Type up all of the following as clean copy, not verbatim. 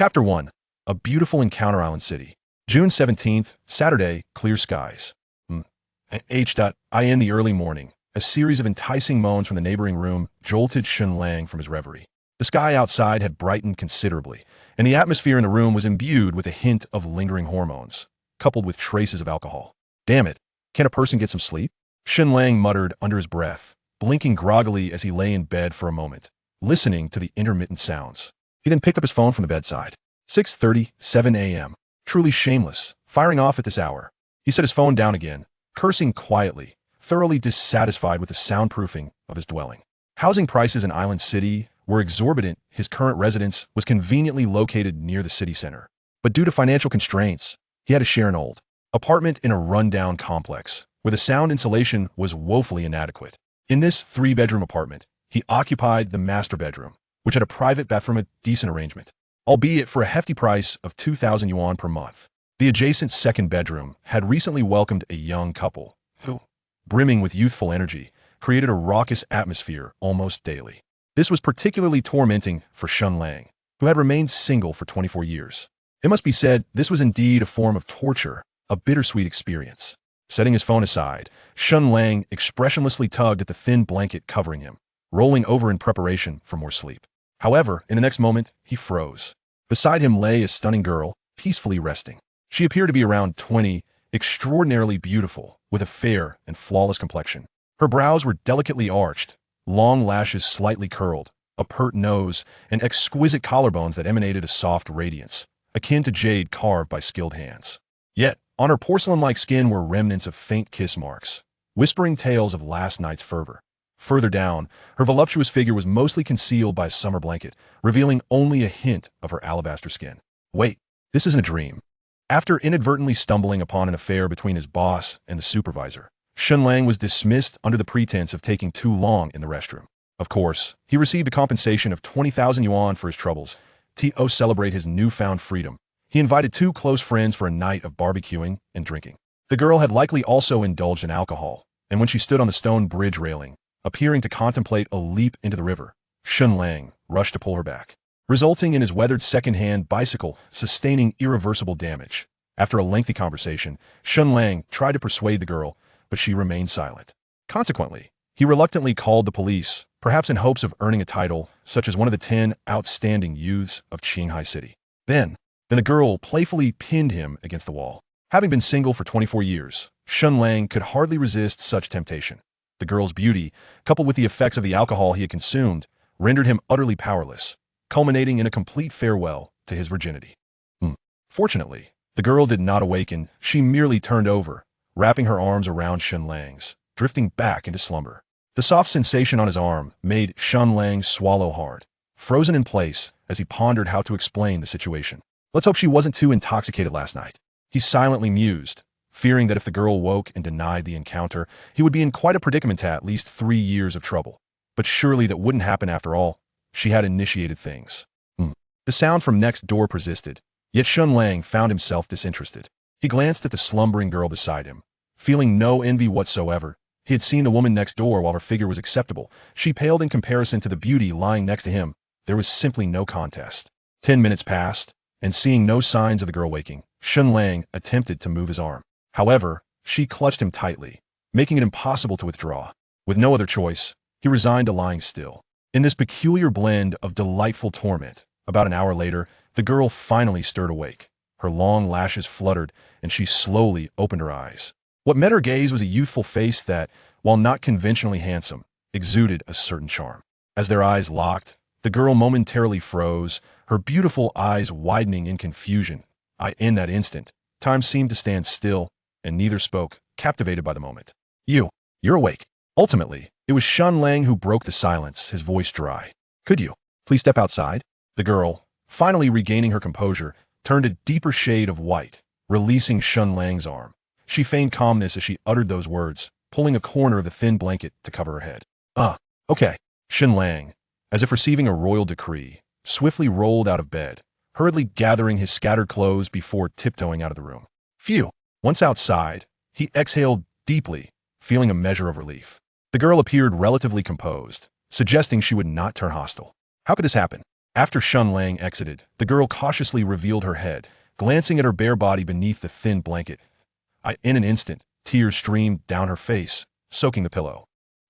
Chapter 1. A Beautiful Encounter Island City. June 17th, Saturday, clear skies. In the early morning, a series of enticing moans from the neighboring room jolted Shen Lang from his reverie. The sky outside had brightened considerably, and the atmosphere in the room was imbued with a hint of lingering hormones, coupled with traces of alcohol. Damn it, can't a person get some sleep? Shen Lang muttered under his breath, blinking groggily as he lay in bed for a moment, listening to the intermittent sounds. He then picked up his phone from the bedside. 6:37 a.m. Truly shameless, firing off at this hour. He set his phone down again, cursing quietly, thoroughly dissatisfied with the soundproofing of his dwelling. Housing prices in Island City were exorbitant. His current residence was conveniently located near the city center. But due to financial constraints, he had to share an old apartment in a rundown complex, where the sound insulation was woefully inadequate. In this 3-bedroom apartment, he occupied the master bedroom, which had a private bathroom, a decent arrangement, albeit for a hefty price of 2,000 yuan per month. The adjacent second bedroom had recently welcomed a young couple who, brimming with youthful energy, created a raucous atmosphere almost daily. This was particularly tormenting for Shen Lang, who had remained single for 24 years. It must be said, this was indeed a form of torture, a bittersweet experience. Setting his phone aside, Shen Lang expressionlessly tugged at the thin blanket covering him, rolling over in preparation for more sleep. However, in the next moment, he froze. Beside him lay a stunning girl, peacefully resting. She appeared to be around 20, extraordinarily beautiful, with a fair and flawless complexion. Her brows were delicately arched, long lashes slightly curled, a pert nose, and exquisite collarbones that emanated a soft radiance, akin to jade carved by skilled hands. Yet, on her porcelain-like skin were remnants of faint kiss marks, whispering tales of last night's fervor. Further down, her voluptuous figure was mostly concealed by a summer blanket, revealing only a hint of her alabaster skin. Wait, this isn't a dream. After inadvertently stumbling upon an affair between his boss and the supervisor, Shen Lang was dismissed under the pretense of taking too long in the restroom. Of course, he received a compensation of 20,000 yuan for his troubles. To celebrate his newfound freedom, he invited 2 close friends for a night of barbecuing and drinking. The girl had likely also indulged in alcohol, and when she stood on the stone bridge railing, appearing to contemplate a leap into the river, Shen Lang rushed to pull her back, resulting in his weathered second-hand bicycle sustaining irreversible damage. After a lengthy conversation, Shen Lang tried to persuade the girl, but she remained silent. Consequently, he reluctantly called the police, perhaps in hopes of earning a title such as one of the 10 outstanding youths of Qinghai City. Then the girl playfully pinned him against the wall. Having been single for 24 years, Shen Lang could hardly resist such temptation. The girl's beauty, coupled with the effects of the alcohol he had consumed, rendered him utterly powerless, culminating in a complete farewell to his virginity. Fortunately, the girl did not awaken. She merely turned over, wrapping her arms around Shen Lang's, drifting back into slumber. The soft sensation on his arm made Shen Lang swallow hard, frozen in place as he pondered how to explain the situation. Let's hope she wasn't too intoxicated last night. He silently mused, fearing that if the girl woke and denied the encounter, he would be in quite a predicament to at least 3 years of trouble. But surely that wouldn't happen after all. She had initiated things. The sound from next door persisted, yet Shen Lang found himself disinterested. He glanced at the slumbering girl beside him, feeling no envy whatsoever. He had seen the woman next door while her figure was acceptable. She paled in comparison to the beauty lying next to him. There was simply no contest. 10 minutes passed, and seeing no signs of the girl waking, Shen Lang attempted to move his arm. However, she clutched him tightly, making it impossible to withdraw. With no other choice, he resigned to lying still. In this peculiar blend of delightful torment, about an hour later, the girl finally stirred awake. Her long lashes fluttered, and she slowly opened her eyes. What met her gaze was a youthful face that, while not conventionally handsome, exuded a certain charm. As their eyes locked, the girl momentarily froze, her beautiful eyes widening in confusion. In that instant, time seemed to stand still, and neither spoke, captivated by the moment. You're awake. Ultimately, it was Shen Lang who broke the silence, his voice dry. Could you please step outside? The girl, finally regaining her composure, turned a deeper shade of white, releasing Shen Lang's arm. She feigned calmness as she uttered those words, pulling a corner of the thin blanket to cover her head. Okay. Shen Lang, as if receiving a royal decree, swiftly rolled out of bed, hurriedly gathering his scattered clothes before tiptoeing out of the room. Phew! Once outside, he exhaled deeply, feeling a measure of relief. The girl appeared relatively composed, suggesting she would not turn hostile. How could this happen? After Shen Lang exited, the girl cautiously revealed her head, glancing at her bare body beneath the thin blanket. In an instant, tears streamed down her face, soaking the pillow.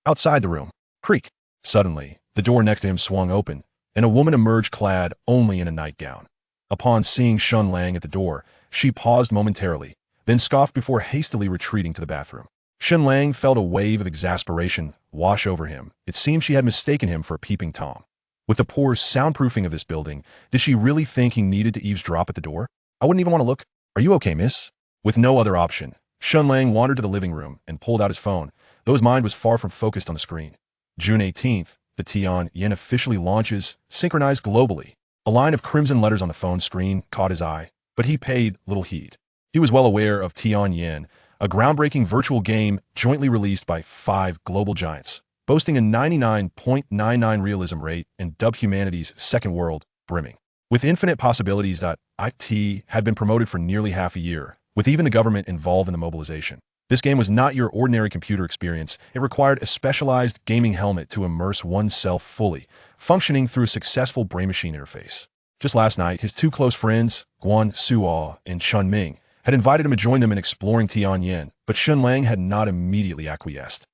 Outside the room, creak. Suddenly, the door next to him swung open, and a woman emerged clad only in a nightgown. Upon seeing Shen Lang at the door, she paused momentarily, then scoffed before hastily retreating to the bathroom. Shen Lang felt a wave of exasperation wash over him. It seemed she had mistaken him for a peeping Tom. With the poor soundproofing of this building, did she really think he needed to eavesdrop at the door? I wouldn't even want to look. Are you okay, miss? With no other option, Shen Lang wandered to the living room and pulled out his phone, though his mind was far from focused on the screen. June 18th, the Tian Yan officially launches, synchronized globally. A line of crimson letters on the phone screen caught his eye, but he paid little heed. He was well aware of Tian Yan, a groundbreaking virtual game jointly released by 5 global giants, boasting a 99.99 realism rate and dubbed humanity's second world, brimming with infinite possibilities. IT had been promoted for nearly half a year, with even the government involved in the mobilization. This game was not your ordinary computer experience. It required a specialized gaming helmet to immerse oneself fully, functioning through a successful brain-machine interface. Just last night, his 2 close friends, Guan Suo and Chun Ming, had invited him to join them in exploring Tian Yan, but Shen Lang had not immediately acquiesced.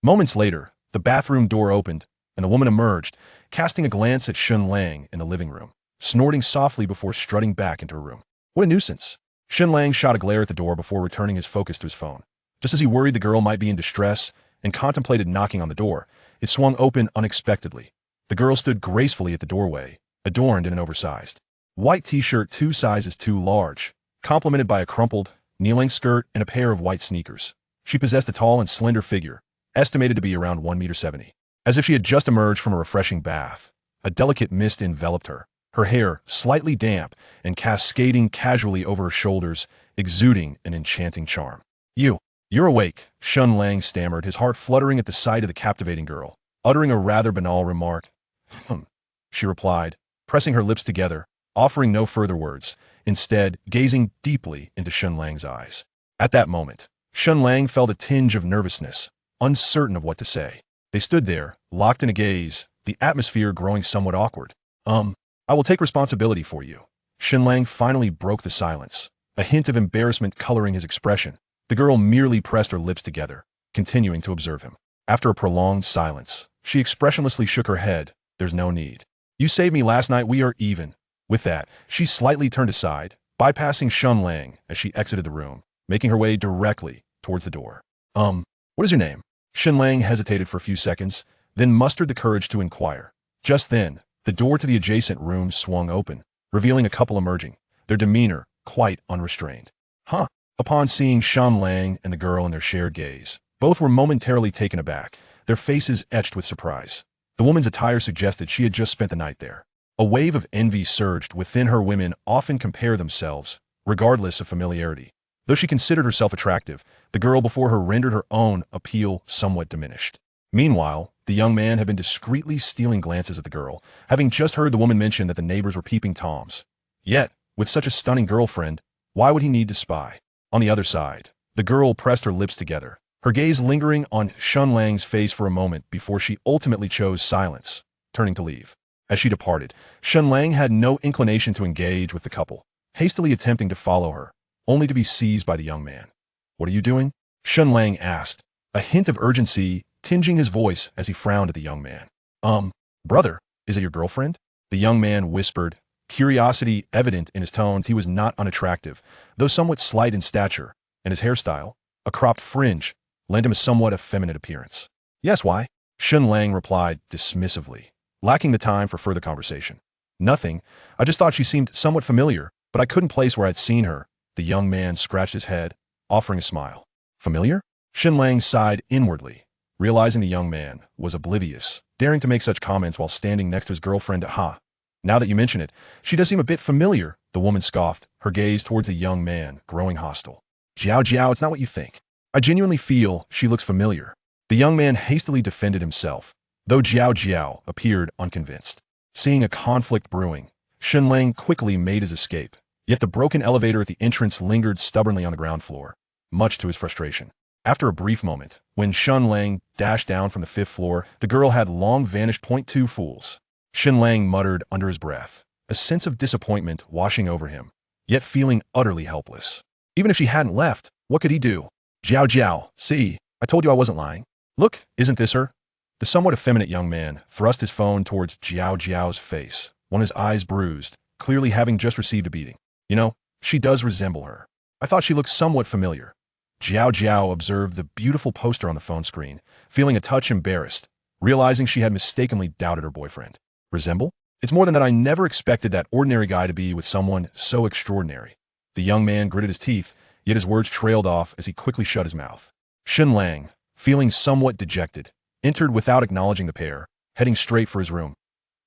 Moments later, the bathroom door opened, and the woman emerged, casting a glance at Shen Lang in the living room, snorting softly before strutting back into her room. What a nuisance. Shen Lang shot a glare at the door before returning his focus to his phone. Just as he worried the girl might be in distress and contemplated knocking on the door, it swung open unexpectedly. The girl stood gracefully at the doorway, adorned in an oversized white t-shirt 2 sizes too large, complemented by a crumpled, knee-length skirt and a pair of white sneakers. She possessed a tall and slender figure, estimated to be around 1.70 meters. As if she had just emerged from a refreshing bath, a delicate mist enveloped her, her hair slightly damp and cascading casually over her shoulders, exuding an enchanting charm. You're awake, Shen Lang stammered, his heart fluttering at the sight of the captivating girl. Uttering a rather banal remark, she replied, pressing her lips together, offering no further words, instead gazing deeply into Shen Lang's eyes. At that moment, Shen Lang felt a tinge of nervousness, uncertain of what to say. They stood there, locked in a gaze, the atmosphere growing somewhat awkward. I will take responsibility for you. Shen Lang finally broke the silence, a hint of embarrassment coloring his expression. The girl merely pressed her lips together, continuing to observe him. After a prolonged silence, she expressionlessly shook her head. There's no need. You saved me last night, we are even. With that, she slightly turned aside, bypassing Shen Lang as she exited the room, making her way directly towards the door. What is your name? Shen Lang hesitated for a few seconds, then mustered the courage to inquire. Just then, the door to the adjacent room swung open, revealing a couple emerging, their demeanor quite unrestrained. Upon seeing Shen Lang and the girl in their shared gaze, both were momentarily taken aback, their faces etched with surprise. The woman's attire suggested she had just spent the night there. A wave of envy surged within her. Women often compare themselves, regardless of familiarity. Though she considered herself attractive, the girl before her rendered her own appeal somewhat diminished. Meanwhile, the young man had been discreetly stealing glances at the girl, having just heard the woman mention that the neighbors were peeping Toms. Yet, with such a stunning girlfriend, why would he need to spy? On the other side, the girl pressed her lips together, her gaze lingering on Shen Lang's face for a moment before she ultimately chose silence, turning to leave. As she departed, Shen Lang had no inclination to engage with the couple, hastily attempting to follow her, only to be seized by the young man. What are you doing? Shen Lang asked, a hint of urgency tinging his voice as he frowned at the young man. Brother, is it your girlfriend? The young man whispered, curiosity evident in his tone. He was not unattractive, though somewhat slight in stature, and his hairstyle, a cropped fringe, lent him a somewhat effeminate appearance. Yes, why? Shen Lang replied dismissively, lacking the time for further conversation. Nothing. I just thought she seemed somewhat familiar, but I couldn't place where I'd seen her. The young man scratched his head, offering a smile. Familiar? Shen Lang sighed inwardly, realizing the young man was oblivious, daring to make such comments while standing next to his girlfriend. Now that you mention it, she does seem a bit familiar, the woman scoffed, her gaze towards the young man growing hostile. Jiao, it's not what you think. I genuinely feel she looks familiar. The young man hastily defended himself, though Jiao appeared unconvinced. Seeing a conflict brewing, Shen Lang quickly made his escape, yet the broken elevator at the entrance lingered stubbornly on the ground floor, much to his frustration. After a brief moment, when Shen Lang dashed down from the 5th floor, the girl had long vanished. 2 fools. Shen Lang muttered under his breath, a sense of disappointment washing over him, yet feeling utterly helpless. Even if she hadn't left, what could he do? Jiao Jiao, see, I told you I wasn't lying. Look, isn't this her? The somewhat effeminate young man thrust his phone towards Jiao Jiao's face, one of his eyes bruised, clearly having just received a beating. You know, she does resemble her. I thought she looked somewhat familiar. Jiao Jiao observed the beautiful poster on the phone screen, feeling a touch embarrassed, realizing she had mistakenly doubted her boyfriend. Resemble? It's more than that. I never expected that ordinary guy to be with someone so extraordinary. The young man gritted his teeth, yet his words trailed off as he quickly shut his mouth. Shen Lang, feeling somewhat dejected, entered without acknowledging the pair, heading straight for his room.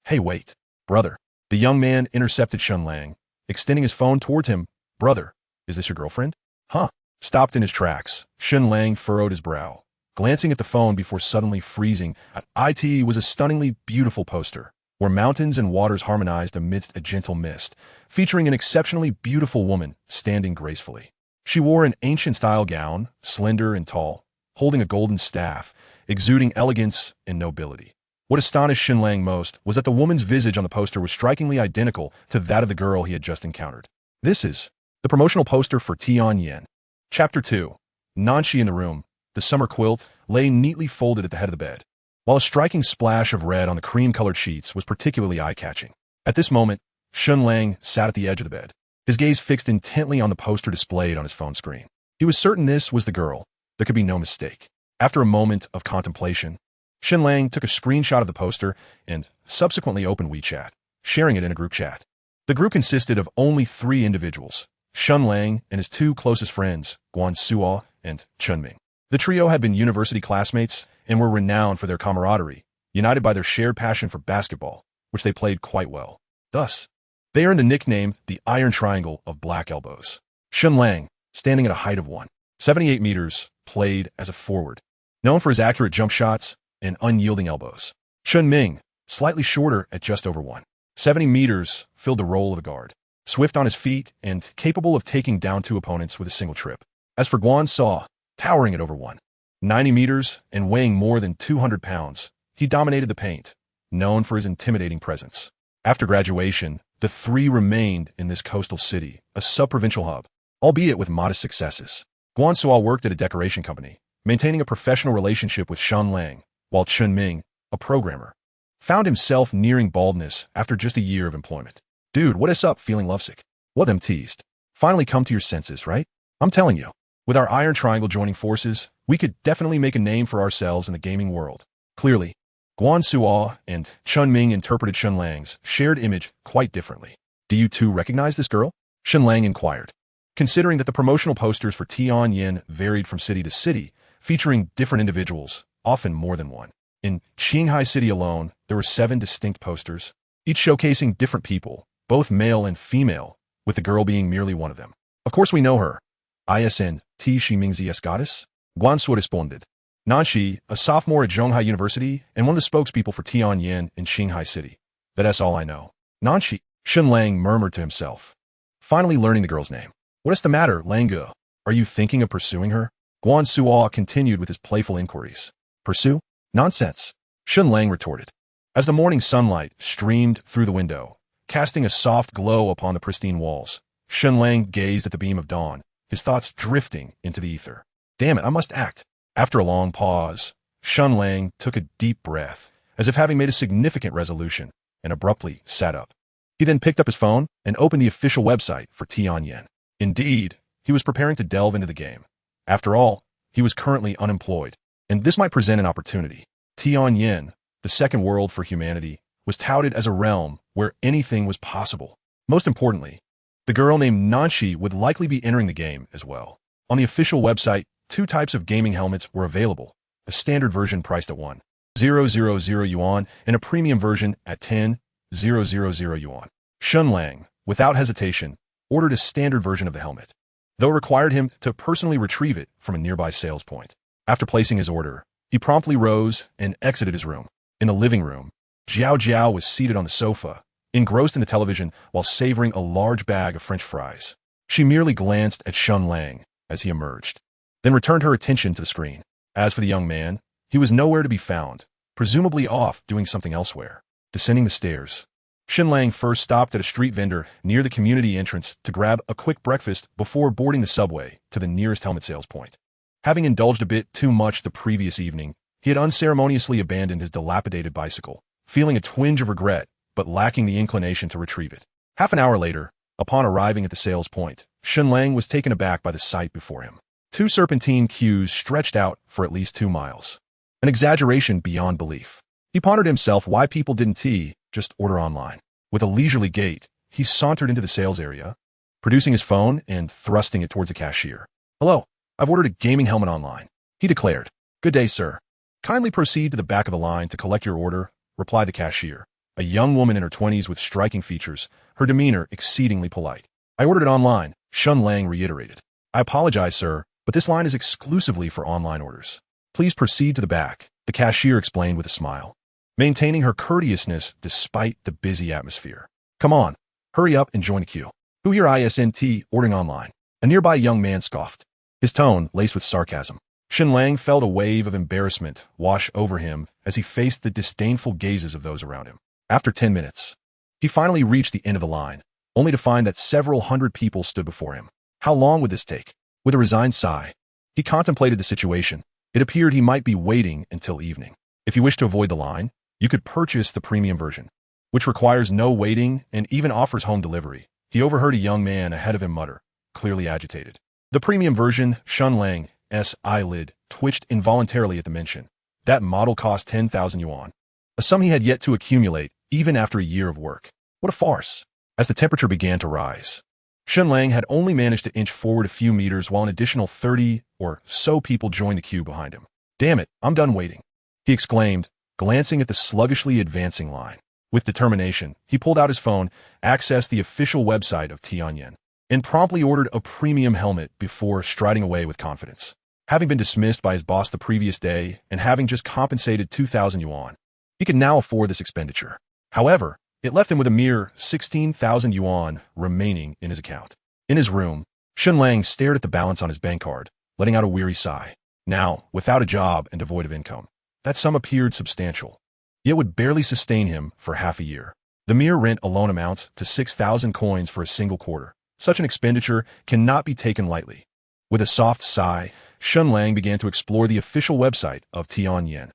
Hey, wait, brother. The young man intercepted Shen Lang, extending his phone towards him. Brother, is this your girlfriend? Huh? Stopped in his tracks, Shen Lang furrowed his brow, glancing at the phone before suddenly freezing. It was a stunningly beautiful poster, where mountains and waters harmonized amidst a gentle mist, featuring an exceptionally beautiful woman standing gracefully. She wore an ancient-style gown, slender and tall, holding a golden staff, exuding elegance and nobility. What astonished Shen Lang most was that the woman's visage on the poster was strikingly identical to that of the girl he had just encountered. This is the promotional poster for Tian Yan. Chapter 2. Nanshi in the room, the summer quilt, lay neatly folded at the head of the bed, while a striking splash of red on the cream-colored sheets was particularly eye-catching. At this moment, Shen Lang sat at the edge of the bed, his gaze fixed intently on the poster displayed on his phone screen. He was certain this was the girl. There could be no mistake. After a moment of contemplation, Shen Lang took a screenshot of the poster and subsequently opened WeChat, sharing it in a group chat. The group consisted of only 3 individuals, Shen Lang and his 2 closest friends, Guan Suo and Chun Ming. The trio had been university classmates and were renowned for their camaraderie, united by their shared passion for basketball, which they played quite well. Thus, they earned the nickname the Iron Triangle of Black Elbows. Shen Lang, standing at a height of 1.78 meters, played as a forward, known for his accurate jump shots and unyielding elbows. Chun Ming, slightly shorter at just over 1.70 meters, filled the role of a guard, swift on his feet and capable of taking down 2 opponents with a single trip. As for Guan Suo, towering at over 1.90 meters and weighing more than 200 pounds, he dominated the paint, known for his intimidating presence. After graduation, the 3 remained in this coastal city, a sub-provincial hub, albeit with modest successes. Guan Suo worked at a decoration company, maintaining a professional relationship with Shen Lang, while Chun Ming, a programmer, found himself nearing baldness after just a year of employment. Dude, what is up, feeling lovesick? What them teased. Finally come to your senses, right? I'm telling you, with our Iron Triangle joining forces, we could definitely make a name for ourselves in the gaming world. Clearly, Guan Suo and Chun Ming interpreted Shen Lang's shared image quite differently. Do you 2 recognize this girl? Shen Lang inquired. Considering that the promotional posters for Tian Yan varied from city to city, featuring different individuals, often more than one. In Shanghai City alone, there were 7 distinct posters, each showcasing different people, both male and female, with the girl being merely one of them. Of course we know her. ISN, T. Shi Mingzi's goddess? Guan Suo responded. Nanshi, a sophomore at Zhonghai University and one of the spokespeople for Tian Yan in Shanghai City. That's all I know. Nanshi, Shen Lang murmured to himself, finally learning the girl's name. What is the matter, Langge? Are you thinking of pursuing her? Guan Suo continued with his playful inquiries. Pursue? Nonsense, Shen Lang retorted. As the morning sunlight streamed through the window, casting a soft glow upon the pristine walls, Shen Lang gazed at the beam of dawn, his thoughts drifting into the ether. Damn it, I must act. After a long pause, Shen Lang took a deep breath, as if having made a significant resolution, and abruptly sat up. He then picked up his phone and opened the official website for Tian Yan. Indeed, he was preparing to delve into the game. After all, he was currently unemployed, and this might present an opportunity. Tian Yan, the second world for humanity, was touted as a realm where anything was possible. Most importantly, the girl named Nanshi would likely be entering the game as well. On the official website, 2 types of gaming helmets were available, a standard version priced at 1,000 yuan and a premium version at 10,000 yuan. Shen Lang, without hesitation, ordered a standard version of the helmet, though it required him to personally retrieve it from a nearby sales point. After placing his order, he promptly rose and exited his room. In the living room, Jiao Jiao was seated on the sofa, engrossed in the television while savoring a large bag of French fries. She merely glanced at Shen Lang as he emerged, then returned her attention to the screen. As for the young man, he was nowhere to be found, presumably off doing something elsewhere. descending the stairs. Shen Lang first stopped at a street vendor near the community entrance to grab a quick breakfast before boarding the subway to the nearest helmet sales point. Having indulged a bit too much the previous evening, he had unceremoniously abandoned his dilapidated bicycle, feeling a twinge of regret but lacking the inclination to retrieve it. Half an hour later, upon arriving at the sales point, Shen Lang was taken aback by the sight before him. 2 serpentine queues stretched out for at least 2 miles. An exaggeration beyond belief. He pondered himself why people didn't just order online. With a leisurely gait, he sauntered into the sales area, producing his phone and thrusting it towards the cashier. "Hello, I've ordered a gaming helmet online," he declared. "Good day, sir. Kindly proceed to the back of the line to collect your order," replied the cashier, a young woman in her 20s with striking features, her demeanor exceedingly polite. "I ordered it online," Shen Lang reiterated. "I apologize, sir, but this line is exclusively for online orders. Please proceed to the back," the cashier explained with a smile, maintaining her courteousness despite the busy atmosphere. "Come on, hurry up and join the queue. Who here isn't ordering online?" A nearby young man scoffed, his tone laced with sarcasm. Shen Lang felt a wave of embarrassment wash over him as he faced the disdainful gazes of those around him. After 10 minutes, he finally reached the end of the line, only to find that several hundred people stood before him. How long would this take? With a resigned sigh, he contemplated the situation. It appeared he might be waiting until evening. If you wish to avoid the line, you could purchase the premium version, which requires no waiting and even offers home delivery. He overheard a young man ahead of him mutter, clearly agitated. The premium version, Shen Lang's eyelid twitched involuntarily at the mention. That model cost 10,000 yuan, a sum he had yet to accumulate even after a year of work. What a farce! As the temperature began to rise, Shen Lang had only managed to inch forward a few meters while an additional 30 or so people joined the queue behind him. "Damn it, I'm done waiting," he exclaimed, glancing at the sluggishly advancing line. With determination, he pulled out his phone, accessed the official website of Tian Yan, and promptly ordered a premium helmet before striding away with confidence. Having been dismissed by his boss the previous day and having just compensated 2,000 yuan, he could now afford this expenditure. However, it left him with a mere 16,000 yuan remaining in his account. In his room, Shen Lang stared at the balance on his bank card, letting out a weary sigh. Now, without a job and devoid of income, that sum appeared substantial, yet would barely sustain him for half a year. The mere rent alone amounts to 6,000 coins for a single quarter. Such an expenditure cannot be taken lightly. With a soft sigh, Shen Lang began to explore the official website of Tian Yan.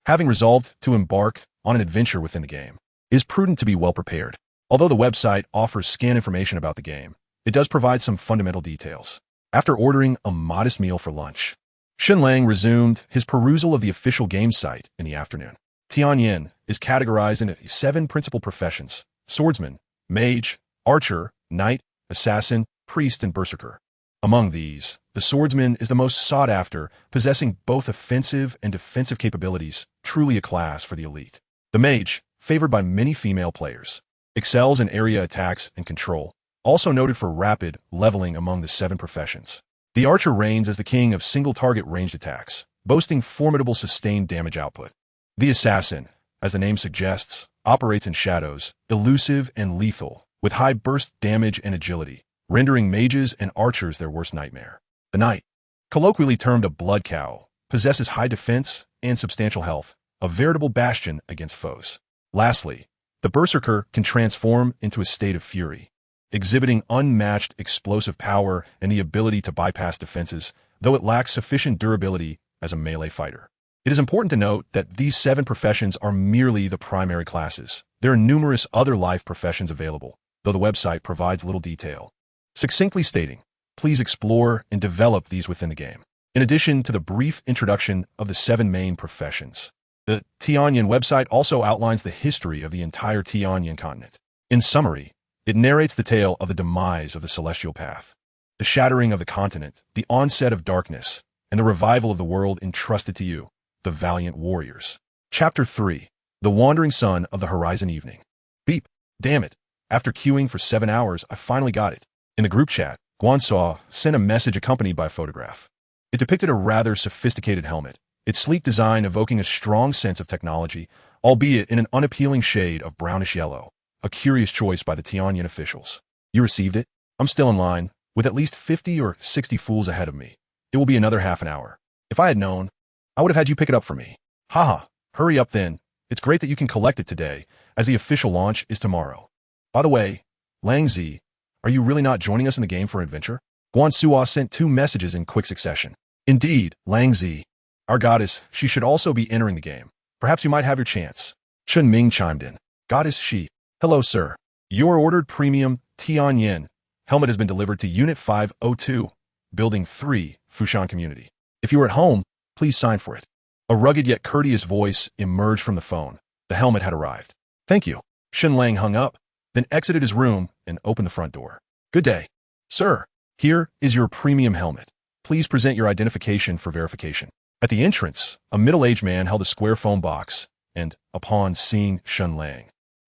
Having resolved to embark on an adventure within the game, it is prudent to be well prepared. Although the website offers scant information about the game, it does provide some fundamental details. After ordering a modest meal for lunch, Shen Lang resumed his perusal of the official game site in the afternoon. Tian Yan is categorized into 7 principal professions: swordsman, mage, archer, knight, assassin, priest, and berserker. Among these, the swordsman is the most sought after, possessing both offensive and defensive capabilities, truly a class for the elite. The mage, favored by many female players, excels in area attacks and control, also noted for rapid leveling among the 7 professions. The archer reigns as the king of single-target ranged attacks, boasting formidable sustained damage output. The assassin, as the name suggests, operates in shadows, elusive and lethal, with high burst damage and agility, rendering mages and archers their worst nightmare. The knight, colloquially termed a blood cow, possesses high defense and substantial health, a veritable bastion against foes. Lastly, the berserker can transform into a state of fury, exhibiting unmatched explosive power and the ability to bypass defenses, though it lacks sufficient durability as a melee fighter. It is important to note that these 7 professions are merely the primary classes. There are numerous other life professions available, though the website provides little detail, succinctly stating, please explore and develop these within the game. In addition to the brief introduction of the 7 main professions, the Tian Yan website also outlines the history of the entire Tian Yan continent. In summary, it narrates the tale of the demise of the celestial path, the shattering of the continent, the onset of darkness, and the revival of the world entrusted to you, the valiant warriors. Chapter 3. The Wandering Sun of the Horizon Evening. Beep. Damn it. After queuing for 7 hours, I finally got it. In the group chat, Guansaw sent a message accompanied by a photograph. It depicted a rather sophisticated helmet, its sleek design evoking a strong sense of technology, albeit in an unappealing shade of brownish yellow, a curious choice by the Tian Yan officials. You received it? I'm still in line, with at least 50 or 60 fools ahead of me. It will be another half an hour. If I had known, I would have had you pick it up for me. Haha, hurry up then. It's great that you can collect it today, as the official launch is tomorrow. By the way, Lang Zi, are you really not joining us in the game for adventure? Guan Suo sent 2 messages in quick succession. Indeed, Lang Zi, our goddess, she should also be entering the game. Perhaps you might have your chance. Chen Ming chimed in. Goddess she. Hello, sir. Your ordered premium Tian Yan helmet has been delivered to Unit 502, Building 3, Fushan Community. If you are at home, please sign for it. A rugged yet courteous voice emerged from the phone. The helmet had arrived. Thank you. Shen Lang hung up, then exited his room and opened the front door. Good day. Sir, here is your premium helmet. Please present your identification for verification. At the entrance, a middle-aged man held a square phone box and, upon seeing Shen Lang,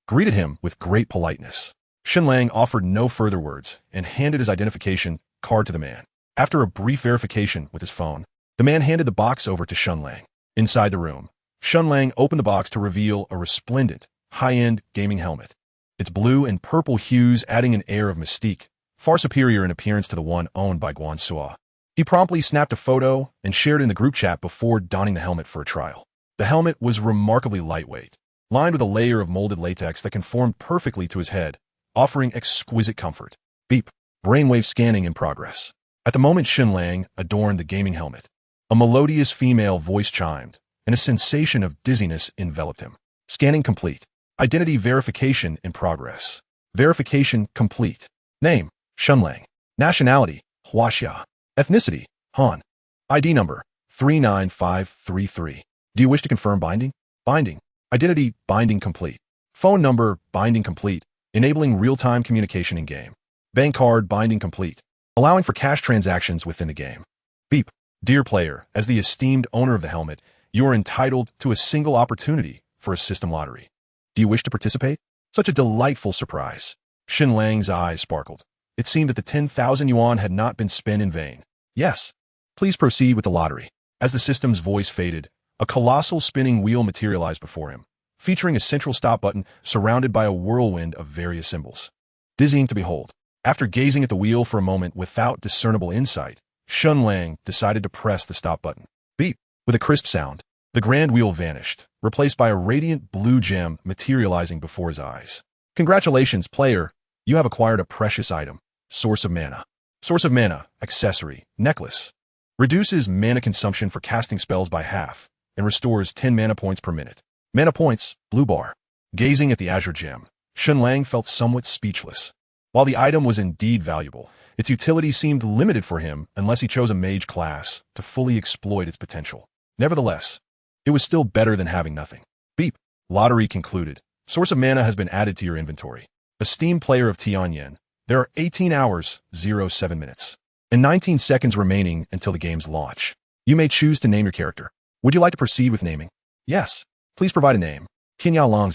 greeted him with great politeness. Shen Lang offered no further words and handed his identification card to the man. After a brief verification with his phone, the man handed the box over to Shen Lang. Inside the room, Shen Lang opened the box to reveal a resplendent, high-end gaming helmet. Its blue and purple hues adding an air of mystique, far superior in appearance to the one owned by Guan Suo. He promptly snapped a photo and shared it in the group chat before donning the helmet for a trial. The helmet was remarkably lightweight, lined with a layer of molded latex that conformed perfectly to his head, offering exquisite comfort. Beep. Brainwave scanning in progress. At the moment Shen Lang adorned the gaming helmet, a melodious female voice chimed, and a sensation of dizziness enveloped him. Scanning complete. Identity verification in progress. Verification complete. Name, Shen Lang. Nationality, Huaxia. Ethnicity, Han. ID number, 39533. Do you wish to confirm binding? Binding. Identity, binding complete. Phone number, binding complete, enabling real-time communication in-game. Bank card, binding complete, allowing for cash transactions within the game. Beep. Dear player, as the esteemed owner of the helmet, you are entitled to a single opportunity for a system lottery. Do you wish to participate? Such a delightful surprise. Shen Lang's eyes sparkled. It seemed that the 10,000 yuan had not been spent in vain. Yes. Please proceed with the lottery. As the system's voice faded, a colossal spinning wheel materialized before him, featuring a central stop button surrounded by a whirlwind of various symbols. Dizzying to behold. After gazing at the wheel for a moment without discernible insight, Shen Lang decided to press the stop button. Beep. With a crisp sound, the grand wheel vanished, replaced by a radiant blue gem materializing before his eyes. Congratulations, player. You have acquired a precious item. Source of mana. Source of mana, accessory, necklace. Reduces mana consumption for casting spells by half and restores 10 mana points per minute. Mana points, blue bar. Gazing at the azure gem, Shen Lang felt somewhat speechless. While the item was indeed valuable, its utility seemed limited for him unless he chose a mage class to fully exploit its potential. Nevertheless, it was still better than having nothing. Beep. Lottery concluded. Source of mana has been added to your inventory. Esteemed player of Tian Yan, there are 18 hours, 07 minutes, and 19 seconds remaining until the game's launch. You may choose to name your character. Would you like to proceed with naming? Yes. Please provide a name. Tian Yan.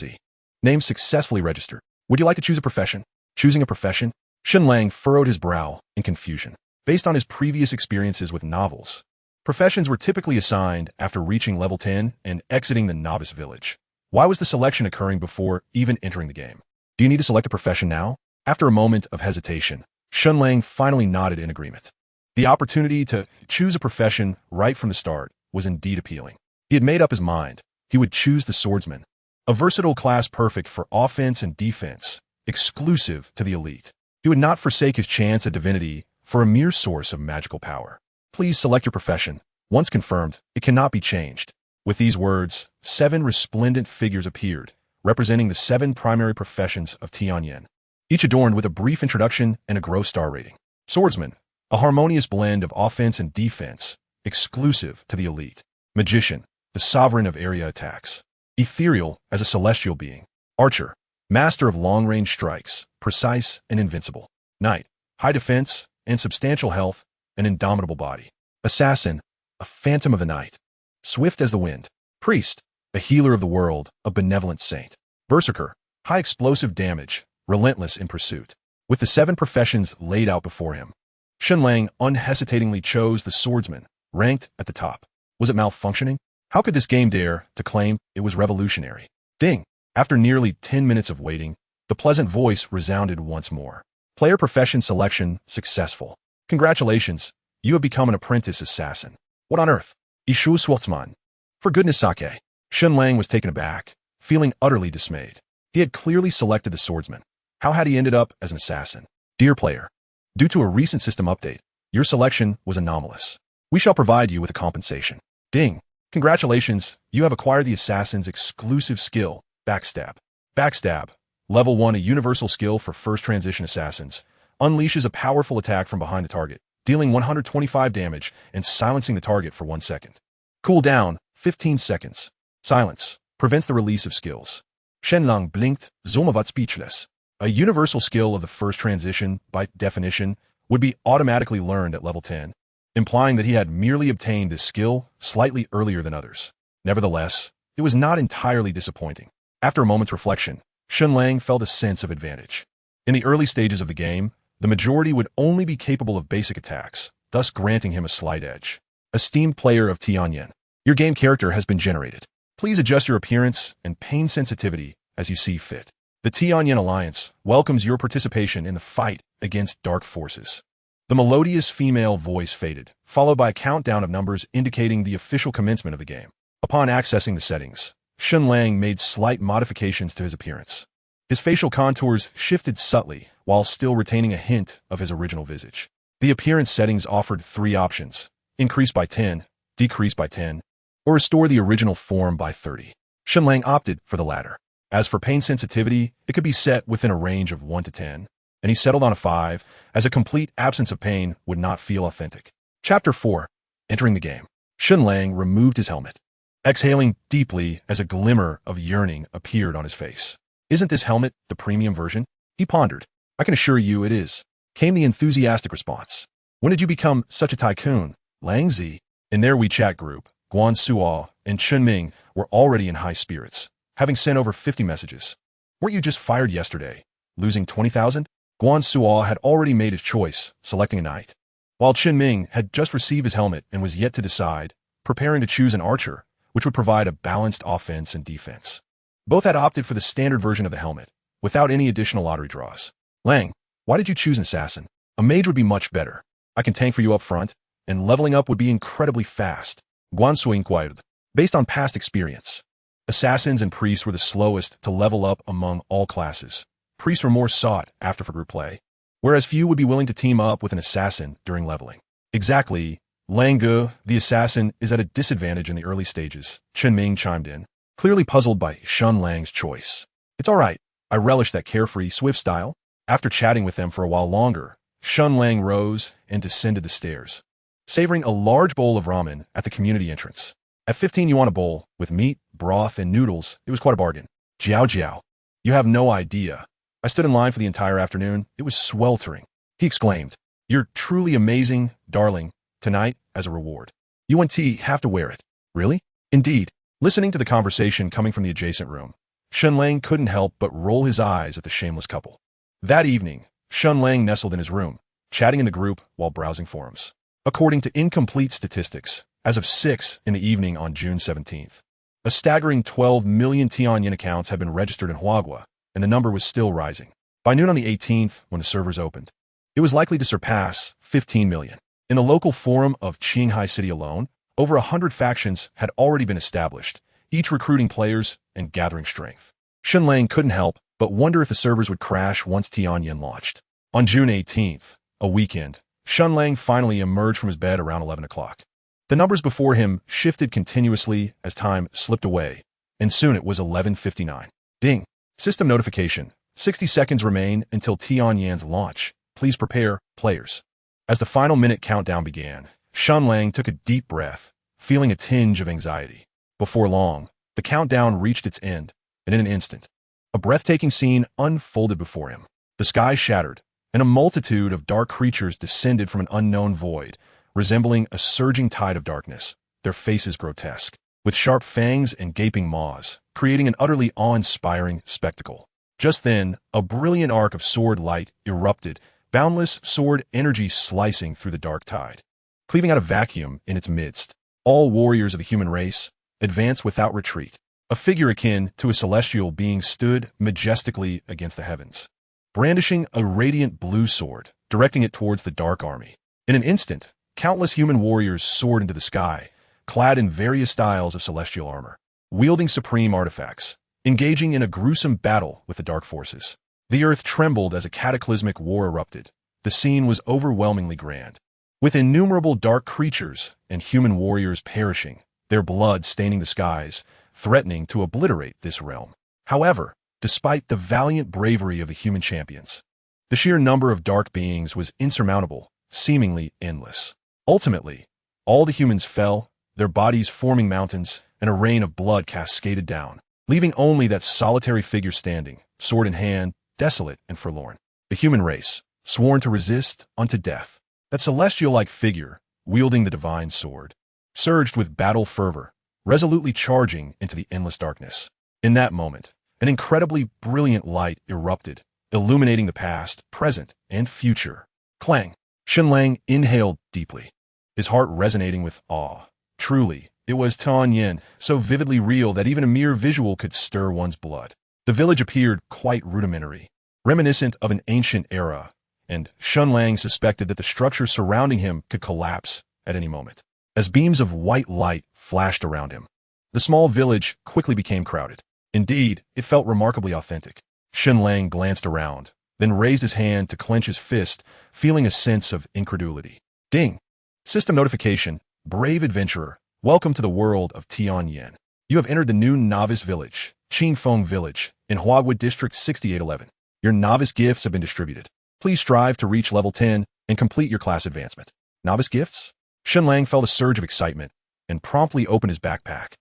Name successfully registered. Would you like to choose a profession? Choosing a profession? Shen Lang furrowed his brow in confusion. Based on his previous experiences with novels, professions were typically assigned after reaching level 10 and exiting the novice village. Why was the selection occurring before even entering the game? Do you need to select a profession now? After a moment of hesitation, Shen Lang finally nodded in agreement. The opportunity to choose a profession right from the start was indeed appealing. He had made up his mind. He would choose the swordsman, a versatile class perfect for offense and defense, exclusive to the elite. He would not forsake his chance at divinity for a mere source of magical power. Please select your profession. Once confirmed, it cannot be changed. With these words, 7 resplendent figures appeared, representing the 7 primary professions of Tian Yan, each adorned with a brief introduction and a gross star rating. Swordsman, a harmonious blend of offense and defense, exclusive to the elite. Magician, the sovereign of area attacks. Ethereal as a celestial being. Archer, master of long-range strikes, precise and invincible. Knight, high defense and substantial health, an indomitable body. Assassin, a phantom of the night, swift as the wind. Priest, a healer of the world, a benevolent saint. Berserker, high explosive damage, relentless in pursuit. With the 7 professions laid out before him, Shen Lang unhesitatingly chose the swordsman, ranked at the top. Was it malfunctioning? How could this game dare to claim it was revolutionary? Ding! After nearly 10 minutes of waiting, the pleasant voice resounded once more. Player profession selection successful. Congratulations, you have become an apprentice assassin. What on earth? Ishu Swartzman. For goodness sake. Shen Lang was taken aback, feeling utterly dismayed. He had clearly selected the swordsman. How had he ended up as an assassin? Dear player, due to a recent system update, your selection was anomalous. We shall provide you with a compensation. Ding! Congratulations, you have acquired the assassin's exclusive skill, Backstab. Backstab, level 1, a universal skill for first transition assassins, unleashes a powerful attack from behind the target, dealing 125 damage and silencing the target for 1 second. Cooldown, 15 seconds. Silence, prevents the release of skills. Shen Lang blinked, somewhat speechless. A universal skill of the first transition, by definition, would be automatically learned at level 10, implying that he had merely obtained this skill slightly earlier than others. Nevertheless, it was not entirely disappointing. After a moment's reflection, Shen Lang felt a sense of advantage. In the early stages of the game, the majority would only be capable of basic attacks, thus granting him a slight edge. Esteemed player of Tian Yan, your game character has been generated. Please adjust your appearance and pain sensitivity as you see fit. The Tian Yan Alliance welcomes your participation in the fight against dark forces. The melodious female voice faded, followed by a countdown of numbers indicating the official commencement of the game. Upon accessing the settings, Shen Lang made slight modifications to his appearance. His facial contours shifted subtly, while still retaining a hint of his original visage. The appearance settings offered 3 options: increase by 10, decrease by 10, or restore the original form by 30. Shen Lang opted for the latter. As for pain sensitivity, it could be set within a range of 1 to 10, and he settled on a 5, as a complete absence of pain would not feel authentic. Chapter 4. Entering the game. Shen Lang removed his helmet, exhaling deeply as a glimmer of yearning appeared on his face. Isn't this helmet the premium version? He pondered. I can assure you it is, came the enthusiastic response. When did you become such a tycoon, Lang Zi? In their WeChat group, Guan Suo and Chun Ming were already in high spirits, having sent over 50 messages. Weren't you just fired yesterday, losing 20,000? Guan Suo had already made his choice, selecting a knight, while Chun Ming had just received his helmet and was yet to decide, preparing to choose an archer, which would provide a balanced offense and defense. Both had opted for the standard version of the helmet, without any additional lottery draws. Lang, why did you choose an assassin? A mage would be much better. I can tank for you up front, and leveling up would be incredibly fast. Guan Suo inquired. Based on past experience, assassins and priests were the slowest to level up among all classes. Priests were more sought after for group play, whereas few would be willing to team up with an assassin during leveling. Exactly, Lang Ge, the assassin, is at a disadvantage in the early stages, Chen Ming chimed in, clearly puzzled by Shen Lang's choice. It's all right. I relish that carefree, swift style. After chatting with them for a while longer, Shen Lang rose and descended the stairs, savoring a large bowl of ramen at the community entrance. At 15 yuan a bowl, with meat, broth, and noodles, it was quite a bargain. Jiao Jiao, you have no idea. I stood in line for the entire afternoon. It was sweltering. He exclaimed, You're truly amazing, darling. Tonight, as a reward, you and T have to wear it. Really? Indeed. Listening to the conversation coming from the adjacent room, Shen Lang couldn't help but roll his eyes at the shameless couple. That evening, Shen Lang nestled in his room, chatting in the group while browsing forums. According to incomplete statistics, as of 6 in the evening on June 17th, a staggering 12 million Tian Yan accounts had been registered in Huagua, and the number was still rising. By noon on the 18th, when the servers opened, it was likely to surpass 15 million. In the local forum of Qinghai City alone, over 100 factions had already been established, each recruiting players and gathering strength. Shen Lang couldn't help but wonder if the servers would crash once Tian Yan launched. On June 18th, a weekend, Shen Lang finally emerged from his bed around 11 o'clock. The numbers before him shifted continuously as time slipped away, and soon it was 11:59. Ding! System notification. 60 seconds remain until Tian Yan's launch. Please prepare, players. As the final minute countdown began, Shen Lang took a deep breath, feeling a tinge of anxiety. Before long, the countdown reached its end, and in an instant, a breathtaking scene unfolded before him. The sky shattered, and a multitude of dark creatures descended from an unknown void, resembling a surging tide of darkness, their faces grotesque, with sharp fangs and gaping maws, creating an utterly awe-inspiring spectacle. Just then, a brilliant arc of sword light erupted, boundless sword energy slicing through the dark tide, cleaving out a vacuum in its midst. All warriors of the human race advanced without retreat. A figure akin to a celestial being stood majestically against the heavens, brandishing a radiant blue sword, directing it towards the dark army. In an instant, countless human warriors soared into the sky, clad in various styles of celestial armor, wielding supreme artifacts. engaging in a gruesome battle with the dark forces. The earth trembled as a cataclysmic war erupted. The scene was overwhelmingly grand, with innumerable dark creatures and human warriors perishing, their blood staining the skies, threatening to obliterate this realm. However, despite the valiant bravery of the human champions, the sheer number of dark beings was insurmountable, seemingly endless. Ultimately, all the humans fell, their bodies forming mountains, and a rain of blood cascaded down, leaving only that solitary figure standing, sword in hand, desolate and forlorn. The human race, sworn to resist unto death. That celestial-like figure, wielding the divine sword, surged with battle fervor, resolutely charging into the endless darkness. In that moment, an incredibly brilliant light erupted, illuminating the past, present, and future. Clang! Shen Lang inhaled deeply, his heart resonating with awe. Truly, it was Tian Yan, so vividly real that even a mere visual could stir one's blood. The village appeared quite rudimentary, reminiscent of an ancient era, and Shen Lang suspected that the structure surrounding him could collapse at any moment. As beams of white light flashed around him, the small village quickly became crowded. Indeed, it felt remarkably authentic. Shen Lang glanced around, then raised his hand to clench his fist, feeling a sense of incredulity. Ding! System notification. Brave adventurer, welcome to the world of Tian Yan. You have entered the new novice village, Qingfeng Village, in Huaguo District 6811. Your novice gifts have been distributed. Please strive to reach level 10 and complete your class advancement. Novice gifts? Shen Lang felt a surge of excitement and promptly opened his backpack,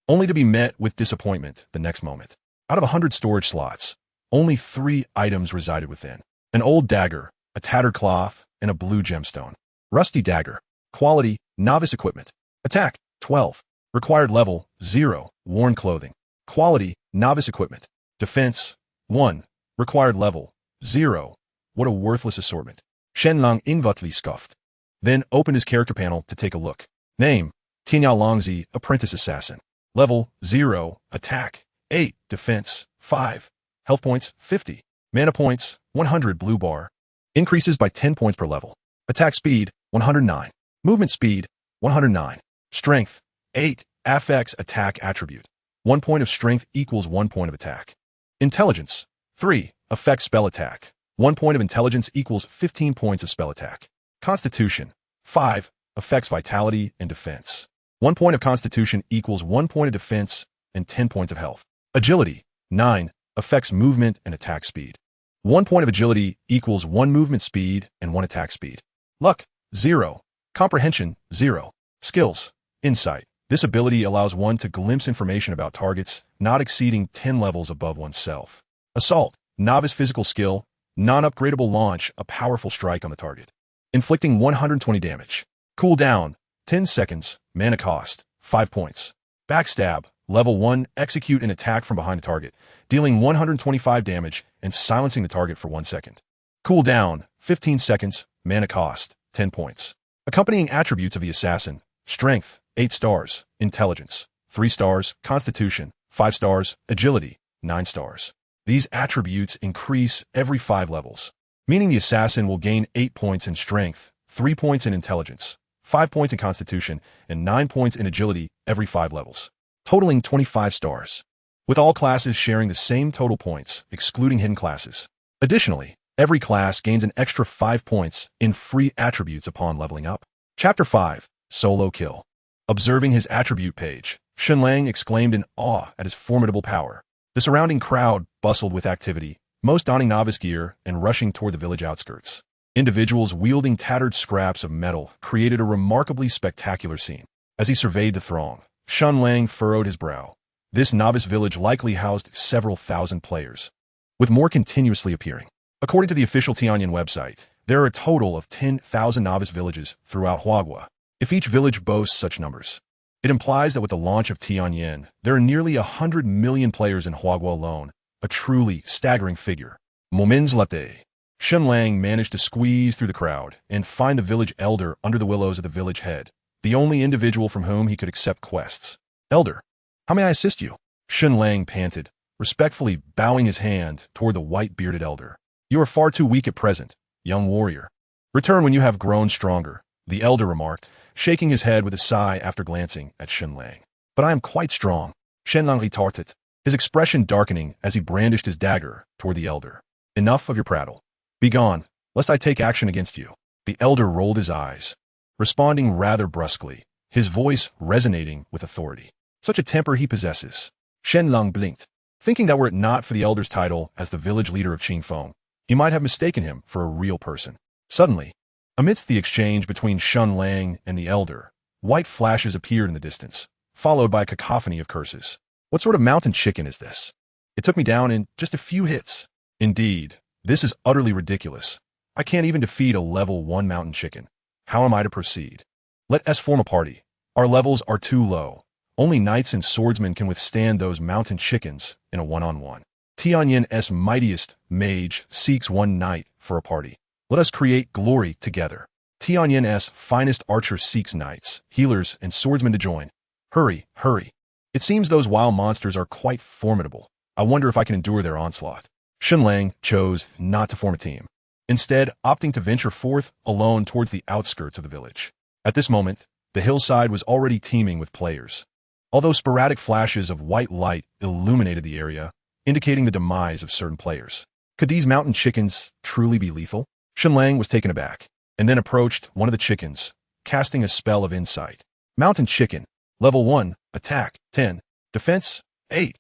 only to be met with disappointment the next moment. Out of 100 storage slots, only 3 items resided within. An old dagger, a tattered cloth, and a blue gemstone. Rusty dagger. Quality, novice equipment. Attack, 12. Required level, 0. Worn clothing. Quality, novice equipment. Defense, 1. Required level, 0. What a worthless assortment. Shen Lang inwardly scoffed, then opened his character panel to take a look. Name, Tian Yan, apprentice assassin. Level, 0. Attack, 8. Defense, 5. Health points, 50. Mana points, 100. Blue bar. Increases by 10 points per level. Attack speed, 109. Movement speed, 109. Strength, 8. Affects attack attribute. 1 point of strength equals 1 point of attack. Intelligence, 3. Affects spell attack. 1 point of intelligence equals 15 points of spell attack. Constitution, 5. Affects vitality and defense. 1 point of constitution equals 1 point of defense and 10 points of health. Agility, 9. Affects movement and attack speed. 1 point of agility equals 1 movement speed and 1 attack speed. Luck, 0. Comprehension, 0. Skills, insight. This ability allows one to glimpse information about targets not exceeding 10 levels above oneself. Assault, novice physical skill, non-upgradable launch, a powerful strike on the target, inflicting 120 damage. Cooldown, 10 seconds, mana cost, 5 points. Backstab, level 1, execute an attack from behind the target, dealing 125 damage and silencing the target for 1 second. Cooldown, 15 seconds, mana cost, 10 points. Accompanying attributes of the assassin: strength, 8 stars, intelligence, 3 stars, constitution, 5 stars, agility, 9 stars. These attributes increase every 5 levels, meaning the assassin will gain 8 points in strength, 3 points in intelligence, 5 points in constitution, and 9 points in agility every 5 levels, totaling 25 stars, with all classes sharing the same total points, excluding hidden classes. Additionally, every class gains an extra 5 points in free attributes upon leveling up. Chapter 5, Solo Kill. Observing his attribute page, Shen Lang exclaimed in awe at his formidable power. The surrounding crowd bustled with activity, most donning novice gear and rushing toward the village outskirts. Individuals wielding tattered scraps of metal created a remarkably spectacular scene. As he surveyed the throng, Shen Lang furrowed his brow. This novice village likely housed several thousand players, with more continuously appearing. According to the official Tian Yan website, there are a total of 10,000 novice villages throughout Huaguo. If each village boasts such numbers, it implies that with the launch of Tian Yan, there are nearly 100 million players in Huaguo alone, a truly staggering figure. Moments later, Shen Lang managed to squeeze through the crowd and find the village elder under the willows at the village head, the only individual from whom he could accept quests. Elder, how may I assist you? Shen Lang panted, respectfully bowing his hand toward the white-bearded elder. You are far too weak at present, young warrior. Return when you have grown stronger, the elder remarked, shaking his head with a sigh after glancing at Shen Lang. But I am quite strong, Shen Lang retorted. his expression darkening as he brandished his dagger toward the elder. Enough of your prattle. Be gone, lest I take action against you. The elder rolled his eyes, responding rather brusquely, his voice resonating with authority. Such a temper he possesses. Shen Lang blinked, thinking that were it not for the elder's title as the village leader of Qingfeng, he might have mistaken him for a real person. Suddenly, amidst the exchange between Shen Lang and the elder, white flashes appeared in the distance, followed by a cacophony of curses. What sort of mountain chicken is this? It took me down in just a few hits. Indeed, this is utterly ridiculous. I can't even defeat a level 1 mountain chicken. How am I to proceed? Let us form a party. Our levels are too low. Only knights and swordsmen can withstand those mountain chickens in a one-on-one. Tian Yan's mightiest mage seeks one knight for a party. Let us create glory together. Tian Yan's finest archer seeks knights, healers, and swordsmen to join. Hurry, hurry. It seems those wild monsters are quite formidable. I wonder if I can endure their onslaught. Shen Lang chose not to form a team, instead opting to venture forth alone towards the outskirts of the village. At this moment, the hillside was already teeming with players, although sporadic flashes of white light illuminated the area, indicating the demise of certain players. Could these mountain chickens truly be lethal? Shen Lang was taken aback, and then approached one of the chickens, casting a spell of insight. Mountain chicken, level 1, attack 10, defense 8,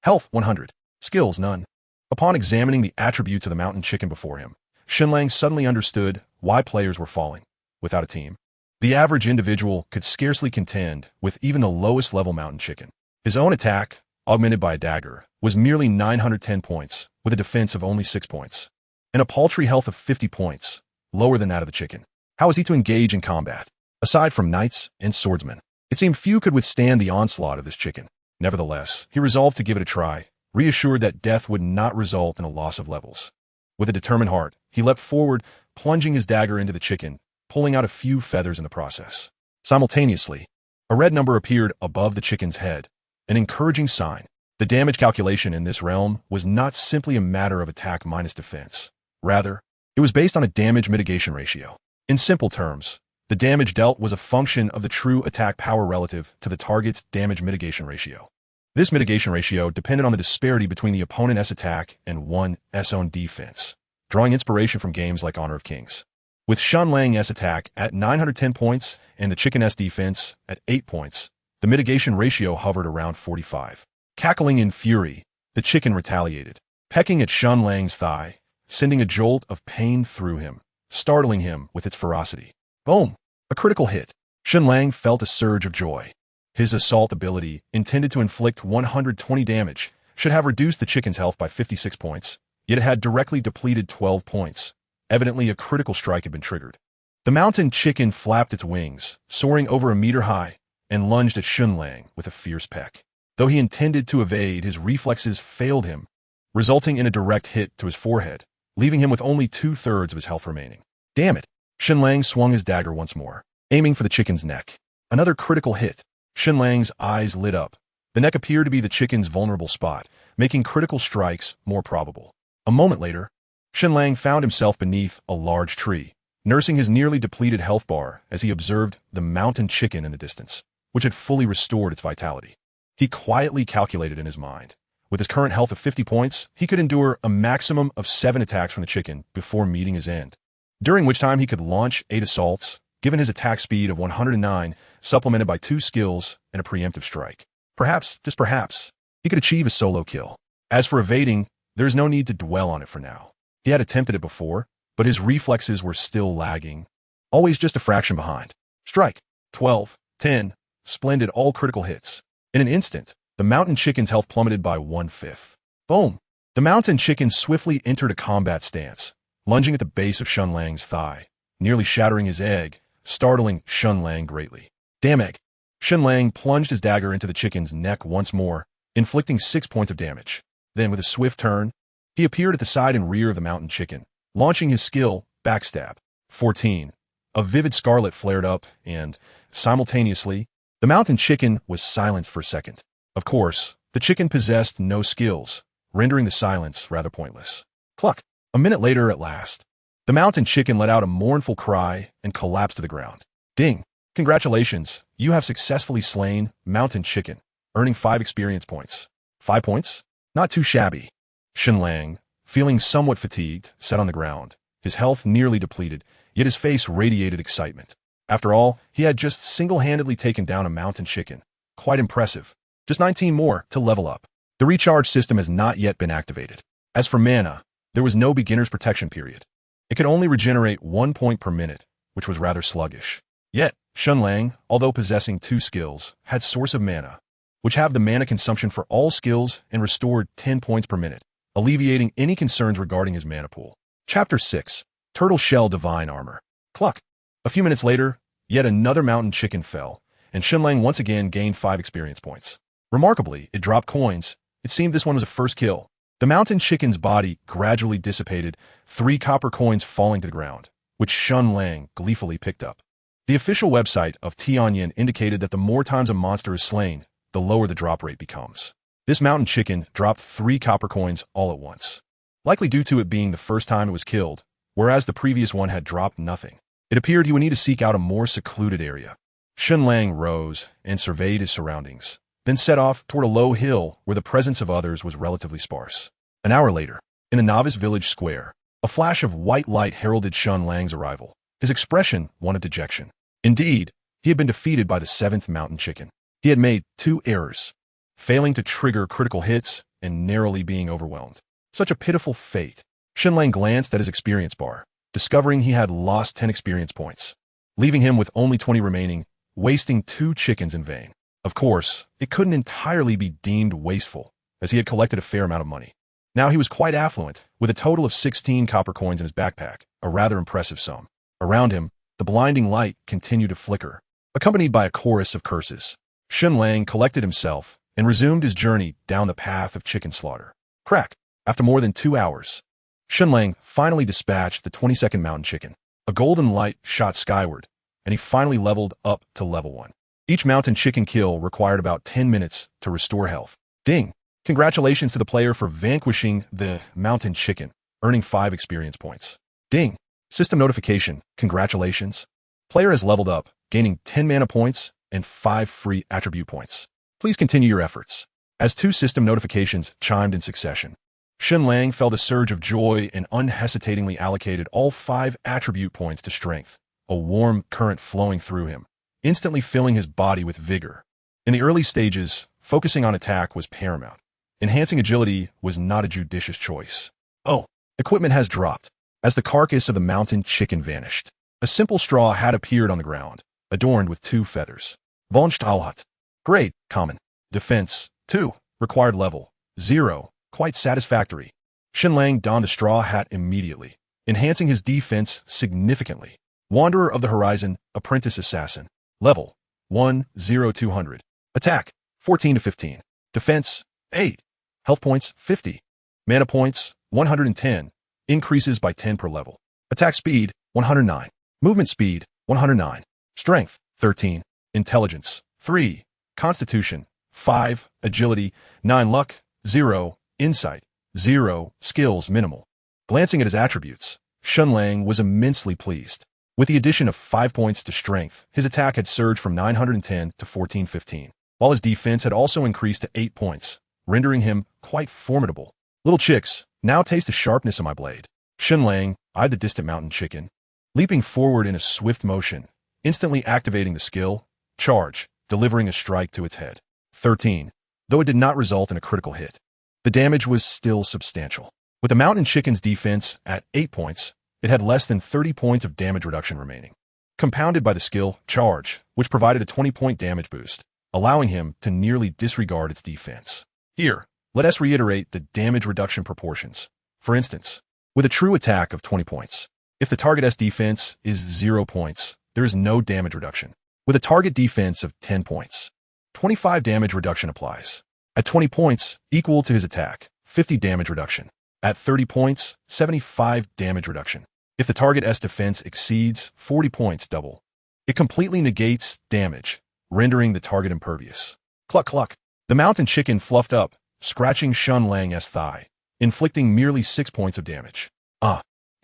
health 100, skills none. Upon examining the attributes of the mountain chicken before him, Shen Lang suddenly understood why players were falling. Without a team, the average individual could scarcely contend with even the lowest level mountain chicken. His own attack, augmented by a dagger, was merely 910 points, with a defense of only 6 points, and a paltry health of 50 points, lower than that of the chicken. How was he to engage in combat? Aside from knights and swordsmen, it seemed few could withstand the onslaught of this chicken. Nevertheless, he resolved to give it a try, reassured that death would not result in a loss of levels. With a determined heart, he leapt forward, plunging his dagger into the chicken, pulling out a few feathers in the process. Simultaneously, a red number appeared above the chicken's head, an encouraging sign. The damage calculation in this realm was not simply a matter of attack minus defense. Rather, it was based on a damage mitigation ratio. In simple terms, the damage dealt was a function of the true attack power relative to the target's damage mitigation ratio. This mitigation ratio depended on the disparity between the opponent's attack and one's own defense, drawing inspiration from games like Honor of Kings. With Shen Lang's attack at 910 points and the chicken's defense at 8 points, the mitigation ratio hovered around 45. Cackling in fury, the chicken retaliated, pecking at Shen Lang's thigh, sending a jolt of pain through him, startling him with its ferocity. Boom! A critical hit. Shen Lang felt a surge of joy. His assault ability, intended to inflict 120 damage, should have reduced the chicken's health by 56 points, yet it had directly depleted 12 points. Evidently, a critical strike had been triggered. The mountain chicken flapped its wings, soaring over a meter high, and lunged at Shen Lang with a fierce peck. Though he intended to evade, his reflexes failed him, resulting in a direct hit to his forehead, leaving him with only 2/3 of his health remaining. Damn it! Shen Lang swung his dagger once more, aiming for the chicken's neck. Another critical hit. Shen Lang's eyes lit up. The neck appeared to be the chicken's vulnerable spot, making critical strikes more probable. A moment later, Shen Lang found himself beneath a large tree, nursing his nearly depleted health bar as he observed the mountain chicken in the distance, which had fully restored its vitality. He quietly calculated in his mind. With his current health of 50 points, he could endure a maximum of 7 attacks from the chicken before meeting his end, during which time he could launch 8 assaults, given his attack speed of 109, supplemented by 2 skills and a preemptive strike. Perhaps, just perhaps, he could achieve a solo kill. As for evading, there is no need to dwell on it for now. He had attempted it before, but his reflexes were still lagging, always just a fraction behind. Strike. 12, 10, splendid, all critical hits. In an instant, the mountain chicken's health plummeted by 1/5. Boom! The mountain chicken swiftly entered a combat stance, lunging at the base of Shen Lang's thigh, nearly shattering his egg, startling Shen Lang greatly. Damn egg! Shen Lang plunged his dagger into the chicken's neck once more, inflicting 6 points of damage. Then, with a swift turn, he appeared at the side and rear of the mountain chicken, launching his skill, Backstab. 14. A vivid scarlet flared up, and, simultaneously, the mountain chicken was silenced for a second. Of course, the chicken possessed no skills, rendering the silence rather pointless. Cluck! A minute later, at last, the mountain chicken let out a mournful cry and collapsed to the ground. Ding! Congratulations, you have successfully slain Mountain Chicken, earning 5 experience points. 5 points? Not too shabby. Shen Lang, feeling somewhat fatigued, sat on the ground, his health nearly depleted, yet his face radiated excitement. After all, he had just single-handedly taken down a mountain chicken. Quite impressive. Just 19 more to level up. The recharge system has not yet been activated. As for mana, there was no beginner's protection period. It could only regenerate 1 point per minute, which was rather sluggish. Yet, Shen Lang, although possessing 2 skills, had Source of Mana, which have the mana consumption for all skills and restored 10 points per minute, alleviating any concerns regarding his mana pool. Chapter 6. Turtle Shell Divine Armor. Cluck. A few minutes later, yet another mountain chicken fell, and Shen Lang once again gained 5 experience points. Remarkably, it dropped coins. It seemed this one was a first kill. The mountain chicken's body gradually dissipated, 3 copper coins falling to the ground, which Shen Lang gleefully picked up. The official website of Tian Yan indicated that the more times a monster is slain, the lower the drop rate becomes. This mountain chicken dropped 3 copper coins all at once, likely due to it being the first time it was killed, whereas the previous one had dropped nothing. It appeared he would need to seek out a more secluded area. Shen Lang rose and surveyed his surroundings, then set off toward a low hill where the presence of others was relatively sparse. An hour later, in the novice village square, a flash of white light heralded Shen Lang's arrival. His expression one of dejection. Indeed, he had been defeated by the 7th mountain chicken. He had made 2 errors, failing to trigger critical hits and narrowly being overwhelmed. Such a pitiful fate. Shen Lang glanced at his experience bar, discovering he had lost 10 experience points, leaving him with only 20 remaining, wasting 2 chickens in vain. Of course, it couldn't entirely be deemed wasteful, as he had collected a fair amount of money. Now he was quite affluent, with a total of 16 copper coins in his backpack, a rather impressive sum. Around him, the blinding light continued to flicker, accompanied by a chorus of curses. Shen Lang collected himself and resumed his journey down the path of chicken slaughter. Crack! After more than 2 hours, Shen Lang finally dispatched the 22nd mountain chicken. A golden light shot skyward, and he finally leveled up to level 1. Each mountain chicken kill required about 10 minutes to restore health. Ding! Congratulations to the player for vanquishing the mountain chicken, earning 5 experience points. Ding! System notification, congratulations. Player has leveled up, gaining 10 mana points and 5 free attribute points. Please continue your efforts. As 2 system notifications chimed in succession, Shen Lang felt a surge of joy and unhesitatingly allocated all 5 attribute points to strength, a warm current flowing through him, instantly filling his body with vigor. In the early stages, focusing on attack was paramount. Enhancing agility was not a judicious choice. Oh, equipment has dropped. As the carcass of the mountain chicken vanished, a simple straw hat appeared on the ground, adorned with 2 feathers. Vonstahlhat. Great, common. Defense, 2. Required level, 0. Quite satisfactory. Shen Lang donned the straw hat immediately, enhancing his defense significantly. Wanderer of the Horizon, Apprentice Assassin. Level, 10200. Attack, 14 to 15. Defense, 8. Health points, 50. Mana points, 110. Increases by 10 per level. Attack speed, 109. Movement speed, 109. Strength, 13. Intelligence, 3. Constitution, 5. Agility, 9. Luck, 0. Insight, 0. Skills, minimal. Glancing at his attributes, Shen Lang was immensely pleased. With the addition of 5 points to strength, his attack had surged from 910 to 1415, while his defense had also increased to 8 points, rendering him quite formidable. Little chicks, now taste the sharpness of my blade. Shen Lang eyed the distant mountain chicken, leaping forward in a swift motion, instantly activating the skill, Charge, delivering a strike to its head. 13. Though it did not result in a critical hit, the damage was still substantial. With the mountain chicken's defense at 8 points, it had less than 30 points of damage reduction remaining, compounded by the skill, Charge, which provided a 20-point damage boost, allowing him to nearly disregard its defense. Here, let us reiterate the damage reduction proportions. For instance, with a true attack of 20 points, if the target's defense is 0 points, there is no damage reduction. With a target defense of 10 points, 25 damage reduction applies. At 20 points, equal to his attack, 50 damage reduction. At 30 points, 75 damage reduction. If the target's defense exceeds 40 points, double. It completely negates damage, rendering the target impervious. Cluck cluck. The mountain chicken fluffed up, scratching Shen Lang's thigh, inflicting merely 6 points of damage.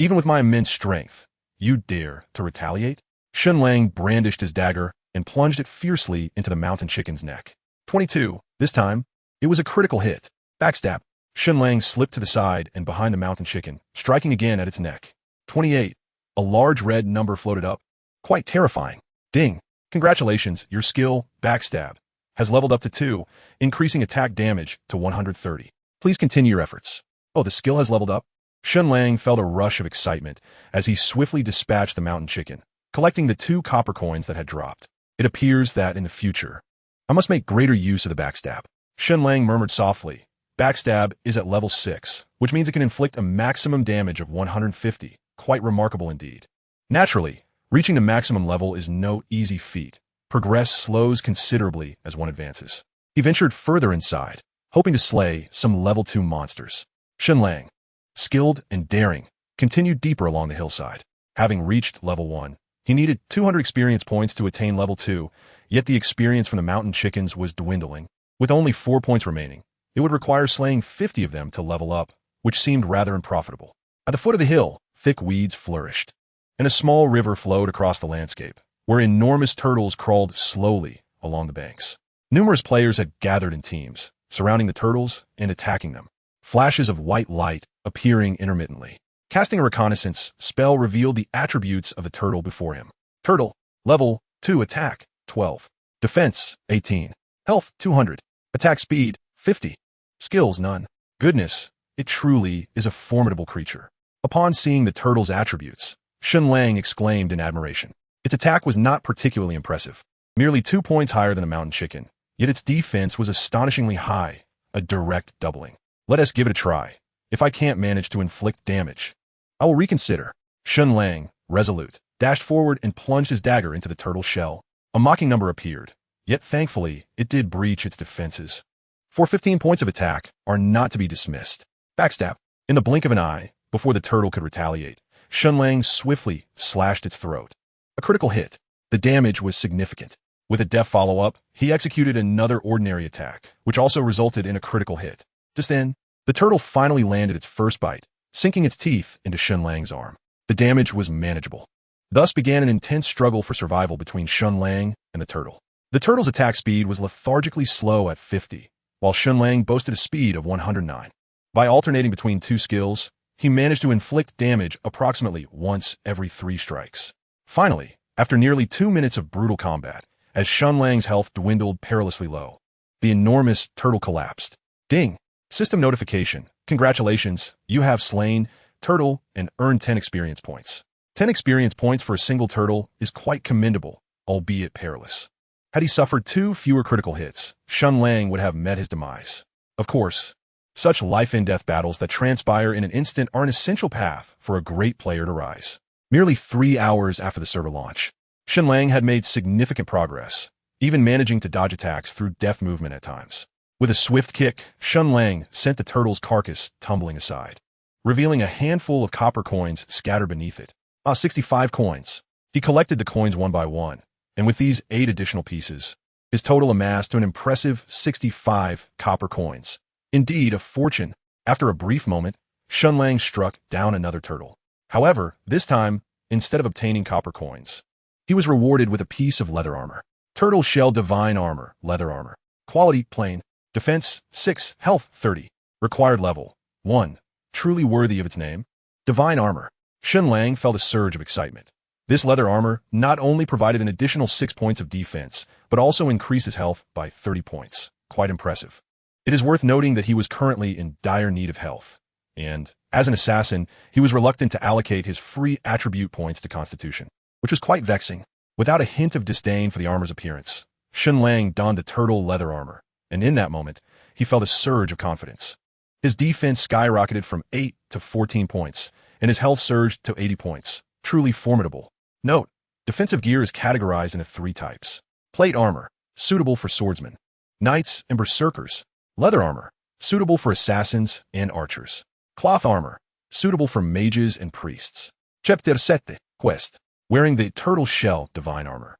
Even with my immense strength, you dare to retaliate? Shen Lang brandished his dagger and plunged it fiercely into the mountain chicken's neck. 22. This time, It was a critical hit. Backstab. Shen Lang slipped to the side and behind the mountain chicken, striking again at its neck. 28. A large red number floated up. Quite terrifying. Ding. Congratulations, your skill, Backstab, has leveled up to 2, increasing attack damage to 130. Please continue your efforts. Oh, the skill has leveled up? Shen Lang felt a rush of excitement as he swiftly dispatched the mountain chicken, collecting the 2 copper coins that had dropped. It appears that in the future, I must make greater use of the Backstab. Shen Lang murmured softly. Backstab is at level 6, which means it can inflict a maximum damage of 150. Quite remarkable indeed. Naturally, reaching the maximum level is no easy feat. Progress slows considerably as one advances. He ventured further inside, hoping to slay some level 2 monsters. Shen Lang, skilled and daring, continued deeper along the hillside. Having reached level 1, he needed 200 experience points to attain level 2, yet the experience from the mountain chickens was dwindling. With only 4 points remaining, it would require slaying 50 of them to level up, which seemed rather unprofitable. At the foot of the hill, thick weeds flourished, and a small river flowed across the landscape, where enormous turtles crawled slowly along the banks. Numerous players had gathered in teams, surrounding the turtles and attacking them. Flashes of white light appearing intermittently. Casting a reconnaissance spell revealed the attributes of the turtle before him. Turtle, level 2 attack, 12. Defense, 18. Health, 200. Attack speed, 50. Skills, none. Goodness, it truly is a formidable creature. Upon seeing the turtle's attributes, Shen Lang exclaimed in admiration. Its attack was not particularly impressive, merely 2 points higher than a mountain chicken, yet its defense was astonishingly high, a direct doubling. Let us give it a try. If I can't manage to inflict damage, I will reconsider. Shen Lang, resolute, dashed forward and plunged his dagger into the turtle's shell. A mocking number appeared, yet thankfully it did breach its defenses. For 15 points of attack are not to be dismissed. Backstab. In the blink of an eye, before the turtle could retaliate, Shen Lang swiftly slashed its throat. A critical hit. The damage was significant. With a deft follow-up, he executed another ordinary attack, which also resulted in a critical hit. Just then, the turtle finally landed its first bite, sinking its teeth into Shen Lang's arm. The damage was manageable. Thus began an intense struggle for survival between Shen Lang and the turtle. The turtle's attack speed was lethargically slow at 50, while Shen Lang boasted a speed of 109. By alternating between 2 skills, he managed to inflict damage approximately once every 3 strikes. Finally, after nearly 2 minutes of brutal combat, as Shen Lang's health dwindled perilously low, the enormous turtle collapsed. Ding! System notification. Congratulations, you have slain turtle and earned 10 experience points. 10 experience points for a single turtle is quite commendable, albeit perilous. Had he suffered 2 fewer critical hits, Shen Lang would have met his demise. Of course, such life-and-death battles that transpire in an instant are an essential path for a great player to rise. Merely 3 hours after the server launch, Shen Lang had made significant progress, even managing to dodge attacks through deft movement at times. With a swift kick, Shen Lang sent the turtle's carcass tumbling aside, revealing a handful of copper coins scattered beneath it. 65 coins. He collected the coins one by one, and with these 8 additional pieces, his total amassed to an impressive 65 copper coins. Indeed, a fortune. After a brief moment, Shen Lang struck down another turtle. However, this time, instead of obtaining copper coins, he was rewarded with a piece of leather armor. Turtle Shell Divine Armor, Leather Armor. Quality, plain. Defense, 6. Health, 30. Required level, 1. Truly worthy of its name. Divine Armor. Shen Lang felt a surge of excitement. This leather armor not only provided an additional 6 points of defense, but also increased his health by 30 points. Quite impressive. It is worth noting that he was currently in dire need of health, and, as an assassin, he was reluctant to allocate his free attribute points to Constitution, which was quite vexing. Without a hint of disdain for the armor's appearance, Shen Lang donned the turtle leather armor, and in that moment, he felt a surge of confidence. His defense skyrocketed from 8 to 14 points, and his health surged to 80 points. Truly formidable. Note, defensive gear is categorized into 3 types. Plate armor, suitable for swordsmen. Knights and berserkers. Leather armor, suitable for assassins and archers. Cloth armor, suitable for mages and priests. Chapter 7, Quest. Wearing the turtle shell divine armor,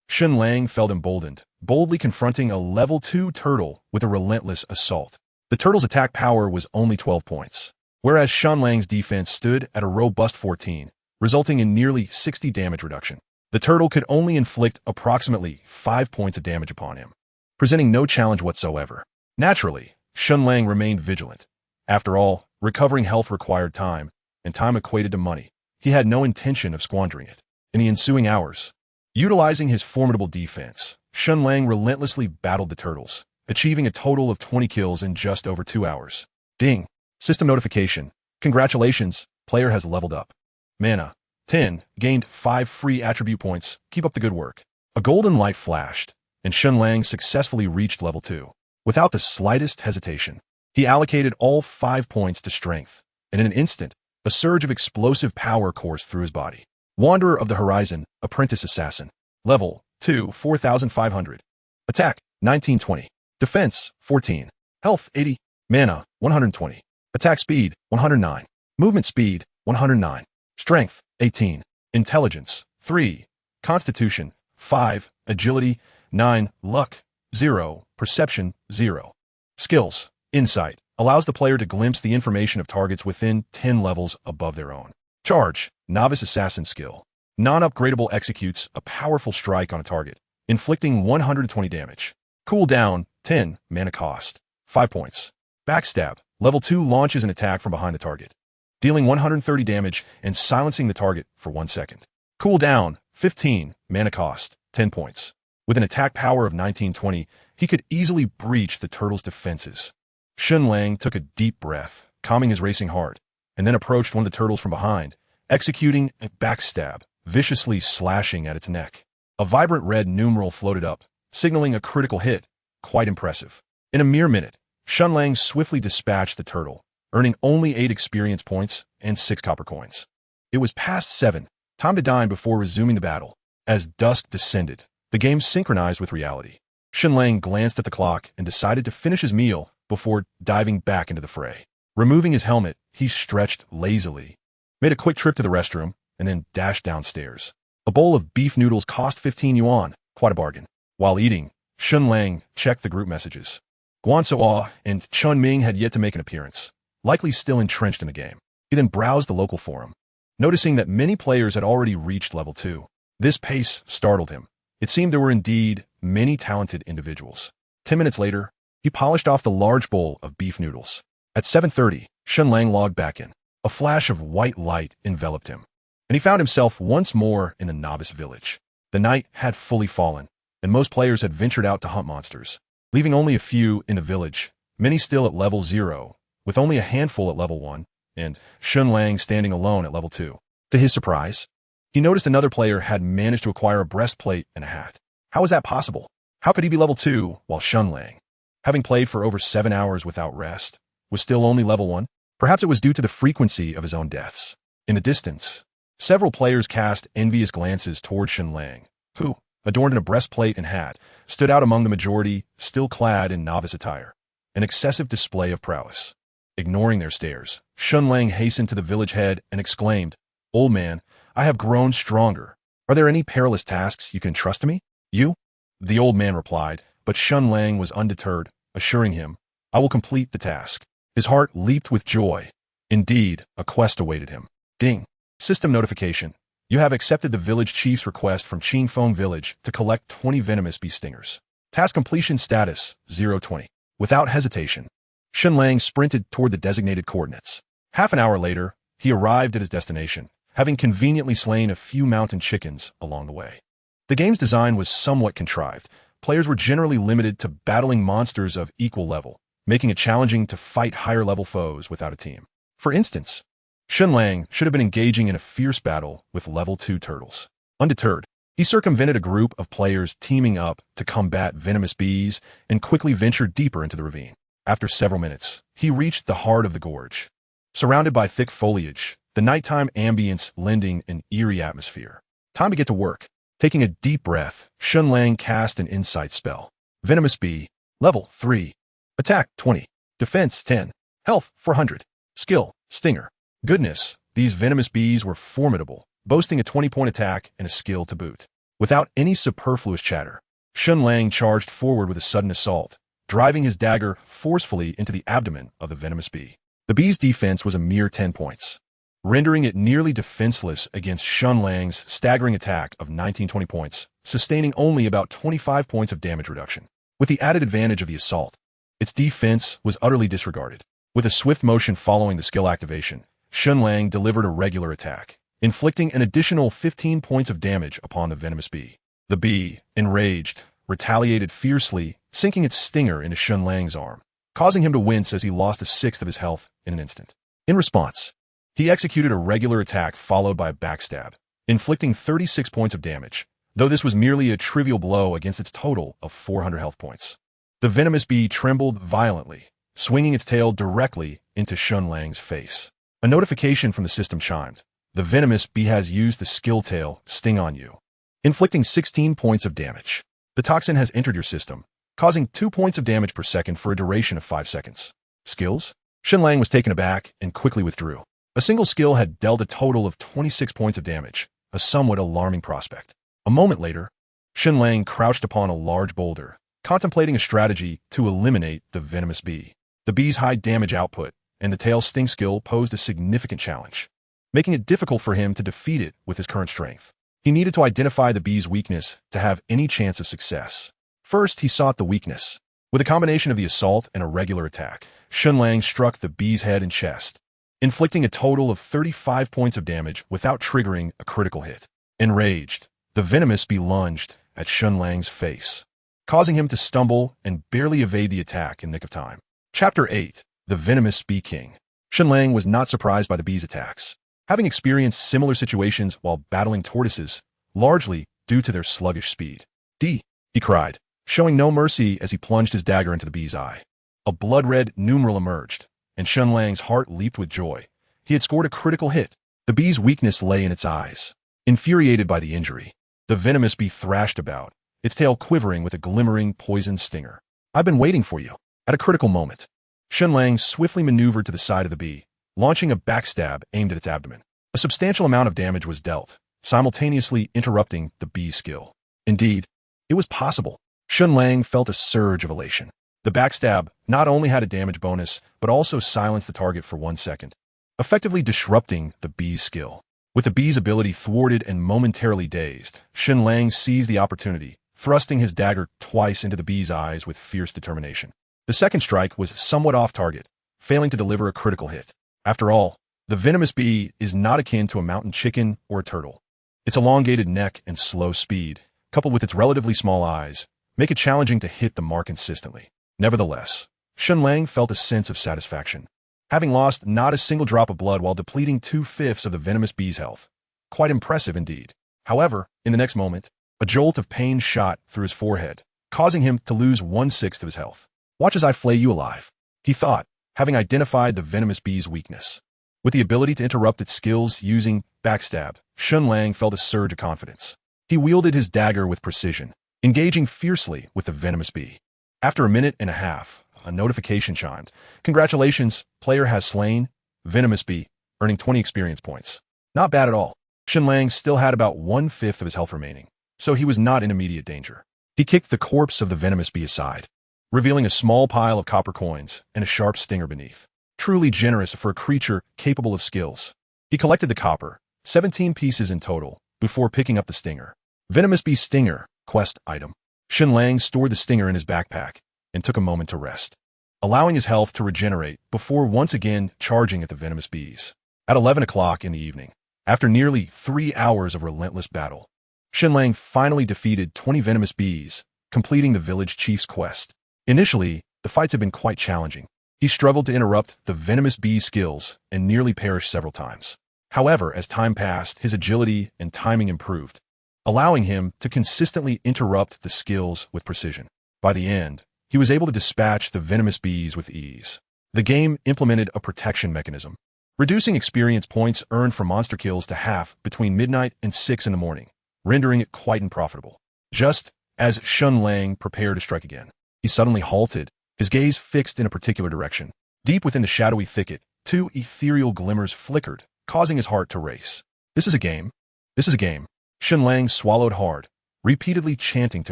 Shen Lang felt emboldened, boldly confronting a level 2 turtle with a relentless assault. The turtle's attack power was only 12 points, whereas Shen Lang's defense stood at a robust 14, resulting in nearly 60 damage reduction. The turtle could only inflict approximately 5 points of damage upon him, presenting no challenge whatsoever. Naturally, Shen Lang remained vigilant. After all, recovering health required time, and time equated to money. He had no intention of squandering it. In the ensuing hours, utilizing his formidable defense, Shen Lang relentlessly battled the turtles, achieving a total of 20 kills in just over 2 hours. Ding! System notification. Congratulations, player has leveled up. Mana. 10. Gained 5 free attribute points. Keep up the good work. A golden light flashed, and Shen Lang successfully reached level 2. Without the slightest hesitation, he allocated all 5 points to strength, and in an instant, a surge of explosive power coursed through his body. Wanderer of the Horizon, Apprentice Assassin. Level 2, 4,500. Attack, 1920. Defense, 14. Health, 80. Mana, 120. Attack speed, 109. Movement speed, 109. Strength, 18. Intelligence, 3. Constitution, 5. Agility, 9. Luck, 0. Perception, 0. Skills, Insight. Allows the player to glimpse the information of targets within 10 levels above their own. Charge, Novice Assassin skill. Non-upgradable executes a powerful strike on a target, inflicting 120 damage. Cooldown, 10. Mana cost, 5 points. Backstab, level 2 launches an attack from behind the target, dealing 130 damage and silencing the target for 1 second. Cooldown, 15. Mana cost, 10 points. With an attack power of 1920, he could easily breach the turtle's defenses. Shen Lang took a deep breath, calming his racing heart, and then approached one of the turtles from behind, executing a backstab, viciously slashing at its neck. A vibrant red numeral floated up, signaling a critical hit. Quite impressive. In a mere minute, Shen Lang swiftly dispatched the turtle, earning only 8 experience points and 6 copper coins. It was past 7, time to dine before resuming the battle. As dusk descended, the game synchronized with reality. Shen Lang glanced at the clock and decided to finish his meal before diving back into the fray. Removing his helmet, he stretched lazily, made a quick trip to the restroom, and then dashed downstairs. A bowl of beef noodles cost 15 yuan, quite a bargain. While eating, Shen Lang checked the group messages. Guan Suo and Chun Ming had yet to make an appearance, likely still entrenched in the game. He then browsed the local forum, noticing that many players had already reached level 2. This pace startled him. It seemed there were indeed many talented individuals. 10 minutes later, he polished off the large bowl of beef noodles. At 7:30, Shen Lang logged back in. A flash of white light enveloped him, and he found himself once more in the novice village. The night had fully fallen, and most players had ventured out to hunt monsters, leaving only a few in the village, many still at level 0, with only a handful at level 1, and Shen Lang standing alone at level 2. To his surprise, he noticed another player had managed to acquire a breastplate and a hat. How was that possible? How could he be level 2 while Shen Lang, having played for over 7 hours without rest, was still only level 1? Perhaps it was due to the frequency of his own deaths. In the distance, several players cast envious glances toward Shen Lang, who, adorned in a breastplate and hat, stood out among the majority, still clad in novice attire, an excessive display of prowess. Ignoring their stares, Shen Lang hastened to the village head and exclaimed, "Old man, I have grown stronger. Are there any perilous tasks you can entrust to me?" "You?" The old man replied, but Shen Lang was undeterred, assuring him, "I will complete the task." His heart leaped with joy. Indeed, a quest awaited him. Ding! System notification. You have accepted the village chief's request from Qingfeng Village to collect 20 venomous bee stingers. Task completion status, 020. Without hesitation, Shen Lang sprinted toward the designated coordinates. Half an hour later, he arrived at his destination, having conveniently slain a few mountain chickens along the way. The game's design was somewhat contrived. Players were generally limited to battling monsters of equal level, making it challenging to fight higher-level foes without a team. For instance, Shen Lang should have been engaging in a fierce battle with level 2 turtles. Undeterred, he circumvented a group of players teaming up to combat venomous bees and quickly ventured deeper into the ravine. After several minutes, he reached the heart of the gorge. Surrounded by thick foliage, the nighttime ambience lending an eerie atmosphere. Time to get to work. Taking a deep breath, Shen Lang cast an insight spell. Venomous bee, level 3. Attack, 20. Defense, 10. Health, 400. Skill, stinger. Goodness, these venomous bees were formidable, boasting a 20-point attack and a skill to boot. Without any superfluous chatter, Shen Lang charged forward with a sudden assault, driving his dagger forcefully into the abdomen of the venomous bee. The bee's defense was a mere 10 points, rendering it nearly defenseless against Shen Lang's staggering attack of 1920 points, sustaining only about 25 points of damage reduction. With the added advantage of the assault, Its defense was utterly disregarded. With a swift motion following the skill activation, Shen Lang delivered a regular attack, inflicting an additional 15 points of damage upon the venomous bee. The bee, enraged, retaliated fiercely, sinking its stinger into Shen Lang's arm, causing him to wince as he lost a sixth of his health in an instant. In response, he executed a regular attack followed by a backstab, inflicting 36 points of damage, though this was merely a trivial blow against its total of 400 health points. The venomous bee trembled violently, swinging its tail directly into Shen Lang's face. A notification from the system chimed. The venomous bee has used the skill tail Sting on you, inflicting 16 points of damage. The toxin has entered your system, causing 2 points of damage per second for a duration of 5 seconds. Skills? Shen Lang was taken aback and quickly withdrew. A single skill had dealt a total of 26 points of damage, a somewhat alarming prospect. A moment later, Shen Lang crouched upon a large boulder, contemplating a strategy to eliminate the venomous bee. The bee's high damage output and the tail sting skill posed a significant challenge, making it difficult for him to defeat it with his current strength. He needed to identify the bee's weakness to have any chance of success. First, he sought the weakness. With a combination of the assault and a regular attack, Shen Lang struck the bee's head and chest, inflicting a total of 35 points of damage without triggering a critical hit. Enraged, the venomous bee lunged at Shen Lang's face, causing him to stumble and barely evade the attack in the nick of time. Chapter 8. The Venomous Bee King. Shen Lang was not surprised by the bee's attacks, having experienced similar situations while battling tortoises, largely due to their sluggish speed. "D," he cried, showing no mercy as he plunged his dagger into the bee's eye. A blood-red numeral emerged, and Shen Lang's heart leaped with joy. He had scored a critical hit. The bee's weakness lay in its eyes. Infuriated by the injury, the venomous bee thrashed about, its tail quivering with a glimmering poison stinger. "I've been waiting for you." At a critical moment, Shen Lang swiftly maneuvered to the side of the bee, launching a backstab aimed at its abdomen. A substantial amount of damage was dealt, simultaneously interrupting the bee's skill. Indeed, it was possible. Shen Lang felt a surge of elation. The backstab not only had a damage bonus, but also silenced the target for 1 second, effectively disrupting the bee's skill. With the bee's ability thwarted and momentarily dazed, Shen Lang seized the opportunity, thrusting his dagger twice into the bee's eyes with fierce determination. The second strike was somewhat off target, failing to deliver a critical hit. After all, the venomous bee is not akin to a mountain chicken or a turtle. Its elongated neck and slow speed, coupled with its relatively small eyes, make it challenging to hit the mark consistently. Nevertheless, Shen Lang felt a sense of satisfaction, having lost not a single drop of blood while depleting 2/5 of the venomous bee's health. Quite impressive indeed. However, in the next moment, a jolt of pain shot through his forehead, causing him to lose 1/6 of his health. "Watch as I flay you alive," he thought, having identified the venomous bee's weakness. With the ability to interrupt its skills using backstab, Shen Lang felt a surge of confidence. He wielded his dagger with precision, engaging fiercely with the venomous bee. After a minute and a half, a notification chimed. "Congratulations, player has slain venomous bee, earning 20 experience points." Not bad at all. Shen Lang still had about 1/5 of his health remaining, so he was not in immediate danger. He kicked the corpse of the venomous bee aside, revealing a small pile of copper coins and a sharp stinger beneath. Truly generous for a creature capable of skills. He collected the copper, 17 pieces in total, before picking up the stinger. Venomous bee stinger, quest item. Shen Lang stored the stinger in his backpack and took a moment to rest, allowing his health to regenerate before once again charging at the venomous bees. At 11 o'clock in the evening, after nearly 3 hours of relentless battle, Shen Lang finally defeated 20 venomous bees, completing the village chief's quest. Initially, the fights had been quite challenging. He struggled to interrupt the venomous bee's skills and nearly perished several times. However, as time passed, his agility and timing improved, allowing him to consistently interrupt the skills with precision. By the end, he was able to dispatch the venomous bees with ease. The game implemented a protection mechanism, reducing experience points earned for monster kills to half between midnight and 6 in the morning, rendering it quite unprofitable. Just as Shen Lang prepared to strike again, he suddenly halted, his gaze fixed in a particular direction. Deep within the shadowy thicket, 2 ethereal glimmers flickered, causing his heart to race. "This is a game. This is a game." Shen Lang swallowed hard, repeatedly chanting to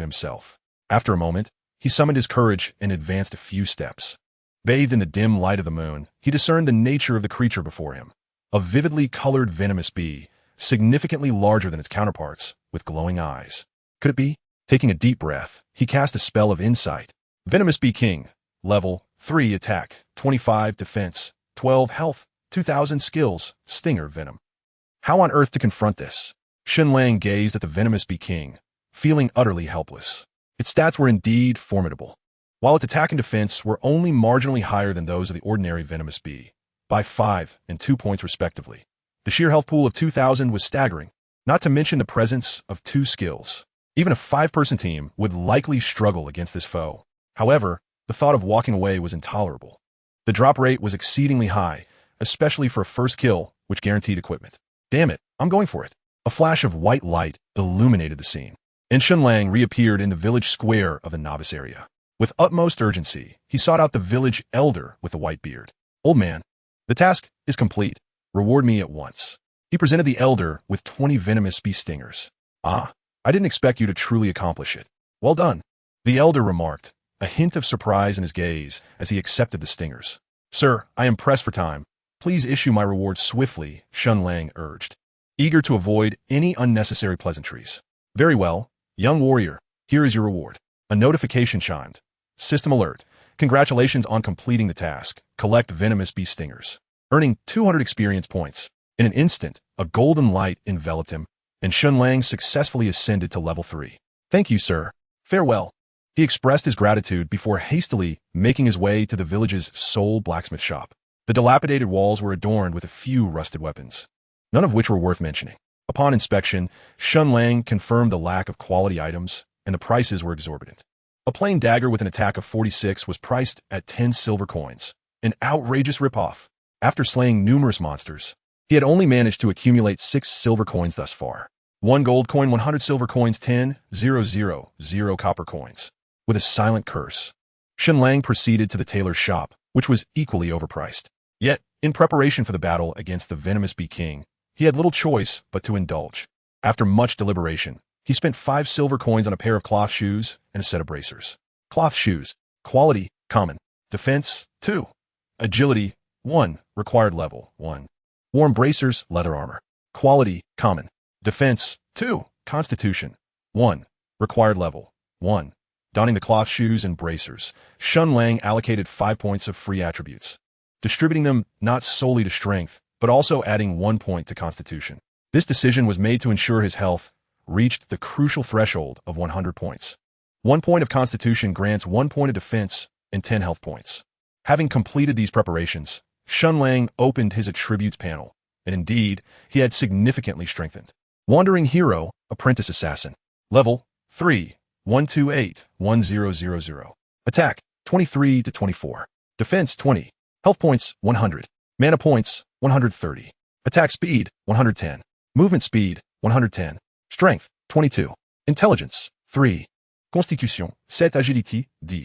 himself. After a moment, he summoned his courage and advanced a few steps. Bathed in the dim light of the moon, he discerned the nature of the creature before him. A vividly colored venomous bee, significantly larger than its counterparts, with glowing eyes. Could it be? Taking a deep breath, he cast a spell of insight. "Venomous Bee King, Level 3 attack, 25 defense, 12 health, 2000 skills, stinger venom. How on earth to confront this? Shen Lang gazed at the venomous bee king, feeling utterly helpless. Its stats were indeed formidable, while its attack and defense were only marginally higher than those of the ordinary venomous bee, by 5 and 2 points respectively. The sheer health pool of 2,000 was staggering, not to mention the presence of 2 skills. Even a 5-person team would likely struggle against this foe. However, the thought of walking away was intolerable. The drop rate was exceedingly high, especially for a first kill, which guaranteed equipment. Damn it, I'm going for it. A flash of white light illuminated the scene, and Shen Lang reappeared in the village square of the novice area. With utmost urgency, he sought out the village elder with the white beard. Old man, the task is complete. Reward me at once. He presented the elder with 20 venomous bee stingers. Ah, I didn't expect you to truly accomplish it. Well done, the elder remarked, a hint of surprise in his gaze as he accepted the stingers. Sir, I am pressed for time. Please issue my reward swiftly, Shen Lang urged, eager to avoid any unnecessary pleasantries. Very well, young warrior, here is your reward. A notification chimed. System alert. Congratulations on completing the task. Collect venomous bee stingers. Earning 200 experience points. In an instant, a golden light enveloped him, and Shen Lang successfully ascended to level 3. Thank you, sir. Farewell. He expressed his gratitude before hastily making his way to the village's sole blacksmith shop. The dilapidated walls were adorned with a few rusted weapons, none of which were worth mentioning. Upon inspection, Shen Lang confirmed the lack of quality items, and the prices were exorbitant. A plain dagger with an attack of 46 was priced at 10 silver coins, an outrageous ripoff. After slaying numerous monsters, he had only managed to accumulate 6 silver coins thus far. 1 gold coin, 100 silver coins, 10,000 copper coins. With a silent curse, Shen Lang proceeded to the tailor's shop, which was equally overpriced. Yet, in preparation for the battle against the venomous bee king, he had little choice but to indulge. After much deliberation, he spent 5 silver coins on a pair of cloth shoes and a set of bracers. Cloth shoes, quality, common. Defense, 2. Agility, 1. Required level, 1. Warm bracers, leather armor. Quality, common. Defense, 2. Constitution, 1. Required level, 1. Donning the cloth shoes and bracers, Shen Lang allocated 5 points of free attributes, distributing them not solely to strength, but also adding 1 point to constitution. This decision was made to ensure his health reached the crucial threshold of 100 points. 1 point of constitution grants 1 point of defense and 10 health points. Having completed these preparations, Shen Lang opened his attributes panel, and indeed, he had significantly strengthened. Wandering Hero, Apprentice Assassin. Level 3, 128, 1000. Attack, 23 to 24. Defense, 20. Health points, 100. Mana points, 130. Attack speed, 110. Movement speed, 110. Strength, 22. Intelligence, 3. Constitution, 7. Agility, 10.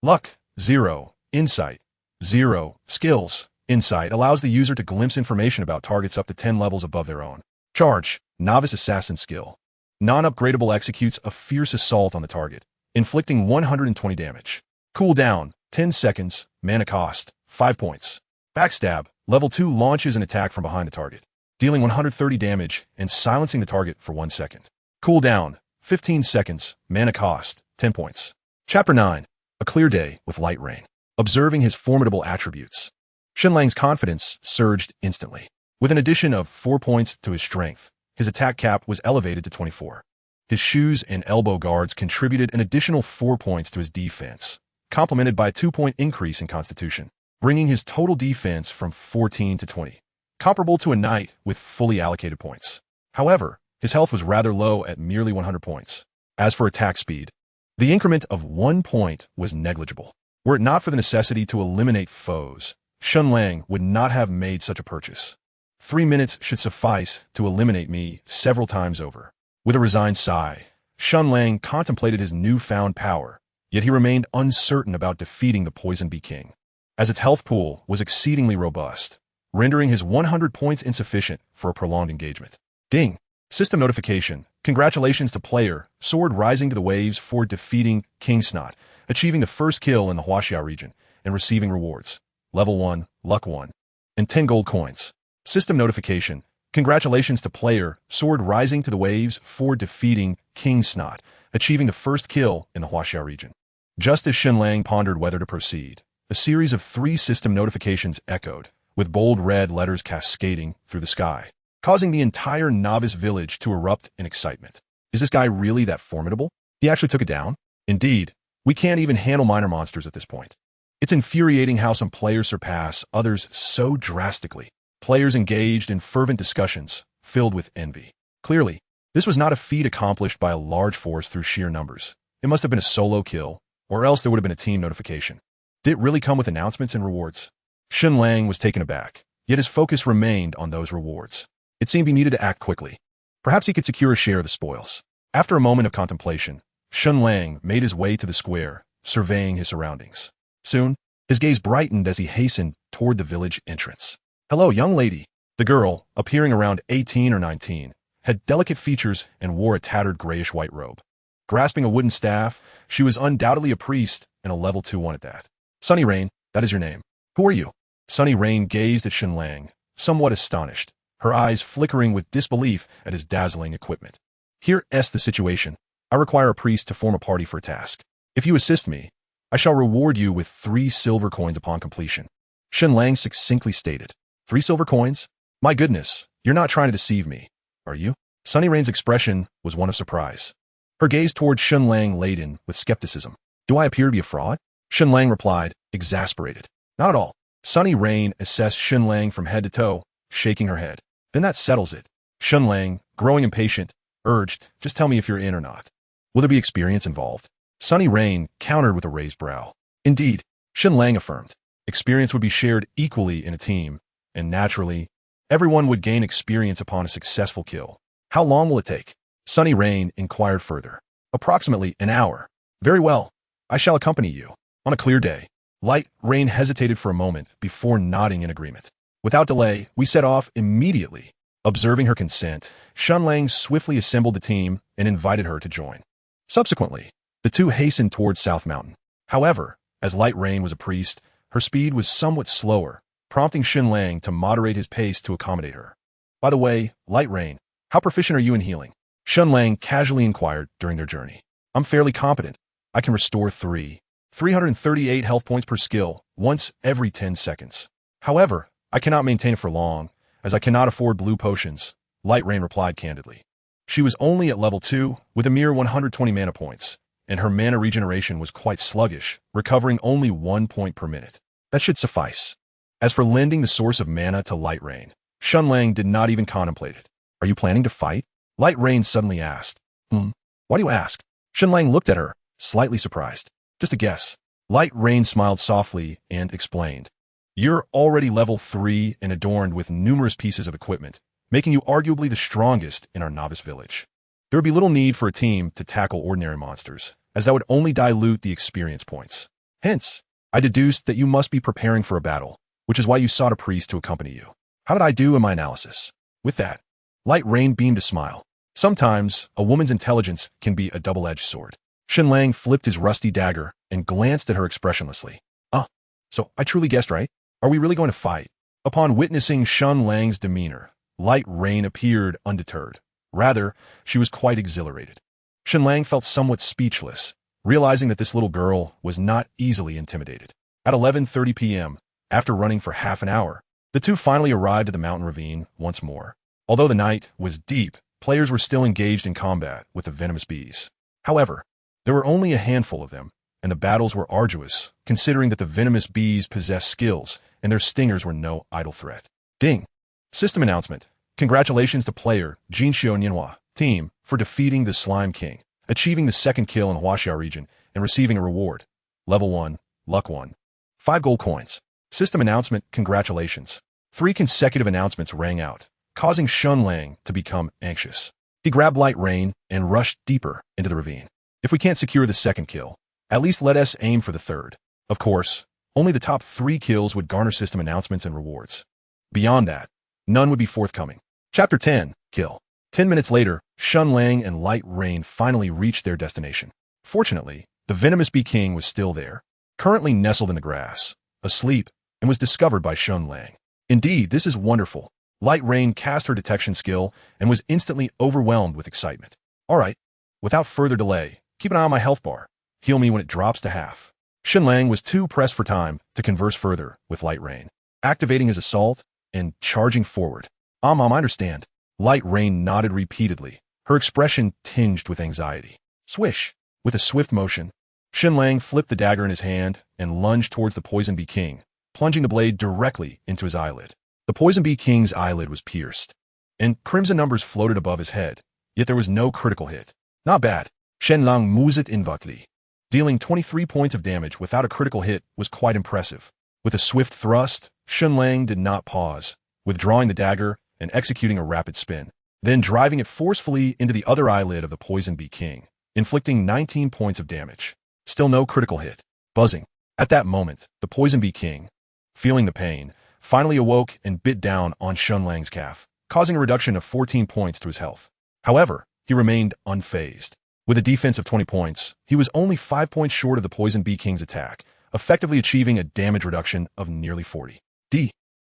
Luck, 0. Insight, 0. Skills. Insight allows the user to glimpse information about targets up to 10 levels above their own. Charge, Novice Assassin skill. Non-upgradable executes a fierce assault on the target, inflicting 120 damage. Cooldown, 10 seconds. Mana cost, 5 points. Backstab, level 2 launches an attack from behind the target, dealing 130 damage and silencing the target for 1 second. Cooldown, 15 seconds. Mana cost, 10 points. Chapter 9. A clear day with light rain. Observing his formidable attributes, Shen Lang's confidence surged instantly. With an addition of 4 points to his strength, his attack cap was elevated to 24. His shoes and elbow guards contributed an additional 4 points to his defense, complemented by a 2-point increase in constitution, bringing his total defense from 14 to 20, comparable to a knight with fully allocated points. However, his health was rather low at merely 100 points. As for attack speed, the increment of 1 point was negligible. Were it not for the necessity to eliminate foes, Shen Lang would not have made such a purchase. 3 minutes should suffice to eliminate me several times over. With a resigned sigh, Shen Lang contemplated his newfound power, yet he remained uncertain about defeating the Poison Bee King, as its health pool was exceedingly robust, rendering his 100 points insufficient for a prolonged engagement. Ding! System notification. Congratulations to player, sword rising to the waves for defeating King Snot, achieving the first kill in the Huaxia region, and receiving rewards. Level 1, Luck 1, and 10 gold coins. System notification. Congratulations to player, sword rising to the waves for defeating King Snot, achieving the first kill in the Huaxia region, Just as Shen Lang pondered whether to proceed, a series of 3 system notifications echoed, with bold red letters cascading through the sky, causing the entire novice village to erupt in excitement. Is this guy really that formidable? He actually took it down? Indeed, we can't even handle minor monsters at this point. It's infuriating how some players surpass others so drastically. Players engaged in fervent discussions, filled with envy. Clearly, this was not a feat accomplished by a large force through sheer numbers. It must have been a solo kill, or else there would have been a team notification. Did it really come with announcements and rewards? Shen Lang was taken aback, yet his focus remained on those rewards. It seemed he needed to act quickly. Perhaps he could secure a share of the spoils. After a moment of contemplation, Shen Lang made his way to the square, surveying his surroundings. Soon, his gaze brightened as he hastened toward the village entrance. "Hello, young lady." The girl, appearing around 18 or 19, had delicate features and wore a tattered grayish-white robe. Grasping a wooden staff, she was undoubtedly a priest and a level 2-1 at that. "Sunny Rain, that is your name. Who are you?" Sunny Rain gazed at Shen Lang, somewhat astonished, her eyes flickering with disbelief at his dazzling equipment. "Here's the situation. I require a priest to form a party for a task. If you assist me, I shall reward you with 3 silver coins upon completion." Shen Lang succinctly stated. 3 silver coins? My goodness, you're not trying to deceive me, are you? Sunny Rain's expression was one of surprise. Her gaze toward Shen Lang laden with skepticism. "Do I appear to be a fraud?" Shen Lang replied, exasperated. "Not at all." Sunny Rain assessed Shen Lang from head to toe, shaking her head. "Then that settles it." Shen Lang, growing impatient, urged, "Just tell me if you're in or not. Will there be experience involved?" Sunny Rain countered with a raised brow. "Indeed," Shen Lang affirmed. "Experience would be shared equally in a team, and naturally, everyone would gain experience upon a successful kill. How long will it take?" Sunny Rain inquired further. "Approximately an hour." "Very well. I shall accompany you." On a clear day, Light Rain hesitated for a moment before nodding in agreement. Without delay, we set off immediately. Observing her consent, Shen Lang swiftly assembled the team and invited her to join. Subsequently, the two hastened towards South Mountain. However, as Light Rain was a priest, her speed was somewhat slower, prompting Shen Lang to moderate his pace to accommodate her. "By the way, Light Rain, how proficient are you in healing?" Shen Lang casually inquired during their journey. "I'm fairly competent. I can restore 338 health points per skill, once every 10 seconds. However, I cannot maintain it for long, as I cannot afford blue potions," Light Rain replied candidly. She was only at level 2, with a mere 120 mana points, and her mana regeneration was quite sluggish, recovering only 1 point per minute. That should suffice. As for lending the source of mana to Light Rain, Shen Lang did not even contemplate it. "Are you planning to fight?" Light Rain suddenly asked. Why do you ask?" Shen Lang looked at her, slightly surprised. "Just a guess." Light Rain smiled softly and explained. "You're already level 3 and adorned with numerous pieces of equipment, making you arguably the strongest in our novice village. There would be little need for a team to tackle ordinary monsters, as that would only dilute the experience points. Hence, I deduced that you must be preparing for a battle, which is why you sought a priest to accompany you. How did I do in my analysis?" With that, Light Rain beamed a smile. Sometimes, a woman's intelligence can be a double-edged sword. Shen Lang flipped his rusty dagger and glanced at her expressionlessly. So I truly guessed right? Are we really going to fight?" Upon witnessing Shen Lang's demeanor, Light Rain appeared undeterred. Rather, she was quite exhilarated. Shen Lang felt somewhat speechless, realizing that this little girl was not easily intimidated. At 11:30 p.m., after running for half an hour, the two finally arrived at the mountain ravine once more. Although the night was deep, players were still engaged in combat with the venomous bees. However, there were only a handful of them, and the battles were arduous, considering that the venomous bees possessed skills, and their stingers were no idle threat. Ding! System announcement. Congratulations to player Jinxiu Nianhua team for defeating the Slime King, achieving the 2nd kill in the Huaxia region, and receiving a reward. Level 1, Luck 1. 5 gold coins. System announcement. Congratulations. 3 consecutive announcements rang out, causing Shen Lang to become anxious. He grabbed Light Rain and rushed deeper into the ravine. If we can't secure the 2nd kill, at least let us aim for the 3rd. Of course, only the top 3 kills would garner system announcements and rewards. Beyond that, none would be forthcoming. Chapter 10, Kill. 10 minutes later, Shen Lang and Light Rain finally reached their destination. Fortunately, the venomous bee king was still there, currently nestled in the grass, asleep, and was discovered by Shen Lang. Indeed, this is wonderful. Light Rain cast her detection skill and was instantly overwhelmed with excitement. "All right, without further delay, keep an eye on my health bar. heal me when it drops to half. Shen Lang was too pressed for time to converse further with Light Rain, activating his assault and charging forward. I understand. Light Rain nodded repeatedly, her expression tinged with anxiety. Swish! With a swift motion, Shen Lang flipped the dagger in his hand and lunged towards the Poison Bee King, plunging the blade directly into his eyelid. The Poison Bee King's eyelid was pierced, and crimson numbers floated above his head, yet there was no critical hit. Not bad. Shen Lang muset invatli. Dealing 23 points of damage without a critical hit was quite impressive. With a swift thrust, Shen Lang did not pause, withdrawing the dagger and executing a rapid spin, then driving it forcefully into the other eyelid of the Poison Bee King, inflicting 19 points of damage. Still no critical hit. Buzzing. At that moment, the Poison Bee King, feeling the pain, finally awoke and bit down on Shen Lang's calf, causing a reduction of 14 points to his health. However, he remained unfazed. With a defense of 20 points, he was only 5 points short of the Poison Bee King's attack, effectively achieving a damage reduction of nearly 40.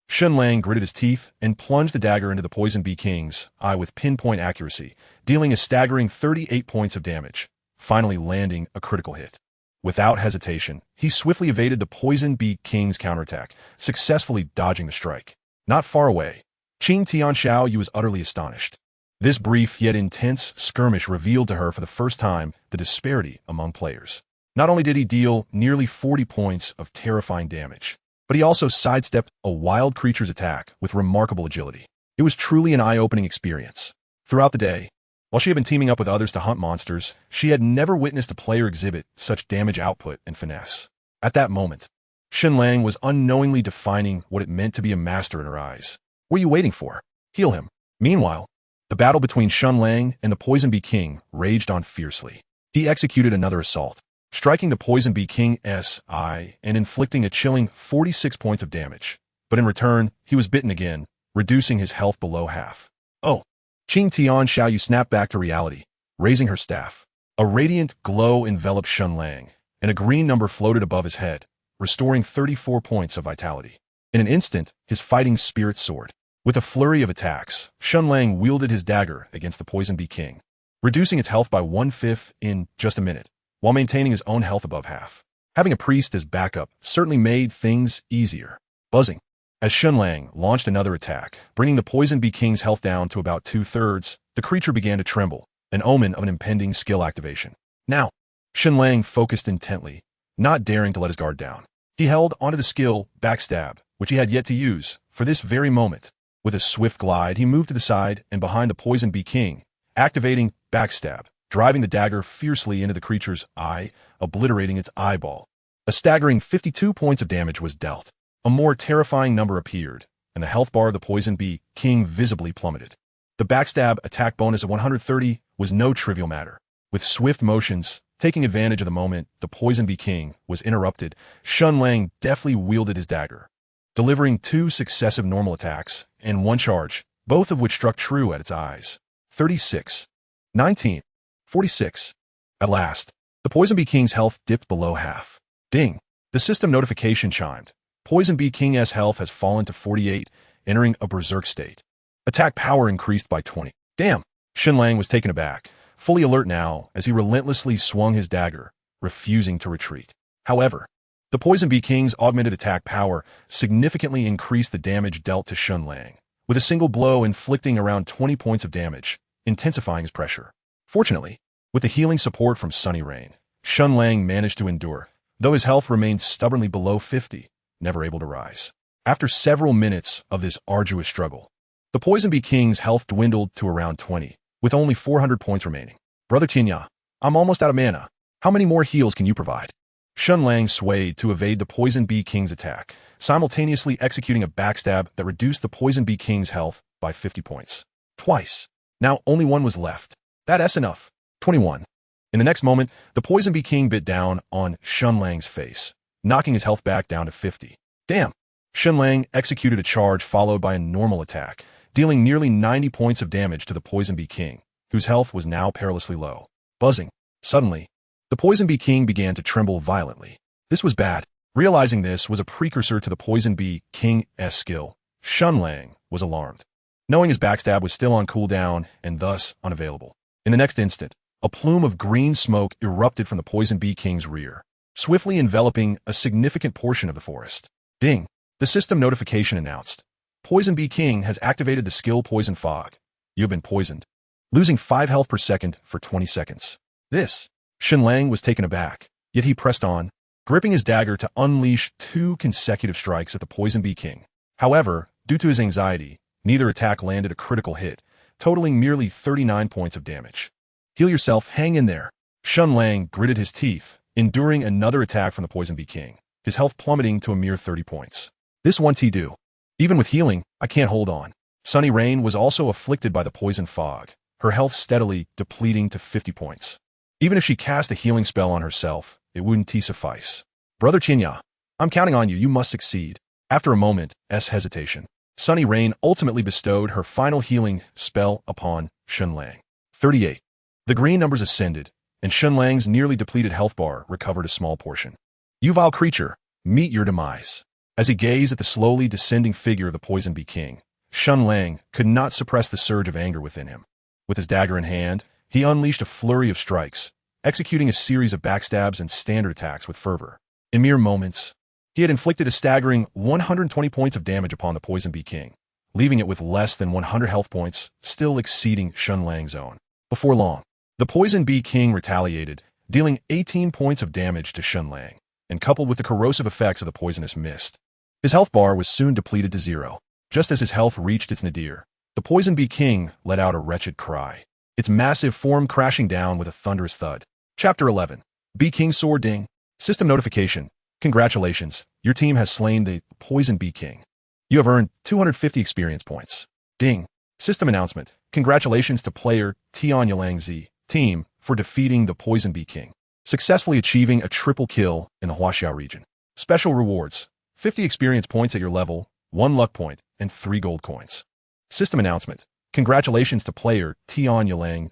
Shen Lang gritted his teeth and plunged the dagger into the Poison Bee King's eye with pinpoint accuracy, dealing a staggering 38 points of damage, finally landing a critical hit. Without hesitation, he swiftly evaded the Poison Bee King's counterattack, successfully dodging the strike. Not far away, Tian Yan was utterly astonished. This brief yet intense skirmish revealed to her for the first time the disparity among players. Not only did he deal nearly 40 points of terrifying damage, but he also sidestepped a wild creature's attack with remarkable agility. It was truly an eye-opening experience. Throughout the day, while she had been teaming up with others to hunt monsters, she had never witnessed a player exhibit such damage output and finesse. At that moment, Shen Lang was unknowingly defining what it meant to be a master in her eyes. What are you waiting for? Heal him. Meanwhile, the battle between Shen Lang and the Poison Bee King raged on fiercely. He executed another assault, striking the Poison Bee King's eye and inflicting a chilling 46 points of damage. But in return, he was bitten again, reducing his health below half. Oh! Tian Yan snapped back to reality, raising her staff. A radiant glow enveloped Shen Lang, and a green number floated above his head, restoring 34 points of vitality. In an instant, his fighting spirit soared. With a flurry of attacks, Shen Lang wielded his dagger against the Poison Bee King, reducing its health by 1/5 in just a minute, while maintaining his own health above half. Having a priest as backup certainly made things easier. Buzzing. As Shen Lang launched another attack, bringing the Poison Bee King's health down to about 2/3, the creature began to tremble, an omen of an impending skill activation. Now, Shen Lang focused intently, not daring to let his guard down. He held onto the skill Backstab, which he had yet to use, for this very moment. With a swift glide, he moved to the side and behind the Poison Bee King, activating Backstab, driving the dagger fiercely into the creature's eye, obliterating its eyeball. A staggering 52 points of damage was dealt. A more terrifying number appeared, and the health bar of the Poison Bee King visibly plummeted. The Backstab attack bonus of 130 was no trivial matter. With swift motions, taking advantage of the moment the Poison Bee King was interrupted, Shen Lang deftly wielded his dagger, delivering 2 successive normal attacks and 1 charge, both of which struck true at its eyes. 36. 19. 46. At last, the Poison Bee King's health dipped below half. Ding! The system notification chimed. Poison Bee King's health has fallen to 48, entering a berserk state. Attack power increased by 20. Damn! Shen Lang was taken aback, fully alert now as he relentlessly swung his dagger, refusing to retreat. However, the Poison Bee King's augmented attack power significantly increased the damage dealt to Shen Lang, with a single blow inflicting around 20 points of damage, intensifying his pressure. Fortunately, with the healing support from Sunny Rain, Shen Lang managed to endure, though his health remained stubbornly below 50, never able to rise. After several minutes of this arduous struggle, the Poison Bee King's health dwindled to around 20, with only 400 points remaining. Brother Tian Yan, I'm almost out of mana. How many more heals can you provide? Shen Lang swayed to evade the Poison Bee King's attack, simultaneously executing a backstab that reduced the Poison Bee King's health by 50 points. Twice. Now only 1 was left. That's enough. 21. In the next moment, the Poison Bee King bit down on Shen Lang's face, knocking his health back down to 50. Damn! Shen Lang executed a charge followed by a normal attack, dealing nearly 90 points of damage to the Poison Bee King, whose health was now perilously low. Buzzing. Suddenly, the Poison Bee King began to tremble violently. This was bad. Realizing this was a precursor to the Poison Bee King's skill, Shen Lang was alarmed, knowing his backstab was still on cooldown and thus unavailable. In the next instant, A plume of green smoke erupted from the Poison Bee King's rear, swiftly enveloping a significant portion of the forest. Ding! The system notification announced. Poison Bee King has activated the skill Poison Fog. You have been poisoned. Losing 5 health per second for 20 seconds. This. Shen Lang was taken aback, yet he pressed on, gripping his dagger to unleash 2 consecutive strikes at the Poison Bee King. However, due to his anxiety, neither attack landed a critical hit, totaling merely 39 points of damage. Heal yourself, hang in there. Shen Lang gritted his teeth, enduring another attack from the Poison Bee King, his health plummeting to a mere 30 points. This won't do. Even with healing, I can't hold on. Sunny Rain was also afflicted by the Poison Fog, her health steadily depleting to 50 points. Even if she cast a healing spell on herself, it wouldn't suffice. Brother Tian Yan, I'm counting on you, you must succeed. After a moment's hesitation, Sunny Rain ultimately bestowed her final healing spell upon Shen Lang. 38. The green numbers ascended, and Shen Lang's nearly depleted health bar recovered a small portion. You vile creature, meet your demise. As he gazed at the slowly descending figure of the Poison Bee King, Shen Lang could not suppress the surge of anger within him. With his dagger in hand, he unleashed a flurry of strikes, executing a series of backstabs and standard attacks with fervor. In mere moments, he had inflicted a staggering 120 points of damage upon the Poison Bee King, leaving it with less than 100 health points, still exceeding Shen Lang's own. Before long, the Poison Bee King retaliated, dealing 18 points of damage to Shen Lang, and coupled with the corrosive effects of the poisonous mist, his health bar was soon depleted to 0. Just as his health reached its nadir, the Poison Bee King let out a wretched cry, its massive form crashing down with a thunderous thud. Chapter 11. Bee King's Sword. Ding! System notification. Congratulations, your team has slain the Poison Bee King. You have earned 250 experience points. Ding! System announcement. Congratulations to player Tian Yan team for defeating the Poison Bee King, successfully achieving a triple kill in the Huaxiao region. Special rewards. 50 experience points at your level, 1 luck point, and 3 gold coins. System announcement. Congratulations to player Tian Yan.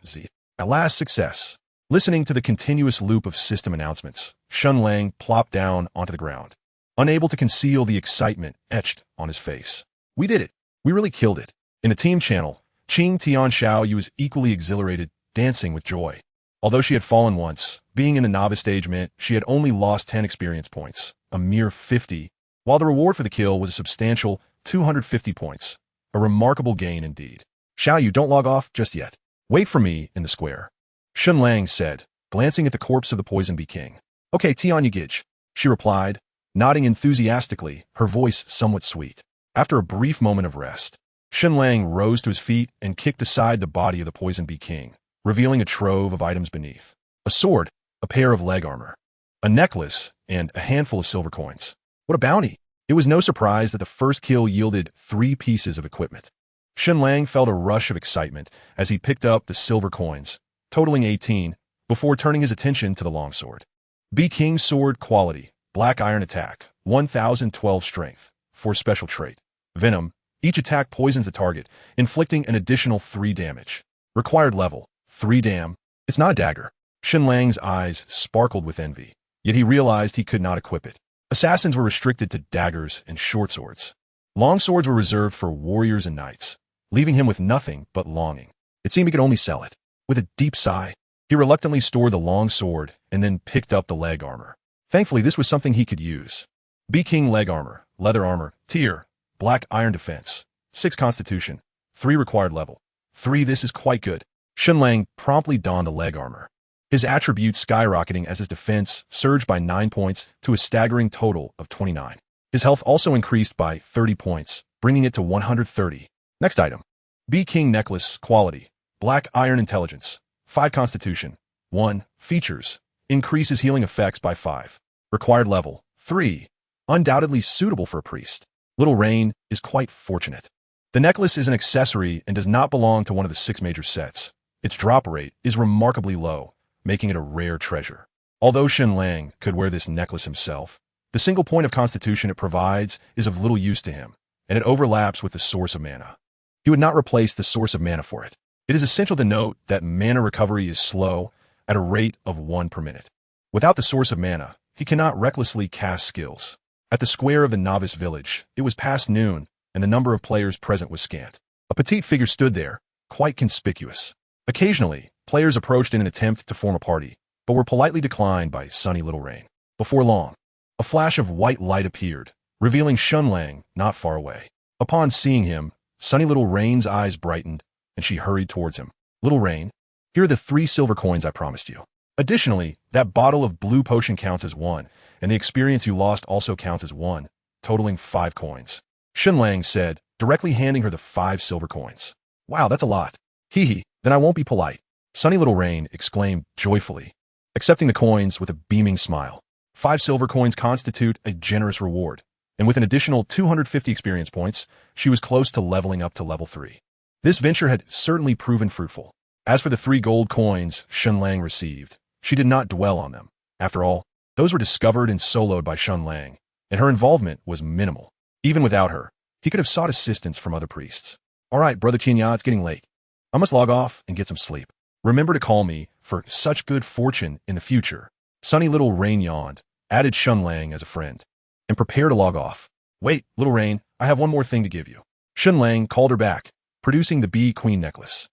At last, success. Listening to the continuous loop of system announcements, Shen Lang plopped down onto the ground, unable to conceal the excitement etched on his face. We did it. We really killed it. In the team channel, Qing Tian Xiaoyu was equally exhilarated, dancing with joy. Although she had fallen once, being in the novice stage meant she had only lost 10 experience points, a mere 50, while the reward for the kill was a substantial 250 points. A remarkable gain indeed. Xiaoyu, don't log off just yet. Wait for me in the square. Shen Lang said, glancing at the corpse of the Poison Bee King. Okay, Tian Yagij, she replied, nodding enthusiastically, her voice somewhat sweet. After a brief moment of rest, Shen Lang rose to his feet and kicked aside the body of the Poison Bee King, revealing a trove of items beneath. A sword, a pair of leg armor, a necklace, and a handful of silver coins. What a bounty! It was no surprise that the first kill yielded 3 pieces of equipment. Shen Lang felt a rush of excitement as he picked up the silver coins, totaling 18, before turning his attention to the longsword. Bee King's Sword quality, black iron attack, 1012 strength, for special trait. Venom, each attack poisons the target, inflicting an additional 3 damage. Required level, 3 dam. It's not a dagger. Shen Lang's eyes sparkled with envy, yet he realized he could not equip it. Assassins were restricted to daggers and short swords. Long swords were reserved for warriors and knights, leaving him with nothing but longing. It seemed he could only sell it. With a deep sigh, he reluctantly stored the long sword and then picked up the leg armor. Thankfully, this was something he could use. Bee King leg armor, leather armor, tier, black iron defense, 6 constitution, 3 required level. 3 This is quite good. Shen Lang promptly donned the leg armor, his attributes skyrocketing as his defense surged by 9 points to a staggering total of 29. His health also increased by 30 points, bringing it to 130. Next item. Bee King necklace quality, black iron intelligence, 5 constitution, 1 features, increases healing effects by 5. Required level, 3. Undoubtedly suitable for a priest. Little Rain is quite fortunate. The necklace is an accessory and does not belong to one of the 6 major sets. Its drop rate is remarkably low, making it a rare treasure. Although Shen Lang could wear this necklace himself, the single point of constitution it provides is of little use to him, and it overlaps with the source of mana. He would not replace the source of mana for it. It is essential to note that mana recovery is slow at a rate of 1 per minute. Without the source of mana, he cannot recklessly cast skills. At the square of the novice village, it was past noon, and the number of players present was scant. A petite figure stood there, quite conspicuous. Occasionally, Players approached in an attempt to form a party, but were politely declined by sunny little Rain. Before long, a flash of white light appeared, revealing Shen Lang not far away. Upon seeing him, sunny little Rain's eyes brightened, and she hurried towards him. Little Rain, here are the 3 silver coins I promised you. Additionally, that bottle of blue potion counts as 1, and the experience you lost also counts as 1, totaling 5 coins. Shen Lang said, directly handing her the 5 silver coins. Wow, that's a lot. Hee hee, then I won't be polite. Sunny little Rain exclaimed joyfully, accepting the coins with a beaming smile. 5 silver coins constitute a generous reward, and with an additional 250 experience points, she was close to leveling up to level 3. This venture had certainly proven fruitful. As for the 3 gold coins Shen Lang received, she did not dwell on them. After all, those were discovered and soloed by Shen Lang, and her involvement was minimal. Even without her, he could have sought assistance from other priests. All right, Brother Tian Yan, it's getting late. I must log off and get some sleep. Remember to call me for such good fortune in the future. Sunny little Rain yawned, added Shen Lang as a friend, and prepare to log off. Wait, little Rain, I have one more thing to give you. Shen Lang called her back, producing the bee queen necklace.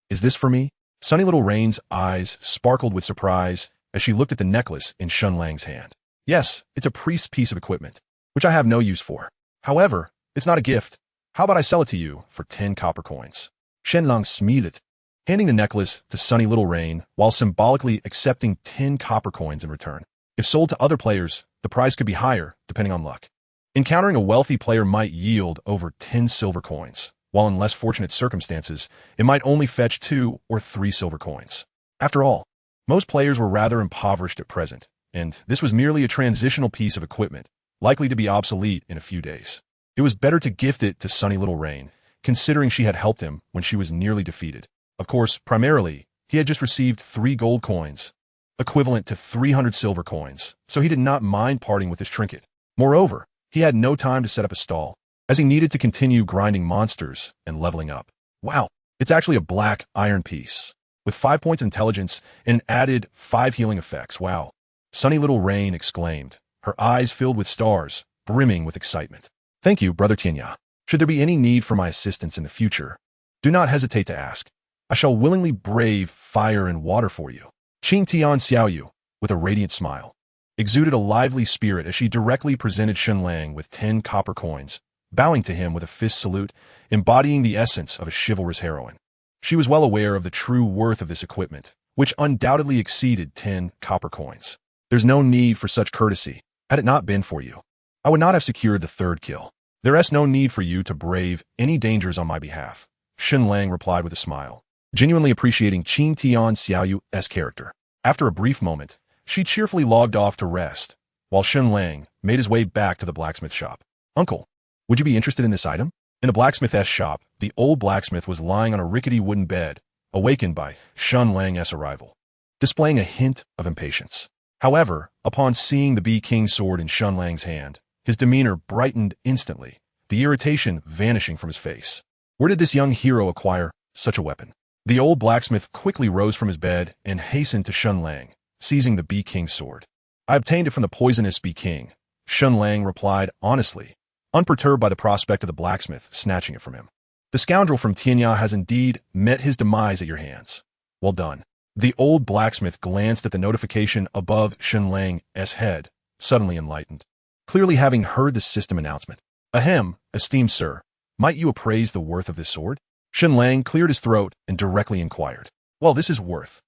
Is this for me? Sunny little Rain's eyes sparkled with surprise as she looked at the necklace in Shen Lang's hand. Yes, it's a priest's piece of equipment, which I have no use for. However, it's not a gift. How about I sell it to you for 10 copper coins? Shen Lang smiled, handing the necklace to Sunny little Rain while symbolically accepting 10 copper coins in return. If sold to other players, the price could be higher, depending on luck. Encountering a wealthy player might yield over 10 silver coins, while in less fortunate circumstances, it might only fetch 2 or 3 silver coins. After all, most players were rather impoverished at present, and this was merely a transitional piece of equipment, likely to be obsolete in a few days. It was better to gift it to Sunny little Rain, considering she had helped him when she was nearly defeated. Of course, primarily, he had just received 3 gold coins, equivalent to 300 silver coins, so he did not mind parting with his trinket. Moreover, he had no time to set up a stall, as he needed to continue grinding monsters and leveling up. Wow, it's actually a black iron piece, with 5 points intelligence and added 5 healing effects. Wow. Sunny little Rain exclaimed, her eyes filled with stars, brimming with excitement. Thank you, Brother Tian Yan. Should there be any need for my assistance in the future, do not hesitate to ask. I shall willingly brave fire and water for you. Qing Tian Xiaoyu, with a radiant smile, exuded a lively spirit as she directly presented Shen Lang with 10 copper coins, bowing to him with a fist salute, embodying the essence of a chivalrous heroine. She was well aware of the true worth of this equipment, which undoubtedly exceeded 10 copper coins. There's no need for such courtesy. Had it not been for you, I would not have secured the 3rd kill. There is no need for you to brave any dangers on my behalf, Shen Lang replied with a smile, genuinely appreciating Qing Tian Xiaoyu's character. After a brief moment, she cheerfully logged off to rest, while Shen Lang made his way back to the blacksmith shop. Uncle, would you be interested in this item? In the blacksmith's shop, the old blacksmith was lying on a rickety wooden bed, awakened by Shen Lang's arrival, displaying a hint of impatience. However, upon seeing the Bee King's sword in Shen Lang's hand, his demeanor brightened instantly, the irritation vanishing from his face. Where did this young hero acquire such a weapon? The old blacksmith quickly rose from his bed and hastened to Shen Lang, seizing the Bee King's sword. I obtained it from the poisonous Bee King, Shen Lang replied honestly, unperturbed by the prospect of the blacksmith snatching it from him. The scoundrel from Tian Yan has indeed met his demise at your hands. Well done. The old blacksmith glanced at the notification above Shen Lang's head, suddenly enlightened, clearly having heard the system announcement. Ahem, esteemed sir, might you appraise the worth of this sword? Shen Lang cleared his throat and directly inquired. Well, this is worth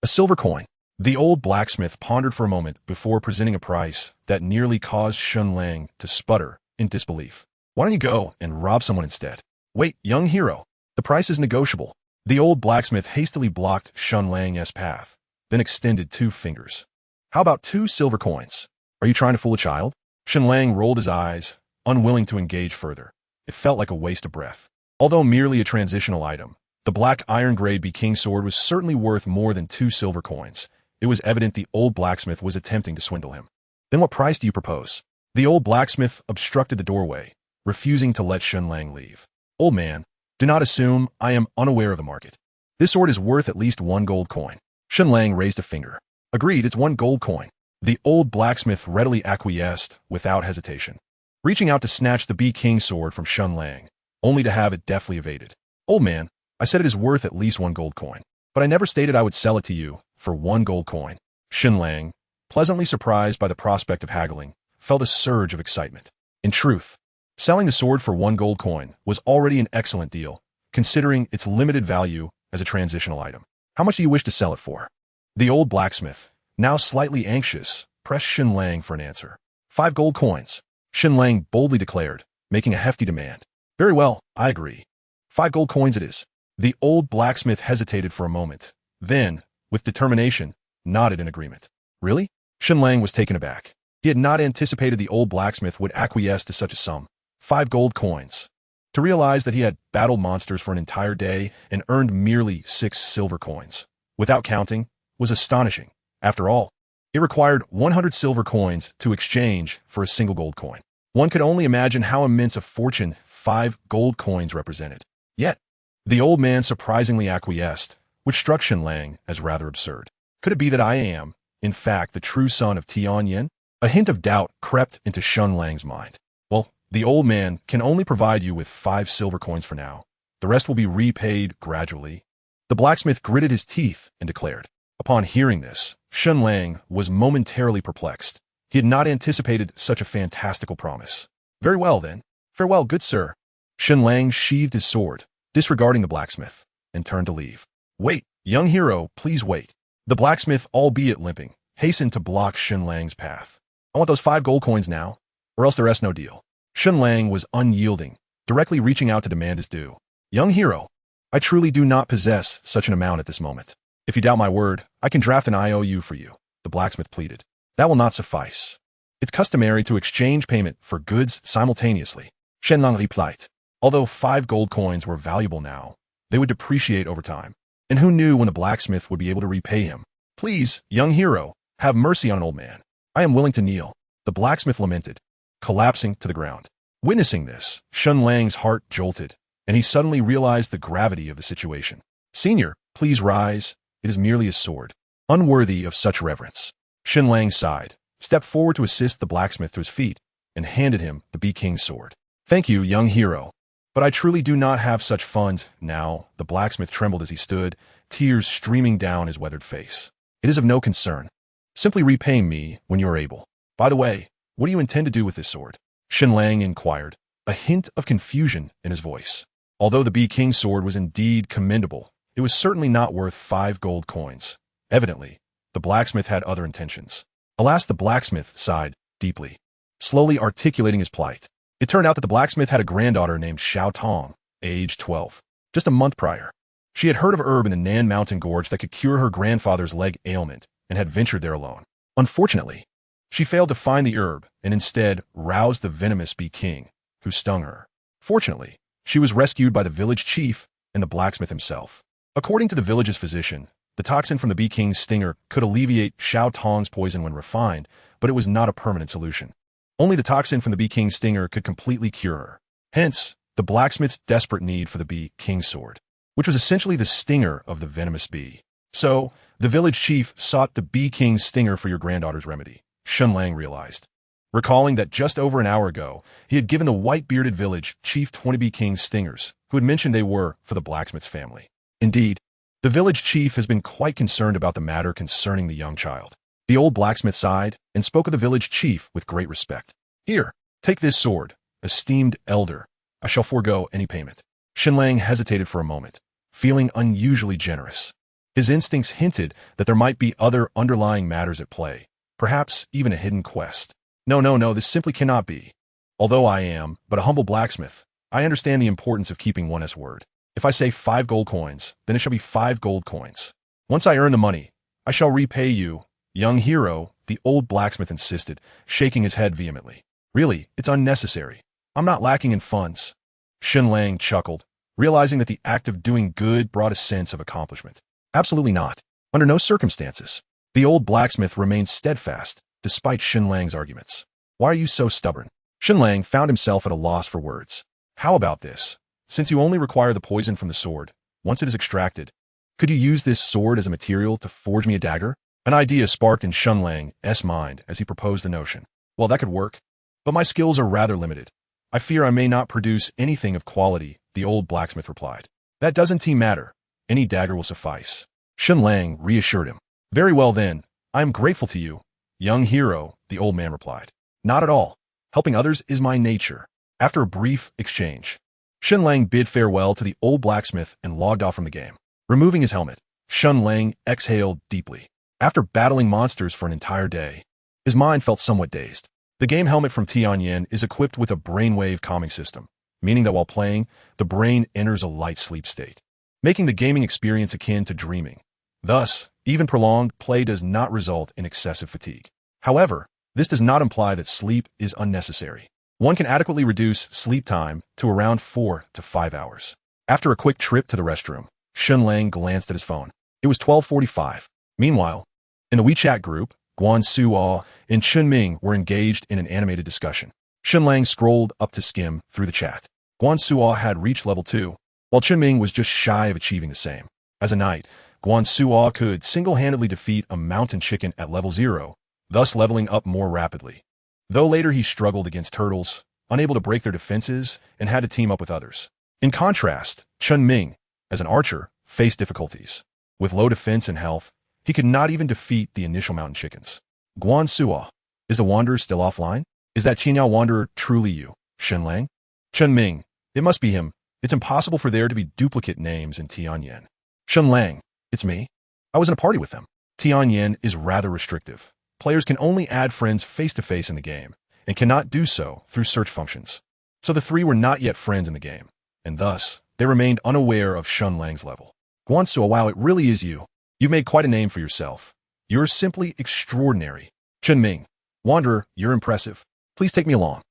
a silver coin. The old blacksmith pondered for a moment before presenting a price that nearly caused Shen Lang to sputter in disbelief. Why don't you go and rob someone instead? Wait, young hero, the price is negotiable. The old blacksmith hastily blocked Shen Lang's path, then extended 2 fingers. How about 2 silver coins? Are you trying to fool a child? Shen Lang rolled his eyes, unwilling to engage further. It felt like a waste of breath. Although merely a transitional item, the black iron-grade Bee King sword was certainly worth more than 2 silver coins. It was evident the old blacksmith was attempting to swindle him. Then what price do you propose? The old blacksmith obstructed the doorway, refusing to let Shen Lang leave. Old man, do not assume I am unaware of the market. This sword is worth at least 1 gold coin. Shen Lang raised a finger. Agreed, it's 1 gold coin. The old blacksmith readily acquiesced without hesitation, reaching out to snatch the Bee King sword from Shen Lang, only to have it deftly evaded. Old man, I said it is worth at least 1 gold coin. but I never stated I would sell it to you for 1 gold coin. Shen Lang, pleasantly surprised by the prospect of haggling, felt a surge of excitement. In truth, selling the sword for 1 gold coin was already an excellent deal, considering its limited value as a transitional item. How much do you wish to sell it for? The old blacksmith, now slightly anxious, pressed Shen Lang for an answer. 5 gold coins, Shen Lang boldly declared, making a hefty demand. Very well, I agree. 5 gold coins it is. The old blacksmith hesitated for a moment, then, with determination, nodded in agreement. Really? Shen Lang was taken aback. He had not anticipated the old blacksmith would acquiesce to such a sum. 5 gold coins. To realize that he had battled monsters for an entire day and earned merely 6 silver coins, without counting, was astonishing. After all, it required 100 silver coins to exchange for a single gold coin. One could only imagine how immense a fortune 5 gold coins represented. Yet, the old man surprisingly acquiesced, which struck Shen Lang as rather absurd. Could it be that I am, in fact, the true son of Tian Yan? A hint of doubt crept into Shen Lang's mind. Well, the old man can only provide you with 5 silver coins for now. The rest will be repaid gradually. The blacksmith gritted his teeth and declared. Upon hearing this, Shen Lang was momentarily perplexed. He had not anticipated such a fantastical promise. Very well, then. Farewell, good sir. Shen Lang sheathed his sword, disregarding the blacksmith, and turned to leave. Wait, young hero, please wait. The blacksmith, albeit limping, hastened to block Shen Lang's path. I want those 5 gold coins now, or else the rest no deal. Shen Lang was unyielding, directly reaching out to demand his due. Young hero, I truly do not possess such an amount at this moment. If you doubt my word, I can draft an IOU for you, the blacksmith pleaded. That will not suffice. It's customary to exchange payment for goods simultaneously. Shen Lang replied. Although 5 gold coins were valuable now, they would depreciate over time. And who knew when the blacksmith would be able to repay him? Please, young hero, have mercy on an old man. I am willing to kneel, the blacksmith lamented, collapsing to the ground. Witnessing this, Shen Lang's heart jolted, and he suddenly realized the gravity of the situation. Senior, please rise. It is merely a sword, unworthy of such reverence. Shen Lang sighed, stepped forward to assist the blacksmith to his feet, and handed him the Bee King's sword. Thank you, young hero. But I truly do not have such funds now. The blacksmith trembled as he stood, tears streaming down his weathered face. It is of no concern. Simply repay me when you are able. By the way, what do you intend to do with this sword? Shen Lang inquired, a hint of confusion in his voice. Although the Bee King's sword was indeed commendable, it was certainly not worth 5 gold coins. Evidently, the blacksmith had other intentions. Alas, the blacksmith sighed deeply, slowly articulating his plight. It turned out that the blacksmith had a granddaughter named Xiao Tong, aged 12. Just a month prior, she had heard of a herb in the Nan Mountain Gorge that could cure her grandfather's leg ailment and had ventured there alone. Unfortunately, she failed to find the herb and instead roused the venomous Bee King, who stung her. Fortunately, she was rescued by the village chief and the blacksmith himself. According to the village's physician, the toxin from the Bee King's stinger could alleviate Xiao Tong's poison when refined, but it was not a permanent solution. Only the toxin from the Bee King's stinger could completely cure her. Hence, the blacksmith's desperate need for the Bee King's sword, which was essentially the stinger of the venomous bee. So, the village chief sought the Bee King's stinger for your granddaughter's remedy, Shen Lang realized. Recalling that just over an hour ago, he had given the white-bearded village chief 20 Bee King's stingers, who had mentioned they were for the blacksmith's family. Indeed, the village chief has been quite concerned about the matter concerning the young child. The old blacksmith sighed and spoke of the village chief with great respect. Here, take this sword, esteemed elder. I shall forego any payment. Shen Lang hesitated for a moment, feeling unusually generous. His instincts hinted that there might be other underlying matters at play, perhaps even a hidden quest. No, this simply cannot be. Although I am but a humble blacksmith, I understand the importance of keeping one's word. If I say 5 gold coins, then it shall be 5 gold coins. Once I earn the money, I shall repay you, young hero, the old blacksmith insisted, shaking his head vehemently. Really, it's unnecessary. I'm not lacking in funds. Shen Lang chuckled, realizing that the act of doing good brought a sense of accomplishment. Absolutely not. Under no circumstances. The old blacksmith remained steadfast, despite Shen Lang's arguments. Why are you so stubborn? Shen Lang found himself at a loss for words. How about this? Since you only require the poison from the sword, once it is extracted, could you use this sword as a material to forge me a dagger? An idea sparked in Shen Lang's mind as he proposed the notion. Well, that could work. But my skills are rather limited. I fear I may not produce anything of quality, the old blacksmith replied. That doesn't matter. Any dagger will suffice. Shen Lang reassured him. Very well then, I am grateful to you, young hero, the old man replied. Not at all. Helping others is my nature. After a brief exchange, Shen Lang bid farewell to the old blacksmith and logged off from the game. Removing his helmet, Shen Lang exhaled deeply. After battling monsters for an entire day, his mind felt somewhat dazed. The game helmet from Tian Yan is equipped with a brainwave calming system, meaning that while playing, the brain enters a light sleep state, making the gaming experience akin to dreaming. Thus, even prolonged play does not result in excessive fatigue. However, this does not imply that sleep is unnecessary. One can adequately reduce sleep time to around 4 to 5 hours. After a quick trip to the restroom, Shen Lang glanced at his phone. It was 12:45. Meanwhile, in the WeChat group, Guan Suo and Chen Ming were engaged in an animated discussion. Shen Lang scrolled up to skim through the chat. Guan Suo had reached level 2, while Chen Ming was just shy of achieving the same. As a knight, Guan Suo could single-handedly defeat a mountain chicken at level 0, thus leveling up more rapidly. Though later he struggled against turtles, unable to break their defenses, and had to team up with others. In contrast, Chen Ming, as an archer, faced difficulties. With low defense and health, he could not even defeat the initial mountain chickens. Guan Suo, is the Wanderer still offline? Is that Qingyao Wanderer truly you, Shen Lang? Chen Ming, it must be him. It's impossible for there to be duplicate names in Tian Yan. Shen Lang, it's me. I was in a party with them. Tian Yan is rather restrictive. Players can only add friends face-to-face in the game, and cannot do so through search functions. So the three were not yet friends in the game, and thus, they remained unaware of Shen Lang's level. Guan Suo, wow, it really is you. You've made quite a name for yourself. You're simply extraordinary. Chen Ming, Wanderer, you're impressive. Please take me along.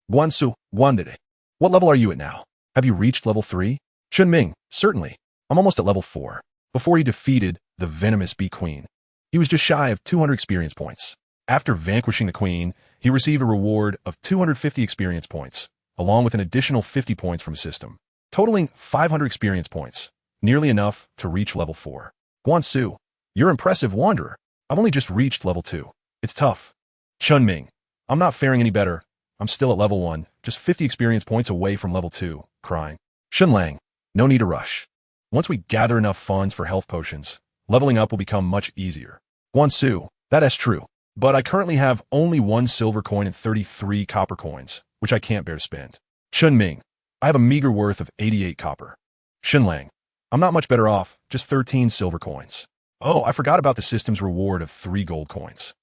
Guan Suo, Wanderer. What level are you at now? Have you reached level 3? Chen Ming, certainly. I'm almost at level 4. Before he defeated the venomous bee queen, he was just shy of 200 experience points. After vanquishing the queen, he received a reward of 250 experience points, along with an additional 50 points from the system, totaling 500 experience points, nearly enough to reach level 4. Guan Suo, you're impressive, Wanderer. I've only just reached level 2. It's tough. Chen Ming, I'm not faring any better. I'm still at level 1, just 50 experience points away from level 2, crying. Shen Lang, no need to rush. Once we gather enough funds for health potions, leveling up will become much easier. Guan Suo, that is true, but I currently have only 1 silver coin and 33 copper coins, which I can't bear to spend. Chen Ming, I have a meager worth of 88 copper. Shen Lang, I'm not much better off, just 13 silver coins. Oh, I forgot about the system's reward of 3 gold coins.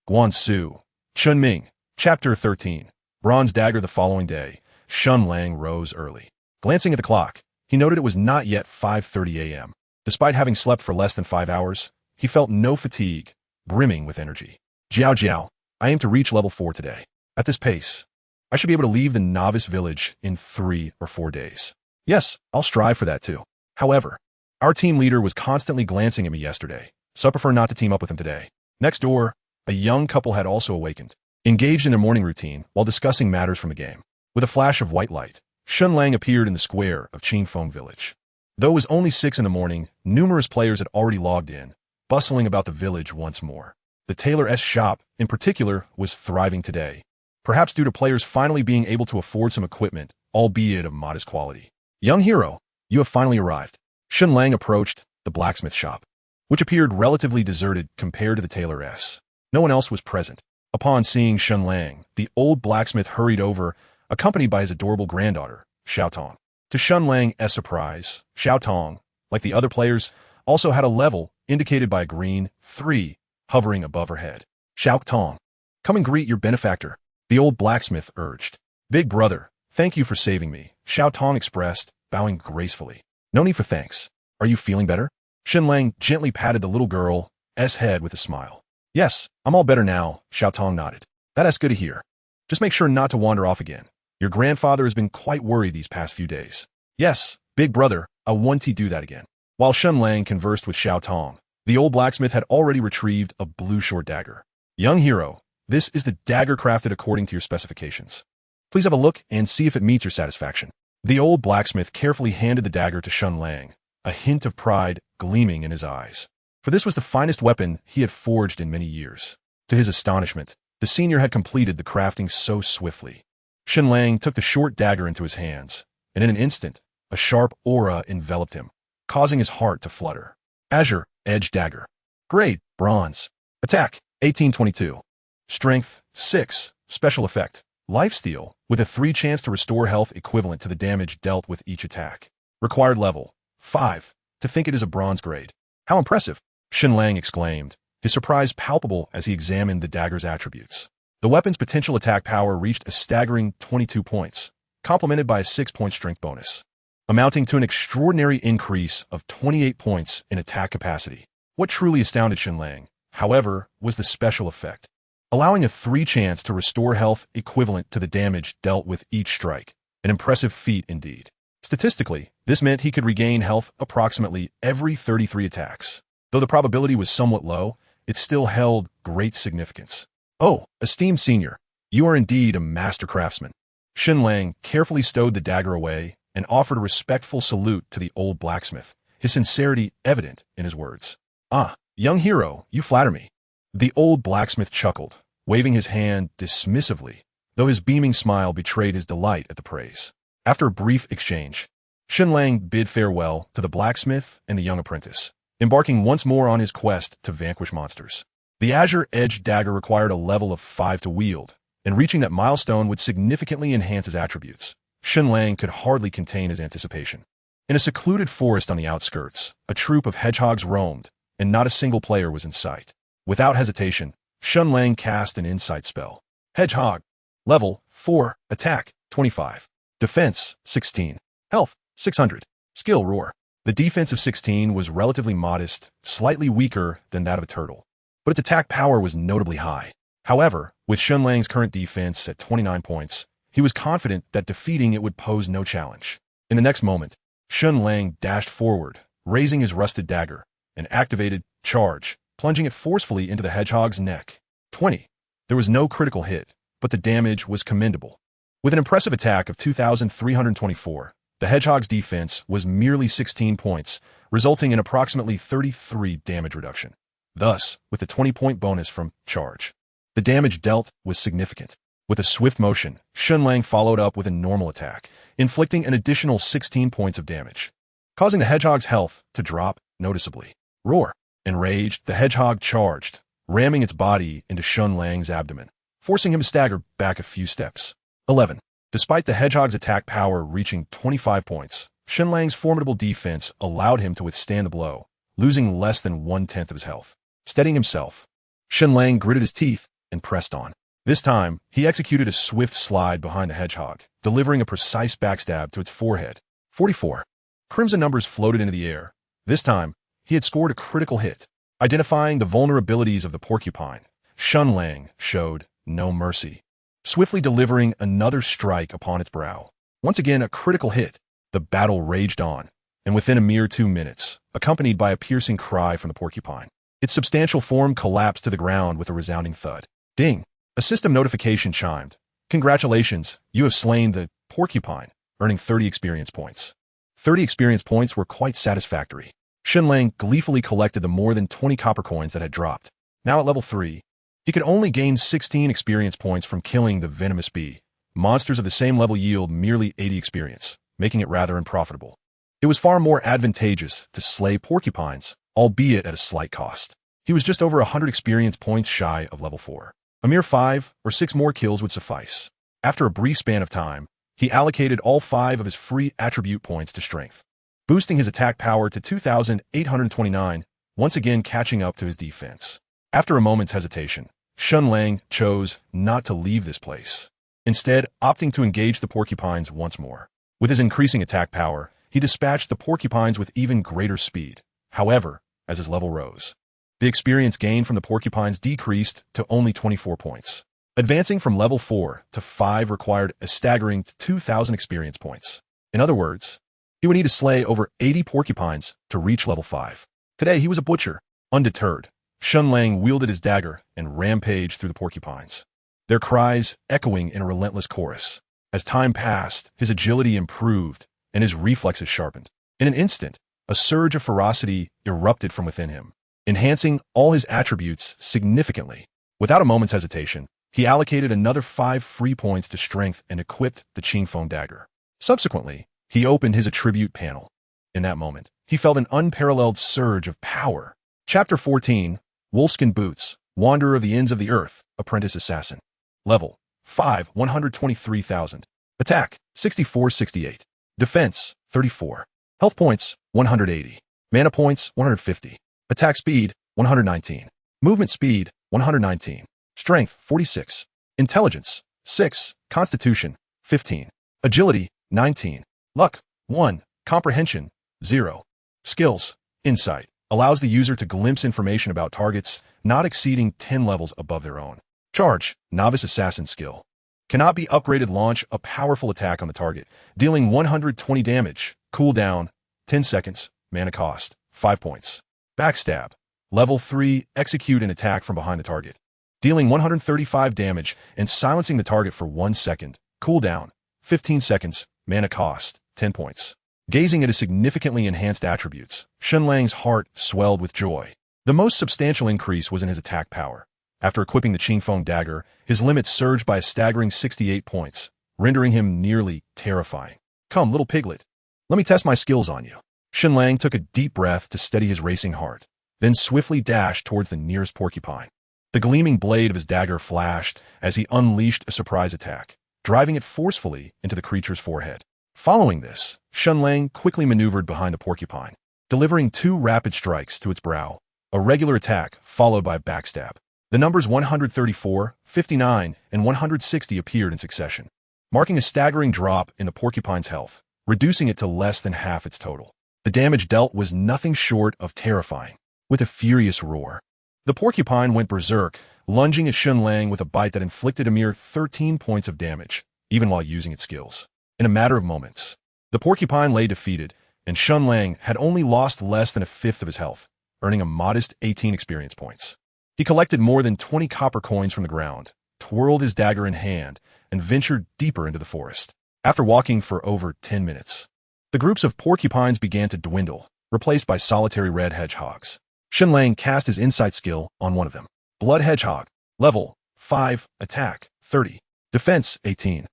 Guan Suo, Chen Ming, Chapter 13, Bronze Dagger. The following day, Shen Lang rose early. Glancing at the clock, he noted it was not yet 5:30 a.m. Despite having slept for less than 5 hours, he felt no fatigue, brimming with energy. Jiao Jiao, I aim to reach level 4 today. At this pace, I should be able to leave the novice village in 3 or 4 days. Yes, I'll strive for that too. However, our team leader was constantly glancing at me yesterday, so I prefer not to team up with him today. Next door, a young couple had also awakened, engaged in their morning routine while discussing matters from the game. With a flash of white light, Shen Lang appeared in the square of Qingfeng village. Though it was only 6 in the morning, numerous players had already logged in, bustling about the village once more. The tailor's shop, in particular, was thriving today, perhaps due to players finally being able to afford some equipment, albeit of modest quality. Young hero, you have finally arrived. Shen Lang approached the blacksmith shop, which appeared relatively deserted compared to the tailor's. No one else was present. Upon seeing Shen Lang, the old blacksmith hurried over, accompanied by his adorable granddaughter, Xiaotong. To Shen Lang's surprise, Xiaotong, like the other players, also had a level indicated by a green 3 hovering above her head. Xiaotong, come and greet your benefactor, the old blacksmith urged. Big brother, thank you for saving me, Xiaotong expressed, bowing gracefully. No need for thanks. Are you feeling better? Shen Lang gently patted the little girl's head with a smile. Yes, I'm all better now, Xiaotong nodded. That's good to hear. Just make sure not to wander off again. Your grandfather has been quite worried these past few days. Yes, big brother, I want to do that again. While Shen Lang conversed with Xiaotong, the old blacksmith had already retrieved a blue short dagger. Young hero, this is the dagger crafted according to your specifications. Please have a look and see if it meets your satisfaction. The old blacksmith carefully handed the dagger to Shen Lang, a hint of pride gleaming in his eyes. For this was the finest weapon he had forged in many years. To his astonishment, the senior had completed the crafting so swiftly. Shen Lang took the short dagger into his hands, and in an instant, a sharp aura enveloped him, causing his heart to flutter. Azure, edge dagger. Grade, bronze. Attack, 1822. Strength, 6. Special effect, lifesteal, with a 3 chance to restore health equivalent to the damage dealt with each attack. Required level, 5. To think it is a bronze grade. How impressive, Shen Lang exclaimed, his surprise palpable as he examined the dagger's attributes. The weapon's potential attack power reached a staggering 22 points, complemented by a 6-point strength bonus, amounting to an extraordinary increase of 28 points in attack capacity. What truly astounded Shen Lang, however, was the special effect, allowing a 3 chance to restore health equivalent to the damage dealt with each strike. An impressive feat indeed. Statistically, this meant he could regain health approximately every 33 attacks. Though the probability was somewhat low, it still held great significance. Oh, esteemed senior, you are indeed a master craftsman. Shen Lang carefully stowed the dagger away and offered a respectful salute to the old blacksmith, his sincerity evident in his words. Ah, young hero, you flatter me. The old blacksmith chuckled, waving his hand dismissively, though his beaming smile betrayed his delight at the praise. After a brief exchange, Shen Lang bid farewell to the blacksmith and the young apprentice, embarking once more on his quest to vanquish monsters. The azure-edged dagger required a level of 5 to wield, and reaching that milestone would significantly enhance his attributes. Shen Lang could hardly contain his anticipation. In a secluded forest on the outskirts, a troop of hedgehogs roamed, and not a single player was in sight. Without hesitation, Shen Lang cast an insight spell. Hedgehog. Level 4. Attack 25. Defense 16. Health 600. Skill Roar. The defense of 16 was relatively modest, slightly weaker than that of a turtle, but its attack power was notably high. However, with Shen Lang's current defense at 29 points, he was confident that defeating it would pose no challenge. In the next moment, Shen Lang dashed forward, raising his rusted dagger, and activated Charge, plunging it forcefully into the hedgehog's neck. 20. There was no critical hit, but the damage was commendable. With an impressive attack of 2,324, the hedgehog's defense was merely 16 points, resulting in approximately 33 damage reduction. Thus, with the 20-point bonus from Charge, the damage dealt was significant. With a swift motion, Shen Lang followed up with a normal attack, inflicting an additional 16 points of damage, causing the hedgehog's health to drop noticeably. Roar. Enraged, the hedgehog charged, ramming its body into Shen Lang's abdomen, forcing him to stagger back a few steps. 11. Despite the hedgehog's attack power reaching 25 points, Shen Lang's formidable defense allowed him to withstand the blow, losing less than 1/10 of his health. Steadying himself, Shen Lang gritted his teeth and pressed on. This time, he executed a swift slide behind the hedgehog, delivering a precise backstab to its forehead. 44. Crimson numbers floated into the air. This time, he had scored a critical hit. Identifying the vulnerabilities of the porcupine, Shen Lang showed no mercy, swiftly delivering another strike upon its brow. Once again, a critical hit. The battle raged on, and within a mere 2 minutes, accompanied by a piercing cry from the porcupine, its substantial form collapsed to the ground with a resounding thud. Ding! A system notification chimed. Congratulations, you have slain the porcupine, earning 30 experience points. 30 experience points were quite satisfactory. Shen Lang gleefully collected the more than 20 copper coins that had dropped. Now at level 3, he could only gain 16 experience points from killing the venomous bee. Monsters of the same level yield merely 80 experience, making it rather unprofitable. It was far more advantageous to slay porcupines, albeit at a slight cost. He was just over 100 experience points shy of level 4. A mere 5 or 6 more kills would suffice. After a brief span of time, he allocated all 5 of his free attribute points to strength, boosting his attack power to 2,829, once again catching up to his defense. After a moment's hesitation, Shen Lang chose not to leave this place, instead opting to engage the porcupines once more. With his increasing attack power, he dispatched the porcupines with even greater speed. However, as his level rose, the experience gained from the porcupines decreased to only 24 points. Advancing from level 4 to 5 required a staggering 2,000 experience points. In other words, he would need to slay over 80 porcupines to reach level 5. Today he was a butcher. Undeterred, Shen Lang wielded his dagger and rampaged through the porcupines, their cries echoing in a relentless chorus. As time passed, his agility improved and his reflexes sharpened. In an instant, a surge of ferocity erupted from within him, enhancing all his attributes significantly. Without a moment's hesitation, he allocated another 5 free points to strength and equipped the Qingfeng dagger. Subsequently, he opened his attribute panel. In that moment, he felt an unparalleled surge of power. Chapter 14, Wolfskin Boots, Wanderer of the Ends of the Earth, Apprentice Assassin. Level 5, 123,000. Attack, 6468. Defense, 34. Health points, 180. Mana points, 150. Attack speed, 119. Movement speed, 119. Strength, 46. Intelligence, 6. Constitution, 15. Agility, 19. Luck, 1. Comprehension, 0. Skills, Insight. Allows the user to glimpse information about targets not exceeding 10 levels above their own. Charge, Novice Assassin skill. Cannot be upgraded. Launch a powerful attack on the target, dealing 120 damage. Cooldown, 10 seconds. Mana cost, 5 points. Backstab. Level 3, execute an attack from behind the target, dealing 135 damage and silencing the target for 1 second. Cooldown, 15 seconds. Mana cost, 10 points. Gazing at his significantly enhanced attributes, Shen Lang's heart swelled with joy. The most substantial increase was in his attack power. After equipping the Qingfeng dagger, his limit surged by a staggering 68 points, rendering him nearly terrifying. Come, little piglet. Let me test my skills on you. Shen Lang took a deep breath to steady his racing heart, then swiftly dashed towards the nearest porcupine. The gleaming blade of his dagger flashed as he unleashed a surprise attack, driving it forcefully into the creature's forehead. Following this, Shen Lang quickly maneuvered behind the porcupine, delivering 2 rapid strikes to its brow, a regular attack followed by a backstab. The numbers 134, 59, and 160 appeared in succession, marking a staggering drop in the porcupine's health, reducing it to less than half its total. The damage dealt was nothing short of terrifying. With a furious roar, the porcupine went berserk, lunging at Shen Lang with a bite that inflicted a mere 13 points of damage, even while using its skills. In a matter of moments, the porcupine lay defeated, and Shen Lang had only lost less than a fifth of his health, earning a modest 18 experience points. He collected more than 20 copper coins from the ground, twirled his dagger in hand, and ventured deeper into the forest. After walking for over 10 minutes, the groups of porcupines began to dwindle, replaced by solitary red hedgehogs. Shen Lang cast his insight skill on one of them. Blood Hedgehog. Level 5. Attack 30. Defense 18.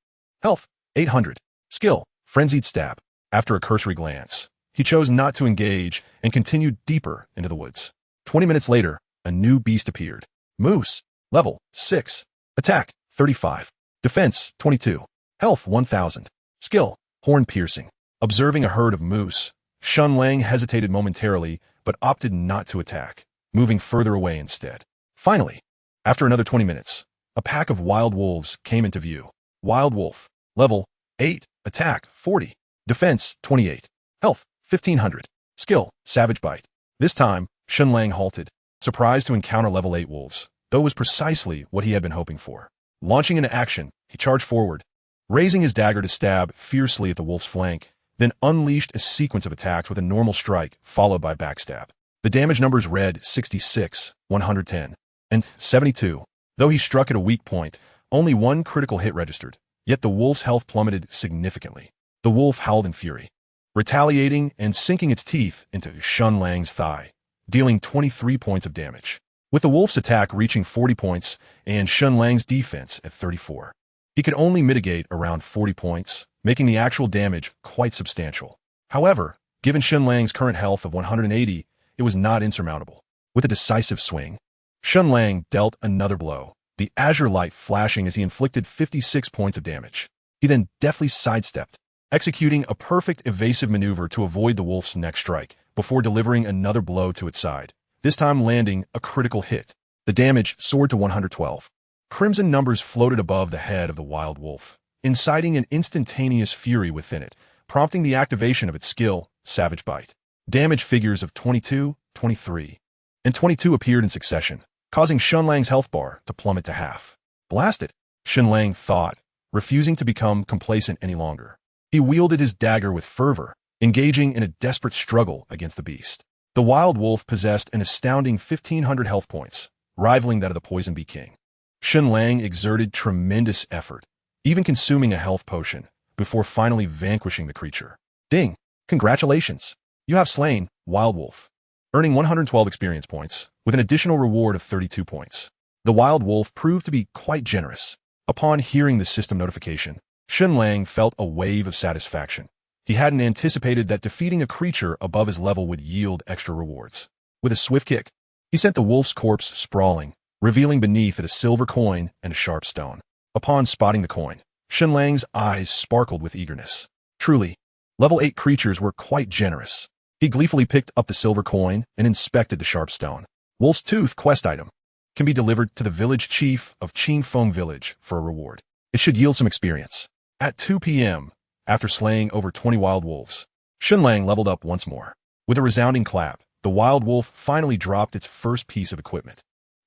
Health 800. Skill, Frenzied Stab. After a cursory glance, he chose not to engage and continued deeper into the woods. 20 minutes later, a new beast appeared. Moose. Level 6. Attack 35. Defense 22. Health 1000. Skill, Horn Piercing. Observing a herd of moose, Shen Lang hesitated momentarily but opted not to attack, moving further away instead. Finally, after another 20 minutes, a pack of wild wolves came into view. Wild Wolf. Level 8. Attack 40. Defense 28. Health 1500. Skill, Savage Bite. This time, Shen Lang halted, surprised to encounter level 8 wolves, though it was precisely what he had been hoping for. Launching into action, he charged forward, raising his dagger to stab fiercely at the wolf's flank, then unleashed a sequence of attacks with a normal strike followed by backstab. The damage numbers read 66, 110, and 72. Though he struck at a weak point, only 1 critical hit registered, yet the wolf's health plummeted significantly. The wolf howled in fury, retaliating and sinking its teeth into Shen Lang's thigh, dealing 23 points of damage. With the wolf's attack reaching 40 points and Shen Lang's defense at 34, he could only mitigate around 40 points, making the actual damage quite substantial. However, given Shen Lang's current health of 180, it was not insurmountable. With a decisive swing, Shen Lang dealt another blow, the azure light flashing as he inflicted 56 points of damage. He then deftly sidestepped, executing a perfect evasive maneuver to avoid the wolf's next strike, before delivering another blow to its side, this time landing a critical hit. The damage soared to 112. Crimson numbers floated above the head of the wild wolf, inciting an instantaneous fury within it, prompting the activation of its skill, Savage Bite. Damage figures of 22, 23, and 22 appeared in succession, causing Shen Lang's health bar to plummet to half. Blast it, Shen Lang thought, refusing to become complacent any longer. He wielded his dagger with fervor, engaging in a desperate struggle against the beast. The wild wolf possessed an astounding 1,500 health points, rivaling that of the Poison Bee King. Shen Lang exerted tremendous effort, even consuming a health potion, before finally vanquishing the creature. Ding! Congratulations! You have slain Wild Wolf, earning 112 experience points, with an additional reward of 32 points. The Wild Wolf proved to be quite generous. Upon hearing the system notification, Shen Lang felt a wave of satisfaction. He hadn't anticipated that defeating a creature above his level would yield extra rewards. With a swift kick, He sent the wolf's corpse sprawling, revealing beneath it a silver coin and a sharp stone. Upon spotting the coin, Shen Lang's eyes sparkled with eagerness. Truly, level 8 creatures were quite generous. He gleefully picked up the silver coin and inspected the sharp stone. Wolf's Tooth quest item can be delivered to the village chief of Qingfeng Village for a reward. It should yield some experience. At 2 p.m., after slaying over 20 wild wolves, Shen Lang leveled up once more. With a resounding clap, the wild wolf finally dropped its first piece of equipment.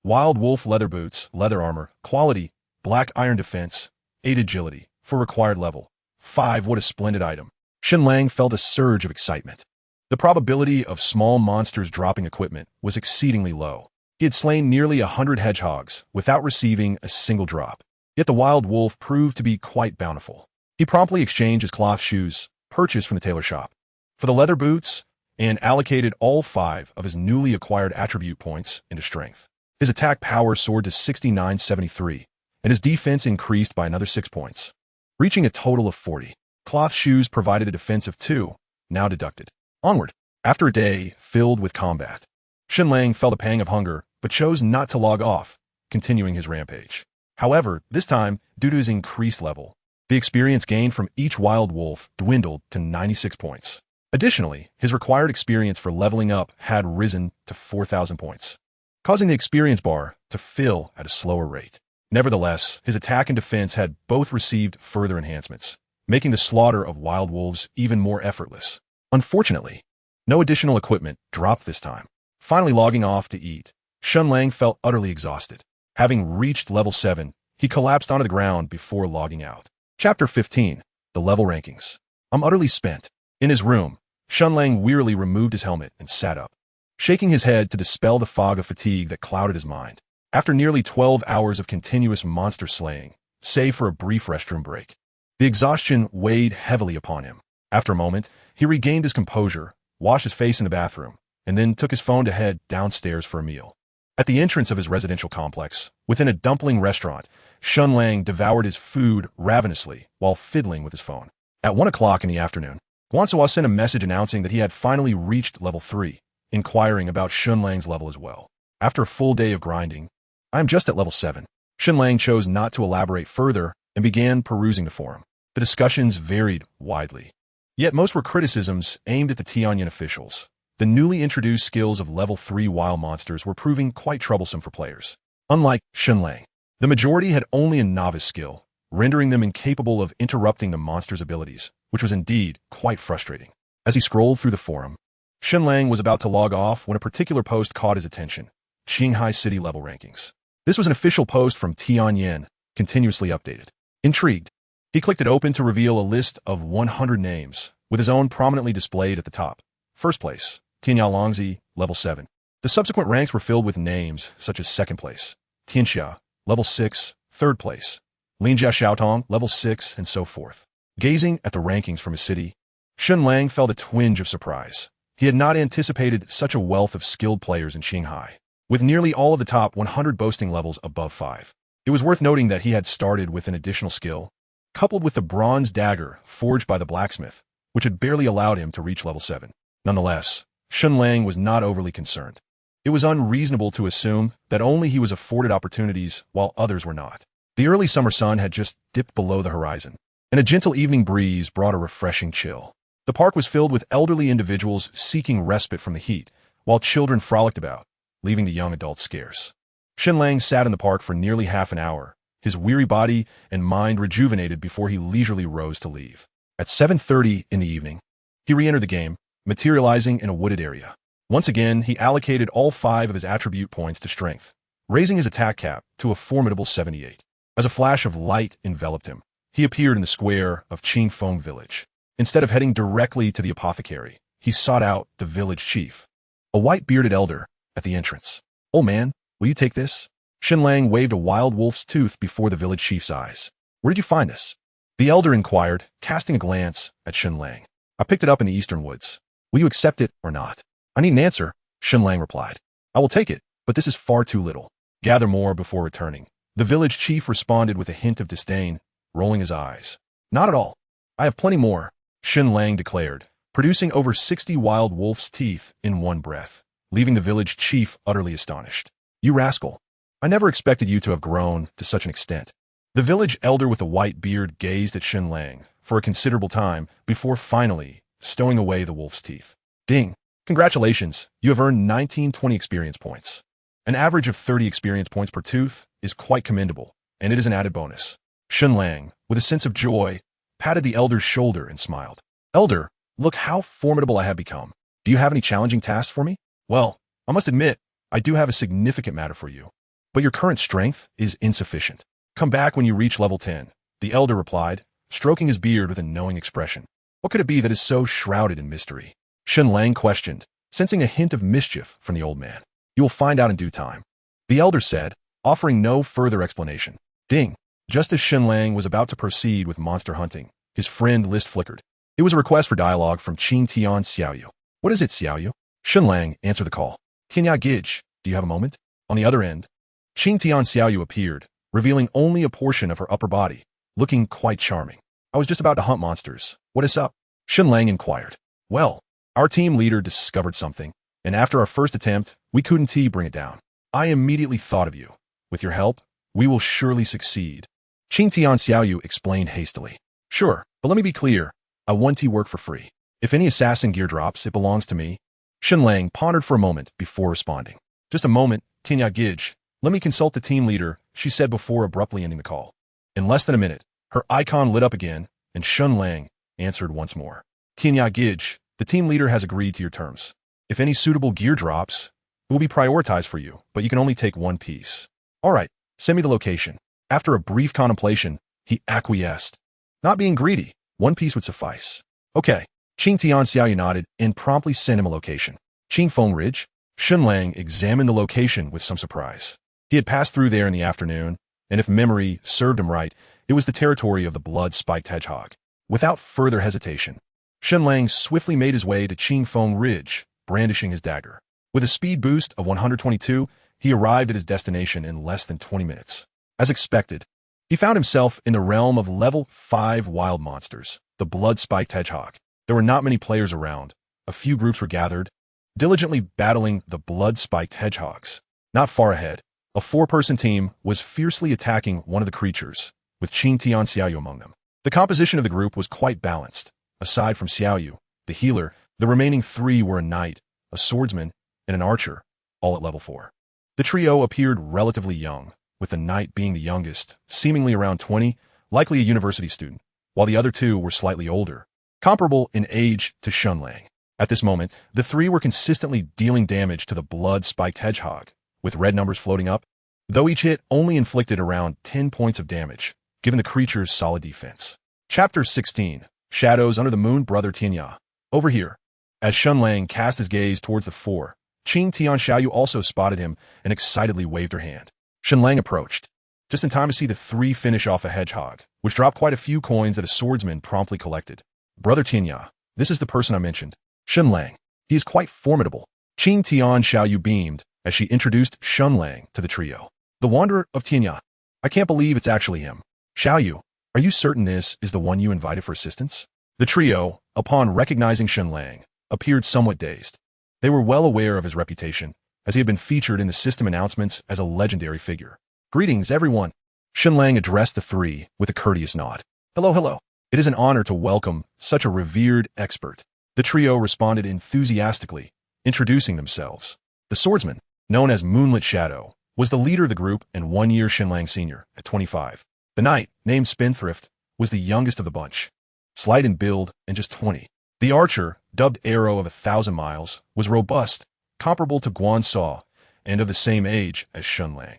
Wild wolf leather boots, leather armor, quality, black iron defense, 8 agility, for required level 5. What a splendid item. Shen Lang felt a surge of excitement. The probability of small monsters dropping equipment was exceedingly low. He had slain nearly 100 hedgehogs without receiving a single drop. Yet the wild wolf proved to be quite bountiful. He promptly exchanged his cloth shoes, purchased from the tailor shop, for the leather boots, and allocated all 5 of his newly acquired attribute points into strength. His attack power soared to 6973, and his defense increased by another 6 points, reaching a total of 40. Cloth shoes provided a defense of 2, now deducted. Onward. After a day filled with combat, Shen Lang felt a pang of hunger, but chose not to log off, continuing his rampage. However, this time, due to his increased level, the experience gained from each wild wolf dwindled to 96 points. Additionally, his required experience for leveling up had risen to 4,000 points, causing the experience bar to fill at a slower rate. Nevertheless, his attack and defense had both received further enhancements, making the slaughter of wild wolves even more effortless. Unfortunately, no additional equipment dropped this time. Finally logging off to eat, Shen Lang felt utterly exhausted. Having reached level 7, he collapsed onto the ground before logging out. Chapter 15. The Level Rankings. I'm utterly spent. In his room, Shen Lang wearily removed his helmet and sat up, shaking his head to dispel the fog of fatigue that clouded his mind. After nearly 12 hours of continuous monster slaying, save for a brief restroom break, the exhaustion weighed heavily upon him. After a moment, he regained his composure, washed his face in the bathroom, and then took his phone to head downstairs for a meal. At the entrance of his residential complex, within a dumpling restaurant, Shen Lang devoured his food ravenously while fiddling with his phone. At 1 o'clock in the afternoon, Guansuo sent a message announcing that he had finally reached level 3, inquiring about Shen Lang's level as well. After a full day of grinding, I am just at level 7. Shen Lang chose not to elaborate further and began perusing the forum. The discussions varied widely. Yet most were criticisms aimed at the Tian Yan officials. The newly introduced skills of level 3 wild monsters were proving quite troublesome for players. Unlike Shen Lang, the majority had only a novice skill, rendering them incapable of interrupting the monster's abilities, which was indeed quite frustrating. As he scrolled through the forum, Shen Lang was about to log off when a particular post caught his attention: Shanghai City level rankings. This was an official post from Tian Yan, continuously updated. Intrigued, he clicked it open to reveal a list of 100 names, with his own prominently displayed at the top. First place, Tianyao Longzi, level 7. The subsequent ranks were filled with names such as second place, Tianxia, level 6, third place, Linjia Xiaotong, level 6, and so forth. Gazing at the rankings from his city, Shen Lang felt a twinge of surprise. He had not anticipated such a wealth of skilled players in Shanghai, with nearly all of the top 100 boasting levels above 5. It was worth noting that he had started with an additional skill, coupled with the bronze dagger forged by the blacksmith, which had barely allowed him to reach level 7. Nonetheless, Shen Lang was not overly concerned. It was unreasonable to assume that only he was afforded opportunities while others were not. The early summer sun had just dipped below the horizon, and a gentle evening breeze brought a refreshing chill. The park was filled with elderly individuals seeking respite from the heat, while children frolicked about, leaving the young adults scarce. Shen Lang sat in the park for nearly half an hour, his weary body and mind rejuvenated before he leisurely rose to leave. At 7:30 in the evening, he re-entered the game, materializing in a wooded area. Once again, he allocated all 5 of his attribute points to strength, raising his attack cap to a formidable 78. As a flash of light enveloped him, he appeared in the square of Qingfeng Village. Instead of heading directly to the apothecary, he sought out the village chief, a white-bearded elder, at the entrance. "Old man, will you take this?" Shen Lang waved a wild wolf's tooth before the village chief's eyes. "Where did you find this?" The elder inquired, casting a glance at Shen Lang. "I picked it up in the eastern woods. Will you accept it or not?" "I need an answer," Shen Lang replied. "I will take it, but this is far too little. Gather more before returning." The village chief responded with a hint of disdain, rolling his eyes. "Not at all. I have plenty more," Shen Lang declared, producing over 60 wild wolf's teeth in one breath. leaving the village chief utterly astonished. You rascal! I never expected you to have grown to such an extent. The village elder with the white beard gazed at Shen Lang for a considerable time before finally stowing away the wolf's teeth. Ding! Congratulations, you have earned 1920 experience points. An average of 30 experience points per tooth is quite commendable, and it is an added bonus. Shen Lang, with a sense of joy, patted the elder's shoulder and smiled. Elder, look how formidable I have become. Do you have any challenging tasks for me? Well, I must admit, I do have a significant matter for you. But your current strength is insufficient. Come back when you reach level 10, the elder replied, stroking his beard with a knowing expression. What could it be that is so shrouded in mystery? Shen Lang questioned, sensing a hint of mischief from the old man. You will find out in due time, the elder said, offering no further explanation. Ding! Just as Shen Lang was about to proceed with monster hunting, his friend list flickered. It was a request for dialogue from Tian Yan Xiaoyu. What is it, Xiaoyu? Shen Lang answered the call. Tian Yan Gij, do you have a moment? On the other end, Tian Yan Xiaoyu appeared, revealing only a portion of her upper body, looking quite charming. I was just about to hunt monsters. What is up? Shen Lang inquired. Well, our team leader discovered something, and after our first attempt, we couldn't bring it down. I immediately thought of you. With your help, we will surely succeed. Tian Yan Xiaoyu explained hastily. Sure, but let me be clear. I want work for free. If any assassin gear drops, it belongs to me. Shen Lang pondered for a moment before responding. Just a moment, Tian Yan Gij. Let me consult the team leader, she said before abruptly ending the call. In less than a minute, her icon lit up again, and Shen Lang answered once more. Tian Yan Gij, the team leader has agreed to your terms. If any suitable gear drops, it will be prioritized for you, but you can only take one piece. All right, send me the location. After a brief contemplation, he acquiesced. Not being greedy, one piece would suffice. Okay, Tian Yan Xiaoyu nodded and promptly sent him a location. Qingfeng Ridge. Shen Lang examined the location with some surprise. He had passed through there in the afternoon, and if memory served him right, it was the territory of the blood-spiked hedgehog. Without further hesitation, Shen Lang swiftly made his way to Qingfeng Ridge, brandishing his dagger. With a speed boost of 122, he arrived at his destination in less than 20 minutes. As expected, he found himself in the realm of level 5 wild monsters, the blood-spiked hedgehog. There were not many players around. A few groups were gathered, diligently battling the blood-spiked hedgehogs. Not far ahead, a 4-person team was fiercely attacking one of the creatures, with Tian Yan Xiaoyu among them. The composition of the group was quite balanced. Aside from Xiaoyu, the healer, the remaining 3 were a knight, a swordsman, and an archer, all at level 4. The trio appeared relatively young, with the knight being the youngest, seemingly around 20, likely a university student, while the other 2 were slightly older, comparable in age to Shen Lang. At this moment, the 3 were consistently dealing damage to the blood-spiked hedgehog, with red numbers floating up, though each hit only inflicted around 10 points of damage, given the creature's solid defense. Chapter 16. Shadows Under the Moon. Brother Tian Yan. Over here. As Shen Lang cast his gaze towards the 4, Tian Yan Xiaoyu also spotted him and excitedly waved her hand. Shen Lang approached, just in time to see the 3 finish off a hedgehog, which dropped quite a few coins that a swordsman promptly collected. Brother Tian Yan, this is the person I mentioned. Shen Lang. He is quite formidable. Tian Yan Xiaoyu beamed as she introduced Shen Lang to the trio. The Wanderer of Tian Yan. I can't believe it's actually him. Xiaoyu, are you certain this is the one you invited for assistance? The trio, upon recognizing Shen Lang, appeared somewhat dazed. They were well aware of his reputation, as he had been featured in the system announcements as a legendary figure. Greetings, everyone. Shen Lang addressed the 3 with a courteous nod. Hello, hello. It is an honor to welcome such a revered expert. The trio responded enthusiastically, introducing themselves. The swordsman, known as Moonlit Shadow, was the leader of the group and 1 year Shen Lang senior at 25. The knight, named Spendthrift, was the youngest of the bunch, slight in build and just 20. The archer, dubbed Arrow of 1,000 Miles, was robust, comparable to Guan Saw, and of the same age as Shen Lang.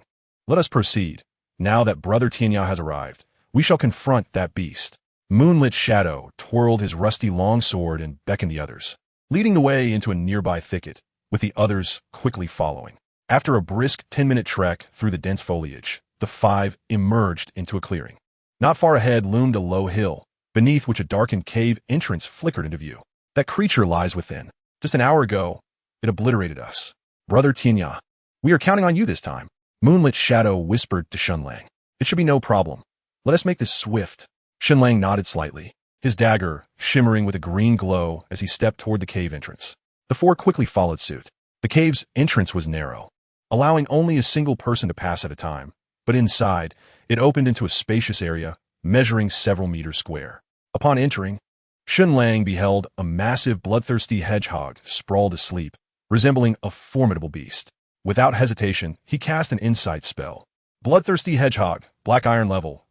Let us proceed. Now that Brother Tian Yan has arrived, we shall confront that beast. Moonlit Shadow twirled his rusty longsword and beckoned the others, leading the way into a nearby thicket, with the others quickly following. After a brisk 10-minute trek through the dense foliage, the 5 emerged into a clearing. Not far ahead loomed a low hill, beneath which a darkened cave entrance flickered into view. That creature lies within. Just an hour ago, it obliterated us. Brother Tian Yan, we are counting on you this time. Moonlit Shadow whispered to Shen Lang. It should be no problem. Let us make this swift. Shen Lang nodded slightly, his dagger shimmering with a green glow as he stepped toward the cave entrance. The 4 quickly followed suit. The cave's entrance was narrow, allowing only a single person to pass at a time, but inside, it opened into a spacious area, measuring several meters square. Upon entering, Shen Lang beheld a massive bloodthirsty hedgehog sprawled asleep, resembling a formidable beast. Without hesitation, he cast an insight spell. Bloodthirsty hedgehog, black iron level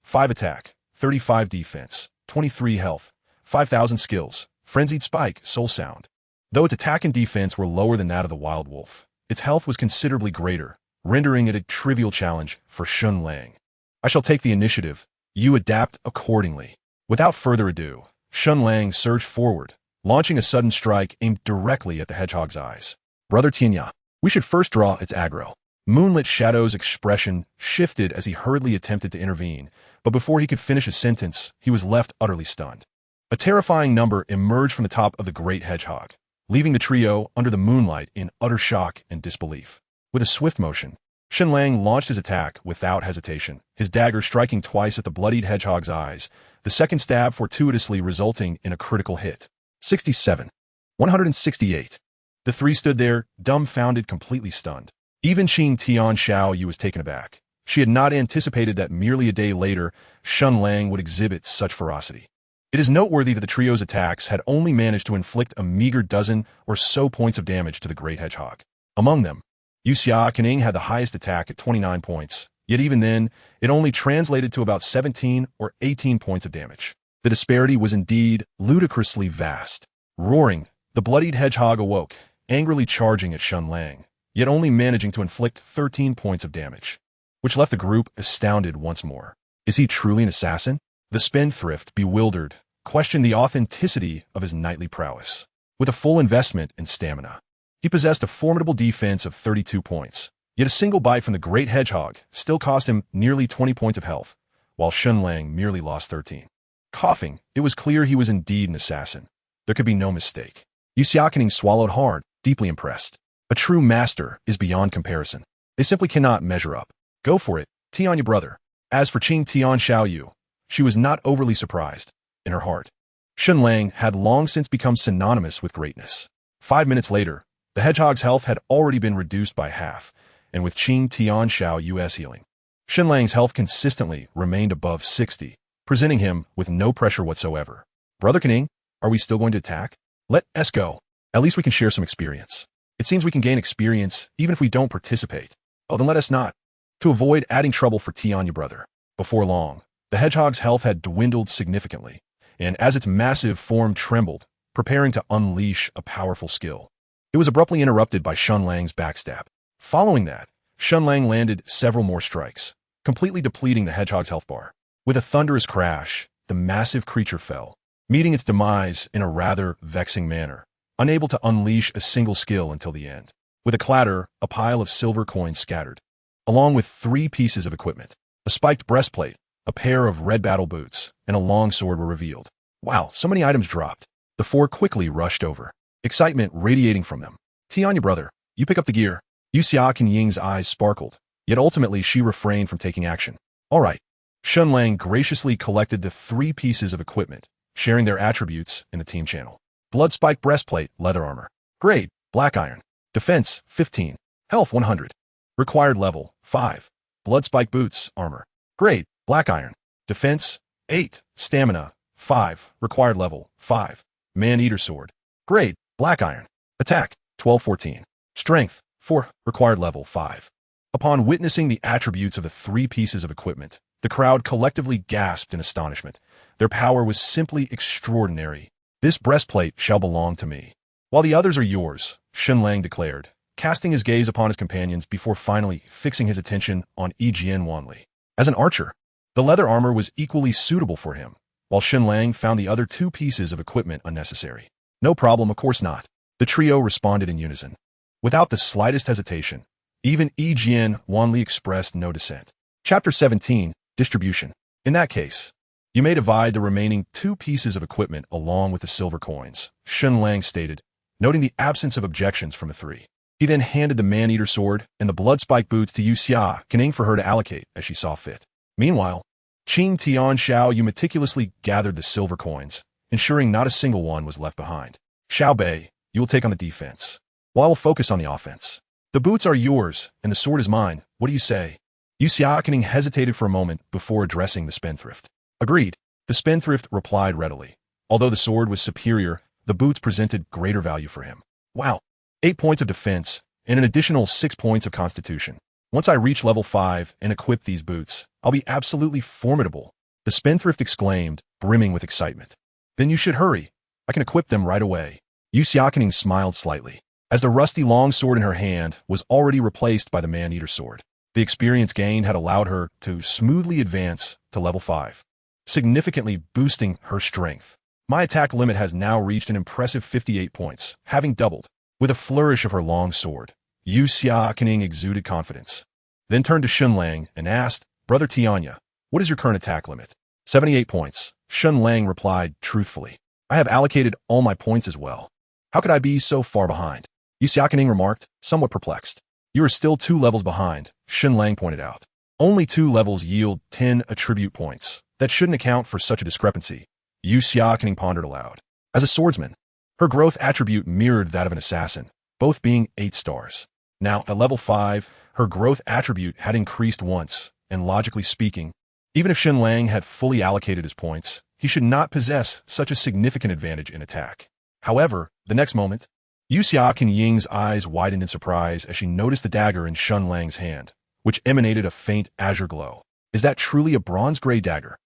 5 attack, 35 defense, 23 health, 5,000 skills, frenzied spike, soul sound. Though its attack and defense were lower than that of the wild wolf, its health was considerably greater, rendering it a trivial challenge for Shen Lang. I shall take the initiative. You adapt accordingly. Without further ado, Shen Lang surged forward, launching a sudden strike aimed directly at the hedgehog's eyes. Brother Tian Yan, we should first draw its aggro. Moonlit Shadow's expression shifted as he hurriedly attempted to intervene, but before he could finish his sentence, he was left utterly stunned. A terrifying number emerged from the top of the great hedgehog, leaving the trio under the moonlight in utter shock and disbelief. With a swift motion, Shen Lang launched his attack without hesitation, his dagger striking twice at the bloodied hedgehog's eyes, the second stab fortuitously resulting in a critical hit. 67. 168. The three stood there, dumbfounded, completely stunned. Even Qing Tian Xiaoyu was taken aback. She had not anticipated that merely a day later, Shen Lang would exhibit such ferocity. It is noteworthy that the trio's attacks had only managed to inflict a meager dozen or so points of damage to the great hedgehog. Among them, Yuxia Kening had the highest attack at 29 points, yet even then, it only translated to about 17 or 18 points of damage. The disparity was indeed ludicrously vast. Roaring, the bloodied hedgehog awoke, angrily charging at Shen Lang, yet only managing to inflict 13 points of damage, which left the group astounded once more. Is he truly an assassin? The spendthrift, bewildered, questioned the authenticity of his knightly prowess. With a full investment in stamina, he possessed a formidable defense of 32 points, yet a single bite from the great hedgehog still cost him nearly 20 points of health, while Shen Lang merely lost 13. Coughing, it was clear he was indeed an assassin. There could be no mistake. Yuxia Kening swallowed hard, deeply impressed. A true master is beyond comparison. They simply cannot measure up. Go for it, Tian, your brother. As for Qing Tian Xiaoyu, she was not overly surprised. In her heart, Shen Lang had long since become synonymous with greatness. 5 minutes later, the hedgehog's health had already been reduced by half, and with Qing Tian Xiaoyu's healing, Shen Lang's health consistently remained above 60, presenting him with no pressure whatsoever. Brother Kening, are we still going to attack? Let us go. At least we can share some experience. It seems we can gain experience even if we don't participate. Oh, then let us not. To avoid adding trouble for Tian, your brother. Before long, the hedgehog's health had dwindled significantly, and as its massive form trembled, preparing to unleash a powerful skill, it was abruptly interrupted by Shen Lang's backstab. Following that, Shen Lang landed several more strikes, completely depleting the hedgehog's health bar. With a thunderous crash, the massive creature fell, meeting its demise in a rather vexing manner, unable to unleash a single skill until the end. With a clatter, a pile of silver coins scattered, along with 3 pieces of equipment. A spiked breastplate, a pair of red battle boots, and a long sword were revealed. Wow, so many items dropped. The 4 quickly rushed over, excitement radiating from them. Tian, your brother, you pick up the gear. Yuxia Kenying's eyes sparkled, yet ultimately she refrained from taking action. All right. Shen Lang graciously collected the 3 pieces of equipment, sharing their attributes in the team channel. Blood spike breastplate, leather armor. Grade, black iron. Defense, 15. Health, 100. Required level, 5. Blood spike boots, armor. Grade, black iron. Defense, 8. Stamina, 5. Required level, 5. Man-eater sword. Grade, black iron. Attack, 12-14. Strength, 4. Required level, 5. Upon witnessing the attributes of the 3 pieces of equipment, the crowd collectively gasped in astonishment. Their power was simply extraordinary. This breastplate shall belong to me, while the others are yours, Shen Lang declared, casting his gaze upon his companions before finally fixing his attention on Yijian Wanli. As an archer, the leather armor was equally suitable for him, while Shen Lang found the other 2 pieces of equipment unnecessary. No problem, of course not. The trio responded in unison. Without the slightest hesitation, even Yijian Wanli expressed no dissent. Chapter 17, Distribution. In that case, you may divide the remaining 2 pieces of equipment along with the silver coins, Shen Lang stated, noting the absence of objections from the 3. He then handed the man-eater sword and the blood spike boots to Yuxia Kening for her to allocate as she saw fit. Meanwhile, Qing Tian Xiaoyu meticulously gathered the silver coins, ensuring not a single one was left behind. Xiao Bei, you will take on the defense. while I will focus on the offense. The boots are yours, and the sword is mine. What do you say? Yu Xiaoqiang hesitated for a moment before addressing the spendthrift. Agreed. The spendthrift replied readily. Although the sword was superior, the boots presented greater value for him. Wow. 8 points of defense, and an additional 6 points of constitution. Once I reach level 5 and equip these boots, I'll be absolutely formidable. The spendthrift exclaimed, brimming with excitement. Then you should hurry. I can equip them right away. Yu Xiaoqiang smiled slightly, as the rusty long sword in her hand was already replaced by the man-eater sword. The experience gained had allowed her to smoothly advance to level 5, significantly boosting her strength. My attack limit has now reached an impressive 58 points, having doubled. With a flourish of her long sword, Yu Xiaoqiang exuded confidence, then turned to Shen Lang and asked, Brother Tian Yan, what is your current attack limit? 78 points. Shen Lang replied truthfully. I have allocated all my points as well. How could I be so far behind? Yu Xiaoqiang remarked, somewhat perplexed. You are still 2 levels behind, Shen Lang pointed out. Only 2 levels yield 10 attribute points. That shouldn't account for such a discrepancy. Yu Xiaoqiang pondered aloud. As a swordsman, her growth attribute mirrored that of an assassin, both being 8 stars. Now, at level 5, her growth attribute had increased once, and logically speaking, even if Shen Lang had fully allocated his points, he should not possess such a significant advantage in attack. However, the next moment, Yu Xiaoqiang's eyes widened in surprise as she noticed the dagger in Shen Lang's hand, which emanated a faint azure glow. Is that truly a bronze-gray dagger?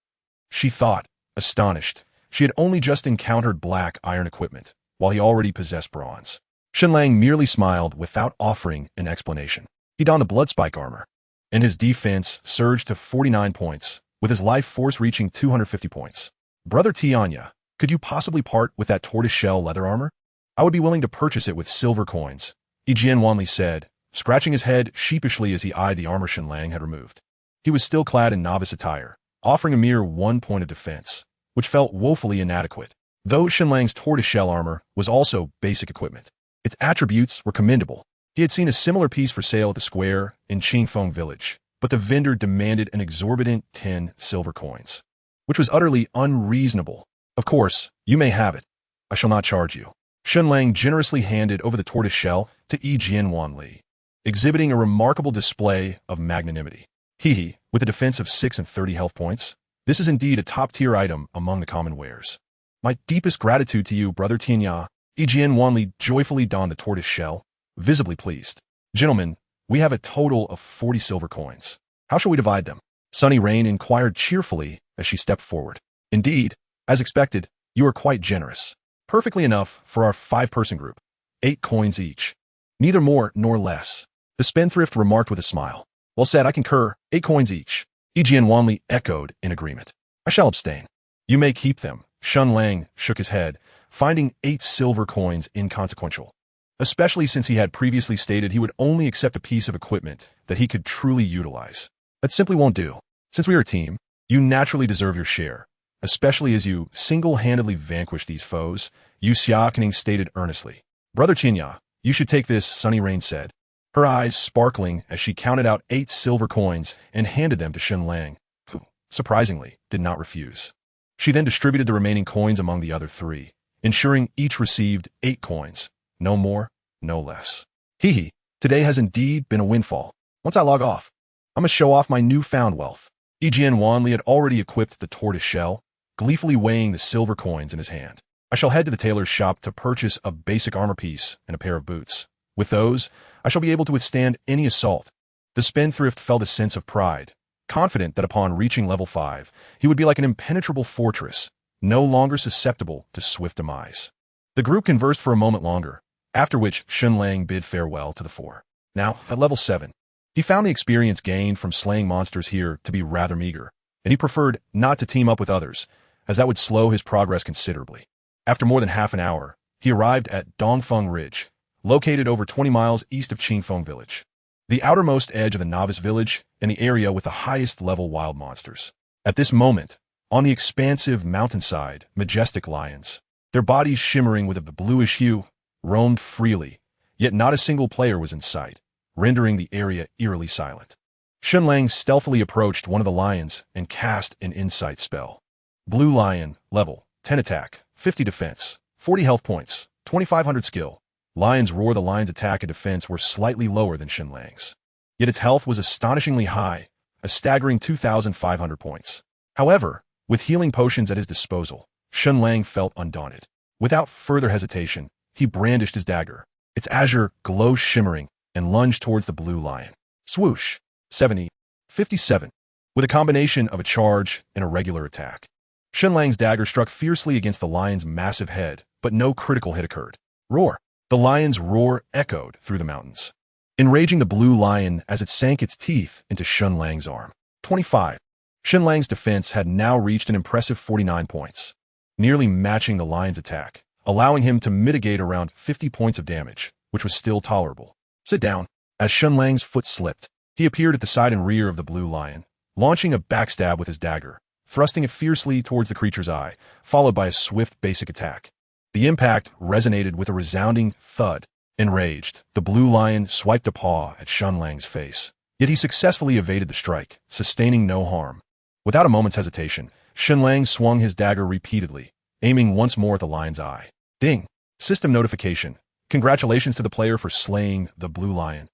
She thought, astonished. She had only just encountered black iron equipment, while he already possessed bronze. Shen Lang merely smiled without offering an explanation. He donned a bloodspike armor, and his defense surged to 49 points, with his life force reaching 250 points. Brother Tian Yan, could you possibly part with that tortoiseshell leather armor? I would be willing to purchase it with silver coins, Jian Wanli said, scratching his head sheepishly as he eyed the armor Shen Lang had removed. He was still clad in novice attire, offering a mere 1 point of defense, which felt woefully inadequate. Though Shen Lang's tortoiseshell armor was also basic equipment, its attributes were commendable. He had seen a similar piece for sale at the square in Qingfeng village, but the vendor demanded an exorbitant 10 silver coins, which was utterly unreasonable. Of course, you may have it. I shall not charge you. Shen Lang generously handed over the tortoiseshell to Jian Wanli, exhibiting a remarkable display of magnanimity. Hee, with a defense of 6 and 30 health points, this is indeed a top-tier item among the common wares. My deepest gratitude to you, Brother Tian Yan. Jian Wanli joyfully donned the tortoise shell, visibly pleased. Gentlemen, we have a total of 40 silver coins. How shall we divide them? Sunny Rain inquired cheerfully as she stepped forward. Indeed, as expected, you are quite generous. Perfectly enough for our 5-person group. 8 coins each. Neither more nor less. The spendthrift remarked with a smile. Well said, I concur. 8 coins each. Jian Wanli echoed in agreement. I shall abstain. You may keep them. Shen Lang shook his head, finding 8 silver coins inconsequential, especially since he had previously stated he would only accept a piece of equipment that he could truly utilize. That simply won't do. Since we are a team, you naturally deserve your share, especially as you single-handedly vanquish these foes, Yu Xiaoqiang stated earnestly. Brother Tian Yan, you should take this, Sunny Rain said, her eyes sparkling as she counted out 8 silver coins and handed them to Shen Lang, who, surprisingly, did not refuse. She then distributed the remaining coins among the other 3, ensuring each received 8 coins, no more, no less. Hee, today has indeed been a windfall. Once I log off, I'm gonna show off my newfound wealth. Jian Wanli had already equipped the tortoise shell, gleefully weighing the silver coins in his hand. I shall head to the tailor's shop to purchase a basic armor piece and a pair of boots. With those, I shall be able to withstand any assault. The spendthrift felt a sense of pride, confident that upon reaching level 5, he would be like an impenetrable fortress, no longer susceptible to swift demise. The group conversed for a moment longer, after which Shen Lang bid farewell to the 4. Now, at level 7, he found the experience gained from slaying monsters here to be rather meager, and he preferred not to team up with others, as that would slow his progress considerably. After more than half an hour, he arrived at Dongfeng Ridge, located over 20 miles east of Qingfeng Village, the outermost edge of the novice village and the area with the highest level wild monsters. At this moment, on the expansive mountainside, majestic lions, their bodies shimmering with a bluish hue, roamed freely, yet not a single player was in sight, rendering the area eerily silent. Shen Lang stealthily approached one of the lions and cast an insight spell. Blue lion, level, 10 attack, 50 defense, 40 health points, 2500 skill. Lion's Roar. The lion's attack and defense were slightly lower than Shen Lang's. Yet its health was astonishingly high, a staggering 2,500 points. However, with healing potions at his disposal, Shen Lang felt undaunted. Without further hesitation, he brandished his dagger, its azure glow shimmering, and lunged towards the blue lion. Swoosh! 70. 57. With a combination of a charge and a regular attack, Shen Lang's dagger struck fiercely against the lion's massive head, but no critical hit occurred. Roar! The lion's roar echoed through the mountains, enraging the blue lion as it sank its teeth into Shen Lang's arm. 25. Shen Lang's defense had now reached an impressive 49 points, nearly matching the lion's attack, allowing him to mitigate around 50 points of damage, which was still tolerable. Sit down. As Shen Lang's foot slipped, he appeared at the side and rear of the blue lion, launching a backstab with his dagger, thrusting it fiercely towards the creature's eye, followed by a swift basic attack. The impact resonated with a resounding thud. Enraged, the blue lion swiped a paw at Shen Lang's face, yet he successfully evaded the strike, sustaining no harm. Without a moment's hesitation, Shen Lang swung his dagger repeatedly, aiming once more at the lion's eye. Ding! System notification. Congratulations to the player for slaying the blue lion,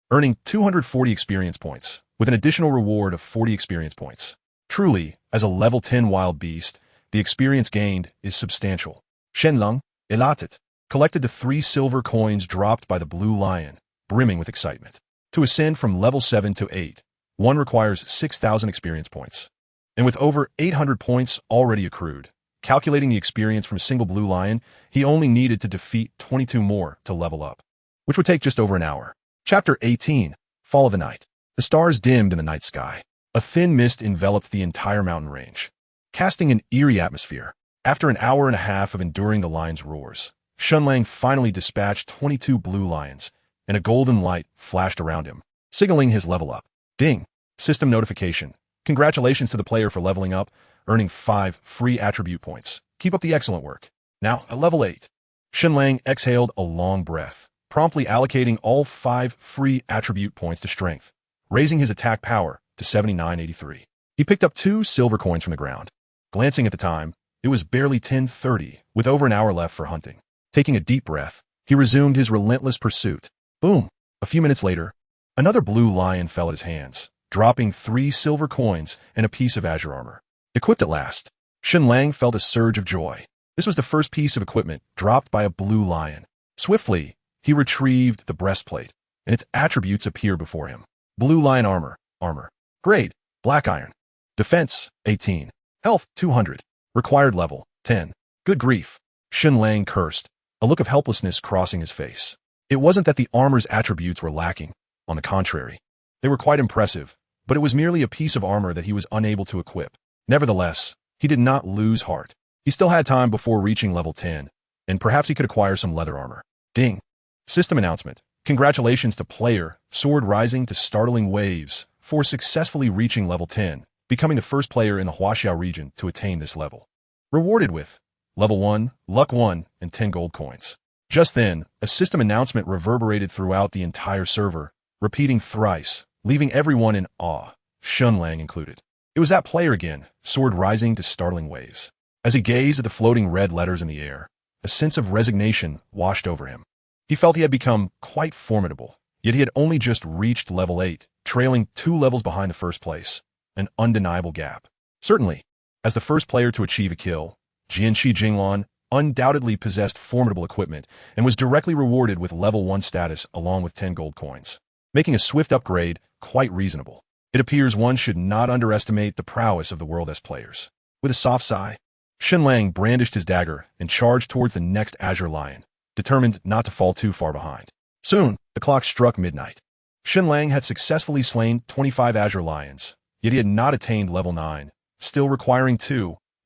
earning 240 experience points, with an additional reward of 40 experience points. Truly, as a level 10 wild beast, the experience gained is substantial. Shen Lang, elated, collected the 3 silver coins dropped by the blue lion, brimming with excitement. To ascend from level 7 to 8, one requires 6,000 experience points. And with over 800 points already accrued, calculating the experience from a single blue lion, he only needed to defeat 22 more to level up, which would take just over an hour. Chapter 18. Fall of the Night. The stars dimmed in the night sky. A thin mist enveloped the entire mountain range, casting an eerie atmosphere. After an hour and a half of enduring the lion's roars, Shen Lang finally dispatched 22 blue lions, and a golden light flashed around him, signaling his level up. Ding! System notification. Congratulations to the player for leveling up, earning 5 free attribute points. Keep up the excellent work. Now, at level 8, Shen Lang exhaled a long breath, promptly allocating all 5 free attribute points to strength, raising his attack power to 7983. He picked up 2 silver coins from the ground. Glancing at the time, it was barely 10:30, with over an hour left for hunting. Taking a deep breath, he resumed his relentless pursuit. Boom! A few minutes later, another blue lion fell at his hands, dropping 3 silver coins and a piece of azure armor. Equipped at last, Shen Lang felt a surge of joy. This was the first piece of equipment dropped by a blue lion. Swiftly, he retrieved the breastplate, and its attributes appeared before him. Blue lion armor. Grade, black iron. Defense, 18. Health, 200. Required level, 10. Good grief. Shen Lang cursed, a look of helplessness crossing his face. It wasn't that the armor's attributes were lacking. On the contrary, they were quite impressive, but it was merely a piece of armor that he was unable to equip. Nevertheless, he did not lose heart. He still had time before reaching level 10, and perhaps he could acquire some leather armor. Ding! System announcement. Congratulations to player, sword rising to startling waves, for successfully reaching level 10, becoming the first player in the Huaxiao region to attain this level. Rewarded with level 1, luck 1, and 10 gold coins. Just then, a system announcement reverberated throughout the entire server, repeating thrice, leaving everyone in awe, Shen Lang included. It was that player again, sword rising to startling waves. As he gazed at the floating red letters in the air, a sense of resignation washed over him. He felt he had become quite formidable, yet he had only just reached level 8, trailing 2 levels behind the first place, an undeniable gap. Certainly, as the first player to achieve a kill, Jianshi Jinglan undoubtedly possessed formidable equipment and was directly rewarded with level 1 status along with 10 gold coins, making a swift upgrade quite reasonable. It appears one should not underestimate the prowess of the World S players. With a soft sigh, Shen Lang brandished his dagger and charged towards the next azure lion, determined not to fall too far behind. Soon, the clock struck midnight. Shen Lang had successfully slain 25 azure lions, yet he had not attained level 9, still requiring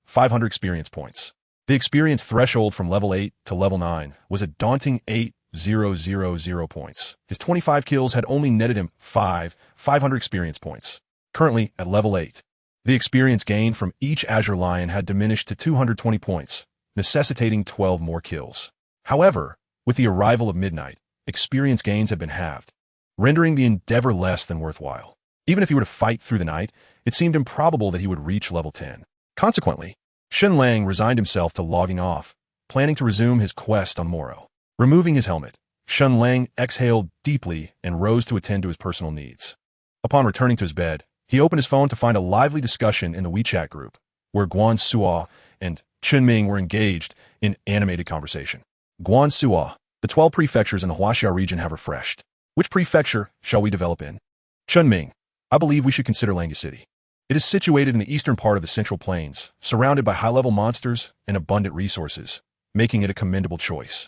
500 experience points. The experience threshold from level 8 to level 9 was a daunting 8,000 points. His 25 kills had only netted him 500 experience points. Currently at level 8, the experience gained from each azure lion had diminished to 220 points, necessitating 12 more kills. However, with the arrival of midnight, experience gains had been halved, rendering the endeavor less than worthwhile. Even if he were to fight through the night, it seemed improbable that he would reach level 10. Consequently, Shen Lang resigned himself to logging off, planning to resume his quest on the morrow. Removing his helmet, Shen Lang exhaled deeply and rose to attend to his personal needs. Upon returning to his bed, he opened his phone to find a lively discussion in the WeChat group, where Guan Suo and Chen Ming were engaged in animated conversation. Guan Suo, the 12 prefectures in the Huaxia region have refreshed. Which prefecture shall we develop in? Chen Ming, I believe we should consider Langya City. It is situated in the eastern part of the Central Plains, surrounded by high-level monsters and abundant resources, making it a commendable choice.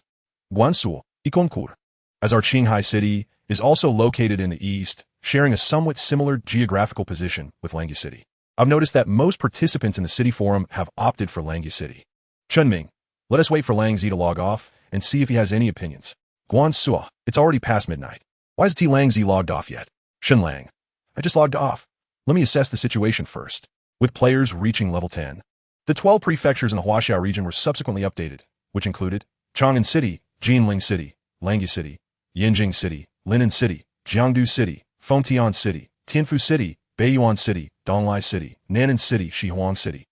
Guangzhou, Ikonkur, as our Qinghai City is also located in the east, sharing a somewhat similar geographical position with Langya City. I've noticed that most participants in the city forum have opted for Langya City. Chunming, let us wait for Lang Zi to log off and see if he has any opinions. Guangzhou, it's already past midnight. Why is T Lang Zi logged off yet? Shen Lang, I just logged off. Let me assess the situation first. With players reaching level 10, the 12 prefectures in the Huaxia region were subsequently updated, which included Chang'an City, Jinling City, Langya City, Yanjing City, Linan City, Jiangdu City, Fengtian City, Tianfu City, Beiyuan City, Donglai City, Nan'an City, Shihuang City.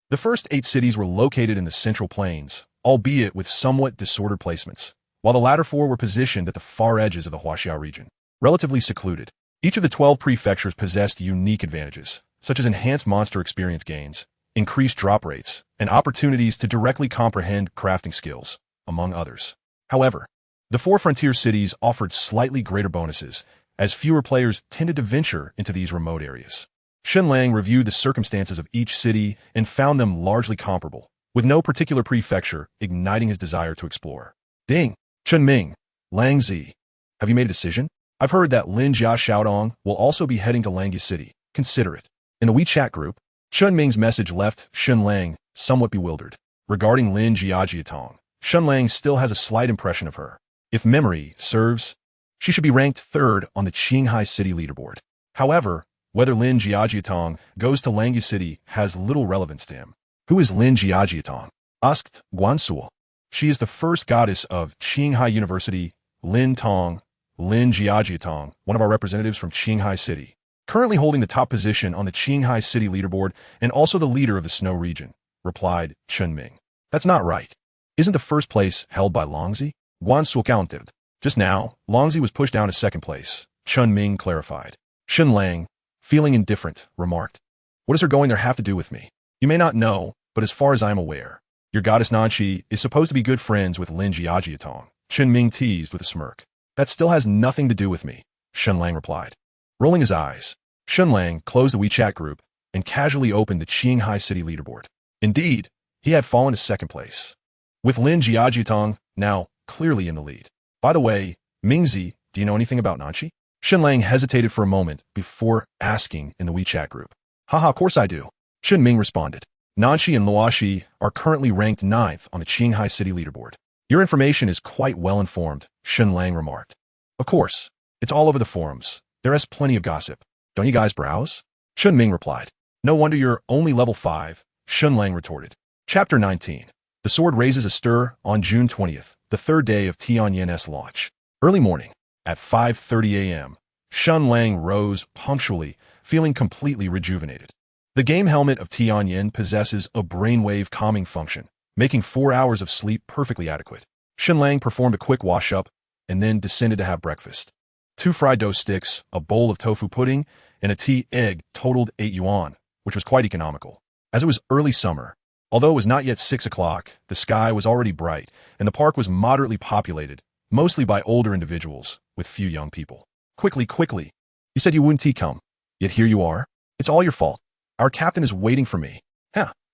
The first 8 cities were located in the Central Plains, albeit with somewhat disordered placements, while the latter 4 were positioned at the far edges of the Huaxia region, relatively secluded. Each of the 12 prefectures possessed unique advantages, such as enhanced monster experience gains, increased drop rates, and opportunities to directly comprehend crafting skills, among others. However, the 4 frontier cities offered slightly greater bonuses, as fewer players tended to venture into these remote areas. Shen Lang reviewed the circumstances of each city and found them largely comparable, with no particular prefecture igniting his desire to explore. Ding! Chen Ming, Lang Zi, have you made a decision? I've heard that Lin Jia Xiaodong will also be heading to Langya City. Consider it. In the WeChat group, Chen Ming's message left Shen Lang somewhat bewildered. Regarding Lin Jiajiatong, Shen Lang still has a slight impression of her. If memory serves, she should be ranked 3rd on the Qinghai City leaderboard. However, whether Lin Jiajiatong goes to Langya City has little relevance to him. Who is Lin Jiajiatong? Asked Guansuo. She is the first goddess of Qinghai University, Lin Jiajiatong, one of our representatives from Qinghai City, currently holding the top position on the Qinghai City leaderboard and also the leader of the Snow region, replied Chen Ming. That's not right. Isn't the first place held by Longzi? Guansuo countered. Just now, Longzi was pushed down to 2nd place, Chen Ming clarified. Shen Lang, feeling indifferent, remarked, what does her going there have to do with me? You may not know, but as far as I am aware, your goddess Nanshi is supposed to be good friends with Lin Jiajiatong, Chen Ming teased with a smirk. That still has nothing to do with me, Shen Lang replied. Rolling his eyes, Shen Lang closed the WeChat group and casually opened the Qinghai City leaderboard. Indeed, he had fallen to 2nd place, with Lin Jiajiatong now clearly in the lead. By the way, Mingzi, do you know anything about Nanshi? Shen Lang hesitated for a moment before asking in the WeChat group. Haha, of course I do. Chen Ming responded. Nanshi and Luoxi are currently ranked 9th on the Qinghai City leaderboard. Your information is quite well informed, Shen Lang remarked. Of course, it's all over the forums. There is plenty of gossip. Don't you guys browse? Chen Ming replied. No wonder you're only level 5, Shen Lang retorted. Chapter 19. The sword raises a stir on June 20th, the 3rd day of Tian Yan's launch. Early morning, at 5:30 a.m., Shen Lang rose punctually, feeling completely rejuvenated. The game helmet of Tian Yan possesses a brainwave calming function, making 4 hours of sleep perfectly adequate. Shen Lang performed a quick wash-up and then descended to have breakfast. 2 fried dough sticks, a bowl of tofu pudding, and a tea egg totaled 8 yuan, which was quite economical. As it was early summer, although it was not yet 6 o'clock, the sky was already bright, and the park was moderately populated, mostly by older individuals, with few young people. Quickly. You said you wouldn't come, yet here you are. It's all your fault. Our captain is waiting for me.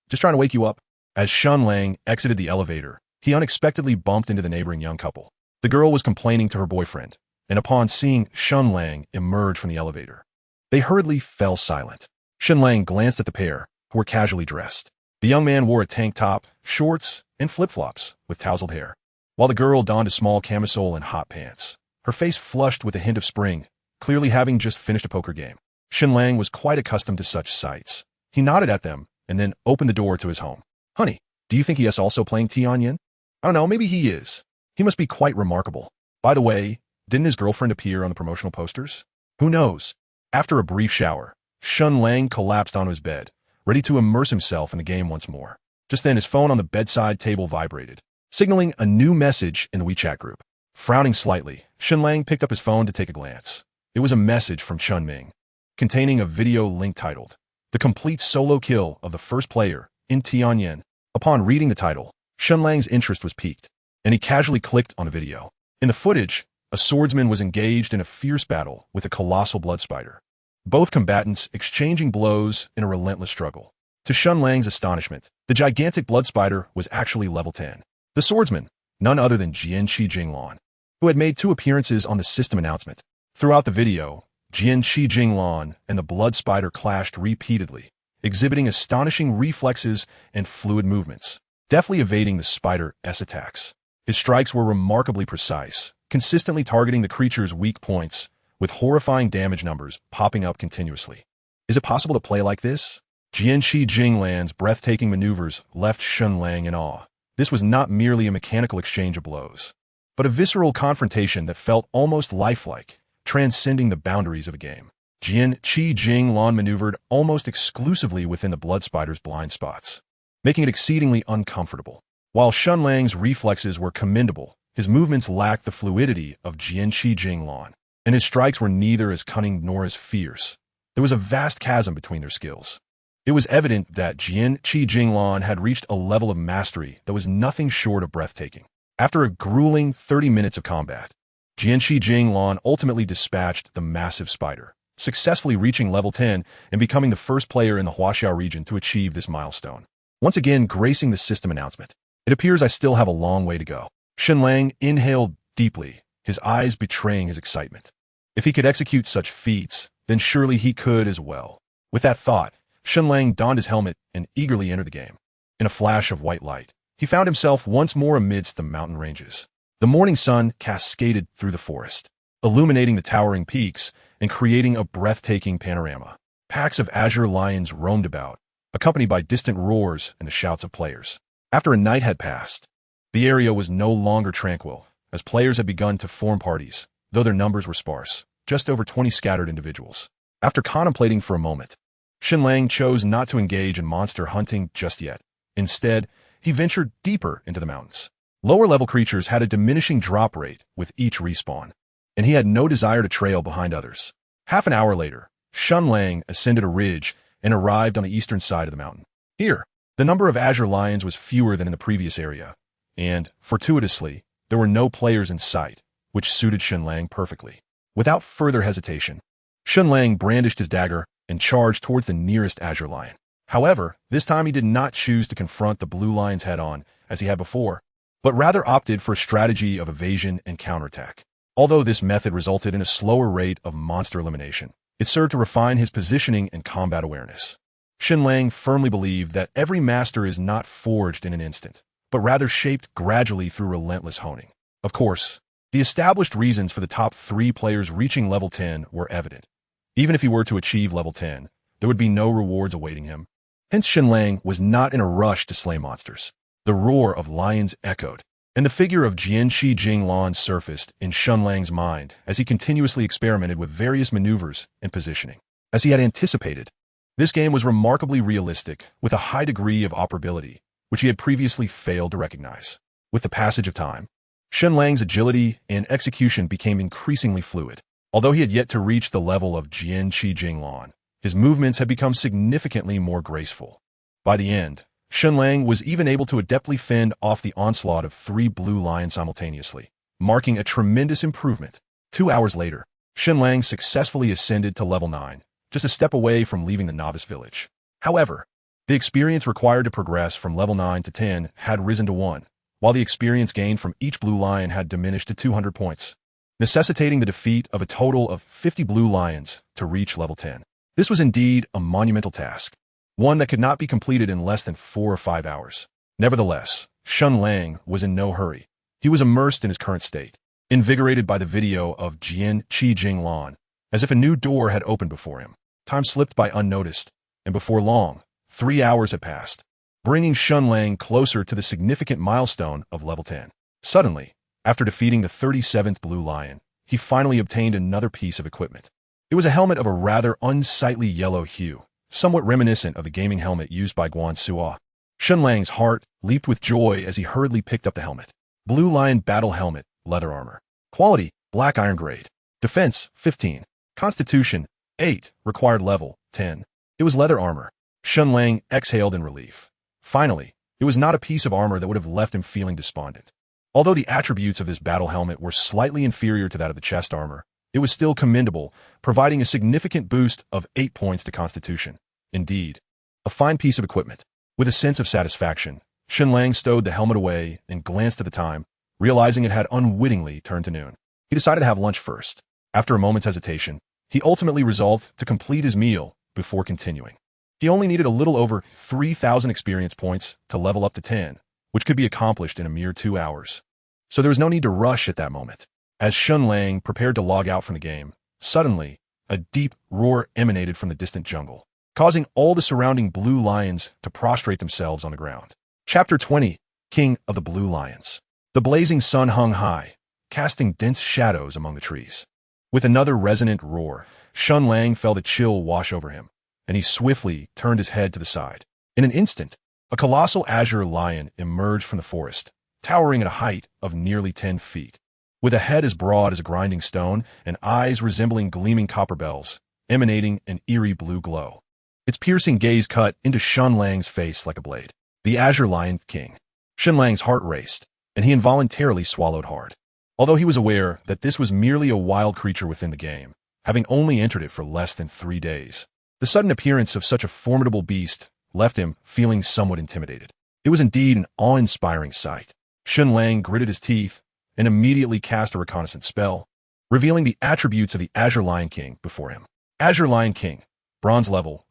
Just trying to wake you up. As Shen Lang exited the elevator, he unexpectedly bumped into the neighboring young couple. The girl was complaining to her boyfriend, and upon seeing Shen Lang emerge from the elevator, they hurriedly fell silent. Shen Lang glanced at the pair, who were casually dressed. The young man wore a tank top, shorts, and flip-flops with tousled hair, while the girl donned a small camisole and hot pants, her face flushed with a hint of spring, clearly having just finished a poker game. Shen Lang was quite accustomed to such sights. He nodded at them and then opened the door to his home. Honey, do you think he is also playing Tian Yan? I don't know, maybe he is. He must be quite remarkable. By the way, didn't his girlfriend appear on the promotional posters? Who knows? After a brief shower, Shen Lang collapsed onto his bed, ready to immerse himself in the game once more. Just then his phone on the bedside table vibrated, signaling a new message in the WeChat group. Frowning slightly, Shen Lang picked up his phone to take a glance. It was a message from Chun Ming, containing a video link titled, "The Complete Solo Kill of the First Player in Tian Yan." Upon reading the title, Shen Lang's interest was piqued, and he casually clicked on the video. In the footage, a swordsman was engaged in a fierce battle with a colossal blood spider, both combatants exchanging blows in a relentless struggle. To Shen Lang's astonishment, the gigantic blood spider was actually level 10. The swordsman, none other than Jian Qijinglan, who had made 2 appearances on the system announcement. Throughout the video, Jian Qijinglan and the blood spider clashed repeatedly, exhibiting astonishing reflexes and fluid movements, deftly evading the spider's attacks. His strikes were remarkably precise, consistently targeting the creature's weak points, with horrifying damage numbers popping up continuously. Is it possible to play like this? Jian Qijinglan's breathtaking maneuvers left Shen Lang in awe. This was not merely a mechanical exchange of blows, but a visceral confrontation that felt almost lifelike, transcending the boundaries of a game. Jian Qijinglan maneuvered almost exclusively within the blood spider's blind spots, making it exceedingly uncomfortable. While Shen Lang's reflexes were commendable, his movements lacked the fluidity of Jian Qijinglan, and his strikes were neither as cunning nor as fierce. There was a vast chasm between their skills. It was evident that Jian Qijinglan had reached a level of mastery that was nothing short of breathtaking. After a grueling 30 minutes of combat, Jian Qijinglan ultimately dispatched the massive spider, successfully reaching level 10 and becoming the first player in the Huaxiao region to achieve this milestone. Once again gracing the system announcement, it appears I still have a long way to go. Shen Lang inhaled deeply, his eyes betraying his excitement. If he could execute such feats, then surely he could as well. With that thought, Shen Lang donned his helmet and eagerly entered the game. In a flash of white light, he found himself once more amidst the mountain ranges. The morning sun cascaded through the forest, illuminating the towering peaks and creating a breathtaking panorama. Packs of azure lions roamed about, accompanied by distant roars and the shouts of players. After a night had passed, the area was no longer tranquil, as players had begun to form parties, though their numbers were sparse, just over 20 scattered individuals. After contemplating for a moment, Shen Lang chose not to engage in monster hunting just yet. Instead, he ventured deeper into the mountains. Lower-level creatures had a diminishing drop rate with each respawn, and he had no desire to trail behind others. Half an hour later, Shen Lang ascended a ridge and arrived on the eastern side of the mountain. Here, the number of azure lions was fewer than in the previous area, and, fortuitously, there were no players in sight, which suited Shen Lang perfectly. Without further hesitation, Shen Lang brandished his dagger and charged towards the nearest azure lion. However, this time he did not choose to confront the blue lions head-on, as he had before, but rather opted for a strategy of evasion and counterattack. Although this method resulted in a slower rate of monster elimination, it served to refine his positioning and combat awareness. Shen Lang firmly believed that every master is not forged in an instant, but rather shaped gradually through relentless honing. Of course, the established reasons for the top 3 players reaching level 10 were evident. Even if he were to achieve level 10, there would be no rewards awaiting him. Hence Shen Lang was not in a rush to slay monsters. The roar of lions echoed, and the figure of Jian Qijinglan surfaced in Shen Lang's mind as he continuously experimented with various maneuvers and positioning. As he had anticipated, this game was remarkably realistic, with a high degree of operability, which he had previously failed to recognize. With the passage of time, Shen Lang's agility and execution became increasingly fluid. Although he had yet to reach the level of Jian Qijinglan, his movements had become significantly more graceful. By the end, Shen Lang was even able to adeptly fend off the onslaught of 3 blue lions simultaneously, marking a tremendous improvement. 2 hours later, Shen Lang successfully ascended to level 9, just a step away from leaving the novice village. However, the experience required to progress from level 9 to 10 had risen to 1, while the experience gained from each blue lion had diminished to 200 points, necessitating the defeat of a total of 50 blue lions to reach level 10. This was indeed a monumental task, one that could not be completed in less than 4 or 5 hours. Nevertheless, Shen Lang was in no hurry. He was immersed in his current state, invigorated by the video of Jian Qijinglan, as if a new door had opened before him. Time slipped by unnoticed, and before long, 3 hours had passed, bringing Shen Lang closer to the significant milestone of level 10. Suddenly, after defeating the 37th blue lion, he finally obtained another piece of equipment. It was a helmet of a rather unsightly yellow hue, somewhat reminiscent of the gaming helmet used by Guan Suo. Shen Lang's heart leaped with joy as he hurriedly picked up the helmet. Blue Lion Battle Helmet, leather armor. Quality, black iron grade. Defense, 15. Constitution, 8. Required level, 10. It was leather armor. Shen Lang exhaled in relief. Finally, it was not a piece of armor that would have left him feeling despondent. Although the attributes of this battle helmet were slightly inferior to that of the chest armor, it was still commendable, providing a significant boost of 8 points to Constitution. Indeed, a fine piece of equipment. With a sense of satisfaction, Shen Lang stowed the helmet away and glanced at the time, realizing it had unwittingly turned to noon. He decided to have lunch first. After a moment's hesitation, he ultimately resolved to complete his meal before continuing. He only needed a little over 3,000 experience points to level up to 10, which could be accomplished in a mere 2 hours. So there was no need to rush at that moment. As Shen Lang prepared to log out from the game, suddenly, a deep roar emanated from the distant jungle, causing all the surrounding blue lions to prostrate themselves on the ground. Chapter 20, King of the Blue Lions. The blazing sun hung high, casting dense shadows among the trees. With another resonant roar, Shen Lang felt a chill wash over him, and he swiftly turned his head to the side. In an instant, a colossal azure lion emerged from the forest, towering at a height of nearly 10 feet. With a head as broad as a grinding stone and eyes resembling gleaming copper bells, emanating an eerie blue glow. Its piercing gaze cut into Shen Lang's face like a blade. The Azure Lion King. Shen Lang's heart raced, and he involuntarily swallowed hard. Although he was aware that this was merely a wild creature within the game, having only entered it for less than 3 days, the sudden appearance of such a formidable beast left him feeling somewhat intimidated. It was indeed an awe-inspiring sight. Shen Lang gritted his teeth and immediately cast a reconnaissance spell, revealing the attributes of the Azure Lion King before him. Azure Lion King, bronze level,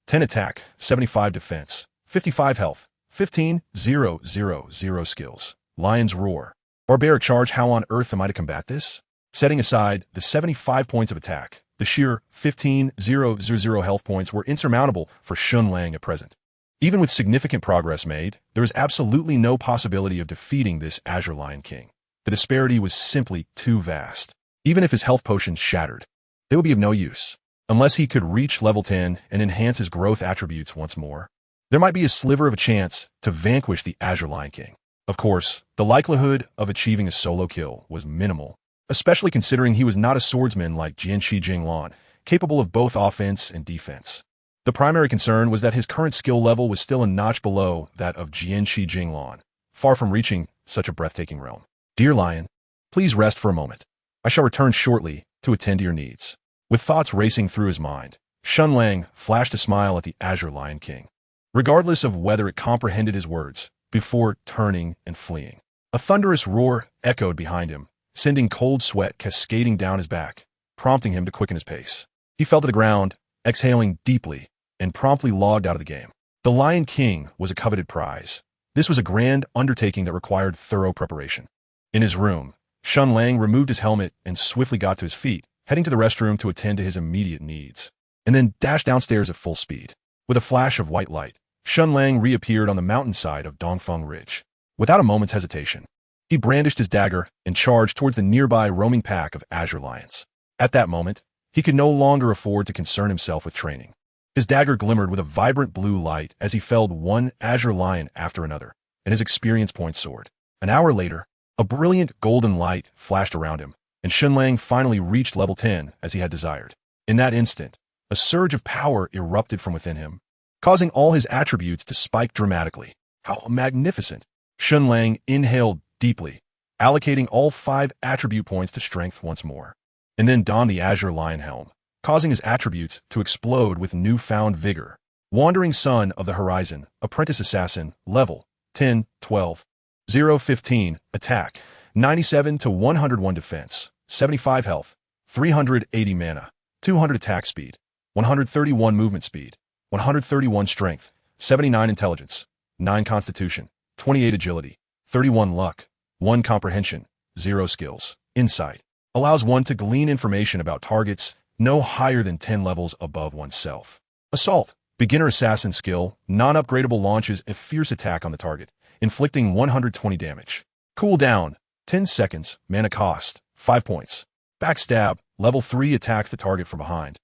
10 attack, 75 defense, 55 health, 15,000 skills. Lion's Roar. Barbaric charge. How on earth am I to combat this? Setting aside the 75 points of attack, the sheer 15,000 health points were insurmountable for Shen Lang at present. Even with significant progress made, there is absolutely no possibility of defeating this Azure Lion King. The disparity was simply too vast. Even if his health potions shattered, they would be of no use. Unless he could reach level 10 and enhance his growth attributes once more, there might be a sliver of a chance to vanquish the Azure Lion King. Of course, the likelihood of achieving a solo kill was minimal, especially considering he was not a swordsman like Jianqi Jinglan, capable of both offense and defense. The primary concern was that his current skill level was still a notch below that of Jianqi Jinglan, far from reaching such a breathtaking realm. Dear Lion, please rest for a moment. I shall return shortly to attend to your needs. With thoughts racing through his mind, Shen Lang flashed a smile at the Azure Lion King, regardless of whether it comprehended his words, before turning and fleeing. A thunderous roar echoed behind him, sending cold sweat cascading down his back, prompting him to quicken his pace. He fell to the ground, exhaling deeply, and promptly logged out of the game. The Lion King was a coveted prize. This was a grand undertaking that required thorough preparation. In his room, Shen Lang removed his helmet and swiftly got to his feet, heading to the restroom to attend to his immediate needs, and then dashed downstairs at full speed. With a flash of white light, Shen Lang reappeared on the mountainside of Dongfeng Ridge. Without a moment's hesitation, he brandished his dagger and charged towards the nearby roaming pack of Azure Lions. At that moment, he could no longer afford to concern himself with training. His dagger glimmered with a vibrant blue light as he felled one Azure Lion after another, and his experience points soared. An hour later, a brilliant golden light flashed around him, and Shen Lang finally reached level 10 as he had desired. In that instant, a surge of power erupted from within him, causing all his attributes to spike dramatically. How magnificent! Shen Lang inhaled deeply, allocating all 5 attribute points to strength once more, and then donned the Azure Lion helm, causing his attributes to explode with newfound vigor. Wandering Son of the Horizon, Apprentice Assassin, level 10, 12, 0, 15, attack, 97 to 101 defense, 75 health, 380 mana, 200 attack speed, 131 movement speed, 131 strength, 79 intelligence, 9 constitution, 28 agility, 31 luck, 1 comprehension, 0 skills. Insight allows one to glean information about targets no higher than 10 levels above oneself. Assault, beginner assassin skill, non-upgradable, launches a fierce attack on the target, inflicting 120 damage. Cooldown, 10 seconds, mana cost, 5 points. Backstab, level 3, attacks the target from behind,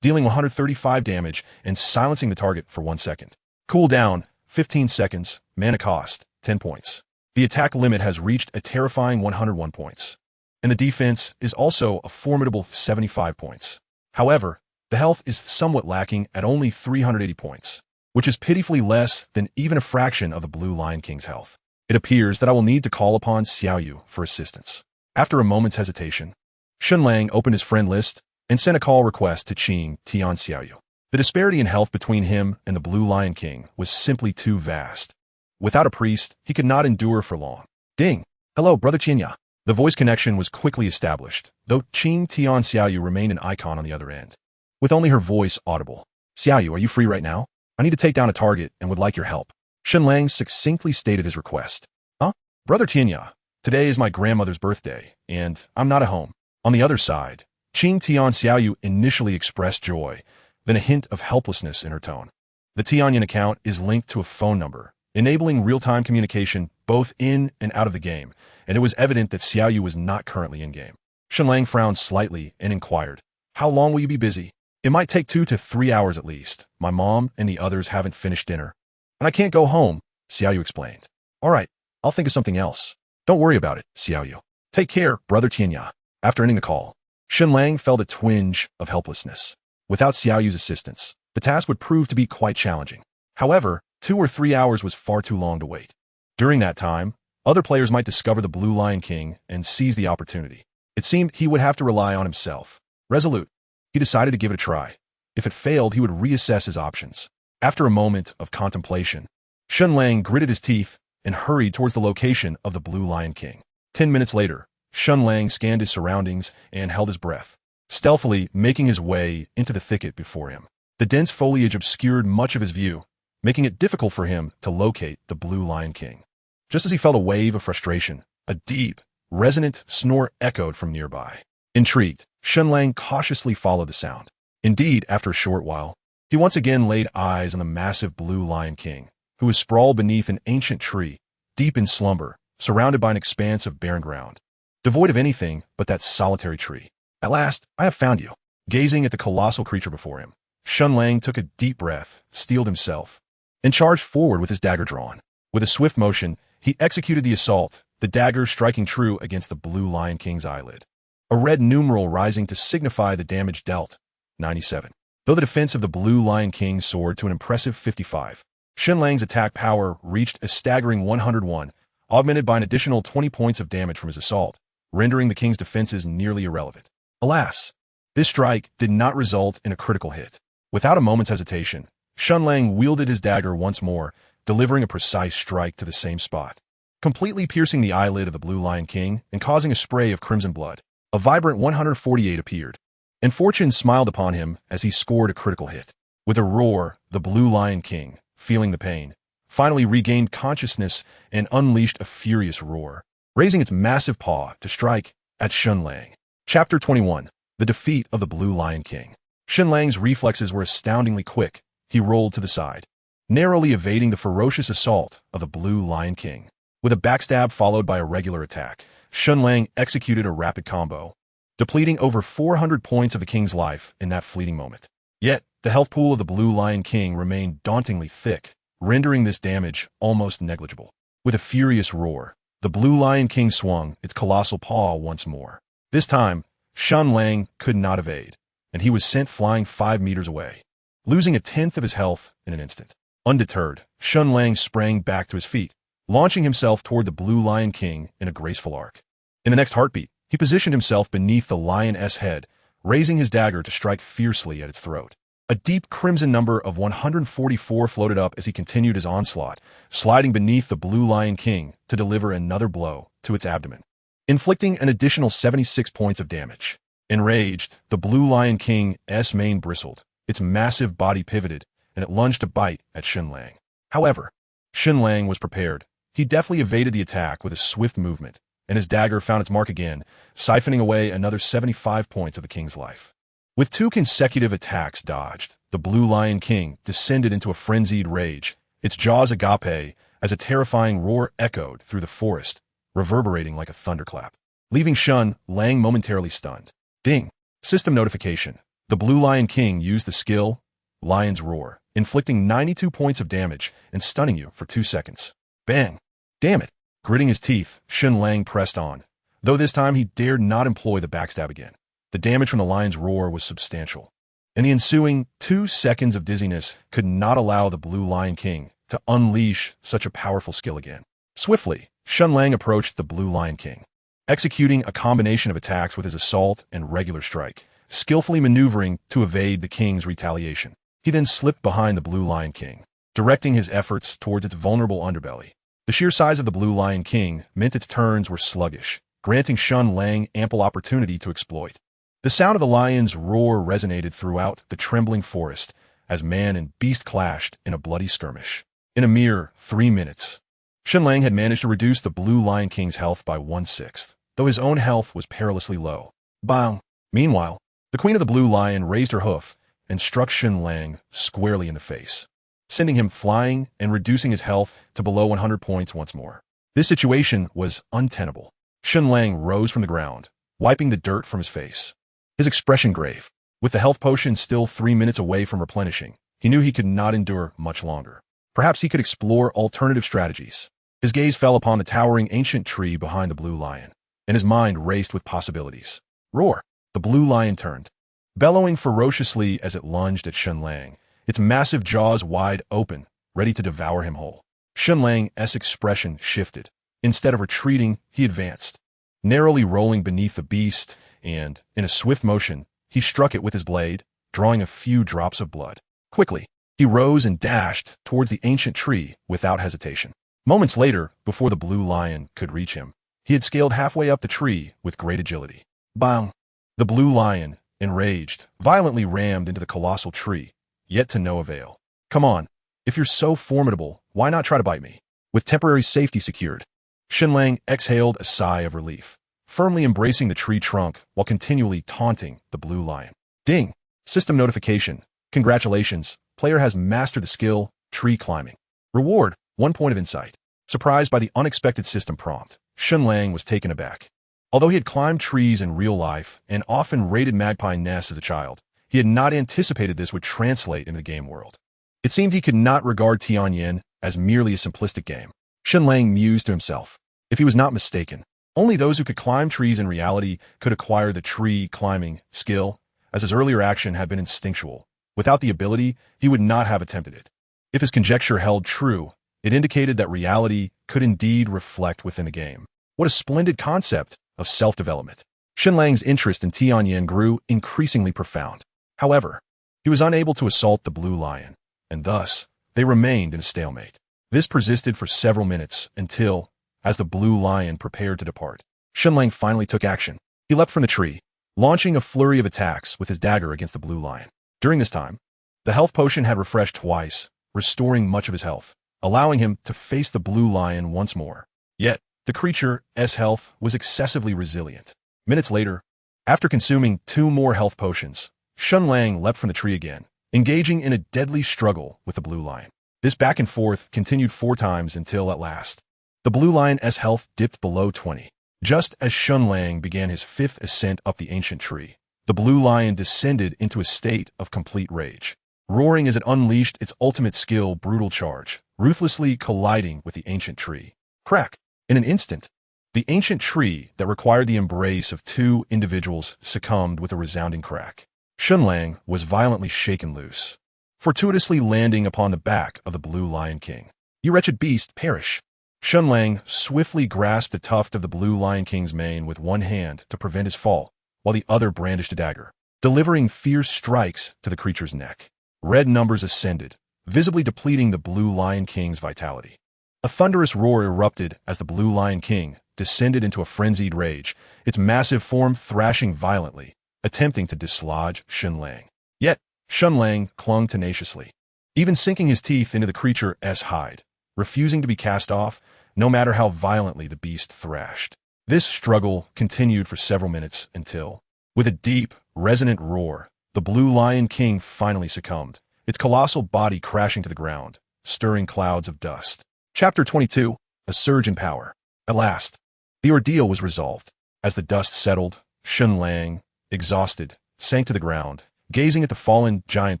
dealing 135 damage and silencing the target for 1 second. Cooldown, 15 seconds, mana cost, 10 points. The attack limit has reached a terrifying 101 points. and the defense is also a formidable 75 points. However, the health is somewhat lacking at only 380 points, which is pitifully less than even a fraction of the Blue Lion King's health. It appears that I will need to call upon Xiaoyu for assistance. After a moment's hesitation, Shen Lang opened his friend list and sent a call request to Tian Xiaoyu. The disparity in health between him and the Blue Lion King was simply too vast. Without a priest, he could not endure for long. Ding! Hello, Brother Tian Yan. The voice connection was quickly established, though Tian Xiaoyu remained an icon on the other end. With only her voice audible. Xiaoyu, are you free right now? I need to take down a target and would like your help. Shen Lang succinctly stated his request. Huh? Brother Tian Yan, today is my grandmother's birthday, and I'm not at home. On the other side, Tian Xiaoyu initially expressed joy, then a hint of helplessness in her tone. The Tian Yan account is linked to a phone number, enabling real-time communication both in and out of the game, and it was evident that Xiaoyu was not currently in-game. Shen Lang frowned slightly and inquired, "How long will you be busy?" "It might take 2 to 3 hours at least. My mom and the others haven't finished dinner. And I can't go home," Xiaoyu explained. "All right, I'll think of something else. Don't worry about it, Xiaoyu. Take care, Brother Tian Yan." After ending the call, Shen Lang felt a twinge of helplessness. Without Xiaoyu's assistance, the task would prove to be quite challenging. However, 2 or 3 hours was far too long to wait. During that time, other players might discover the Blue Lion King and seize the opportunity. It seemed he would have to rely on himself. Resolute, he decided to give it a try. If it failed, he would reassess his options. After a moment of contemplation, Shen Lang gritted his teeth and hurried towards the location of the Blue Lion King. 10 minutes later, Shen Lang scanned his surroundings and held his breath, stealthily making his way into the thicket before him. The dense foliage obscured much of his view, making it difficult for him to locate the Blue Lion King. Just as he felt a wave of frustration, a deep, resonant snore echoed from nearby. Intrigued, Shen Lang cautiously followed the sound. Indeed, after a short while, he once again laid eyes on the massive Blue Lion King, who was sprawled beneath an ancient tree, deep in slumber, surrounded by an expanse of barren ground, devoid of anything but that solitary tree. "At last, I have found you." Gazing at the colossal creature before him, Shen Lang took a deep breath, steeled himself, and charged forward with his dagger drawn. With a swift motion, he executed the assault, the dagger striking true against the Blue Lion King's eyelid. A red numeral rising to signify the damage dealt, 97. Though the defense of the Blue Lion King soared to an impressive 55, Shen Lang's attack power reached a staggering 101, augmented by an additional 20 points of damage from his assault, rendering the king's defenses nearly irrelevant. Alas, this strike did not result in a critical hit. Without a moment's hesitation, Shen Lang wielded his dagger once more, delivering a precise strike to the same spot, completely piercing the eyelid of the Blue Lion King and causing a spray of crimson blood. A vibrant 148 appeared, and fortune smiled upon him as he scored a critical hit. With a roar, the Blue Lion King, feeling the pain, finally regained consciousness and unleashed a furious roar, raising its massive paw to strike at Shen Lang. Chapter 21. The Defeat of the Blue Lion King. Shen Lang's reflexes were astoundingly quick. He rolled to the side, narrowly evading the ferocious assault of the Blue Lion King. With a backstab followed by a regular attack, Shen Lang executed a rapid combo, depleting over 400 points of the king's life in that fleeting moment. Yet, the health pool of the Blue Lion King remained dauntingly thick, rendering this damage almost negligible. With a furious roar, the Blue Lion King swung its colossal paw once more. This time, Shen Lang could not evade, and he was sent flying 5 meters away, losing a tenth of his health in an instant. Undeterred, Shen Lang sprang back to his feet, launching himself toward the Blue Lion King in a graceful arc. In the next heartbeat, he positioned himself beneath the lion's head, raising his dagger to strike fiercely at its throat. A deep crimson number of 144 floated up as he continued his onslaught, sliding beneath the Blue Lion King to deliver another blow to its abdomen, inflicting an additional 76 points of damage. Enraged, the Blue Lion King's mane bristled, its massive body pivoted, and it lunged to bite at Shen Lang. However, Shen Lang was prepared. He deftly evaded the attack with a swift movement, and his dagger found its mark again, siphoning away another 75 points of the king's life. With 2 consecutive attacks dodged, the Blue Lion King descended into a frenzied rage, its jaws agape as a terrifying roar echoed through the forest, reverberating like a thunderclap, leaving Shen Lang momentarily stunned. Ding! System notification. The Blue Lion King used the skill, Lion's Roar, inflicting 92 points of damage and stunning you for 2 seconds. Bang! Damn it! Gritting his teeth, Shen Lang pressed on, though this time he dared not employ the backstab again. The damage from the lion's roar was substantial, and the ensuing 2 seconds of dizziness could not allow the Blue Lion King to unleash such a powerful skill again. Swiftly, Shen Lang approached the Blue Lion King, executing a combination of attacks with his assault and regular strike, skillfully maneuvering to evade the king's retaliation. He then slipped behind the Blue Lion King, directing his efforts towards its vulnerable underbelly. The sheer size of the Blue Lion King meant its turns were sluggish, granting Shen Lang ample opportunity to exploit. The sound of the lion's roar resonated throughout the trembling forest as man and beast clashed in a bloody skirmish. In a mere 3 minutes, Shen Lang had managed to reduce the Blue Lion King's health by 1/6, though his own health was perilously low. Bang! Meanwhile, the Queen of the Blue Lion raised her hoof and struck Shen Lang squarely in the face, sending him flying and reducing his health to below 100 points once more. This situation was untenable. Shen Lang rose from the ground, wiping the dirt from his face, his expression grave. With the health potion still 3 minutes away from replenishing, he knew he could not endure much longer. Perhaps he could explore alternative strategies. His gaze fell upon the towering ancient tree behind the Blue Lion, and his mind raced with possibilities. Roar! The Blue Lion turned, bellowing ferociously as it lunged at Shen Lang, its massive jaws wide open, ready to devour him whole. Shen Lang's expression shifted. Instead of retreating, he advanced, narrowly rolling beneath the beast, and, in a swift motion, he struck it with his blade, drawing a few drops of blood. Quickly, he rose and dashed towards the ancient tree without hesitation. Moments later, before the Blue Lion could reach him, he had scaled halfway up the tree with great agility. Bang! The Blue Lion, enraged, violently rammed into the colossal tree, yet to no avail. Come on, if you're so formidable, why not try to bite me? With temporary safety secured, Shen Lang exhaled a sigh of relief, firmly embracing the tree trunk while continually taunting the Blue Lion. Ding! System notification. Congratulations, player has mastered the skill, tree climbing. Reward, 1 point of insight. Surprised by the unexpected system prompt, Shen Lang was taken aback. Although he had climbed trees in real life and often raided magpie nests as a child, he had not anticipated this would translate into the game world. It seemed he could not regard Tian Yan as merely a simplistic game. Shen Lang mused to himself. If he was not mistaken, only those who could climb trees in reality could acquire the tree climbing skill, as his earlier action had been instinctual. Without the ability, he would not have attempted it. If his conjecture held true, it indicated that reality could indeed reflect within a game. What a splendid concept of self-development. Shen Lang's interest in Tian Yan grew increasingly profound. However, he was unable to assault the Blue Lion, and thus, they remained in a stalemate. This persisted for several minutes until, as the Blue Lion prepared to depart, Shen Lang finally took action. He leapt from the tree, launching a flurry of attacks with his dagger against the Blue Lion. During this time, the health potion had refreshed twice, restoring much of his health, allowing him to face the Blue Lion once more. Yet, the creature's health was excessively resilient. Minutes later, after consuming 2 more health potions, Shen Lang leapt from the tree again, engaging in a deadly struggle with the Blue Lion. This back and forth continued 4 times until, at last, the Blue Lion's health dipped below 20. Just as Shen Lang began his 5th ascent up the ancient tree, the Blue Lion descended into a state of complete rage, roaring as it unleashed its ultimate skill, Brutal Charge, ruthlessly colliding with the ancient tree. Crack! In an instant, the ancient tree that required the embrace of 2 individuals succumbed with a resounding crack. Shen Lang was violently shaken loose, fortuitously landing upon the back of the Blue Lion King. You wretched beast, perish! Shen Lang swiftly grasped a tuft of the Blue Lion King's mane with one hand to prevent his fall, while the other brandished a dagger, delivering fierce strikes to the creature's neck. Red numbers ascended, visibly depleting the Blue Lion King's vitality. A thunderous roar erupted as the Blue Lion King descended into a frenzied rage, its massive form thrashing violently, attempting to dislodge Shen Lang. Yet, Shen Lang clung tenaciously, even sinking his teeth into the creature's hide, refusing to be cast off, no matter how violently the beast thrashed. This struggle continued for several minutes until, with a deep, resonant roar, the Blue Lion King finally succumbed, its colossal body crashing to the ground, stirring clouds of dust. Chapter 22, A Surge in Power. At last, the ordeal was resolved. As the dust settled, Shen Lang, exhausted, sank to the ground, gazing at the fallen giant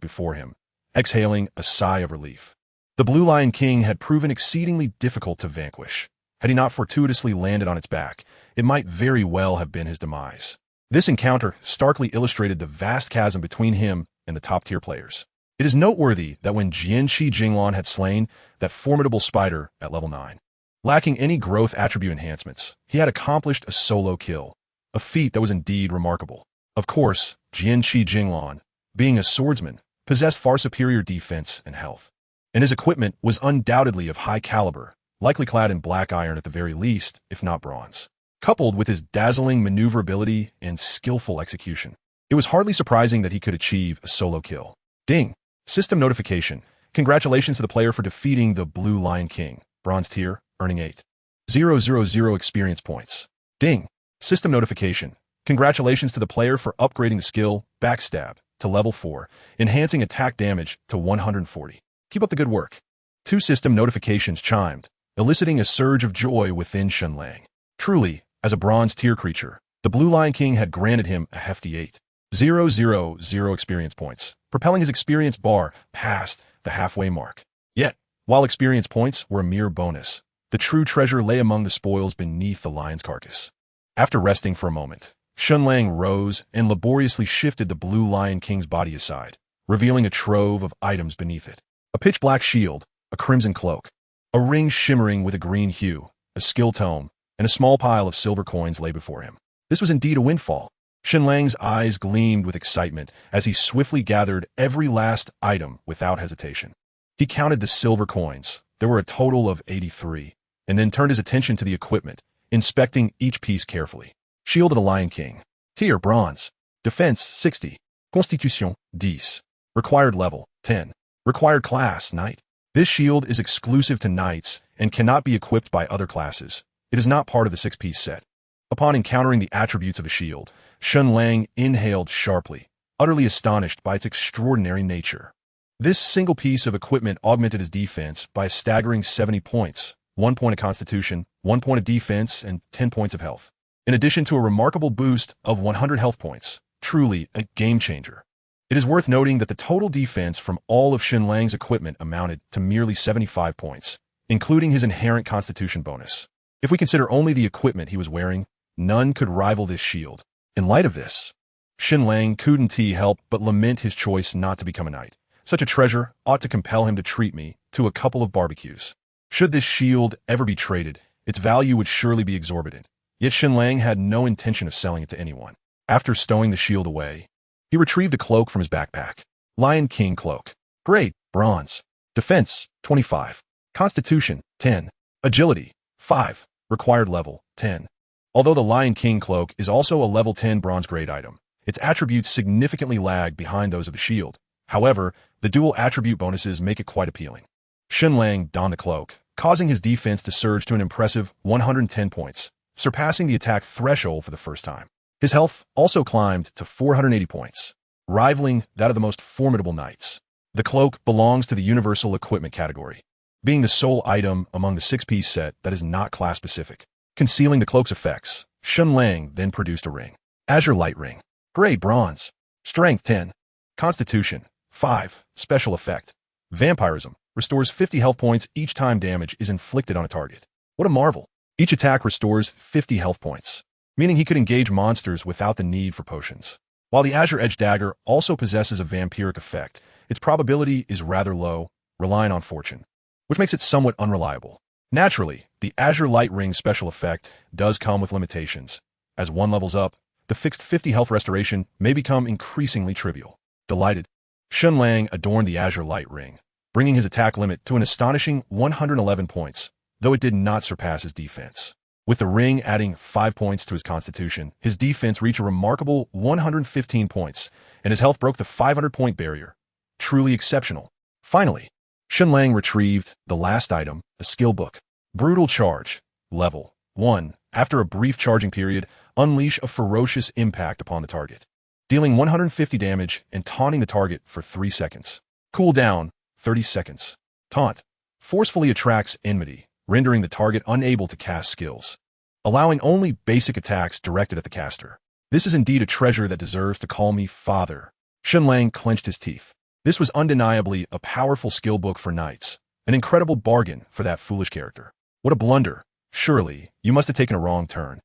before him, exhaling a sigh of relief. The Blue Lion King had proven exceedingly difficult to vanquish. Had he not fortuitously landed on its back, it might very well have been his demise. This encounter starkly illustrated the vast chasm between him and the top-tier players. It is noteworthy that when Jianqi Jinglan had slain that formidable spider at level 9, lacking any growth attribute enhancements, he had accomplished a solo kill, a feat that was indeed remarkable. Of course, Jianqi Jinglan, being a swordsman, possessed far superior defense and health, and his equipment was undoubtedly of high caliber, likely clad in black iron at the very least, if not bronze. Coupled with his dazzling maneuverability and skillful execution, it was hardly surprising that he could achieve a solo kill. Ding! System notification. Congratulations to the player for defeating the Blue Lion King. Bronze tier, earning 8,000 experience points. Ding! System notification. Congratulations to the player for upgrading the skill Backstab to level 4, enhancing attack damage to 140. Keep up the good work. 2 system notifications chimed, eliciting a surge of joy within Shen Lang. Truly, as a bronze tier creature, the Blue Lion King had granted him a hefty 8,000 experience points, propelling his experience bar past the halfway mark. Yet, while experience points were a mere bonus, the true treasure lay among the spoils beneath the lion's carcass. After resting for a moment, Shen Lang rose and laboriously shifted the Blue Lion King's body aside, revealing a trove of items beneath it. A pitch-black shield, a crimson cloak, a ring shimmering with a green hue, a skill tome, and a small pile of silver coins lay before him. This was indeed a windfall. Shen Lang's eyes gleamed with excitement as he swiftly gathered every last item without hesitation. He counted the silver coins. There were a total of 83, and then turned his attention to the equipment, inspecting each piece carefully. Shield of the Lion King. Tier Bronze. Defense 60. Constitution 10. Required level 10. Required class Knight. This shield is exclusive to knights and cannot be equipped by other classes. It is not part of the 6-piece set. Upon encountering the attributes of a shield, Shen Lang inhaled sharply, utterly astonished by its extraordinary nature. This single piece of equipment augmented his defense by a staggering 70 points, 1 point of constitution, 1 point of defense, and 10 points of health, in addition to a remarkable boost of 100 health points. Truly a game-changer. It is worth noting that the total defense from all of Shen Lang's equipment amounted to merely 75 points, including his inherent constitution bonus. If we consider only the equipment he was wearing, none could rival this shield. In light of this, Shen Lang couldn't help but lament his choice not to become a knight. Such a treasure ought to compel him to treat me to a couple of barbecues. Should this shield ever be traded, its value would surely be exorbitant. Yet Shen Lang had no intention of selling it to anyone. After stowing the shield away, he retrieved a cloak from his backpack. Lion King Cloak. Grade, Bronze. Defense, 25. Constitution, 10. Agility, 5. Required level, 10. Although the Lion King Cloak is also a level 10 bronze grade item, its attributes significantly lag behind those of the shield. However, the dual attribute bonuses make it quite appealing. Shen Lang donned the cloak, causing his defense to surge to an impressive 110 points, surpassing the attack threshold for the first time. His health also climbed to 480 points, rivaling that of the most formidable knights. The cloak belongs to the universal equipment category, being the sole item among the 6-piece set that is not class-specific. Concealing the cloak's effects, Shen Lang then produced a ring. Azure Light Ring. Grade Bronze. Strength 10. Constitution 5. Special effect. Vampirism. Restores 50 health points each time damage is inflicted on a target. What a marvel. Each attack restores 50 health points, meaning he could engage monsters without the need for potions. While the Azure Edge Dagger also possesses a vampiric effect, its probability is rather low, relying on fortune, which makes it somewhat unreliable. Naturally, the Azure Light Ring special effect does come with limitations. As one levels up, the fixed 50 health restoration may become increasingly trivial. Delighted, Shen Lang adorned the Azure Light Ring, bringing his attack limit to an astonishing 111 points, though it did not surpass his defense. With the ring adding 5 points to his constitution, his defense reached a remarkable 115 points, and his health broke the 500-point barrier. Truly exceptional. Finally, Shen Lang retrieved the last item, a skill book. Brutal Charge. Level 1. After a brief charging period, unleash a ferocious impact upon the target, dealing 150 damage and taunting the target for 3 seconds. Cooldown, 30 seconds. Taunt. Forcefully attracts enmity, rendering the target unable to cast skills, allowing only basic attacks directed at the caster. This is indeed a treasure that deserves to call me father. Shen Lang clenched his teeth. This was undeniably a powerful skill book for knights, an incredible bargain for that foolish character. What a blunder. Surely, you must have taken a wrong turn.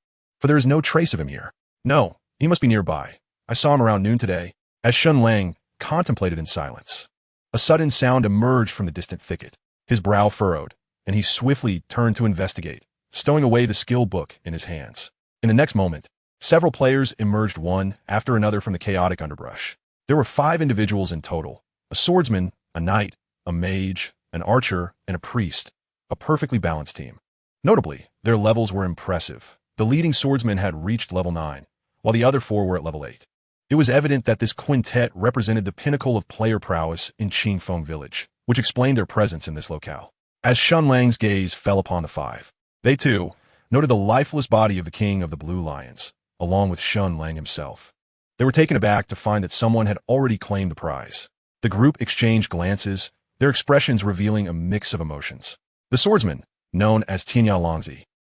for there is no trace of him here. No, he must be nearby. I saw him around noon today. As Shen Lang contemplated in silence, a sudden sound emerged from the distant thicket. His brow furrowed, and he swiftly turned to investigate, stowing away the skill book in his hands. In the next moment, several players emerged one after another from the chaotic underbrush. There were 5 individuals in total: a swordsman, a knight, a mage, an archer, and a priest, a perfectly balanced team. Notably, their levels were impressive. The leading swordsman had reached level 9, while the other 4 were at level 8. It was evident that this quintet represented the pinnacle of player prowess in Qingfeng Village, which explained their presence in this locale. As Shen Lang's gaze fell upon the 5, they too noted the lifeless body of the king of the Blue Lions, along with Shen Lang himself. They were taken aback to find that someone had already claimed the prize. The group exchanged glances, their expressions revealing a mix of emotions. The swordsman, known as Tian Yan,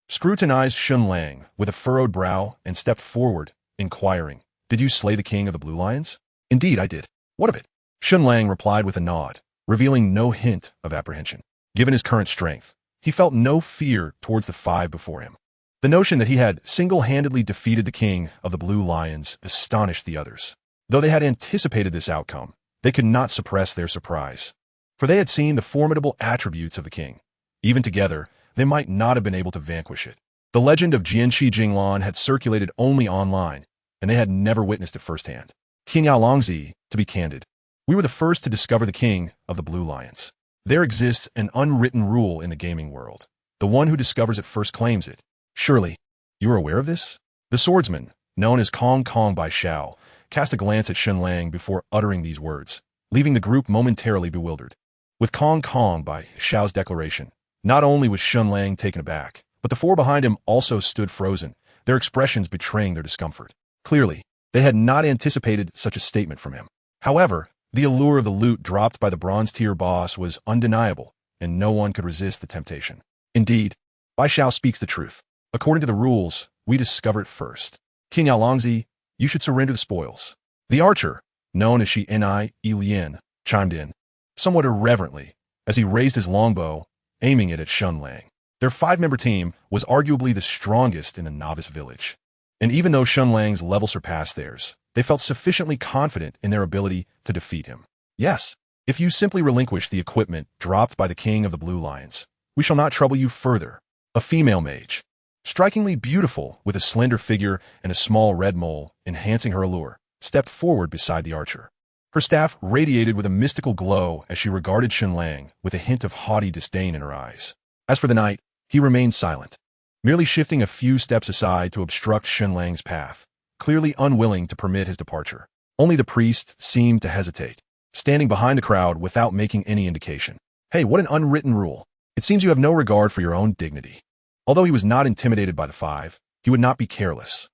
scrutinized Shen Lang with a furrowed brow and stepped forward, inquiring, "Did you slay the king of the Blue Lions?" "Indeed, I did. What of it?" Shen Lang replied with a nod, revealing no hint of apprehension. Given his current strength, he felt no fear towards the 5 before him. The notion that he had single-handedly defeated the king of the Blue Lions astonished the others. Though they had anticipated this outcome, they could not suppress their surprise, for they had seen the formidable attributes of the king. Even together, they might not have been able to vanquish it. The legend of Jianqi Jinglan had circulated only online, and they had never witnessed it firsthand. Tian Yan, to be candid, we were the first to discover the king of the Blue Lions. There exists an unwritten rule in the gaming world. The one who discovers it first claims it. Surely, you are aware of this? The swordsman, known as Kong Kong by Xiao, cast a glance at Shen Lang before uttering these words, leaving the group momentarily bewildered. With Kong Kong by Xiao's declaration, not only was Shen Lang taken aback, but the 4 behind him also stood frozen, their expressions betraying their discomfort. Clearly, they had not anticipated such a statement from him. However, the allure of the loot dropped by the bronze-tier boss was undeniable, and no one could resist the temptation. Indeed, Bai Xiao speaks the truth. According to the rules, we discover it first. Tian Yan, you should surrender the spoils. The archer, known as Shi Ni Lian, chimed in, somewhat irreverently, as he raised his longbow, aiming it at Shen Lang. Their 5-member team was arguably the strongest in the novice village. And even though Shen Lang's level surpassed theirs, they felt sufficiently confident in their ability to defeat him. Yes, if you simply relinquish the equipment dropped by the king of the Blue Lions, we shall not trouble you further. A female mage, strikingly beautiful with a slender figure and a small red mole enhancing her allure, stepped forward beside the archer. Her staff radiated with a mystical glow as she regarded Shen Lang with a hint of haughty disdain in her eyes. As for the knight, he remained silent, merely shifting a few steps aside to obstruct Shen Lang's path, clearly unwilling to permit his departure. Only the priest seemed to hesitate, standing behind the crowd without making any indication. Hey, what an unwritten rule. It seems you have no regard for your own dignity. Although he was not intimidated by the 5, he would not be careless.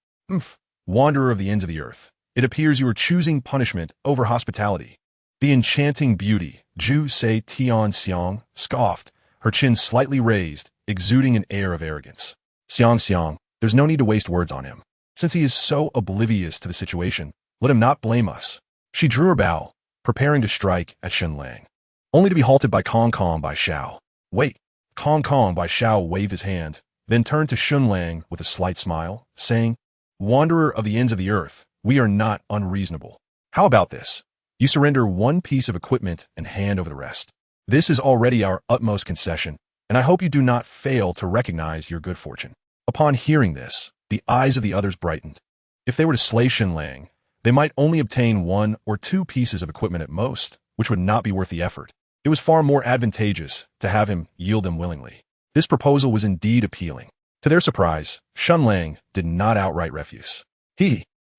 Wanderer of the ends of the earth, it appears you are choosing punishment over hospitality. The enchanting beauty, Zhu Se Tian Xiang, scoffed, her chin slightly raised, exuding an air of arrogance. Xiang, there's no need to waste words on him. Since he is so oblivious to the situation, let him not blame us. She drew her bow, preparing to strike at Shen Lang, only to be halted by Kong Kong by Xiao. Wait. Kong Kong by Xiao waved his hand, then turned to Shen Lang with a slight smile, saying, Wanderer of the ends of the earth, we are not unreasonable. How about this? You surrender one piece of equipment and hand over the rest. This is already our utmost concession, and I hope you do not fail to recognize your good fortune. Upon hearing this, the eyes of the others brightened. If they were to slay Shen Lang, they might only obtain 1 or 2 pieces of equipment at most, which would not be worth the effort. It was far more advantageous to have him yield them willingly. This proposal was indeed appealing. To their surprise, Shen Lang did not outright refuse.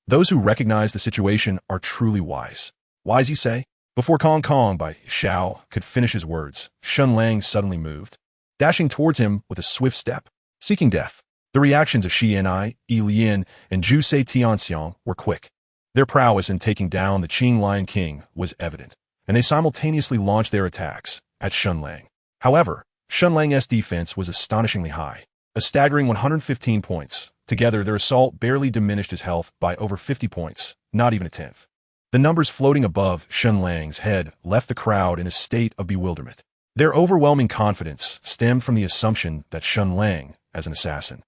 Those who recognize the situation are truly wise. Wise, you say? Before Kong Kong by Xiao could finish his words, Shen Lang suddenly moved, dashing towards him with a swift step, seeking death. The reactions of Shi Ni Lian and Zhu Se Tianxiang were quick. Their prowess in taking down the Qing Lion King was evident, and they simultaneously launched their attacks at Shen Lang. However, Shen Lang's defense was astonishingly high, a staggering 115 points. Together, their assault barely diminished his health by over 50 points, not even a tenth. The numbers floating above Shen Lang's head left the crowd in a state of bewilderment. Their overwhelming confidence stemmed from the assumption that Shen Lang, as an assassin,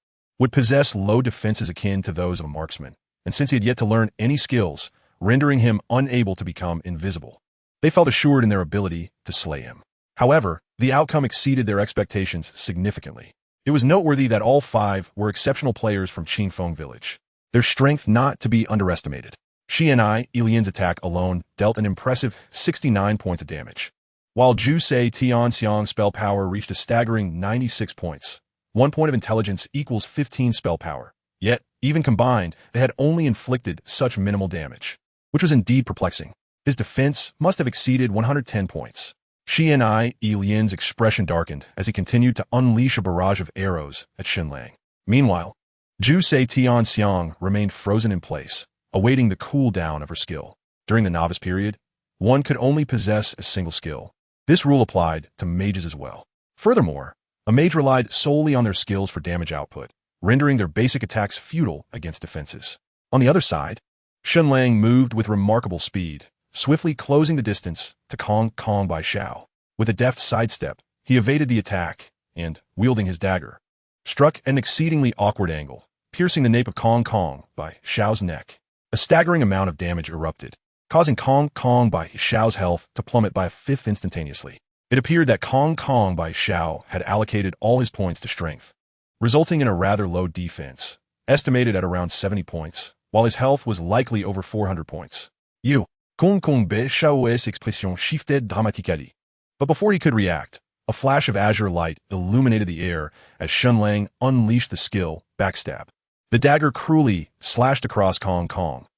would possess low defenses akin to those of a marksman, and since he had yet to learn any skills, rendering him unable to become invisible, they felt assured in their ability to slay him. However, the outcome exceeded their expectations significantly. It was noteworthy that all 5 were exceptional players from Qingfeng village, their strength not to be underestimated. Shen Lan's attack alone dealt an impressive 69 points of damage, while Tian Yan's spell power reached a staggering 96 points. 1 point of intelligence equals 15 spell power. Yet, even combined, they had only inflicted such minimal damage, which was indeed perplexing. His defense must have exceeded 110 points. Shen Lan's expression darkened as he continued to unleash a barrage of arrows at Shen Lang. Meanwhile, Tian Yan remained frozen in place, awaiting the cooldown of her skill. During the novice period, one could only possess a single skill. This rule applied to mages as well. Furthermore, a mage relied solely on their skills for damage output, rendering their basic attacks futile against defenses. On the other side, Shen Lang moved with remarkable speed, swiftly closing the distance to Kong Bai Xiao. With a deft sidestep, he evaded the attack and, wielding his dagger, struck at an exceedingly awkward angle, piercing the nape of Kong Bai Xiao's neck. A staggering amount of damage erupted, causing Kong Bai Xiao's health to plummet by a fifth instantaneously. It appeared that Kong Bai Xiao had allocated all his points to strength, resulting in a rather low defense, estimated at around 70 points, while his health was likely over 400 points. Kong Bai Xiao's expression shifted dramatically. But before he could react, a flash of azure light illuminated the air as Shen Lang unleashed the skill Backstab. The dagger cruelly slashed across Kong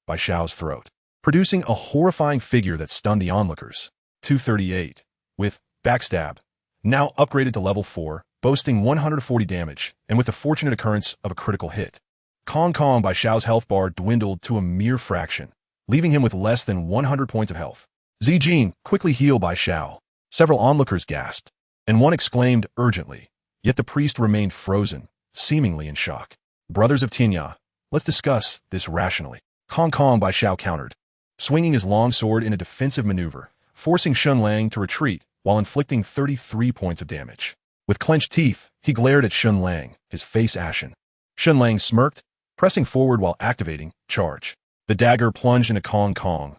Bai Xiao's throat, producing a horrifying figure that stunned the onlookers. 238. With Backstab, now upgraded to level 4, boasting 140 damage, and with the fortunate occurrence of a critical hit, Kong Bai Xiao's health bar dwindled to a mere fraction, leaving him with less than 100 points of health. Zijin, quickly heal Bai Xiao. Several onlookers gasped, and one exclaimed urgently, yet the priest remained frozen, seemingly in shock. Brothers of Tian Yan, let's discuss this rationally. Kong Bai Xiao countered, swinging his long sword in a defensive maneuver, forcing Shen Lang to retreat while inflicting 33 points of damage. With clenched teeth, he glared at Shen Lang, his face ashen. Shen Lang smirked, pressing forward while activating Charge. The dagger plunged into Kong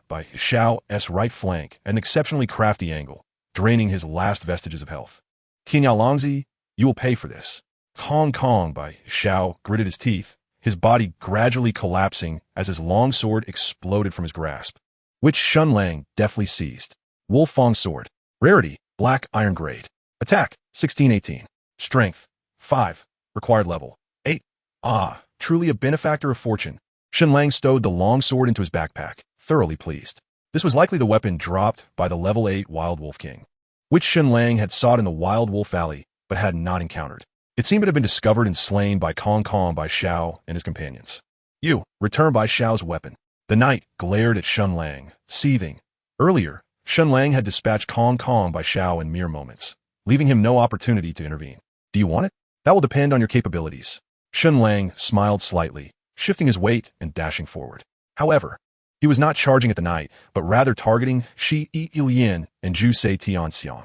Bai Xiao's right flank at an exceptionally crafty angle, draining his last vestiges of health. Tian Yan, you will pay for this. Kong Bai Xiao gritted his teeth, his body gradually collapsing as his long sword exploded from his grasp, which Shen Lang deftly seized. Wolfong sword. Rarity, black iron grade. Attack, 1618. Strength, 5. Required level, 8. Truly a benefactor of fortune. Shen Lang stowed the long sword into his backpack, thoroughly pleased. This was likely the weapon dropped by the level 8 Wild Wolf King, which Shen Lang had sought in the Wild Wolf Valley, but had not encountered. It seemed to have been discovered and slain by Kong Bai Xiao and his companions. Return Bai Xiao's weapon. The knight glared at Shen Lang, seething. Earlier, Shen Lang had dispatched Kong Bai Xiao in mere moments, leaving him no opportunity to intervene. Do you want it? That will depend on your capabilities. Shen Lang smiled slightly, shifting his weight and dashing forward. However, he was not charging at the knight, but rather targeting Shi Yan and Tian Yan.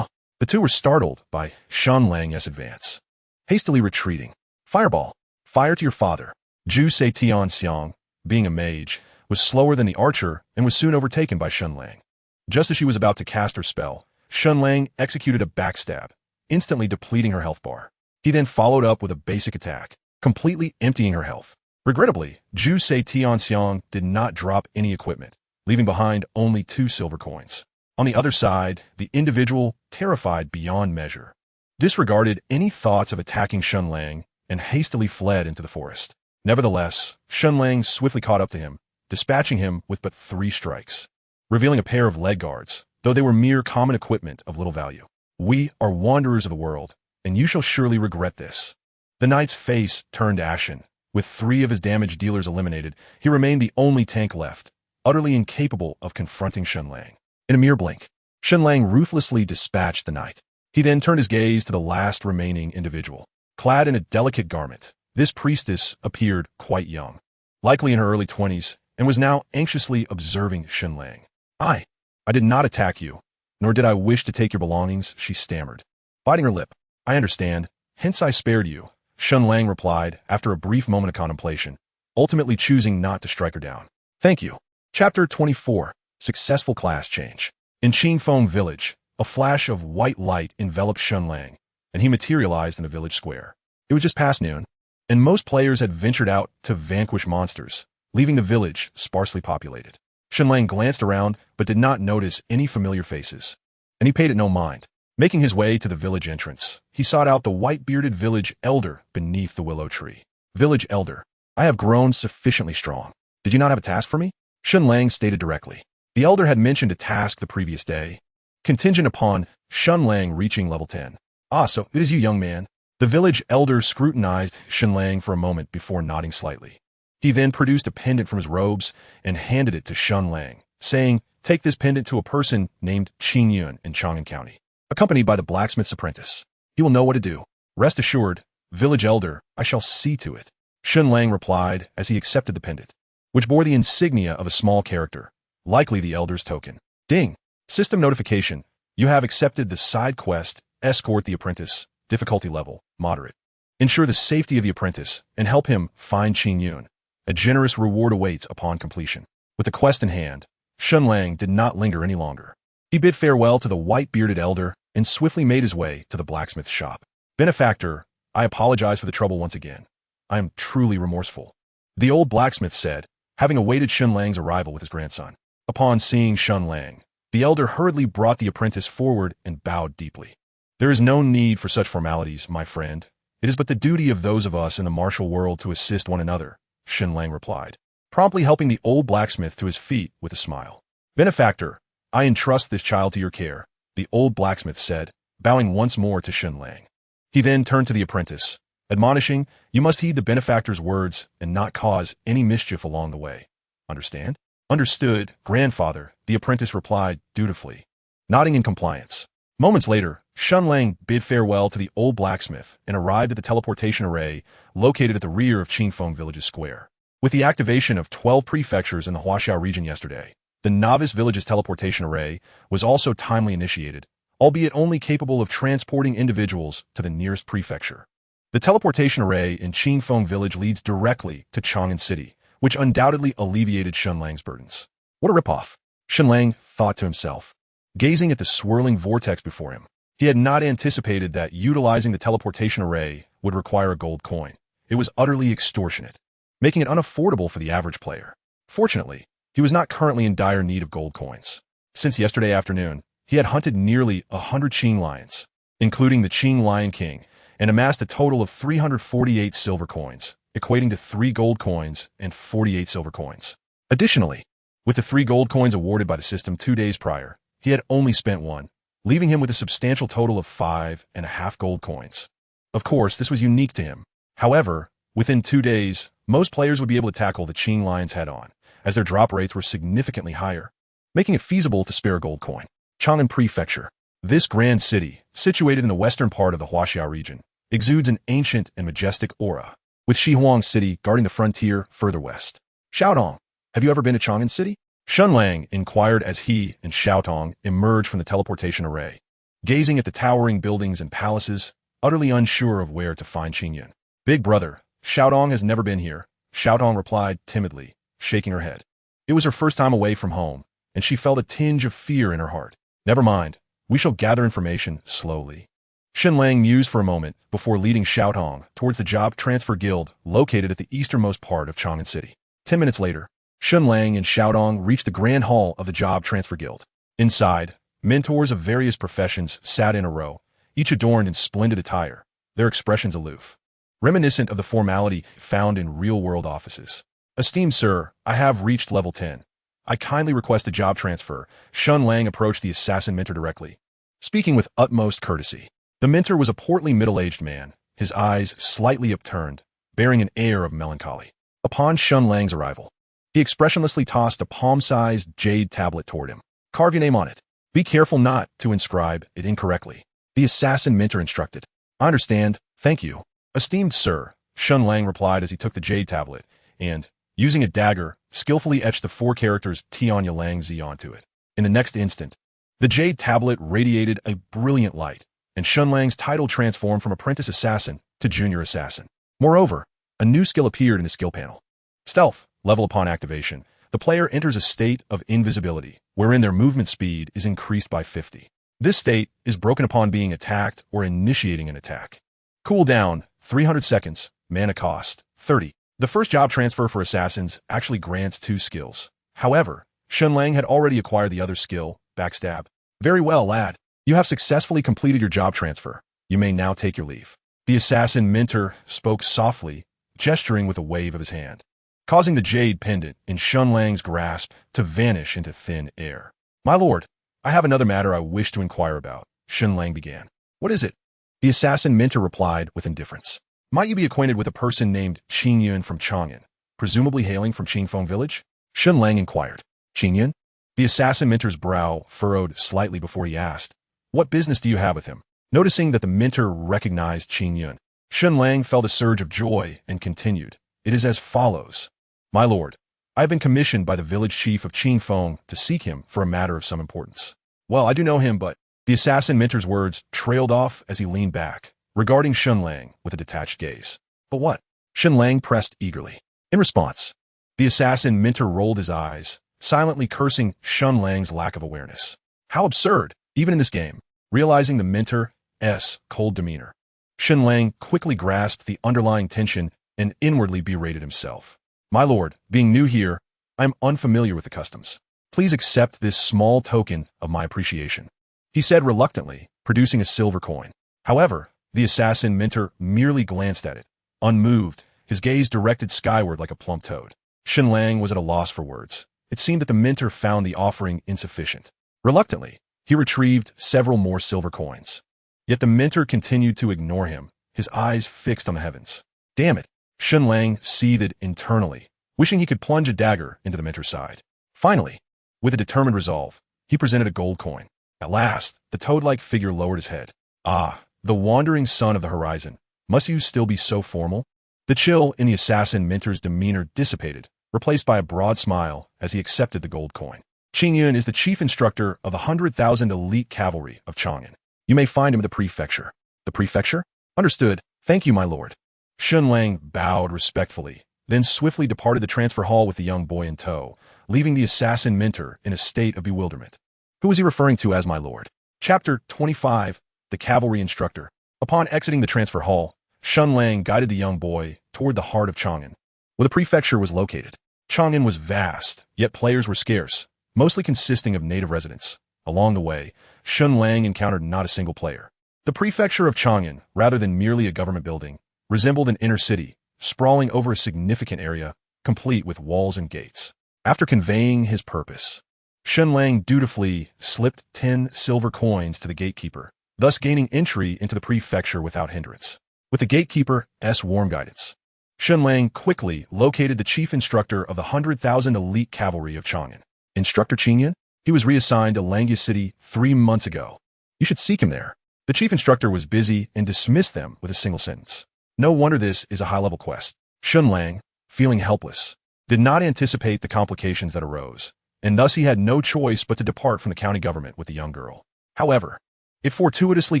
The two were startled by Shen Lang's advance. Hastily retreating. Fireball. Fire to your father. Tian Yan, being a mage, was slower than the archer and was soon overtaken by Shen Lang. Just as she was about to cast her spell, Shen Lang executed a backstab, instantly depleting her health bar. He then followed up with a basic attack, completely emptying her health. Regrettably, Tian Yan did not drop any equipment, leaving behind only 2 silver coins. On the other side, the individual, terrified beyond measure, disregarded any thoughts of attacking Shen Lang and hastily fled into the forest. Nevertheless, Shen Lang swiftly caught up to him, dispatching him with but 3 strikes, revealing a pair of leg guards, though they were mere common equipment of little value. We are wanderers of the world, and you shall surely regret this. The knight's face turned ashen. With 3 of his damage dealers eliminated, he remained the only tank left, utterly incapable of confronting Shen Lang. In a mere blink, Shen Lang ruthlessly dispatched the knight. He then turned his gaze to the last remaining individual. Clad in a delicate garment, this priestess appeared quite young, likely in her early 20s, and was now anxiously observing Shen Lang. I did not attack you, nor did I wish to take your belongings, she stammered, biting her lip. I understand, hence I spared you. Shen Lang replied after a brief moment of contemplation, ultimately choosing not to strike her down. Thank you. Chapter 24. Successful Class Change. In Qingfeng Village, a flash of white light enveloped Shen Lang, and he materialized in the village square. It was just past noon, and most players had ventured out to vanquish monsters, leaving the village sparsely populated. Shen Lang glanced around but did not notice any familiar faces, and he paid it no mind. Making his way to the village entrance, he sought out the white-bearded village elder beneath the willow tree. Village elder, I have grown sufficiently strong. Did you not have a task for me? Shen Lang stated directly. The elder had mentioned a task the previous day, contingent upon Shen Lang reaching level 10. Ah, so it is you, young man. The village elder scrutinized Shen Lang for a moment before nodding slightly. He then produced a pendant from his robes and handed it to Shen Lang, saying, take this pendant to a person named Tian Yan in Chang'an County, accompanied by the blacksmith's apprentice. He will know what to do. Rest assured, village elder, I shall see to it. Shen Lang replied as he accepted the pendant, which bore the insignia of a small character, likely the elder's token. Ding! System notification. You have accepted the side quest, escort the apprentice, difficulty level, moderate. Ensure the safety of the apprentice and help him find Qing Yun. A generous reward awaits upon completion. With the quest in hand, Shen Lang did not linger any longer. He bid farewell to the white-bearded elder and swiftly made his way to the blacksmith's shop. Benefactor, I apologize for the trouble once again. I am truly remorseful. The old blacksmith said, having awaited Shen Lang's arrival with his grandson. Upon seeing Shen Lang, the elder hurriedly brought the apprentice forward and bowed deeply. There is no need for such formalities, my friend. It is but the duty of those of us in the martial world to assist one another, Shen Lang replied, promptly helping the old blacksmith to his feet with a smile. Benefactor, I entrust this child to your care, the old blacksmith said, bowing once more to Shen Lang. He then turned to the apprentice, admonishing, you must heed the benefactor's words and not cause any mischief along the way. Understand? Understood, grandfather, the apprentice replied dutifully, nodding in compliance. Moments later, Shen Lang bid farewell to the old blacksmith and arrived at the teleportation array located at the rear of Qingfeng Village's square. With the activation of 12 prefectures in the Huaxiao region yesterday, the novice village's teleportation array was also timely initiated, albeit only capable of transporting individuals to the nearest prefecture. The teleportation array in Qingfeng Village leads directly to Chang'an City, which undoubtedly alleviated Shen Lang's burdens. What a ripoff, Shen Lang thought to himself, gazing at the swirling vortex before him. He had not anticipated that utilizing the teleportation array would require a gold coin. It was utterly extortionate, making it unaffordable for the average player. Fortunately, he was not currently in dire need of gold coins. Since yesterday afternoon, he had hunted nearly 100 Qing lions, including the Qing Lion King, and amassed a total of 348 silver coins, equating to 3 gold coins and 48 silver coins. Additionally, with the 3 gold coins awarded by the system 2 days prior, he had only spent 1, leaving him with a substantial total of 5.5 gold coins. Of course, this was unique to him. However, within 2 days, most players would be able to tackle the Qing lions head-on, as their drop rates were significantly higher, making it feasible to spare a gold coin. Chang'an Prefecture. This grand city, situated in the western part of the Huaxiao region, exudes an ancient and majestic aura, with Shihuang City guarding the frontier further west. Xiaotong, have you ever been to Chang'an City? Shen Lang inquired as he and Xiaotong emerged from the teleportation array, gazing at the towering buildings and palaces, utterly unsure of where to find Qingyan. Big brother, Xiaotong has never been here, Xiaotong replied timidly, shaking her head. It was her first time away from home, and she felt a tinge of fear in her heart. Never mind, we shall gather information slowly. Shen Lang mused for a moment before leading Xiaotong towards the Job Transfer Guild located at the easternmost part of Chang'an City. 10 minutes later, Shen Lang and Xiaotong reached the grand hall of the Job Transfer Guild. Inside, mentors of various professions sat in a row, each adorned in splendid attire, their expressions aloof, reminiscent of the formality found in real-world offices. Esteemed sir, I have reached level 10. I kindly request a job transfer. Shen Lang approached the assassin mentor directly, speaking with utmost courtesy. The mentor was a portly middle-aged man, his eyes slightly upturned, bearing an air of melancholy. Upon Shen Lang's arrival, he expressionlessly tossed a palm-sized jade tablet toward him. Carve your name on it. Be careful not to inscribe it incorrectly, the assassin mentor instructed. I understand, thank you. Esteemed sir, Shen Lang replied as he took the jade tablet and, using a dagger, skillfully etched the 4 characters Tian Yan Z onto it. In the next instant, the jade tablet radiated a brilliant light, and Shen Lang's title transformed from apprentice assassin to junior assassin. Moreover, a new skill appeared in the skill panel. Stealth, level upon activation. The player enters a state of invisibility, wherein their movement speed is increased by 50. This state is broken upon being attacked or initiating an attack. Cooldown, 300 seconds, mana cost, 30. The first job transfer for assassins actually grants 2 skills. However, Shen Lang had already acquired the other skill, Backstab. Very well, lad. You have successfully completed your job transfer. You may now take your leave. The assassin mentor spoke softly, gesturing with a wave of his hand, causing the jade pendant in Shen Lang's grasp to vanish into thin air. My lord, I have another matter I wish to inquire about, Shen Lang began. What is it? The assassin mentor replied with indifference. Might you be acquainted with a person named Tian Yan from Chang'an, presumably hailing from Qingfeng village? Shen Lang inquired. Tian Yan? The assassin mentor's brow furrowed slightly before he asked, What business do you have with him? Noticing that the mentor recognized Tian Yan, Shen Lang felt a surge of joy and continued. It is as follows. My lord, I have been commissioned by the village chief of Qingfeng to seek him for a matter of some importance. Well, I do know him, but the assassin mentor's words trailed off as he leaned back, regarding Shen Lang with a detached gaze. But what? Shen Lang pressed eagerly. In response, the assassin mentor rolled his eyes, silently cursing Shen Lang's lack of awareness. How absurd, even in this game. Realizing the mentor's cold demeanor, Shen Lang quickly grasped the underlying tension and inwardly berated himself. My lord, being new here, I am unfamiliar with the customs. Please accept this small token of my appreciation, he said reluctantly, producing a silver coin. However, the assassin mentor merely glanced at it, unmoved, his gaze directed skyward like a plump toad. Shen Lang was at a loss for words. It seemed that the mentor found the offering insufficient. Reluctantly, he retrieved several more silver coins. Yet the mentor continued to ignore him, his eyes fixed on the heavens. Damn it, Shen Lang seethed internally, wishing he could plunge a dagger into the mentor's side. Finally, with a determined resolve, he presented a gold coin. At last, the toad-like figure lowered his head. Ah, the wandering son of the horizon, must you still be so formal? The chill in the assassin mentor's demeanor dissipated, replaced by a broad smile as he accepted the gold coin. Tian Yan is the chief instructor of the 100,000 elite cavalry of Chang'an. You may find him at the prefecture. The prefecture? Understood. Thank you, my lord. Shen Lang bowed respectfully, then swiftly departed the transfer hall with the young boy in tow, leaving the assassin mentor in a state of bewilderment. Who was he referring to as my lord? Chapter 25, The Cavalry Instructor. Upon exiting the transfer hall, Shen Lang guided the young boy toward the heart of Chang'an, where the prefecture was located. Chang'an was vast, yet players were scarce, mostly consisting of native residents. Along the way, Shen Lang encountered not a single player. The prefecture of Chang'an, rather than merely a government building, resembled an inner city, sprawling over a significant area, complete with walls and gates. After conveying his purpose, Shen Lang dutifully slipped 10 silver coins to the gatekeeper, thus gaining entry into the prefecture without hindrance. With the gatekeeper's warm guidance, Shen Lang quickly located the chief instructor of the 100,000 elite cavalry of Chang'an. Instructor Tian Yan? He was reassigned to Langya City 3 months ago. You should seek him there. The chief instructor was busy and dismissed them with a single sentence. No wonder this is a high-level quest. Shen Lang, feeling helpless, did not anticipate the complications that arose, and thus he had no choice but to depart from the county government with the young girl. However, it fortuitously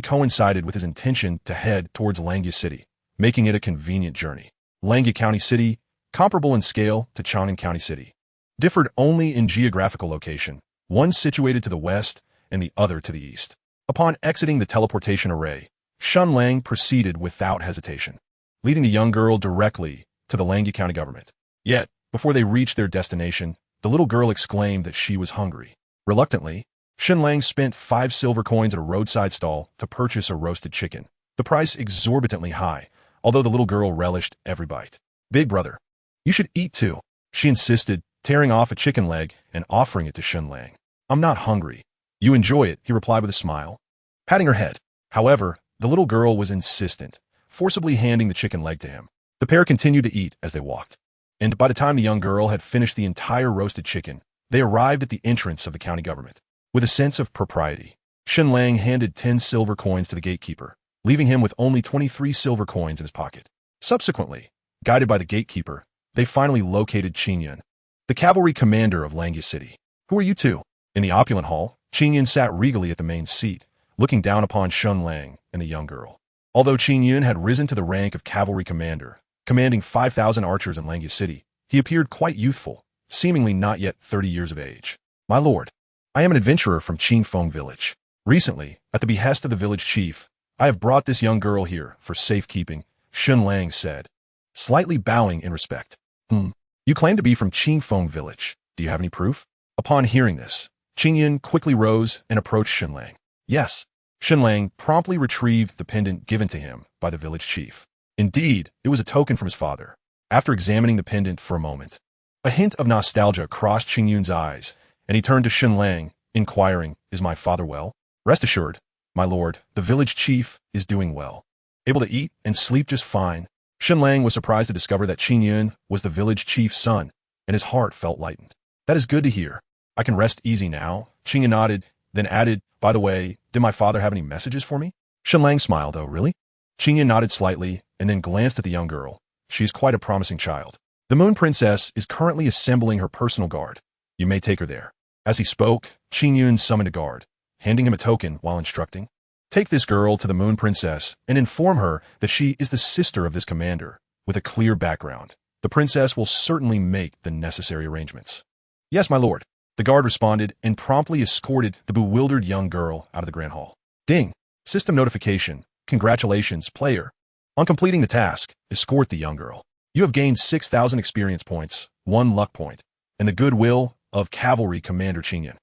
coincided with his intention to head towards Langya City, making it a convenient journey. Langya County City, comparable in scale to Chang'an County City, differed only in geographical location, one situated to the west and the other to the east. Upon exiting the teleportation array, Shen Lang proceeded without hesitation, leading the young girl directly to the Langya County government. Yet, before they reached their destination, the little girl exclaimed that she was hungry. Reluctantly, Shen Lang spent 5 silver coins at a roadside stall to purchase a roasted chicken, the price exorbitantly high, although the little girl relished every bite. Big brother, you should eat too, she insisted, tearing off a chicken leg and offering it to Shen Lang. I'm not hungry. You enjoy it, he replied with a smile, patting her head. However, the little girl was insistent, forcibly handing the chicken leg to him. The pair continued to eat as they walked, and by the time the young girl had finished the entire roasted chicken, they arrived at the entrance of the county government. With a sense of propriety, Shen Lang handed 10 silver coins to the gatekeeper, leaving him with only 23 silver coins in his pocket. Subsequently, guided by the gatekeeper, they finally located Tian Yan, the cavalry commander of Langya City. Who are you two? In the opulent hall, Tian Yan sat regally at the main seat, looking down upon Shen Lang and the young girl. Although Tian Yan had risen to the rank of cavalry commander, commanding 5,000 archers in Langya City, he appeared quite youthful, seemingly not yet 30 years of age. My lord, I am an adventurer from Qingfeng village. Recently, at the behest of the village chief, I have brought this young girl here for safekeeping, Shen Lang said, slightly bowing in respect. You claim to be from Qingfeng village. Do you have any proof? Upon hearing this, Tian Yan quickly rose and approached Shen Lang. Yes. Shen Lang promptly retrieved the pendant given to him by the village chief. Indeed, it was a token from his father. After examining the pendant for a moment, a hint of nostalgia crossed Tian Yan's eyes, and he turned to Shen Lang, inquiring, "Is my father well?" "Rest assured, my lord, the village chief is doing well. Able to eat and sleep just fine." Shen Lang was surprised to discover that Tian Yan was the village chief's son, and his heart felt lightened. "That is good to hear. I can rest easy now." Tian Yan nodded, then added, "By the way, did my father have any messages for me?" Shen Lang smiled. "Oh, really?" Tian Yan nodded slightly, and then glanced at the young girl. "She is quite a promising child. The Moon Princess is currently assembling her personal guard. You may take her there." As he spoke, Tian Yan summoned a guard, handing him a token while instructing, "Take this girl to the Moon Princess and inform her that she is the sister of this commander, with a clear background. The princess will certainly make the necessary arrangements." "Yes, my lord." The guard responded and promptly escorted the bewildered young girl out of the Grand Hall. Ding! System notification. Congratulations, player. On completing the task, escort the young girl. You have gained 6,000 experience points, 1 luck point, and the goodwill of Cavalry Commander Tian Yan.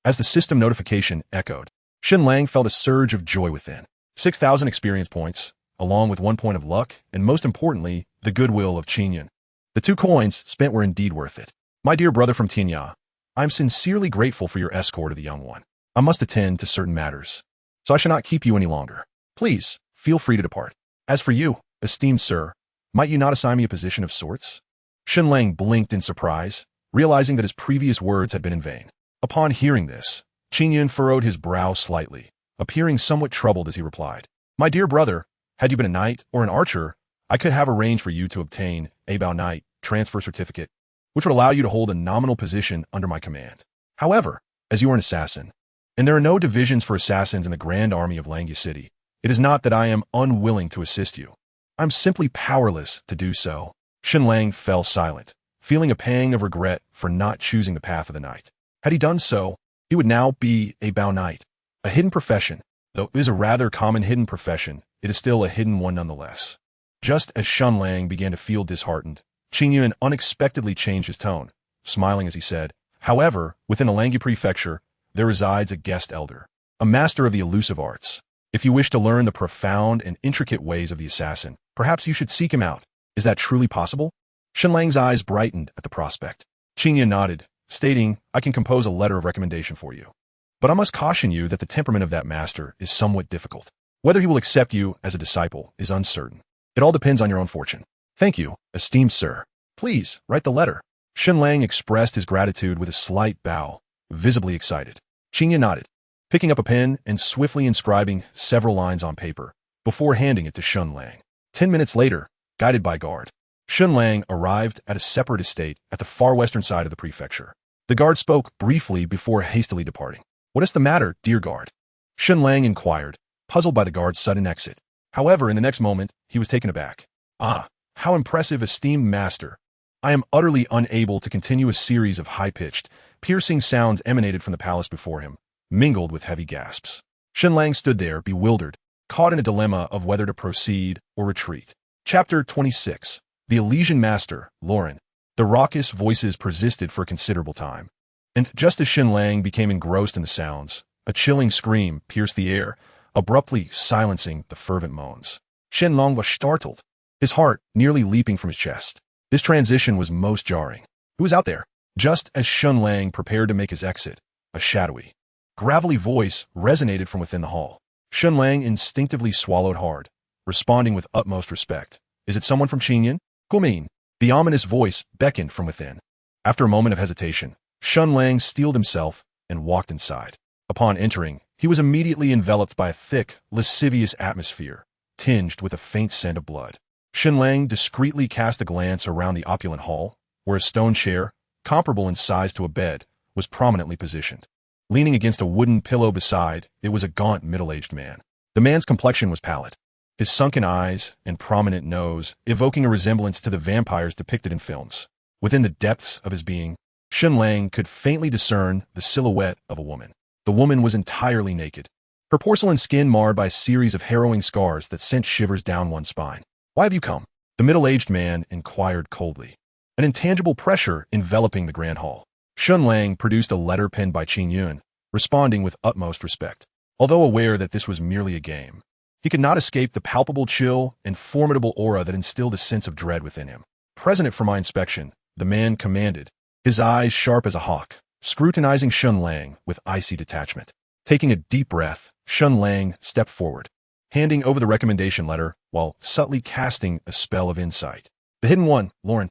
As the system notification echoed, Shen Lang felt a surge of joy within. 6,000 experience points, along with 1 point of luck, and most importantly, the goodwill of Tian Yan. The 2 coins spent were indeed worth it. My dear brother from Tian Yan, I am sincerely grateful for your escort of the young one. I must attend to certain matters, so I shall not keep you any longer. Please, feel free to depart. As for you, esteemed sir, might you not assign me a position of sorts?" Shen Lang blinked in surprise, realizing that his previous words had been in vain. Upon hearing this, Tian Yan furrowed his brow slightly, appearing somewhat troubled as he replied, "My dear brother, had you been a knight or an archer, I could have arranged for you to obtain a Bao Knight transfer certificate, which would allow you to hold a nominal position under my command. However, as you are an assassin, and there are no divisions for assassins in the Grand Army of Langya City, it is not that I am unwilling to assist you. I am simply powerless to do so." Shen Lang fell silent, feeling a pang of regret for not choosing the path of the knight. Had he done so, he would now be a Bao Knight, a hidden profession. Though it is a rather common hidden profession, it is still a hidden one nonetheless. Just as Shen Lang began to feel disheartened, Tian Yan unexpectedly changed his tone, smiling as he said, "However, within the Langya Prefecture, there resides a guest elder, a master of the elusive arts. If you wish to learn the profound and intricate ways of the assassin, perhaps you should seek him out. Is that truly possible?" Shen Lang's eyes brightened at the prospect. Tian Yan nodded, stating, "I can compose a letter of recommendation for you. But I must caution you that the temperament of that master is somewhat difficult. Whether he will accept you as a disciple is uncertain. It all depends on your own fortune." "Thank you, esteemed sir. Please, write the letter." Shen Lang expressed his gratitude with a slight bow, visibly excited. Tian Yan nodded, picking up a pen and swiftly inscribing several lines on paper, before handing it to Shen Lang. 10 minutes later, guided by guard, Shen Lang arrived at a separate estate at the far western side of the prefecture. The guard spoke briefly before hastily departing. "What is the matter, dear guard?" Shen Lang inquired, puzzled by the guard's sudden exit. However, in the next moment, he was taken aback. "Ah, how impressive, esteemed master. I am utterly unable to continue a series of high-pitched, piercing sounds emanated from the palace before him, mingled with heavy gasps." Shen Lang stood there, bewildered, caught in a dilemma of whether to proceed or retreat. Chapter 26. The Elysian Master, Lauren. The raucous voices persisted for a considerable time, and just as Shen Lang became engrossed in the sounds, a chilling scream pierced the air, abruptly silencing the fervent moans. Shen Lang was startled, his heart nearly leaping from his chest. This transition was most jarring. Who was out there? Just as Shen Lang prepared to make his exit, a shadowy, gravelly voice resonated from within the hall. Shen Lang instinctively swallowed hard, responding with utmost respect. "Is it someone from Tian Yan?" "Gumin." The ominous voice beckoned from within. After a moment of hesitation, Shen Lang steeled himself and walked inside. Upon entering, he was immediately enveloped by a thick, lascivious atmosphere, tinged with a faint scent of blood. Shen Lang discreetly cast a glance around the opulent hall, where a stone chair, comparable in size to a bed, was prominently positioned. Leaning against a wooden pillow beside, it was a gaunt middle-aged man. The man's complexion was pallid, his sunken eyes and prominent nose evoking a resemblance to the vampires depicted in films. Within the depths of his being, Shen Lang could faintly discern the silhouette of a woman. The woman was entirely naked, her porcelain skin marred by a series of harrowing scars that sent shivers down one's spine. "Why have you come?" the middle-aged man inquired coldly, an intangible pressure enveloping the grand hall. Shen Lang produced a letter penned by Tian Yan, responding with utmost respect. Although aware that this was merely a game, he could not escape the palpable chill and formidable aura that instilled a sense of dread within him. "Present it for my inspection," the man commanded, his eyes sharp as a hawk, scrutinizing Shen Lang with icy detachment. Taking a deep breath, Shen Lang stepped forward, handing over the recommendation letter while subtly casting a spell of insight. The hidden one, Lauren.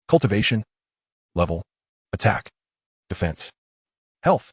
Cultivation. Level. Attack. Defense. Health.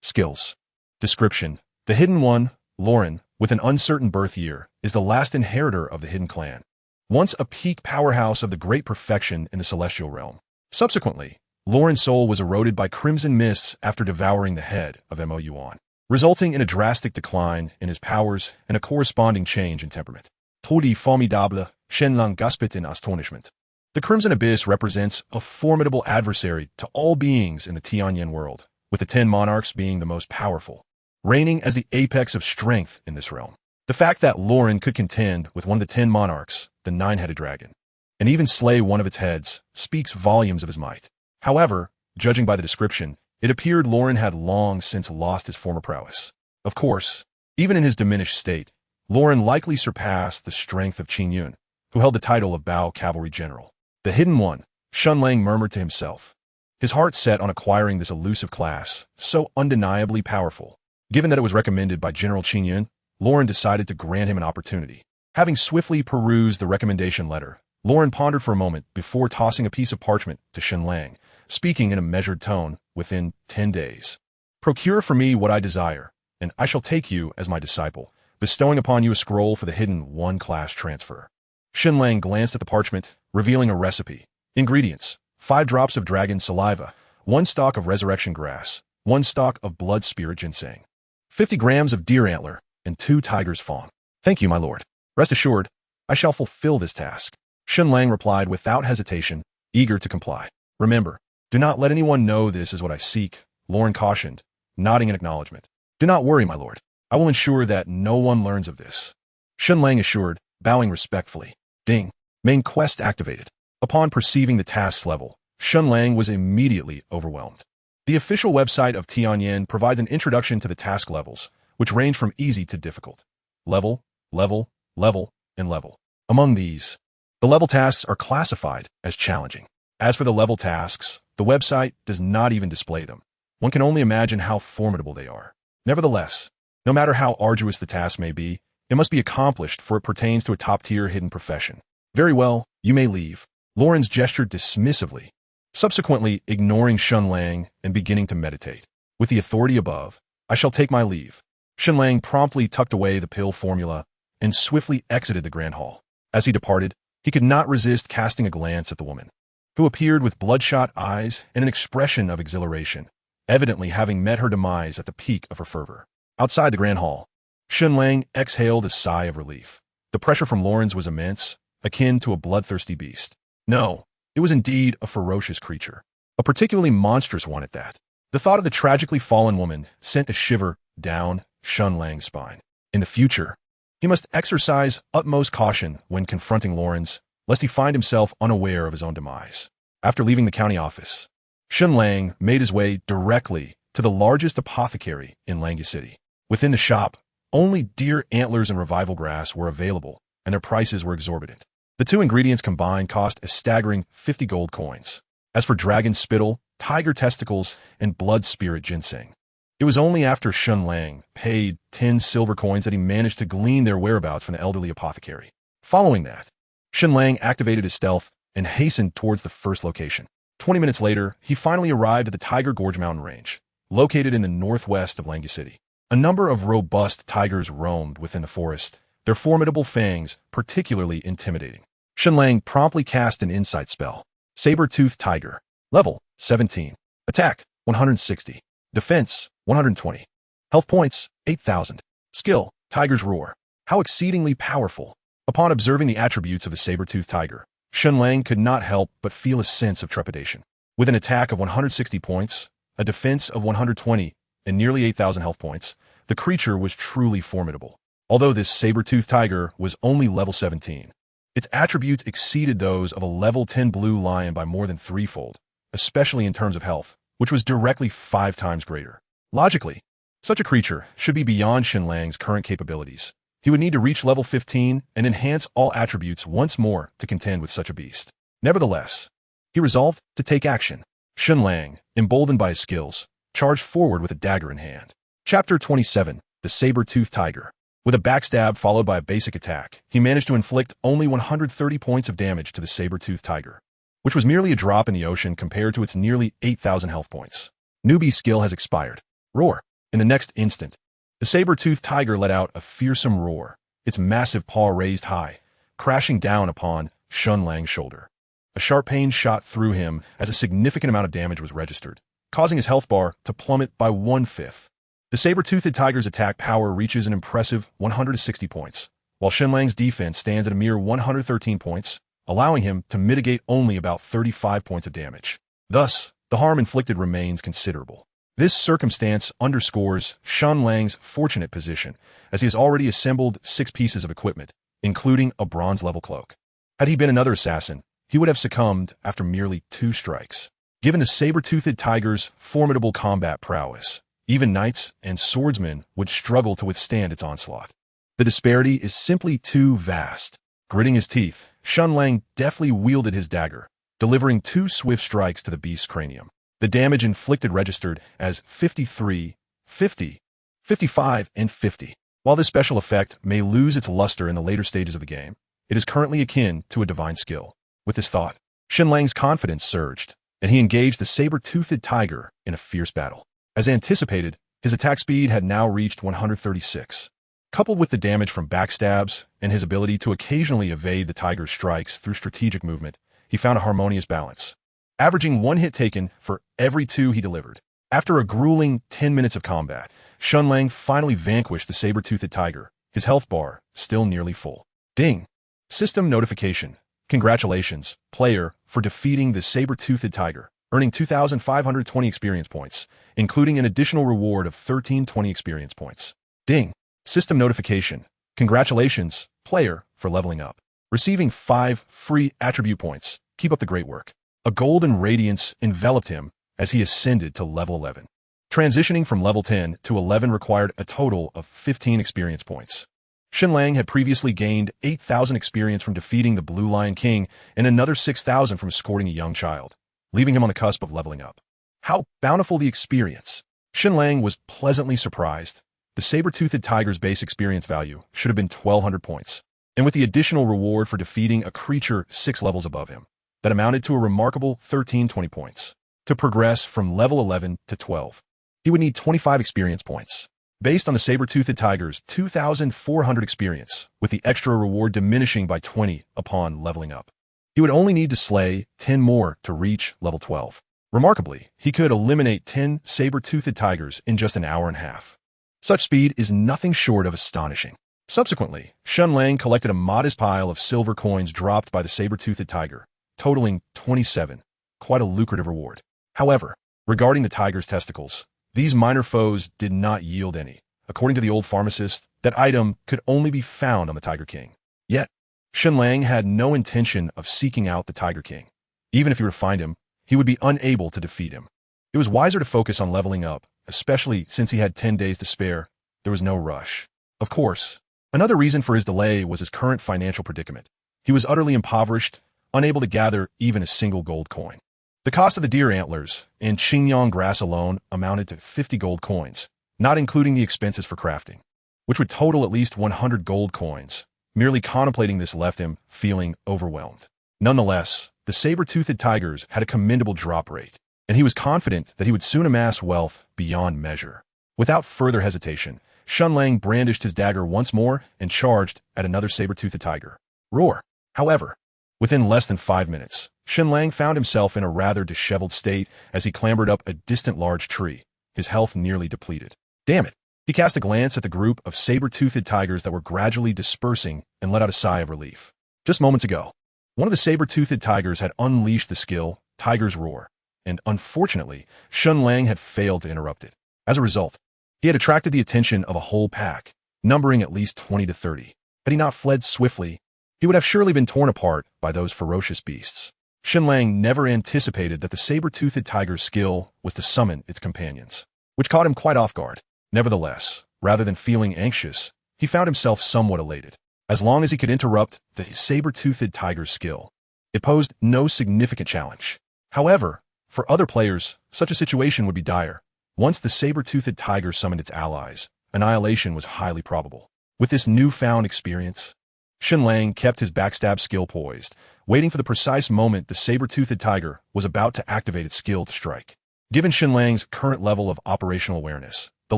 Skills. Description. The hidden one, Lauren, with an uncertain birth year, is the last inheritor of the hidden clan. Once a peak powerhouse of the great perfection in the celestial realm. Subsequently, Lauren's soul was eroded by crimson mists after devouring the head of Mo Yuan, resulting in a drastic decline in his powers and a corresponding change in temperament. Tudi formidable, Shen Lang gasped in astonishment. The Crimson Abyss represents a formidable adversary to all beings in the Tian Yan world, with the 10 monarchs being the most powerful, reigning as the apex of strength in this realm. The fact that Lauren could contend with one of the 10 monarchs, the 9-headed dragon, and even slay one of its heads, speaks volumes of his might. However, judging by the description, it appeared Lauren had long since lost his former prowess. Of course, even in his diminished state, Lauren likely surpassed the strength of Tian Yan, who held the title of Bao Cavalry General. The hidden one, Shen Lang murmured to himself, his heart set on acquiring this elusive class, so undeniably powerful. Given that it was recommended by General Tian Yan, Lauren decided to grant him an opportunity. Having swiftly perused the recommendation letter, Lauren pondered for a moment before tossing a piece of parchment to Shen Lang, speaking in a measured tone. "Within 10 days, procure for me what I desire, and I shall take you as my disciple, bestowing upon you a scroll for the hidden one-class transfer." Shen Lang glanced at the parchment, revealing a recipe. Ingredients: 5 drops of dragon saliva, 1 stalk of resurrection grass, 1 stalk of blood spirit ginseng, 50 grams of deer antler, and 2 tiger's fawn. "Thank you, my lord. Rest assured, I shall fulfill this task," Shen Lang replied without hesitation, eager to comply. "Remember, do not let anyone know this is what I seek," Lauren cautioned, nodding in acknowledgement. "Do not worry, my lord. I will ensure that no one learns of this," Shen Lang assured, bowing respectfully. Ding. Main quest activated. Upon perceiving the task's level, Shen Lang was immediately overwhelmed. The official website of Tian Yan provides an introduction to the task levels, which range from easy to difficult. Level, level, level, and level. Among these, the level tasks are classified as challenging. As for the level tasks, the website does not even display them. One can only imagine how formidable they are. Nevertheless, no matter how arduous the task may be, it must be accomplished, for it pertains to a top-tier hidden profession. "Very well, you may leave," Lauren's gestured dismissively, subsequently ignoring Shen Lang and beginning to meditate. "With the authority above, I shall take my leave." Shen Lang promptly tucked away the pill formula and swiftly exited the grand hall. As he departed, he could not resist casting a glance at the woman, who appeared with bloodshot eyes and an expression of exhilaration, evidently having met her demise at the peak of her fervor. Outside the grand hall, Shen Lang exhaled a sigh of relief. The pressure from Lauren's was immense, akin to a bloodthirsty beast. No, it was indeed a ferocious creature, a particularly monstrous one at that. The thought of the tragically fallen woman sent a shiver down Shen Lang's spine. In the future, he must exercise utmost caution when confronting Lauren's, lest he find himself unaware of his own demise. After leaving the county office, Shen Lang made his way directly to the largest apothecary in Langya City. Within the shop, only deer antlers and revival grass were available, and their prices were exorbitant. The 2 ingredients combined cost a staggering 50 gold coins. As for dragon spittle, tiger testicles, and blood spirit ginseng, it was only after Shen Lang paid 10 silver coins that he managed to glean their whereabouts from the elderly apothecary. Following that, Shen Lang activated his stealth and hastened towards the first location. 20 minutes later, he finally arrived at the Tiger Gorge mountain range, located in the northwest of Langya City. A number of robust tigers roamed within the forest, their formidable fangs particularly intimidating. Shen Lang promptly cast an insight spell. Saber-toothed tiger. Level 17. Attack 160. Defense 120. Health points 8,000. Skill Tiger's Roar. How exceedingly powerful. Upon observing the attributes of the saber-toothed tiger, Shen Lang could not help but feel a sense of trepidation. With an attack of 160 points, a defense of 120, and nearly 8,000 health points, the creature was truly formidable. Although this saber-toothed tiger was only level 17, its attributes exceeded those of a level 10 blue lion by more than threefold, especially in terms of health, which was directly 5 times greater. Logically, such a creature should be beyond Shen Lang's current capabilities. He would need to reach level 15 and enhance all attributes once more to contend with such a beast. Nevertheless, he resolved to take action. Shen Lang, emboldened by his skills, charged forward with a dagger in hand. Chapter 27, The Saber-Toothed Tiger. With a backstab followed by a basic attack, he managed to inflict only 130 points of damage to the saber-toothed tiger, which was merely a drop in the ocean compared to its nearly 8,000 health points. Newbie's skill has expired. Roar. In the next instant, the saber-toothed tiger let out a fearsome roar, its massive paw raised high, crashing down upon Shen Lang's shoulder. A sharp pain shot through him as a significant amount of damage was registered, causing his health bar to plummet by 1/5. The saber-toothed tiger's attack power reaches an impressive 160 points, while Shen Lang's defense stands at a mere 113 points, allowing him to mitigate only about 35 points of damage. Thus, the harm inflicted remains considerable. This circumstance underscores Shen Lang's fortunate position, as he has already assembled 6 pieces of equipment, including a bronze-level cloak. Had he been another assassin, he would have succumbed after merely 2 strikes. Given the saber-toothed tiger's formidable combat prowess, even knights and swordsmen would struggle to withstand its onslaught. The disparity is simply too vast. Gritting his teeth, Shen Lang deftly wielded his dagger, delivering 2 swift strikes to the beast's cranium. The damage inflicted registered as 53, 50, 55, and 50. While this special effect may lose its luster in the later stages of the game, it is currently akin to a divine skill. With this thought, Shen Lang's confidence surged, and he engaged the saber-toothed tiger in a fierce battle. As anticipated, his attack speed had now reached 136. Coupled with the damage from backstabs and his ability to occasionally evade the tiger's strikes through strategic movement, he found a harmonious balance, averaging 1 hit taken for every 2 he delivered. After a grueling 10 minutes of combat, Shen Lang finally vanquished the saber-toothed tiger, his health bar still nearly full. Ding! System notification. Congratulations, player, for defeating the saber-toothed tiger, earning 2,520 experience points, including an additional reward of 1,320 experience points. Ding! System notification. Congratulations, player, for leveling up, receiving 5 free attribute points. Keep up the great work. A golden radiance enveloped him as he ascended to level 11. Transitioning from level 10 to 11 required a total of 15 experience points. Shen Lang had previously gained 8,000 experience from defeating the Blue Lion King and another 6,000 from escorting a young child, leaving him on the cusp of leveling up. How bountiful the experience! Shen Lang was pleasantly surprised. The saber-toothed tiger's base experience value should have been 1,200 points, and with the additional reward for defeating a creature 6 levels above him, that amounted to a remarkable 1,320 points. To progress from level 11 to 12, he would need 25 experience points. Based on the saber-toothed tiger's 2,400 experience, with the extra reward diminishing by 20 upon leveling up, he would only need to slay 10 more to reach level 12. Remarkably, he could eliminate 10 saber-toothed tigers in just an hour and a half. Such speed is nothing short of astonishing. Subsequently, Shen Lang collected a modest pile of silver coins dropped by the saber-toothed tiger, totaling 27, quite a lucrative reward. However, regarding the tiger's testicles, these minor foes did not yield any. According to the old pharmacist, that item could only be found on the Tiger King. Yet, Shen Lang had no intention of seeking out the Tiger King. Even if he were to find him, he would be unable to defeat him. It was wiser to focus on leveling up, especially since he had 10 days to spare. There was no rush. Of course, another reason for his delay was his current financial predicament. He was utterly impoverished, unable to gather even a single gold coin. The cost of the deer antlers and Qingyang grass alone amounted to 50 gold coins, not including the expenses for crafting, which would total at least 100 gold coins. Merely contemplating this left him feeling overwhelmed. Nonetheless, the saber-toothed tigers had a commendable drop rate, and he was confident that he would soon amass wealth beyond measure. Without further hesitation, Shen Lang brandished his dagger once more and charged at another saber-toothed tiger. Roar! However, within less than 5 minutes, Shen Lang found himself in a rather disheveled state as he clambered up a distant large tree, his health nearly depleted. Damn it! He cast a glance at the group of saber-toothed tigers that were gradually dispersing and let out a sigh of relief. Just moments ago, one of the saber-toothed tigers had unleashed the skill, Tiger's Roar, and unfortunately, Shen Lang had failed to interrupt it. As a result, he had attracted the attention of a whole pack, numbering at least 20 to 30. Had he not fled swiftly, he would have surely been torn apart by those ferocious beasts. Shen Lang never anticipated that the saber-toothed tiger's skill was to summon its companions, which caught him quite off guard. Nevertheless, rather than feeling anxious, he found himself somewhat elated. As long as he could interrupt the saber-toothed tiger's skill, it posed no significant challenge. However, for other players, such a situation would be dire. Once the saber-toothed tiger summoned its allies, annihilation was highly probable. With this newfound experience, Shen Lang kept his backstab skill poised, waiting for the precise moment the saber-toothed tiger was about to activate its skill to strike. Given Shen Lang's current level of operational awareness, the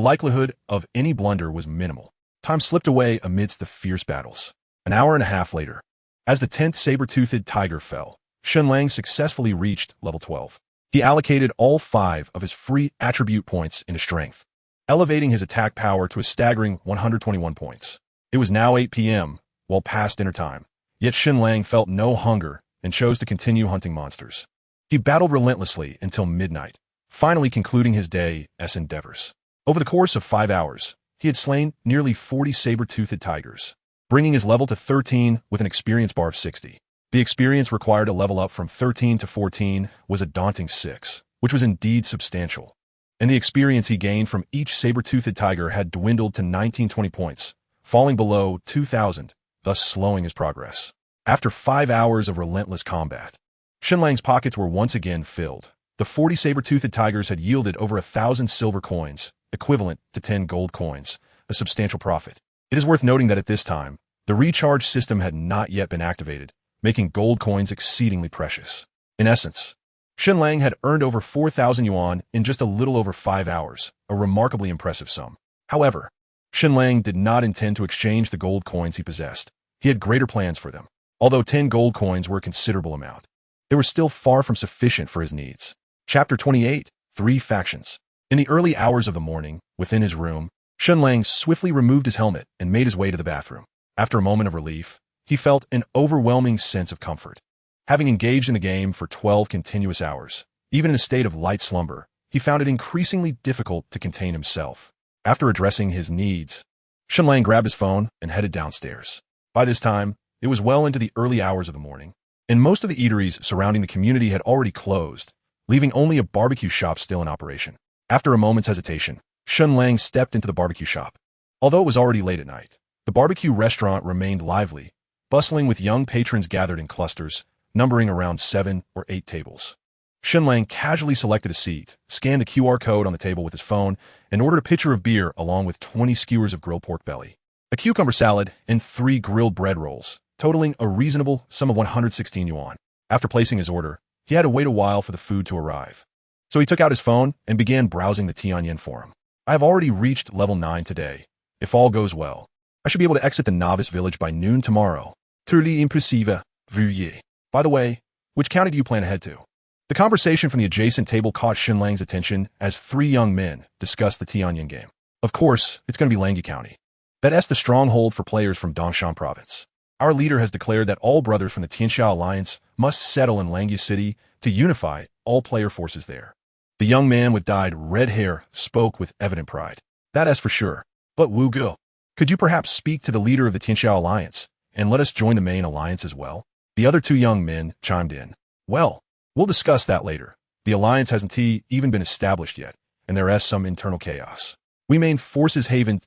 likelihood of any blunder was minimal. Time slipped away amidst the fierce battles. An hour and a half later, as the 10th saber-toothed tiger fell, Shen Lang successfully reached level 12. He allocated all 5 of his free attribute points into strength, elevating his attack power to a staggering 121 points. It was now 8 p.m., well past dinner time, yet Shen Lang felt no hunger and chose to continue hunting monsters. He battled relentlessly until midnight, finally concluding his day's endeavors. Over the course of 5 hours, he had slain nearly 40 saber-toothed tigers, bringing his level to 13 with an experience bar of 60. The experience required to level up from 13 to 14 was a daunting 6, which was indeed substantial. And the experience he gained from each saber-toothed tiger had dwindled to 1920 points, falling below 2,000, thus slowing his progress. After 5 hours of relentless combat, Shen Lang's pockets were once again filled. The 40 saber-toothed tigers had yielded over 1,000 silver coins, equivalent to 10 gold coins, a substantial profit. It is worth noting that at this time, the recharge system had not yet been activated, making gold coins exceedingly precious. In essence, Shen Lang had earned over 4,000 yuan in just a little over 5 hours, a remarkably impressive sum. However, Shen Lang did not intend to exchange the gold coins he possessed. He had greater plans for them. Although 10 gold coins were a considerable amount, they were still far from sufficient for his needs. Chapter 28, 3 Factions. In the early hours of the morning, within his room, Shen Lang swiftly removed his helmet and made his way to the bathroom. After a moment of relief, he felt an overwhelming sense of comfort. Having engaged in the game for 12 continuous hours, even in a state of light slumber, he found it increasingly difficult to contain himself. After addressing his needs, Shen Lang grabbed his phone and headed downstairs. By this time, it was well into the early hours of the morning, and most of the eateries surrounding the community had already closed, leaving only a barbecue shop still in operation. After a moment's hesitation, Shen Lang stepped into the barbecue shop. Although it was already late at night, the barbecue restaurant remained lively, bustling with young patrons gathered in clusters, numbering around 7 or 8 tables. Shen Lang casually selected a seat, scanned the QR code on the table with his phone, and ordered a pitcher of beer along with 20 skewers of grilled pork belly, a cucumber salad, and 3 grilled bread rolls, totaling a reasonable sum of 116 yuan. After placing his order, he had to wait a while for the food to arrive. So he took out his phone and began browsing the Tian Yan forum. I have already reached level 9 today. If all goes well, I should be able to exit the novice village by noon tomorrow. Truly impressive, veuillez. By the way, which county do you plan to head to? The conversation from the adjacent table caught Shen Lang's attention as 3 young men discussed the Tian Yan game. Of course, it's going to be Langyi County. That's the stronghold for players from Dongshan Province. Our leader has declared that all brothers from the Tianxia Alliance must settle in Langyi City to unify all player forces there. The young man with dyed red hair spoke with evident pride. That's for sure. But Wu Ge, could you perhaps speak to the leader of the Tianxia Alliance and let us join the main alliance as well? The other 2 young men chimed in. Well, we'll discuss that later. The alliance hasn't even been established yet, and there is some internal chaos. We main forces haven't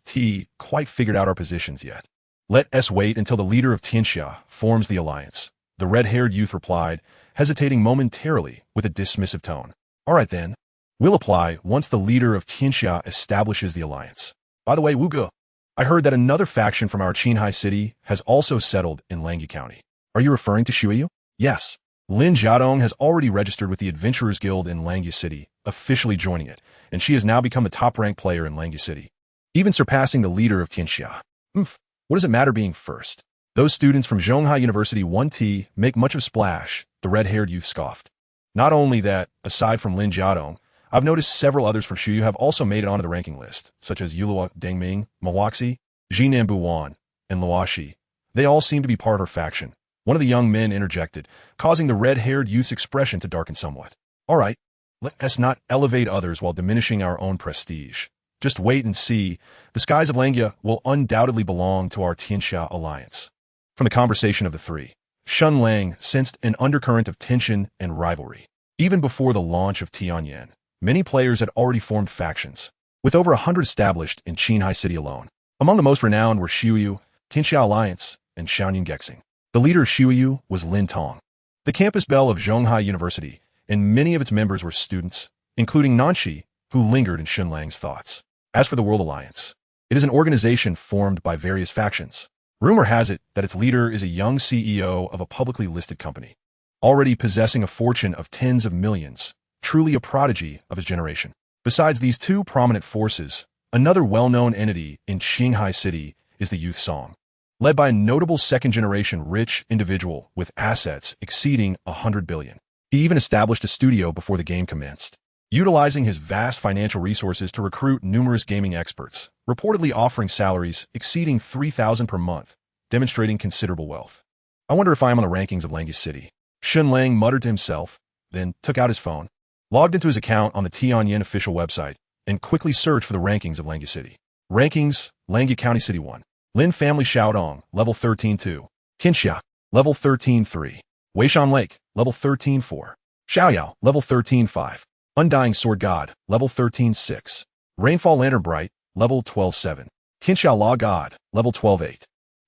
quite figured out our positions yet. Let us wait until the leader of Tianxia forms the alliance, the red-haired youth replied, hesitating momentarily with a dismissive tone. All right then. We'll apply once the leader of Tianxia establishes the alliance. By the way, Wu Ge, I heard that another faction from our Qinghai city has also settled in Langyi County. Are you referring to Shuiyu? Yes. Lin Jiadong has already registered with the Adventurers Guild in Langyi City, officially joining it, and she has now become the top-ranked player in Langyi City, even surpassing the leader of Tianxia. What does it matter being first? Those students from Zhonghai University 1T make much of splash, the red-haired youth scoffed. Not only that, aside from Lin Jiadong, I've noticed several others from Shuyu have also made it onto the ranking list, such as Yulua Dengming, Mawaxi, Jinambu Wan, and Luashi. They all seem to be part of her faction. One of the young men interjected, causing the red-haired youth's expression to darken somewhat. All right, let us not elevate others while diminishing our own prestige. Just wait and see. The skies of Langya will undoubtedly belong to our Tianxia alliance. From the conversation of the three, Shen Lang sensed an undercurrent of tension and rivalry. Even before the launch of Tian Yan, many players had already formed factions, with over 100 established in Qinghai City alone. Among the most renowned were Xiuyu, Tianxia Alliance, and Xiaoyun Gexing. The leader of Xiuyu was Lin Tong, the campus belle of Zhonghai University, and many of its members were students, including Nanxi, who lingered in Shen Lang's thoughts. As for the World Alliance, it is an organization formed by various factions. Rumor has it that its leader is a young CEO of a publicly listed company, already possessing a fortune of tens of millions, truly a prodigy of his generation. Besides these two prominent forces, another well-known entity in Qinghai City is the Youth Song, led by a notable second-generation rich individual with assets exceeding 100 billion. He even established a studio before the game commenced, utilizing his vast financial resources to recruit numerous gaming experts, reportedly offering salaries exceeding 3,000 per month, demonstrating considerable wealth. I wonder if I am on the rankings of Langya City. Shen Lang muttered to himself, then took out his phone, logged into his account on the Tian Yan official website, and quickly searched for the rankings of Langya City. Rankings: Langya County City 1. Lin Family Xiaodong, level 13-2. Tianxia, level 13-3. Weishan Lake, level 13-4. Xiaoyao, level 13-5. Undying Sword God, level 13-6. Rainfall Lantern Bright, level 12-7. Tianxia Law God, level 12-8.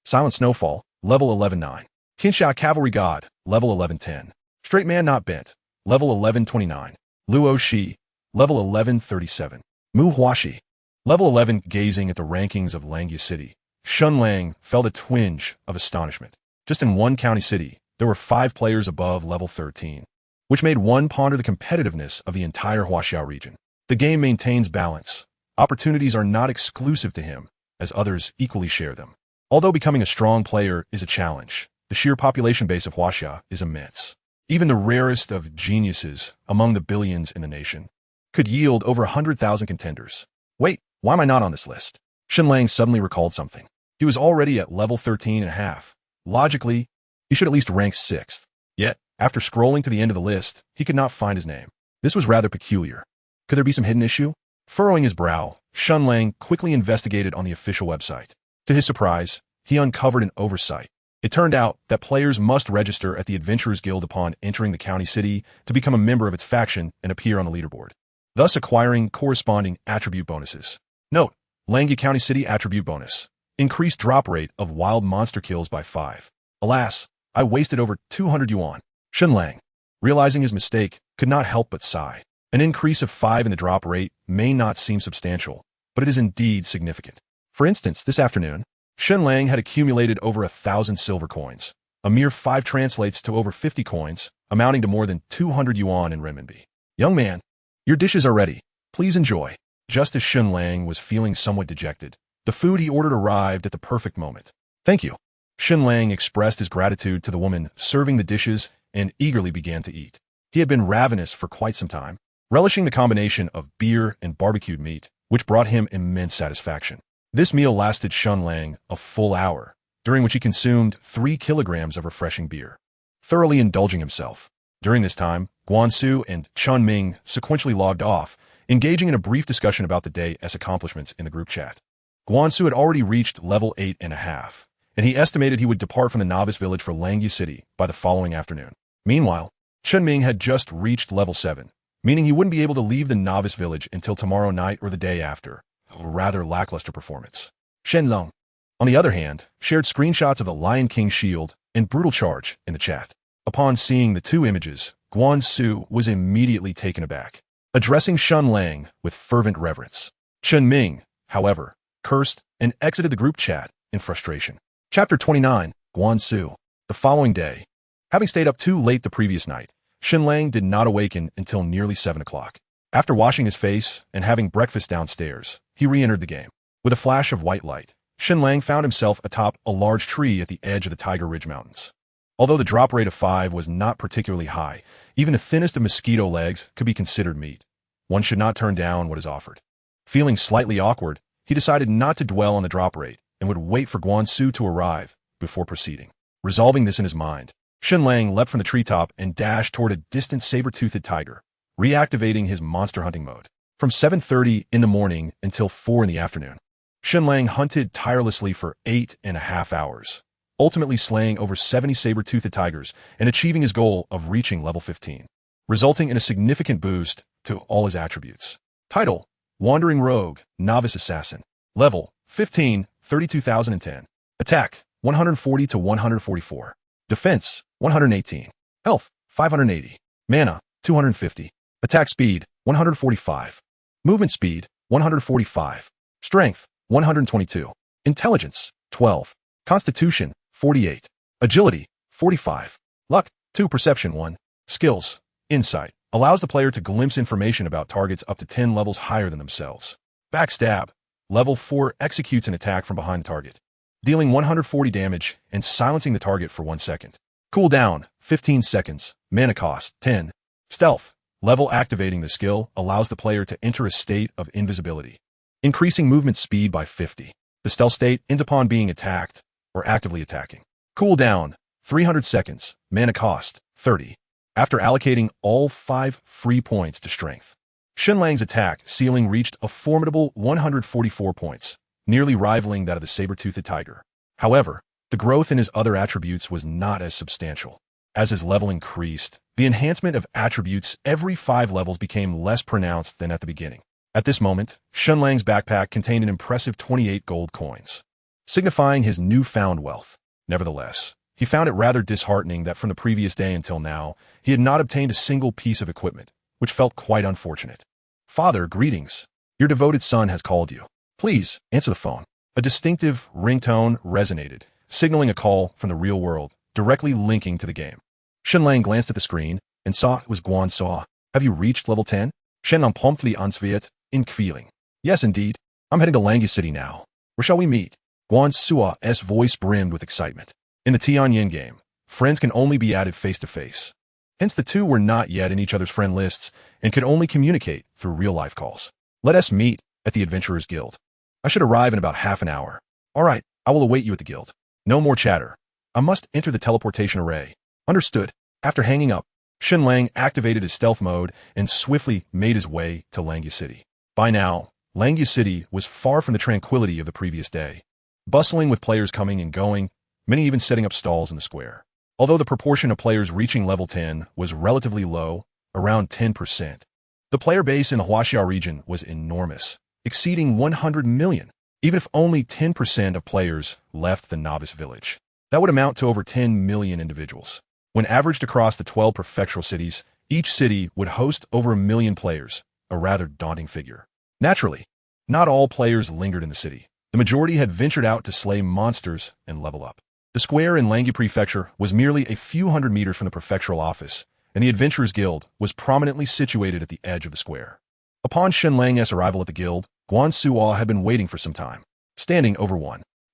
Silent Snowfall, level 11-9. Tianxia Cavalry God, level 11-10. Straight Man Not Bent, level 11-29. Luo Shi, level 11-37. Mu Huashi, level 11. Gazing at the rankings of Langya City, Shen Lang felt a twinge of astonishment. Just in one county city, there were 5 players above level 13, which made one ponder the competitiveness of the entire Huaxiao region. The game maintains balance. Opportunities are not exclusive to him, as others equally share them. Although becoming a strong player is a challenge, the sheer population base of Huaxia is immense. Even the rarest of geniuses among the billions in the nation could yield over 100,000 contenders. Wait, why am I not on this list? Shen Lang suddenly recalled something. He was already at level 13.5. Logically, he should at least rank 6th. Yet, after scrolling to the end of the list, he could not find his name. This was rather peculiar. Could there be some hidden issue? Furrowing his brow, Shen Lang quickly investigated on the official website. To his surprise, he uncovered an oversight. It turned out that players must register at the Adventurers Guild upon entering the county city to become a member of its faction and appear on the leaderboard, thus acquiring corresponding attribute bonuses. Note: Langya County City attribute bonus. Increased drop rate of wild monster kills by 5. Alas, I wasted over 200 yuan. Shen Lang, realizing his mistake, could not help but sigh. An increase of 5 in the drop rate may not seem substantial, but it is indeed significant. For instance, this afternoon, Shen Lang had accumulated over 1,000 silver coins. A mere 5 translates to over 50 coins, amounting to more than 200 yuan in renminbi. Young man, your dishes are ready. Please enjoy. Just as Shen Lang was feeling somewhat dejected, the food he ordered arrived at the perfect moment. Thank you. Shen Lang expressed his gratitude to the woman serving the dishes and eagerly began to eat. He had been ravenous for quite some time, relishing the combination of beer and barbecued meat, which brought him immense satisfaction. This meal lasted Shen Lang a full hour, during which he consumed 3 kilograms of refreshing beer, thoroughly indulging himself. During this time, Guansu and Chun Ming sequentially logged off, engaging in a brief discussion about the day's accomplishments in the group chat. Guansu had already reached level 8.5, and he estimated he would depart from the novice village for Langya City by the following afternoon. Meanwhile, Chun Ming had just reached level 7, meaning he wouldn't be able to leave the novice village until tomorrow night or the day after, a rather lackluster performance. Shen Lang, on the other hand, shared screenshots of the Lion King shield and brutal charge in the chat. Upon seeing the 2 images, Guansu was immediately taken aback, addressing Shen Lang with fervent reverence. Chun Ming, however, cursed and exited the group chat in frustration. Chapter 29, Guansu. The following day, having stayed up too late the previous night, Shen Lang did not awaken until nearly 7 o'clock. After washing his face and having breakfast downstairs, he re-entered the game. With a flash of white light, Shen Lang found himself atop a large tree at the edge of the Tiger Ridge Mountains. Although the drop rate of 5 was not particularly high, even the thinnest of mosquito legs could be considered meat. one should not turn down what is offered. Feeling slightly awkward, he decided not to dwell on the drop rate and would wait for Guansu to arrive before proceeding. Resolving this in his mind, Shen Lang leapt from the treetop and dashed toward a distant saber-toothed tiger, reactivating his monster hunting mode. From 7:30 in the morning until 4 in the afternoon, Shen Lang hunted tirelessly for 8.5 hours, ultimately slaying over 70 saber-toothed tigers and achieving his goal of reaching level 15, resulting in a significant boost to all his attributes. Title: Wandering Rogue, Novice Assassin. Level: 15, 32,010. Attack: 140 to 144. Defense: 118. Health: 580. Mana: 250. Attack speed: 145. Movement speed: 145. Strength: 122. Intelligence: 12. Constitution: 48. Agility: 45. Luck: 2. Perception: 1. Skills: Insight allows the player to glimpse information about targets up to 10 levels higher than themselves. Backstab: Level 4 executes an attack from behind the target, dealing 140 damage and silencing the target for 1 second. Cooldown: 15 seconds. Mana cost: 10. Stealth: Level activating the skill allows the player to enter a state of invisibility, increasing movement speed by 50. The stealth state ends upon being attacked or actively attacking. Cooldown: 300 seconds. Mana cost: 30. After allocating all 5 free points to strength, Shen Lang's attack ceiling reached a formidable 144 points, nearly rivaling that of the saber-toothed tiger. However, the growth in his other attributes was not as substantial. As his level increased, the enhancement of attributes every 5 levels became less pronounced than at the beginning. At this moment, Shen Lang's backpack contained an impressive 28 gold coins, signifying his newfound wealth. Nevertheless, he found it rather disheartening that from the previous day until now, he had not obtained a single piece of equipment, which felt quite unfortunate. Father, greetings. Your devoted son has called you. Please, answer the phone. A distinctive ringtone resonated, signaling a call from the real world, directly linking to the game. Shen Lang glanced at the screen and saw it was Guansu. Have you reached level 10? Shen Lang promptly answered, in feeling. Yes, indeed. I'm heading to Langya City now. Where shall we meet? Guansu's voice brimmed with excitement. In the Tian Yan game, friends can only be added face-to-face. Hence the two were not yet in each other's friend lists and could only communicate through real-life calls. Let us meet at the Adventurers Guild. I should arrive in about half an hour. All right, I will await you at the guild. No more chatter. I must enter the teleportation array. Understood. After hanging up, Shen Lang activated his stealth mode and swiftly made his way to Langya City. By now, Langya City was far from the tranquility of the previous day, bustling with players coming and going, many even setting up stalls in the square. Although the proportion of players reaching level 10 was relatively low, around 10%, the player base in the Huaxia region was enormous, exceeding 100 million. Even if only 10% of players left the novice village, that would amount to over 10 million individuals. When averaged across the 12 prefectural cities, each city would host over 1 million players, a rather daunting figure. Naturally, not all players lingered in the city. The majority had ventured out to slay monsters and level up. The square in Langya Prefecture was merely a few hundred meters from the prefectural office, and the Adventurers Guild was prominently situated at the edge of the square. Upon Shen Lang's arrival at the guild, Guansu had been waiting for some time. Standing over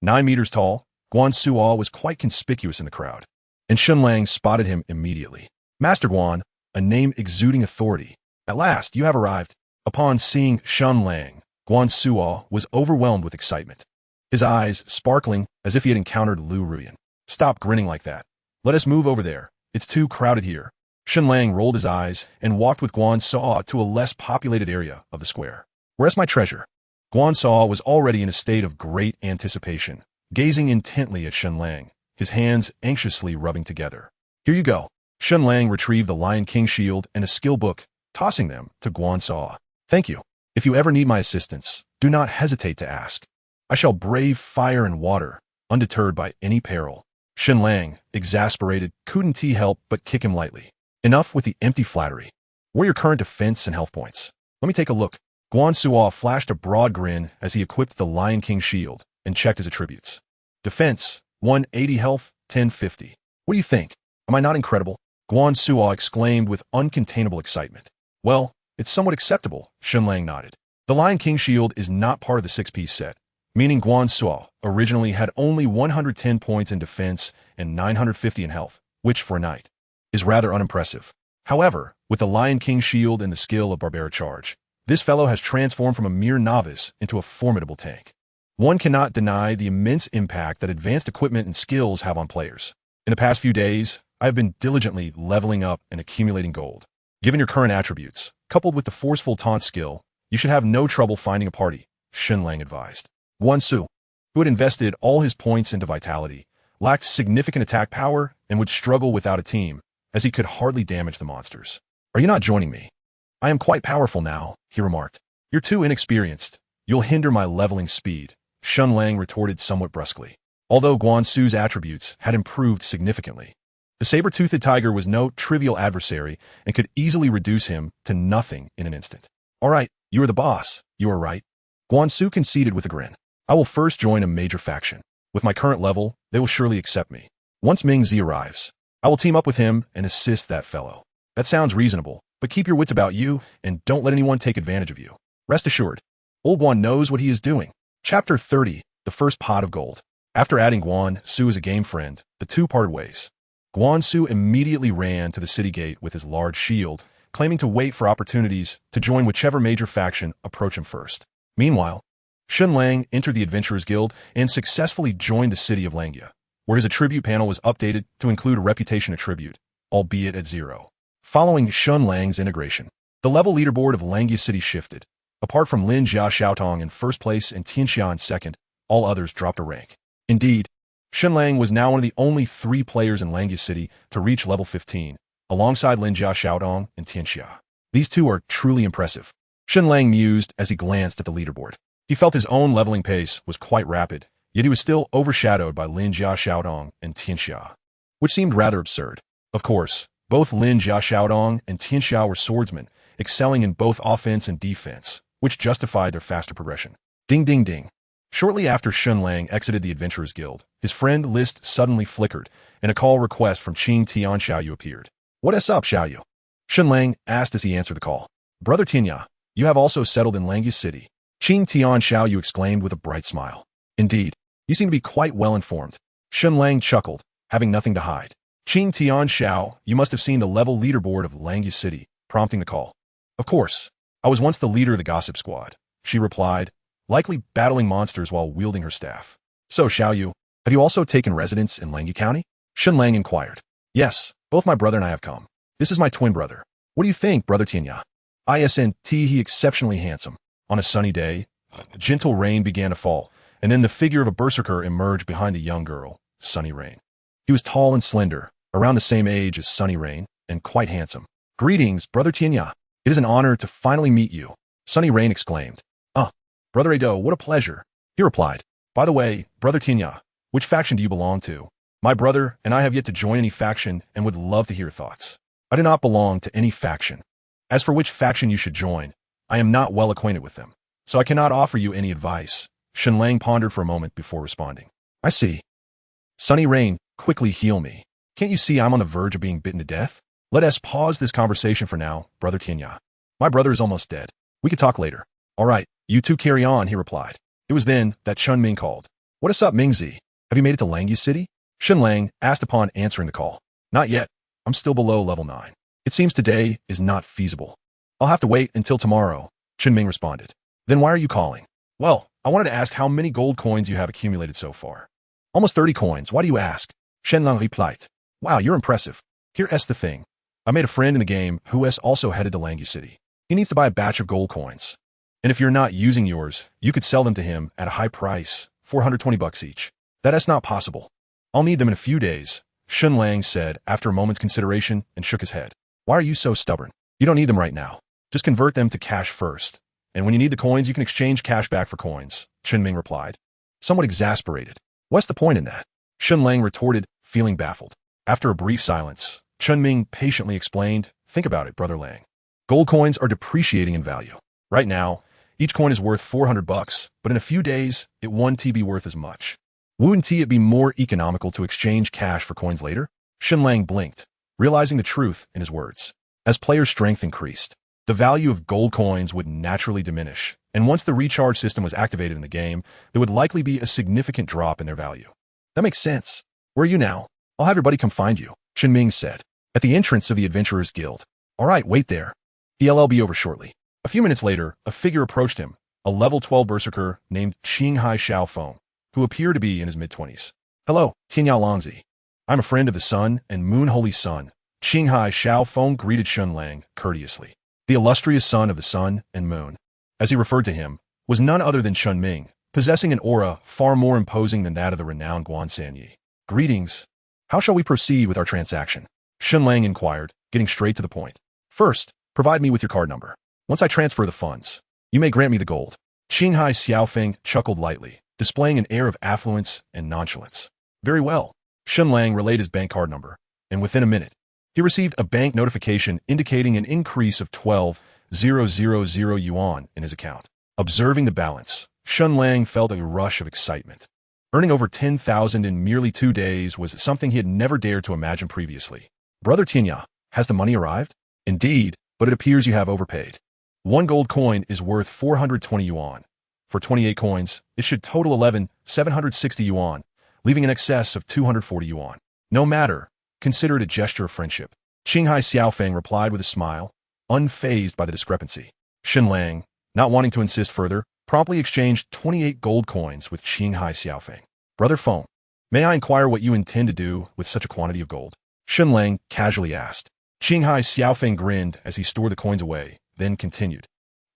9 meters tall, Guansu was quite conspicuous in the crowd, and Shen Lang spotted him immediately. Master Guan, a name exuding authority. At last, you have arrived. Upon seeing Shen Lang, Guansu was overwhelmed with excitement, his eyes sparkling as if he had encountered Lu Ruyan. Stop grinning like that. Let us move over there. It's too crowded here. Shen Lang rolled his eyes and walked with Guansu to a less populated area of the square. Where's my treasure? Guansu was already in a state of great anticipation, gazing intently at Shen Lang, his hands anxiously rubbing together. Here you go. Shen Lang retrieved the Lion King shield and a skill book, tossing them to Guansu. Thank you. If you ever need my assistance, do not hesitate to ask. I shall brave fire and water, undeterred by any peril. Shen Lang, exasperated, couldn't he help but kick him lightly. Enough with the empty flattery. What are your current defense and health points? Let me take a look. Guansu flashed a broad grin as he equipped the Lion King shield and checked his attributes. Defense, 180 health, 1050. What do you think? Am I not incredible? Guansu exclaimed with uncontainable excitement. Well, it's somewhat acceptable, Shen Lang nodded. The Lion King shield is not part of the 6-piece set, meaning Guansu originally had only 110 points in defense and 950 in health, which, for a knight, is rather unimpressive. However, with the Lion King shield and the skill of Barbaric Charge, This fellow has transformed from a mere novice into a formidable tank. One cannot deny the immense impact that advanced equipment and skills have on players. In the past few days, I have been diligently leveling up and accumulating gold. Given your current attributes, coupled with the forceful taunt skill, you should have no trouble finding a party, Shen Lang advised. Guansu, who had invested all his points into vitality, lacked significant attack power and would struggle without a team, as he could hardly damage the monsters. Are you not joining me? I am quite powerful now, he remarked. You're too inexperienced. You'll hinder my leveling speed, Shen Lang retorted somewhat brusquely. Although Guansu's attributes had improved significantly, the saber-toothed tiger was no trivial adversary and could easily reduce him to nothing in an instant. All right, you are the boss. You are right. Guansu conceded with a grin. I will first join a major faction. With my current level, they will surely accept me. Once Mingzi arrives, I will team up with him and assist that fellow. That sounds reasonable, but keep your wits about you and don't let anyone take advantage of you. Rest assured, Old Guan knows what he is doing. Chapter 30, The First Pot of Gold. After adding Guan-Su as a game friend, the two parted ways. Guan-Su immediately ran to the city gate with his large shield, claiming to wait for opportunities to join whichever major faction approached him first. Meanwhile, Shen Lang entered the Adventurers Guild and successfully joined the city of Langia, where his attribute panel was updated to include a reputation attribute, albeit at 0. Following Shen Lang's integration, the level leaderboard of Langia City shifted. Apart from Lin Jia Xiaotong in first place and Tian Yan in second, all others dropped a rank. Indeed, Shen Lang was now one of the only 3 players in Langia City to reach level 15, alongside Lin Jia Xiaotong and Tian Xia. These two are truly impressive. Shen Lang mused as he glanced at the leaderboard. He felt his own leveling pace was quite rapid, yet he was still overshadowed by Lin Jia Xiaotong and Tian Xia, which seemed rather absurd. Of course, both Lin Jia Xiaotong and Tian Xia were swordsmen, excelling in both offense and defense, which justified their faster progression. Ding ding ding. Shortly after Shen Lang exited the Adventurers Guild, his friend list suddenly flickered, and a call request from Qing Tian Xiaoyu appeared. What is up, Xiaoyu? Shen Lang asked as he answered the call. Brother Tianya, you have also settled in Langia City. Qing Tian Xiaoyu exclaimed with a bright smile. Indeed, you seem to be quite well informed. Shen Lang chuckled, having nothing to hide. Qing Tian Xiao, you must have seen the level leaderboard of Langia City, prompting the call. Of course, I was once the leader of the gossip squad, she replied, likely battling monsters while wielding her staff. So, Xiaoyu, have you also taken residence in Langia County? Shen Lang inquired. Yes, both my brother and I have come. This is my twin brother. What do you think, Brother Tianya? ISNT, he exceptionally handsome. On a sunny day, gentle rain began to fall, and then the figure of a berserker emerged behind the young girl, Sunny Rain. He was tall and slender, around the same age as Sunny Rain, and quite handsome. Greetings, Brother Tianya. It is an honor to finally meet you, Sunny Rain exclaimed. Brother Ado, what a pleasure, he replied. By the way, Brother Tianya, which faction do you belong to? My brother and I have yet to join any faction and would love to hear your thoughts. I do not belong to any faction. As for which faction you should join, I am not well acquainted with them, so I cannot offer you any advice. Shen Lang pondered for a moment before responding. I see. Sunny Rain, quickly heal me. Can't you see I'm on the verge of being bitten to death? Let us pause this conversation for now, Brother Tianya. My brother is almost dead. We could talk later. All right, you two carry on, he replied. It was then that Chun Ming called. What is up, Mingzi? Have you made it to Langia City? Shen Lang asked upon answering the call. Not yet. I'm still below level 9. It seems today is not feasible. I'll have to wait until tomorrow, Chen Ming responded. Then why are you calling? Well, I wanted to ask how many gold coins you have accumulated so far. Almost 30 coins. Why do you ask? Shen Lang replied. Wow, you're impressive. Here's the thing. I made a friend in the game who has also headed to Langia City. He needs to buy a batch of gold coins. And if you're not using yours, you could sell them to him at a high price, 420 bucks each. That's not possible. I'll need them in a few days, Shen Lang said after a moment's consideration and shook his head. Why are you so stubborn? You don't need them right now. Just convert them to cash first. And when you need the coins, you can exchange cash back for coins, Chen Ming replied. Somewhat exasperated. What's the point in that? Shen Lang retorted, feeling baffled. After a brief silence, Chen Ming patiently explained, think about it, Brother Lang. Gold coins are depreciating in value. Right now, each coin is worth 400 bucks, but in a few days, it won't be worth as much. Wouldn't it be more economical to exchange cash for coins later? Shen Lang blinked, realizing the truth in his words. As player strength increased, the value of gold coins would naturally diminish, and once the recharge system was activated in the game, there would likely be a significant drop in their value. That makes sense. Where are you now? I'll have your buddy come find you, Chen Ming said. At the entrance of the Adventurers Guild. All right, wait there. He'll be over shortly. A few minutes later, a figure approached him, a level 12 berserker named Qinghai Xiaofeng, who appeared to be in his mid-20s. Hello, Tian Yan. I'm a friend of the Sun and Moon Holy Sun. Qinghai Xiaofeng greeted Shen Lang courteously. The illustrious son of the Sun and Moon, as he referred to him, was none other than Shen Ming, possessing an aura far more imposing than that of the renowned Guan Sanyi. Greetings. How shall we proceed with our transaction? Shen Lang inquired, getting straight to the point. First, provide me with your card number. Once I transfer the funds, you may grant me the gold. Qinghai Xiaofeng chuckled lightly, displaying an air of affluence and nonchalance. Very well. Shen Lang relayed his bank card number, and within a minute, he received a bank notification indicating an increase of 12,000 yuan in his account. Observing the balance, Shen Lang felt a rush of excitement. Earning over 10,000 in merely 2 days was something he had never dared to imagine previously. Brother Tian Yan, has the money arrived? Indeed, but it appears you have overpaid. 1 gold coin is worth 420 yuan. For 28 coins, it should total 11,760 yuan, leaving an excess of 240 yuan. No matter, consider it a gesture of friendship. Qinghai Xiaofeng replied with a smile, unfazed by the discrepancy. Shen Lang, not wanting to insist further, promptly exchanged 28 gold coins with Qinghai Xiaofeng. Brother Feng, may I inquire what you intend to do with such a quantity of gold? Shen Lang casually asked. Qinghai Xiaofeng grinned as he stored the coins away, then continued.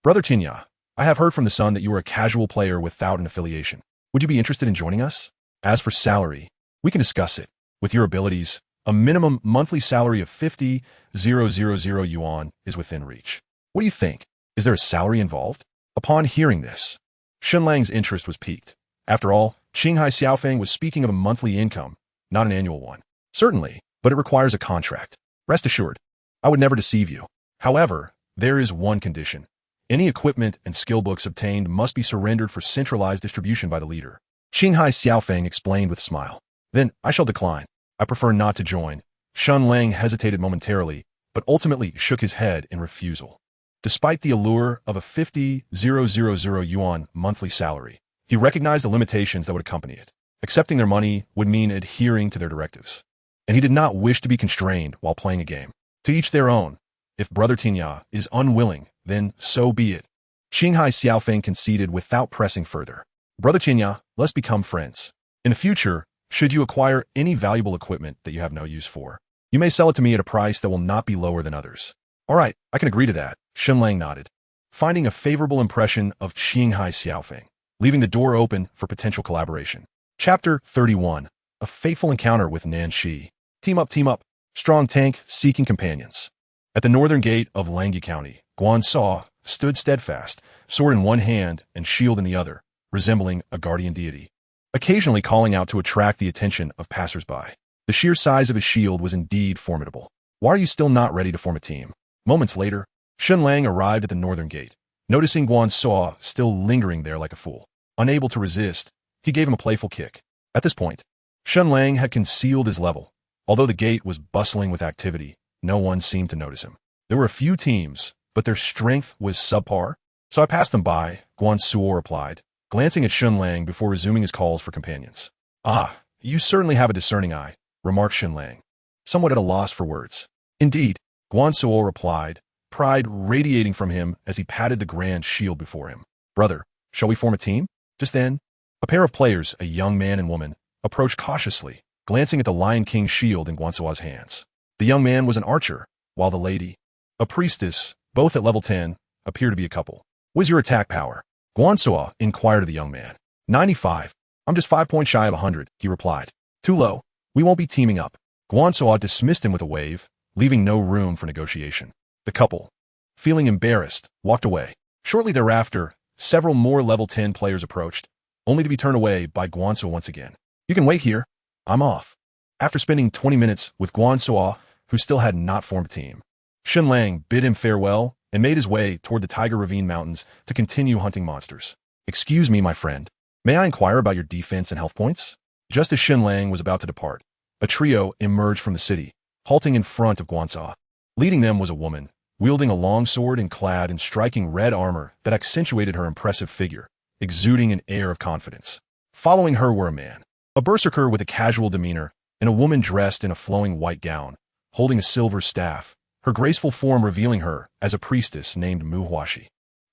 Brother Tian Yan, I have heard from the Sun that you are a casual player without an affiliation. Would you be interested in joining us? As for salary, we can discuss it. With your abilities, a minimum monthly salary of 50,000 yuan is within reach. What do you think? Is there a salary involved? Upon hearing this, Shen Lang's interest was piqued. After all, Qinghai Xiaofeng was speaking of a monthly income, not an annual one. Certainly, but it requires a contract. Rest assured, I would never deceive you. However, there is one condition. Any equipment and skill books obtained must be surrendered for centralized distribution by the leader. Qinghai Xiaofeng explained with a smile. Then, I shall decline. I prefer not to join. Shen Lang hesitated momentarily, but ultimately shook his head in refusal. Despite the allure of a 50,000 yuan monthly salary, he recognized the limitations that would accompany it. Accepting their money would mean adhering to their directives. And he did not wish to be constrained while playing a game. To each their own. If Brother Tian Yan is unwilling, then so be it. Qinghai Xiaofeng conceded without pressing further. Brother Tian Yan, let's become friends. In the future, should you acquire any valuable equipment that you have no use for, you may sell it to me at a price that will not be lower than others. All right, I can agree to that. Shen Lang nodded, finding a favorable impression of Qinghai Xiaofeng, leaving the door open for potential collaboration. Chapter 31. A Fateful Encounter with Nan Shi. Team up, strong tank seeking companions. At the northern gate of Langyi County, Guan Sa stood steadfast, sword in one hand and shield in the other, resembling a guardian deity, occasionally calling out to attract the attention of passers-by. The sheer size of his shield was indeed formidable. Why are you still not ready to form a team? Moments later, Shen Lang arrived at the northern gate, noticing Guan Sa still lingering there like a fool. Unable to resist, he gave him a playful kick. At this point, Shen Lang had concealed his level. Although the gate was bustling with activity, no one seemed to notice him. There were a few teams, but their strength was subpar, so I passed them by, Guan Suo replied, glancing at Shen Lang before resuming his calls for companions. Ah, you certainly have a discerning eye, remarked Shen Lang, somewhat at a loss for words. Indeed, Guan Suo replied, pride radiating from him as he patted the grand shield before him. Brother, shall we form a team? Just then, a pair of players, a young man and woman, approached cautiously, glancing at the Lion King shield in Guan Suo's hands. The young man was an archer, while the lady, a priestess, both at level 10, appeared to be a couple. What is your attack power? Guan Suo inquired of the young man. 95. I'm just 5 points shy of 100, he replied. Too low. We won't be teaming up. Guan Suo dismissed him with a wave, leaving no room for negotiation. The couple, feeling embarrassed, walked away. Shortly thereafter, several more level 10 players approached, only to be turned away by Guan Suo once again. You can wait here. I'm off. After spending 20 minutes with Guan Suo, who still had not formed a team, Shen Lang bid him farewell and made his way toward the Tiger Ravine Mountains to continue hunting monsters. Excuse me, my friend. May I inquire about your defense and health points? Just as Shen Lang was about to depart, a trio emerged from the city, halting in front of Guan Suo. Leading them was a woman, wielding a long sword and clad in striking red armor that accentuated her impressive figure, exuding an air of confidence. Following her were a man, a berserker with a casual demeanor, and a woman dressed in a flowing white gown, holding a silver staff, her graceful form revealing her as a priestess named Mu Huashi.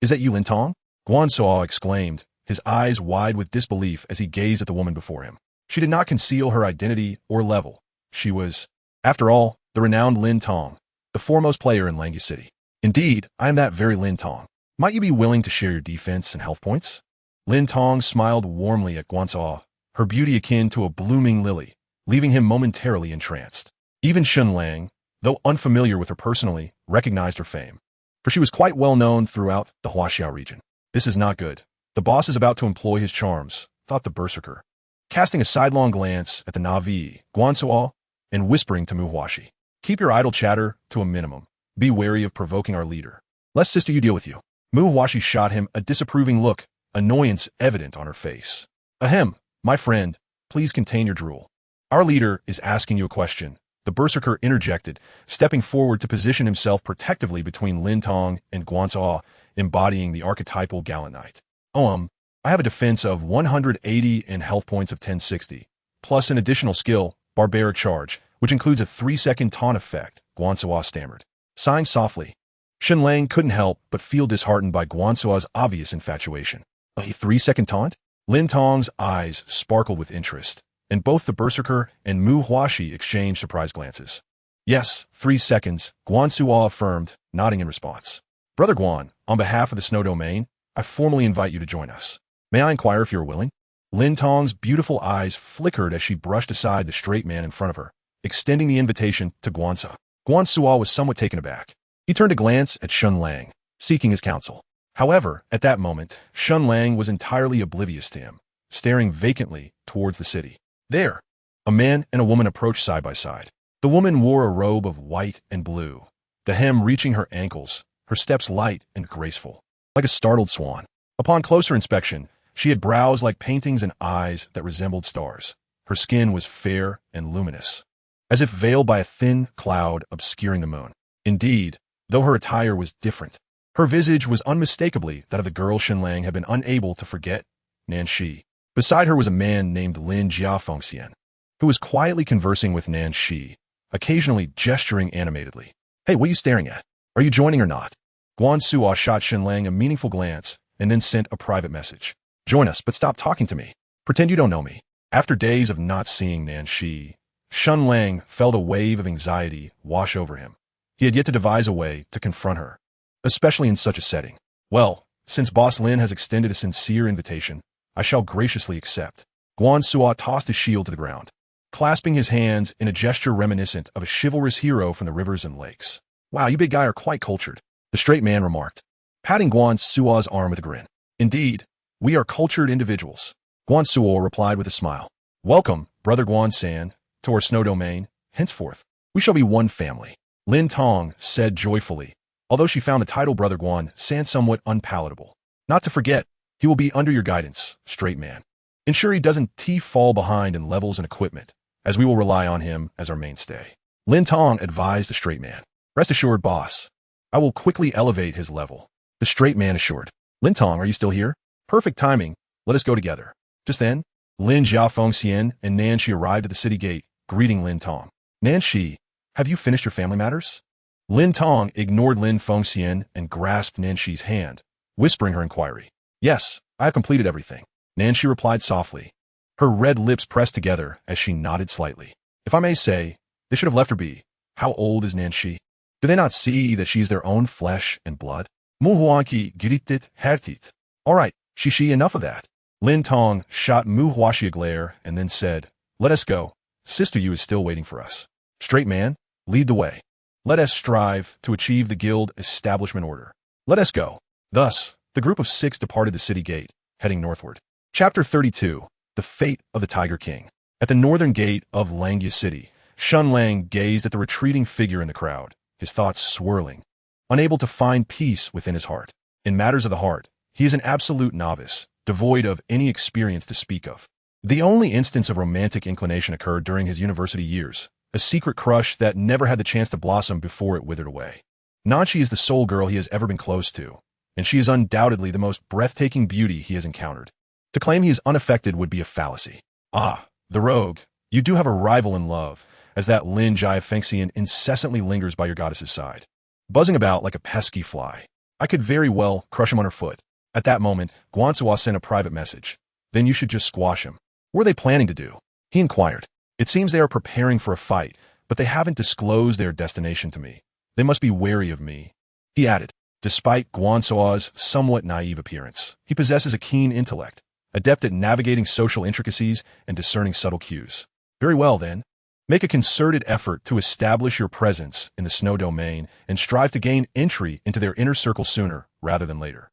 Is that you, Lin Tong? Guansuo exclaimed, his eyes wide with disbelief as he gazed at the woman before him. She did not conceal her identity or level. She was, after all, the renowned Lin Tong, the foremost player in Langya City. Indeed, I am that very Lin Tong. Might you be willing to share your defense and health points? Lin Tong smiled warmly at Guansuo, her beauty akin to a blooming lily, leaving him momentarily entranced. Even Shen Lang, though unfamiliar with her personally, recognized her fame, for she was quite well known throughout the Huaxiao region. This is not good. The boss is about to employ his charms, thought the berserker, casting a sidelong glance at the Navi, Guansuo, and whispering to Mu Huaxi. Keep your idle chatter to a minimum. Be wary of provoking our leader. Lest sister you deal with you. Mu Huaxi shot him a disapproving look, annoyance evident on her face. Ahem, my friend, please contain your drool. Our leader is asking you a question. The berserker interjected, stepping forward to position himself protectively between Lin Tong and Guansuo, embodying the archetypal gallant knight. I have a defense of 180 and health points of 1060, plus an additional skill, Barbaric Charge, which includes a 3-second taunt effect, Guansuo stammered. Sighing softly, Shen Lang couldn't help but feel disheartened by Guansuo's obvious infatuation. A 3-second taunt? Lin Tong's eyes sparkled with interest, and both the berserker and Mu Huaxi exchanged surprised glances. Yes, 3 seconds, Guansuo affirmed, nodding in response. Brother Guan, on behalf of the Snow Domain, I formally invite you to join us. May I inquire if you are willing? Lin Tong's beautiful eyes flickered as she brushed aside the straight man in front of her, extending the invitation to Guansuo. Guansuo was somewhat taken aback. He turned to glance at Shen Lang, seeking his counsel. However, at that moment, Shen Lang was entirely oblivious to him, staring vacantly towards the city. There, a man and a woman approached side by side. The woman wore a robe of white and blue, the hem reaching her ankles, her steps light and graceful, like a startled swan. Upon closer inspection, she had brows like paintings and eyes that resembled stars. Her skin was fair and luminous, as if veiled by a thin cloud obscuring the moon. Indeed, though her attire was different, her visage was unmistakably that of the girl Shen Lang had been unable to forget, Nan Shi. Beside her was a man named Lin Jiafengxian, who was quietly conversing with Nan Shi, occasionally gesturing animatedly. Hey, what are you staring at? Are you joining or not? Guansuo shot Shen Lang a meaningful glance and then sent a private message. Join us, but stop talking to me. Pretend you don't know me. After days of not seeing Nan Shi, Shen Lang felt a wave of anxiety wash over him. He had yet to devise a way to confront her, especially in such a setting. Well, since Boss Lin has extended a sincere invitation, I shall graciously accept. Guansuo tossed his shield to the ground, clasping his hands in a gesture reminiscent of a chivalrous hero from the rivers and lakes. Wow, you big guy are quite cultured, the straight man remarked, patting Guansuo's arm with a grin. Indeed, we are cultured individuals. Guansuo replied with a smile. Welcome, Brother Guan-san, to our snow domain. Henceforth, we shall be one family. Lin Tong said joyfully, although she found the title Brother Guan-san somewhat unpalatable. Not to forget, he will be under your guidance, straight man. Ensure he doesn't fall behind in levels and equipment, as we will rely on him as our mainstay. Lin Tong advised the straight man. Rest assured, boss. I will quickly elevate his level. The straight man assured. Lin Tong, are you still here? Perfect timing. Let us go together. Just then, Lin Jiafengxian and Nan Shi arrived at the city gate, greeting Lin Tong. Nan Shi, have you finished your family matters? Lin Tong ignored Lin Fengxian and grasped Nan Shi's hand, whispering her inquiry. Yes, I have completed everything. Nan Shi replied softly, her red lips pressed together as she nodded slightly. If I may say, they should have left her be. How old is Nan Shi? Do they not see that she is their own flesh and blood? Mu Huanqi giritit hertit. All right, Shishi, enough of that. Lin Tong shot Mu Huaxi a glare and then said, let us go. Sister Yu is still waiting for us. Straight man, lead the way. Let us strive to achieve the guild establishment order. Let us go. Thus, the group of 6 departed the city gate, heading northward. Chapter 32, The Fate of the Tiger King. At the northern gate of Langya City, Shen Lang gazed at the retreating figure in the crowd, his thoughts swirling, unable to find peace within his heart. In matters of the heart, he is an absolute novice, devoid of any experience to speak of. The only instance of romantic inclination occurred during his university years, a secret crush that never had the chance to blossom before it withered away. Nanchi is the sole girl he has ever been close to, and she is undoubtedly the most breathtaking beauty he has encountered. To claim he is unaffected would be a fallacy. Ah, the rogue, you do have a rival in love, as that Lin Jiafengxian incessantly lingers by your goddess's side, buzzing about like a pesky fly. I could very well crush him underfoot. At that moment, Guanxua sent a private message. Then you should just squash him. What are they planning to do? He inquired. It seems they are preparing for a fight, but they haven't disclosed their destination to me. They must be wary of me. He added. Despite Guanxua's somewhat naive appearance, he possesses a keen intellect, adept at navigating social intricacies and discerning subtle cues. Very well, then. Make a concerted effort to establish your presence in the snow domain and strive to gain entry into their inner circle sooner rather than later.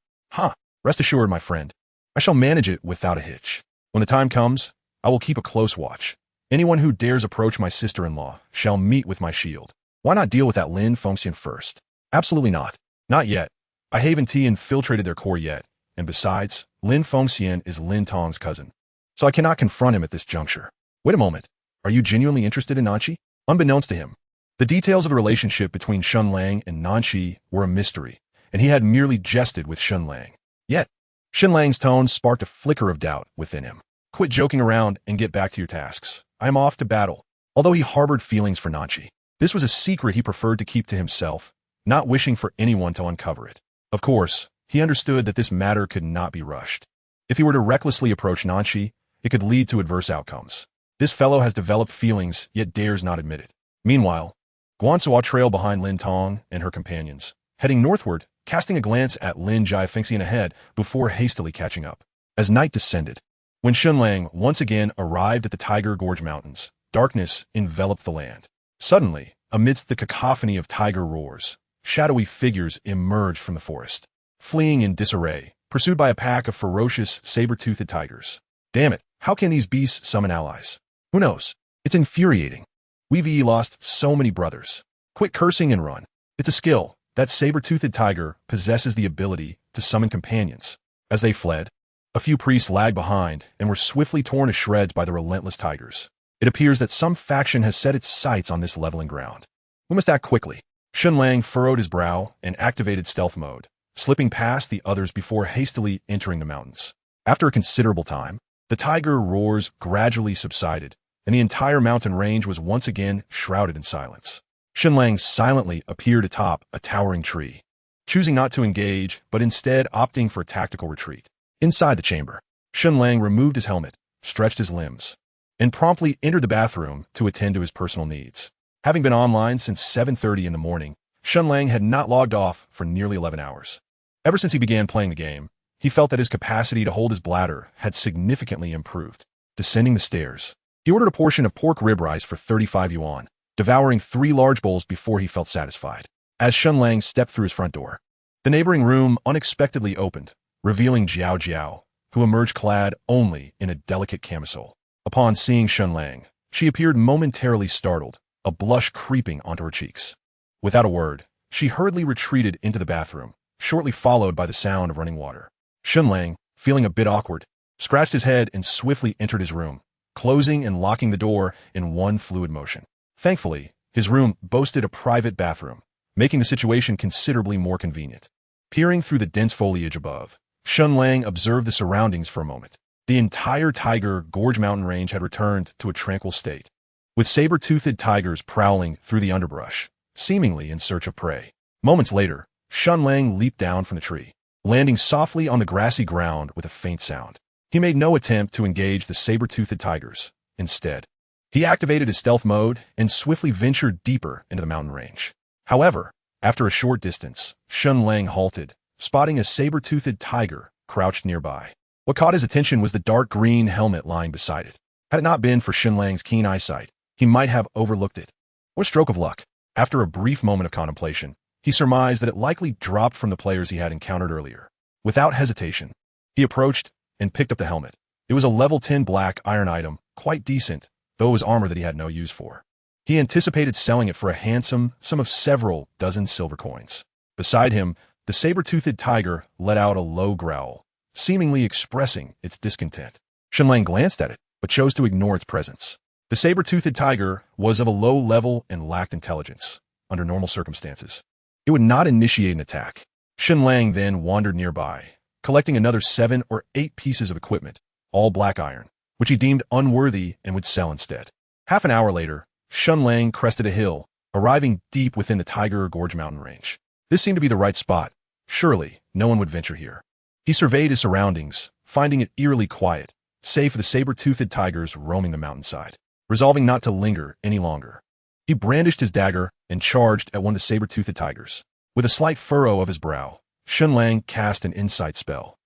Rest assured, my friend, I shall manage it without a hitch. When the time comes, I will keep a close watch. Anyone who dares approach my sister-in-law shall meet with my shield. Why not deal with that Lin Fengxian first? Absolutely not. Not yet. I haven't infiltrated their core yet, and besides, Lin Fengxian is Lin Tong's cousin, so I cannot confront him at this juncture. Wait a moment. Are you genuinely interested in Nanqi? Unbeknownst to him, the details of the relationship between Shen Lang and Nanqi were a mystery, and he had merely jested with Shen Lang. Yet, Shen Lang's tone sparked a flicker of doubt within him. Quit joking around and get back to your tasks. I am off to battle. Although he harbored feelings for Nanqi, this was a secret he preferred to keep to himself, not wishing for anyone to uncover it. Of course, he understood that this matter could not be rushed. If he were to recklessly approach Nanqi, it could lead to adverse outcomes. This fellow has developed feelings, yet dares not admit it. Meanwhile, Guanxua trailed behind Lin Tong and her companions, heading northward, casting a glance at Lin Jai Fengxian ahead before hastily catching up. As night descended, when Shen Lang once again arrived at the Tiger Gorge Mountains, darkness enveloped the land. Suddenly, amidst the cacophony of tiger roars, shadowy figures emerged from the forest, fleeing in disarray, pursued by a pack of ferocious, saber-toothed tigers. Damn it, how can these beasts summon allies? Who knows? It's infuriating. We've lost so many brothers. Quit cursing and run. It's a skill. That saber-toothed tiger possesses the ability to summon companions. As they fled, a few priests lagged behind and were swiftly torn to shreds by the relentless tigers. It appears that some faction has set its sights on this leveling ground. We must act quickly. Shen Lang furrowed his brow and activated stealth mode, slipping past the others before hastily entering the mountains. After a considerable time, the tiger roars gradually subsided, and the entire mountain range was once again shrouded in silence. Shen Lang silently appeared atop a towering tree, choosing not to engage, but instead opting for tactical retreat. Inside the chamber, Shen Lang removed his helmet, stretched his limbs, and promptly entered the bathroom to attend to his personal needs. Having been online since 7:30 in the morning, Shen Lang had not logged off for nearly 11 hours. Ever since he began playing the game, he felt that his capacity to hold his bladder had significantly improved. Descending the stairs, he ordered a portion of pork rib rice for 35 yuan, devouring 3 large bowls before he felt satisfied. As Shen Lang stepped through his front door, the neighboring room unexpectedly opened, revealing Jiao Jiao, who emerged clad only in a delicate camisole. Upon seeing Shen Lang, she appeared momentarily startled, a blush creeping onto her cheeks. Without a word, she hurriedly retreated into the bathroom, shortly followed by the sound of running water. Shen Lang, feeling a bit awkward, scratched his head and swiftly entered his room, closing and locking the door in one fluid motion. Thankfully, his room boasted a private bathroom, making the situation considerably more convenient. Peering through the dense foliage above, Shen Lang observed the surroundings for a moment. The entire Tiger Gorge mountain range had returned to a tranquil state, with saber-toothed tigers prowling through the underbrush, seemingly in search of prey. Moments later, Shen Lang leaped down from the tree, landing softly on the grassy ground with a faint sound. He made no attempt to engage the saber-toothed tigers. Instead, he activated his stealth mode and swiftly ventured deeper into the mountain range. However, after a short distance, Shen Lang halted, spotting a saber-toothed tiger crouched nearby. What caught his attention was the dark green helmet lying beside it. Had it not been for Shen Lang's keen eyesight, he might have overlooked it. What a stroke of luck. After a brief moment of contemplation, he surmised that it likely dropped from the players he had encountered earlier. Without hesitation, he approached and picked up the helmet. It was a level 10 black iron item, quite decent, though it was armor that he had no use for. He anticipated selling it for a handsome sum of several dozen silver coins. Beside him, the saber-toothed tiger let out a low growl, seemingly expressing its discontent. Shen Lang glanced at it, but chose to ignore its presence. The saber-toothed tiger was of a low level and lacked intelligence. Under normal circumstances, it would not initiate an attack. Shen Lang then wandered nearby, collecting another 7 or 8 pieces of equipment, all black iron, which he deemed unworthy and would sell instead. Half an hour later, Shen Lang crested a hill, arriving deep within the Tiger Gorge mountain range. This seemed to be the right spot. Surely, no one would venture here. He surveyed his surroundings, finding it eerily quiet, save for the saber-toothed tigers roaming the mountainside. Resolving not to linger any longer, he brandished his dagger and charged at one of the saber-toothed tigers. With a slight furrow of his brow, Shen Lang cast an insight spell.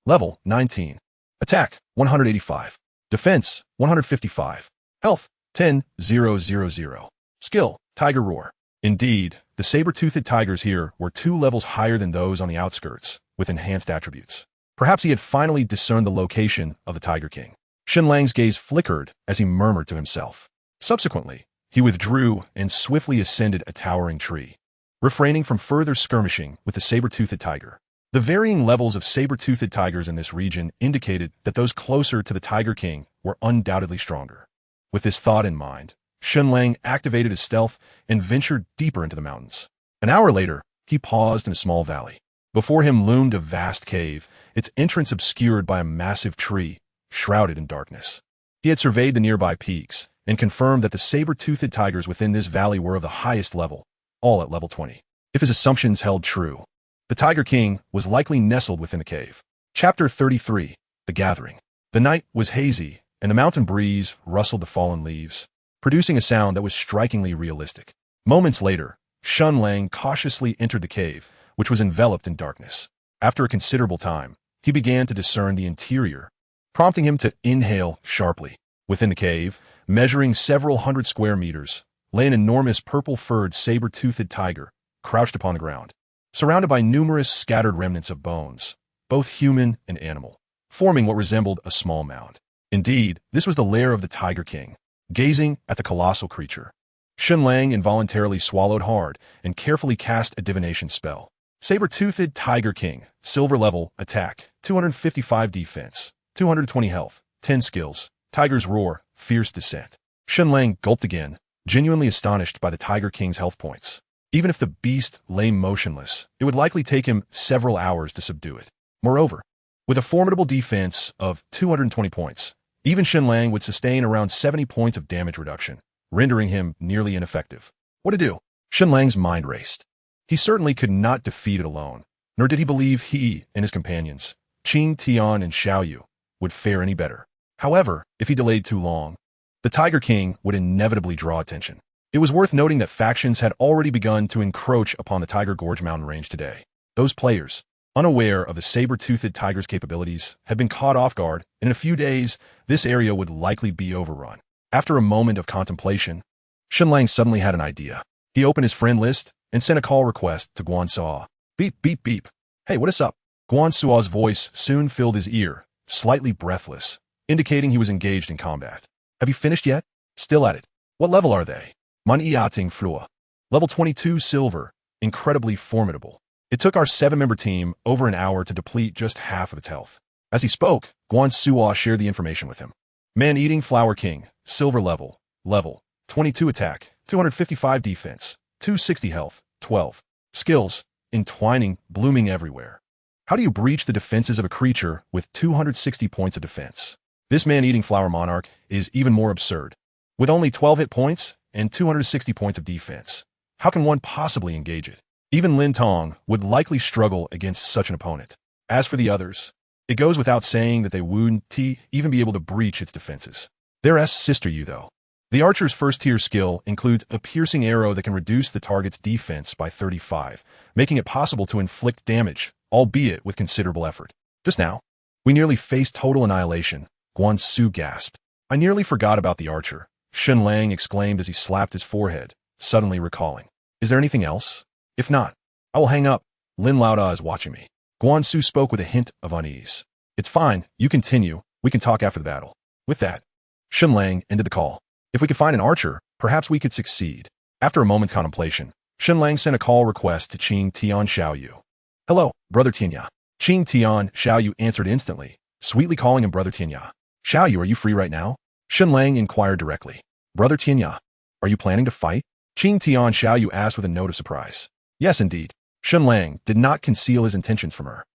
Level 19. Attack 185. Defense 155. Health 10,000. Skill Tiger Roar. Indeed, the saber-toothed tigers here were 2 levels higher than those on the outskirts, with enhanced attributes. Perhaps he had finally discerned the location of the Tiger King. Shen Lang's gaze flickered as he murmured to himself. Subsequently, he withdrew and swiftly ascended a towering tree, refraining from further skirmishing with the saber-toothed tiger. The varying levels of saber-toothed tigers in this region indicated that those closer to the Tiger King were undoubtedly stronger. With this thought in mind, Shen Lang activated his stealth and ventured deeper into the mountains. An hour later, he paused in a small valley. Before him loomed a vast cave, its entrance obscured by a massive tree, shrouded in darkness. He had surveyed the nearby peaks and confirmed that the saber-toothed tigers within this valley were of the highest level, all at level 20. If his assumptions held true, the Tiger King was likely nestled within the cave. Chapter 33. The Gathering. The night was hazy, and the mountain breeze rustled the fallen leaves, producing a sound that was strikingly realistic. Moments later, Shen Lang cautiously entered the cave, which was enveloped in darkness. After a considerable time, he began to discern the interior, prompting him to inhale sharply. Within the cave, measuring several hundred square meters, lay an enormous purple-furred saber-toothed tiger, crouched upon the ground, surrounded by numerous scattered remnants of bones, both human and animal, forming what resembled a small mound. Indeed, this was the lair of the Tiger King. Gazing at the colossal creature, Shen Lang involuntarily swallowed hard and carefully cast a divination spell. Saber-toothed Tiger King, silver level, attack, 255 defense, 220 health, 10 skills, Tiger's Roar, fierce descent. Shen Lang gulped again, genuinely astonished by the Tiger King's health points. Even if the beast lay motionless, it would likely take him several hours to subdue it. Moreover, with a formidable defense of 220 points, even Shen Lang would sustain around 70 points of damage reduction, rendering him nearly ineffective. What to do? Shen Lang's mind raced. He certainly could not defeat it alone, nor did he believe he and his companions, Qing Tian and Xiaoyu, would fare any better. However, if he delayed too long, the Tiger King would inevitably draw attention. It was worth noting that factions had already begun to encroach upon the Tiger Gorge mountain range today. Those players, unaware of the saber-toothed tiger's capabilities, had been caught off guard, and in a few days, this area would likely be overrun. After a moment of contemplation, Shen Lang suddenly had an idea. He opened his friend list and sent a call request to Guan Suo. Beep, beep, beep. Hey, what is up? Guan Suo's voice soon filled his ear, slightly breathless, indicating he was engaged in combat. Have you finished yet? Still at it. What level are they? Man Iating Flua. Level 22 silver. Incredibly formidable. It took our 7-member team over an hour to deplete just half of its health. As he spoke, Guan Suo shared the information with him. Man-Eating Flower King, silver level, 22 attack, 255 defense, 260 health, 12. Skills, entwining, blooming everywhere. How do you breach the defenses of a creature with 260 points of defense? This man-eating flower monarch is even more absurd. With only 12 hit points and 260 points of defense, how can one possibly engage it? Even Lin Tong would likely struggle against such an opponent. As for the others, it goes without saying that they wouldn't even be able to breach its defenses. Their sister you though. The archer's first-tier skill includes a piercing arrow that can reduce the target's defense by 35, making it possible to inflict damage, albeit with considerable effort. Just now, we nearly faced total annihilation, Guan Su gasped. I nearly forgot about the archer, Shen Lang exclaimed as he slapped his forehead, suddenly recalling. Is there anything else? If not, I will hang up. Lin Laoda is watching me. Guan Su spoke with a hint of unease. It's fine, you continue, we can talk after the battle. With that, Shen Lang ended the call. If we could find an archer, perhaps we could succeed. After a moment's contemplation, Shen Lang sent a call request to Qing Tian Xiaoyu. Hello, Brother Tian Yan. Qing Tian Xiaoyu answered instantly, sweetly calling him Brother Tian Yan. Xiaoyu, are you free right now? Shen Lang inquired directly. Brother Tian Yan, are you planning to fight? Qing Tian Xiaoyu asked with a note of surprise. Yes, indeed. Shen Lang did not conceal his intentions from her.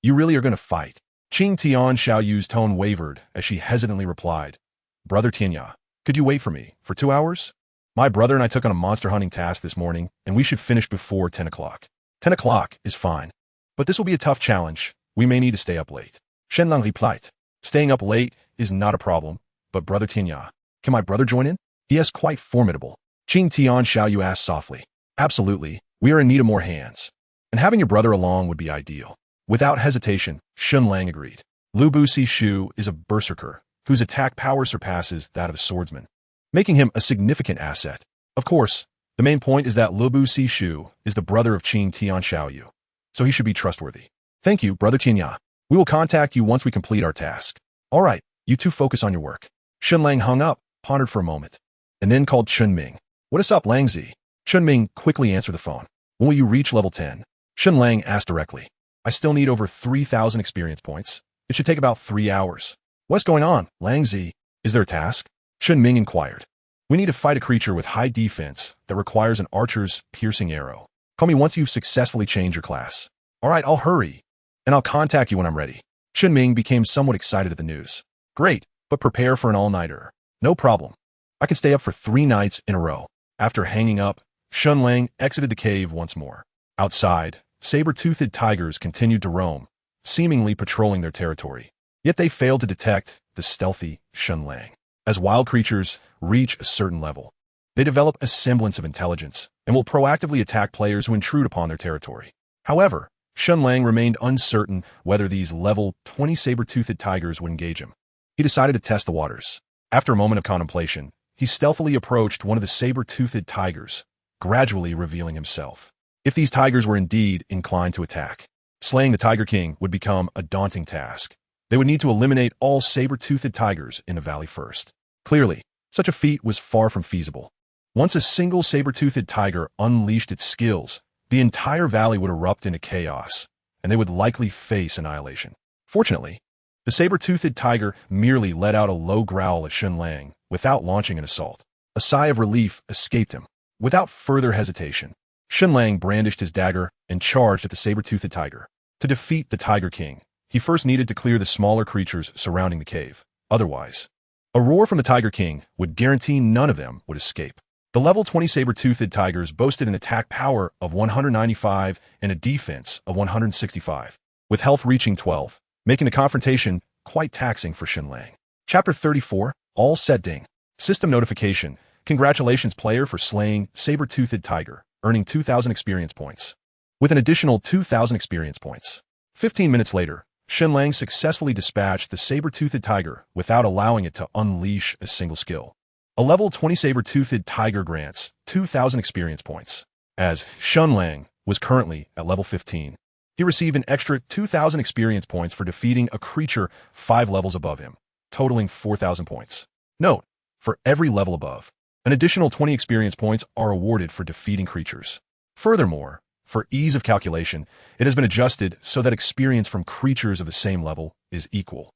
You really are going to fight? Qing Tian Xiaoyu's tone wavered as she hesitantly replied. Brother Tian Yan, could you wait for me for 2 hours? My brother and I took on a monster hunting task this morning, and we should finish before 10 o'clock. 10 o'clock is fine. But this will be a tough challenge. We may need to stay up late. Shen Lang replied. Staying up late is not a problem, but Brother Tian Yan, can my brother join in? He is quite formidable. Qing Tian Xiaoyu asked softly. Absolutely, we are in need of more hands. And having your brother along would be ideal. Without hesitation, Shen Lang agreed. Lu Bu Si Shu is a berserker, whose attack power surpasses that of a swordsman, making him a significant asset. Of course, the main point is that Lu Bu Si Shu is the brother of Qing Tian Xiaoyu, so he should be trustworthy. Thank you, Brother Tian Yan. We will contact you once we complete our task. All right, you two focus on your work. Shen Lang hung up, pondered for a moment, and then called Chun Ming. What is up, Langzi? Chun Ming quickly answered the phone. When will you reach level 10? Shen Lang asked directly. I still need over 3,000 experience points. It should take about 3 hours. What's going on, Langzi? Is there a task? Chun Ming inquired. We need to fight a creature with high defense that requires an archer's piercing arrow. Call me once you've successfully changed your class. All right, I'll hurry, and I'll contact you when I'm ready. Chun Ming became somewhat excited at the news. Great, but prepare for an all-nighter. No problem. I can stay up for 3 nights in a row. After hanging up, Shen Lang exited the cave once more. Outside, saber-toothed tigers continued to roam, seemingly patrolling their territory. Yet they failed to detect the stealthy Shen Lang. As wild creatures reach a certain level, they develop a semblance of intelligence and will proactively attack players who intrude upon their territory. However, Shen Lang remained uncertain whether these level 20 saber-toothed tigers would engage him. He decided to test the waters. After a moment of contemplation, he stealthily approached one of the saber-toothed tigers, gradually revealing himself. If these tigers were indeed inclined to attack, slaying the Tiger King would become a daunting task. They would need to eliminate all saber-toothed tigers in the valley first. Clearly, such a feat was far from feasible. Once a single saber-toothed tiger unleashed its skills, the entire valley would erupt into chaos, and they would likely face annihilation. Fortunately, the saber-toothed tiger merely let out a low growl at Shen Lang without launching an assault. A sigh of relief escaped him. Without further hesitation, Shen Lang brandished his dagger and charged at the saber-toothed tiger. To defeat the Tiger King, he first needed to clear the smaller creatures surrounding the cave. Otherwise, a roar from the Tiger King would guarantee none of them would escape. The level 20 saber-toothed tigers boasted an attack power of 195 and a defense of 165, with health reaching 12, making the confrontation quite taxing for Shen Lang. Chapter 34, All Set Ding. System notification. Congratulations player for slaying saber-toothed tiger, earning 2,000 experience points. With an additional 2,000 experience points. 15 minutes later, Shen Lang successfully dispatched the saber-toothed tiger without allowing it to unleash a single skill. A level 20 saber-toothed tiger grants 2,000 experience points. As Shen Lang was currently at level 15, he received an extra 2,000 experience points for defeating a creature 5 levels above him, totaling 4,000 points. Note, for every level above, an additional 20 experience points are awarded for defeating creatures. Furthermore, for ease of calculation, it has been adjusted so that experience from creatures of the same level is equal,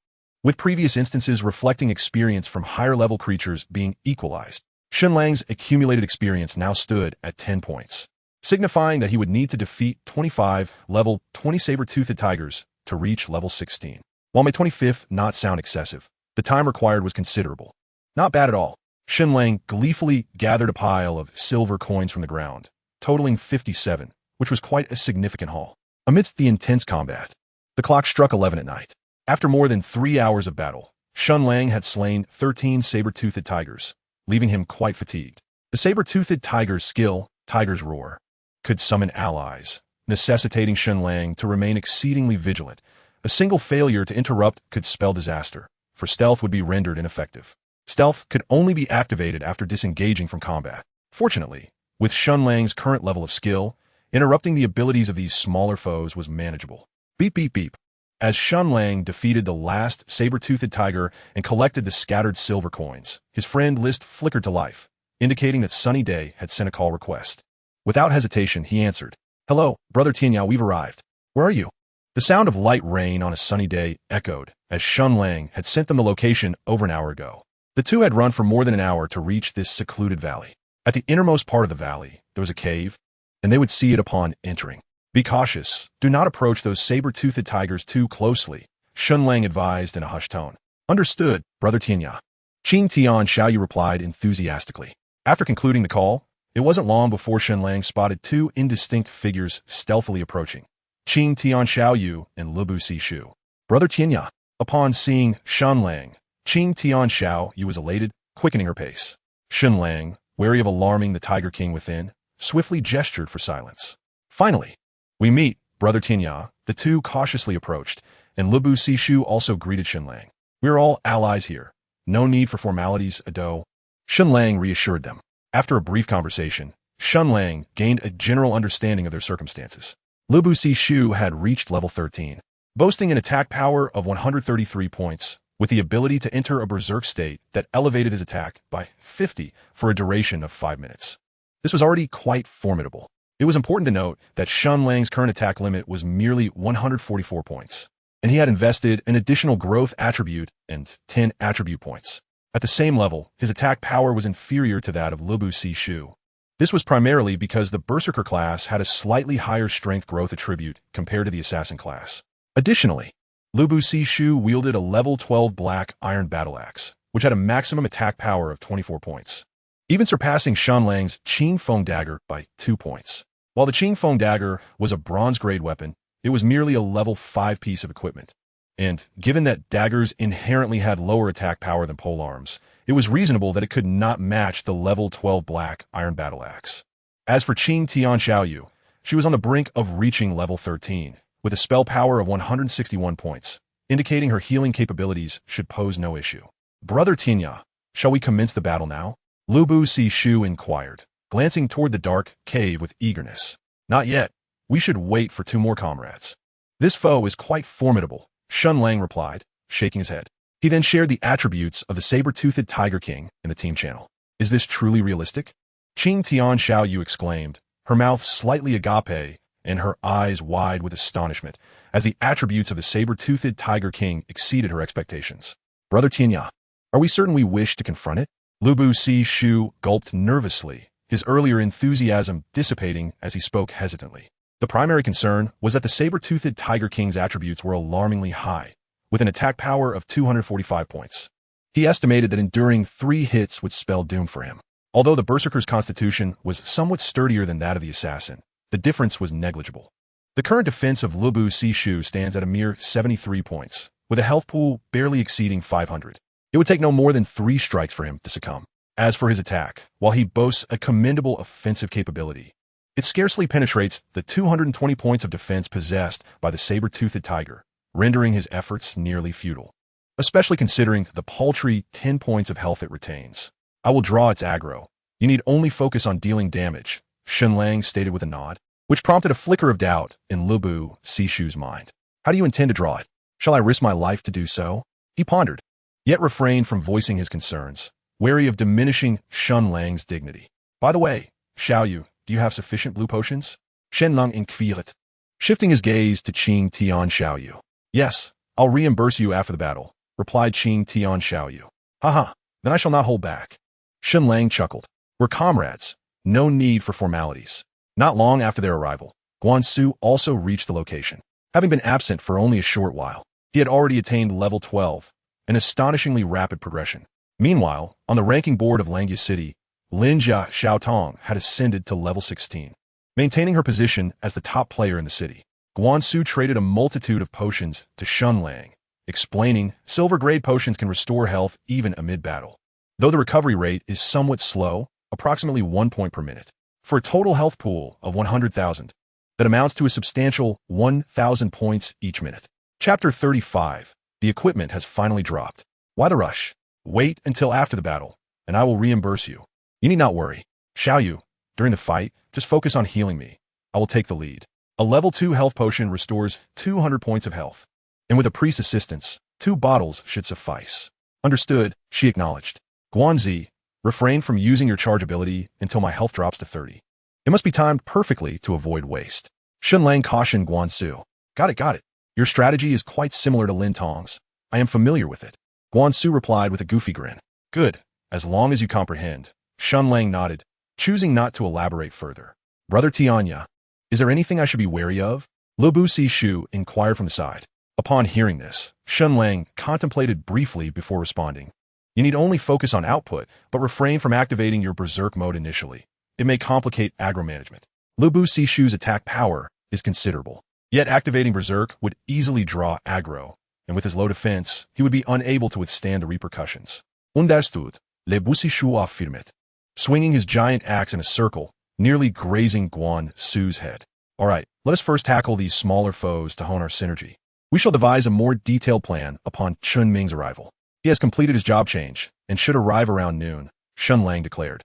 with previous instances reflecting experience from higher-level creatures being equalized. Shen Lang's accumulated experience now stood at 10 points, signifying that he would need to defeat 25 level 20 saber-toothed tigers to reach level 16. While May 25th not sound excessive, the time required was considerable. Not bad at all. Shen Lang gleefully gathered a pile of silver coins from the ground, totaling 57, which was quite a significant haul. Amidst the intense combat, the clock struck 11 at night. After more than 3 hours of battle, Shen Lang had slain 13 saber-toothed tigers, leaving him quite fatigued. The saber-toothed tiger's skill, Tiger's Roar, could summon allies, necessitating Shen Lang to remain exceedingly vigilant. A single failure to interrupt could spell disaster, for stealth would be rendered ineffective. Stealth could only be activated after disengaging from combat. Fortunately, with Shen Lang's current level of skill, interrupting the abilities of these smaller foes was manageable. Beep beep beep. As Shen Lang defeated the last saber-toothed tiger and collected the scattered silver coins, his friend list flickered to life, indicating that Sunny Day had sent a call request. Without hesitation, he answered. Hello, Brother Tian Yan, we've arrived. Where are you? The sound of light rain on a sunny day echoed, as Shen Lang had sent them the location over an hour ago. The two had run for more than an hour to reach this secluded valley. At the innermost part of the valley, there was a cave, and they would see it upon entering. Be cautious. Do not approach those saber-toothed tigers too closely, Shen Lang advised in a hushed tone. Understood, Brother Tian Yan. Qing Tian Xiaoyu replied enthusiastically. After concluding the call, It wasn't long before Shen Lang spotted two indistinct figures stealthily approaching. Qing Tian Xiaoyu and Lubu Shu. Brother Tian Yan. Upon seeing Shen Lang, Qing Tian Xiaoyu was elated, quickening her pace. Shen Lang, wary of alarming the Tiger King within, swiftly gestured for silence. Finally, we meet, Brother Tian Yan. The two cautiously approached, and Lubu Shu also greeted Shen Lang. We are all allies here. No need for formalities, Ado. Shen Lang reassured them. After a brief conversation, Shen Lang gained a general understanding of their circumstances. Lubu Shu had reached level 13, boasting an attack power of 133 points, with the ability to enter a berserk state that elevated his attack by 50 for a duration of 5 minutes. This was already quite formidable. It was important to note that Shen Lang's current attack limit was merely 144 points, and he had invested an additional growth attribute and 10 attribute points. At the same level, his attack power was inferior to that of Lubu Shu. This was primarily because the Berserker class had a slightly higher strength growth attribute compared to the Assassin class. Additionally, Lubu Shu wielded a level 12 black iron battle axe, which had a maximum attack power of 24 points, even surpassing Shen Lang's Qing Feng dagger by 2 points. While the Qing Feng dagger was a bronze-grade weapon, it was merely a level 5 piece of equipment. And, given that daggers inherently had lower attack power than polearms, it was reasonable that it could not match the level 12 black iron battle axe. As for Qing Tian Xiaoyu, she was on the brink of reaching level 13, with a spell power of 161 points, indicating her healing capabilities should pose no issue. Brother Tian Yan, shall we commence the battle now? Lubu Shu inquired, glancing toward the dark cave with eagerness. Not yet. We should wait for 2 more comrades. This foe is quite formidable, Shen Lang replied, shaking his head. He then shared the attributes of the saber-toothed Tiger King in the team channel. Is this truly realistic? Qing Tian Xiaoyu exclaimed, her mouth slightly agape and her eyes wide with astonishment, as the attributes of the saber-toothed Tiger King exceeded her expectations. Brother Tian Yan, are we certain we wish to confront it? Lubu Shu gulped nervously, his earlier enthusiasm dissipating as he spoke hesitantly. The primary concern was that the saber-toothed Tiger King's attributes were alarmingly high, with an attack power of 245 points. He estimated that enduring 3 hits would spell doom for him. Although the Berserker's constitution was somewhat sturdier than that of the Assassin, the difference was negligible. The current defense of Lubu Shu stands at a mere 73 points, with a health pool barely exceeding 500. It would take no more than 3 strikes for him to succumb. As for his attack, while he boasts a commendable offensive capability, it scarcely penetrates the 220 points of defense possessed by the saber-toothed tiger, rendering his efforts nearly futile, especially considering the paltry 10 points of health it retains. I will draw its aggro. You need only focus on dealing damage, Shen Lang stated with a nod, which prompted a flicker of doubt in Lubu Shu's mind. How do you intend to draw it? Shall I risk my life to do so? He pondered, yet refrained from voicing his concerns, wary of diminishing Shen Lang's dignity. By the way, Xiaoyu, do you have sufficient blue potions? Shen Lang inquired, shifting his gaze to Qing Tian Xiaoyu. Yes, I'll reimburse you after the battle, replied Qing Tian Xiaoyu. Haha, then I shall not hold back. Shen Lang chuckled. We're comrades. No need for formalities. Not long after their arrival, Guansu also reached the location. Having been absent for only a short while, he had already attained level 12, an astonishingly rapid progression. Meanwhile, on the ranking board of Langya City, Linjia Xiaotong had ascended to level 16. Maintaining her position as the top player in the city, Guansu traded a multitude of potions to Shen Lang, explaining silver-grade potions can restore health even amid battle, though the recovery rate is somewhat slow, approximately 1 point per minute, for a total health pool of 100,000. That amounts to a substantial 1,000 points each minute. Chapter 35. The equipment has finally dropped. Why the rush? Wait until after the battle, and I will reimburse you. You need not worry. Xiaoyu, during the fight, just focus on healing me. I will take the lead. A level 2 health potion restores 200 points of health, and with a priest's assistance, 2 bottles should suffice. Understood, she acknowledged. Guanzi, refrain from using your charge ability until my health drops to 30. It must be timed perfectly to avoid waste. Shen Lang cautioned Guansu. Got it. Your strategy is quite similar to Lin Tong's. I am familiar with it. Guansu replied with a goofy grin. Good, as long as you comprehend. Shen Lang nodded, choosing not to elaborate further. Brother Tian Yan, is there anything I should be wary of? Lubu Shu inquired from the side. Upon hearing this, Shen Lang contemplated briefly before responding. You need only focus on output, but refrain from activating your berserk mode initially. it may complicate aggro management. Lu Bu Sishu's attack power is considerable, yet activating Berserk would easily draw aggro, and with his low defense, he would be unable to withstand the repercussions. Understood. Le Bu Sishu affirmet. Swinging his giant axe in a circle, nearly grazing Guan Su's head. Alright, let us first tackle these smaller foes to hone our synergy. We shall devise a more detailed plan upon Chun Ming's arrival. He has completed his job change, and should arrive around noon, Shen Lang declared,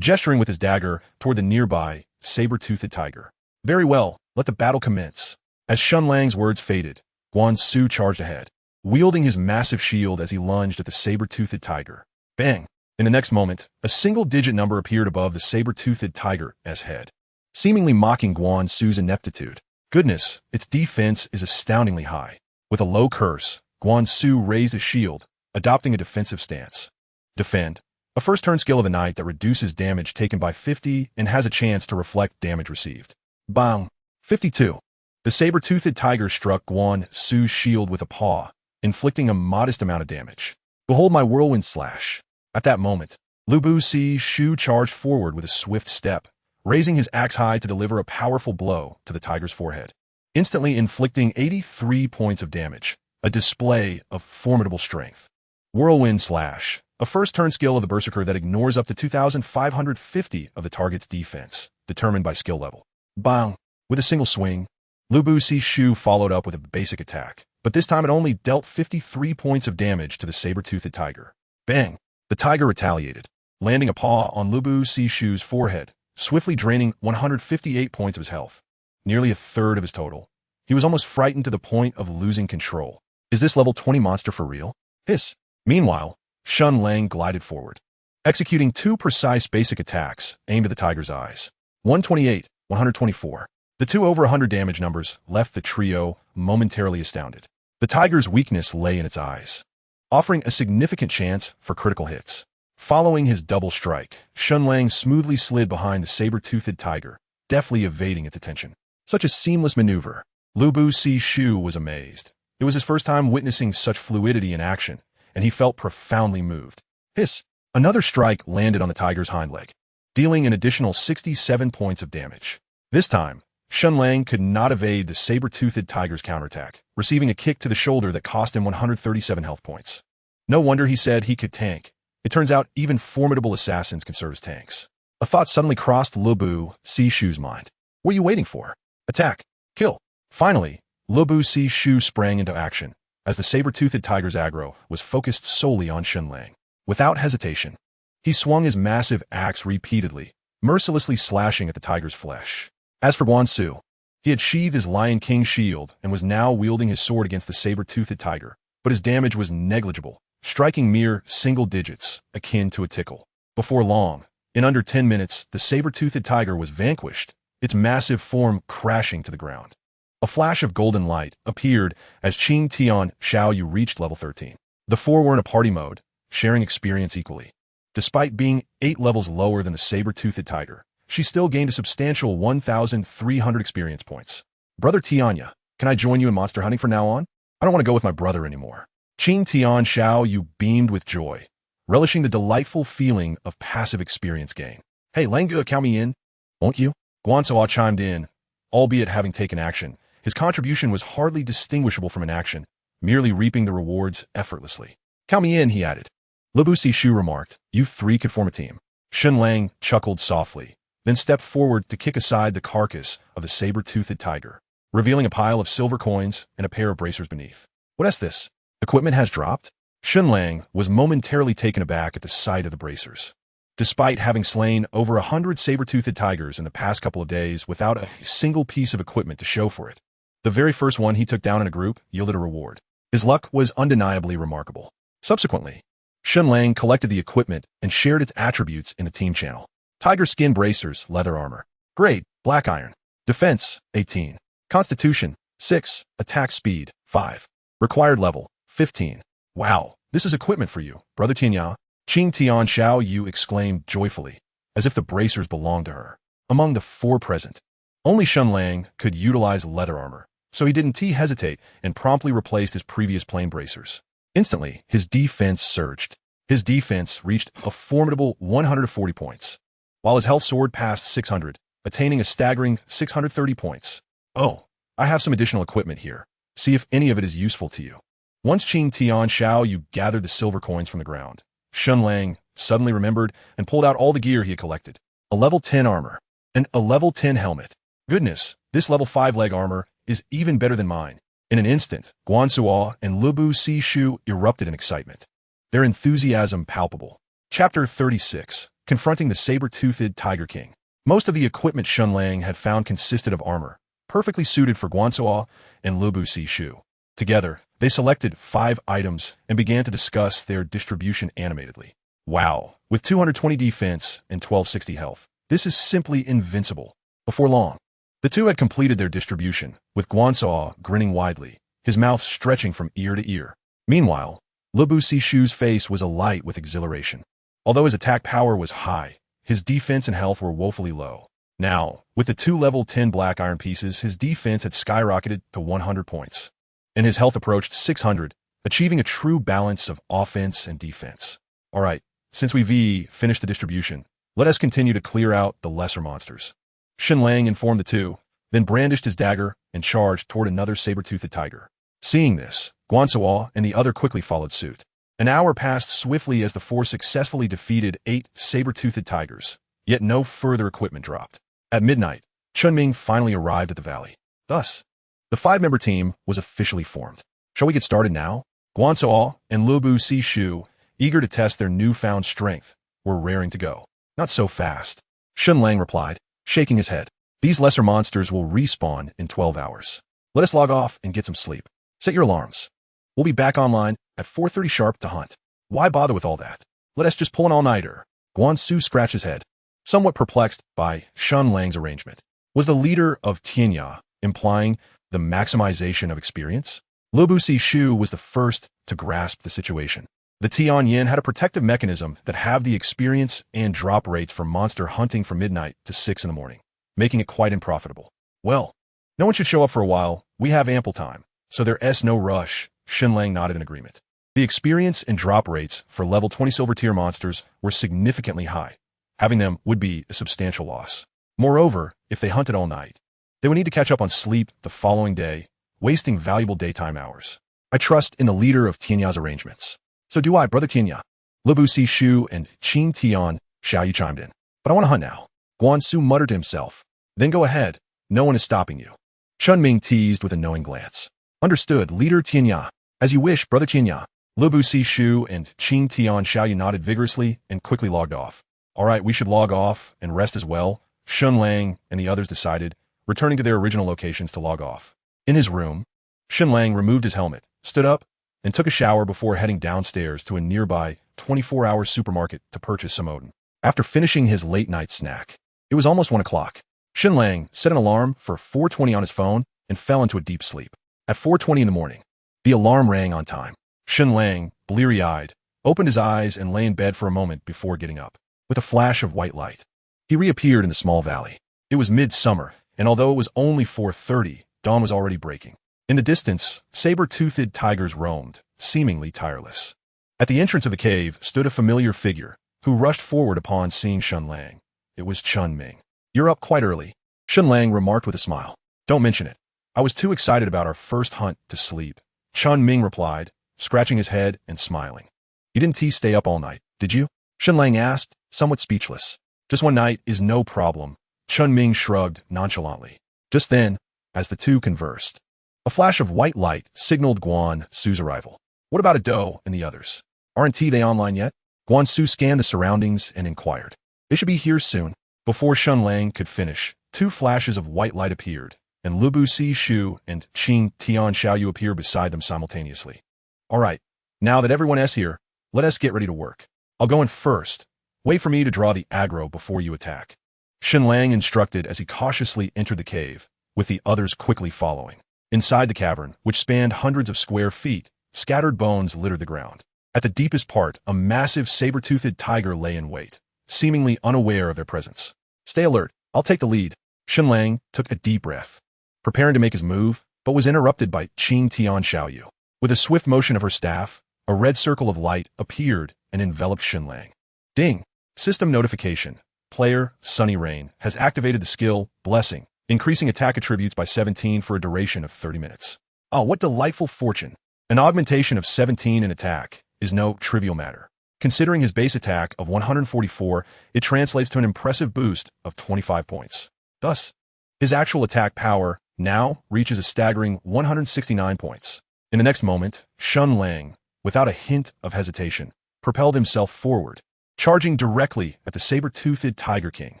gesturing with his dagger toward the nearby, saber-toothed tiger. Very well, let the battle commence. As Shen Lang's words faded, Guan Su charged ahead, wielding his massive shield as he lunged at the saber-toothed tiger. Bang! In the next moment, a single-digit number appeared above the saber-toothed tiger's head, seemingly mocking Guan Su's ineptitude. Goodness, its defense is astoundingly high. With a low curse, Guan Su raised his shield, adopting a defensive stance. Defend. A first-turn skill of the knight that reduces damage taken by 50 and has a chance to reflect damage received. Bang! 52. The saber-toothed tiger struck Guan Su's shield with a paw, inflicting a modest amount of damage. Behold my whirlwind slash. At that moment, Lu Bu Sishu charged forward with a swift step, raising his axe high to deliver a powerful blow to the tiger's forehead, instantly inflicting 83 points of damage, a display of formidable strength. Whirlwind slash. A first-turn skill of the Berserker that ignores up to 2,550 of the target's defense, determined by skill level. Bang! With a single swing, Lu Bu Sishu followed up with a basic attack, but this time it only dealt 53 points of damage to the saber-toothed tiger. Bang! The tiger retaliated, landing a paw on Lu Bu Sishu's forehead, swiftly draining 158 points of his health, nearly a third of his total. He was almost frightened to the point of losing control. Is this level 20 monster for real? Hiss! Meanwhile, Shen Lang glided forward, executing two precise basic attacks aimed at the tiger's eyes. 128, 124. The two over 100 damage numbers left the trio momentarily astounded. The tiger's weakness lay in its eyes, offering a significant chance for critical hits. Following his double strike, Shen Lang smoothly slid behind the saber-toothed tiger, deftly evading its attention. Such a seamless maneuver. Lu Bu Sishu was amazed. It was his first time witnessing such fluidity in action, and he felt profoundly moved. Hiss! Another strike landed on the tiger's hind leg, dealing an additional 67 points of damage. This time, Shen Lang could not evade the saber-toothed tiger's counterattack, receiving a kick to the shoulder that cost him 137 health points. No wonder he said he could tank. It turns out even formidable assassins can serve as tanks. A thought suddenly crossed Lu Bu Sishu's mind. What are you waiting for? Attack! Kill! Finally, Lu Bu Sishu sprang into action, as the saber-toothed tiger's aggro was focused solely on Shen Lang. Without hesitation, he swung his massive axe repeatedly, mercilessly slashing at the tiger's flesh. As for Guan Su, he had sheathed his Lion King shield and was now wielding his sword against the saber-toothed tiger, but his damage was negligible, striking mere single digits, akin to a tickle. Before long, in under 10 minutes, the saber-toothed tiger was vanquished, its massive form crashing to the ground. A flash of golden light appeared as Qing Tian Xiaoyu reached level 13. The four were in a party mode, sharing experience equally. Despite being 8 levels lower than the saber-toothed tiger, she still gained a substantial 1,300 experience points. Brother Tianya, can I join you in monster hunting from now on? I don't want to go with my brother anymore. Qing Tian Xiaoyu beamed with joy, relishing the delightful feeling of passive experience gain. Hey, Langge, count me in, won't you? Guanzhou chimed in, albeit having taken action. His contribution was hardly distinguishable from an action, merely reaping the rewards effortlessly. Count me in, he added. Lu Bu Sishu remarked, you three could form a team. Shen Lang chuckled softly, then stepped forward to kick aside the carcass of the saber-toothed tiger, revealing a pile of silver coins and a pair of bracers beneath. What's this? Equipment has dropped? Shen Lang was momentarily taken aback at the sight of the bracers. Despite having slain over 100 saber-toothed tigers in the past couple of days without a single piece of equipment to show for it, the very first one he took down in a group yielded a reward. His luck was undeniably remarkable. Subsequently, Shen Lang collected the equipment and shared its attributes in the team channel. Tiger skin bracers, leather armor. Grade, black iron. Defense, 18. Constitution, 6. Attack speed, 5. Required level, 15. Wow, this is equipment for you, Brother Tian Yan. Qing Tian Xiaoyu exclaimed joyfully, as if the bracers belonged to her. Among the four present, only Shen Lang could utilize leather armor, so he didn't hesitate and promptly replaced his previous plain bracers. Instantly, his defense surged. His defense reached a formidable 140 points. while his health soared past 600, attaining a staggering 630 points. Oh, I have some additional equipment here. See if any of it is useful to you. Once Qing Tian Xiaoyu gathered the silver coins from the ground, Shen Lang suddenly remembered and pulled out all the gear he had collected. A level 10 armor and a level 10 helmet. Goodness, this level 5 leg armor is even better than mine. In an instant, Guan Suo and Lubu Sishu erupted in excitement, their enthusiasm palpable. Chapter 36. Confronting the Saber-Toothed Tiger King. Most of the equipment Shen Lang had found consisted of armor, perfectly suited for Guan Suo and Lubu Sishu. Together, they selected 5 items and began to discuss their distribution animatedly. Wow, with 220 defense and 1260 health, this is simply invincible. Before long, the two had completed their distribution, with Guan Suo grinning widely, his mouth stretching from ear to ear. Meanwhile, Lubu Sishu's face was alight with exhilaration. Although his attack power was high, his defense and health were woefully low. Now, with the 2 level 10 black iron pieces, his defense had skyrocketed to 100 points, and his health approached 600, achieving a true balance of offense and defense. Alright, since we've finished the distribution, let us continue to clear out the lesser monsters. Shen Lang informed the two, then brandished his dagger and charged toward another saber-toothed tiger. Seeing this, Guan Suo and the other quickly followed suit. An hour passed swiftly as the four successfully defeated 8 saber-toothed tigers, yet no further equipment dropped. At midnight, Chunming finally arrived at the valley. Thus, the 5-member team was officially formed. Shall we get started now? Guan Suo and Lubu Sishu, eager to test their newfound strength, were raring to go. Not so fast, Shen Lang replied, shaking his head. These lesser monsters will respawn in 12 hours. Let us log off and get some sleep. Set your alarms. We'll be back online at 4:30 sharp to hunt. Why bother with all that? Let us just pull an all-nighter. Guan Su scratched his head, somewhat perplexed by Shen Lang's arrangement. Was the leader of Tian Yan implying the maximization of experience? Lubu Sishu was the first to grasp the situation. The Tian Yan had a protective mechanism that halved the experience and drop rates for monster hunting from midnight to 6 in the morning, making it quite unprofitable. Well, no one should show up for a while. We have ample time, so there's no rush. Shen Lang nodded in agreement. The experience and drop rates for level 20 silver tier monsters were significantly high. Having them would be a substantial loss. Moreover, if they hunted all night, they would need to catch up on sleep the following day, wasting valuable daytime hours. I trust in the leader of Tian Yan's arrangements. So do I, Brother Tian Yan. Lubu Sishu and Qing Tian Xiaoyu chimed in. But I want to hunt now. Guan Su muttered to himself. Then go ahead. No one is stopping you. Chunming teased with a knowing glance. Understood, Leader Tian Yan. As you wish, Brother Tian Yan. Lubu Sishu and Qing Tian Xiaoyu nodded vigorously and quickly logged off. All right, we should log off and rest as well, Shen Lang and the others decided, returning to their original locations to log off. In his room, Shen Lang removed his helmet, stood up, and took a shower before heading downstairs to a nearby 24-hour supermarket to purchase some Odin. After finishing his late-night snack, it was almost 1 o'clock. Shen Lang set an alarm for 4:20 on his phone and fell into a deep sleep. At 4:20 in the morning, the alarm rang on time. Shen Lang, bleary-eyed, opened his eyes and lay in bed for a moment before getting up. With a flash of white light, he reappeared in the small valley. It was midsummer, and although it was only 4:30, dawn was already breaking. In the distance, saber-toothed tigers roamed, seemingly tireless. At the entrance of the cave stood a familiar figure, who rushed forward upon seeing Shen Lang. It was Chunming. You're up quite early, Shen Lang remarked with a smile. Don't mention it. I was too excited about our first hunt to sleep, Chunming replied, scratching his head and smiling. You didn't stay up all night, did you? Shen Lang asked, somewhat speechless. Just one night is no problem, Chunming shrugged nonchalantly. Just then, as the two conversed, a flash of white light signaled Guan Su's arrival. What about Ado and the others? Aren't they online yet? Guan Su scanned the surroundings and inquired. They should be here soon. Before Shen Lang could finish, 2 flashes of white light appeared, and Lubu Sishu and Qing Tian Xiaoyu appeared beside them simultaneously. All right, now that everyone is here, let us get ready to work. I'll go in first. Wait for me to draw the aggro before you attack. Shen Lang instructed as he cautiously entered the cave, with the others quickly following. Inside the cavern, which spanned hundreds of square feet, scattered bones littered the ground. At the deepest part, a massive saber-toothed tiger lay in wait, seemingly unaware of their presence. Stay alert, I'll take the lead. Shen Lang took a deep breath, preparing to make his move, but was interrupted by Qing Tian Xiaoyu. With a swift motion of her staff, a red circle of light appeared and enveloped Shen Lang. Ding! System notification. Player, Sunny Rain, has activated the skill, Blessing, increasing attack attributes by 17 for a duration of 30 minutes. Oh, what delightful fortune! An augmentation of 17 in attack is no trivial matter. Considering his base attack of 144, it translates to an impressive boost of 25 points. Thus, his actual attack power now reaches a staggering 169 points. In the next moment, Shen Lang, without a hint of hesitation, propelled himself forward, charging directly at the saber-toothed Tiger King.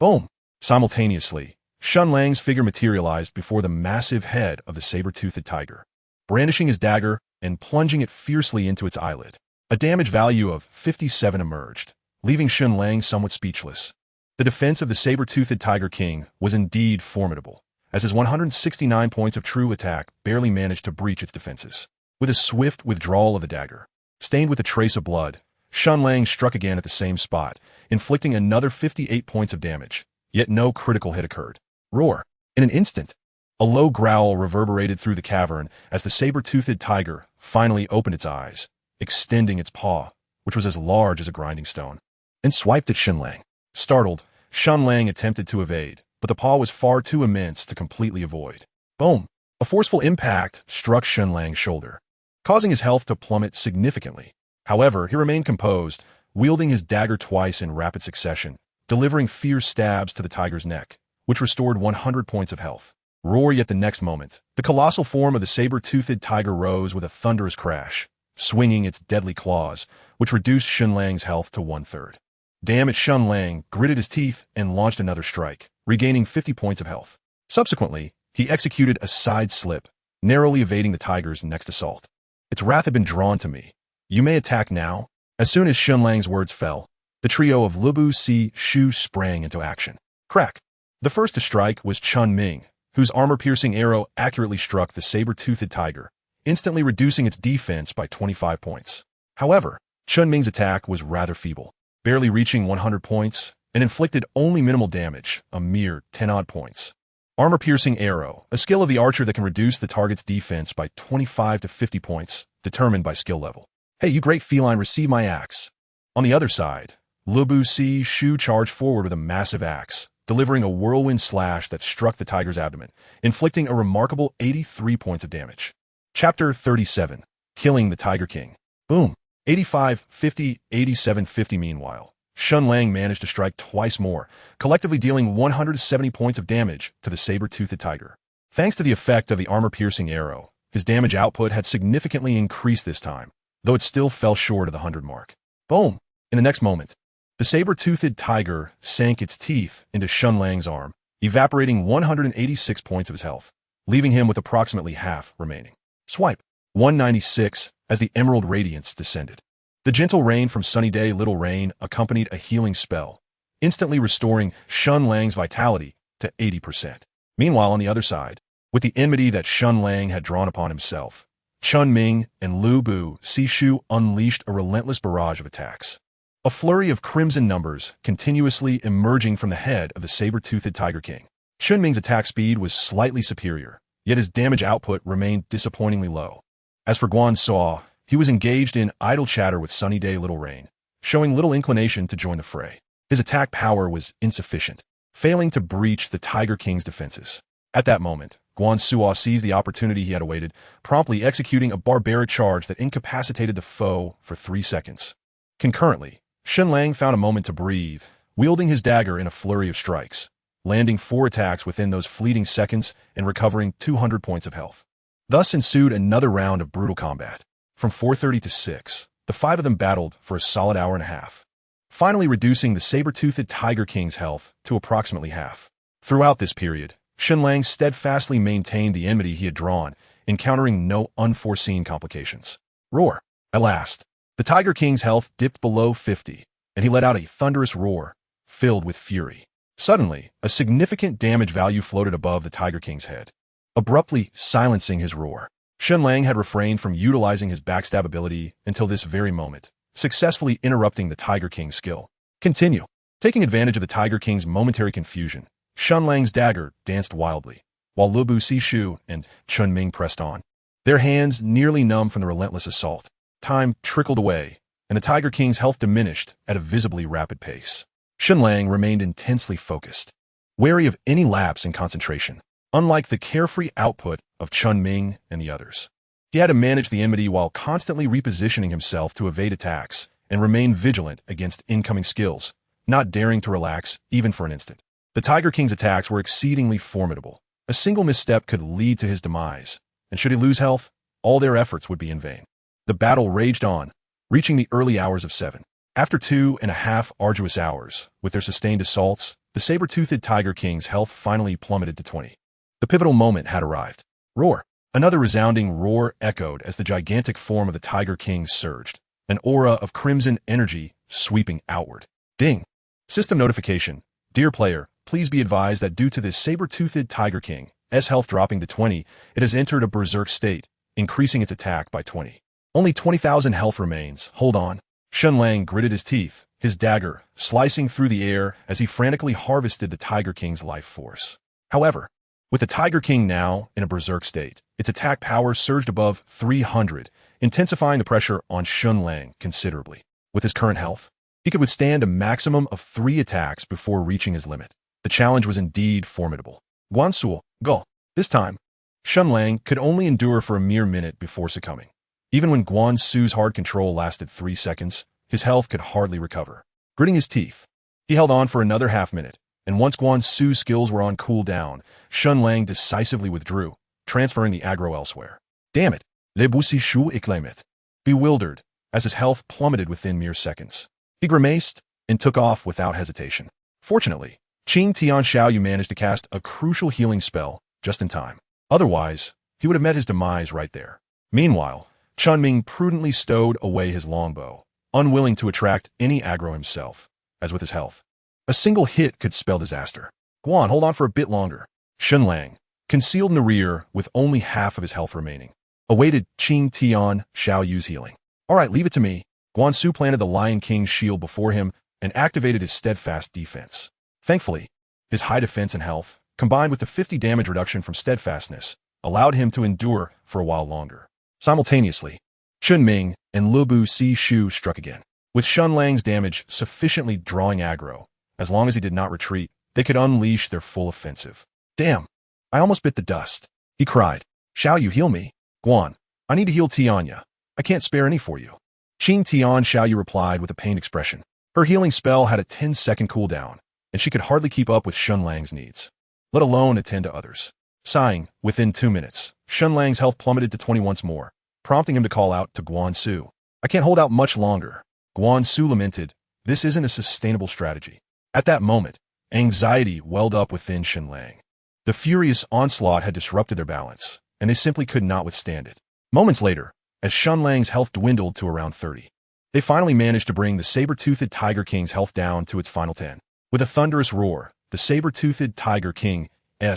Boom! Simultaneously, Shen Lang's figure materialized before the massive head of the saber-toothed tiger, brandishing his dagger and plunging it fiercely into its eyelid. A damage value of 57 emerged, leaving Shen Lang somewhat speechless. The defense of the saber-toothed Tiger King was indeed formidable, as his 169 points of true attack barely managed to breach its defenses. With a swift withdrawal of the dagger, stained with a trace of blood, Shen Lang struck again at the same spot, inflicting another 58 points of damage, yet no critical hit occurred. Roar! In an instant, a low growl reverberated through the cavern as the saber-toothed tiger finally opened its eyes, extending its paw, which was as large as a grinding stone, and swiped at Shen Lang. Startled, Shen Lang attempted to evade, but the paw was far too immense to completely avoid. Boom! A forceful impact struck Shen Lang's shoulder, causing his health to plummet significantly. However, he remained composed, wielding his dagger twice in rapid succession, delivering fierce stabs to the tiger's neck, which restored 100 points of health. Roar! Yet the next moment, the colossal form of the saber-toothed tiger rose with a thunderous crash, swinging its deadly claws, which reduced Shen Lang's health to 1/3. Damn it! Shen Lang gritted his teeth and launched another strike, regaining 50 points of health. Subsequently, he executed a side slip, narrowly evading the tiger's next assault. Its wrath had been drawn to me. You may attack now. As soon as Shen Lang's words fell, the trio of Lubu Si Shu sprang into action. Crack! The first to strike was Chun Ming, whose armor-piercing arrow accurately struck the saber-toothed tiger, instantly reducing its defense by 25 points. However, Chun Ming's attack was rather feeble, barely reaching 100 points, and inflicted only minimal damage, a mere 10-odd points. Armor-piercing arrow, a skill of the archer that can reduce the target's defense by 25 to 50 points, determined by skill level. Hey, you great feline, receive my axe. On the other side, Lubu Si Shu charged forward with a massive axe, delivering a whirlwind slash that struck the tiger's abdomen, inflicting a remarkable 83 points of damage. Chapter 37. Killing the Tiger King. Boom. 85, 50, 87, 50. Meanwhile, Shen Lang managed to strike twice more, collectively dealing 170 points of damage to the saber-toothed tiger. Thanks to the effect of the armor-piercing arrow, his damage output had significantly increased this time, though it still fell short of the 100 mark. Boom! In the next moment, the saber-toothed tiger sank its teeth into Shen Lang's arm, evaporating 186 points of his health, leaving him with approximately half remaining. Swipe. 196 as the emerald radiance descended. The gentle rain from Sunny Day Little Rain accompanied a healing spell, instantly restoring Shen Lang's vitality to 80%. Meanwhile, on the other side, with the enmity that Shen Lang had drawn upon himself, Chun Ming and Lu Bu Si Shu unleashed a relentless barrage of attacks. A flurry of crimson numbers continuously emerging from the head of the saber-toothed Tiger King. Chun Ming's attack speed was slightly superior, yet his damage output remained disappointingly low. As for Guan Suo, he was engaged in idle chatter with Sunny Day Little Rain, showing little inclination to join the fray. His attack power was insufficient, failing to breach the Tiger King's defenses. At that moment, Guan Suo seized the opportunity he had awaited, promptly executing a barbaric charge that incapacitated the foe for 3 seconds. Concurrently, Shen Lang found a moment to breathe, wielding his dagger in a flurry of strikes, landing 4 attacks within those fleeting seconds and recovering 200 points of health. Thus ensued another round of brutal combat. From 4:30 to 6, the 5 of them battled for a solid hour and a half, finally reducing the saber-toothed Tiger King's health to approximately half. Throughout this period, Shen Lang steadfastly maintained the enmity he had drawn, encountering no unforeseen complications. Roar! At last, the Tiger King's health dipped below 50, and he let out a thunderous roar, filled with fury. Suddenly, a significant damage value floated above the Tiger King's head, abruptly silencing his roar. Shen Lang had refrained from utilizing his backstab ability until this very moment, successfully interrupting the Tiger King's skill. Continue. Taking advantage of the Tiger King's momentary confusion, Shen Lang's dagger danced wildly, while Lubu Si Shu and Chun Ming pressed on, their hands nearly numb from the relentless assault. Time trickled away, and the Tiger King's health diminished at a visibly rapid pace. Shen Lang remained intensely focused, wary of any lapse in concentration, unlike the carefree output of Chun Ming and the others. He had to manage the enmity while constantly repositioning himself to evade attacks and remain vigilant against incoming skills, not daring to relax even for an instant. The Tiger King's attacks were exceedingly formidable. A single misstep could lead to his demise, and should he lose health, all their efforts would be in vain. The battle raged on, reaching the early hours of 7. After 2.5 arduous hours, with their sustained assaults, the saber-toothed Tiger King's health finally plummeted to 20. The pivotal moment had arrived. Roar! Another resounding roar echoed as the gigantic form of the Tiger King surged, an aura of crimson energy sweeping outward. Ding! System notification. Dear player, please be advised that due to this saber-toothed Tiger King's health dropping to 20, it has entered a berserk state, increasing its attack by 20. Only 20,000 health remains. Hold on. Shen Lang gritted his teeth, his dagger slicing through the air as he frantically harvested the Tiger King's life force. However, with the Tiger King now in a berserk state, its attack power surged above 300, intensifying the pressure on Shen Lang considerably. With his current health, he could withstand a maximum of 3 attacks before reaching his limit. The challenge was indeed formidable. Guansu, go! This time, Shen Lang could only endure for a mere minute before succumbing. Even when Guansu's hard control lasted 3 seconds, his health could hardly recover. Gritting his teeth, he held on for another half-minute, and once Guansu's skills were on cooldown, Shen Lang decisively withdrew, transferring the aggro elsewhere. Damn it! Le Busi Shu Iklamit. Bewildered, as his health plummeted within mere seconds, he grimaced and took off without hesitation. Fortunately, Qing Tian Xiaoyu managed to cast a crucial healing spell just in time. Otherwise, he would have met his demise right there. Meanwhile, Chun Ming prudently stowed away his longbow, unwilling to attract any aggro himself, as with his health. A single hit could spell disaster. Guan, hold on for a bit longer. Shen Lang, concealed in the rear with only half of his health remaining, awaited Qing Tian Xiaoyu's healing. All right, leave it to me. Guansu planted the Lion King's shield before him and activated his steadfast defense. Thankfully, his high defense and health, combined with the 50 damage reduction from steadfastness, allowed him to endure for a while longer. Simultaneously, Chun Ming and Lubu Si Shu struck again. With Shen Lang's damage sufficiently drawing aggro, as long as he did not retreat, they could unleash their full offensive. Damn, I almost bit the dust, he cried. Xiaoyu, heal me. Guan, I need to heal Tianya. I can't spare any for you. Qing Tian Xiaoyu replied with a pained expression. Her healing spell had a 10-second cooldown, and she could hardly keep up with Shen Lang's needs, let alone attend to others. Sighing, within 2 minutes, Shen Lang's health plummeted to 20 once more, prompting him to call out to Guansu. I can't hold out much longer. Guansu lamented, this isn't a sustainable strategy. At that moment, anxiety welled up within Shen Lang. The furious onslaught had disrupted their balance, and they simply could not withstand it. Moments later, as Shen Lang's health dwindled to around 30, they finally managed to bring the saber-toothed Tiger King's health down to its final 10. With a thunderous roar, the saber-toothed Tiger King's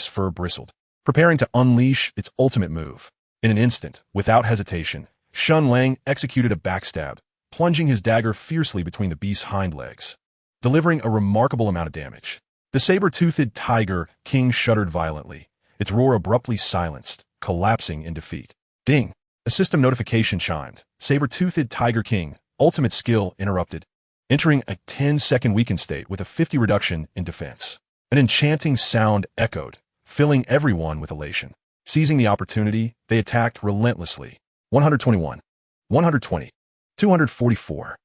fur bristled, preparing to unleash its ultimate move. In an instant, without hesitation, Shen Lang executed a backstab, plunging his dagger fiercely between the beast's hind legs, delivering a remarkable amount of damage. The saber-toothed Tiger King shuddered violently, its roar abruptly silenced, collapsing in defeat. Ding! A system notification chimed. Saber-toothed Tiger King, ultimate skill interrupted, entering a 10-second weakened state with a 50 reduction in defense. An enchanting sound echoed, filling everyone with elation. Seizing the opportunity, they attacked relentlessly. 121, 120, 244,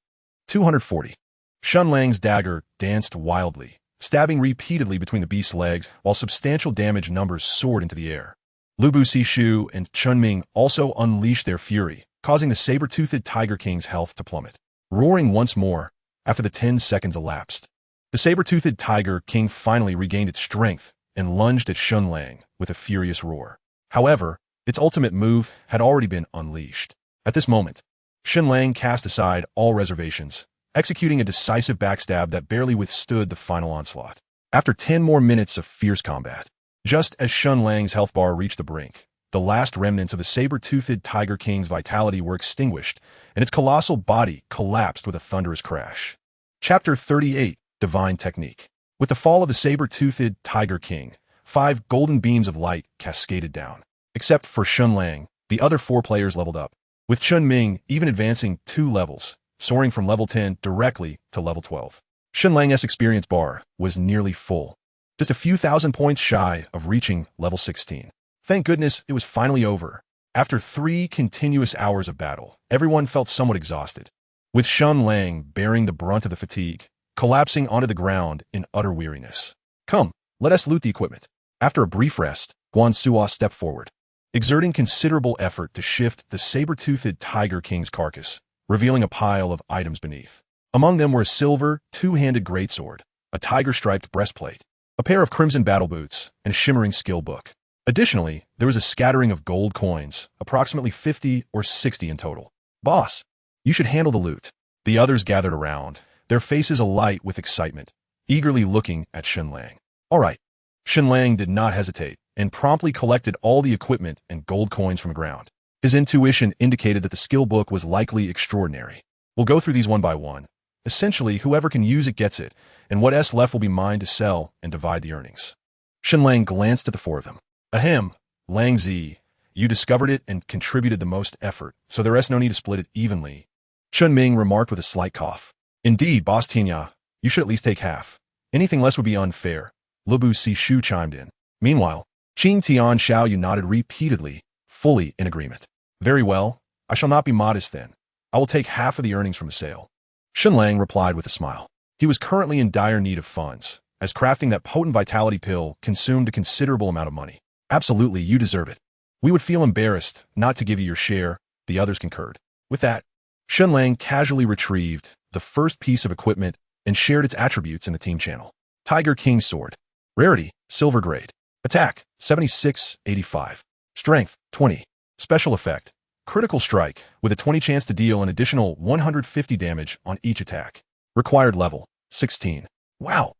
240. Shen Lang's dagger danced wildly, stabbing repeatedly between the beast's legs while substantial damage numbers soared into the air. Lubu Sishu and Chun Ming also unleashed their fury, causing the saber-toothed Tiger King's health to plummet. Roaring once more, after the 10 seconds elapsed, the saber-toothed Tiger King finally regained its strength and lunged at Shen Lang with a furious roar. However, its ultimate move had already been unleashed. At this moment, Shen Lang cast aside all reservations, executing a decisive backstab that barely withstood the final onslaught. After 10 more minutes of fierce combat, just as Shen Lang's health bar reached the brink, the last remnants of the saber-toothed Tiger King's vitality were extinguished, and its colossal body collapsed with a thunderous crash. Chapter 38, Divine Technique. With the fall of the saber-toothed Tiger King, 5 golden beams of light cascaded down. Except for Shen Lang, the other 4 players leveled up, with Chun Ming even advancing 2 levels, soaring from level 10 directly to level 12. Shen Lang's experience bar was nearly full, just a few thousand points shy of reaching level 16. Thank goodness it was finally over. After 3 continuous hours of battle, everyone felt somewhat exhausted, with Shen Lang bearing the brunt of the fatigue, collapsing onto the ground in utter weariness. Come, let us loot the equipment. After a brief rest, Guan Suo stepped forward, exerting considerable effort to shift the saber-toothed Tiger King's carcass, revealing a pile of items beneath. Among them were a silver, 2-handed greatsword, a tiger-striped breastplate, a pair of crimson battle boots, and a shimmering skill book. Additionally, there was a scattering of gold coins, approximately 50 or 60 in total. Boss, you should handle the loot. The others gathered around, their faces alight with excitement, eagerly looking at Shen Lang. All right. Shen Lang did not hesitate and promptly collected all the equipment and gold coins from the ground. His intuition indicated that the skill book was likely extraordinary. We'll go through these one by one. Essentially, whoever can use it gets it, and what's left will be mine to sell and divide the earnings. Shen Lang glanced at the 4 of them. Ahem, Lang Zi, you discovered it and contributed the most effort, so there is no need to split it evenly. Chun Ming remarked with a slight cough. Indeed, Boss Tian Yan, you should at least take half. Anything less would be unfair. Lubu Si Shu chimed in. Meanwhile, Qing Tian Xiaoyu nodded repeatedly, fully in agreement. Very well, I shall not be modest then. I will take half of the earnings from the sale. Shen Lang replied with a smile. He was currently in dire need of funds, as crafting that potent vitality pill consumed a considerable amount of money. Absolutely, you deserve it. We would feel embarrassed not to give you your share, the others concurred. With that, Shen Lang casually retrieved the first piece of equipment and shared its attributes in the team channel. Tiger King Sword. Rarity, silver grade. Attack, 76/85. Strength, 20. Special effect, critical strike, with a 20 chance to deal an additional 150 damage on each attack. Required level, 16. Wow.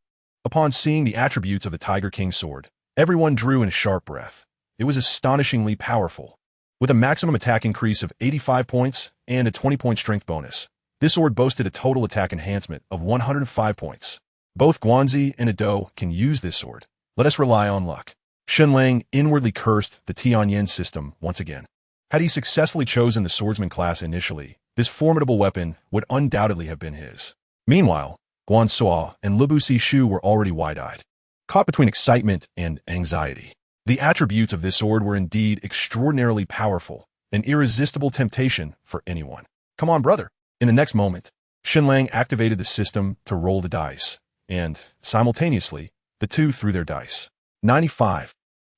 Upon seeing the attributes of the Tiger King Sword, everyone drew in a sharp breath. It was astonishingly powerful. With a maximum attack increase of 85 points and a 20-point strength bonus, this sword boasted a total attack enhancement of 105 points. Both Guanzi and Ado can use this sword. Let us rely on luck. Shen Lang inwardly cursed the Tian Yan system once again. Had he successfully chosen the swordsman class initially, this formidable weapon would undoubtedly have been his. Meanwhile, Guan Suo and Lubu Si Shu were already wide-eyed, caught between excitement and anxiety. The attributes of this sword were indeed extraordinarily powerful, an irresistible temptation for anyone. Come on, brother. In the next moment, Shen Lang activated the system to roll the dice, and, simultaneously, the two threw their dice. 95.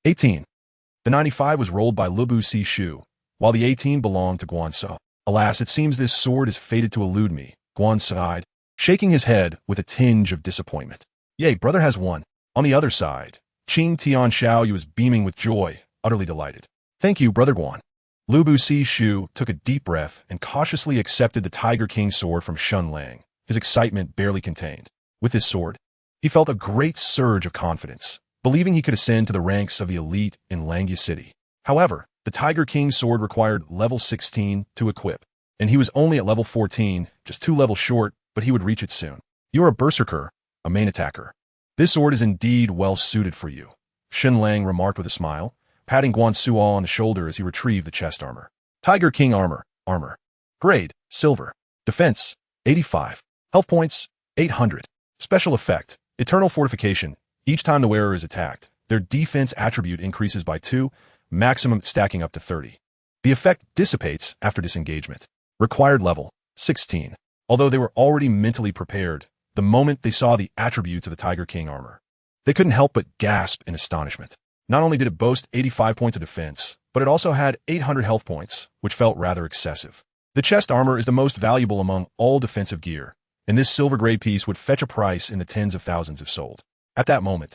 18. The 95 was rolled by Lubu Si Shu, while the 18 belonged to Guan Suo. Alas, it seems this sword is fated to elude me, Guan sighed, shaking his head with a tinge of disappointment. Yay, brother has won. On the other side, Qing Tian Xiaoyu was beaming with joy, utterly delighted. Thank you, brother Guan. Lubu Si Shu took a deep breath and cautiously accepted the Tiger King sword from Shen Lang, his excitement barely contained. With his sword, he felt a great surge of confidence, believing he could ascend to the ranks of the elite in Langya City. However, the Tiger King sword required level 16 to equip, and he was only at level 14, just 2 levels short, but he would reach it soon. You are a berserker, a main attacker. This sword is indeed well suited for you, Shen Lang remarked with a smile, patting Guan Suo on the shoulder as he retrieved the chest armor. Tiger King armor. Grade, silver. Defense, 85. Health points, 800. Special effect, eternal fortification. Each time the wearer is attacked, their defense attribute increases by 2, maximum stacking up to 30. The effect dissipates after disengagement. Required level, 16. Although they were already mentally prepared, the moment they saw the attributes of the Tiger King armor, they couldn't help but gasp in astonishment. Not only did it boast 85 points of defense, but it also had 800 health points, which felt rather excessive. The chest armor is the most valuable among all defensive gear, and this silver gray piece would fetch a price in the tens of thousands if sold. At that moment,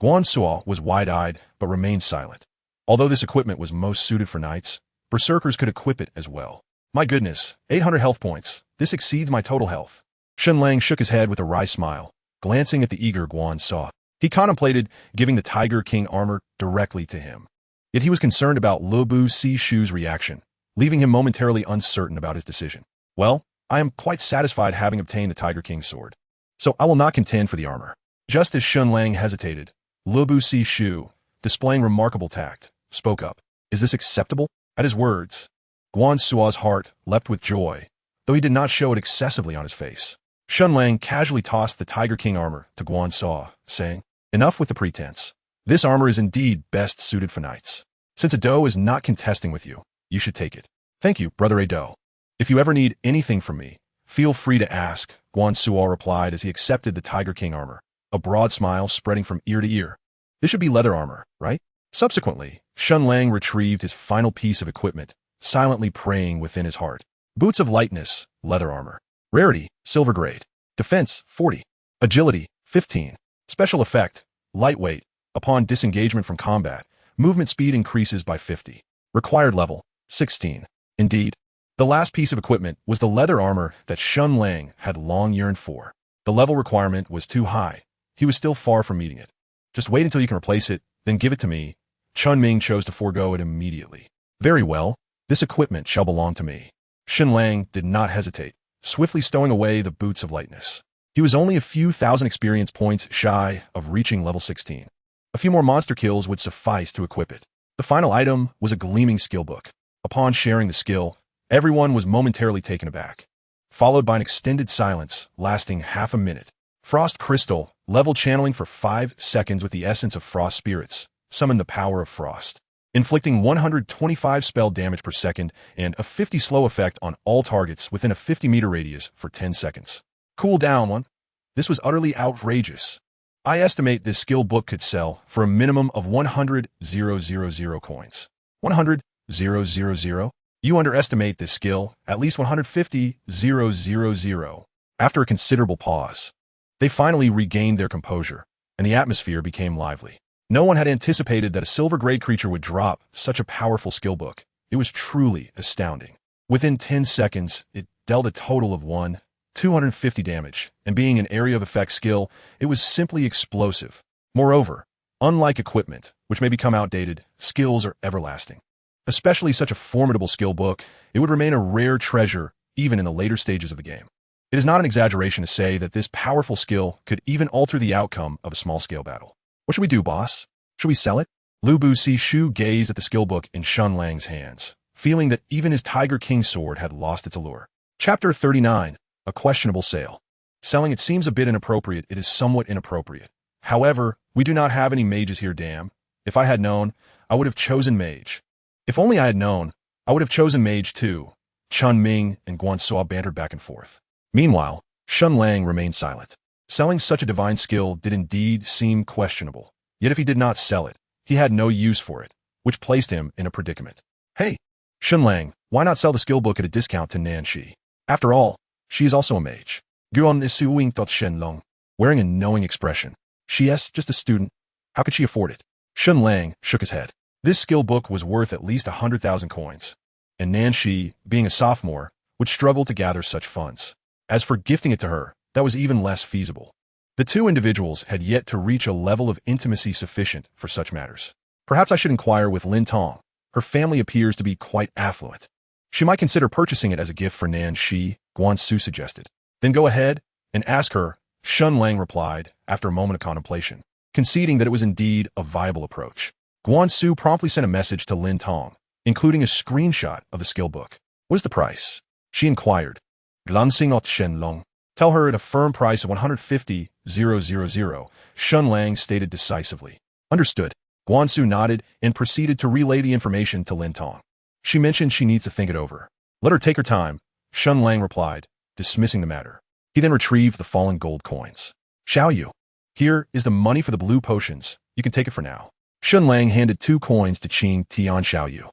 Guan Suo was wide-eyed but remained silent. Although this equipment was most suited for knights, berserkers could equip it as well. My goodness, 800 health points. This exceeds my total health. Shen Lang shook his head with a wry smile, glancing at the eager Guan Suo. He contemplated giving the Tiger King armor directly to him. Yet he was concerned about Lubu Si Shu's reaction, leaving him momentarily uncertain about his decision. Well, I am quite satisfied having obtained the Tiger King sword, so I will not contend for the armor. Just as Shen Lang hesitated, Lubu Si Shu, displaying remarkable tact, spoke up. Is this acceptable? At his words, Guan Suo's heart leapt with joy, though he did not show it excessively on his face. Shen Lang casually tossed the Tiger King armor to Guan Suo, saying, "Enough with the pretense. This armor is indeed best suited for knights. Since a doe is not contesting with you, you should take it." "Thank you, brother Ado. If you ever need anything from me, feel free to ask," Guan Suo replied as he accepted the Tiger King armor, a broad smile spreading from ear to ear. "This should be leather armor, right?" Subsequently, Shen Lang retrieved his final piece of equipment, silently praying within his heart. Boots of lightness, leather armor. Rarity, silver grade. Defense, 40. Agility, 15. Special effect, lightweight. Upon disengagement from combat, movement speed increases by 50. Required level, 16. Indeed, the last piece of equipment was the leather armor that Shen Lang had long yearned for. The level requirement was too high. He was still far from meeting it. "Just wait until you can replace it, then give it to me." Chun Ming chose to forego it immediately. "Very well, this equipment shall belong to me." Shen Lang did not hesitate, swiftly stowing away the boots of lightness. He was only a few thousand experience points shy of reaching level 16. A few more monster kills would suffice to equip it. The final item was a gleaming skill book. Upon sharing the skill, everyone was momentarily taken aback, followed by an extended silence lasting half a minute. Frost Crystal, level channeling for 5 seconds with the essence of frost spirits. Summon the power of frost, inflicting 125 spell damage per second and a 50 slow effect on all targets within a 50-meter radius for 10 seconds. Cool down 1. This was utterly outrageous. I estimate this skill book could sell for a minimum of 100,000 coins. 100,000? You underestimate this skill, at least 150,000. After a considerable pause, they finally regained their composure, and the atmosphere became lively. No one had anticipated that a silver-grade creature would drop such a powerful skill book. It was truly astounding. Within 10 seconds, it dealt a total of 250 damage, and being an area of effect skill, it was simply explosive. Moreover, unlike equipment, which may become outdated, skills are everlasting. Especially such a formidable skill book, it would remain a rare treasure even in the later stages of the game. It is not an exaggeration to say that this powerful skill could even alter the outcome of a small-scale battle. "What should we do, boss? Should we sell it?" Lu Bu Si-Shu gazed at the skill book in Shen Lang's hands, feeling that even his Tiger King sword had lost its allure. Chapter 39. A questionable sale. Selling it seems a bit inappropriate. It is somewhat inappropriate. However, we do not have any mages here, damn. If I had known, I would have chosen mage. If only I had known, I would have chosen mage too. Chun Ming and Guan Suo bantered back and forth. Meanwhile, Shen Lang remained silent. Selling such a divine skill did indeed seem questionable. Yet if he did not sell it, he had no use for it, which placed him in a predicament. "Hey, Shen Lang, why not sell the skill book at a discount to Nan Shi? After all, she is also a mage." Guan Isuing thought Shen Lang, wearing a knowing expression. "She is just a student. How could she afford it?" Shen Lang shook his head. This skill book was worth at least 100,000 coins, and Nan Shi, being a sophomore, would struggle to gather such funds. As for gifting it to her, that was even less feasible. The two individuals had yet to reach a level of intimacy sufficient for such matters. "Perhaps I should inquire with Lin Tong. Her family appears to be quite affluent. She might consider purchasing it as a gift for Nan Shi," Guan Su suggested. "Then go ahead and ask her," Shen Lang replied after a moment of contemplation, conceding that it was indeed a viable approach. Guan Su promptly sent a message to Lin Tong, including a screenshot of the skill book. "What is the price?" she inquired. Glancing at Shen Lang. "Tell her at a firm price of 150,000, Shen Lang stated decisively. "Understood." Guan Su nodded and proceeded to relay the information to Lin Tong. She mentioned she needs to think it over. "Let her take her time," Shen Lang replied, dismissing the matter. He then retrieved the fallen gold coins. "Xiao Yu, here is the money for the blue potions. You can take it for now." Shen Lang handed 2 coins to Qing Tian Xiao Yu.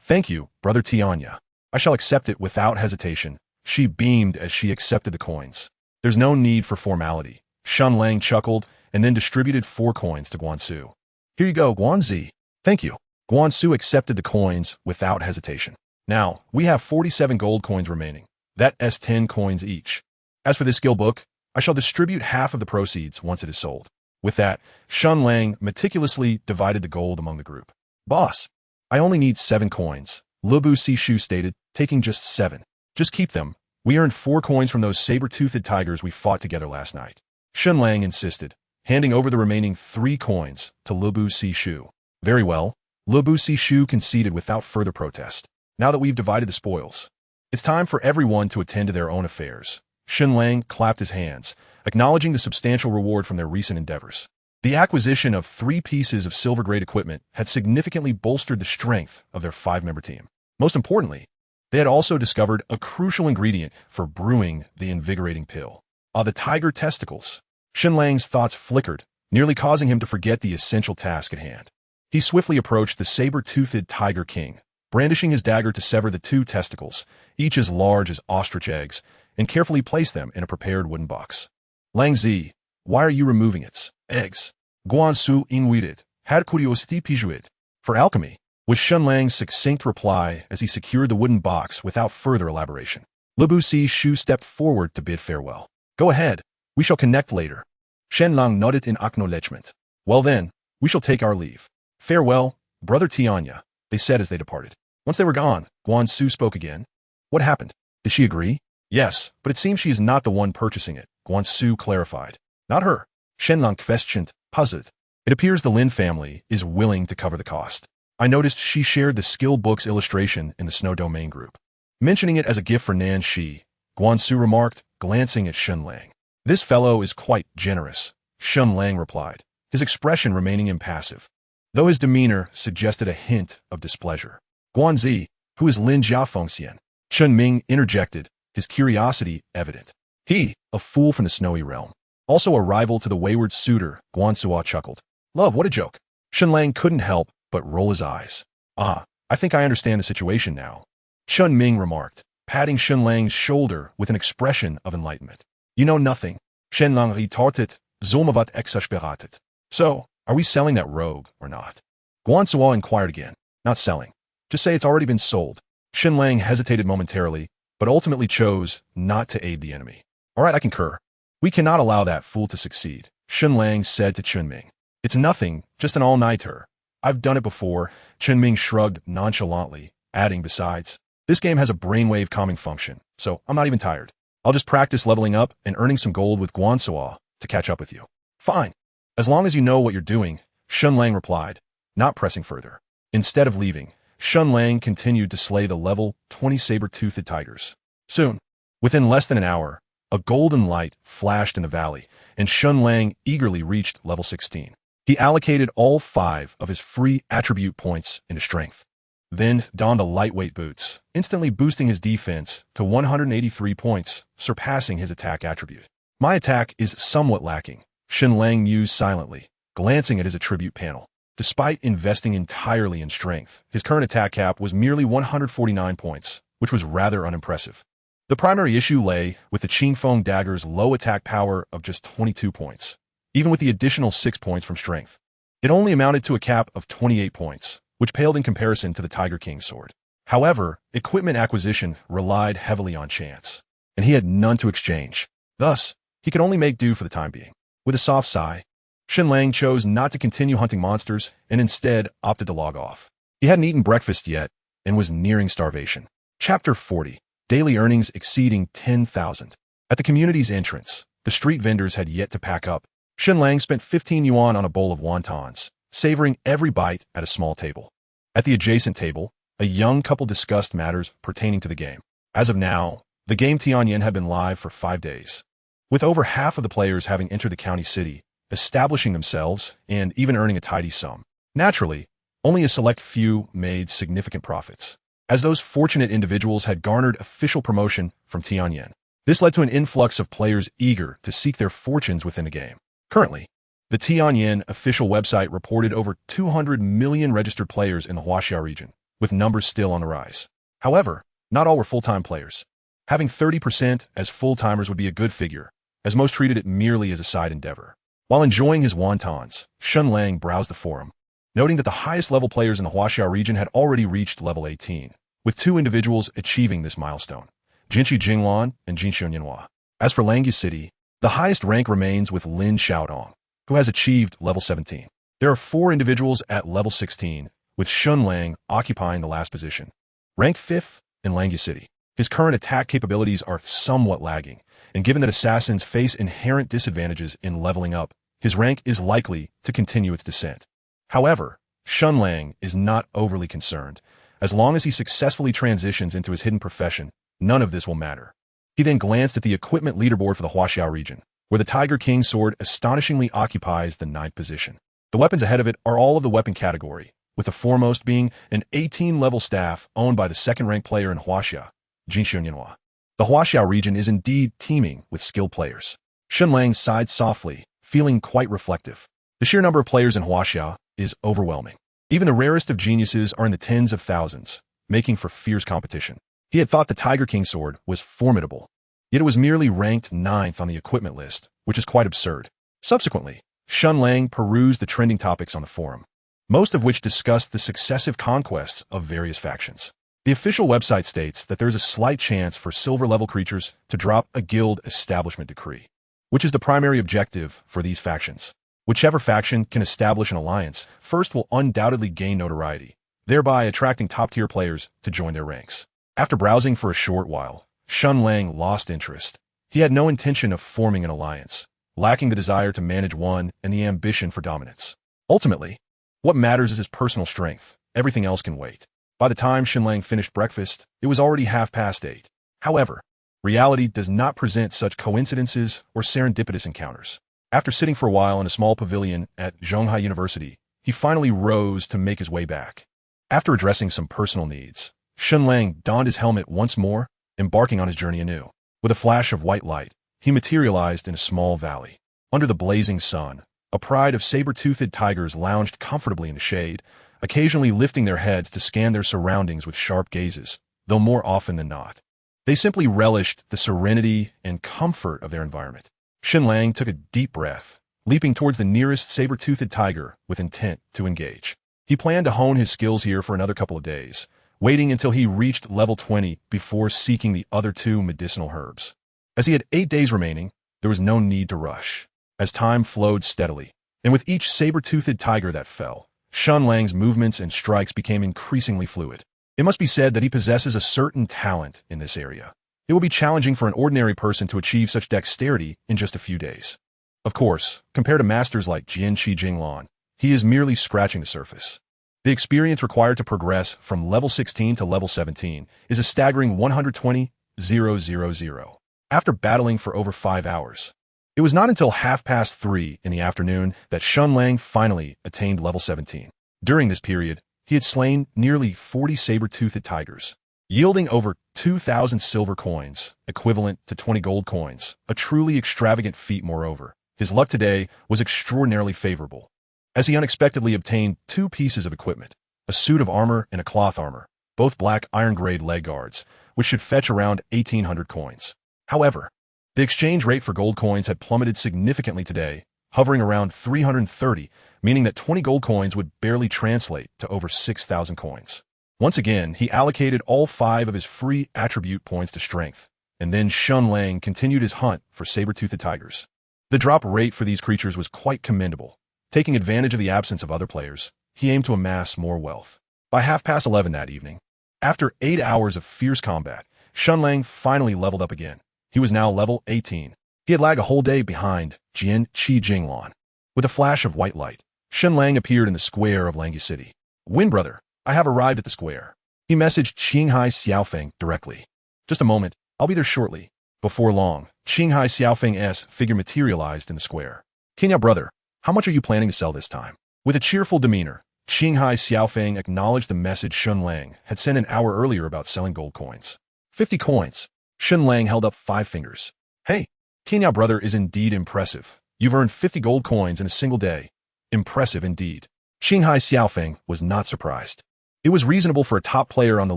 Thank you, brother Tian Yan. I shall accept it without hesitation." She beamed as she accepted the coins. "There's no need for formality." Shen Lang chuckled and then distributed 4 coins to Guan Su. "Here you go, Guan Zi." "Thank you." Guan Su accepted the coins without hesitation. "Now, we have 47 gold coins remaining. That's 10 coins each. As for this skill book, I shall distribute half of the proceeds once it is sold." With that, Shen Lang meticulously divided the gold among the group. "Boss, I only need 7 coins," Lu Bu Si-Shu stated, taking just 7. "Just keep them. We earned 4 coins from those saber-toothed tigers we fought together last night." Shen Lang insisted, handing over the remaining 3 coins to Lu Bu Si-Shu. "Very well." Lu Bu Si-Shu conceded without further protest. "Now that we've divided the spoils, it's time for everyone to attend to their own affairs." Shen Lang clapped his hands, acknowledging the substantial reward from their recent endeavors. The acquisition of 3 pieces of silver-grade equipment had significantly bolstered the strength of their 5-member team. Most importantly, they had also discovered a crucial ingredient for brewing the invigorating pill. The tiger testicles. Shen Lang's thoughts flickered, nearly causing him to forget the essential task at hand. He swiftly approached the saber-toothed Tiger King, brandishing his dagger to sever the 2 testicles, each as large as ostrich eggs, and carefully placed them in a prepared wooden box. Lang Zi, why are you removing its eggs? Guan Su inwided, had curiosity pijuit. For alchemy, was Shen Lang's succinct reply as he secured the wooden box without further elaboration. Libu Si Shu stepped forward to bid farewell. Go ahead, we shall connect later. Shen Lang nodded in acknowledgement. Well then, we shall take our leave. Farewell, brother Tian Yan, they said as they departed. Once they were gone, Guan Su spoke again. What happened? Did she agree? Yes, but it seems she is not the one purchasing it, Guan Su clarified. Not her. Shen Lang questioned, puzzled. It appears the Lin family is willing to cover the cost. I noticed she shared the skill book's illustration in the Snow Domain group. Mentioning it as a gift for Nan Shi, Guan Su remarked, glancing at Shen Lang. This fellow is quite generous, Shen Lang replied, his expression remaining impassive, though his demeanor suggested a hint of displeasure. Guanzi, who is Lin Jiafengxian? Chen Ming interjected, his curiosity evident. He, a fool from the snowy realm. Also a rival to the wayward suitor, Guan Suo chuckled. Love, what a joke. Shen Lang couldn't help but roll his eyes. I think I understand the situation now. Chen Ming remarked, patting Shen Lang's shoulder with an expression of enlightenment. You know nothing. Shen Lang retorted, Zulmavat exasperated. So, are we selling that rogue or not? Guan Suo inquired again. Not selling. Just say it's already been sold. Shen Lang hesitated momentarily, but ultimately chose not to aid the enemy. All right, I concur. We cannot allow that fool to succeed, Shen Lang said to Chen Ming. It's nothing, just an all-nighter. I've done it before, Chen Ming shrugged nonchalantly, adding besides, this game has a brainwave calming function, so I'm not even tired. I'll just practice leveling up and earning some gold with Guan Suo to catch up with you. Fine. As long as you know what you're doing, Shen Lang replied, not pressing further. Instead of leaving, Shen Lang continued to slay the level 20 saber-toothed tigers. Soon, within less than an hour, a golden light flashed in the valley, and Shen Lang eagerly reached level 16. He allocated all 5 of his free attribute points into strength, then donned the lightweight boots, instantly boosting his defense to 183 points, surpassing his attack attribute. My attack is somewhat lacking, Shen Lang mused silently, glancing at his attribute panel. Despite investing entirely in strength, his current attack cap was merely 149 points, which was rather unimpressive. The primary issue lay with the Qingfeng dagger's low attack power of just 22 points, even with the additional 6 points from strength. It only amounted to a cap of 28 points, which paled in comparison to the Tiger King's sword. However, equipment acquisition relied heavily on chance, and he had none to exchange. Thus, he could only make do for the time being. With a soft sigh, Shen Lang chose not to continue hunting monsters and instead opted to log off. He hadn't eaten breakfast yet and was nearing starvation. Chapter 40. Daily earnings exceeding 10,000. At the community's entrance, the street vendors had yet to pack up. Shen Lang spent 15 yuan on a bowl of wontons, savoring every bite at a small table. At the adjacent table, a young couple discussed matters pertaining to the game. As of now, the game Tian Yan had been live for 5 days, with over half of the players having entered the county city, establishing themselves, and even earning a tidy sum. Naturally, only a select few made significant profits, as those fortunate individuals had garnered official promotion from Tian Yan. This led to an influx of players eager to seek their fortunes within the game. Currently, the Tian Yan official website reported over 200 million registered players in the Huaxia region, with numbers still on the rise. However, not all were full-time players. Having 30% as full-timers would be a good figure, as most treated it merely as a side endeavor. While enjoying his wontons, Shen Lang browsed the forum, noting that the highest level players in the Huaxia region had already reached level 18, with 2 individuals achieving this milestone, Jinshi Jinglan and Jinxian Yanhua. As for Langya City, the highest rank remains with Lin Xiaodong, who has achieved level 17. There are 4 individuals at level 16, with Shen Lang occupying the last position, ranked 5th in Langya City. His current attack capabilities are somewhat lagging, and given that assassins face inherent disadvantages in leveling up, his rank is likely to continue its descent. However, Shen Lang is not overly concerned. As long as he successfully transitions into his hidden profession, none of this will matter. He then glanced at the equipment leaderboard for the Huaxiao region, where the Tiger King sword astonishingly occupies the 9th position. The weapons ahead of it are all of the weapon category, with the foremost being an 18-level staff owned by the second-ranked player in Huaxia, Jinshan Yanhua. The Huaxiao region is indeed teeming with skilled players. Shen Lang sighed softly, feeling quite reflective. The sheer number of players in Huaxia is overwhelming. Even the rarest of geniuses are in the tens of thousands, making for fierce competition. He had thought the Tiger King sword was formidable, yet it was merely ranked 9th on the equipment list, which is quite absurd. Subsequently, Shen Lang perused the trending topics on the forum, most of which discussed the successive conquests of various factions. The official website states that there is a slight chance for silver-level creatures to drop a guild establishment decree, which is the primary objective for these factions. Whichever faction can establish an alliance first will undoubtedly gain notoriety, thereby attracting top-tier players to join their ranks. After browsing for a short while, Shen Lang lost interest. He had no intention of forming an alliance, lacking the desire to manage one and the ambition for dominance. Ultimately, what matters is his personal strength. Everything else can wait. By the time Shen Lang finished breakfast, it was already 8:30. However, reality does not present such coincidences or serendipitous encounters. After sitting for a while in a small pavilion at Zhonghai University, he finally rose to make his way back. After addressing some personal needs, Shen Lang donned his helmet once more, embarking on his journey anew. With a flash of white light, he materialized in a small valley. Under the blazing sun, a pride of saber-toothed tigers lounged comfortably in the shade, occasionally lifting their heads to scan their surroundings with sharp gazes, though more often than not, they simply relished the serenity and comfort of their environment. Shen Lang took a deep breath, leaping towards the nearest saber-toothed tiger with intent to engage. He planned to hone his skills here for another couple of days, waiting until he reached level 20 before seeking the other 2 medicinal herbs. As he had 8 days remaining, there was no need to rush. As time flowed steadily, and with each saber-toothed tiger that fell, Shen Lang's movements and strikes became increasingly fluid. It must be said that he possesses a certain talent in this area. It will be challenging for an ordinary person to achieve such dexterity in just a few days. Of course, compared to masters like Jian Qi Jinglan, he is merely scratching the surface. The experience required to progress from level 16 to level 17 is a staggering 120,000. After battling for over 5 hours, it was not until 3:30 in the afternoon that Shen Lang finally attained level 17. During this period, he had slain nearly 40 saber-toothed tigers, yielding over 2,000 silver coins, equivalent to 20 gold coins, a truly extravagant feat. Moreover, his luck today was extraordinarily favorable, as he unexpectedly obtained 2 pieces of equipment, a suit of armor and a cloth armor, both black iron-grade leg guards, which should fetch around 1,800 coins. However, the exchange rate for gold coins had plummeted significantly today, hovering around 330, meaning that 20 gold coins would barely translate to over 6,000 coins. Once again, he allocated all 5 of his free attribute points to strength, and then Shen Lang continued his hunt for saber-toothed tigers. The drop rate for these creatures was quite commendable. Taking advantage of the absence of other players, he aimed to amass more wealth. By 11:30 that evening, after 8 hours of fierce combat, Shen Lang finally leveled up again. He was now level 18. He had lagged a whole day behind Jian Qi Jinglan. With a flash of white light, Shen Lang appeared in the square of Langyi City. "Wind brother, I have arrived at the square." He messaged Qinghai Xiaofeng directly. "Just a moment, I'll be there shortly." Before long, Qinghai Xiaofeng's figure materialized in the square. "Tian Yan brother, how much are you planning to sell this time?" With a cheerful demeanor, Qinghai Xiaofeng acknowledged the message Shen Lang had sent an hour earlier about selling gold coins. 50 coins. Shen Lang held up 5 fingers. "Hey, Tian Yan brother is indeed impressive. You've earned 50 gold coins in a single day. Impressive indeed." Qinghai Xiaofeng was not surprised. It was reasonable for a top player on the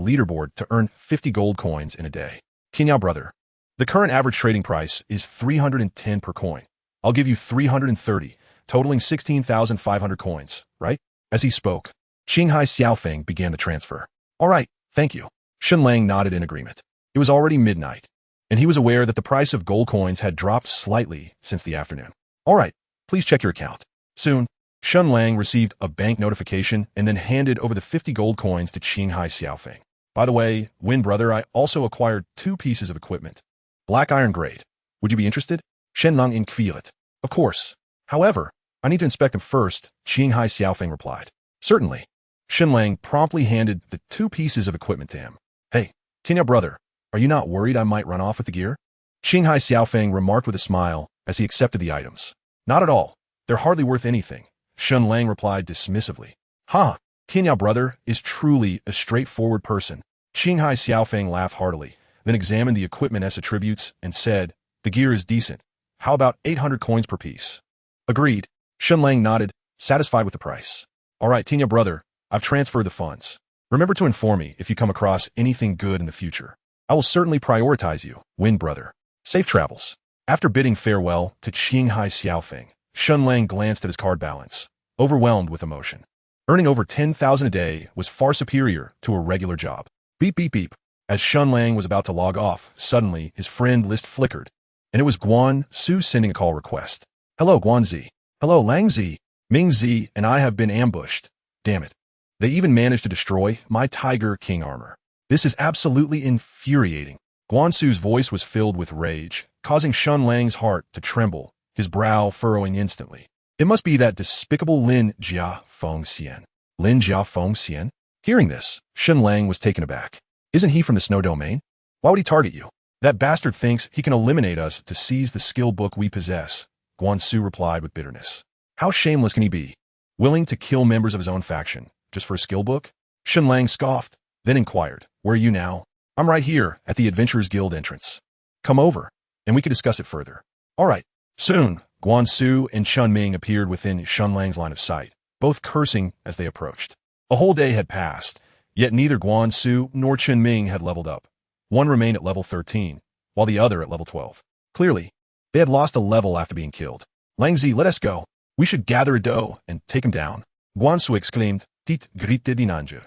leaderboard to earn 50 gold coins in a day. "Tian Yan brother, the current average trading price is 310 per coin. I'll give you 330, totaling 16,500 coins, right?" As he spoke, Qinghai Xiaofeng began the transfer. "All right, thank you." Shen Lang nodded in agreement. It was already midnight, and he was aware that the price of gold coins had dropped slightly since the afternoon. "All right, please check your account." Soon, Shen Lang received a bank notification and then handed over the 50 gold coins to Qinghai Xiaofeng. "By the way, Wind brother, I also acquired 2 pieces of equipment. Black iron grade. Would you be interested?" Shen Lang inquired. "Of course. However, I need to inspect them first," Qinghai Xiaofeng replied. "Certainly." Shen Lang promptly handed the 2 pieces of equipment to him. "Hey, Tian Yan brother, are you not worried I might run off with the gear?" Qinghai Xiaofeng remarked with a smile as he accepted the items. Not at all. They're hardly worth anything, Shen Lang replied dismissively. Ha! Tian Yan brother is truly a straightforward person. Qinghai Xiaofeng laughed heartily, then examined the equipment's attributes and said, the gear is decent. How about 800 coins per piece? Agreed. Shen Lang nodded, satisfied with the price. All right, Tian Yan brother, I've transferred the funds. Remember to inform me if you come across anything good in the future. I will certainly prioritize you, Win brother. Safe travels. After bidding farewell to Qinghai Xiaofeng, Shen Lang glanced at his card balance, overwhelmed with emotion. Earning over 10,000 a day was far superior to a regular job. Beep beep beep. As Shen Lang was about to log off, suddenly his friend list flickered, and it was Guan Su sending a call request. Hello, Guan Zi. Hello, Lang Zi. Ming Zi and I have been ambushed. Damn it. They even managed to destroy my Tiger King armor. This is absolutely infuriating. Guan Su's voice was filled with rage, causing Shen Lang's heart to tremble, his brow furrowing instantly. It must be that despicable Lin Jia Fengxian. Lin Jia Fengxian? Hearing this, Shen Lang was taken aback. Isn't he from the Snow Domain? Why would he target you? That bastard thinks he can eliminate us to seize the skill book we possess, Guan Su replied with bitterness. How shameless can he be? Willing to kill members of his own faction, just for a skill book? Shen Lang scoffed, then inquired, where are you now? I'm right here, at the Adventurers Guild entrance. Come over, and we can discuss it further. All right. Soon, Guan Su and Chun Ming appeared within Shen Lang's line of sight, both cursing as they approached. A whole day had passed, yet neither Guan Su nor Chun Ming had leveled up. One remained at level 13, while the other at level 12. Clearly, they had lost a level after being killed. Lang Zi, let us go. We should gather a dough and take him down. Guan Su exclaimed, Tit grite dinanje.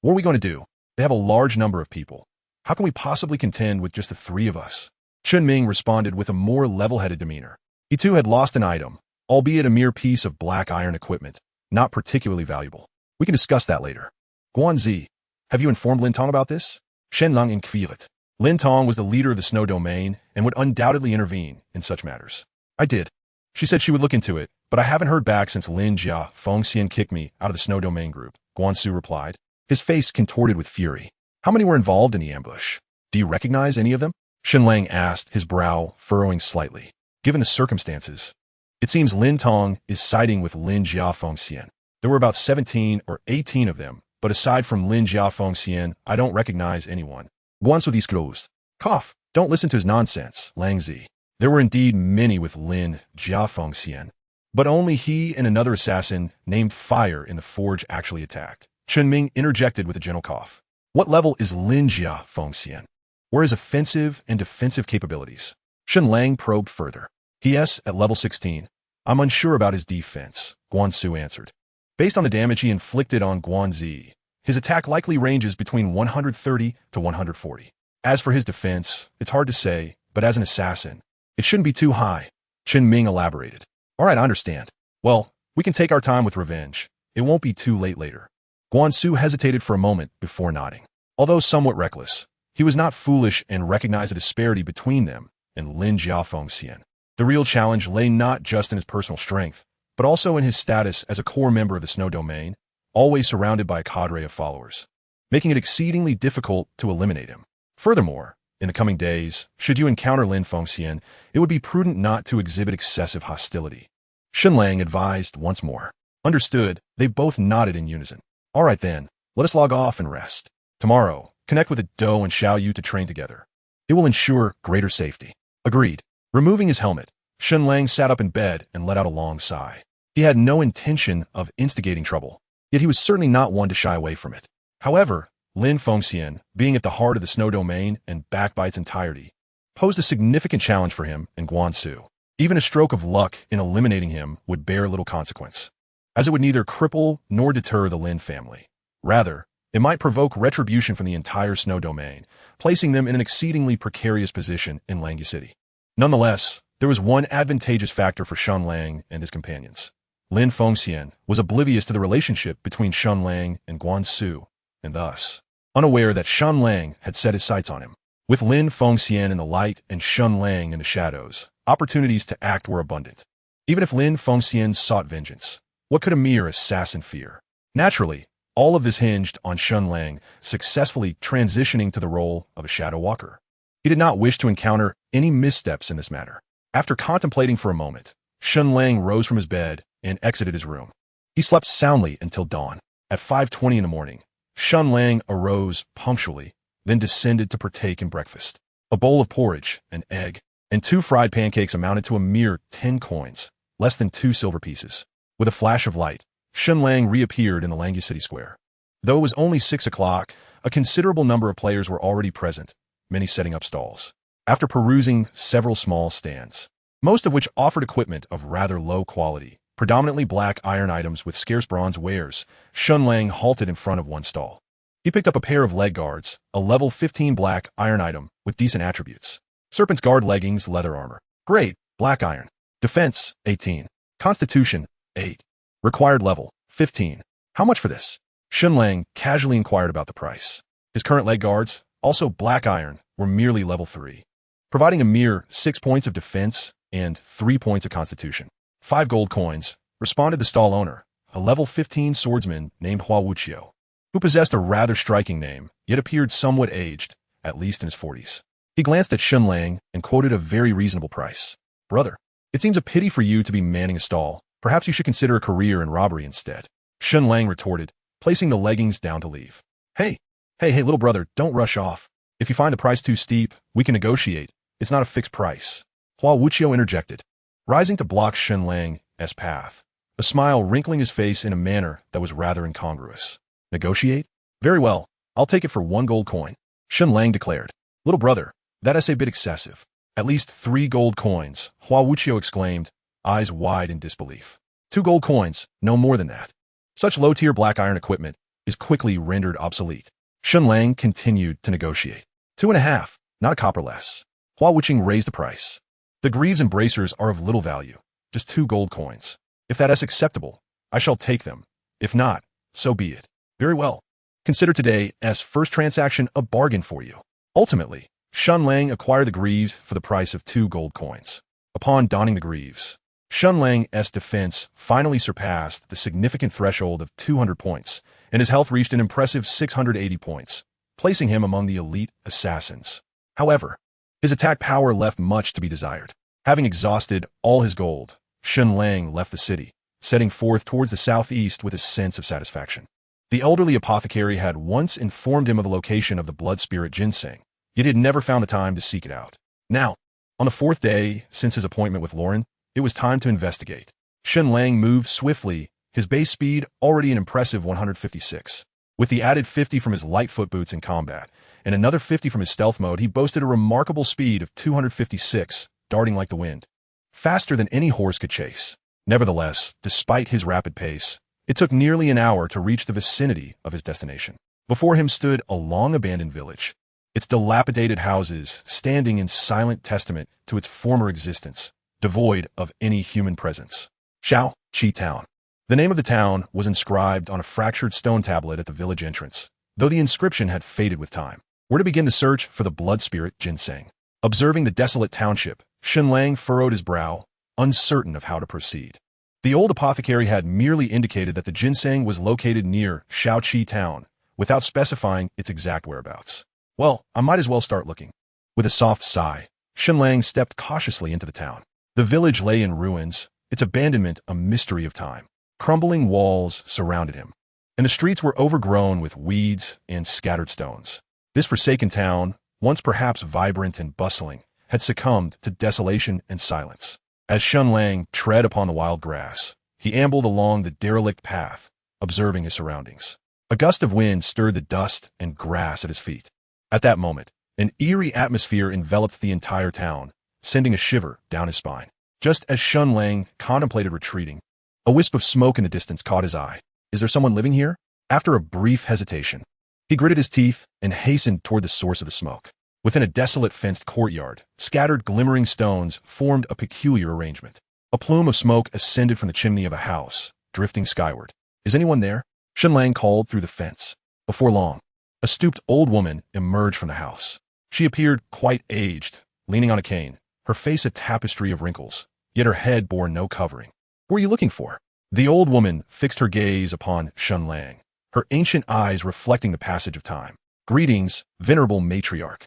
What are we going to do? They have a large number of people. How can we possibly contend with just the three of us? Chun Ming responded with a more level-headed demeanor. He too had lost an item, albeit a mere piece of black iron equipment, not particularly valuable. We can discuss that later. Guan Zi, have you informed Lin Tong about this? Shen Lang inquired. Lin Tong was the leader of the Snow Domain and would undoubtedly intervene in such matters. I did. She said she would look into it, but I haven't heard back since Lin Jia Fengxian kicked me out of the Snow Domain group, Guan Su replied, his face contorted with fury. How many were involved in the ambush? Do you recognize any of them? Shen Lang asked, his brow furrowing slightly. Given the circumstances, it seems Lin Tong is siding with Lin Jia Fengxian. There were about 17 or 18 of them, but aside from Lin Jia Fengxian, I don't recognize anyone. Guan Su disclosed. Cough, don't listen to his nonsense, Lang Zi. There were indeed many with Lin Jia Fengxian, but only he and another assassin named Fire in the Forge actually attacked. Chun Ming interjected with a gentle cough. What level is Lin Jia Fengxian? Where his offensive and defensive capabilities? Shen Lang probed further. P.S. at level 16. I'm unsure about his defense, Guan Su answered. Based on the damage he inflicted on Guan Zi, his attack likely ranges between 130 to 140. As for his defense, it's hard to say, but as an assassin, it shouldn't be too high, Chen Ming elaborated. All right, I understand. Well, we can take our time with revenge. It won't be too late later. Guan Su hesitated for a moment before nodding. Although somewhat reckless, he was not foolish and recognized a disparity between them and Lin Jia Fengxian. The real challenge lay not just in his personal strength, but also in his status as a core member of the Snow Domain, always surrounded by a cadre of followers, making it exceedingly difficult to eliminate him. Furthermore, in the coming days, should you encounter Lin Fengxian, it would be prudent not to exhibit excessive hostility. Shen Lang advised once more. Understood, they both nodded in unison. All right then, let us log off and rest. Tomorrow, connect with Ado and Xiao Yu to train together. It will ensure greater safety. Agreed. Removing his helmet, Shen Lang sat up in bed and let out a long sigh. He had no intention of instigating trouble, yet he was certainly not one to shy away from it. However, Lin Fengxian, being at the heart of the Snow Domain and backed by its entirety, posed a significant challenge for him and Guan Su. Even a stroke of luck in eliminating him would bear little consequence, as it would neither cripple nor deter the Lin family. Rather, it might provoke retribution from the entire Snow Domain, placing them in an exceedingly precarious position in Langya City. Nonetheless, there was one advantageous factor for Shen Lang and his companions. Lin Fengxian was oblivious to the relationship between Shen Lang and Guan Su, and thus, unaware that Shen Lang had set his sights on him. With Lin Fengxian in the light and Shen Lang in the shadows, opportunities to act were abundant. Even if Lin Fengxian sought vengeance, what could a mere assassin fear? Naturally, all of this hinged on Shen Lang successfully transitioning to the role of a shadow walker. He did not wish to encounter any missteps in this matter. After contemplating for a moment, Shen Lang rose from his bed and exited his room. He slept soundly until dawn. At 5:20 in the morning, Shen Lang arose punctually, then descended to partake in breakfast. A bowl of porridge, an egg, and 2 fried pancakes amounted to a mere 10 coins, less than 2 silver pieces. With a flash of light, Shen Lang reappeared in the Langya City Square. Though it was only 6 o'clock, a considerable number of players were already present, many setting up stalls. After perusing several small stands, most of which offered equipment of rather low quality, predominantly black iron items with scarce bronze wares, Shen Lang halted in front of one stall. He picked up a pair of leg guards, a level 15 black iron item with decent attributes. Serpent's guard leggings, leather armor. Grade, black iron. Defense, 18. Constitution, 8. Required level, 15. How much for this? Shen Lang casually inquired about the price. His current leg guards, also black iron, were merely level 3, providing a mere 6 points of defense and 3 points of constitution. 5 gold coins, responded the stall owner, a level 15 swordsman named Hua Wuqiu, who possessed a rather striking name, yet appeared somewhat aged, at least in his 40s. He glanced at Shen Lang and quoted a very reasonable price. Brother, it seems a pity for you to be manning a stall. Perhaps you should consider a career in robbery instead. Shen Lang retorted, placing the leggings down to leave. Hey, little brother, don't rush off. If you find the price too steep, we can negotiate. It's not a fixed price. Hua Wuqiu interjected, rising to block Shen Lang's path, a smile wrinkling his face in a manner that was rather incongruous. Negotiate? Very well, I'll take it for 1 gold coin. Shen Lang declared. Little brother, that is a bit excessive. At least 3 gold coins, Hua Wuqiu exclaimed, eyes wide in disbelief. 2 gold coins, no more than that. Such low-tier black iron equipment is quickly rendered obsolete. Shen Lang continued to negotiate. 2.5, not a copper less. Hua Wuqiu raised the price. The greaves and bracers are of little value, just 2 gold coins. If that is acceptable, I shall take them. If not, so be it. Very well. Consider today's first transaction a bargain for you. Ultimately, Shen Lang acquired the greaves for the price of 2 gold coins. Upon donning the greaves, Shen Lang's defense finally surpassed the significant threshold of 200 points, and his health reached an impressive 680 points, placing him among the elite assassins. However, his attack power left much to be desired. Having exhausted all his gold, Shen Lang left the city, setting forth towards the southeast with a sense of satisfaction. The elderly apothecary had once informed him of the location of the blood spirit ginseng, yet he had never found the time to seek it out. Now, on the 4th day since his appointment with Lauren, it was time to investigate. Shen Lang moved swiftly, his base speed already an impressive 156. With the added 50 from his light foot boots in combat, and another 50 from his stealth mode, he boasted a remarkable speed of 256, darting like the wind. Faster than any horse could chase. Nevertheless, despite his rapid pace, it took nearly an hour to reach the vicinity of his destination. Before him stood a long-abandoned village, its dilapidated houses standing in silent testament to its former existence, devoid of any human presence. Shao Qi Town. The name of the town was inscribed on a fractured stone tablet at the village entrance, though the inscription had faded with time. Where to begin the search for the blood spirit ginseng? Observing the desolate township, Shen Lang furrowed his brow, uncertain of how to proceed. The old apothecary had merely indicated that the ginseng was located near Shaoqi Town, without specifying its exact whereabouts. Well, I might as well start looking. With a soft sigh, Shen Lang stepped cautiously into the town. The village lay in ruins, its abandonment a mystery of time. Crumbling walls surrounded him, and the streets were overgrown with weeds and scattered stones. This forsaken town, once perhaps vibrant and bustling, had succumbed to desolation and silence. As Shen Lang tread upon the wild grass, he ambled along the derelict path, observing his surroundings. A gust of wind stirred the dust and grass at his feet. At that moment, an eerie atmosphere enveloped the entire town, sending a shiver down his spine. Just as Shen Lang contemplated retreating, a wisp of smoke in the distance caught his eye. Is there someone living here? After a brief hesitation, he gritted his teeth and hastened toward the source of the smoke. Within a desolate fenced courtyard, scattered glimmering stones formed a peculiar arrangement. A plume of smoke ascended from the chimney of a house, drifting skyward. Is anyone there? Shen Lang called through the fence. Before long, a stooped old woman emerged from the house. She appeared quite aged, leaning on a cane, her face a tapestry of wrinkles, yet her head bore no covering. What are you looking for? The old woman fixed her gaze upon Shen Lang, her ancient eyes reflecting the passage of time. Greetings, venerable matriarch.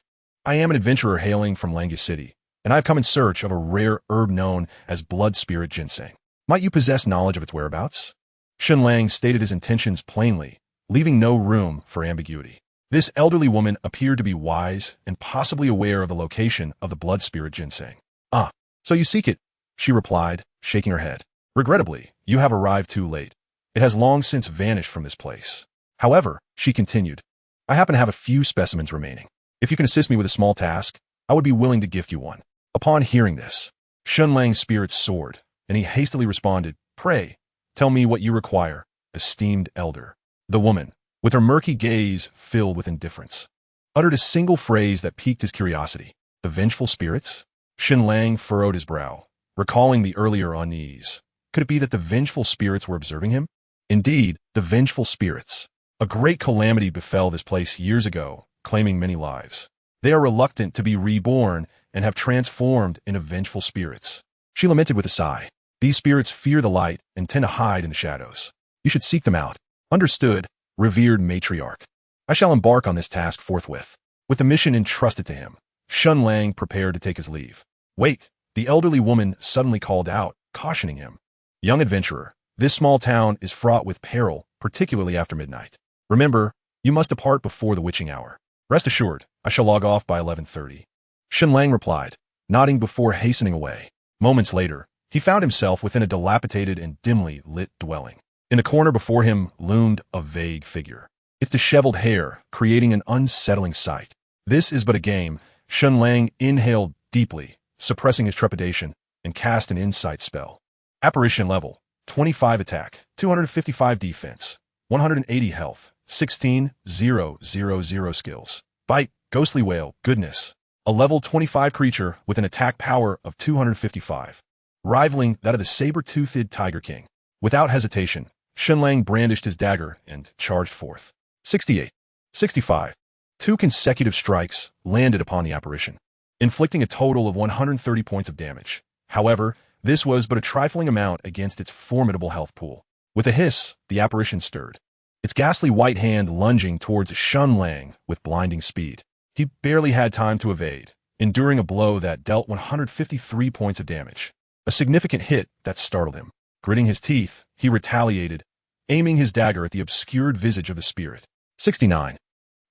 I am an adventurer hailing from Langya City, and I have come in search of a rare herb known as blood spirit ginseng. Might you possess knowledge of its whereabouts? Shen Lang stated his intentions plainly, leaving no room for ambiguity. This elderly woman appeared to be wise and possibly aware of the location of the blood spirit ginseng. Ah, so you seek it, she replied, shaking her head. Regrettably, you have arrived too late. It has long since vanished from this place. However, she continued, I happen to have a few specimens remaining. If you can assist me with a small task, I would be willing to gift you one. Upon hearing this, Shen Lang's spirits soared, and he hastily responded, Pray, tell me what you require, esteemed elder. The woman, with her murky gaze filled with indifference, uttered a single phrase that piqued his curiosity. The vengeful spirits? Shen Lang furrowed his brow, recalling the earlier unease. Could it be that the vengeful spirits were observing him? Indeed, the vengeful spirits. A great calamity befell this place years ago, claiming many lives. They are reluctant to be reborn and have transformed into vengeful spirits. She lamented with a sigh. These spirits fear the light and tend to hide in the shadows. You should seek them out. Understood, revered matriarch. I shall embark on this task forthwith. With the mission entrusted to him, Shen Lang prepared to take his leave. Wait, the elderly woman suddenly called out, cautioning him. Young adventurer, this small town is fraught with peril, particularly after midnight. Remember, you must depart before the witching hour. Rest assured, I shall log off by 11:30. Shen Lang replied, nodding before hastening away. Moments later, he found himself within a dilapidated and dimly lit dwelling. In the corner before him loomed a vague figure, its disheveled hair creating an unsettling sight. This is but a game. Shen Lang inhaled deeply, suppressing his trepidation, and cast an insight spell. Apparition level, 25 attack, 255 defense, 180 health, 16,000 skills. Bite, ghostly wail, goodness. A level 25 creature with an attack power of 255, rivaling that of the saber-toothed Tiger King. Without hesitation, Shen Lang brandished his dagger and charged forth. 68. 65. Two consecutive strikes landed upon the apparition, inflicting a total of 130 points of damage. However, this was but a trifling amount against its formidable health pool. With a hiss, the apparition stirred, its ghastly white hand lunging towards Shen Lang with blinding speed. He barely had time to evade, enduring a blow that dealt 153 points of damage, a significant hit that startled him. Gritting his teeth, he retaliated, aiming his dagger at the obscured visage of the spirit. 69.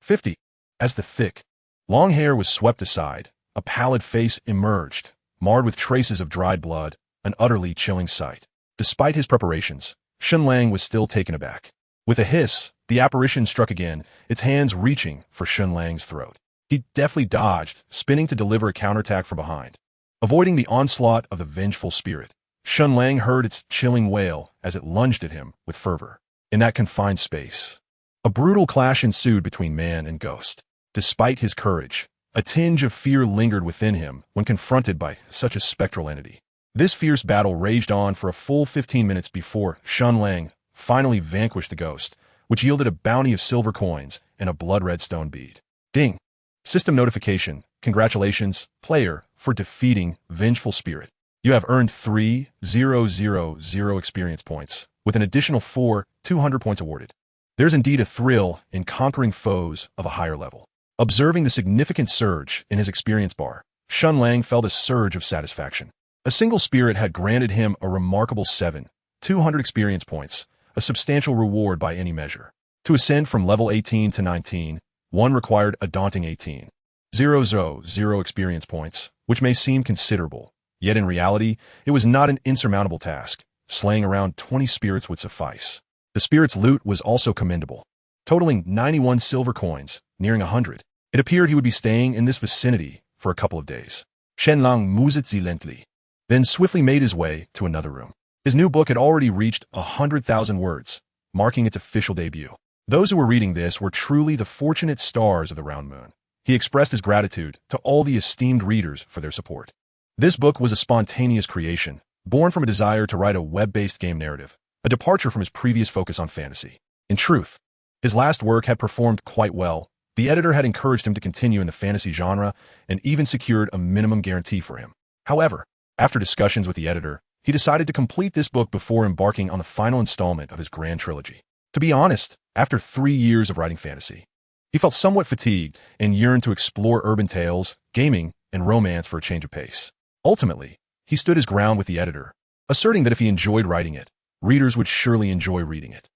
50. As the thick, long hair was swept aside, a pallid face emerged, marred with traces of dried blood, an utterly chilling sight. Despite his preparations, Shen Lang was still taken aback. With a hiss, the apparition struck again, its hands reaching for Shen Lang's throat. He deftly dodged, spinning to deliver a counterattack from behind. Avoiding the onslaught of the vengeful spirit, Shen Lang heard its chilling wail as it lunged at him with fervor. In that confined space, a brutal clash ensued between man and ghost. Despite his courage, a tinge of fear lingered within him when confronted by such a spectral entity. This fierce battle raged on for a full 15 minutes before Shen Lang finally vanquished the ghost, which yielded a bounty of silver coins and a blood-red stone bead. Ding! System notification. Congratulations, player, for defeating Vengeful Spirit. You have earned 3,000 experience points, with an additional 200 points awarded. There's indeed a thrill in conquering foes of a higher level. Observing the significant surge in his experience bar, Shen Lang felt a surge of satisfaction. A single spirit had granted him a remarkable 200 experience points, a substantial reward by any measure. To ascend from level 18 to 19, one required a daunting 18,000 experience points, which may seem considerable. Yet in reality, it was not an insurmountable task. Slaying around 20 spirits would suffice. The spirit's loot was also commendable, totaling 91 silver coins, nearing 100. It appeared he would be staying in this vicinity for a couple of days. Shen Lang mused silently, then swiftly made his way to another room. His new book had already reached 100,000 words, marking its official debut. Those who were reading this were truly the fortunate stars of the round moon. He expressed his gratitude to all the esteemed readers for their support. This book was a spontaneous creation, born from a desire to write a web-based game narrative, a departure from his previous focus on fantasy. In truth, his last work had performed quite well. The editor had encouraged him to continue in the fantasy genre and even secured a minimum guarantee for him. However, after discussions with the editor, he decided to complete this book before embarking on the final installment of his grand trilogy. To be honest, after 3 years of writing fantasy, He felt somewhat fatigued and yearned to explore urban tales, gaming, and romance for a change of pace. Ultimately, he stood his ground with the editor, asserting that if he enjoyed writing it, readers would surely enjoy reading it.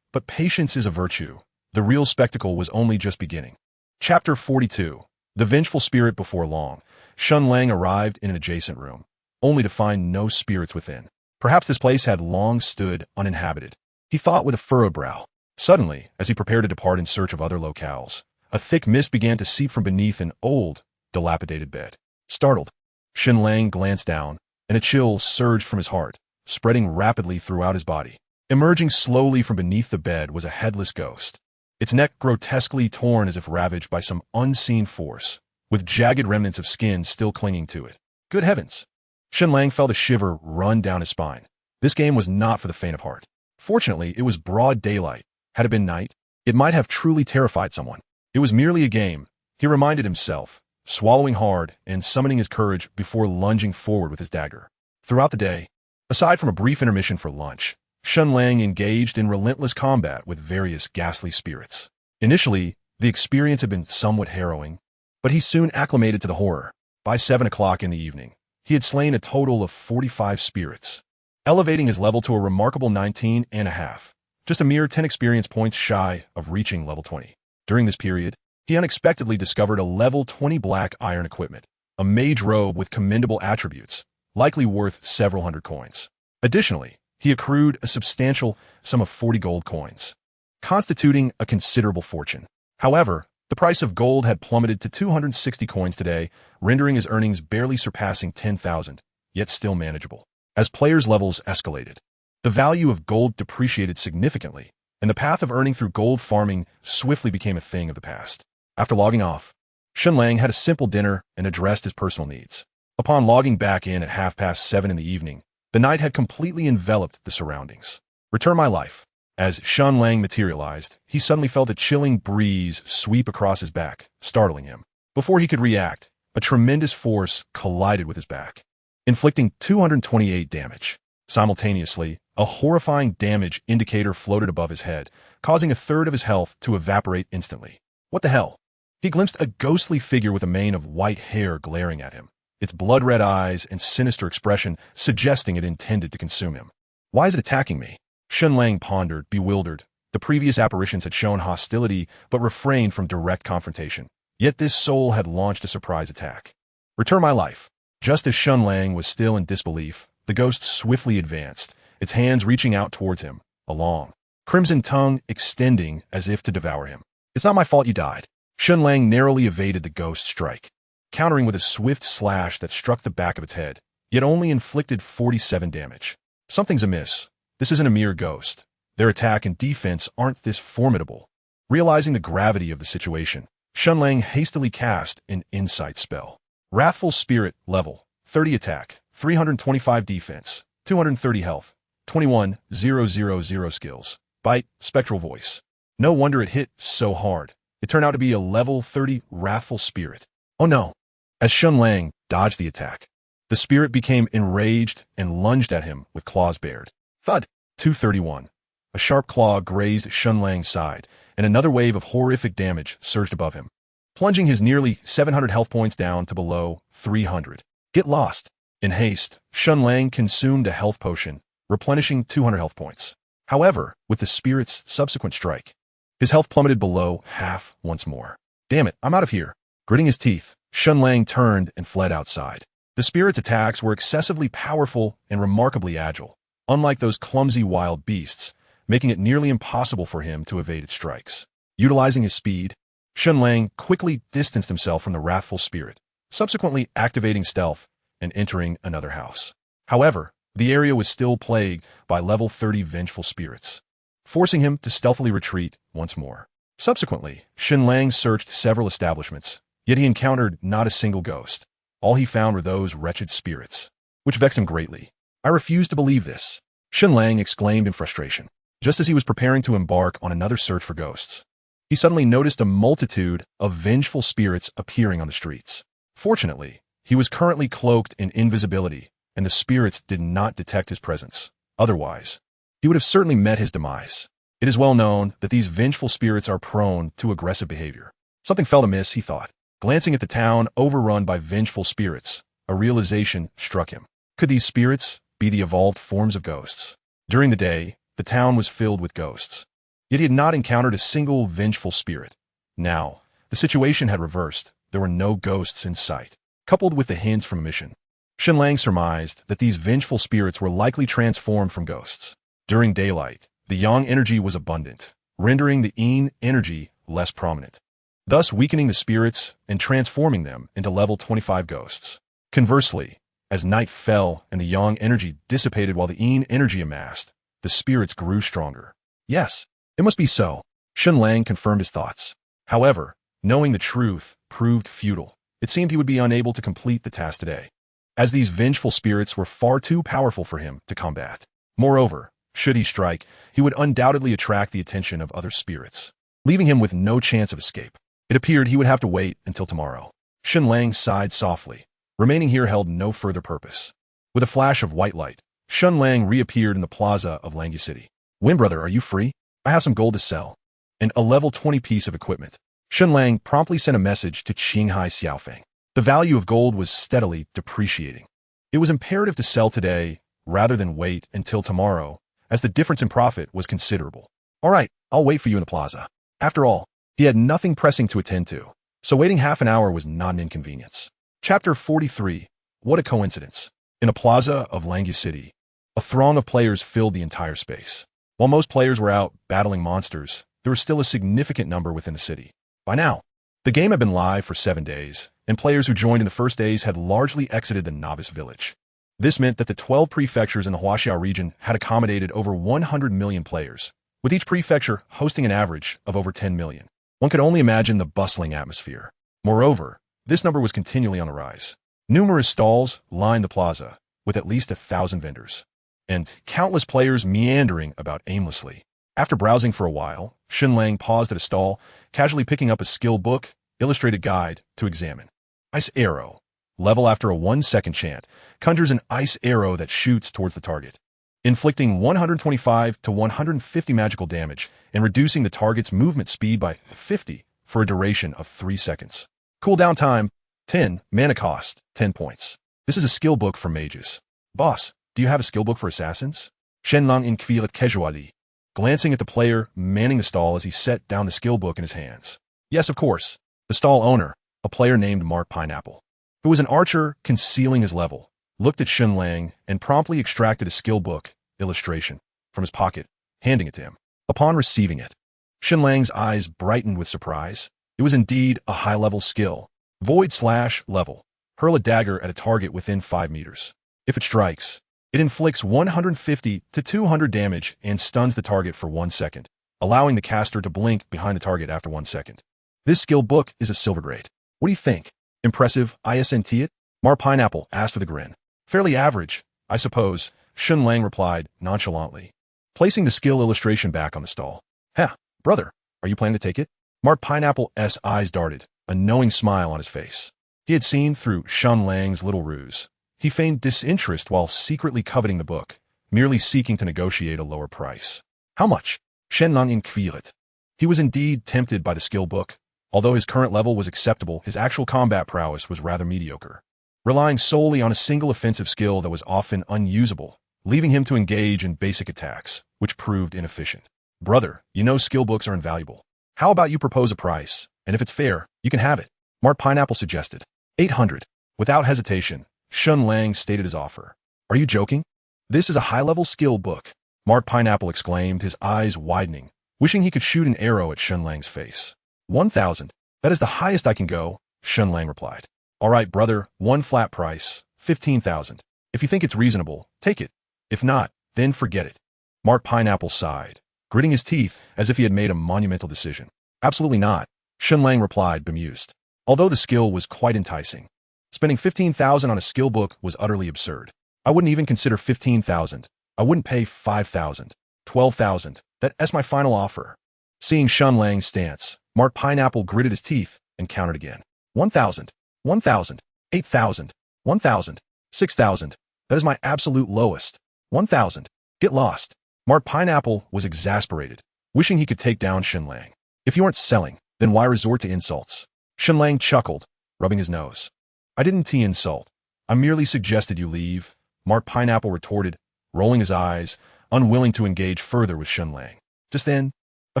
But patience is a virtue. The real spectacle was only just beginning. Chapter 42. The Vengeful Spirit. Before long, Shen Lang arrived in an adjacent room, only to find no spirits within. Perhaps this place had long stood uninhabited. He thought with a furrowed brow. Suddenly, as he prepared to depart in search of other locales, a thick mist began to seep from beneath an old, dilapidated bed. Startled, Shen Lang glanced down, and a chill surged from his heart, spreading rapidly throughout his body. Emerging slowly from beneath the bed was a headless ghost, its neck grotesquely torn as if ravaged by some unseen force, with jagged remnants of skin still clinging to it. Good heavens! Shen Lang felt a shiver run down his spine. This game was not for the faint of heart. Fortunately, it was broad daylight. Had it been night, it might have truly terrified someone. It was merely a game, he reminded himself, swallowing hard and summoning his courage before lunging forward with his dagger. Throughout the day, aside from a brief intermission for lunch, Shen Lang engaged in relentless combat with various ghastly spirits. Initially, the experience had been somewhat harrowing, but he soon acclimated to the horror. By 7 o'clock in the evening, he had slain a total of 45 spirits, elevating his level to a remarkable 19.5, just a mere 10 experience points shy of reaching level 20. During this period, he unexpectedly discovered a level 20 black iron equipment, a mage robe with commendable attributes, likely worth several hundred coins. Additionally, he accrued a substantial sum of 40 gold coins, constituting a considerable fortune. However, the price of gold had plummeted to 260 coins today, rendering his earnings barely surpassing 10,000, yet still manageable. As players' levels escalated, the value of gold depreciated significantly, and the path of earning through gold farming swiftly became a thing of the past. After logging off, Shen Lang had a simple dinner and addressed his personal needs. Upon logging back in at 7:30 in the evening, the night had completely enveloped the surroundings. Return my life. As Shen Lang materialized, he suddenly felt a chilling breeze sweep across his back, startling him. Before he could react, a tremendous force collided with his back, inflicting 228 damage. Simultaneously, a horrifying damage indicator floated above his head, causing a third of his health to evaporate instantly. What the hell? He glimpsed a ghostly figure with a mane of white hair glaring at him, its blood-red eyes and sinister expression suggesting it intended to consume him. Why is it attacking me? Shen Lang pondered, bewildered. The previous apparitions had shown hostility but refrained from direct confrontation. Yet this soul had launched a surprise attack. Return my life. Just as Shen Lang was still in disbelief, the ghost swiftly advanced, its hands reaching out towards him, a long, crimson tongue extending as if to devour him. It's not my fault you died. Shen Lang narrowly evaded the ghost's strike, countering with a swift slash that struck the back of its head, yet only inflicted 47 damage. Something's amiss. This isn't a mere ghost. Their attack and defense aren't this formidable. Realizing the gravity of the situation, Shen Lang hastily cast an insight spell. Wrathful Spirit, level 30 attack, 325 defense, 230 health, 21,000 skills. Bite, spectral voice. No wonder it hit so hard. It turned out to be a level 30 Wrathful Spirit. Oh no. As Shen Lang dodged the attack, the spirit became enraged and lunged at him with claws bared. Thud. 231. A sharp claw grazed Shen Lang's side, and another wave of horrific damage surged above him, plunging his nearly 700 health points down to below 300. Get lost. In haste, Shen Lang consumed a health potion, replenishing 200 health points. However, with the spirit's subsequent strike, his health plummeted below half once more. Damn it, I'm out of here. Gritting his teeth, Shen Lang turned and fled outside. The spirit's attacks were excessively powerful and remarkably agile, unlike those clumsy wild beasts, making it nearly impossible for him to evade its strikes. Utilizing his speed, Shen Lang quickly distanced himself from the wrathful spirit, subsequently activating stealth and entering another house. However, the area was still plagued by level 30 vengeful spirits, forcing him to stealthily retreat once more. Subsequently, Shen Lang searched several establishments, yet he encountered not a single ghost. All he found were those wretched spirits, which vexed him greatly. I refuse to believe this, Shen Lang exclaimed in frustration. Just as he was preparing to embark on another search for ghosts, he suddenly noticed a multitude of vengeful spirits appearing on the streets. Fortunately, he was currently cloaked in invisibility, and the spirits did not detect his presence. Otherwise, he would have certainly met his demise. It is well known that these vengeful spirits are prone to aggressive behavior. Something felt amiss, he thought. Glancing at the town overrun by vengeful spirits, a realization struck him. Could these spirits be the evolved forms of ghosts? During the day, the town was filled with ghosts. Yet he had not encountered a single vengeful spirit. Now, the situation had reversed. There were no ghosts in sight. Coupled with the hints from a mission, Shen Lang surmised that these vengeful spirits were likely transformed from ghosts. During daylight, the yang energy was abundant, rendering the yin energy less prominent, thus weakening the spirits and transforming them into level 25 ghosts. Conversely, as night fell and the yang energy dissipated while the yin energy amassed, the spirits grew stronger. Yes, it must be so. Shen Lang confirmed his thoughts. However, knowing the truth proved futile. It seemed he would be unable to complete the task today, as these vengeful spirits were far too powerful for him to combat. Moreover, should he strike, he would undoubtedly attract the attention of other spirits, leaving him with no chance of escape. It appeared he would have to wait until tomorrow. Shen Lang sighed softly. Remaining here held no further purpose. With a flash of white light, Shen Lang reappeared in the plaza of Langi City. Brother, are you free? I have some gold to sell. And a level 20 piece of equipment. Shen Lang promptly sent a message to Qinghai Xiaofeng. The value of gold was steadily depreciating. It was imperative to sell today rather than wait until tomorrow, as the difference in profit was considerable. All right, I'll wait for you in the plaza. After all, he had nothing pressing to attend to, so waiting half an hour was not an inconvenience. Chapter 43. What a coincidence. In a plaza of Langi City, a throng of players filled the entire space. While most players were out battling monsters, there was still a significant number within the city. By now, the game had been live for 7 days, and players who joined in the first days had largely exited the novice village. This meant that the 12 prefectures in the Huaxiao region had accommodated over 100 million players, with each prefecture hosting an average of over 10 million. One could only imagine the bustling atmosphere. Moreover, this number was continually on the rise. Numerous stalls lined the plaza, with at least 1,000 vendors, and countless players meandering about aimlessly. After browsing for a while, Shen Lang paused at a stall, casually picking up a skill book, illustrated guide, to examine. Ice Arrow. Level after a 1-second chant, conjures an ice arrow that shoots towards the target, inflicting 125 to 150 magical damage and reducing the target's movement speed by 50 for a duration of 3 seconds. Cooldown time, 10. Mana cost, 10 points. This is a skill book for mages. Boss, do you have a skill book for assassins? Shen Lang inquired casually, glancing at the player manning the stall as he set down the skill book in his hands. Yes, of course. The stall owner, a player named Mark Pineapple, who was an archer concealing his level, looked at Shen Lang and promptly extracted a skill book illustration from his pocket, handing it to him. Upon receiving it, Shen Lang's eyes brightened with surprise. It was indeed a high-level skill. Void/level. Hurl a dagger at a target within 5 meters. If it strikes, it inflicts 150 to 200 damage and stuns the target for 1 second, allowing the caster to blink behind the target after 1 second. This skill book is a silver grade. What do you think? Impressive, isn't it? Mar Pineapple asked with a grin. Fairly average, I suppose, Shen Lang replied nonchalantly, placing the skill illustration back on the stall. Heh, brother, are you planning to take it? Mar Pineapple's eyes darted, a knowing smile on his face. He had seen through Shen Lang's little ruse. He feigned disinterest while secretly coveting the book, merely seeking to negotiate a lower price. How much? Shen Lang inquired. He was indeed tempted by the skill book. Although his current level was acceptable, his actual combat prowess was rather mediocre, relying solely on a single offensive skill that was often unusable, leaving him to engage in basic attacks, which proved inefficient. Brother, you know skill books are invaluable. How about you propose a price, and if it's fair, you can have it. Mark Pineapple suggested. 800. Without hesitation, Shen Lang stated his offer. Are you joking? This is a high-level skill book, Mark Pineapple exclaimed, his eyes widening, wishing he could shoot an arrow at Shen Lang's face. 1,000. That is the highest I can go, Shen Lang replied. All right, brother, one flat price, 15,000. If you think it's reasonable, take it. If not, then forget it. Mark Pineapple sighed, gritting his teeth as if he had made a monumental decision. Absolutely not, Shen Lang replied, bemused. Although the skill was quite enticing, spending 15,000 on a skill book was utterly absurd. I wouldn't even consider 15,000. I wouldn't pay 5,000. 12,000. That's my final offer. Seeing Shen Lang's stance, Mark Pineapple gritted his teeth and counted again. 1,000. 1,000. 8,000. 1,000. 6,000. That is my absolute lowest. 1,000. Get lost. Mark Pineapple was exasperated, wishing he could take down Shen Lang. If you aren't selling, then why resort to insults? Shen Lang chuckled, rubbing his nose. I didn't insult. I merely suggested you leave, Mark Pineapple retorted, rolling his eyes, unwilling to engage further with Shen Lang. Just then, a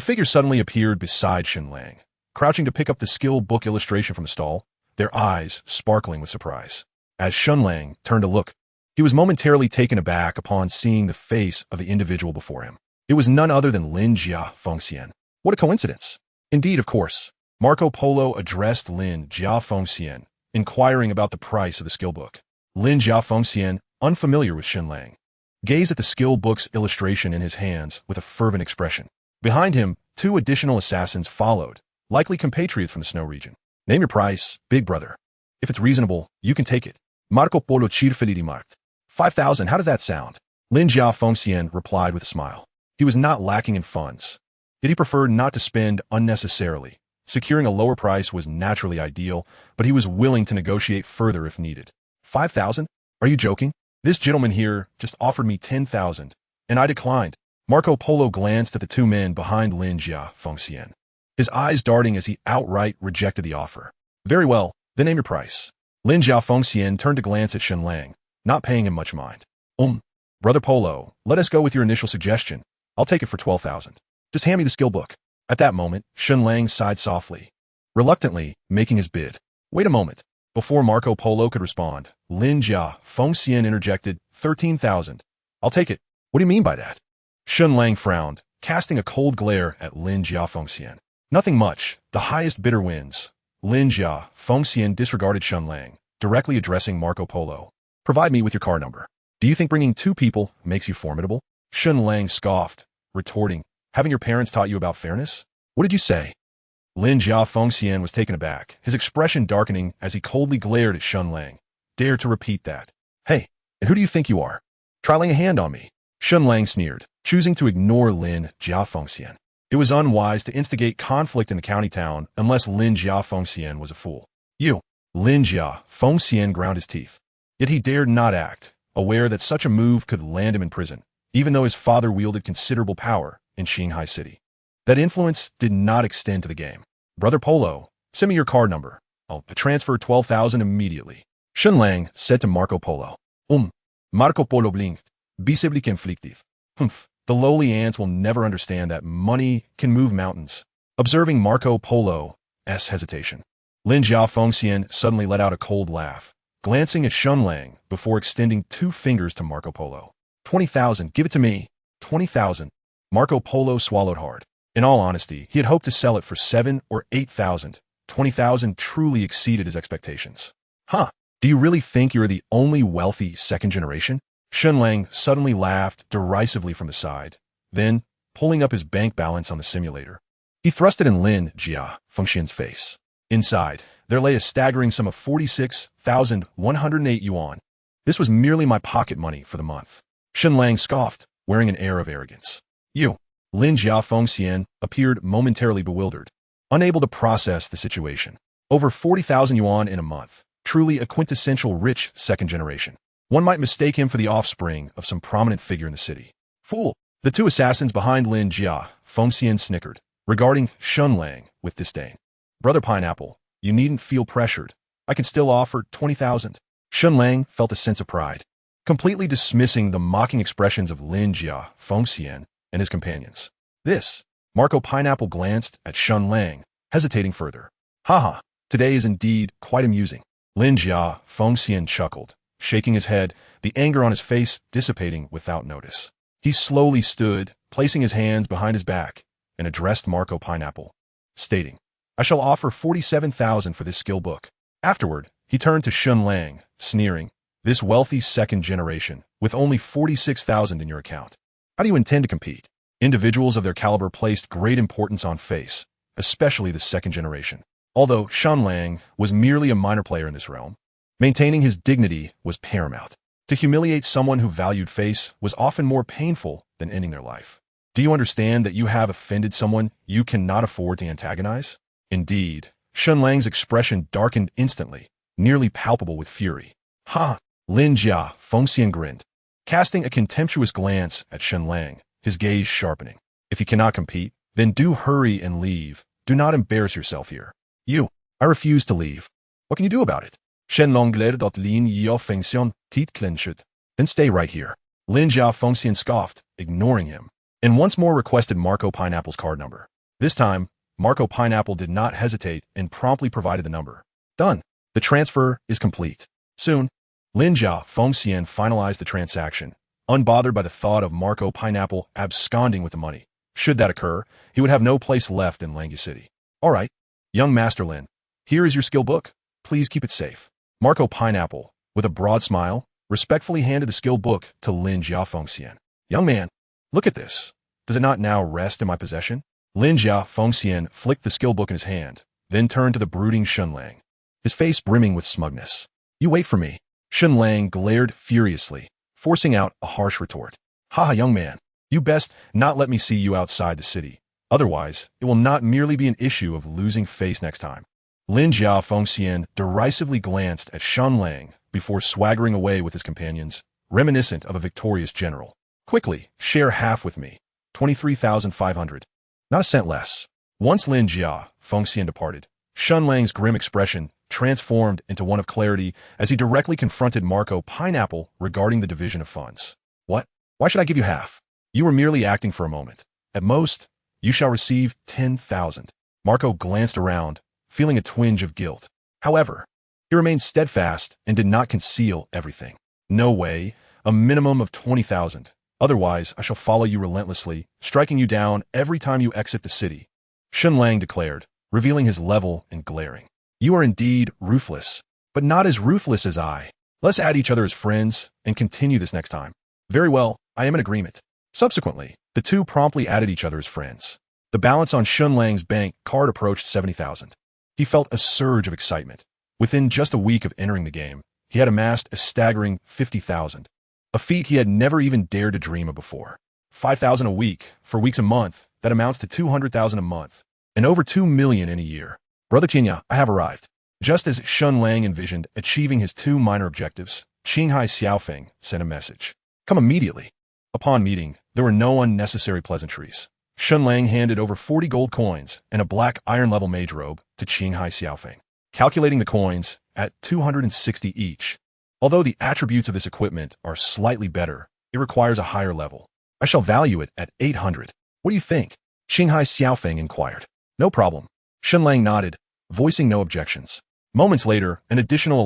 figure suddenly appeared beside Shen Lang, crouching to pick up the skill book illustration from the stall, their eyes sparkling with surprise. As Shen Lang turned to look, he was momentarily taken aback upon seeing the face of the individual before him. It was none other than Lin Jia Fengxian. What a coincidence. Indeed, of course. Marco Polo addressed Lin Jia Fengxian, inquiring about the price of the skill book. Lin Jia Fengxian, unfamiliar with Shen Lang, gazed at the skill book's illustration in his hands with a fervent expression. Behind him, 2 additional assassins followed, likely compatriots from the snow region. Name your price, big brother. If it's reasonable, you can take it. Marco Polo cheerfully marked. 5,000, how does that sound? Lin Jia Fengxian replied with a smile. He was not lacking in funds, yet he preferred not to spend unnecessarily. Securing a lower price was naturally ideal, but he was willing to negotiate further if needed. 5,000? Are you joking? This gentleman here just offered me 10,000, and I declined. Marco Polo glanced at the 2 men behind Lin Jia Fengxian, his eyes darting as he outright rejected the offer. Very well, then name your price. Lin Jia Fengxian turned to glance at Shen Lang, not paying him much mind. Brother Polo, let us go with your initial suggestion. I'll take it for 12,000. Just hand me the skill book. At that moment, Shen Lang sighed softly, reluctantly making his bid. Wait a moment. Before Marco Polo could respond, Lin Jia Fengxian interjected, 13,000. I'll take it. What do you mean by that? Shen Lang frowned, casting a cold glare at Lin Jia Fengxian. Nothing much. The highest bidder wins. Lin Jia Fengxian disregarded Shen Lang, directly addressing Marco Polo. Provide me with your car number. Do you think bringing 2 people makes you formidable? Shen Lang scoffed, retorting, haven't your parents taught you about fairness? What did you say? Lin Jia Fengxian was taken aback, his expression darkening as he coldly glared at Shen Lang. Dare to repeat that. Hey, and who do you think you are? Try laying a hand on me. Shen Lang sneered, choosing to ignore Lin Jia Fengxian. It was unwise to instigate conflict in the county town unless Lin Jia Fengxian was a fool. You. Lin Jia Fengxian ground his teeth. Yet he dared not act, aware that such a move could land him in prison, even though his father wielded considerable power in Shanghai City. That influence did not extend to the game. Brother Polo, send me your card number. I'll transfer 12,000 immediately. Shen Lang said to Marco Polo. Marco Polo blinked, visibly conflictive. The lowly ants will never understand that money can move mountains. Observing Marco Polo's hesitation, Lin Jia Fengxian suddenly let out a cold laugh, glancing at Shen Lang before extending 2 fingers to Marco Polo. 20,000, give it to me. 20,000. Marco Polo swallowed hard. In all honesty, he had hoped to sell it for 7 or 8,000. 20,000 truly exceeded his expectations. Do you really think you're the only wealthy second generation? Shen Lang suddenly laughed derisively from the side, then, pulling up his bank balance on the simulator, he thrust it in Lin Jia Fengxian's face. Inside, there lay a staggering sum of 46,108 yuan. This was merely my pocket money for the month. Shen Lang scoffed, wearing an air of arrogance. You. Lin Jia Fengxian appeared momentarily bewildered, unable to process the situation. Over 40,000 yuan in a month, truly a quintessential rich second generation. One might mistake him for the offspring of some prominent figure in the city. Fool! The 2 assassins behind Lin Jia Fengxian snickered, regarding Shen Lang with disdain. Brother Pineapple, you needn't feel pressured. I can still offer 20,000. Shen Lang felt a sense of pride, completely dismissing the mocking expressions of Lin Jia Fengxian and his companions. This, Marco Pineapple glanced at Shen Lang, hesitating further. Today is indeed quite amusing. Lin Jia Fengxian chuckled, shaking his head, the anger on his face dissipating without notice. He slowly stood, placing his hands behind his back, and addressed Marco Pineapple, stating, I shall offer 47,000 for this skill book. Afterward, he turned to Shen Lang, sneering, this wealthy second generation, with only 46,000 in your account. How do you intend to compete? Individuals of their caliber placed great importance on face, especially the second generation. Although Shen Lang was merely a minor player in this realm, maintaining his dignity was paramount. To humiliate someone who valued face was often more painful than ending their life. Do you understand that you have offended someone you cannot afford to antagonize? Indeed, Shen Lang's expression darkened instantly, nearly palpable with fury. Lin Jia Fengxian grinned, casting a contemptuous glance at Shen Lang, his gaze sharpening. If you cannot compete, Then do hurry and leave. Do not embarrass yourself here. You. I refuse to leave. What can you do about it? Shen Lang glared at Lin Yao Fengxian, teeth clenched. Then stay right here. Lin Yao Fengxian scoffed, ignoring him, and once more requested Marco Pineapple's card number. This time, Marco Pineapple did not hesitate and promptly provided the number. Done. The transfer is complete. Soon, Lin Yao Fengxian finalized the transaction, unbothered by the thought of Marco Pineapple absconding with the money. Should that occur, he would have no place left in Langya City. All right, young Master Lin, here is your skill book. Please keep it safe. Marco Pineapple, with a broad smile, respectfully handed the skill book to Lin Yao Fengxian. Young man, look at this. Does it not now rest in my possession? Lin Yao Fengxian flicked the skill book in his hand, then turned to the brooding Shen Lang, his face brimming with smugness. You wait for me. Shen Lang glared furiously, forcing out a harsh retort. Haha, young man, you best not let me see you outside the city. Otherwise, it will not merely be an issue of losing face next time. Lin Yao Fengxian derisively glanced at Shen Lang before swaggering away with his companions, reminiscent of a victorious general. Quickly, share half with me. 23,500. Not a cent less. Once Lin Yao Fengxian departed, Shen Lang's grim expression transformed into one of clarity as he directly confronted Marco Pineapple regarding the division of funds. What? Why should I give you half? You were merely acting for a moment. At most, you shall receive 10,000. Marco glanced around, feeling a twinge of guilt. However, he remained steadfast and did not conceal everything. No way, a minimum of 20,000. Otherwise, I shall follow you relentlessly, striking you down every time you exit the city. Shen Lang declared, revealing his level and glaring. You are indeed ruthless, but not as ruthless as I. Let's add each other as friends and continue this next time. Very well, I am in agreement. Subsequently, the two promptly added each other as friends. The balance on Shen Lang's bank card approached 70,000. He felt a surge of excitement. Within just a week of entering the game, he had amassed a staggering 50,000, a feat he had never even dared to dream of before. 5,000 a week, for weeks a month, that amounts to 200,000 a month, and over 2 million in a year. Brother Tian Yan, I have arrived. Just as Shen Lang envisioned achieving his two minor objectives, Qinghai Xiaofeng sent a message. Come immediately. Upon meeting, there were no unnecessary pleasantries. Shen Lang handed over 40 gold coins and a black iron-level mage robe to Qinghai Xiaofeng, calculating the coins at 260 each. Although the attributes of this equipment are slightly better, it requires a higher level. I shall value it at 800. What do you think? Qinghai Xiaofeng inquired. No problem. Shen Lang nodded, voicing no objections. Moments later, an additional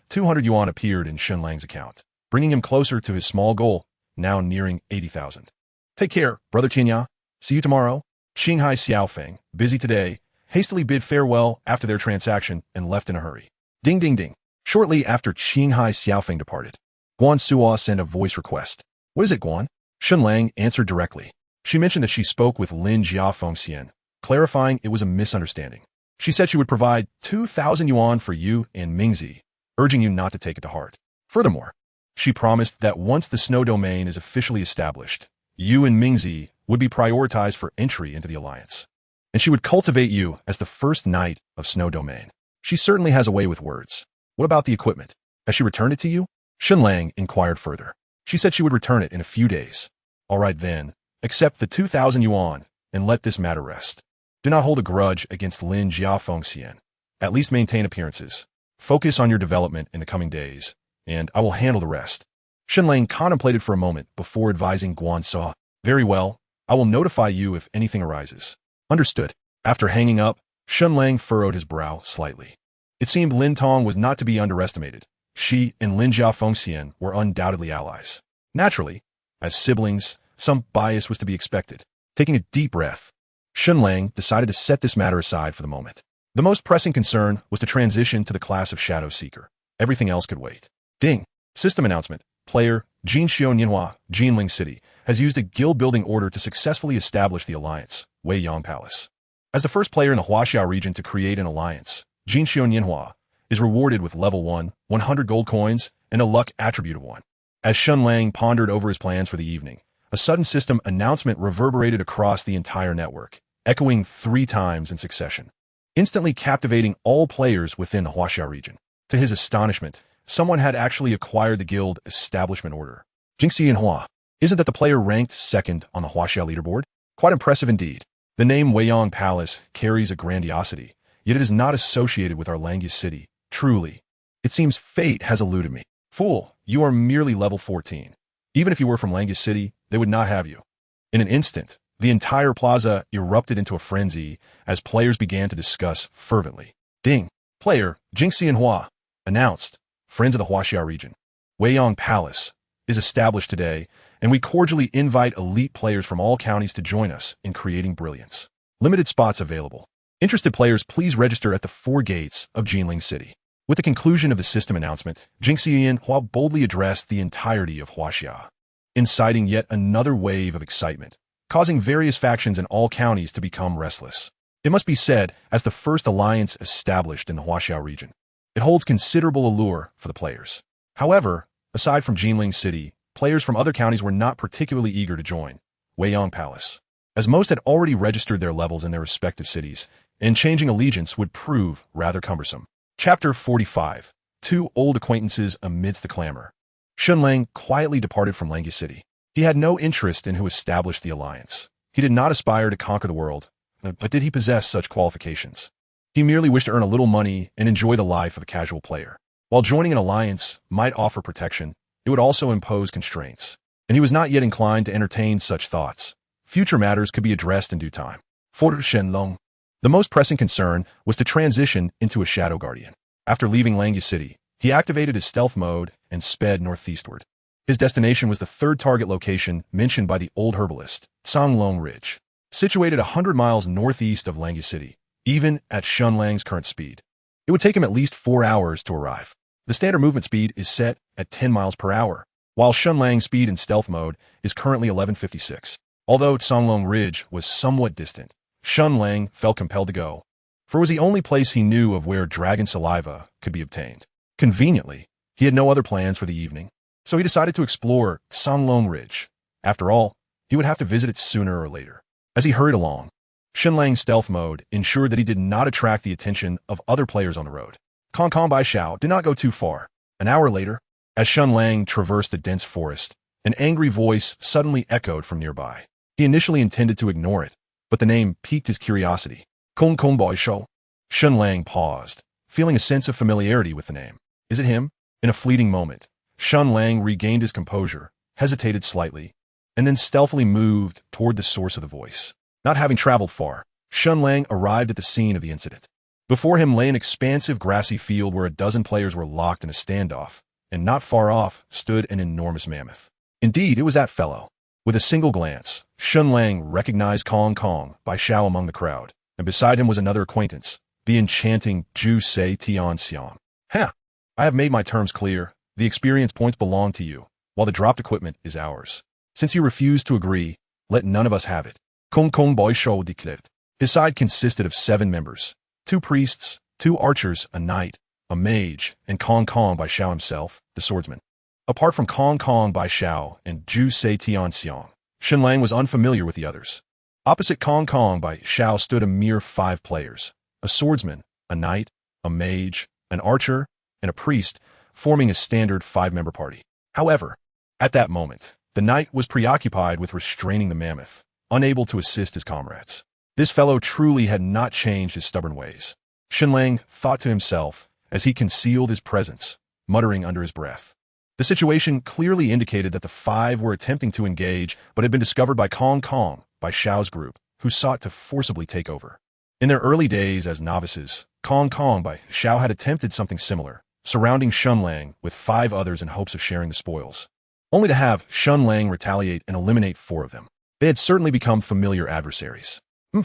200 yuan appeared in Shen Lang's account, bringing him closer to his small goal, now nearing 80,000. Take care, Brother Tian Yan. See you tomorrow. Qinghai Xiaofeng, busy today, hastily bid farewell after their transaction and left in a hurry. Ding ding ding. Shortly after Qinghai Xiaofeng departed, Guan Suo sent a voice request. What is it, Guan? Shen Lang answered directly. She mentioned that she spoke with Lin Yao Fengxian, clarifying it was a misunderstanding. She said she would provide 2,000 yuan for you and Mingzi, urging you not to take it to heart. Furthermore, she promised that once the snow domain is officially established, you and Mingzi would be prioritized for entry into the alliance, and she would cultivate you as the first knight of snow domain. She certainly has a way with words. What about the equipment? Has she returned it to you? Shen Lang inquired further. She said she would return it in a few days. All right then, accept the 2,000 yuan and let this matter rest. Do not hold a grudge against Lin Yao Fengxian. At least maintain appearances. Focus on your development in the coming days, and I will handle the rest. Shen Lang contemplated for a moment before advising Guan Suo. Very well, I will notify you if anything arises. Understood. After hanging up, Shen Lang furrowed his brow slightly. It seemed Lin Tong was not to be underestimated. She and Lin Yao Fengxian were undoubtedly allies. Naturally, as siblings, some bias was to be expected. Taking a deep breath, Shen Lang decided to set this matter aside for the moment. The most pressing concern was to transition to the class of Shadow Seeker. Everything else could wait. Ding! System announcement. Player Jinxiu Nianhua, Jinling City, has used a guild-building order to successfully establish the alliance, Weiyang Palace. As the first player in the Huaxiao region to create an alliance, Jinxiu Nianhua is rewarded with level 1, 100 gold coins, and a luck attribute of 1. As Shen Lang pondered over his plans for the evening, a sudden system announcement reverberated across the entire network, echoing 3 times in succession, instantly captivating all players within the Huaxiao region. To his astonishment, someone had actually acquired the guild establishment order. Jinxiu Nianhua, isn't that the player ranked second on the Huaxiao leaderboard? Quite impressive indeed. The name Weiyang Palace carries a grandiosity, yet it is not associated with our Langus city. Truly, it seems fate has eluded me. Fool, you are merely level 14. Even if you were from Langus city, they would not have you. In an instant, the entire plaza erupted into a frenzy as players began to discuss fervently. Ding! Player, Jingxianhua, announced, Friends of the Huaxia region. Weiyang Palace is established today, and we cordially invite elite players from all counties to join us in creating brilliance. Limited spots available. Interested players, please register at the 4 gates of Jinling City. With the conclusion of the system announcement, Jingxianhua boldly addressed the entirety of Huaxia, inciting yet another wave of excitement, causing various factions in all counties to become restless. It must be said, as the first alliance established in the Huaxia region, it holds considerable allure for the players. However, aside from Jinling City, players from other counties were not particularly eager to join Weiyang Palace, as most had already registered their levels in their respective cities, and changing allegiance would prove rather cumbersome. Chapter 45. 2 old acquaintances amidst the clamor. Shen Lang quietly departed from Langus City. He had no interest in who established the alliance. He did not aspire to conquer the world, but did he possess such qualifications? He merely wished to earn a little money and enjoy the life of a casual player. While joining an alliance might offer protection, it would also impose constraints, and he was not yet inclined to entertain such thoughts. Future matters could be addressed in due time. For Shen Lang, the most pressing concern was to transition into a Shadow Guardian. After leaving Langus City, he activated his stealth mode and sped northeastward. His destination was the 3rd target location mentioned by the old herbalist, Songlong Ridge, situated 100 miles northeast of Langus City. Even at Shen Lang's current speed, it would take him at least 4 hours to arrive. The standard movement speed is set at 10 miles per hour, while Shen Lang's speed in stealth mode is currently 1156. Although Songlong Ridge was somewhat distant, Shen Lang felt compelled to go, for it was the only place he knew of where dragon saliva could be obtained. Conveniently, he had no other plans for the evening, so he decided to explore Songlong Ridge. After all, he would have to visit it sooner or later. As he hurried along, Shen Lang's stealth mode ensured that he did not attract the attention of other players on the road. Kong Kong Bai Xiao did not go too far. An hour later, as Shen Lang traversed a dense forest, an angry voice suddenly echoed from nearby. He initially intended to ignore it, but the name piqued his curiosity. Kong Kong Bai Xiao. Shen Lang paused, feeling a sense of familiarity with the name. Is it him? In a fleeting moment, Shen Lang regained his composure, hesitated slightly, and then stealthily moved toward the source of the voice. Not having traveled far, Shen Lang arrived at the scene of the incident. Before him lay an expansive grassy field where a dozen players were locked in a standoff, and not far off stood an enormous mammoth. Indeed, it was that fellow. With a single glance, Shen Lang recognized Kong Kong Bai Xiao among the crowd, and beside him was another acquaintance, the enchanting Zhu Se Tian Xiang. Ha! I have made my terms clear. The experience points belong to you, while the dropped equipment is ours. Since you refuse to agree, let none of us have it. Kong Kong Bai Xiao declared. His side consisted of 7 members, 2 priests, 2 archers, a knight, a mage, and Kong Kong Bai Xiao himself, the swordsman. Apart from Kong Kong Bai Xiao and Zhu Se Tian Xiang, Shen Lang was unfamiliar with the others. Opposite Kong Kong Bai Xiao stood a mere 5 players, a swordsman, a knight, a mage, an archer, and a priest, forming a standard 5-member party. However, at that moment, the knight was preoccupied with restraining the mammoth, unable to assist his comrades. This fellow truly had not changed his stubborn ways. Shen Lang thought to himself as he concealed his presence, muttering under his breath. The situation clearly indicated that the 5 were attempting to engage but had been discovered by Kong Kong Bai Xiao's group, who sought to forcibly take over. In their early days as novices, Kong Kong Bai Xiao had attempted something similar, surrounding Shen Lang with 5 others in hopes of sharing the spoils, only to have Shen Lang retaliate and eliminate 4 of them. They had certainly become familiar adversaries.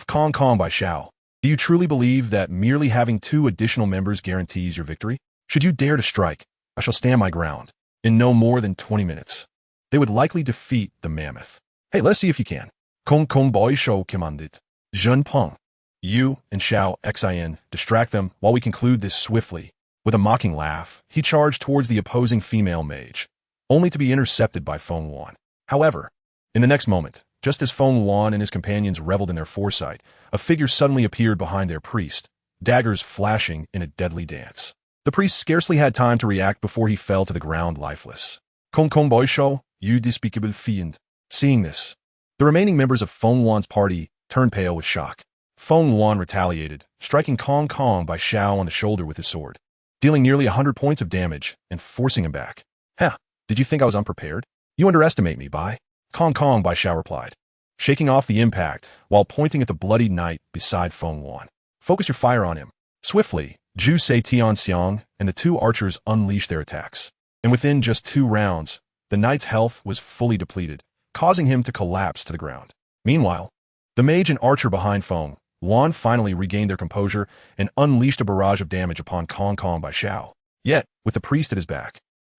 Kong Kong Bai Xiao, do you truly believe that merely having 2 additional members guarantees your victory? Should you dare to strike, I shall stand my ground. In no more than 20 minutes, they would likely defeat the mammoth. Hey, let's see if you can. Kong Kong Bai Xiao commanded. Zhen Peng, you and Xiao Xin distract them while we conclude this swiftly. With a mocking laugh, he charged towards the opposing female mage, only to be intercepted by Feng Wan. However, in the next moment, just as Feng Wan and his companions reveled in their foresight, a figure suddenly appeared behind their priest, daggers flashing in a deadly dance. The priest scarcely had time to react before he fell to the ground lifeless. Kong Kong Bai Xiao, you despicable fiend. Seeing this, the remaining members of Feng Wan's party turned pale with shock. Feng Luan retaliated, striking Kong Kong by Xiao on the shoulder with his sword, dealing nearly 100 points of damage and forcing him back. Heh, did you think I was unprepared? You underestimate me, Bai. Kong Kong by Xiao replied, shaking off the impact while pointing at the bloodied knight beside Feng Luan. Focus your fire on him. Swiftly, Zhu Sei Tian Xiang and the two archers unleashed their attacks. And within just 2 rounds, the knight's health was fully depleted, causing him to collapse to the ground. Meanwhile, the mage and archer behind Feng Luan finally regained their composure and unleashed a barrage of damage upon Kong Kong by Xiao. Yet, with the priest at his back,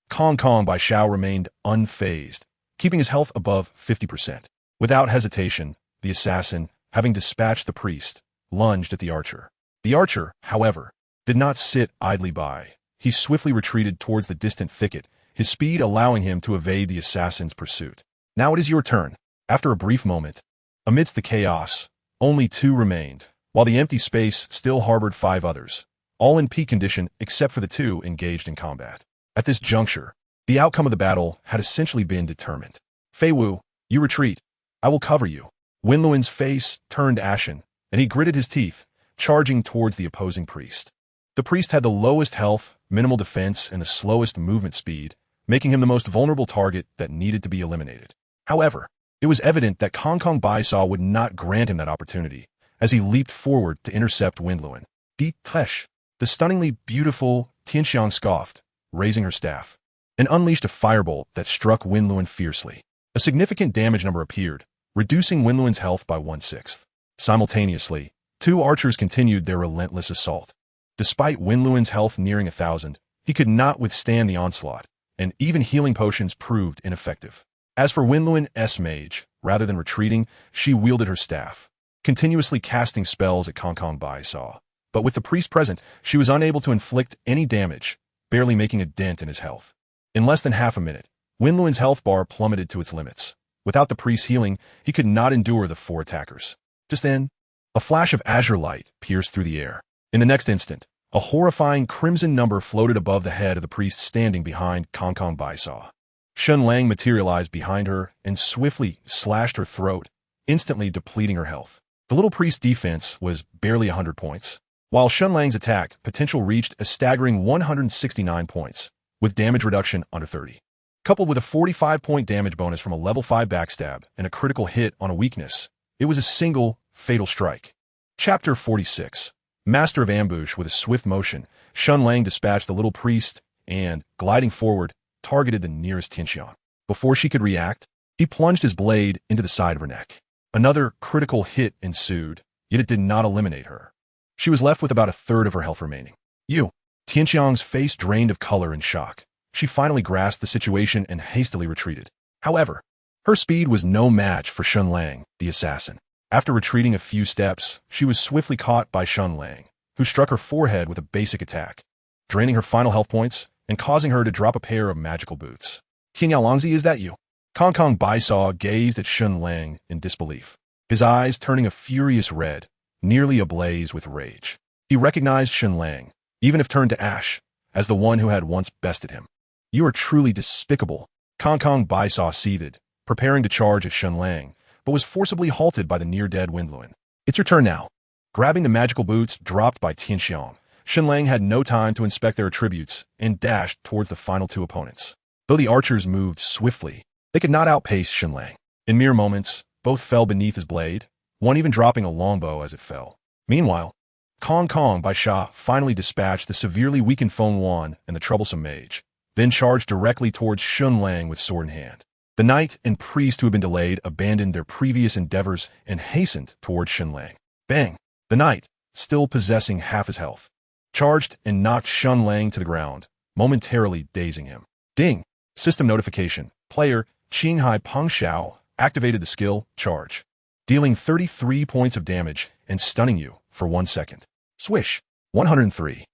Kong Kong by Xiao remained unfazed, keeping his health above 50%. Without hesitation, the assassin, having dispatched the priest, lunged at the archer. The archer, however, did not sit idly by. He swiftly retreated towards the distant thicket, his speed allowing him to evade the assassin's pursuit. Now it is your turn. After a brief moment, amidst the chaos, only 2 remained, while the empty space still harbored 5 others, all in peak condition except for the 2 engaged in combat. At this juncture, the outcome of the battle had essentially been determined. Fei Wu, you retreat. I will cover you. Wenluan's face turned ashen, and he gritted his teeth, charging towards the opposing priest. The priest had the lowest health, minimal defense, and the slowest movement speed, making him the most vulnerable target that needed to be eliminated. However, it was evident that Kong Kong Baisao would not grant him that opportunity, as he leaped forward to intercept Wenluan. Di Tesh, the stunningly beautiful Tian Yan scoffed, raising her staff, and unleashed a firebolt that struck Wenluan fiercely. A significant damage number appeared, reducing Wenluan's health by 1/6. Simultaneously, 2 archers continued their relentless assault. Despite Wenluan's health nearing 1,000, he could not withstand the onslaught, and even healing potions proved ineffective. As for Wenluan's mage, rather than retreating, she wielded her staff, continuously casting spells at Kong Kong Baisao. But with the priest present, she was unable to inflict any damage, barely making a dent in his health. In less than half a minute, Wenluan's health bar plummeted to its limits. Without the priest's healing, he could not endure the 4 attackers. Just then, a flash of azure light pierced through the air. In the next instant, a horrifying crimson number floated above the head of the priest standing behind Kong Kong Baisao. Shen Lang materialized behind her and swiftly slashed her throat, instantly depleting her health. The little priest's defense was barely 100 points, while Shen Lang's attack potential reached a staggering 169 points, with damage reduction under 30. Coupled with a 45-point damage bonus from a level 5 backstab and a critical hit on a weakness, it was a single, fatal strike. Chapter 46. Master of Ambush. With a swift motion, Shen Lang dispatched the little priest and, gliding forward, targeted the nearest Tian Yan. Before she could react, he plunged his blade into the side of her neck. Another critical hit ensued, yet it did not eliminate her. She was left with about 1/3 of her health remaining. You. Tian Yan's face drained of color in shock. She finally grasped the situation and hastily retreated. However, her speed was no match for Shen Lang, the assassin. After retreating a few steps, she was swiftly caught by Shen Lang, who struck her forehead with a basic attack, draining her final health points and causing her to drop a pair of magical boots. Tian Yan, is that you? Kong Kong Baisao gazed at Shen Lang in disbelief, his eyes turning a furious red, nearly ablaze with rage. He recognized Shen Lang, even if turned to ash, as the one who had once bested him. You are truly despicable. Kong Kong Baisao seethed, preparing to charge at Shen Lang, but was forcibly halted by the near-dead Wenluan. It's your turn now. Grabbing the magical boots dropped by Tian Yan, Shen Lang had no time to inspect their attributes and dashed towards the final 2 opponents. Though the archers moved swiftly, they could not outpace Shen Lang. In mere moments, both fell beneath his blade, one even dropping a longbow as it fell. Meanwhile, Kong Kong Baisao finally dispatched the severely weakened Feng Luan and the troublesome mage, then charged directly towards Shen Lang with sword in hand. The knight and priest who had been delayed abandoned their previous endeavors and hastened towards Shen Lang. Bang! The knight, still possessing half his health, charged and knocked Shen Lang to the ground, momentarily dazing him. Ding! System notification. Player Qinghai Pengxiao activated the skill Charge, dealing 33 points of damage and stunning you for 1 second. Swish. 103.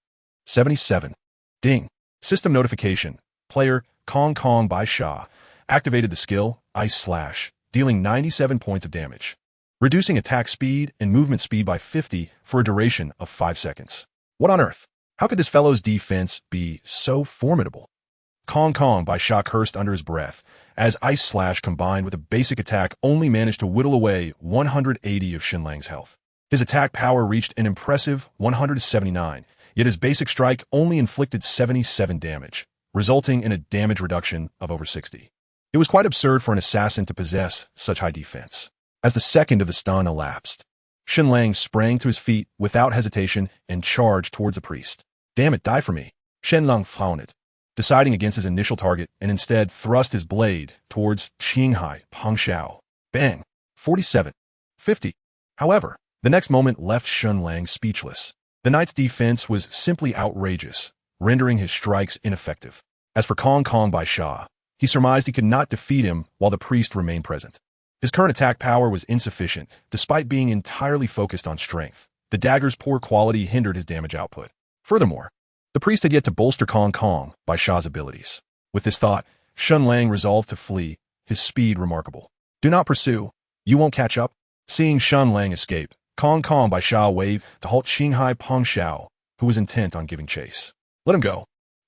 77. Ding! System notification. Player Kong Kong Baisao activated the skill Ice Slash, dealing 97 points of damage, reducing attack speed and movement speed by 50 for a duration of 5 seconds. What on earth? How could this fellow's defense be so formidable? Kong Kong Baisao cursed under his breath as Ice Slash combined with a basic attack only managed to whittle away 180 of Shen Lang's health. His attack power reached an impressive 179, yet his basic strike only inflicted 77 damage, resulting in a damage reduction of over 60. It was quite absurd for an assassin to possess such high defense. As the second of the stun elapsed, Shen Lang sprang to his feet without hesitation and charged towards the priest. "Damn it, die for me." Shen Lang frowned, deciding against his initial target and instead thrust his blade towards Qinghai Pengxiao. Bang! 47. 50. However, the next moment left Shen Lang speechless. The knight's defense was simply outrageous, rendering his strikes ineffective. As for Kong Kong Bai Sha, he surmised he could not defeat him while the priest remained present. His current attack power was insufficient, despite being entirely focused on strength. The dagger's poor quality hindered his damage output. Furthermore, the priest had yet to bolster Kong Kong Bai Sha's abilities. With this thought, Shen Lang resolved to flee, his speed remarkable. "Do not pursue. You won't catch up." Seeing Shen Lang escape, Kong Kong Bai Sha waved to halt Qinghai Pengxiao, who was intent on giving chase. "Let him go."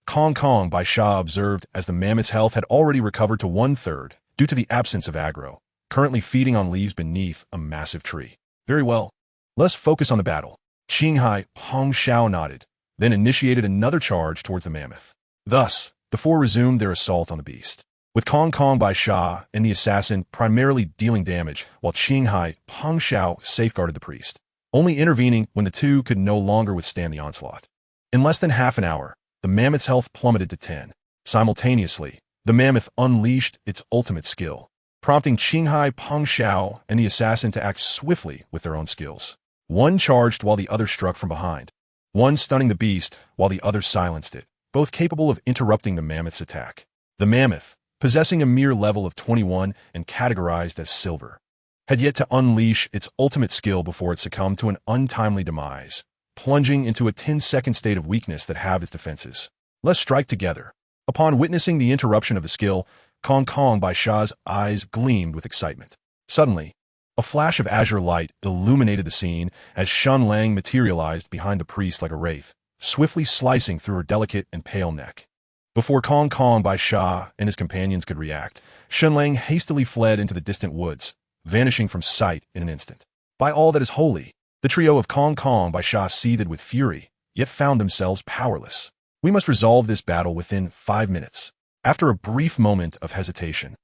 Kong Kong Bai Sha observed as the mammoth's health had already recovered to 1/3 due to the absence of aggro, currently feeding on leaves beneath a massive tree. "Very well. Let's focus on the battle." Qinghai Pengxiao nodded, then initiated another charge towards the mammoth. Thus, the four resumed their assault on the beast, with Kong Kong Bai Sha and the assassin primarily dealing damage while Qinghai Pengxiao safeguarded the priest, only intervening when the two could no longer withstand the onslaught. In less than half an hour, the mammoth's health plummeted to 10. Simultaneously, the mammoth unleashed its ultimate skill, prompting Qinghai Pengxiao and the assassin to act swiftly with their own skills. One charged while the other struck from behind, one stunning the beast while the other silenced it, both capable of interrupting the mammoth's attack. The mammoth, possessing a mere level of 21 and categorized as silver, had yet to unleash its ultimate skill before it succumbed to an untimely demise, plunging into a 10-second state of weakness that halved its defenses. "Let's strike together." Upon witnessing the interruption of the skill, Kong Kong Bai Sha's eyes gleamed with excitement. Suddenly, a flash of azure light illuminated the scene as Shen Lang materialized behind the priest like a wraith, swiftly slicing through her delicate and pale neck. Before Kong Kong Bai Sha and his companions could react, Shen Lang hastily fled into the distant woods, vanishing from sight in an instant. By all that is holy, the trio of Kong Kong Bai Sha seethed with fury, yet found themselves powerless. "We must resolve this battle within 5 minutes." After a brief moment of hesitation,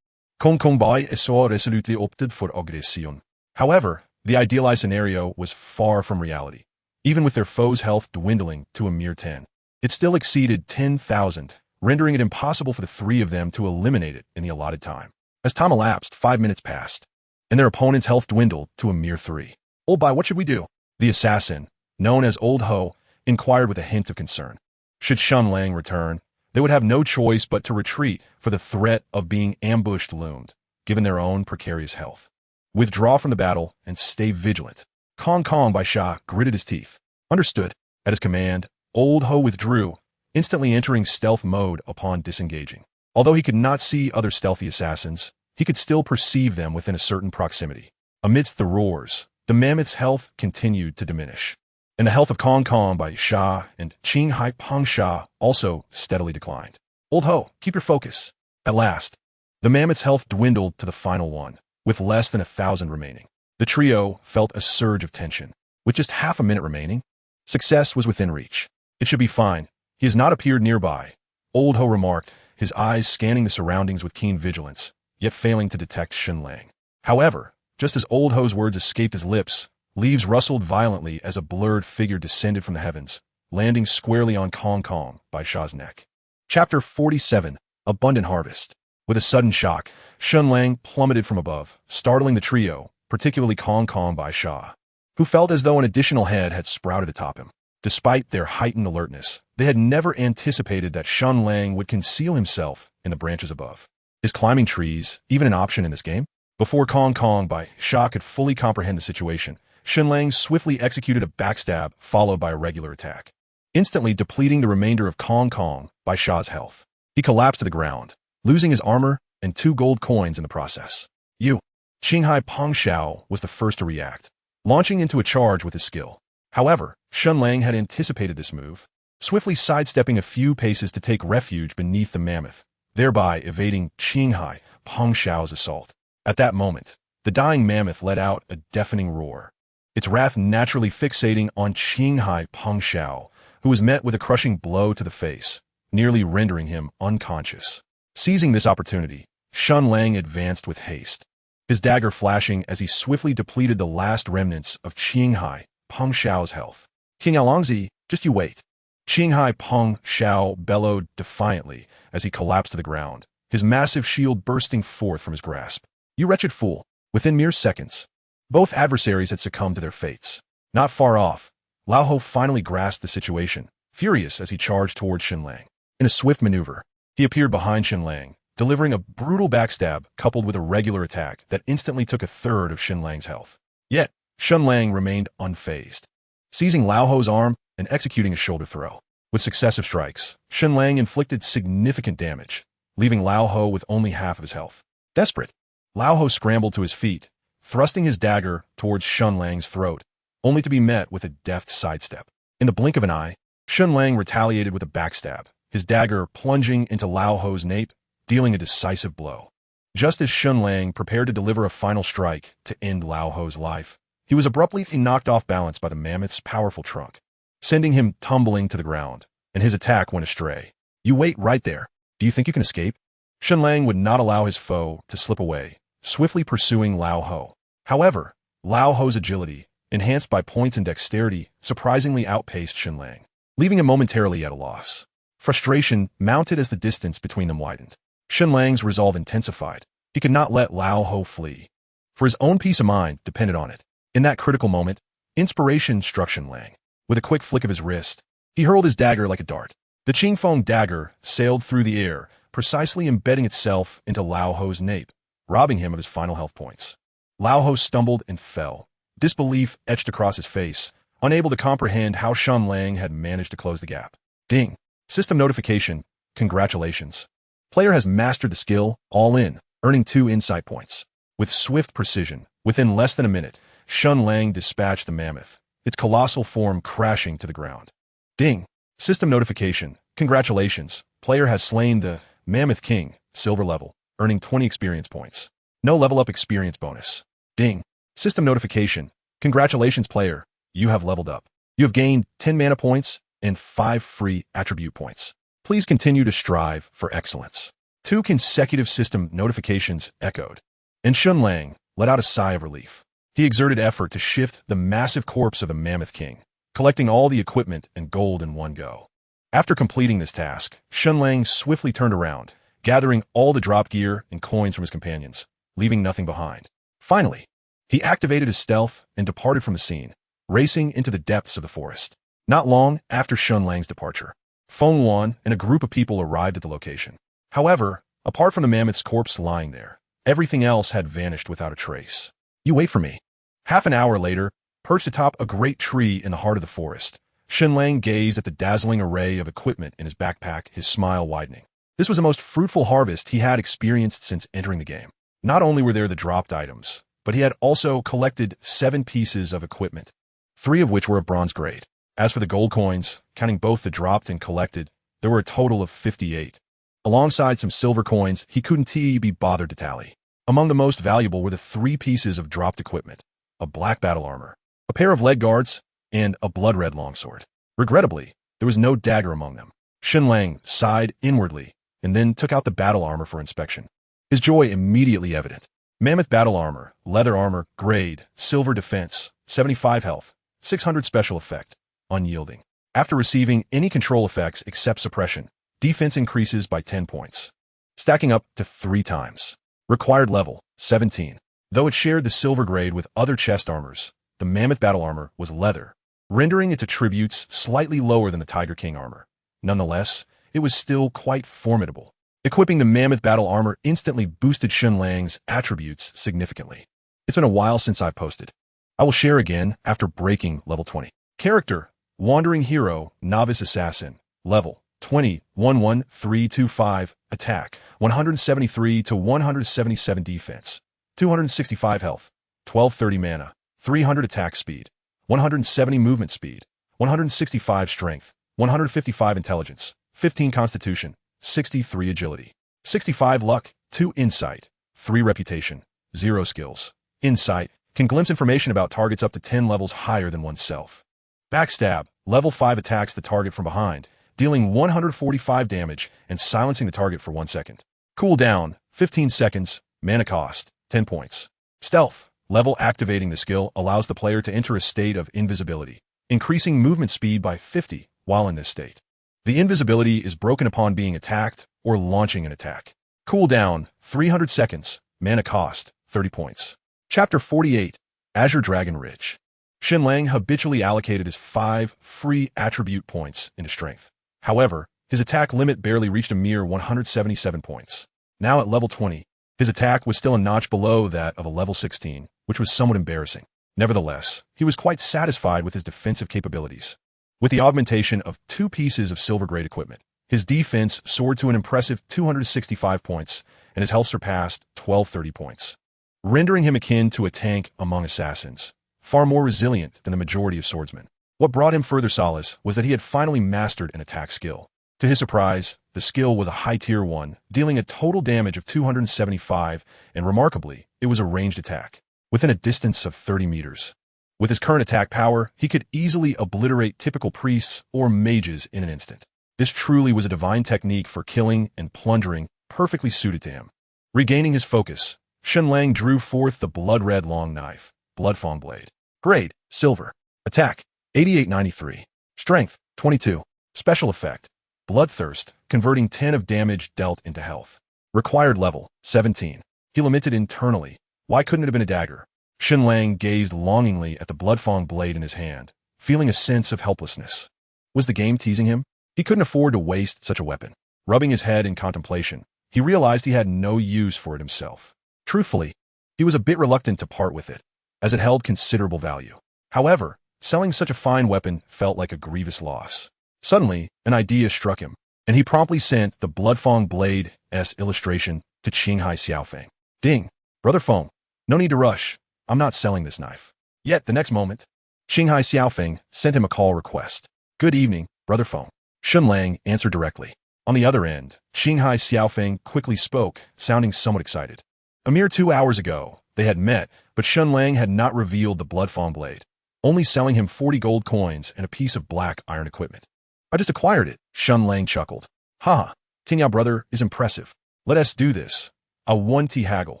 Kong Kong Bai Sha resolutely opted for aggression. However, the idealized scenario was far from reality. Even with their foe's health dwindling to a mere 10, it still exceeded 10,000, rendering it impossible for the three of them to eliminate it in the allotted time. As time elapsed, 5 minutes passed, and their opponent's health dwindled to a mere 3. "Old Bai, what should we do?" The assassin, known as Old Ho, inquired with a hint of concern. Should Shen Lang return, they would have no choice but to retreat, for the threat of being ambushed loomed, given their own precarious health. "Withdraw from the battle and stay vigilant." Kong Kong Bai Sha gritted his teeth. "Understood." At his command, Old Ho withdrew, instantly entering stealth mode upon disengaging. Although he could not see other stealthy assassins, he could still perceive them within a certain proximity. Amidst the roars, the mammoth's health continued to diminish, and the health of Kong Kong Bai Sha and Qinghai Pengxiao also steadily declined. "Old Ho, keep your focus." At last, the mammoth's health dwindled to the final one, with less than 1,000 remaining. The trio felt a surge of tension. With just half a minute remaining, success was within reach. "It should be fine. He has not appeared nearby," Old Ho remarked, his eyes scanning the surroundings with keen vigilance, yet failing to detect Shen Lang. However, just as Old Ho's words escaped his lips, leaves rustled violently as a blurred figure descended from the heavens, landing squarely on Kong Kong Bai Sha's neck. Chapter 47, Abundant Harvest. With a sudden shock, Shen Lang plummeted from above, startling the trio, particularly Kong Kong Bai Sha, who felt as though an additional head had sprouted atop him. Despite their heightened alertness, they had never anticipated that Shen Lang would conceal himself in the branches above. Is climbing trees even an option in this game? Before Kong Kong Bai Sha could fully comprehend the situation, Shen Lang swiftly executed a backstab followed by a regular attack, instantly depleting the remainder of Kong Kong Bai Sha's health. He collapsed to the ground, losing his armor and 2 gold coins in the process. Qinghai Pengxiao was the first to react, launching into a charge with his skill. However, Shen Lang had anticipated this move, swiftly sidestepping a few paces to take refuge beneath the mammoth, thereby evading Qinghai Peng Shao's assault. At that moment, the dying mammoth let out a deafening roar, its wrath naturally fixating on Qinghai Peng Shao, who was met with a crushing blow to the face, nearly rendering him unconscious. Seizing this opportunity, Shen Lang advanced with haste, his dagger flashing as he swiftly depleted the last remnants of Qinghai Peng Shao's health. Longzi, just you wait. Qinghai Peng Shao bellowed defiantly as he collapsed to the ground, his massive shield bursting forth from his grasp. You wretched fool! Within mere seconds, both adversaries had succumbed to their fates. Not far off, Lao Ho finally grasped the situation, furious as he charged towards Shen Lang. In a swift maneuver, he appeared behind Shen Lang, delivering a brutal backstab coupled with a regular attack that instantly took a third of Shen Lang's health. Yet, Shen Lang remained unfazed, seizing Lao Ho's arm and executing a shoulder throw. With successive strikes, Shen Lang inflicted significant damage, leaving Lao Ho with only half of his health. Desperate, Lao Ho scrambled to his feet, thrusting his dagger towards Shen Lang's throat, only to be met with a deft sidestep. In the blink of an eye, Shen Lang retaliated with a backstab, his dagger plunging into Lao Ho's nape, dealing a decisive blow. Just as Shen Lang prepared to deliver a final strike to end Lao Ho's life, he was abruptly knocked off balance by the mammoth's powerful trunk, sending him tumbling to the ground, and his attack went astray. You wait right there. Do you think you can escape? Shen Lang would not allow his foe to slip away, swiftly pursuing Lao Ho. However, Lao Ho's agility, enhanced by points in dexterity, surprisingly outpaced Shen Lang, leaving him momentarily at a loss. Frustration mounted as the distance between them widened. Shen Lang's resolve intensified. He could not let Lao Ho flee, for his own peace of mind depended on it. In that critical moment, inspiration struck Shen Lang. With a quick flick of his wrist, he hurled his dagger like a dart. The Qingfeng dagger sailed through the air, precisely embedding itself into Lao Ho's nape, robbing him of his final health points. Lao Ho stumbled and fell, disbelief etched across his face, unable to comprehend how Shen Lang had managed to close the gap. Ding! System notification. Congratulations. Player has mastered the skill, all in, earning 2 insight points. With swift precision, within less than a minute, Shen Lang dispatched the mammoth, its colossal form crashing to the ground. Ding! System notification. Congratulations. Player has slain the Mammoth King, silver level, earning 20 experience points. No level up experience bonus. Ding! System notification. Congratulations player, you have leveled up. You have gained 10 mana points and 5 free attribute points. Please continue to strive for excellence. 2 consecutive system notifications echoed, and Shen Lang let out a sigh of relief. He exerted effort to shift the massive corpse of the Mammoth King, collecting all the equipment and gold in one go. After completing this task, Shen Lang swiftly turned around, gathering all the drop gear and coins from his companions, leaving nothing behind. Finally, he activated his stealth and departed from the scene, racing into the depths of the forest. Not long after Shen Lang's departure, Feng Wan and a group of people arrived at the location. However, apart from the mammoth's corpse lying there, everything else had vanished without a trace. You wait for me. Half an hour later, perched atop a great tree in the heart of the forest, Shen Lang gazed at the dazzling array of equipment in his backpack, his smile widening. This was the most fruitful harvest he had experienced since entering the game. Not only were there the dropped items, but he had also collected 7 pieces of equipment, 3 of which were of bronze grade. As for the gold coins, counting both the dropped and collected, there were a total of 58. Alongside some silver coins he couldn't be bothered to tally. Among the most valuable were the 3 pieces of dropped equipment, a black battle armor, a pair of leg guards, and a blood-red longsword. Regrettably, there was no dagger among them. Shen Lang sighed inwardly and then took out the battle armor for inspection. His joy immediately evident. Mammoth battle armor, leather armor, grade, silver defense, 75 health, 600 special effect, unyielding. After receiving any control effects except suppression, defense increases by 10 points, stacking up to 3 times. Required level, 17. Though it shared the silver grade with other chest armors, the Mammoth battle armor was leather, rendering its attributes slightly lower than the Tiger King armor. Nonetheless, it was still quite formidable. Equipping the Mammoth battle armor instantly boosted Shen Lang's attributes significantly. It's been a while since I've posted. I will share again after breaking level 20. Character, Wandering Hero, Novice Assassin, level 20, 11325, attack, 173 to 177 defense, 265 health, 1230 mana, 300 attack speed, 170 movement speed, 165 strength, 155 intelligence, 15 constitution, 63 agility. 65 luck, 2 insight, 3 reputation, 0 skills. Insight can glimpse information about targets up to 10 levels higher than oneself. Backstab, level 5 attacks the target from behind, dealing 145 damage and silencing the target for 1 second. Cooldown, 15 seconds, mana cost, 10 points. Stealth, level activating the skill allows the player to enter a state of invisibility, increasing movement speed by 50 while in this state. The invisibility is broken upon being attacked or launching an attack. Cooldown, 300 seconds, mana cost, 30 points. Chapter 48, Azure Dragon Ridge. Shen Lang habitually allocated his 5 free attribute points into strength. However, his attack limit barely reached a mere 177 points. Now at level 20, his attack was still a notch below that of a level 16, which was somewhat embarrassing. Nevertheless, he was quite satisfied with his defensive capabilities. With the augmentation of 2 pieces of silver-grade equipment, his defense soared to an impressive 265 points, and his health surpassed 1230 points, rendering him akin to a tank among assassins, far more resilient than the majority of swordsmen. What brought him further solace was that he had finally mastered an attack skill. To his surprise, the skill was a high tier 1, dealing a total damage of 275, and remarkably, it was a ranged attack, within a distance of 30 meters. With his current attack power, he could easily obliterate typical priests or mages in an instant. This truly was a divine technique for killing and plundering, perfectly suited to him. Regaining his focus, Shen Lang drew forth the blood-red long knife, Bloodfang Blade. Grade, Silver. Attack, 8893. Strength, 22. Special effect, Bloodthirst, converting 10 of damage dealt into health. Required level, 17. He lamented internally. Why couldn't it have been a dagger? Shen Lang gazed longingly at the Bloodfang Blade in his hand, feeling a sense of helplessness. Was the game teasing him? He couldn't afford to waste such a weapon. Rubbing his head in contemplation, he realized he had no use for it himself. Truthfully, he was a bit reluctant to part with it, as it held considerable value. However, selling such a fine weapon felt like a grievous loss. Suddenly, an idea struck him, and he promptly sent the Bloodfang Blade's illustration to Qinghai Xiaofeng. Ding! Brother Feng, no need to rush. I'm not selling this knife. Yet, the next moment, Qinghai Xiaofeng sent him a call request. Good evening, Brother Feng. Shen Lang answered directly. On the other end, Qinghai Xiaofeng quickly spoke, sounding somewhat excited. A mere 2 hours ago, they had met, but Shen Lang had not revealed the Bloodfang Blade, only selling him 40 gold coins and a piece of black iron equipment. I just acquired it, Shen Lang chuckled. Ha! Tian Yan brother is impressive. Let us do this. A 1T haggle.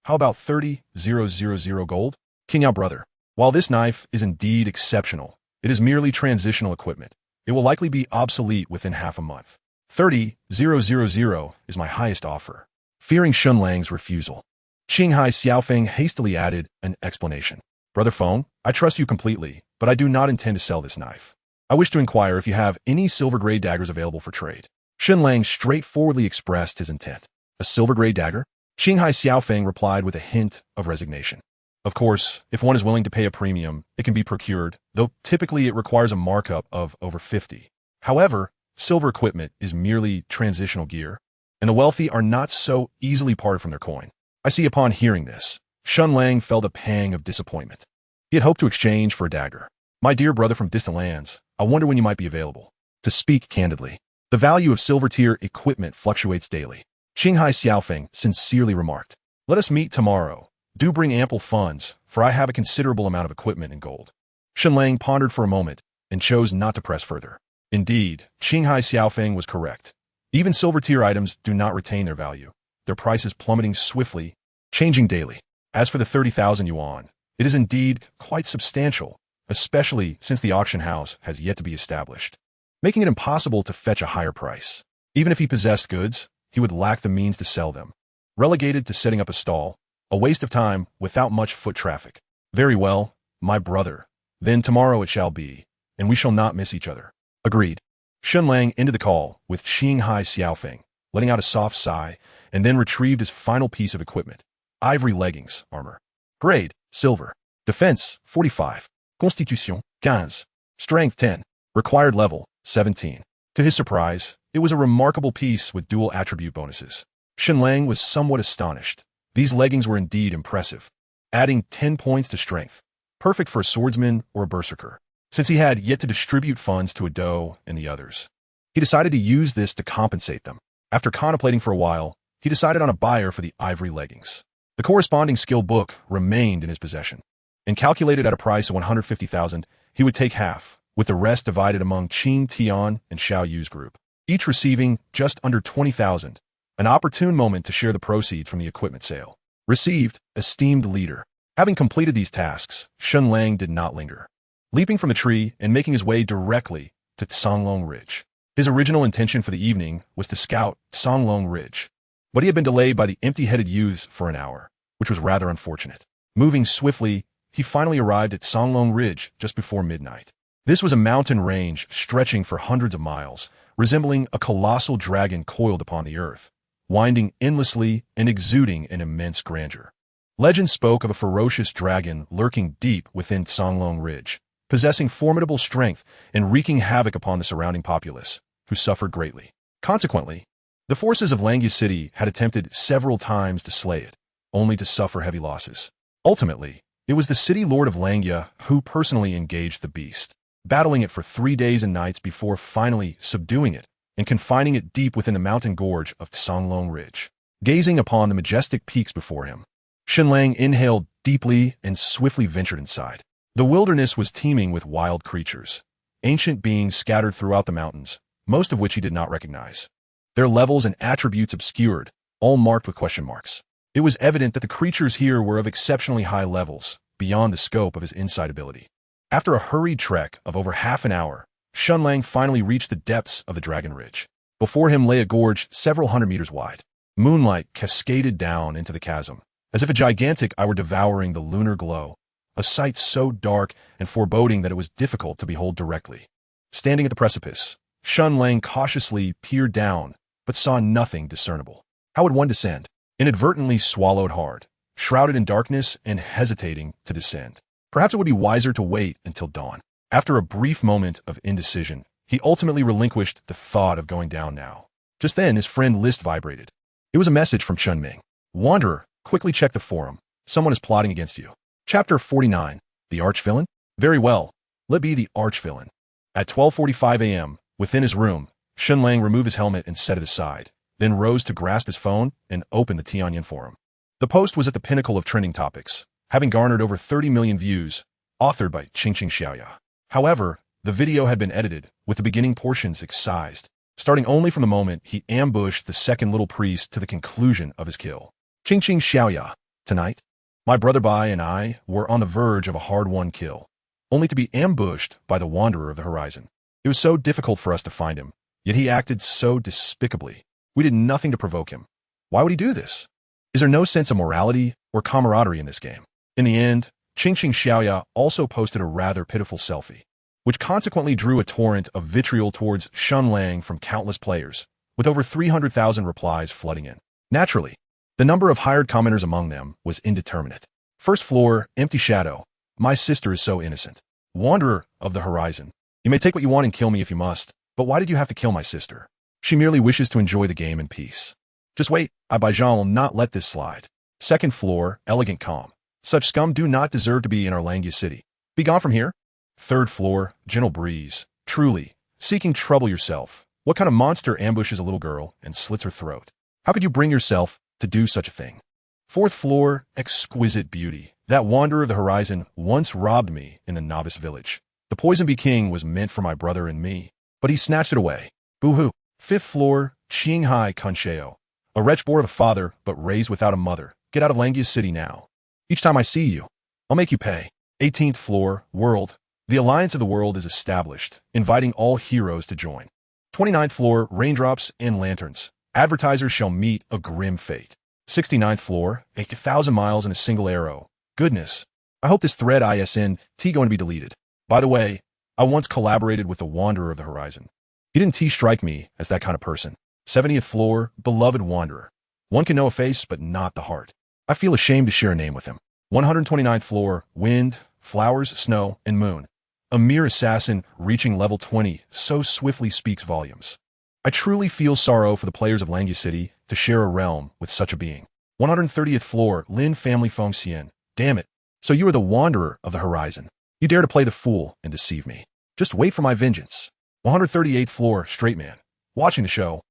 How about 30,000 gold? Tian Yan brother. While this knife is indeed exceptional, it is merely transitional equipment. It will likely be obsolete within half a month. 30,000 is my highest offer. Fearing Shen Lang's refusal, Qinghai Xiaofeng hastily added an explanation. Brother Feng, I trust you completely, but I do not intend to sell this knife. I wish to inquire if you have any silver-grade daggers available for trade. Shen Lang straightforwardly expressed his intent. A silver-grade dagger? Qinghai Xiaofeng replied with a hint of resignation. Of course, if one is willing to pay a premium, it can be procured, though typically it requires a markup of over 50. However, silver equipment is merely transitional gear, and the wealthy are not so easily parted from their coin. I see. Upon hearing this, Shen Lang felt a pang of disappointment. He had hoped to exchange for a dagger. My dear brother from distant lands, I wonder when you might be available. To speak candidly, the value of silver-tier equipment fluctuates daily. Qinghai Xiaofeng sincerely remarked. Let us meet tomorrow. Do bring ample funds, for I have a considerable amount of equipment in gold. Shen Lang pondered for a moment and chose not to press further. Indeed, Qinghai Xiaofeng was correct. Even silver-tier items do not retain their value, their prices plummeting swiftly, changing daily. As for the 30,000 yuan, it is indeed quite substantial, especially since the auction house has yet to be established, making it impossible to fetch a higher price. Even if he possessed goods, he would lack the means to sell them. Relegated to setting up a stall, a waste of time without much foot traffic. Very well, my brother. Then tomorrow it shall be, and we shall not miss each other. Agreed. Shen Lang ended the call with Qinghai Xiaofeng, letting out a soft sigh, and then retrieved his final piece of equipment. Ivory leggings, armor. Grade, silver. Defense, 45. Constitution, 15. Strength, 10. Required level, 17. To his surprise, it was a remarkable piece with dual attribute bonuses. Shen Lang was somewhat astonished. These leggings were indeed impressive, adding 10 points to strength, perfect for a swordsman or a berserker. Since he had yet to distribute funds to Ado and the others, he decided to use this to compensate them. After contemplating for a while, he decided on a buyer for the ivory leggings. The corresponding skill book remained in his possession, and calculated at a price of 150,000, he would take half, with the rest divided among Tian Yan and Xiao Yu's group, each receiving just under 20,000, an opportune moment to share the proceeds from the equipment sale. Received, esteemed leader. Having completed these tasks, Shen Lang did not linger, leaping from the tree and making his way directly to Songlong Ridge. His original intention for the evening was to scout Songlong Ridge, but he had been delayed by the empty-headed youths for an hour, which was rather unfortunate. Moving swiftly, he finally arrived at Songlong Ridge just before midnight. This was a mountain range stretching for hundreds of miles, resembling a colossal dragon coiled upon the earth, winding endlessly and exuding an immense grandeur. Legend spoke of a ferocious dragon lurking deep within Songlong Ridge, possessing formidable strength and wreaking havoc upon the surrounding populace, who suffered greatly. Consequently, the forces of Langya City had attempted several times to slay it, only to suffer heavy losses. Ultimately, it was the city lord of Langya who personally engaged the beast, battling it for 3 days and nights before finally subduing it and confining it deep within the mountain gorge of Songlong Ridge. Gazing upon the majestic peaks before him, Shen Lang inhaled deeply and swiftly ventured inside. The wilderness was teeming with wild creatures, ancient beings scattered throughout the mountains, most of which he did not recognize. Their levels and attributes obscured, all marked with question marks. It was evident that the creatures here were of exceptionally high levels, beyond the scope of his insight ability. After a hurried trek of over half an hour, Shen Lang finally reached the depths of the Dragon Ridge. Before him lay a gorge several hundred meters wide. Moonlight cascaded down into the chasm, as if a gigantic eye were devouring the lunar glow, a sight so dark and foreboding that it was difficult to behold directly. Standing at the precipice, Shen Lang cautiously peered down, but saw nothing discernible. How would one descend? Inadvertently swallowed hard, shrouded in darkness and hesitating to descend. Perhaps it would be wiser to wait until dawn. After a brief moment of indecision, he ultimately relinquished the thought of going down now. Just then, his friend list vibrated. It was a message from Chun Ming. Wanderer, quickly check the forum. Someone is plotting against you. Chapter 49. The Arch-Villain? Very well. Let be the Arch-Villain. At 12:45 a.m., within his room, Shen Lang removed his helmet and set it aside, then rose to grasp his phone and open the Tian Yan forum. The post was at the pinnacle of trending topics, having garnered over 30 million views, authored by Qingqing Xiaoya. However, the video had been edited, with the beginning portions excised, starting only from the moment he ambushed the second little priest to the conclusion of his kill. Qingqing Xiaoya. Tonight, my brother Bai and I were on the verge of a hard-won kill, only to be ambushed by the Wanderer of the Horizon. It was so difficult for us to find him, yet he acted so despicably. We did nothing to provoke him. Why would he do this? Is there no sense of morality or camaraderie in this game? In the end, Qingqing Xiaoya also posted a rather pitiful selfie, which consequently drew a torrent of vitriol towards Shen Lang from countless players, with over 300,000 replies flooding in. Naturally, the number of hired commenters among them was indeterminate. First floor, empty shadow. My sister is so innocent. Wanderer of the Horizon. You may take what you want and kill me if you must, but why did you have to kill my sister? She merely wishes to enjoy the game in peace. Just wait, I Baijian will not let this slide. Second floor, elegant calm. Such scum do not deserve to be in our Langya City. Be gone from here. Third floor, gentle breeze. Truly, seeking trouble yourself. What kind of monster ambushes a little girl and slits her throat? How could you bring yourself to do such a thing? Fourth floor, exquisite beauty. That Wanderer of the Horizon once robbed me in the novice village. The Poison Bee King was meant for my brother and me, but he snatched it away. Boo-hoo. Fifth floor, Qinghai Concheo. A wretch bore of a father, but raised without a mother. Get out of Langya City now. Each time I see you, I'll make you pay. 18th floor, world. The Alliance of the World is established, inviting all heroes to join. 29th floor, raindrops and lanterns. Advertisers shall meet a grim fate. 69th floor, 1,000 miles in a single arrow. Goodness. I hope this thread ISNT going to be deleted. By the way, I once collaborated with the Wanderer of the Horizon. He didn't strike me as that kind of person. 70th floor, beloved Wanderer. One can know a face, but not the heart. I feel ashamed to share a name with him. 129th floor, wind, flowers, snow, and moon. A mere assassin reaching level 20 so swiftly speaks volumes. I truly feel sorrow for the players of Langya City to share a realm with such a being. 130th floor, Lin family Feng Xian. Damn it. So you are the Wanderer of the Horizon. You dare to play the fool and deceive me. Just wait for my vengeance. 138th floor, straight man. Watching the show.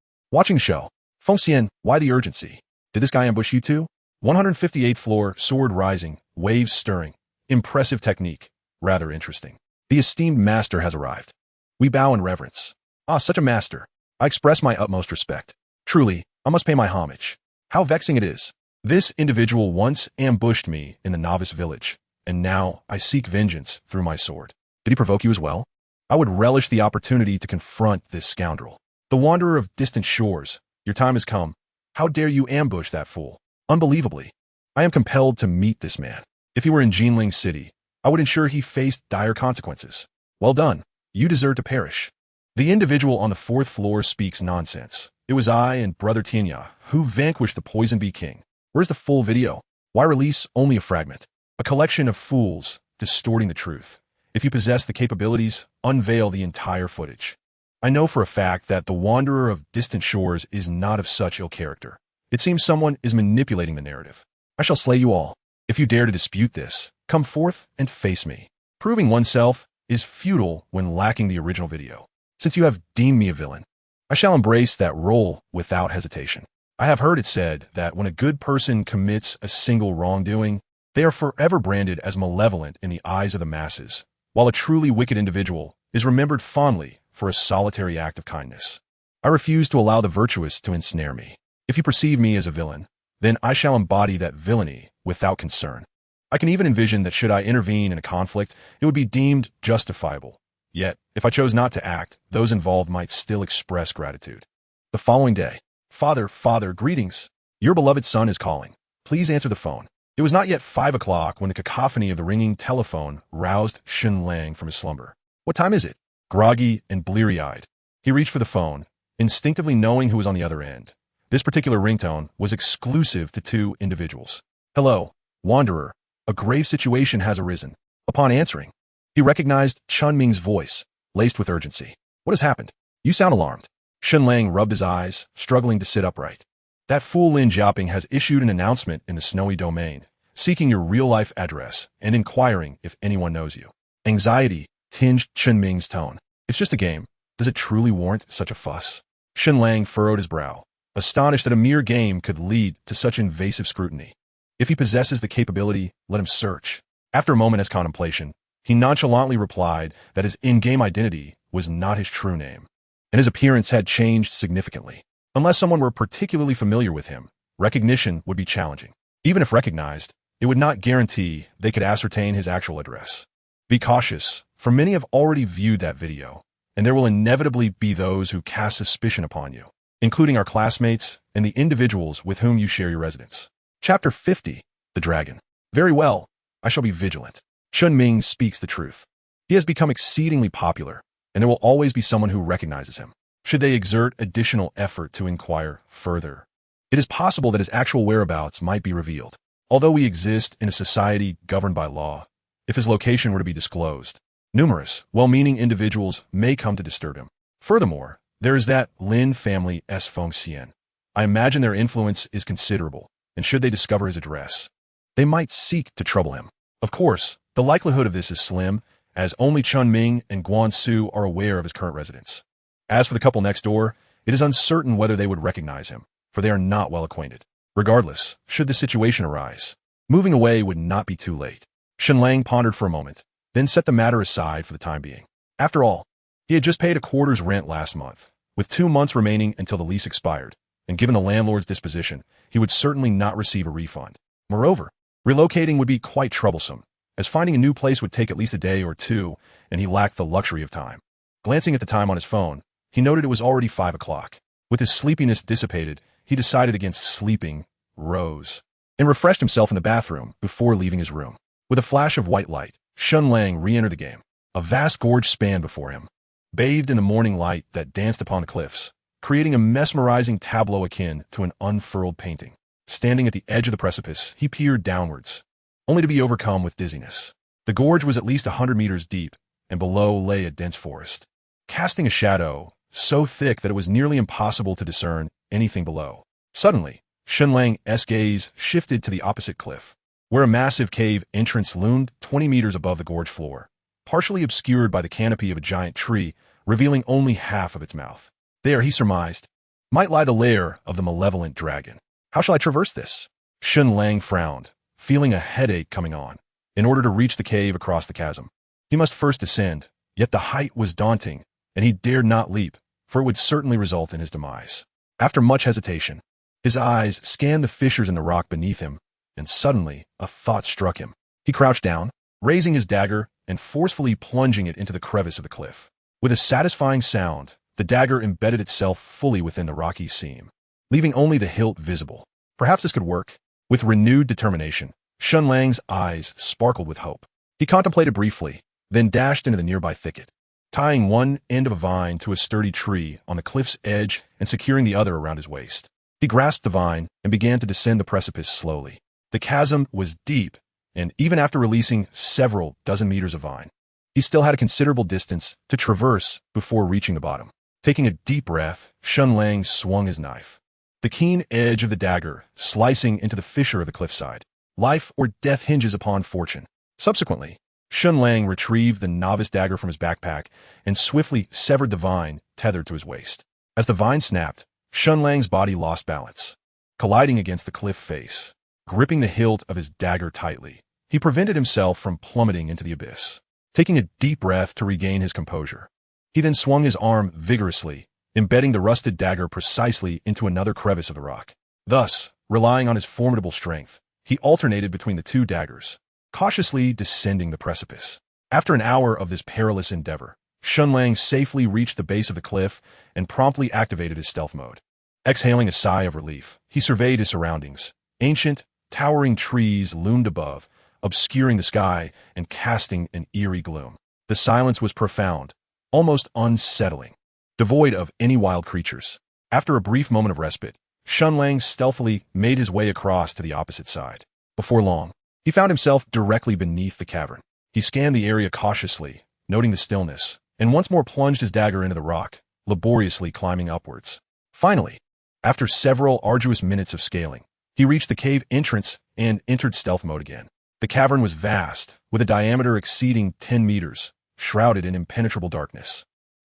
Xian, why the urgency? Did this guy ambush you too? 158th floor, sword rising, waves stirring. Impressive technique. Rather interesting. The esteemed master has arrived. We bow in reverence. Ah, such a master. I express my utmost respect. Truly, I must pay my homage. How vexing it is. This individual once ambushed me in the novice village, and now I seek vengeance through my sword. Did he provoke you as well? I would relish the opportunity to confront this scoundrel. The wanderer of distant shores, your time has come. How dare you ambush that fool? Unbelievably. I am compelled to meet this man. If he were in Jinling City, I would ensure he faced dire consequences. Well done. You deserve to perish. The individual on the 4th floor speaks nonsense. It was I and brother Tian Yan who vanquished the Poison Bee King. Where's the full video? Why release only a fragment? A collection of fools distorting the truth. If you possess the capabilities, unveil the entire footage. I know for a fact that the wanderer of distant shores is not of such ill character. It seems someone is manipulating the narrative. I shall slay you all. If you dare to dispute this, come forth and face me. Proving oneself is futile when lacking the original video. Since you have deemed me a villain, I shall embrace that role without hesitation. I have heard it said that when a good person commits a single wrongdoing, they are forever branded as malevolent in the eyes of the masses, while a truly wicked individual is remembered fondly for a solitary act of kindness. I refuse to allow the virtuous to ensnare me. If you perceive me as a villain, then I shall embody that villainy without concern. I can even envision that should I intervene in a conflict, it would be deemed justifiable. Yet, if I chose not to act, those involved might still express gratitude. The following day, Father, greetings. Your beloved son is calling. Please answer the phone. It was not yet 5 o'clock when the cacophony of the ringing telephone roused Shen Lang from his slumber. What time is it? Groggy and bleary-eyed, he reached for the phone, instinctively knowing who was on the other end. This particular ringtone was exclusive to 2 individuals. Hello, Wanderer. A grave situation has arisen. Upon answering, he recognized Chun Ming's voice, laced with urgency. What has happened? You sound alarmed. Shen Lang rubbed his eyes, struggling to sit upright. That fool Lin Jiaoping has issued an announcement in the snowy domain, seeking your real-life address and inquiring if anyone knows you. Anxiety tinged Chen Ming's tone. It's just a game. Does it truly warrant such a fuss? Shen Lang furrowed his brow, astonished that a mere game could lead to such invasive scrutiny. If he possesses the capability, let him search. After a moment's contemplation, he nonchalantly replied that his in-game identity was not his true name, and his appearance had changed significantly. Unless someone were particularly familiar with him, recognition would be challenging. Even if recognized, it would not guarantee they could ascertain his actual address. Be cautious, for many have already viewed that video, and there will inevitably be those who cast suspicion upon you, including our classmates and the individuals with whom you share your residence. Chapter 50, The Dragon. Very well, I shall be vigilant. Chun Ming speaks the truth. He has become exceedingly popular, and there will always be someone who recognizes him, should they exert additional effort to inquire further. It is possible that his actual whereabouts might be revealed. Although we exist in a society governed by law, if his location were to be disclosed, numerous, well-meaning individuals may come to disturb him. Furthermore, there is that Lin family S. Xian. I imagine their influence is considerable, and should they discover his address, they might seek to trouble him. Of course, the likelihood of this is slim, as only Chun Ming and Guan Su are aware of his current residence. As for the couple next door, it is uncertain whether they would recognize him, for they are not well acquainted. Regardless, should the situation arise, moving away would not be too late. Shen Lang pondered for a moment, then set the matter aside for the time being. After all, he had just paid a quarter's rent last month, with 2 months remaining until the lease expired, and given the landlord's disposition, he would certainly not receive a refund. Moreover, relocating would be quite troublesome, as finding a new place would take at least a day or 2, and he lacked the luxury of time. Glancing at the time on his phone, he noted it was already 5 o'clock. With his sleepiness dissipated, he decided against sleeping, rose, and refreshed himself in the bathroom before leaving his room. With a flash of white light, Shen Lang re-entered the game. A vast gorge spanned before him, bathed in the morning light that danced upon the cliffs, creating a mesmerizing tableau akin to an unfurled painting. Standing at the edge of the precipice, he peered downwards, only to be overcome with dizziness. The gorge was at least 100 meters deep, and below lay a dense forest, casting a shadow so thick that it was nearly impossible to discern anything below. Suddenly, Shen Lang's gaze shifted to the opposite cliff, where a massive cave entrance loomed 20 meters above the gorge floor, partially obscured by the canopy of a giant tree, revealing only half of its mouth. There, he surmised, might lie the lair of the malevolent dragon. How shall I traverse this? Shen Lang frowned, feeling a headache coming on. In order to reach the cave across the chasm, he must first descend, yet the height was daunting, and he dared not leap, for it would certainly result in his demise. After much hesitation, his eyes scanned the fissures in the rock beneath him, and suddenly a thought struck him. He crouched down, raising his dagger and forcefully plunging it into the crevice of the cliff. With a satisfying sound, the dagger embedded itself fully within the rocky seam, leaving only the hilt visible. Perhaps this could work. With renewed determination, Shen Lang's eyes sparkled with hope. He contemplated briefly, then dashed into the nearby thicket, tying one end of a vine to a sturdy tree on the cliff's edge and securing the other around his waist. He grasped the vine and began to descend the precipice slowly. The chasm was deep, and even after releasing several dozen meters of vine, he still had a considerable distance to traverse before reaching the bottom. Taking a deep breath, Shen Lang swung his knife, the keen edge of the dagger slicing into the fissure of the cliffside. Life or death hinges upon fortune. Subsequently, Shen Lang retrieved the novice dagger from his backpack and swiftly severed the vine tethered to his waist. As the vine snapped, Shen Lang's body lost balance, colliding against the cliff face. Gripping the hilt of his dagger tightly, he prevented himself from plummeting into the abyss. Taking a deep breath to regain his composure, he then swung his arm vigorously, embedding the rusted dagger precisely into another crevice of the rock. Thus, relying on his formidable strength, he alternated between the two daggers, cautiously descending the precipice. After an hour of this perilous endeavor, Shen Lang safely reached the base of the cliff and promptly activated his stealth mode. Exhaling a sigh of relief, he surveyed his surroundings. Ancient, towering trees loomed above, obscuring the sky and casting an eerie gloom. The silence was profound, almost unsettling, devoid of any wild creatures. After a brief moment of respite, Shen Lang stealthily made his way across to the opposite side. Before long, he found himself directly beneath the cavern. He scanned the area cautiously, noting the stillness, and once more plunged his dagger into the rock, laboriously climbing upwards. Finally, after several arduous minutes of scaling, he reached the cave entrance and entered stealth mode again. The cavern was vast, with a diameter exceeding 10 meters, shrouded in impenetrable darkness.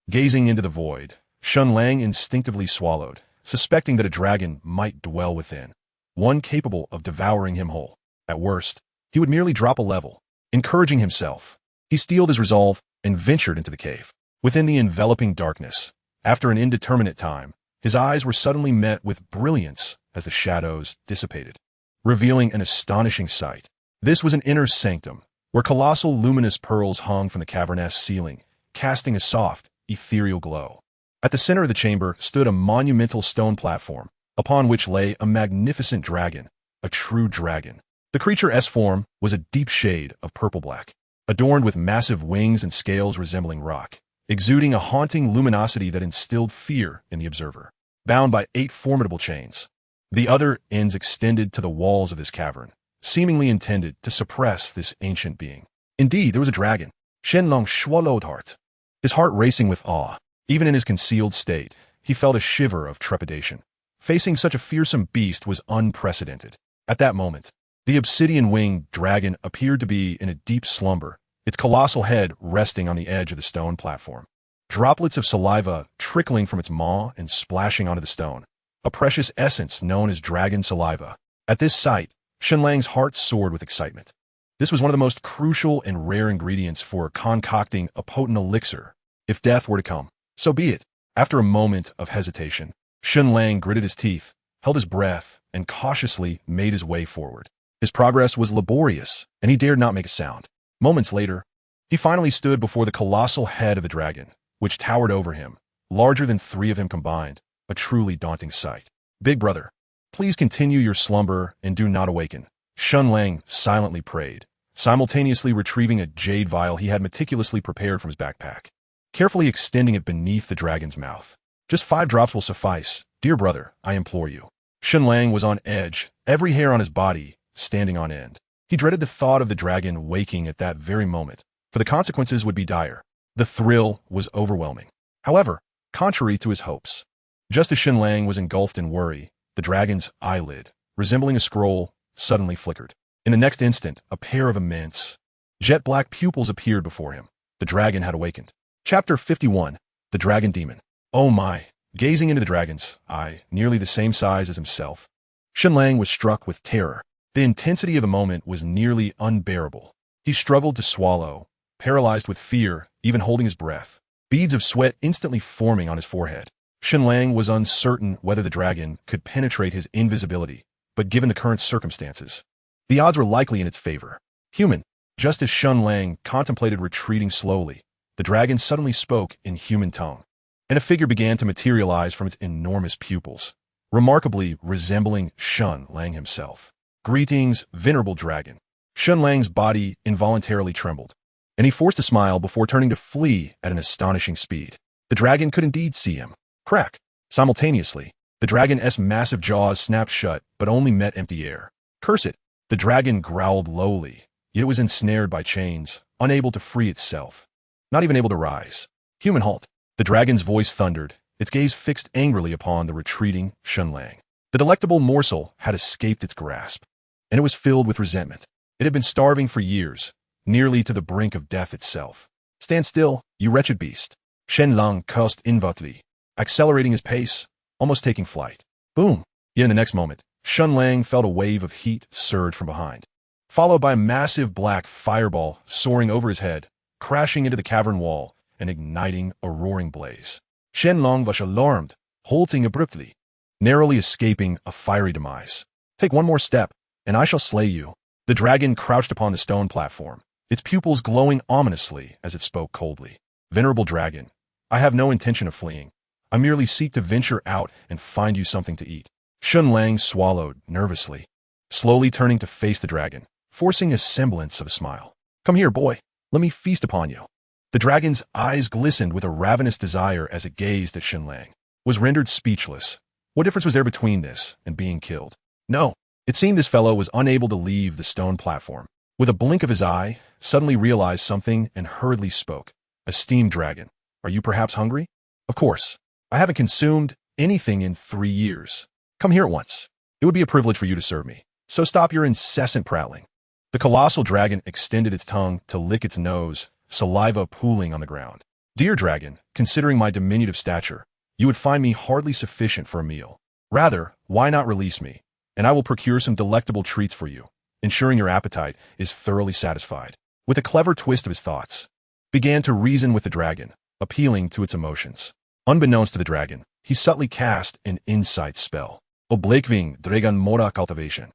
Gazing into the void, Shen Lang instinctively swallowed, suspecting that a dragon might dwell within, one capable of devouring him whole. At worst, he would merely drop a level. Encouraging himself, he steeled his resolve and ventured into the cave. Within the enveloping darkness, after an indeterminate time, his eyes were suddenly met with brilliance as the shadows dissipated, revealing an astonishing sight. This was an inner sanctum, where colossal luminous pearls hung from the cavernous ceiling, casting a soft, ethereal glow. At the center of the chamber stood a monumental stone platform, upon which lay a magnificent dragon, a true dragon. The creature's form was a deep shade of purple-black, adorned with massive wings and scales resembling rock, exuding a haunting luminosity that instilled fear in the observer. Bound by 8 formidable chains, the other ends extended to the walls of this cavern, seemingly intended to suppress this ancient being. Indeed, there was a dragon. Shen Lang swallowed hard, his heart racing with awe. Even in his concealed state, he felt a shiver of trepidation. Facing such a fearsome beast was unprecedented. At that moment, the obsidian-winged dragon appeared to be in a deep slumber, its colossal head resting on the edge of the stone platform. Droplets of saliva trickling from its maw and splashing onto the stone, a precious essence known as dragon saliva. At this sight, Shen Lang's heart soared with excitement. This was one of the most crucial and rare ingredients for concocting a potent elixir. If death were to come, so be it. After a moment of hesitation, Shen Lang gritted his teeth, held his breath, and cautiously made his way forward. His progress was laborious, and he dared not make a sound. Moments later, he finally stood before the colossal head of the dragon, which towered over him, larger than 3 of them combined, a truly daunting sight. "Big brother, please continue your slumber and do not awaken," Shen Lang silently prayed, simultaneously retrieving a jade vial he had meticulously prepared from his backpack, carefully extending it beneath the dragon's mouth. "Just 5 drops will suffice. Dear brother, I implore you." Shen Lang was on edge, every hair on his body standing on end. He dreaded the thought of the dragon waking at that very moment, for the consequences would be dire. The thrill was overwhelming. However, contrary to his hopes, just as Shen Lang was engulfed in worry, the dragon's eyelid, resembling a scroll, suddenly flickered. In the next instant, a pair of immense, jet-black pupils appeared before him. The dragon had awakened. Chapter 51. The Dragon Demon. "Oh my, gazing into the dragon's eye, nearly the same size as himself. Shen Lang was struck with terror. The intensity of the moment was nearly unbearable. He struggled to swallow, paralyzed with fear, even holding his breath. Beads of sweat instantly forming on his forehead. Shen Lang was uncertain whether the dragon could penetrate his invisibility, but given the current circumstances, the odds were likely in its favor. Human. Just as Shen Lang contemplated retreating slowly, the dragon suddenly spoke in human tongue, and a figure began to materialize from its enormous pupils, remarkably resembling Shen Lang himself. Greetings, venerable dragon. Shen Lang's body involuntarily trembled, and he forced a smile before turning to flee at an astonishing speed. The dragon could indeed see him. Crack. Simultaneously, the dragon's massive jaws snapped shut, but only met empty air. Curse it! The dragon growled lowly, yet it was ensnared by chains, unable to free itself. Not even able to rise. Human halt. The dragon's voice thundered, its gaze fixed angrily upon the retreating Shen Lang. The delectable morsel had escaped its grasp, and it was filled with resentment. It had been starving for years, nearly to the brink of death itself. Stand still, you wretched beast. Shen Lang cursed inwardly, accelerating his pace, almost taking flight. Boom! Yet in the next moment, Shen Lang felt a wave of heat surge from behind, followed by a massive black fireball soaring over his head, crashing into the cavern wall and igniting a roaring blaze. Shen Lang was alarmed, halting abruptly, narrowly escaping a fiery demise. Take one more step, and I shall slay you. The dragon crouched upon the stone platform, its pupils glowing ominously as it spoke coldly. Venerable dragon, I have no intention of fleeing. I merely seek to venture out and find you something to eat. Shen Lang swallowed nervously, slowly turning to face the dragon, forcing a semblance of a smile. Come here, boy. Let me feast upon you. The dragon's eyes glistened with a ravenous desire as it gazed at Shen Lang. Was rendered speechless. What difference was there between this and being killed? No. It seemed this fellow was unable to leave the stone platform. With a blink of his eye, suddenly realized something and hurriedly spoke. Esteemed dragon, are you perhaps hungry? Of course. I haven't consumed anything in 3 years. Come here at once. It would be a privilege for you to serve me. So stop your incessant prattling. The colossal dragon extended its tongue to lick its nose, saliva pooling on the ground. Dear dragon, considering my diminutive stature, you would find me hardly sufficient for a meal. Rather, why not release me, and I will procure some delectable treats for you, ensuring your appetite is thoroughly satisfied. With a clever twist of his thoughts, began to reason with the dragon, appealing to its emotions. Unbeknownst to the dragon, he subtly cast an insight spell. Obliquing Dragon Mora Cultivation.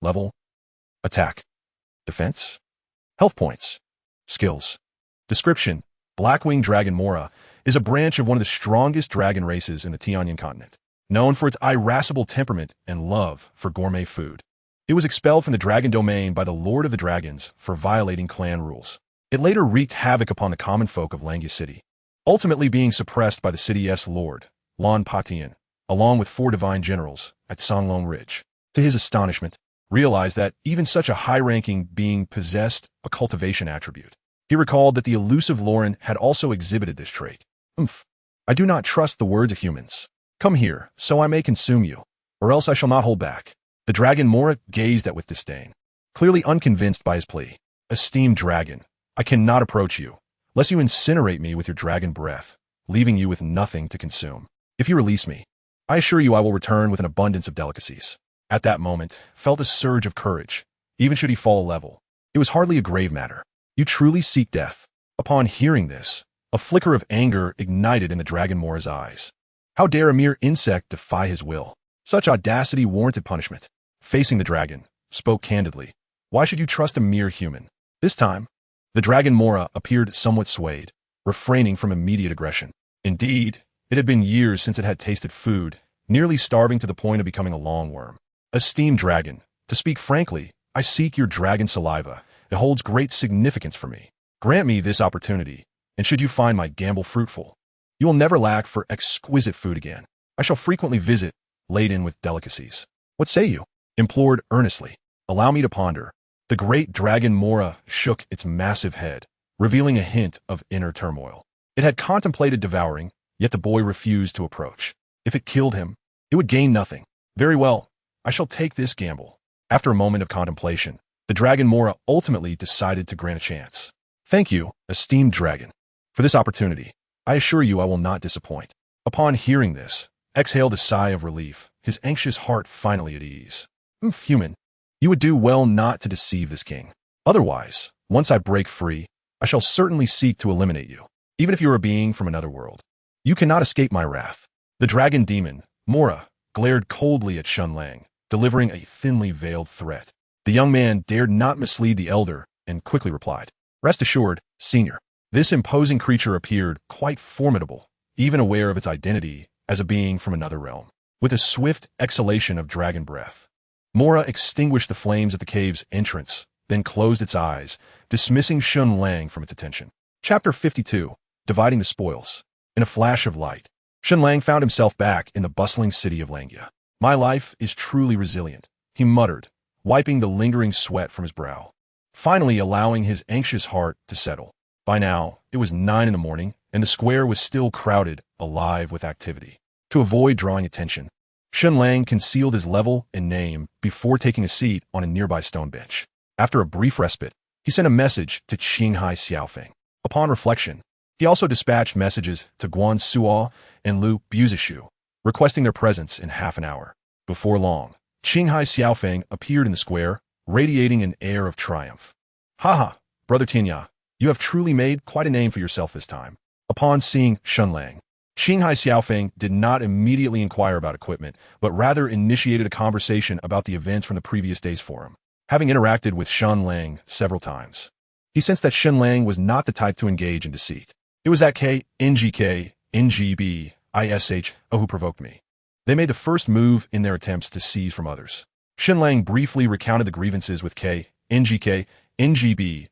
Level. Attack. Defense. Health points. Skills. Description. Blackwing Dragon Mora is a branch of one of the strongest dragon races in the Tian Yan continent, known for its irascible temperament and love for gourmet food. It was expelled from the dragon domain by the Lord of the Dragons for violating clan rules. It later wreaked havoc upon the common folk of Langya City, ultimately being suppressed by the city's lord, Lan Patian, along with 4 divine generals at Songlong Ridge. To his astonishment, realized that even such a high-ranking being possessed a cultivation attribute. He recalled that the elusive Lauren had also exhibited this trait. I do not trust the words of humans. Come here, so I may consume you, or else I shall not hold back. The dragon Mora gazed at with disdain, clearly unconvinced by his plea. Esteemed dragon, I cannot approach you, lest you incinerate me with your dragon breath, leaving you with nothing to consume. If you release me, I assure you I will return with an abundance of delicacies. At that moment, felt a surge of courage, even should he fall a level. It was hardly a grave matter. You truly seek death. Upon hearing this, a flicker of anger ignited in the dragon Mora's eyes. How dare a mere insect defy his will? Such audacity warranted punishment. Facing the dragon, spoke candidly. Why should you trust a mere human? This time, the dragon Mora appeared somewhat swayed, refraining from immediate aggression. Indeed, it had been years since it had tasted food, nearly starving to the point of becoming a longworm. Esteemed dragon, to speak frankly, I seek your dragon saliva. It holds great significance for me. Grant me this opportunity, and should you find my gamble fruitful, you will never lack for exquisite food again. I shall frequently visit, laden with delicacies. What say you? Implored earnestly. Allow me to ponder. The great dragon Mora shook its massive head, revealing a hint of inner turmoil. It had contemplated devouring, yet the boy refused to approach. If it killed him, it would gain nothing. Very well, I shall take this gamble. After a moment of contemplation, the dragon Mora ultimately decided to grant a chance. Thank you, esteemed dragon, for this opportunity. I assure you I will not disappoint. Upon hearing this, exhaled a sigh of relief, his anxious heart finally at ease. Human, you would do well not to deceive this king. Otherwise, once I break free, I shall certainly seek to eliminate you, even if you are a being from another world. You cannot escape my wrath. The dragon demon, Mora, glared coldly at Shen Lang, delivering a thinly veiled threat. The young man dared not mislead the elder and quickly replied, "Rest assured, senior." This imposing creature appeared quite formidable, even aware of its identity as a being from another realm. With a swift exhalation of dragon breath, Mora extinguished the flames at the cave's entrance, then closed its eyes, dismissing Shen Lang from its attention. Chapter 52, Dividing the Spoils. In a flash of light, Shen Lang found himself back in the bustling city of Langia. "My life is truly resilient," he muttered, wiping the lingering sweat from his brow, finally allowing his anxious heart to settle. By now, it was 9 in the morning, and the square was still crowded, alive with activity. To avoid drawing attention, Shen Lang concealed his level and name before taking a seat on a nearby stone bench. After a brief respite, he sent a message to Qinghai Xiaofeng. Upon reflection, he also dispatched messages to Guan Suo and Lu Buzishu, requesting their presence in half an hour. Before long, Qinghai Xiaofeng appeared in the square, radiating an air of triumph. "Haha, brother Tian Yan, you have truly made quite a name for yourself this time." Upon seeing Shen Lang, Qinghai Xiaofeng did not immediately inquire about equipment, but rather initiated a conversation about the events from the previous day's forum. Having interacted with Shen Lang several times, he sensed that Shen Lang was not the type to engage in deceit. "It was that NGB who provoked me." They made the first move in their attempts to seize from others. Shen Lang briefly recounted the grievances with NGB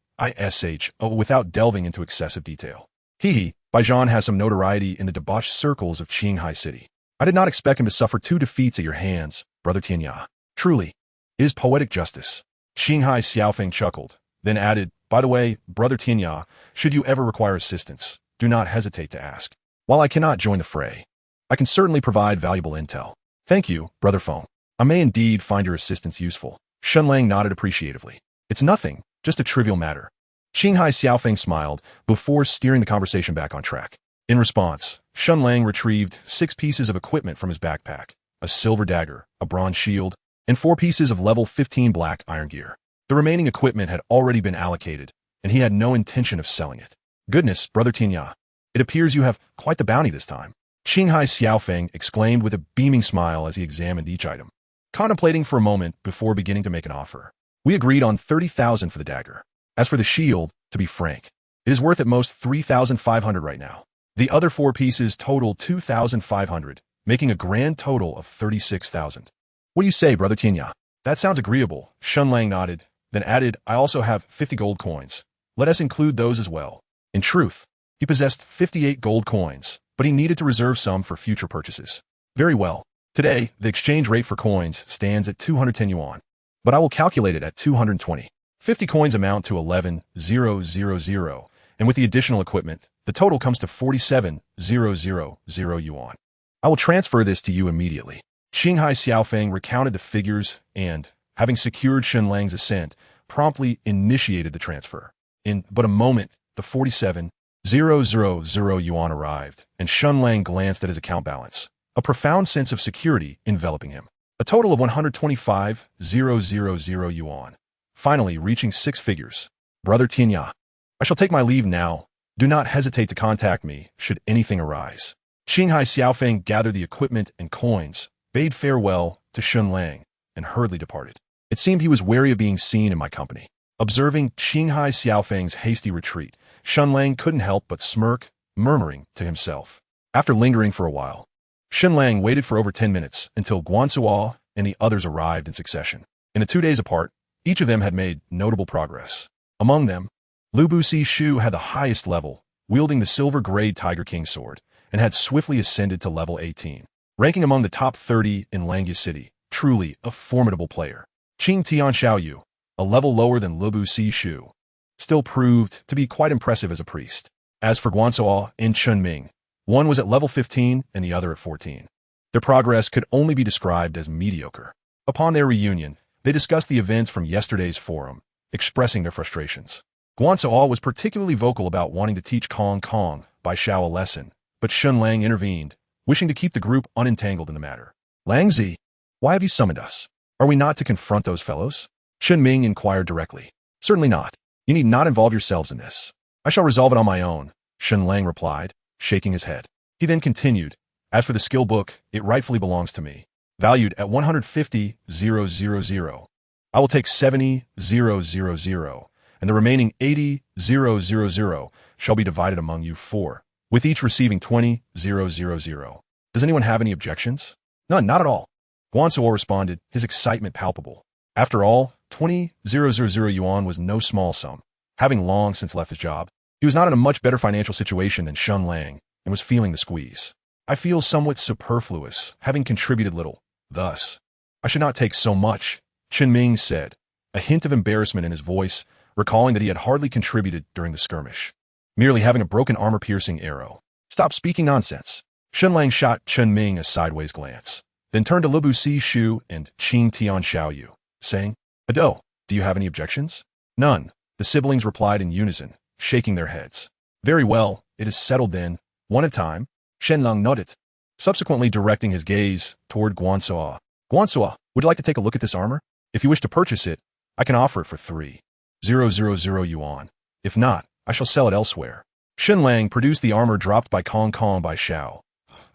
without delving into excessive detail. Baijan has some notoriety in the debauched circles of Qinghai City. I did not expect him to suffer 2 defeats at your hands, brother Tian Yan. Truly, it is poetic justice." Qinghai Xiaofeng chuckled, then added, "By the way, brother Tian Yan, should you ever require assistance, do not hesitate to ask. While I cannot join the fray, I can certainly provide valuable intel." "Thank you, brother Feng. I may indeed find your assistance useful." Shen Lang nodded appreciatively. "It's nothing, just a trivial matter." Qinghai Xiaofeng smiled before steering the conversation back on track. In response, Shen Lang retrieved 6 pieces of equipment from his backpack, a silver dagger, a bronze shield, and 4 pieces of level 15 black iron gear. The remaining equipment had already been allocated, and he had no intention of selling it. "Goodness, brother Tian Yan, it appears you have quite the bounty this time," Qinghai Xiaofeng exclaimed with a beaming smile as he examined each item, contemplating for a moment before beginning to make an offer. "We agreed on 30,000 for the dagger. As for the shield, to be frank, it is worth at most 3,500 right now. The other 4 pieces total 2,500, making a grand total of 36,000. What do you say, brother Tian Yan?" "That sounds agreeable," Shen Lang nodded, then added, "I also have 50 gold coins. Let us include those as well." In truth, he possessed 58 gold coins, but he needed to reserve some for future purchases. "Very well. Today, the exchange rate for coins stands at 210 yuan, but I will calculate it at 220. 50 coins amount to 11,000, and with the additional equipment, the total comes to 47,000 yuan. I will transfer this to you immediately." Qinghai Xiaofeng recounted the figures and, having secured Shen Lang's assent, promptly initiated the transfer. In but a moment, the 47,000 yuan arrived, and Shen Lang glanced at his account balance, a profound sense of security enveloping him. A total of 125,000 yuan, finally reaching 6 figures. "Brother Tian Yan, I shall take my leave now. Do not hesitate to contact me should anything arise." Qinghai Xiaofeng gathered the equipment and coins, bade farewell to Shen Lang, and hurriedly departed. It seemed he was wary of being seen in my company. Observing Qinghai Xiaofeng's hasty retreat, Shen Lang couldn't help but smirk, murmuring to himself. After lingering for a while, Shen Lang waited for over 10 minutes until Guan Suo and the others arrived in succession. In the 2 days apart, each of them had made notable progress. Among them, Lu Buzishu had the highest level, wielding the silver-grade Tiger King sword, and had swiftly ascended to level 18, ranking among the top 30 in Langia City, truly a formidable player. Qing Tian Xiaoyu, a level lower than Lu Buzishu, still proved to be quite impressive as a priest. As for Guansuo and Chun Ming, one was at level 15 and the other at 14. Their progress could only be described as mediocre. Upon their reunion, they discussed the events from yesterday's forum, expressing their frustrations. Guansuo was particularly vocal about wanting to teach Kong Kong Bai Shao a lesson, but Shen Lang intervened, wishing to keep the group unentangled in the matter. Langzi, why have you summoned us? Are we not to confront those fellows? Shen Ming inquired directly. Certainly not. You need not involve yourselves in this. I shall resolve it on my own, Shen Lang replied, shaking his head. He then continued, as for the skill book, it rightfully belongs to me. Valued at 150,000. I will take 70,000, and the remaining 80,000 shall be divided among you four, with each receiving 20,000. Does anyone have any objections? None, not at all. Guansuo responded, his excitement palpable. After all, 20,000 yuan was no small sum. Having long since left his job, he was not in a much better financial situation than Shen Lang and was feeling the squeeze. I feel somewhat superfluous, having contributed little. Thus, I should not take so much, Chen Ming said, a hint of embarrassment in his voice, recalling that he had hardly contributed during the skirmish. Merely having a broken armor-piercing arrow. Stop speaking nonsense. Shen Lang shot Chen Ming a sideways glance, then turned to Lubu Shu and Qing Tian Xiaoyu, saying, Ado, do you have any objections? None, the siblings replied in unison, shaking their heads. Very well, it is settled then. One at a time. Shen Lang nodded, subsequently directing his gaze toward Guansuo. Guansuo, would you like to take a look at this armor? If you wish to purchase it, I can offer it for 3,000 yuan. If not, I shall sell it elsewhere. Shen Lang produced the armor dropped by Kong Kong by Xiao,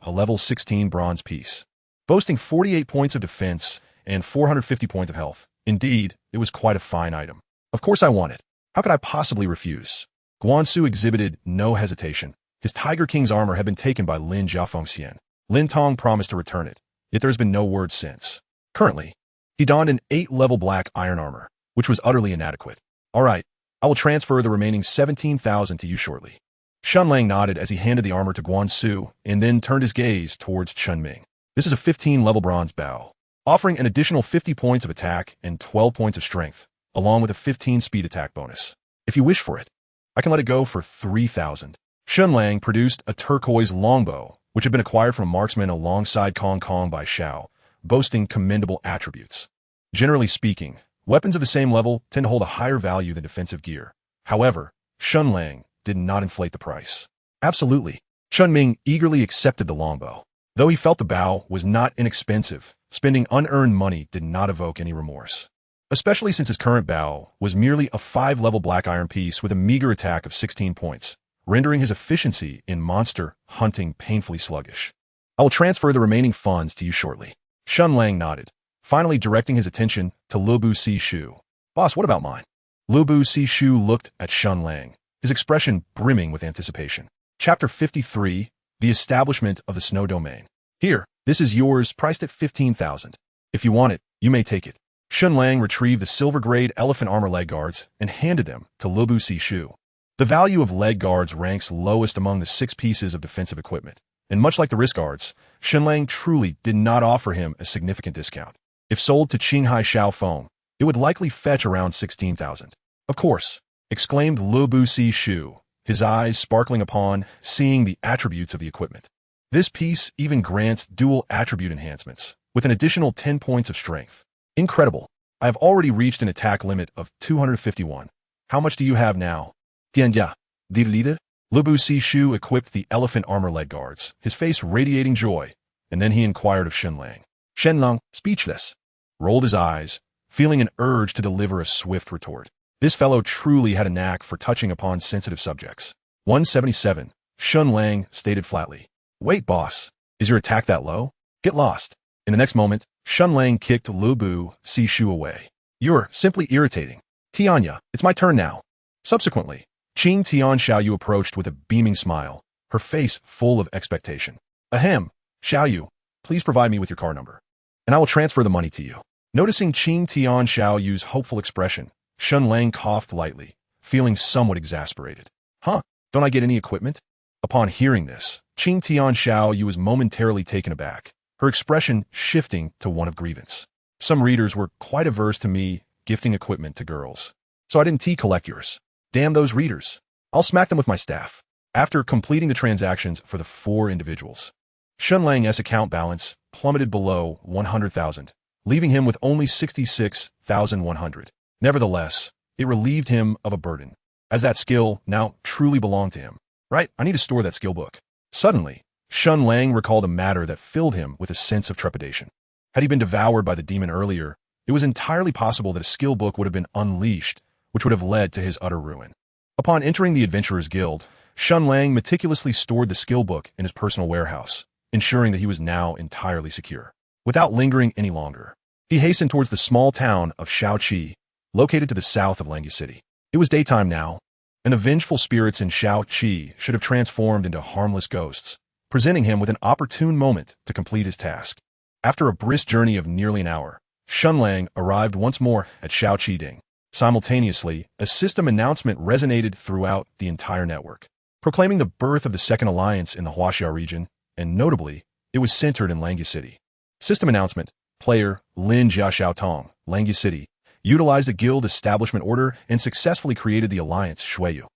a level 16 bronze piece, boasting 48 points of defense and 450 points of health. Indeed, it was quite a fine item. Of course I want it. How could I possibly refuse? Guansu exhibited no hesitation. His Tiger King's armor had been taken by Lin Jiafengxian. Lin Tong promised to return it, yet there has been no word since. Currently, he donned an 8-level black iron armor, which was utterly inadequate. All right, I will transfer the remaining 17,000 to you shortly. Shen Lang nodded as he handed the armor to Guansu and then turned his gaze towards Chen Ming. This is a 15-level bronze bow, offering an additional 50 points of attack and 12 points of strength, along with a 15 speed attack bonus. If you wish for it, I can let it go for 3,000. Shen Lang produced a turquoise longbow, which had been acquired from a marksman alongside Kong Kong by Xiao, boasting commendable attributes. Generally speaking, weapons of the same level tend to hold a higher value than defensive gear. However, Shen Lang did not inflate the price. Absolutely. Chen Ming eagerly accepted the longbow. Though he felt the bow was not inexpensive, spending unearned money did not evoke any remorse. Especially since his current bow was merely a 5-level black iron piece with a meager attack of 16 points, rendering his efficiency in monster hunting painfully sluggish. I will transfer the remaining funds to you shortly. Shen Lang nodded, finally directing his attention to Lubu Shu. Boss, what about mine? Lubu Shu looked at Shen Lang, his expression brimming with anticipation. Chapter 53, The Establishment of the Snow Domain. Here, this is yours, priced at 15,000. If you want it, you may take it. Shen Lang retrieved the silver-grade elephant armor leg guards and handed them to Lubu Shu. The value of leg guards ranks lowest among the 6 pieces of defensive equipment, and much like the wrist guards, Shen Lang truly did not offer him a significant discount. If sold to Qinghai Xiaofeng, it would likely fetch around 16,000. Of course, exclaimed Lubu Shu, his eyes sparkling upon seeing the attributes of the equipment. This piece even grants dual attribute enhancements, with an additional 10 points of strength. Incredible. I have already reached an attack limit of 251. How much do you have now? Tian Yan, the leader? Lubu Shu equipped the elephant armor leg guards, his face radiating joy, and then he inquired of Shen Lang. Shen Lang, speechless, rolled his eyes, feeling an urge to deliver a swift retort. This fellow truly had a knack for touching upon sensitive subjects. 177, Shen Lang stated flatly. Wait, boss, is your attack that low? Get lost. In the next moment, Shen Lang kicked Lubu Shu away. You're simply irritating. Tian Yan, it's my turn now. Subsequently, Qing Tian Xiaoyu approached with a beaming smile, her face full of expectation. Ahem, Xiaoyu, please provide me with your car number, and I will transfer the money to you. Noticing Qing Tian Xiaoyu's hopeful expression, Shen Lang coughed lightly, feeling somewhat exasperated. Huh, don't I get any equipment? Upon hearing this, Qing Tian Xiaoyu was momentarily taken aback, her expression shifting to one of grievance. Some readers were quite averse to me gifting equipment to girls, so I didn't collect yours. Damn those readers. I'll smack them with my staff. After completing the transactions for the 4 individuals, Shen Lang's account balance plummeted below 100,000, leaving him with only 66,100. Nevertheless, it relieved him of a burden, as that skill now truly belonged to him. Right, I need to store that skill book. Suddenly, Shen Lang recalled a matter that filled him with a sense of trepidation. Had he been devoured by the demon earlier, it was entirely possible that a skill book would have been unleashed, which would have led to his utter ruin. Upon entering the Adventurers Guild, Shen Lang meticulously stored the skill book in his personal warehouse, ensuring that he was now entirely secure. Without lingering any longer, he hastened towards the small town of Shaoqi, located to the south of Langi City. It was daytime now, and the vengeful spirits in Shaoqi should have transformed into harmless ghosts, presenting him with an opportune moment to complete his task. After a brisk journey of nearly an hour, Shen Lang arrived once more at Shaoqi Ding. Simultaneously, a system announcement resonated throughout the entire network, proclaiming the birth of the Second Alliance in the Huaxia region, and notably, it was centered in Langi City. System announcement: player Lin Jia Xiaotong, Langi City, utilized the guild establishment order and successfully created the alliance Shuiyu.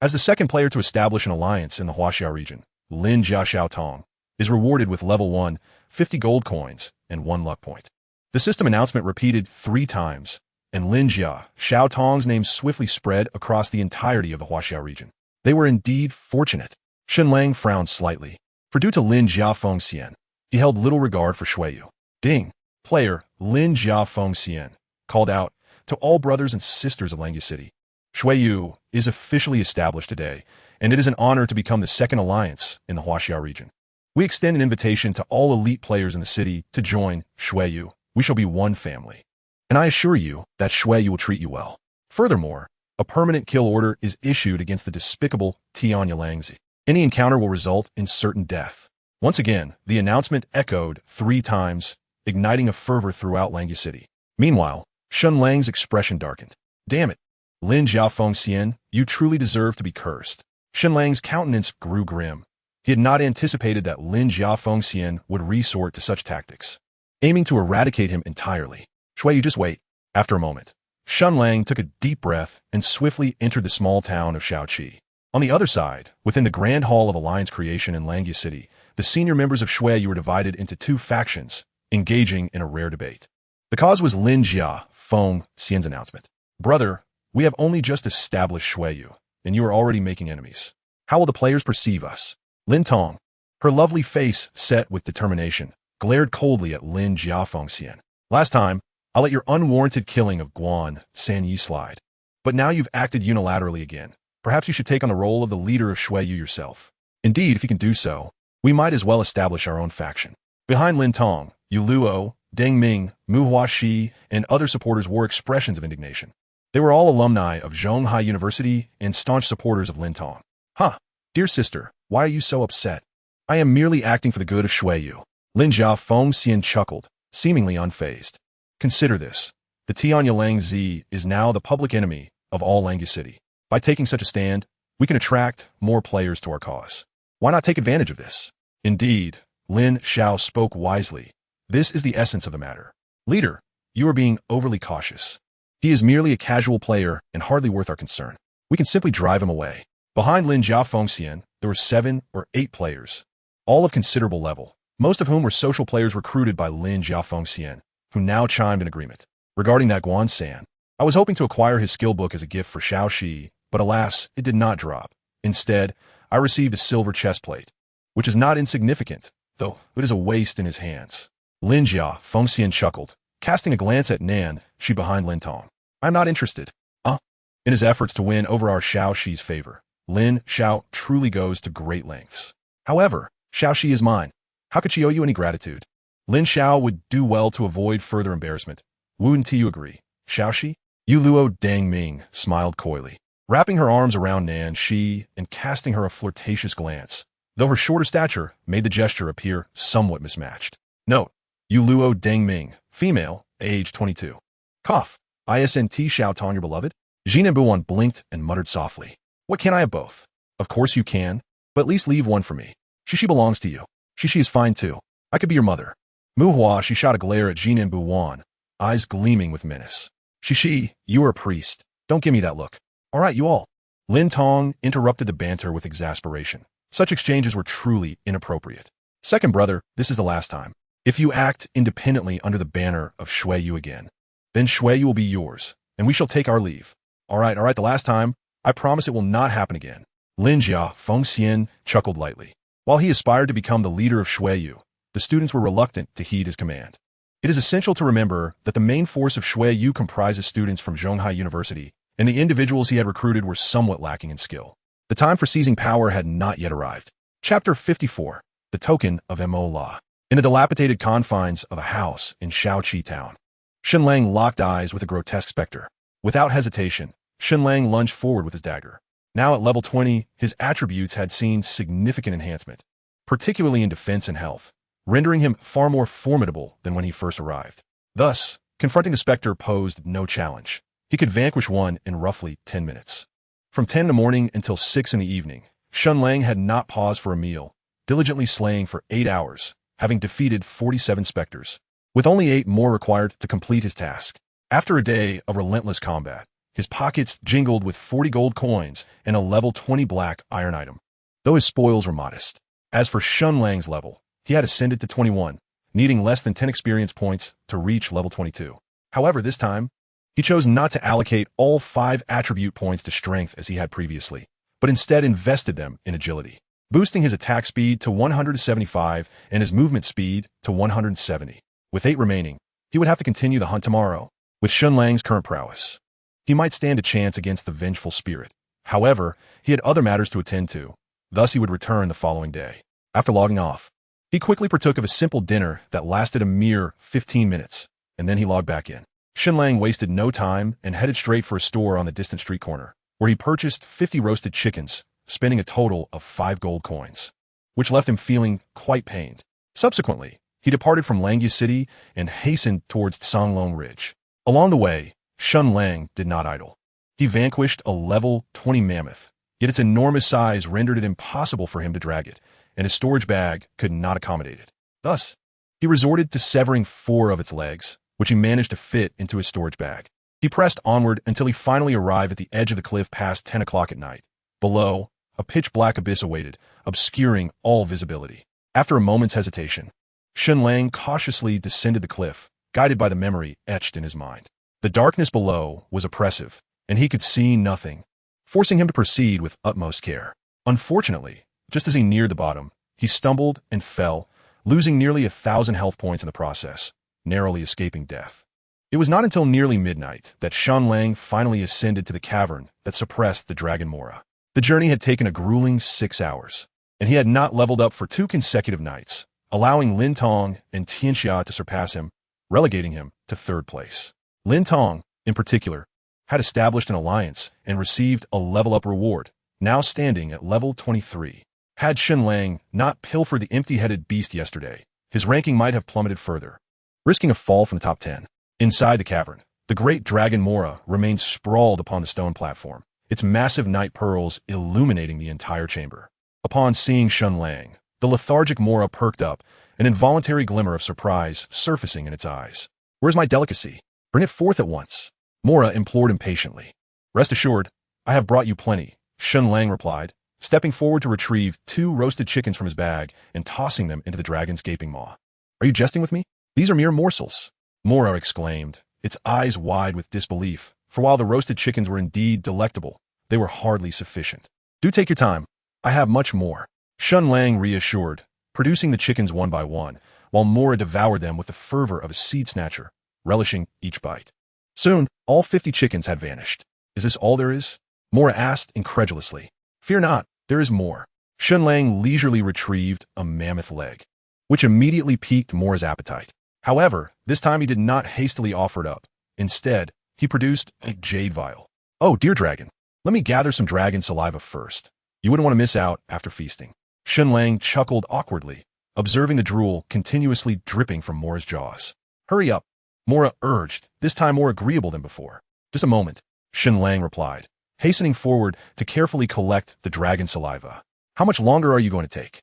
As the second player to establish an alliance in the Huaxia region, Lin Jia Xiaotong is rewarded with level 1, 50 gold coins, and 1 luck point. The system announcement repeated 3 times, and Lin Jia Xiaotong's name swiftly spread across the entirety of the Huaxia region. They were indeed fortunate. Shen Lang frowned slightly, for due to Lin Jia Fengxian, he held little regard for Shuiyu. Ding! Player Lin Jia Fengxian called out to all brothers and sisters of Langi City. Shuiyu is officially established today, and it is an honor to become the second alliance in the Huaxia region. We extend an invitation to all elite players in the city to join Shuiyu. We shall be one family. And I assure you that Shuiyu will treat you well. Furthermore, a permanent kill order is issued against the despicable Tian Yan. Any encounter will result in certain death. Once again, the announcement echoed 3 times, igniting a fervor throughout Langi City. Meanwhile, Shen Lang's expression darkened. Damn it! Lin Jia Fengxian, you truly deserve to be cursed. Shen Lang's countenance grew grim. He had not anticipated that Lin Jia Fengxian would resort to such tactics, aiming to eradicate him entirely. Shuiyu, just wait. After a moment, Shen Lang took a deep breath and swiftly entered the small town of Shaoqi. On the other side, within the Grand Hall of Alliance Creation in Langi City, the senior members of Shuiyu were divided into 2 factions, engaging in a rare debate. The cause was Lin Jia Fengxian's announcement. Brother, we have only just established Shuiyu, and you are already making enemies. How will the players perceive us? Lin Tong, her lovely face set with determination, glared coldly at Lin Jia Fengxian. Last time, I let your unwarranted killing of Guan Sanyi slide. But now you've acted unilaterally again. Perhaps you should take on the role of the leader of Shuiyu yourself. Indeed, if you can do so, we might as well establish our own faction. Behind Lin Tong, Yu Luo, Deng Ming, Mu Huaxi, and other supporters wore expressions of indignation. They were all alumni of Zhonghai University and staunch supporters of Lin Tong. Huh, dear sister, why are you so upset? I am merely acting for the good of Shuiyu. Lin Jia Fengxian chuckled, seemingly unfazed. Consider this. The Tian Yan is now the public enemy of all Langi City. By taking such a stand, we can attract more players to our cause. Why not take advantage of this? Indeed, Lin Xiao spoke wisely. This is the essence of the matter. Leader, you are being overly cautious. He is merely a casual player and hardly worth our concern. We can simply drive him away. Behind Lin Jia Fengxian, there were 7 or 8 players, all of considerable level, most of whom were social players recruited by Lin Jia Fengxian, who now chimed in agreement. Regarding that Guan San, I was hoping to acquire his skill book as a gift for Shaoxi, but alas, it did not drop. Instead, I received a silver chest plate, which is not insignificant, though it is a waste in his hands. Lin Jia Fengxian chuckled, casting a glance at Nan, she behind Lin Tong. I'm not interested. In his efforts to win over our Shaoxi's favor, Lin Xiao truly goes to great lengths. However, Shaoxi is mine. How could she owe you any gratitude? Lin Xiao would do well to avoid further embarrassment. Wouldn't you agree, Shaoxi? Yu Luo Deng Ming smiled coyly, wrapping her arms around Nan Shi and casting her a flirtatious glance, though her shorter stature made the gesture appear somewhat mismatched. Note, Yu Luo Deng Ming, female, age 22. Cough. ISNT Xiaotong, your beloved? Jin and Buwan blinked and muttered softly. What can I have both? Of course you can, but at least leave one for me. Shishi belongs to you. Shishi is fine too. I could be your mother. Mu Hua, she shot a glare at Jin and Buwan, eyes gleaming with menace. Shishi, you are a priest. Don't give me that look. All right, you all. Lin Tong interrupted the banter with exasperation. Such exchanges were truly inappropriate. Second brother, this is the last time. If you act independently under the banner of Shuiyu again, then Shuiyu will be yours, and we shall take our leave. All right, the last time. I promise it will not happen again. Lin Jia Fengxian chuckled lightly. While he aspired to become the leader of Shuiyu, the students were reluctant to heed his command. It is essential to remember that the main force of Shuiyu comprises students from Zhonghai University, and the individuals he had recruited were somewhat lacking in skill. The time for seizing power had not yet arrived. Chapter 54. The Token of Mo La. In the dilapidated confines of a house in Shaoqi Town, Shen Lang locked eyes with a grotesque specter. Without hesitation, Shen Lang lunged forward with his dagger. Now at level 20, his attributes had seen significant enhancement, particularly in defense and health, rendering him far more formidable than when he first arrived. Thus, confronting the specter posed no challenge. He could vanquish one in roughly 10 minutes. From 10 in the morning until 6 in the evening, Shen Lang had not paused for a meal, diligently slaying for 8 hours, having defeated 47 specters, with only 8 more required to complete his task. After a day of relentless combat, his pockets jingled with 40 gold coins and a level 20 black iron item, though his spoils were modest. As for Shen Lang's level, he had ascended to 21, needing less than 10 experience points to reach level 22. However, this time, he chose not to allocate all 5 attribute points to strength as he had previously, but instead invested them in agility, boosting his attack speed to 175 and his movement speed to 170. With 8 remaining, he would have to continue the hunt tomorrow. With Shen Lang's current prowess, he might stand a chance against the vengeful spirit. However, he had other matters to attend to, thus he would return the following day. After logging off, he quickly partook of a simple dinner that lasted a mere 15 minutes, and then he logged back in. Shen Lang wasted no time and headed straight for a store on the distant street corner, where he purchased 50 roasted chickens, spending a total of 5 gold coins, which left him feeling quite pained. Subsequently, he departed from Langya City and hastened towards Songlong Ridge. Along the way, Shen Lang did not idle. He vanquished a level 20 mammoth, yet its enormous size rendered it impossible for him to drag it, and his storage bag could not accommodate it. Thus, he resorted to severing 4 of its legs, which he managed to fit into his storage bag. He pressed onward until he finally arrived at the edge of the cliff past 10 o'clock at night. Below, a pitch-black abyss awaited, obscuring all visibility. After a moment's hesitation, Shen Lang cautiously descended the cliff, guided by the memory etched in his mind. The darkness below was oppressive, and he could see nothing, forcing him to proceed with utmost care. Unfortunately, just as he neared the bottom, he stumbled and fell, losing nearly 1,000 health points in the process, narrowly escaping death. It was not until nearly midnight that Shen Lang finally ascended to the cavern that suppressed the dragon Mora. The journey had taken a grueling 6 hours, and he had not leveled up for 2 consecutive nights, allowing Lin Tong and Tian Yan to surpass him, relegating him to 3rd place. Lin Tong, in particular, had established an alliance and received a level-up reward, now standing at level 23. Had Shen Lang not pilfered the empty-headed beast yesterday, his ranking might have plummeted further, risking a fall from the top 10. Inside the cavern, the great dragon Mora remained sprawled upon the stone platform, its massive night pearls illuminating the entire chamber. Upon seeing Shen Lang, the lethargic Mora perked up, an involuntary glimmer of surprise surfacing in its eyes. "Where's my delicacy? Bring it forth at once," Mora implored impatiently. "Rest assured, I have brought you plenty," Shen Lang replied, stepping forward to retrieve 2 roasted chickens from his bag and tossing them into the dragon's gaping maw. "Are you jesting with me? These are mere morsels," Mora exclaimed, its eyes wide with disbelief, for while the roasted chickens were indeed delectable, they were hardly sufficient. "Do take your time. I have much more," Shen Lang reassured, producing the chickens one by one, while Mora devoured them with the fervor of a seed snatcher, relishing each bite. Soon, all 50 chickens had vanished. "Is this all there is?" Mora asked incredulously. "Fear not, there is more." Shen Lang leisurely retrieved a mammoth leg, which immediately piqued Mora's appetite. However, this time he did not hastily offer it up. Instead, he produced a jade vial. "Oh, dear dragon, let me gather some dragon saliva first. You wouldn't want to miss out after feasting." Shen Lang chuckled awkwardly, observing the drool continuously dripping from Mora's jaws. "Hurry up," Mora urged, this time more agreeable than before. "Just a moment," Shen Lang replied, hastening forward to carefully collect the dragon saliva. "How much longer are you going to take?"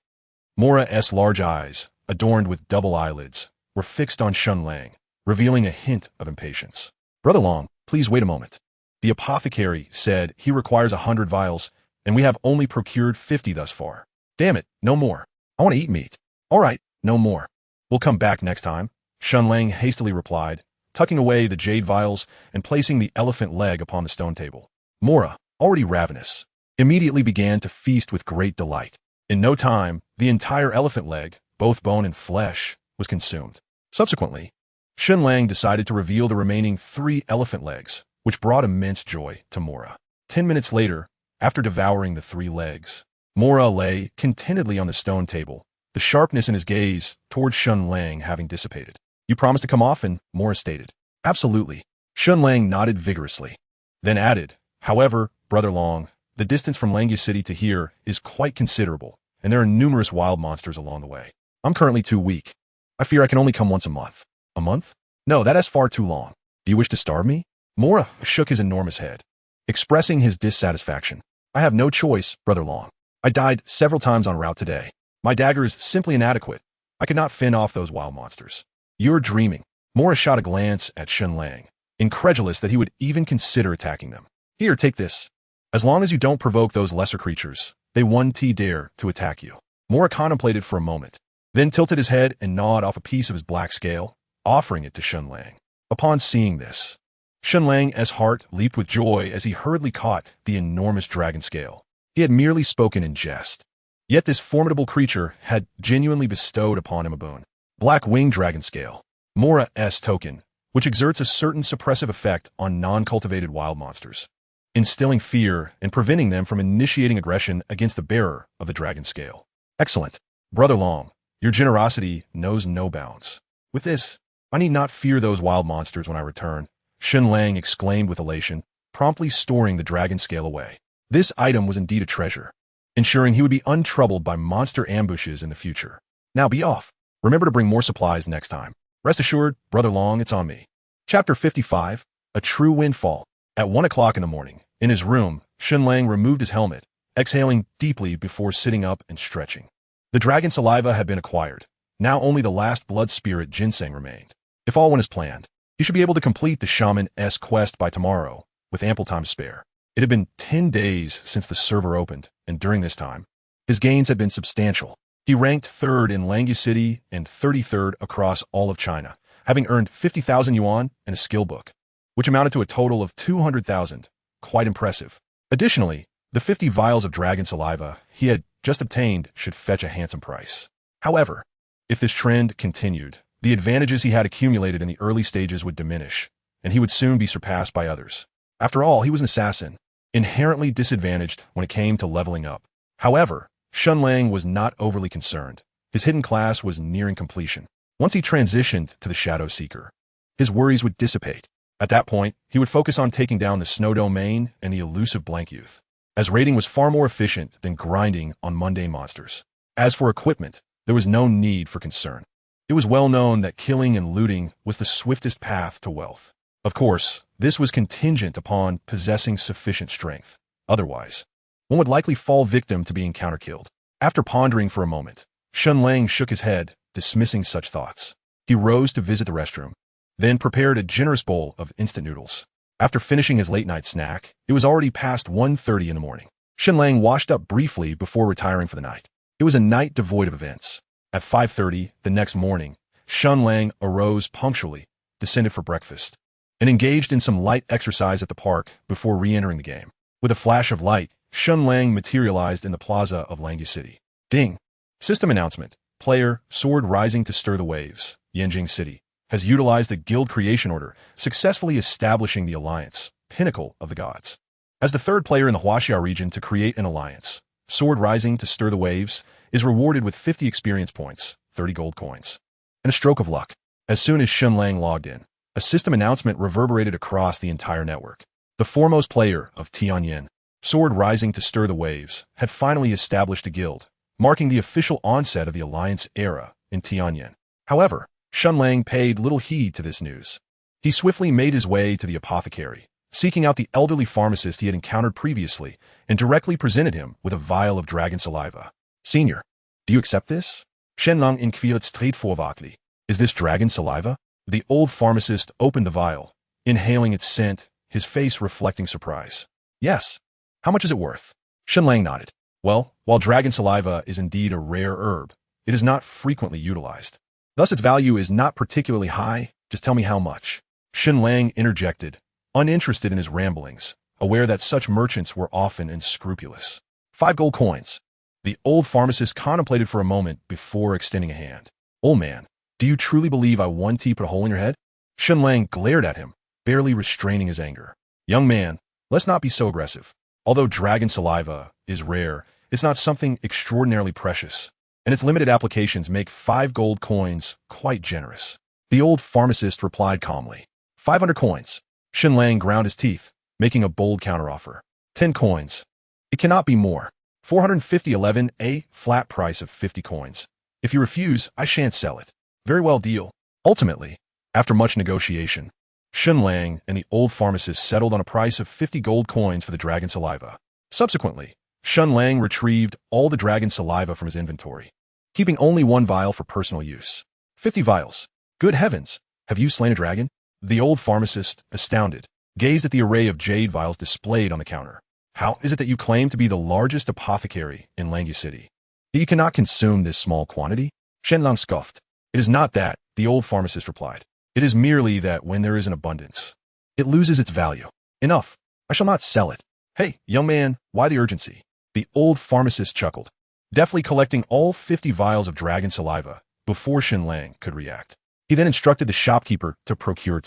Mora's large eyes, adorned with double eyelids, were fixed on Shen Lang, revealing a hint of impatience. "Brother Long, please wait a moment. The apothecary said he requires 100 vials, and we have only procured 50 thus far. Damn it, no more. I want to eat meat." "All right, no more. We'll come back next time," Shen Lang hastily replied, tucking away the jade vials and placing the elephant leg upon the stone table. Mora, already ravenous, immediately began to feast with great delight. In no time, The entire elephant leg, both bone and flesh, was consumed. Subsequently, Shen Lang decided to reveal the remaining 3 elephant legs, which brought immense joy to Mora. 10 minutes later, after devouring the 3 legs, Mora lay contentedly on the stone table, the sharpness in his gaze towards Shen Lang having dissipated. "You promise to come often?" Mora stated. "Absolutely." Shen Lang nodded vigorously, then added, "However, Brother Long, the distance from Langya City to here is quite considerable, and there are numerous wild monsters along the way. I'm currently too weak. I fear I can only come once a month." "A month? No, that is far too long. Do you wish to starve me?" Mora shook his enormous head, expressing his dissatisfaction. "I have no choice, Brother Long. I died several times en route today. My dagger is simply inadequate. I could not fend off those wild monsters." "You're dreaming." Mora shot a glance at Shen Lang, incredulous that he would even consider attacking them. "Here, take this. As long as you don't provoke those lesser creatures, they won't dare to attack you." Mora contemplated for a moment, then tilted his head and gnawed off a piece of his black scale, offering it to Shen Lang. Upon seeing this, Shen Lang's heart leaped with joy as he hurriedly caught the enormous dragon scale. He had merely spoken in jest, yet this formidable creature had genuinely bestowed upon him a boon. Black-winged dragon scale, Mora's token, which exerts a certain suppressive effect on non-cultivated wild monsters, instilling fear and preventing them from initiating aggression against the bearer of the dragon scale. "Excellent. Brother Long, your generosity knows no bounds. With this, I need not fear those wild monsters when I return," Shen Lang exclaimed with elation, promptly storing the dragon scale away. This item was indeed a treasure, ensuring he would be untroubled by monster ambushes in the future. "Now be off. Remember to bring more supplies next time. Rest assured, Brother Long, it's on me." Chapter 55, A True Windfall. At 1 o'clock in the morning, in his room, Shen Lang removed his helmet, exhaling deeply before sitting up and stretching. The dragon saliva had been acquired. Now only the last blood spirit ginseng remained. If all went as planned, he should be able to complete the shaman's quest by tomorrow, with ample time to spare. It had been 10 days since the server opened, and during this time, his gains had been substantial. He ranked 3rd in Langya City and 33rd across all of China, having earned 50,000 yuan and a skill book, which amounted to a total of 200,000. Quite impressive. Additionally, the 50 vials of dragon saliva he had just obtained should fetch a handsome price. However, if this trend continued, the advantages he had accumulated in the early stages would diminish, and he would soon be surpassed by others. After all, he was an assassin, inherently disadvantaged when it came to leveling up. However, Shen Lang was not overly concerned. His hidden class was nearing completion. Once he transitioned to the Shadow Seeker, his worries would dissipate. At that point, he would focus on taking down the Snow Domain and the elusive Blank Youth, as raiding was far more efficient than grinding on mundane monsters. As for equipment, there was no need for concern. It was well known that killing and looting was the swiftest path to wealth. Of course, this was contingent upon possessing sufficient strength. Otherwise, one would likely fall victim to being counterkilled. After pondering for a moment, Shen Lang shook his head, dismissing such thoughts. He rose to visit the restroom, then prepared a generous bowl of instant noodles. After finishing his late-night snack, it was already past 1:30 in the morning. Shen Lang washed up briefly before retiring for the night. It was a night devoid of events. At 5:30 the next morning, Shen Lang arose punctually, descended for breakfast, and engaged in some light exercise at the park before re-entering the game. With a flash of light, Shen Lang materialized in the plaza of Langya City. Ding! System announcement. Player, Sword Rising to Stir the Waves, Yanjing City, has utilized the guild creation order, successfully establishing the alliance, Pinnacle of the Gods. As the 3rd player in the Huaxia region to create an alliance, Sword Rising to Stir the Waves is rewarded with 50 experience points, 30 gold coins, and a stroke of luck. As soon as Shen Lang logged in, a system announcement reverberated across the entire network. The foremost player of Tian Yan, Sword Rising to Stir the Waves, had finally established a guild, marking the official onset of the alliance era in Tian Yan. However, Shen Lang paid little heed to this news. He swiftly made his way to the apothecary, seeking out the elderly pharmacist he had encountered previously, and directly presented him with a vial of dragon saliva. "Senior, do you accept this?" Shen Lang inquired straightforwardly. "Is this dragon saliva?" The old pharmacist opened the vial, inhaling its scent, his face reflecting surprise. "Yes. How much is it worth?" Shen Lang nodded. "Well, while dragon saliva is indeed a rare herb, it is not frequently utilized. Thus its value is not particularly high. Just tell me how much." Shen Lang interjected, uninterested in his ramblings, aware that such merchants were often unscrupulous. 5 gold coins." The old pharmacist contemplated for a moment before extending a hand. Old man, do you truly believe I won tea put a hole in your head? Shen Lang glared at him, barely restraining his anger. Young man, let's not be so aggressive. Although dragon saliva is rare, it's not something extraordinarily precious, and its limited applications make 5 gold coins quite generous. The old pharmacist replied calmly. 500 coins. Shen Lang ground his teeth, making a bold counteroffer. 10 coins. It cannot be more. 450 a flat price of 50 coins. If you refuse, I shan't sell it. Very well, deal. Ultimately, after much negotiation, Shen Lang and the old pharmacist settled on a price of 50 gold coins for the dragon saliva. Subsequently, Shen Lang retrieved all the dragon saliva from his inventory, keeping only 1 vial for personal use. 50 vials. Good heavens, have you slain a dragon? The old pharmacist, astounded, gazed at the array of jade vials displayed on the counter. How is it that you claim to be the largest apothecary in Langya City? You cannot consume this small quantity? Shen Lang scoffed. It is not that, the old pharmacist replied. It is merely that when there is an abundance, it loses its value. Enough. I shall not sell it. Hey, young man, why the urgency? The old pharmacist chuckled, deftly collecting all 50 vials of dragon saliva before Shen Lang could react. He then instructed the shopkeeper to procure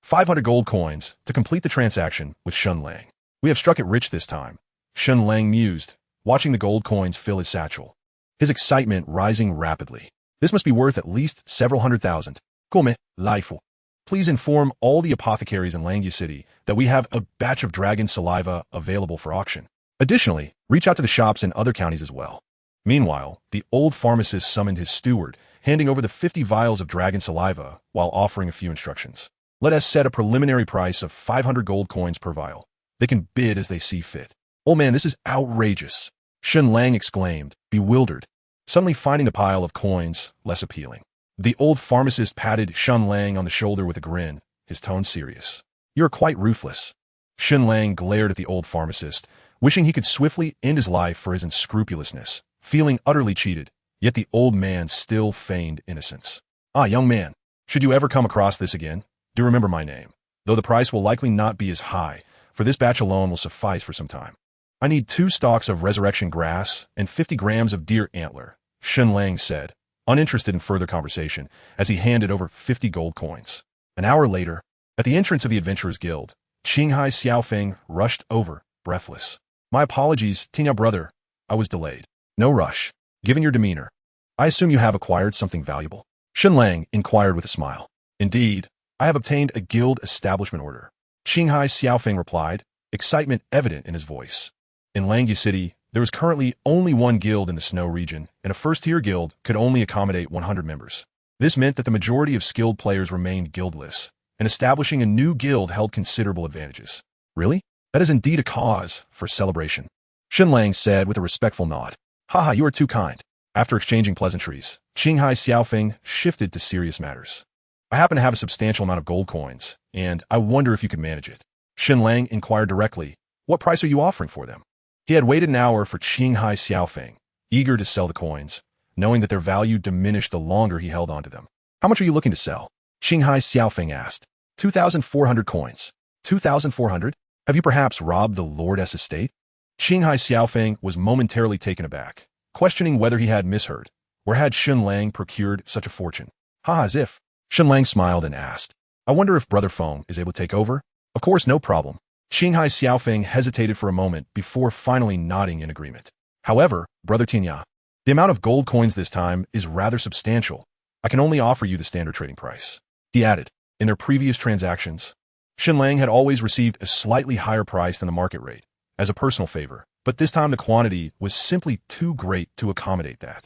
500 gold coins to complete the transaction with Shen Lang. We have struck it rich this time, Shen Lang mused, watching the gold coins fill his satchel, his excitement rising rapidly. This must be worth at least several 100,000. Come, Laifu. Please inform all the apothecaries in Langya City that we have a batch of dragon saliva available for auction. Additionally, reach out to the shops in other counties as well. Meanwhile, the old pharmacist summoned his steward, handing over the 50 vials of dragon saliva while offering a few instructions. Let us set a preliminary price of 500 gold coins per vial. They can bid as they see fit. Old man, this is outrageous, Shen Lang exclaimed, bewildered, suddenly finding the pile of coins less appealing. The old pharmacist patted Shen Lang on the shoulder with a grin, his tone serious. You're quite ruthless. Shen Lang glared at the old pharmacist, wishing he could swiftly end his life for his unscrupulousness, feeling utterly cheated, yet the old man still feigned innocence. Ah, young man, should you ever come across this again, do remember my name, though the price will likely not be as high, for this batch alone will suffice for some time. I need 2 stalks of resurrection grass and 50 grams of deer antler, Shen Lang said, uninterested in further conversation, as he handed over 50 gold coins. An hour later, at the entrance of the Adventurers Guild, Qinghai Xiaofeng rushed over, breathless. My apologies, Tian Yan brother. I was delayed. No rush. Given your demeanor, I assume you have acquired something valuable. Shen Lang inquired with a smile. Indeed, I have obtained a guild establishment order. Qinghai Xiaofeng replied, excitement evident in his voice. In Langya City, there was currently only 1 guild in the Snow region, and a first-tier guild could only accommodate 100 members. This meant that the majority of skilled players remained guildless, and establishing a new guild held considerable advantages. Really? That is indeed a cause for celebration, Shen Lang said with a respectful nod. Haha, you are too kind. After exchanging pleasantries, Qinghai Xiaofeng shifted to serious matters. I happen to have a substantial amount of gold coins, and I wonder if you could manage it. Shen Lang inquired directly, what price are you offering for them? He had waited an hour for Qinghai Xiaofeng, eager to sell the coins, knowing that their value diminished the longer he held onto them. How much are you looking to sell? Qinghai Xiaofeng asked. 2,400 coins. 2,400? Have you perhaps robbed the lordess estate? Qinghai Xiaofeng was momentarily taken aback, questioning whether he had misheard, or had Shen Lang procured such a fortune. Ha, as if. Shen Lang smiled and asked, I wonder if Brother Feng is able to take over? Of course, no problem. Qinghai Xiaofeng hesitated for a moment before finally nodding in agreement. However, Brother Tian Yan, the amount of gold coins this time is rather substantial. I can only offer you the standard trading price. He added, in their previous transactions, Shen Lang had always received a slightly higher price than the market rate, as a personal favor, but this time the quantity was simply too great to accommodate that.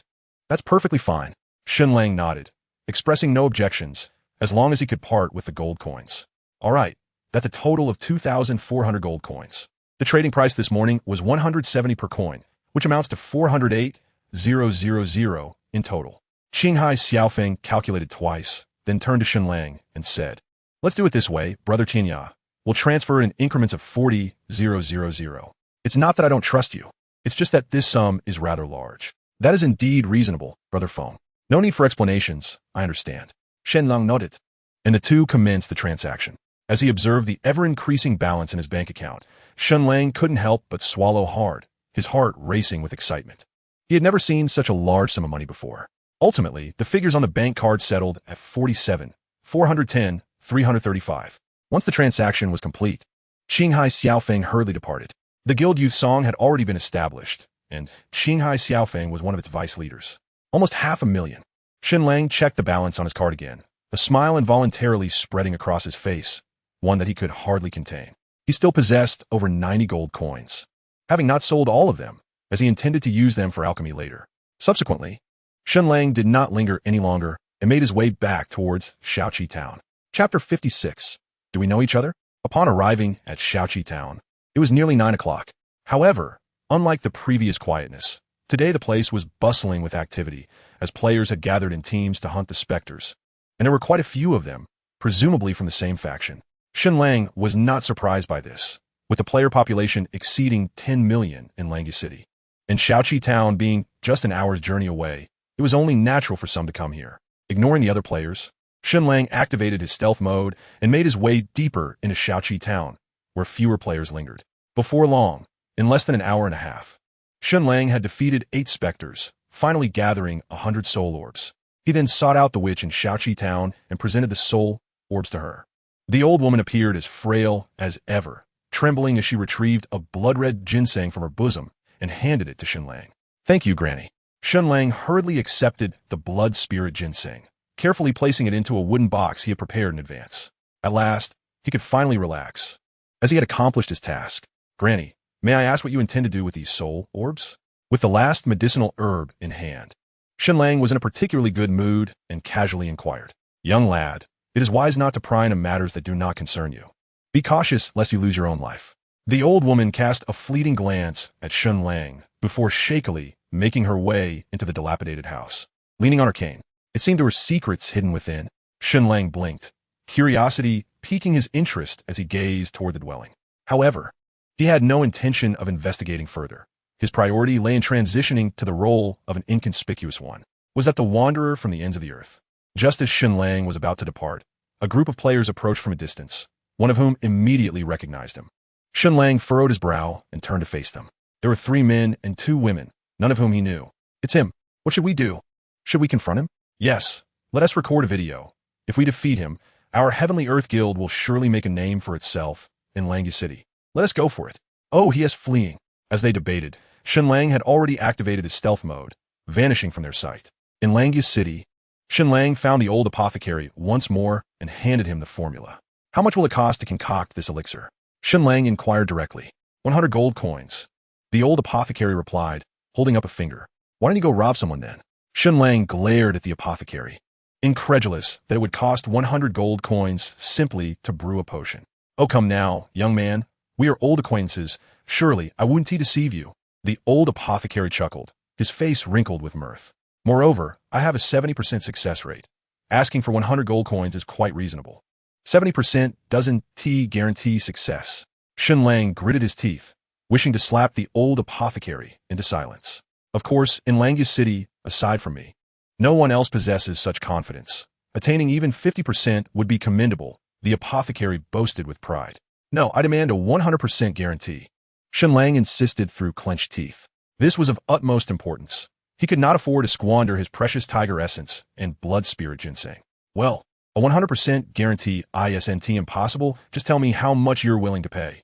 That's perfectly fine. Shen Lang nodded, expressing no objections, as long as he could part with the gold coins. All right. That's a total of 2,400 gold coins. The trading price this morning was 170 per coin, which amounts to 408,000 in total. Qinghai Xiaofeng calculated twice, then turned to Shen Lang and said, let's do it this way, Brother Tian Yan. We'll transfer in increments of 40,000. It's not that I don't trust you. It's just that this sum is rather large. That is indeed reasonable, Brother Feng. No need for explanations, I understand. Shen Lang nodded, and the two commenced the transaction. As he observed the ever-increasing balance in his bank account, Shen Lang couldn't help but swallow hard, his heart racing with excitement. He had never seen such a large sum of money before. Ultimately, the figures on the bank card settled at 47, 410, 335. Once the transaction was complete, Qinghai Xiaofeng hurriedly departed. The guild youth song had already been established, and Qinghai Xiaofeng was one of its vice leaders. Almost 500,000. Shen Lang checked the balance on his card again, a smile involuntarily spreading across his face, one that he could hardly contain. He still possessed over 90 gold coins, having not sold all of them, as he intended to use them for alchemy later. Subsequently, Shen Lang did not linger any longer and made his way back towards Shaoqi Town. Chapter 56. Do we know each other? Upon arriving at Shaoqi Town, it was nearly 9 o'clock. However, unlike the previous quietness, today the place was bustling with activity, as players had gathered in teams to hunt the specters, and there were quite a few of them, presumably from the same faction. Shen Lang was not surprised by this, with the player population exceeding 10 million in Langya City. And Shaoqi Town being just an hour's journey away, it was only natural for some to come here. Ignoring the other players, Shen Lang activated his stealth mode and made his way deeper into Shaoqi Town, where fewer players lingered. Before long, in less than an hour and a half, Shen Lang had defeated 8 specters, finally gathering 100 soul orbs. He then sought out the witch in Shaoqi Town and presented the soul orbs to her. The old woman appeared as frail as ever, trembling as she retrieved a blood-red ginseng from her bosom and handed it to Shen Lang. Thank you, Granny. Shen Lang hurriedly accepted the blood spirit ginseng, carefully placing it into a wooden box he had prepared in advance. At last, he could finally relax, as he had accomplished his task. Granny, may I ask what you intend to do with these soul orbs? With the last medicinal herb in hand, Shen Lang was in a particularly good mood and casually inquired. Young lad, it is wise not to pry into matters that do not concern you. Be cautious lest you lose your own life. The old woman cast a fleeting glance at Shen Lang before shakily making her way into the dilapidated house. Leaning on her cane, it seemed there were secrets hidden within. Shen Lang blinked, curiosity piquing his interest as he gazed toward the dwelling. However, he had no intention of investigating further. His priority lay in transitioning to the role of an inconspicuous one. Was that the wanderer from the ends of the earth? Just as Shen Lang was about to depart, a group of players approached from a distance, one of whom immediately recognized him. Shen Lang furrowed his brow and turned to face them. There were 3 men and 2 women, none of whom he knew. It's him. What should we do? Should we confront him? Yes. Let us record a video. If we defeat him, our Heavenly Earth Guild will surely make a name for itself in Langya City. Let us go for it. Oh, he is fleeing. As they debated, Shen Lang had already activated his stealth mode, vanishing from their sight. In Langya City, Shen Lang found the old apothecary once more and handed him the formula. How much will it cost to concoct this elixir? Shen Lang inquired directly. 100 gold coins. The old apothecary replied, holding up a finger. Why don't you go rob someone then? Shen Lang glared at the apothecary, incredulous that it would cost 100 gold coins simply to brew a potion. Oh, come now, young man. We are old acquaintances. Surely, I wouldn't deceive you. The old apothecary chuckled, his face wrinkled with mirth. Moreover, I have a 70% success rate. Asking for 100 gold coins is quite reasonable. 70% doesn't guarantee success. Shen Lang gritted his teeth, wishing to slap the old apothecary into silence. Of course, in Langya City, aside from me, no one else possesses such confidence. Attaining even 50% would be commendable, the apothecary boasted with pride. No, I demand a 100% guarantee. Shen Lang insisted through clenched teeth. This was of utmost importance. He could not afford to squander his precious tiger essence and blood spirit ginseng. Well, a 100% guarantee isn't impossible. Just tell me how much you're willing to pay.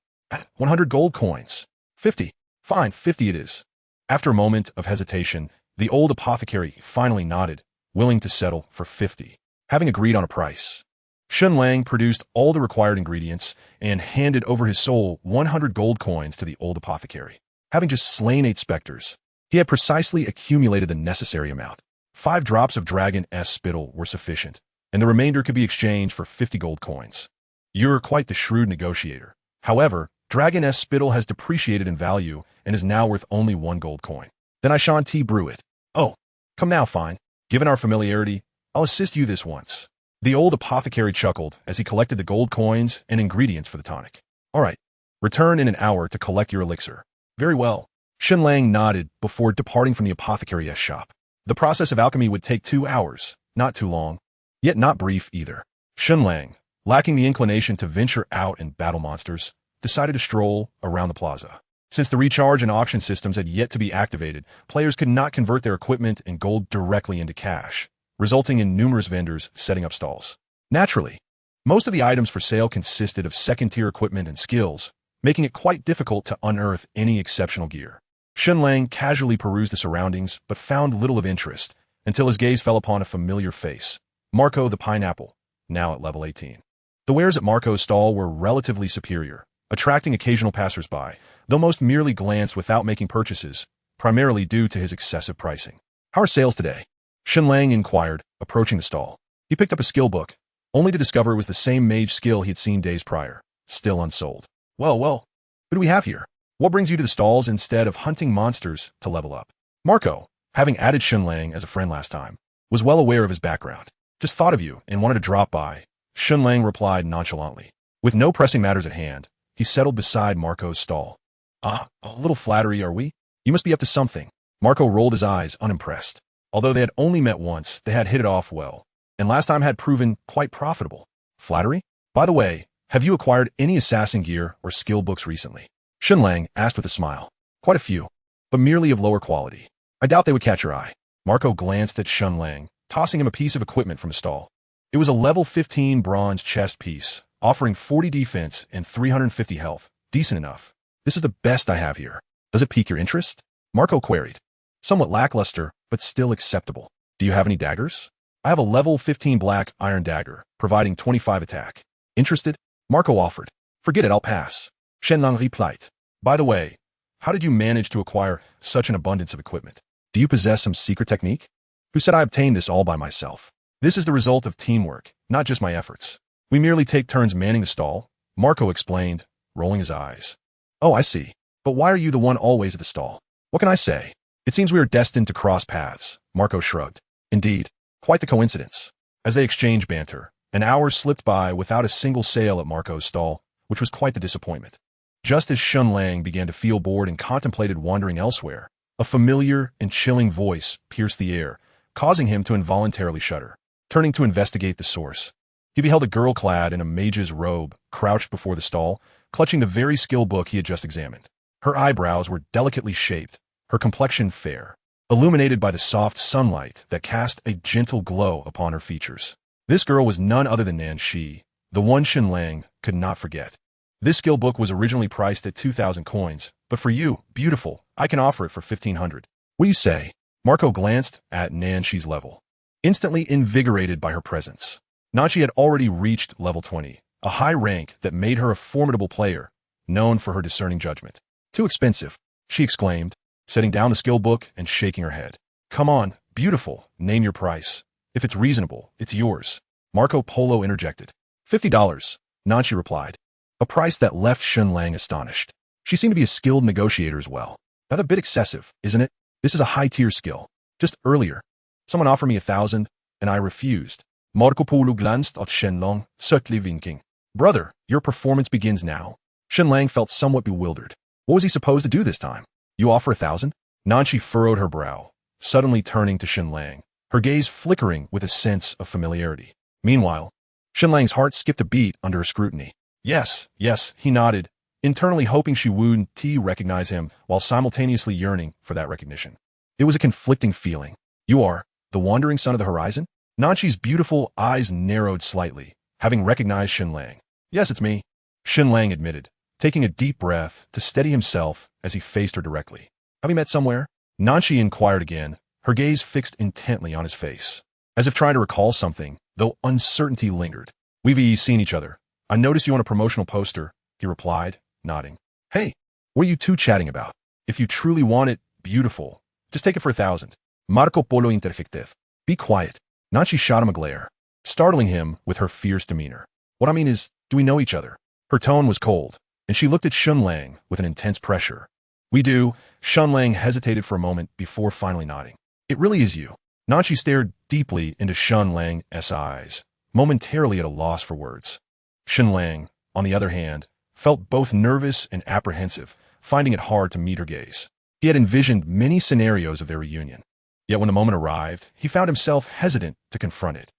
100 gold coins. 50. Fine, 50 it is. After a moment of hesitation, the old apothecary finally nodded, willing to settle for 50. Having agreed on a price, Shen Lang produced all the required ingredients and handed over his soul 100 gold coins to the old apothecary. Having just slain 8 specters, he had precisely accumulated the necessary amount. 5 drops of dragon spittle were sufficient, and the remainder could be exchanged for 50 gold coins. You're quite the shrewd negotiator. However, dragon spittle has depreciated in value and is now worth only 1 gold coin. Then I shan't brew it. Oh, come now, fine. Given our familiarity, I'll assist you this once. The old apothecary chuckled as he collected the gold coins and ingredients for the tonic. All right, return in an hour to collect your elixir. Very well. Shen Lang nodded before departing from the apothecary's shop. The process of alchemy would take 2 hours, not too long, yet not brief either. Shen Lang, lacking the inclination to venture out and battle monsters, decided to stroll around the plaza. Since the recharge and auction systems had yet to be activated, players could not convert their equipment and gold directly into cash, resulting in numerous vendors setting up stalls. Naturally, most of the items for sale consisted of second-tier equipment and skills, making it quite difficult to unearth any exceptional gear. Shen Lang casually perused the surroundings but found little of interest until his gaze fell upon a familiar face, Marco the Pineapple, now at level 18. The wares at Marco's stall were relatively superior, attracting occasional passers-by, though most merely glanced without making purchases, primarily due to his excessive pricing. "How are sales today?" Shen Lang inquired, approaching the stall. He picked up a skill book, only to discover it was the same mage skill he had seen days prior, still unsold. Well, what do we have here? What brings you to the stalls instead of hunting monsters to level up?" Marco, having added Shen Lang as a friend last time, was well aware of his background. "Just thought of you and wanted to drop by," Shen Lang replied nonchalantly. With no pressing matters at hand, he settled beside Marco's stall. "Ah, a little flattery, are we? You must be up to something." Marco rolled his eyes, unimpressed. Although they had only met once, they had hit it off well, and last time had proven quite profitable. "Flattery? By the way, have you acquired any assassin gear or skill books recently?" Shen Lang asked with a smile. "Quite a few, but merely of lower quality. I doubt they would catch your eye." Marco glanced at Shen Lang, tossing him a piece of equipment from a stall. It was a level 15 bronze chest piece, offering 40 defense and 350 health. "Decent enough. This is the best I have here. Does it pique your interest?" Marco queried. "Somewhat lackluster, but still acceptable. Do you have any daggers?" "I have a level 15 black iron dagger, providing 25 attack. Interested?" Marco offered. "Forget it, I'll pass." Shen Lang replied. "By the way, how did you manage to acquire such an abundance of equipment? Do you possess some secret technique?" "Who said I obtained this all by myself? This is the result of teamwork, not just my efforts. We merely take turns manning the stall," Marco explained, rolling his eyes. "Oh, I see. But why are you the one always at the stall?" "What can I say? It seems we are destined to cross paths," Marco shrugged. "Indeed, quite the coincidence." As they exchanged banter, an hour slipped by without a single sale at Marco's stall, which was quite the disappointment. Just as Shen Lang began to feel bored and contemplated wandering elsewhere, a familiar and chilling voice pierced the air, causing him to involuntarily shudder. Turning to investigate the source, he beheld a girl clad in a mage's robe crouched before the stall, clutching the very skill book he had just examined. Her eyebrows were delicately shaped, her complexion fair, illuminated by the soft sunlight that cast a gentle glow upon her features. This girl was none other than Nan Shi, the one Shen Lang could not forget. "This skill book was originally priced at 2,000 coins, but for you, beautiful, I can offer it for 1,500. What do you say?" Marco glanced at Nan Shi's level, instantly invigorated by her presence. Nan Shi had already reached level 20, a high rank that made her a formidable player, known for her discerning judgment. "Too expensive," she exclaimed, setting down the skill book and shaking her head. "Come on, beautiful, name your price. If it's reasonable, it's yours." Marco Polo interjected. $50, Nan Shi replied, a price that left Shen Lang astonished. She seemed to be a skilled negotiator as well. "That's a bit excessive, isn't it? This is a high-tier skill. Just earlier, someone offered me 1,000, and I refused." Marco Polo glanced at Shen Lang, subtly winking. "Brother, your performance begins now." Shen Lang felt somewhat bewildered. What was he supposed to do this time? "You offer 1,000? Nan Shi furrowed her brow, suddenly turning to Shen Lang, her gaze flickering with a sense of familiarity. Meanwhile, Shen Lang's heart skipped a beat under her scrutiny. Yes, he nodded, internally hoping she wouldn't recognize him while simultaneously yearning for that recognition. It was a conflicting feeling. "You are the wandering son of the horizon?" Nan Shi's beautiful eyes narrowed slightly, having recognized Shen Lang. "Yes, it's me," Shen Lang admitted, taking a deep breath to steady himself as he faced her directly. "Have we met somewhere?" Nan Shi inquired again, her gaze fixed intently on his face, as if trying to recall something, though uncertainty lingered. "We've seen each other. I noticed you on a promotional poster," he replied, nodding. "Hey, what are you two chatting about? If you truly want it, beautiful, just take it for 1,000. Marco Polo interjected. "Be quiet." Nan Shi shot him a glare, startling him with her fierce demeanor. "What I mean is, do we know each other?" Her tone was cold, and she looked at Shen Lang with an intense pressure. "We do." Shen Lang hesitated for a moment before finally nodding. "It really is you." Nan Shi stared deeply into Shen Lang's eyes, momentarily at a loss for words. Shen Lang, on the other hand, felt both nervous and apprehensive, finding it hard to meet her gaze. He had envisioned many scenarios of their reunion. Yet when the moment arrived, he found himself hesitant to confront it.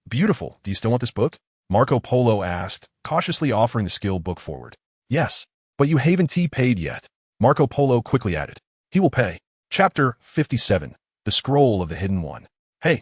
Beautiful, do you still want this book?" Marco Polo asked, cautiously offering the skill book forward. "Yes, but you haven't paid yet." Marco Polo quickly added. He will pay. Chapter 57. The Scroll of the Hidden One. Hey,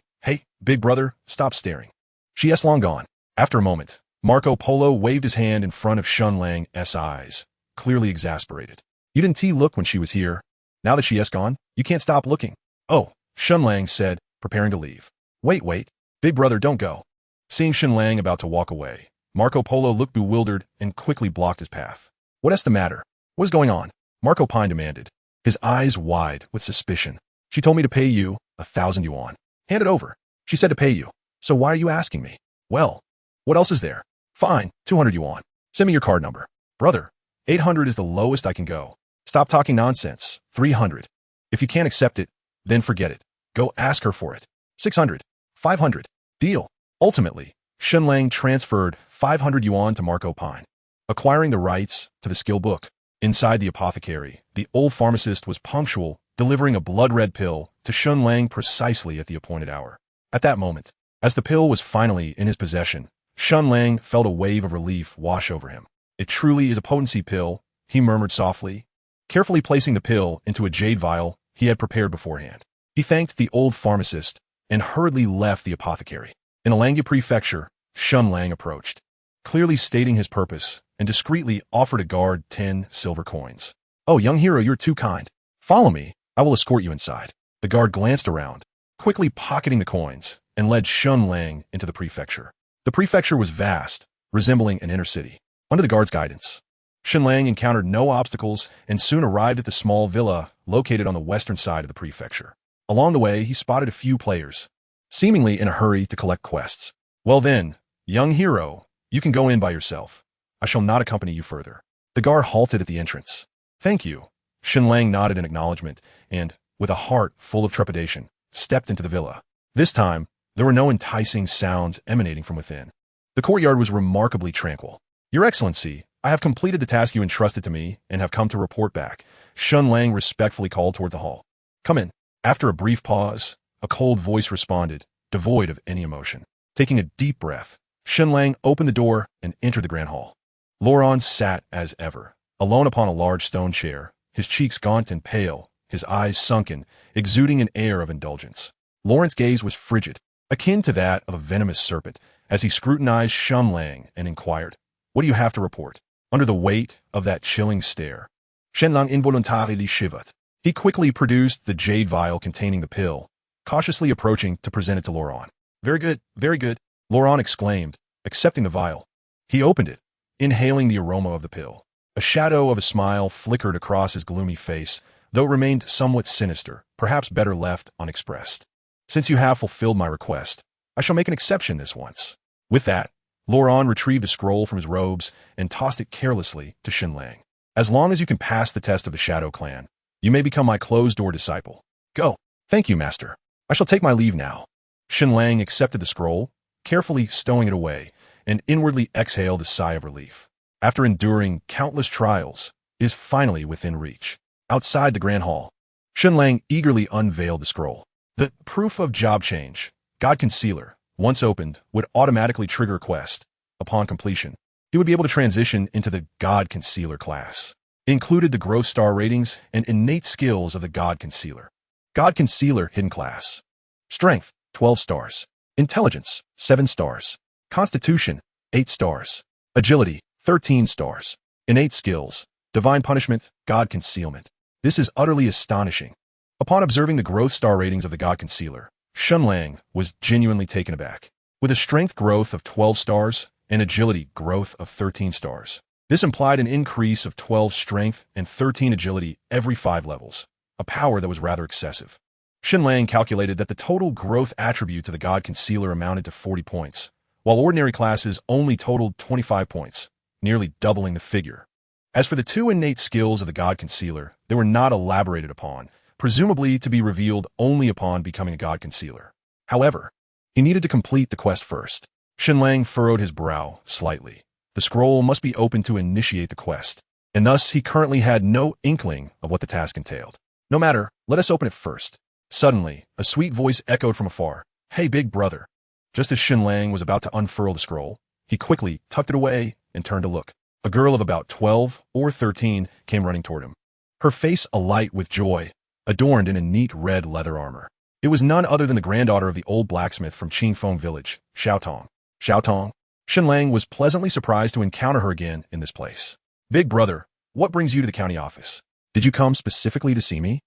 big brother, stop staring. She is long gone. After a moment, Marco Polo waved his hand in front of Shen Lang's eyes, clearly exasperated. You didn't look when she was here. Now that she is gone, you can't stop looking. Oh, Shen Lang said, preparing to leave. Wait, big brother, don't go. Seeing Shen Lang about to walk away, Marco Polo looked bewildered and quickly blocked his path. What is the matter? What is going on? Marco Pine demanded, his eyes wide with suspicion. She told me to pay you 1,000 yuan. Hand it over. She said to pay you. So why are you asking me? Well, what else is there? Fine, 200 yuan. Send me your card number. Brother, 800 is the lowest I can go. Stop talking nonsense. 300. If you can't accept it, then forget it. Go ask her for it. 600. 500. Deal. Ultimately, Shen Lang transferred 500 yuan to Marco Pine, acquiring the rights to the skill book. Inside the apothecary, the old pharmacist was punctual, delivering a blood-red pill to Shen Lang precisely at the appointed hour. At that moment, as the pill was finally in his possession, Shen Lang felt a wave of relief wash over him. It truly is a potency pill, he murmured softly, carefully placing the pill into a jade vial he had prepared beforehand. He thanked the old pharmacist and hurriedly left the apothecary. In Alangya Prefecture, Shen Lang approached, clearly stating his purpose, and discreetly offered a guard 10 silver coins. Oh, young hero, you're too kind. Follow me, I will escort you inside. The guard glanced around, quickly pocketing the coins, and led Shen Lang into the prefecture. The prefecture was vast, resembling an inner city. Under the guard's guidance, Shen Lang encountered no obstacles and soon arrived at the small villa located on the western side of the prefecture. Along the way, he spotted a few players, seemingly in a hurry to collect quests. Well then, young hero, you can go in by yourself. I shall not accompany you further. The guard halted at the entrance. Thank you. Shen Lang nodded in acknowledgement and, with a heart full of trepidation, stepped into the villa. This time, there were no enticing sounds emanating from within. The courtyard was remarkably tranquil. Your Excellency, I have completed the task you entrusted to me and have come to report back. Shen Lang respectfully called toward the hall. Come in. After a brief pause, a cold voice responded, devoid of any emotion. Taking a deep breath, Shen Lang opened the door and entered the grand hall. Laurent sat as ever, alone upon a large stone chair, his cheeks gaunt and pale, his eyes sunken, exuding an air of indulgence. Laurent's gaze was frigid, akin to that of a venomous serpent, as he scrutinized Shen Lang and inquired, What do you have to report? Under the weight of that chilling stare, Shen Lang involuntarily shivered. He quickly produced the jade vial containing the pill, cautiously approaching to present it to Laurent. Very good, Laurent exclaimed, accepting the vial. He opened it, inhaling the aroma of the pill. A shadow of a smile flickered across his gloomy face, though it remained somewhat sinister, perhaps better left unexpressed. Since you have fulfilled my request, I shall make an exception this once. With that, Laurent retrieved a scroll from his robes and tossed it carelessly to Shen Lang. As long as you can pass the test of the Shadow Clan, you may become my closed-door disciple. Go. Thank you, master. I shall take my leave now. Shen Lang accepted the scroll, carefully stowing it away, and inwardly exhaled a sigh of relief. After enduring countless trials, it is finally within reach. Outside the grand hall, Shen Lang eagerly unveiled the scroll. The proof of job change, God Concealer, once opened, would automatically trigger a quest. Upon completion, he would be able to transition into the God Concealer class. It included the growth star ratings and innate skills of the God Concealer. God Concealer Hidden Class. Strength, 12 stars. Intelligence, 7 stars. Constitution, 8 stars. Agility, 13 stars. Innate skills, Divine Punishment, God Concealment. This is utterly astonishing. Upon observing the growth star ratings of the God Concealer, Shen Lang was genuinely taken aback. With a strength growth of 12 stars and agility growth of 13 stars, this implied an increase of 12 strength and 13 agility every 5 levels, a power that was rather excessive. Shen Lang calculated that the total growth attributes of the God Concealer amounted to 40 points, while ordinary classes only totaled 25 points, nearly doubling the figure. As for the 2 innate skills of the God Concealer, they were not elaborated upon, presumably to be revealed only upon becoming a God Concealer. However, he needed to complete the quest first. Shen Lang furrowed his brow slightly. The scroll must be opened to initiate the quest, and thus he currently had no inkling of what the task entailed. No matter, let us open it first. Suddenly, a sweet voice echoed from afar. Hey, big brother. Just as Shen Lang was about to unfurl the scroll, he quickly tucked it away and turned to look. A girl of about 12 or 13 came running toward him. her face alight with joy, adorned in a neat red leather armor. It was none other than the granddaughter of the old blacksmith from Qingfeng village, Xiao Tong. Xiao Tong? Shen Lang was pleasantly surprised to encounter her again in this place. Big brother, what brings you to the county office? Did you come specifically to see me?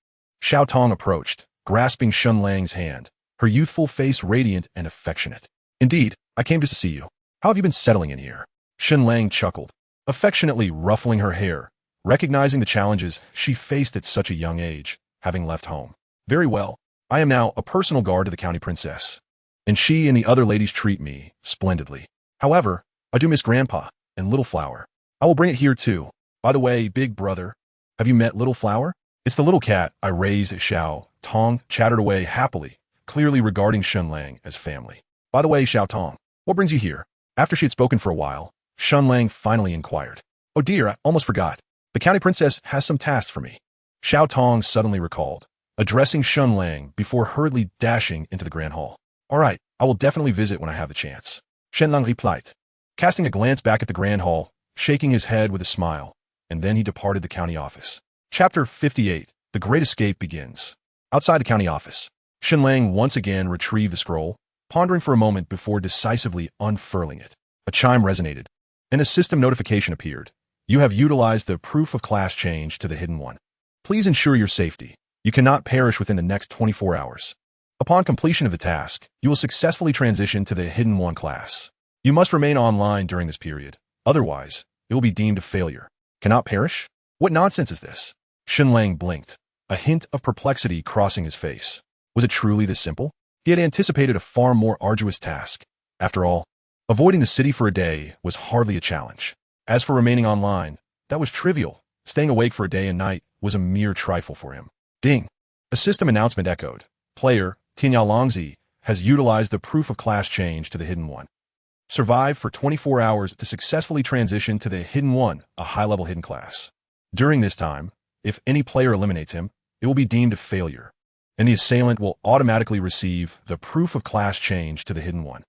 Xiao Tong approached, grasping Shen Lang's hand, her youthful face radiant and affectionate. Indeed, I came just to see you. How have you been settling in here? Shen Lang chuckled, affectionately ruffling her hair, recognizing the challenges she faced at such a young age, having left home. Very well. I am now a personal guard to the county princess, and she and the other ladies treat me splendidly. However, I do miss Grandpa and Little Flower. I will bring it here too. By the way, big brother, have you met Little Flower? It's the little cat I raised at Xiao Tong chattered away happily, clearly regarding Shen Lang as family. By the way, Xiao Tong, what brings you here? After she had spoken for a while, Shen Lang finally inquired. Oh dear, I almost forgot. The county princess has some tasks for me. Xiao Tong suddenly recalled, addressing Shen Lang before hurriedly dashing into the grand hall. All right, I will definitely visit when I have the chance. Shen Lang replied, casting a glance back at the grand hall, shaking his head with a smile, and then he departed the county office. Chapter 58, The Great Escape begins. Outside the county office, Shen Lang once again retrieved the scroll, pondering for a moment before decisively unfurling it. A chime resonated, and a system notification appeared. You have utilized the proof of class change to the hidden one. Please ensure your safety. You cannot perish within the next 24 hours. Upon completion of the task, you will successfully transition to the Hidden One class. You must remain online during this period. Otherwise, it will be deemed a failure. Cannot perish? What nonsense is this? Shen Lang blinked, a hint of perplexity crossing his face. Was it truly this simple? He had anticipated a far more arduous task. After all, avoiding the city for a day was hardly a challenge. As for remaining online, that was trivial. Staying awake for a day and night was a mere trifle for him. Ding! A system announcement echoed. Player, Tian Yan has utilized the proof of class change to the Hidden One. Survive for 24 hours to successfully transition to the Hidden One, a high-level hidden class. During this time, if any player eliminates him, it will be deemed a failure, and the assailant will automatically receive the proof of class change to the Hidden One.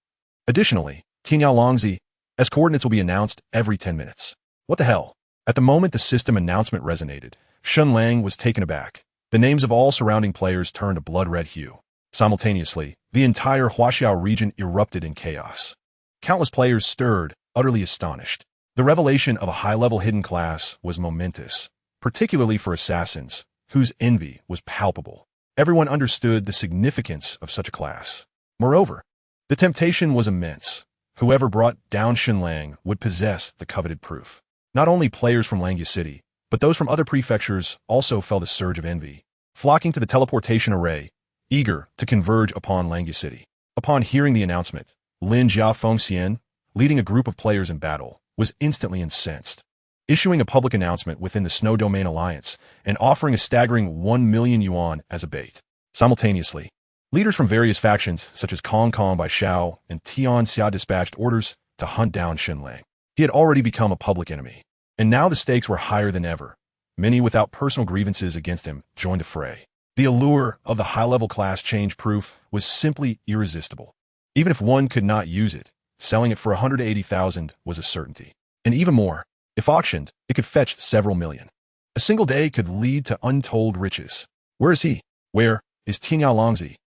Additionally, Tian Yan's coordinates will be announced every 10 minutes. What the hell? At the moment the system announcement resonated, Shen Lang was taken aback. The names of all surrounding players turned a blood-red hue. Simultaneously, the entire Huaxiao region erupted in chaos. Countless players stirred, utterly astonished. The revelation of a high-level hidden class was momentous, particularly for assassins, whose envy was palpable. Everyone understood the significance of such a class. Moreover, the temptation was immense. Whoever brought down Shen Lang would possess the coveted proof. Not only players from Langya City, but those from other prefectures also felt a surge of envy, flocking to the teleportation array, eager to converge upon Langya City. Upon hearing the announcement, Lin Jiafengxian, leading a group of players in battle, was instantly incensed, issuing a public announcement within the Snow Domain Alliance and offering a staggering 1 million yuan as a bait. Simultaneously, leaders from various factions such as Kong Kong by Xiao and Tian Xia dispatched orders to hunt down Shen Lang. He had already become a public enemy, and now the stakes were higher than ever. Many without personal grievances against him joined the fray. The allure of the high-level class change proof was simply irresistible. Even if one could not use it, selling it for 180,000 was a certainty. And even more, if auctioned, it could fetch several million. A single day could lead to untold riches. Where is he? Where is Tian Yan?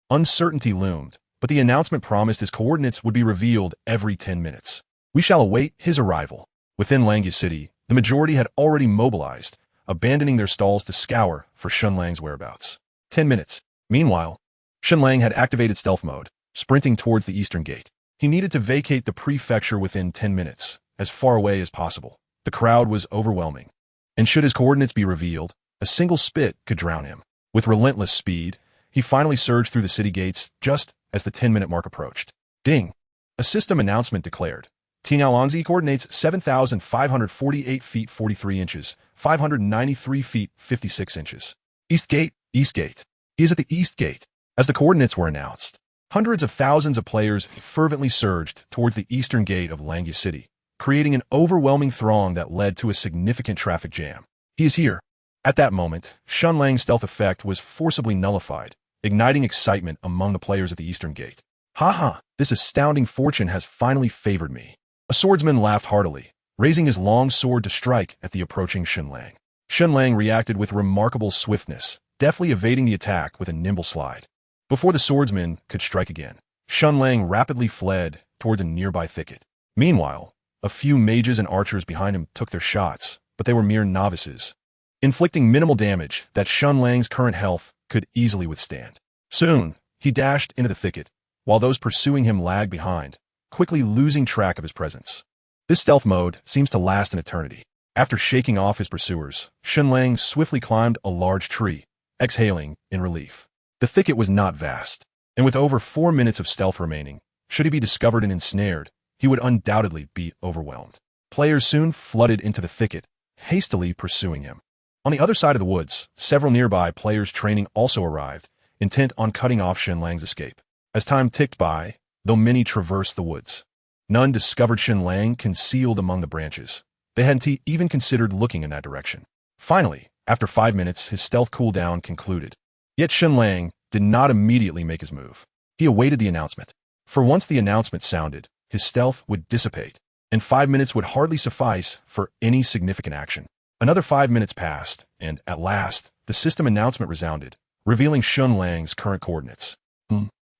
Uncertainty loomed, but the announcement promised his coordinates would be revealed every 10 minutes. We shall await his arrival. Within Langya City, the majority had already mobilized, abandoning their stalls to scour for Shen Lang's whereabouts. 10 minutes. Meanwhile, Shen Lang had activated stealth mode, sprinting towards the eastern gate. He needed to vacate the prefecture within 10 minutes, as far away as possible. The crowd was overwhelming, and should his coordinates be revealed, a single spit could drown him. With relentless speed, he finally surged through the city gates just as the 10-minute mark approached. Ding! A system announcement declared. Tian Yan coordinates 7,548 feet 43 inches, 593 feet 56 inches. East Gate, East Gate. He is at the East Gate. As the coordinates were announced, hundreds of thousands of players fervently surged towards the eastern gate of Langya City, creating an overwhelming throng that led to a significant traffic jam. He is here. At that moment, Shen Lang's stealth effect was forcibly nullified, igniting excitement among the players at the eastern gate. Ha! This astounding fortune has finally favored me. A swordsman laughed heartily, raising his long sword to strike at the approaching Shen Lang. Shen Lang reacted with remarkable swiftness, deftly evading the attack with a nimble slide. Before the swordsman could strike again, Shen Lang rapidly fled towards a nearby thicket. Meanwhile, a few mages and archers behind him took their shots, but they were mere novices, inflicting minimal damage that Shen Lang's current health could easily withstand. Soon, he dashed into the thicket, while those pursuing him lagged behind, quickly losing track of his presence. This stealth mode seems to last an eternity. After shaking off his pursuers, Shen Lang swiftly climbed a large tree, exhaling in relief. The thicket was not vast, and with over 4 minutes of stealth remaining, should he be discovered and ensnared, he would undoubtedly be overwhelmed. Players soon flooded into the thicket, hastily pursuing him. On the other side of the woods, several nearby players training also arrived, intent on cutting off Shen Lang's escape. As time ticked by, though many traversed the woods, none discovered Shen Lang concealed among the branches. They hadn't even considered looking in that direction. Finally, after 5 minutes, his stealth cooldown concluded. Yet Shen Lang did not immediately make his move. He awaited the announcement. For once the announcement sounded, his stealth would dissipate, and 5 minutes would hardly suffice for any significant action. Another 5 minutes passed, and at last, the system announcement resounded, revealing Shen Lang's current coordinates.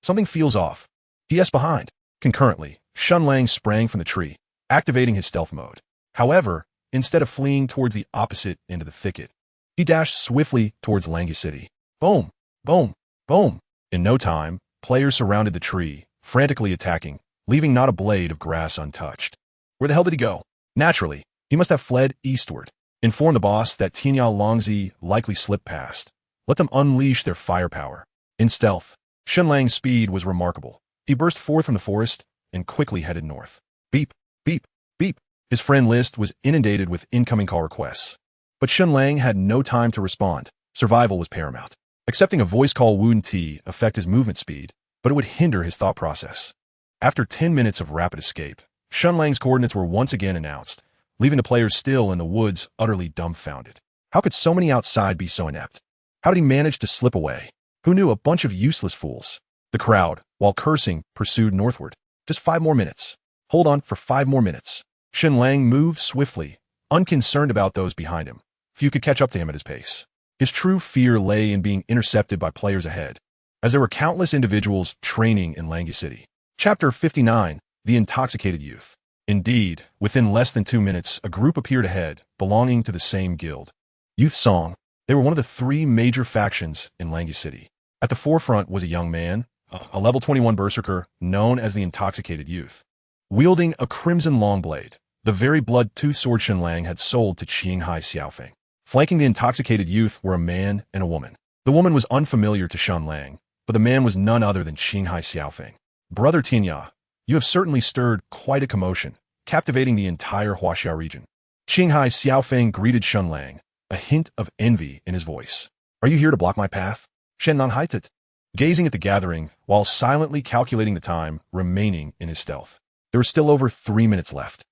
Something feels off. PS behind. Concurrently, Shen Lang sprang from the tree, activating his stealth mode. However, instead of fleeing towards the opposite end of the thicket, he dashed swiftly towards Langi City. Boom! Boom! Boom! In no time, players surrounded the tree, frantically attacking, leaving not a blade of grass untouched. Where the hell did he go? Naturally, he must have fled eastward. Inform the boss that Tian Yan likely slipped past. Let them unleash their firepower. In stealth, Shen Lang's speed was remarkable. He burst forth from the forest and quickly headed north. Beep, beep, beep. His friend list was inundated with incoming call requests. But Shen Lang had no time to respond. Survival was paramount. Accepting a voice call wouldn't affect his movement speed, but it would hinder his thought process. After 10 minutes of rapid escape, Shen Lang's coordinates were once again announced, leaving the players still in the woods utterly dumbfounded. How could so many outside be so inept? How did he manage to slip away? Who knew? A bunch of useless fools. The crowd, while cursing, pursued northward. Just 5 more minutes. Hold on for 5 more minutes. Shen Lang moved swiftly, unconcerned about those behind him. Few could catch up to him at his pace. His true fear lay in being intercepted by players ahead, as there were countless individuals training in Langi City. Chapter 59, The Intoxicated Youth. Indeed, within less than 2 minutes, a group appeared ahead, belonging to the same guild. Youth Song. They were one of the 3 major factions in Langi City. At the forefront was a young man, a level 21 berserker, known as the Intoxicated Youth, wielding a crimson long blade, the very blood-tooth sword Shen Lang had sold to Qinghai Xiaofeng. Flanking the Intoxicated Youth were a man and a woman. The woman was unfamiliar to Shen Lang, but the man was none other than Qinghai Xiaofeng. Brother Tian Yan, you have certainly stirred quite a commotion, captivating the entire Huaxia region. Qinghai Xiaofeng greeted Shen Lang, a hint of envy in his voice. Are you here to block my path? Shen Lang haitet, gazing at the gathering while silently calculating the time remaining in his stealth. There were still over 3 minutes left.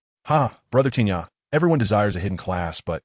Brother Tian Yan, everyone desires a hidden class, but...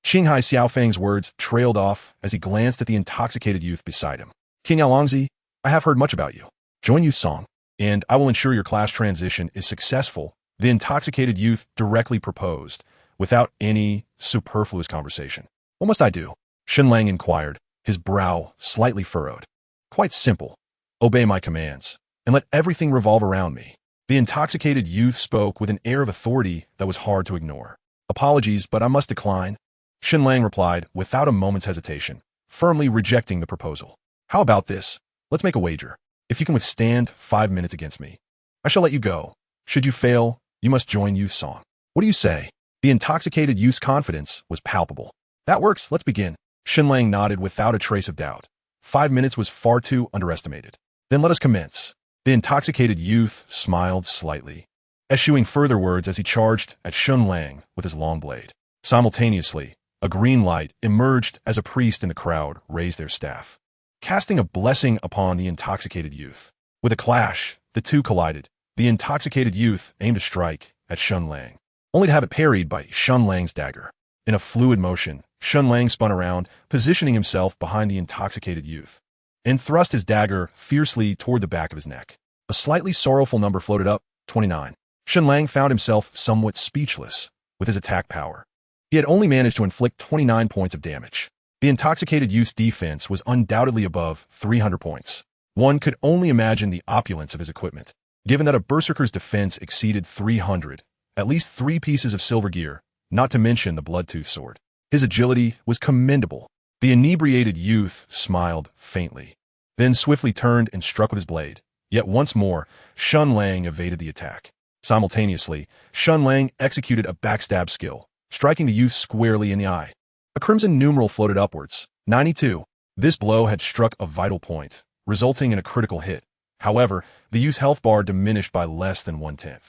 Qinghai Xiaofeng's words trailed off as he glanced at the intoxicated youth beside him. Tian Yan, I have heard much about you. Join Youth Song, and I will ensure your class transition is successful, the intoxicated youth directly proposed, without any superfluous conversation. What must I do? Shen Lang inquired, his brow slightly furrowed. Quite simple. Obey my commands, and let everything revolve around me. The intoxicated youth spoke with an air of authority that was hard to ignore. Apologies, but I must decline. Shen Lang replied without a moment's hesitation, firmly rejecting the proposal. How about this? Let's make a wager. If you can withstand 5 minutes against me, I shall let you go. Should you fail, you must join Youth Song. What do you say? The intoxicated youth's confidence was palpable. That works, let's begin. Shen Lang nodded without a trace of doubt. 5 minutes was far too underestimated. Then let us commence. The intoxicated youth smiled slightly, eschewing further words as he charged at Shen Lang with his long blade. Simultaneously, a green light emerged as a priest in the crowd raised their staff, casting a blessing upon the intoxicated youth. With a clash, the two collided. The intoxicated youth aimed a strike at Shen Lang, only to have it parried by Shen Lang's dagger. In a fluid motion, Shen Lang spun around, positioning himself behind the intoxicated youth, and thrust his dagger fiercely toward the back of his neck. A slightly sorrowful number floated up, 29. Shen Lang found himself somewhat speechless with his attack power. He had only managed to inflict 29 points of damage. The intoxicated youth's defense was undoubtedly above 300 points. One could only imagine the opulence of his equipment. Given that a berserker's defense exceeded 300, at least 3 pieces of silver gear, not to mention the blood-tooth sword. His agility was commendable. The inebriated youth smiled faintly, then swiftly turned and struck with his blade. Yet once more, Shen Lang evaded the attack. Simultaneously, Shen Lang executed a backstab skill, striking the youth squarely in the eye. A crimson numeral floated upwards, 92. This blow had struck a vital point, resulting in a critical hit. However, the youth's health bar diminished by less than 1/10.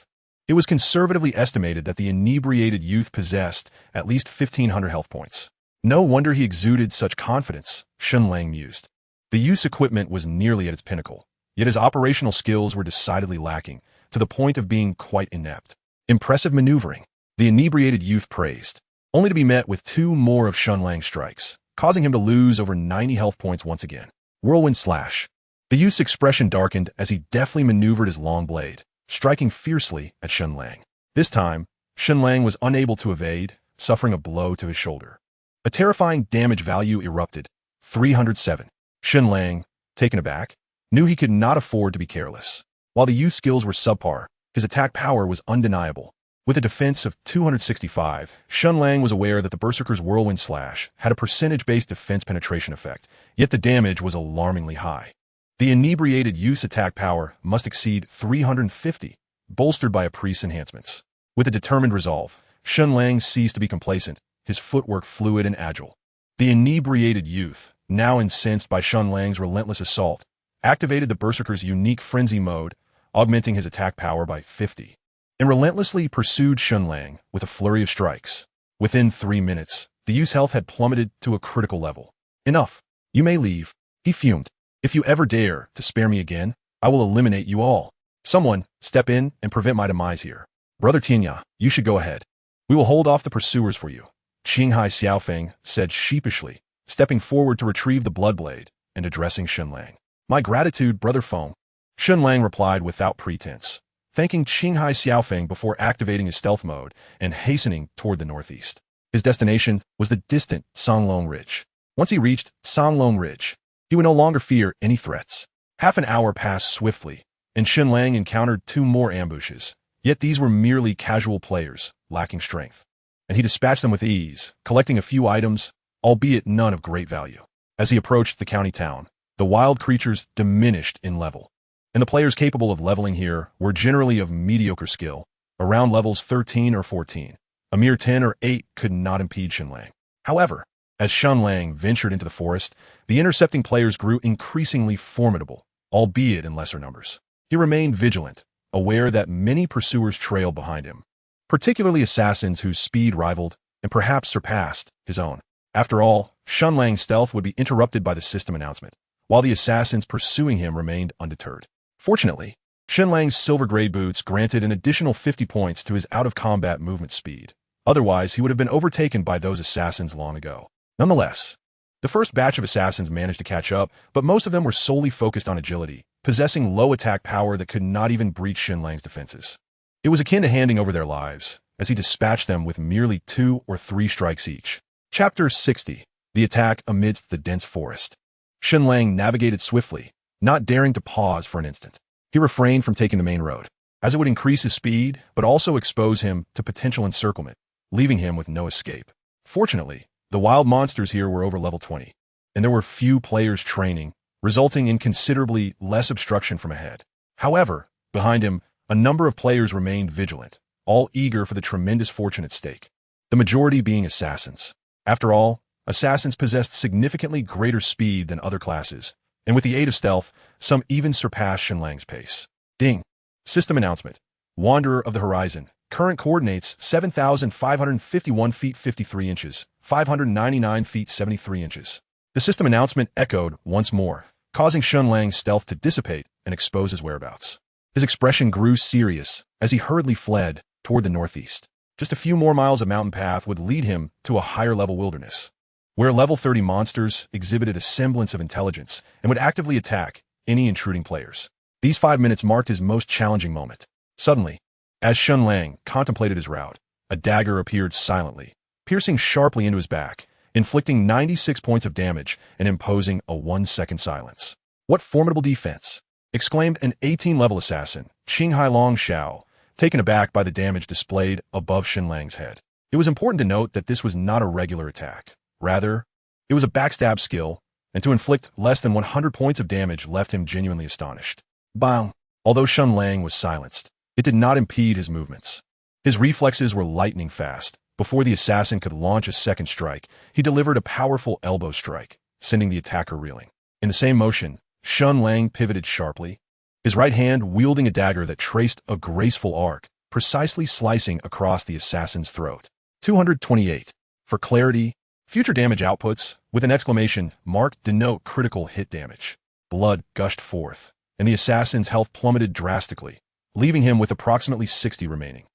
It was conservatively estimated that the inebriated youth possessed at least 1,500 health points. No wonder he exuded such confidence, Shen Lang mused. The youth's equipment was nearly at its pinnacle, yet his operational skills were decidedly lacking, to the point of being quite inept. Impressive maneuvering, the inebriated youth praised, only to be met with 2 more of Shen Lang's strikes, causing him to lose over 90 health points once again. Whirlwind slash. The youth's expression darkened as he deftly maneuvered his long blade, striking fiercely at Shen Lang. This time, Shen Lang was unable to evade, suffering a blow to his shoulder. A terrifying damage value erupted, 307. Shen Lang, taken aback, knew he could not afford to be careless. While the youth's skills were subpar, his attack power was undeniable. With a defense of 265, Shen Lang was aware that the Berserker's Whirlwind Slash had a percentage-based defense penetration effect, yet the damage was alarmingly high. The inebriated youth's attack power must exceed 350, bolstered by a priest's enhancements. With a determined resolve, Shen Lang ceased to be complacent, his footwork fluid and agile. The inebriated youth, now incensed by Shen Lang's relentless assault, activated the Berserker's unique frenzy mode, augmenting his attack power by 50, and relentlessly pursued Shen Lang with a flurry of strikes. Within 3 minutes, the youth's health had plummeted to a critical level. Enough. You may leave, he fumed. If you ever dare to spare me again, I will eliminate you all. Someone, step in and prevent my demise here. Brother Tian Yan, you should go ahead. We will hold off the pursuers for you, Qinghai Xiaofeng said sheepishly, stepping forward to retrieve the blood blade and addressing Shen Lang. My gratitude, Brother Feng. Shen Lang replied without pretense, thanking Qinghai Xiaofeng before activating his stealth mode and hastening toward the northeast. His destination was the distant Songlong Ridge. Once he reached Songlong Ridge, he would no longer fear any threats. Half an hour passed swiftly, and Shen Lang encountered 2 more ambushes, yet these were merely casual players, lacking strength. And he dispatched them with ease, collecting a few items, albeit none of great value. As he approached the county town, the wild creatures diminished in level, and the players capable of leveling here were generally of mediocre skill, around levels 13 or 14. A mere 10 or 8 could not impede Shen Lang. However, as Shen Lang ventured into the forest, the intercepting players grew increasingly formidable, albeit in lesser numbers. He remained vigilant, aware that many pursuers trailed behind him, particularly assassins whose speed rivaled and perhaps surpassed his own. After all, Shen Lang's stealth would be interrupted by the system announcement, while the assassins pursuing him remained undeterred. Fortunately, Shen Lang's silver grade boots granted an additional 50 points to his out-of-combat movement speed. Otherwise, he would have been overtaken by those assassins long ago. Nonetheless, the first batch of assassins managed to catch up, but most of them were solely focused on agility, possessing low attack power that could not even breach Shen Lang's defenses. It was akin to handing over their lives, as he dispatched them with merely 2 or 3 strikes each. Chapter 60. The Attack Amidst the Dense Forest. Shen Lang navigated swiftly, not daring to pause for an instant. He refrained from taking the main road, as it would increase his speed, but also expose him to potential encirclement, leaving him with no escape. Fortunately, the wild monsters here were over level 20, and there were few players training, resulting in considerably less obstruction from ahead. However, behind him, a number of players remained vigilant, all eager for the tremendous fortune at stake, the majority being assassins. After all, assassins possessed significantly greater speed than other classes, and with the aid of stealth, some even surpassed Shen Lang's pace. Ding! System announcement. Wanderer of the Horizon. Current coordinates 7,551 feet 53 inches, 599 feet 73 inches. The system announcement echoed once more, causing Shen Lang's stealth to dissipate and expose his whereabouts. His expression grew serious as he hurriedly fled toward the northeast. Just a few more miles of mountain path would lead him to a higher-level wilderness, where level 30 monsters exhibited a semblance of intelligence and would actively attack any intruding players. These 5 minutes marked his most challenging moment. Suddenly, as Shen Lang contemplated his route, a dagger appeared silently, piercing sharply into his back, inflicting 96 points of damage and imposing a 1-second silence. "What formidable defense!" exclaimed an 18-level assassin, Qinghai Long Xiao, taken aback by the damage displayed above Shen Lang's head. It was important to note that this was not a regular attack. Rather, it was a backstab skill, and to inflict less than 100 points of damage left him genuinely astonished. Bang! Although Shen Lang was silenced, it did not impede his movements. His reflexes were lightning fast. Before the assassin could launch a second strike, he delivered a powerful elbow strike, sending the attacker reeling. In the same motion, Shen Lang pivoted sharply, his right hand wielding a dagger that traced a graceful arc, precisely slicing across the assassin's throat. 228. For clarity, future damage outputs, with an exclamation mark, denote critical hit damage. Blood gushed forth, and the assassin's health plummeted drastically, leaving him with approximately 60 remaining.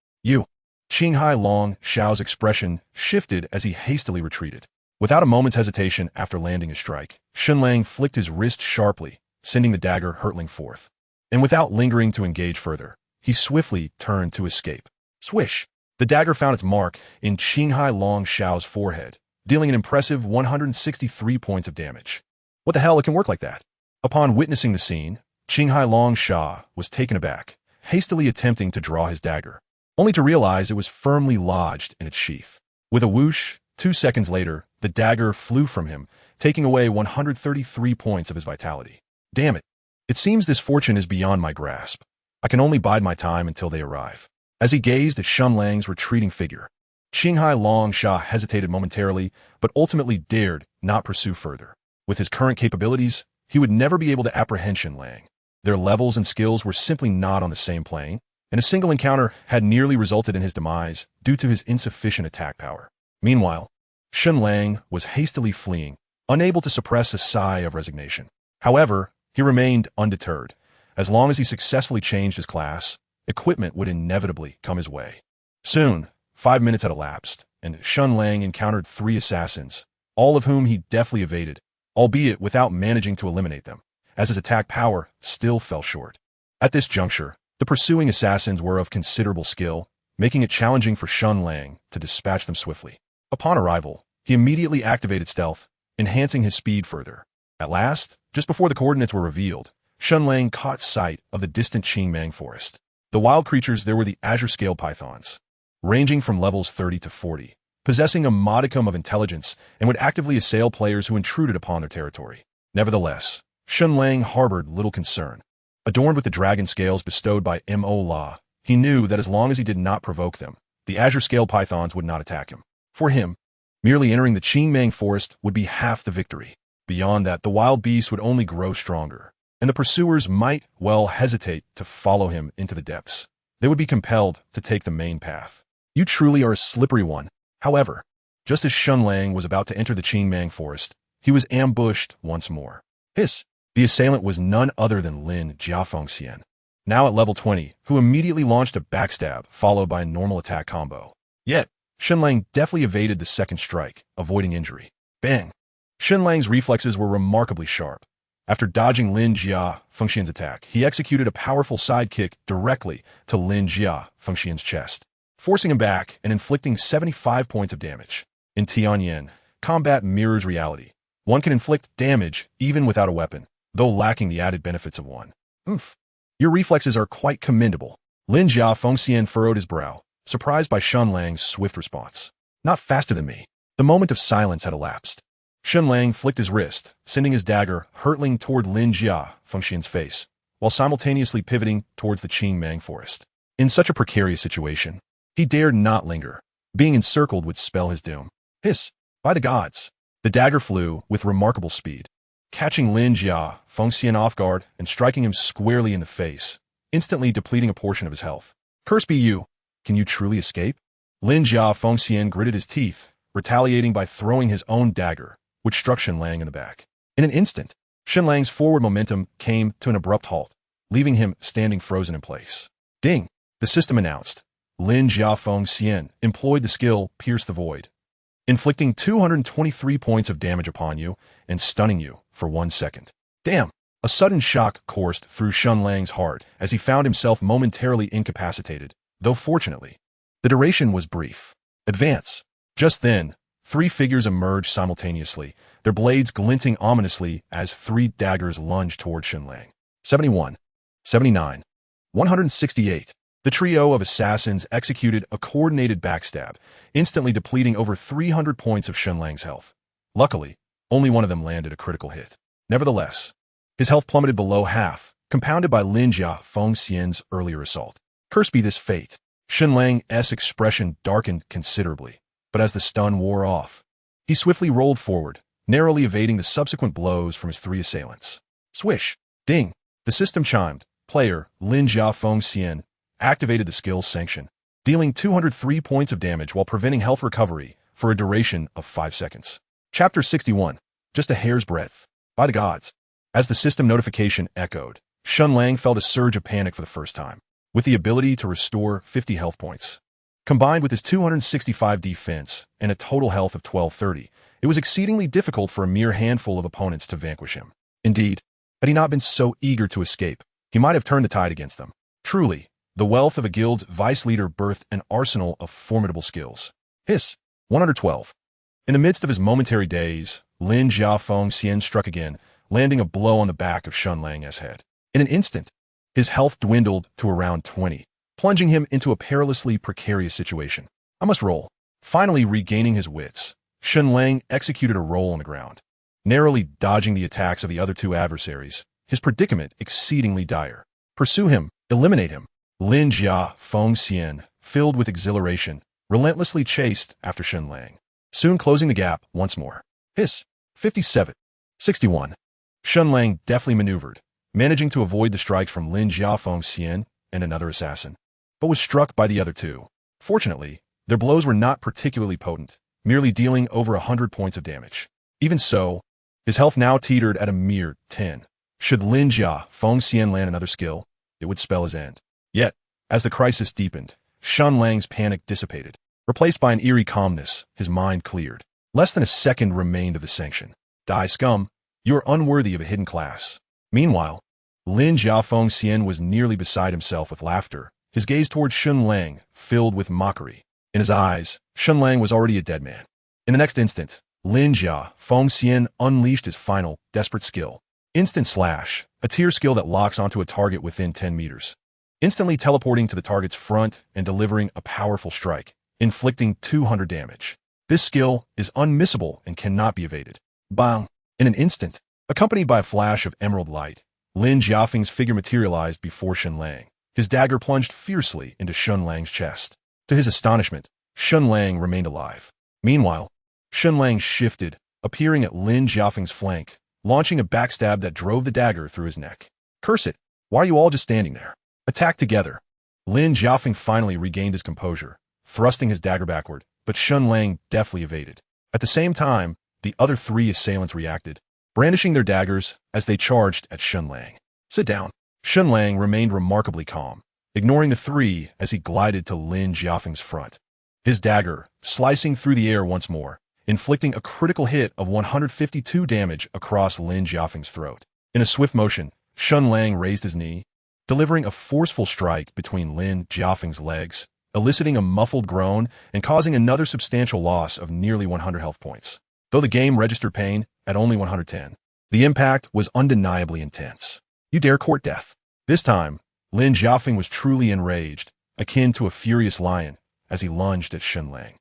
Qinghai Long Xiao's expression shifted as he hastily retreated. Without a moment's hesitation after landing a strike, Shen Lang flicked his wrist sharply, sending the dagger hurtling forth. And without lingering to engage further, he swiftly turned to escape. Swish! The dagger found its mark in Qinghai Long Xiao's forehead, dealing an impressive 163 points of damage. What the hell, it can work like that? Upon witnessing the scene, Qinghai Long Xia was taken aback, hastily attempting to draw his dagger, only to realize it was firmly lodged in its sheath. With a whoosh, 2 seconds later, the dagger flew from him, taking away 133 points of his vitality. Damn it. It seems this fortune is beyond my grasp. I can only bide my time until they arrive. As he gazed at Shen Lang's retreating figure, Qinghai Long Xia hesitated momentarily, but ultimately dared not pursue further. With his current capabilities, he would never be able to apprehend Shen Lang. Their levels and skills were simply not on the same plane, and a single encounter had nearly resulted in his demise due to his insufficient attack power. Meanwhile, Shen Lang was hastily fleeing, unable to suppress a sigh of resignation. However, he remained undeterred. As long as he successfully changed his class, equipment would inevitably come his way. Soon, 5 minutes had elapsed, and Shen Lang encountered 3 assassins, all of whom he deftly evaded, albeit without managing to eliminate them, as his attack power still fell short. At this juncture, the pursuing assassins were of considerable skill, making it challenging for Shen Lang to dispatch them swiftly. Upon arrival, he immediately activated stealth, enhancing his speed further. At last, just before the coordinates were revealed, Shen Lang caught sight of the distant Qingmang forest. The wild creatures there were the azure scale pythons, ranging from levels 30 to 40, possessing a modicum of intelligence and would actively assail players who intruded upon their territory. Nevertheless, Shen Lang harbored little concern. Adorned with the dragon scales bestowed by Mo La, he knew that as long as he did not provoke them, the azure scale pythons would not attack him. For him, merely entering the Qingmang forest would be half the victory. Beyond that, the wild beasts would only grow stronger, and the pursuers might well hesitate to follow him into the depths. They would be compelled to take the main path. You truly are a slippery one. However, just as Shen Lang was about to enter the Qingmang forest, he was ambushed once more. Hiss! The assailant was none other than Lin Jiafengxian, now at level 20, who immediately launched a backstab followed by a normal attack combo. Yet, Shen Lang deftly evaded the second strike, avoiding injury. Bang! Shen Lang's reflexes were remarkably sharp. After dodging Lin Jiafengxian's attack, he executed a powerful side kick directly to Lin Jiafengxian's chest, forcing him back and inflicting 75 points of damage. In Tian Yan, combat mirrors reality. One can inflict damage even without a weapon, though lacking the added benefits of one. Oof. Your reflexes are quite commendable. Lin Jiafengxian furrowed his brow, surprised by Shen Lang's swift response. Not faster than me. The moment of silence had elapsed. Shen Lang flicked his wrist, sending his dagger hurtling toward Lin Jiafengxian's face, while simultaneously pivoting towards the Qingmang forest. In such a precarious situation, he dared not linger. Being encircled would spell his doom. Hiss! By the gods! The dagger flew with remarkable speed, catching Lin Jiafengxian off guard and striking him squarely in the face, instantly depleting a portion of his health. Curse be you! Can you truly escape? Lin Jiafengxian gritted his teeth, retaliating by throwing his own dagger, which struck Shen Lang in the back. In an instant, Shen Lang's forward momentum came to an abrupt halt, leaving him standing frozen in place. Ding! The system announced. Lin Jiafengxian employed the skill Pierce the Void, inflicting 223 points of damage upon you and stunning you for 1 second. Damn! A sudden shock coursed through Shen Lang's heart as he found himself momentarily incapacitated, though fortunately, the duration was brief. Advance! Just then, three figures emerged simultaneously, their blades glinting ominously as three daggers lunged toward Shen Lang. 71, 79, 168. The trio of assassins executed a coordinated backstab, instantly depleting over 300 points of Shen Lang's health. Luckily, only one of them landed a critical hit. Nevertheless, his health plummeted below half, compounded by Lin Jia Fengxian's earlier assault. Cursed be this fate. Shen Lang's expression darkened considerably, but as the stun wore off, he swiftly rolled forward, narrowly evading the subsequent blows from his three assailants. Swish! Ding! The system chimed. Player Lin Jia Fengxian activated the skill's sanction, dealing 203 points of damage while preventing health recovery for a duration of 5 seconds. Chapter 61. Just a hair's breadth. By the gods. As the system notification echoed, Shen Lang felt a surge of panic for the first time. With the ability to restore 50 health points, combined with his 265 defense and a total health of 1230, it was exceedingly difficult for a mere handful of opponents to vanquish him. Indeed, had he not been so eager to escape, he might have turned the tide against them. Truly, the wealth of a guild's vice leader birthed an arsenal of formidable skills. Hiss. 112. In the midst of his momentary daze, Lin Jia Fengxian struck again, landing a blow on the back of Shen Lang's head. In an instant, his health dwindled to around 20, plunging him into a perilously precarious situation. I must roll. Finally regaining his wits, Shen Lang executed a roll on the ground, narrowly dodging the attacks of the other two adversaries, his predicament exceedingly dire. Pursue him, eliminate him. Lin Jia Fengxian, filled with exhilaration, relentlessly chased after Shen Lang, soon closing the gap once more. Hiss. 57. 61. Shen Lang deftly maneuvered, managing to avoid the strikes from Lin Jia Fengxian and another assassin, but was struck by the other two. Fortunately, their blows were not particularly potent, merely dealing over 100 points of damage. Even so, his health now teetered at a mere 10. Should Lin Jia Fengxian land another skill, it would spell his end. Yet, as the crisis deepened, Shen Lang's panic dissipated. Replaced by an eerie calmness, his mind cleared. Less than a second remained of the sanction. Die, scum. You are unworthy of a hidden class. Meanwhile, Lin Jia Fengxian was nearly beside himself with laughter, his gaze toward Shen Lang filled with mockery. In his eyes, Shen Lang was already a dead man. In the next instant, Lin Jia Fengxian unleashed his final, desperate skill. Instant Slash, a tier skill that locks onto a target within 10 meters, instantly teleporting to the target's front and delivering a powerful strike, inflicting 200 damage. This skill is unmissable and cannot be evaded. Bang! In an instant, accompanied by a flash of emerald light, Lin Jiafeng's figure materialized before Shen Lang. His dagger plunged fiercely into Shen Lang's chest. To his astonishment, Shen Lang remained alive. Meanwhile, Shen Lang shifted, appearing at Lin Jiafeng's flank, launching a backstab that drove the dagger through his neck. Curse it! Why are you all just standing there? Attack together! Lin Jiafeng finally regained his composure, thrusting his dagger backward, but Shen Lang deftly evaded. At the same time, the other three assailants reacted, brandishing their daggers as they charged at Shen Lang. Sit down. Shen Lang remained remarkably calm, ignoring the three as he glided to Lin Jiafeng's front. His dagger, slicing through the air once more, inflicting a critical hit of 152 damage across Lin Jiafeng's throat. In a swift motion, Shen Lang raised his knee, delivering a forceful strike between Lin Jiafeng's legs, eliciting a muffled groan and causing another substantial loss of nearly 100 health points. Though the game registered pain at only 110, the impact was undeniably intense. You dare court death? This time, Lin Jiafeng was truly enraged, akin to a furious lion, as he lunged at Shen Lang.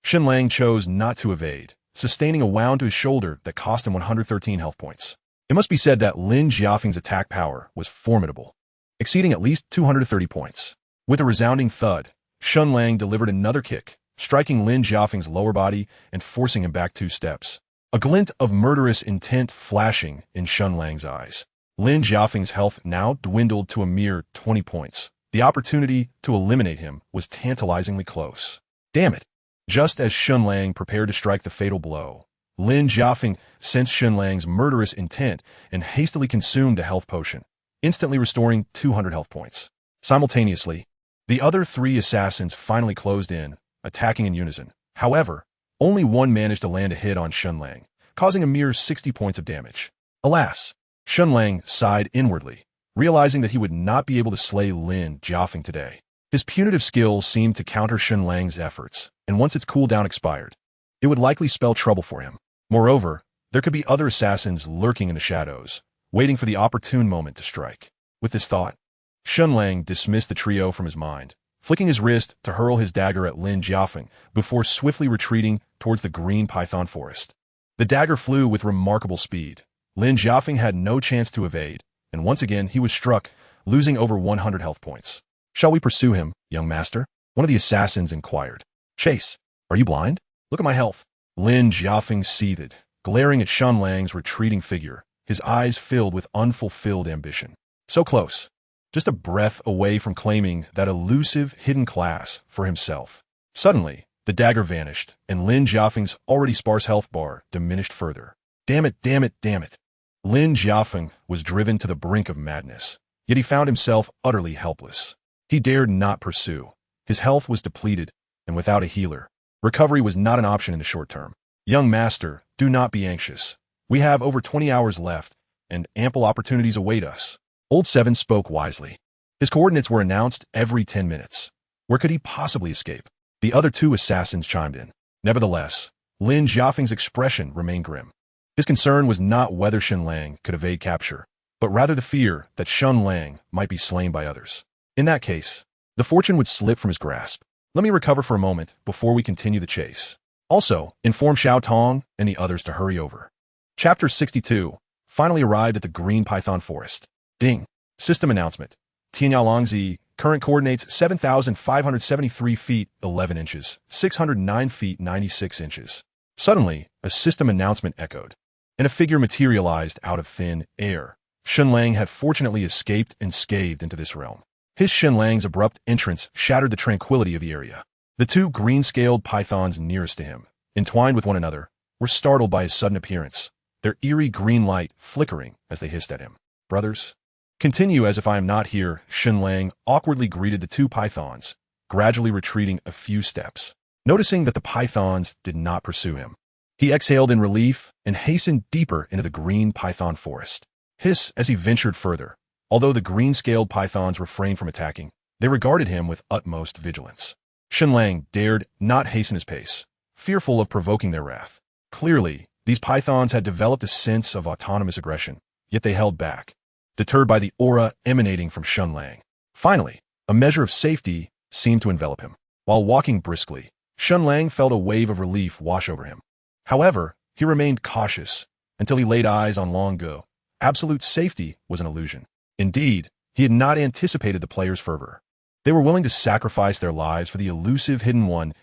Shen Lang chose not to evade, sustaining a wound to his shoulder that cost him 113 health points. It must be said that Lin Jiafeng's attack power was formidable, exceeding at least 230 points. With a resounding thud, Shen Lang delivered another kick, striking Lin Jiafeng's lower body and forcing him back 2 steps. A glint of murderous intent flashing in Shen Lang's eyes. Lin Jiafeng's health now dwindled to a mere 20 points. The opportunity to eliminate him was tantalizingly close. Damn it! Just as Shen Lang prepared to strike the fatal blow, Lin Jiafeng sensed Shen Lang's murderous intent and hastily consumed a health potion, instantly restoring 200 health points. Simultaneously, the other 3 assassins finally closed in, attacking in unison. However, only one managed to land a hit on Shen Lang, causing a mere 60 points of damage. Alas, Shen Lang sighed inwardly, realizing that he would not be able to slay Lin Jiafeng today. His punitive skills seemed to counter Shen Lang's efforts, and once its cooldown expired, it would likely spell trouble for him. Moreover, there could be other assassins lurking in the shadows, waiting for the opportune moment to strike. With this thought, Shen Lang dismissed the trio from his mind, flicking his wrist to hurl his dagger at Lin Jiafeng before swiftly retreating towards the green python forest. The dagger flew with remarkable speed. Lin Jiafeng had no chance to evade, and once again he was struck, losing over 100 health points. "Shall we pursue him, young master?" one of the assassins inquired. "Chase, are you blind? Look at my health." Lin Jiafeng seethed, glaring at Shen Lang's retreating figure, his eyes filled with unfulfilled ambition. So close, just a breath away from claiming that elusive hidden class for himself. Suddenly, the dagger vanished, and Lin Jiafeng's already sparse health bar diminished further. Damn it, damn it, damn it. Lin Jiafeng was driven to the brink of madness, yet he found himself utterly helpless. He dared not pursue. His health was depleted, and without a healer, recovery was not an option in the short term. "Young master, do not be anxious. We have over 20 hours left, and ample opportunities await us." Old Seven spoke wisely. His coordinates were announced every 10 minutes. Where could he possibly escape? The other two assassins chimed in. Nevertheless, Lin Jiafeng's expression remained grim. His concern was not whether Shen Lang could evade capture, but rather the fear that Shen Lang might be slain by others. In that case, the fortune would slip from his grasp. "Let me recover for a moment before we continue the chase. Also, inform Xiao Tong and the others to hurry over." Chapter 62 finally arrived at the Green Python Forest. Ding. System announcement. Tian Yan, current coordinates 7,573 feet 11 inches, 609 feet 96 inches. Suddenly, a system announcement echoed, and a figure materialized out of thin air. Shen Lang had fortunately escaped unscathed into this realm. His Shen Lang's abrupt entrance shattered the tranquility of the area. The two green-scaled pythons nearest to him, entwined with one another, were startled by his sudden appearance, their eerie green light flickering as they hissed at him. "Brothers? Continue as if I am not here," Shen Lang awkwardly greeted the two pythons, gradually retreating a few steps. Noticing that the pythons did not pursue him, he exhaled in relief and hastened deeper into the green python forest. Hiss as he ventured further. Although the green-scaled pythons refrained from attacking, they regarded him with utmost vigilance. Shen Lang dared not hasten his pace, fearful of provoking their wrath. Clearly, these pythons had developed a sense of autonomous aggression, yet they held back, deterred by the aura emanating from Shen Lang. Finally, a measure of safety seemed to envelop him. While walking briskly, Shen Lang felt a wave of relief wash over him. However, he remained cautious until he laid eyes on Long Go. Absolute safety was an illusion. Indeed, he had not anticipated the players' fervor. They were willing to sacrifice their lives for the elusive Hidden One's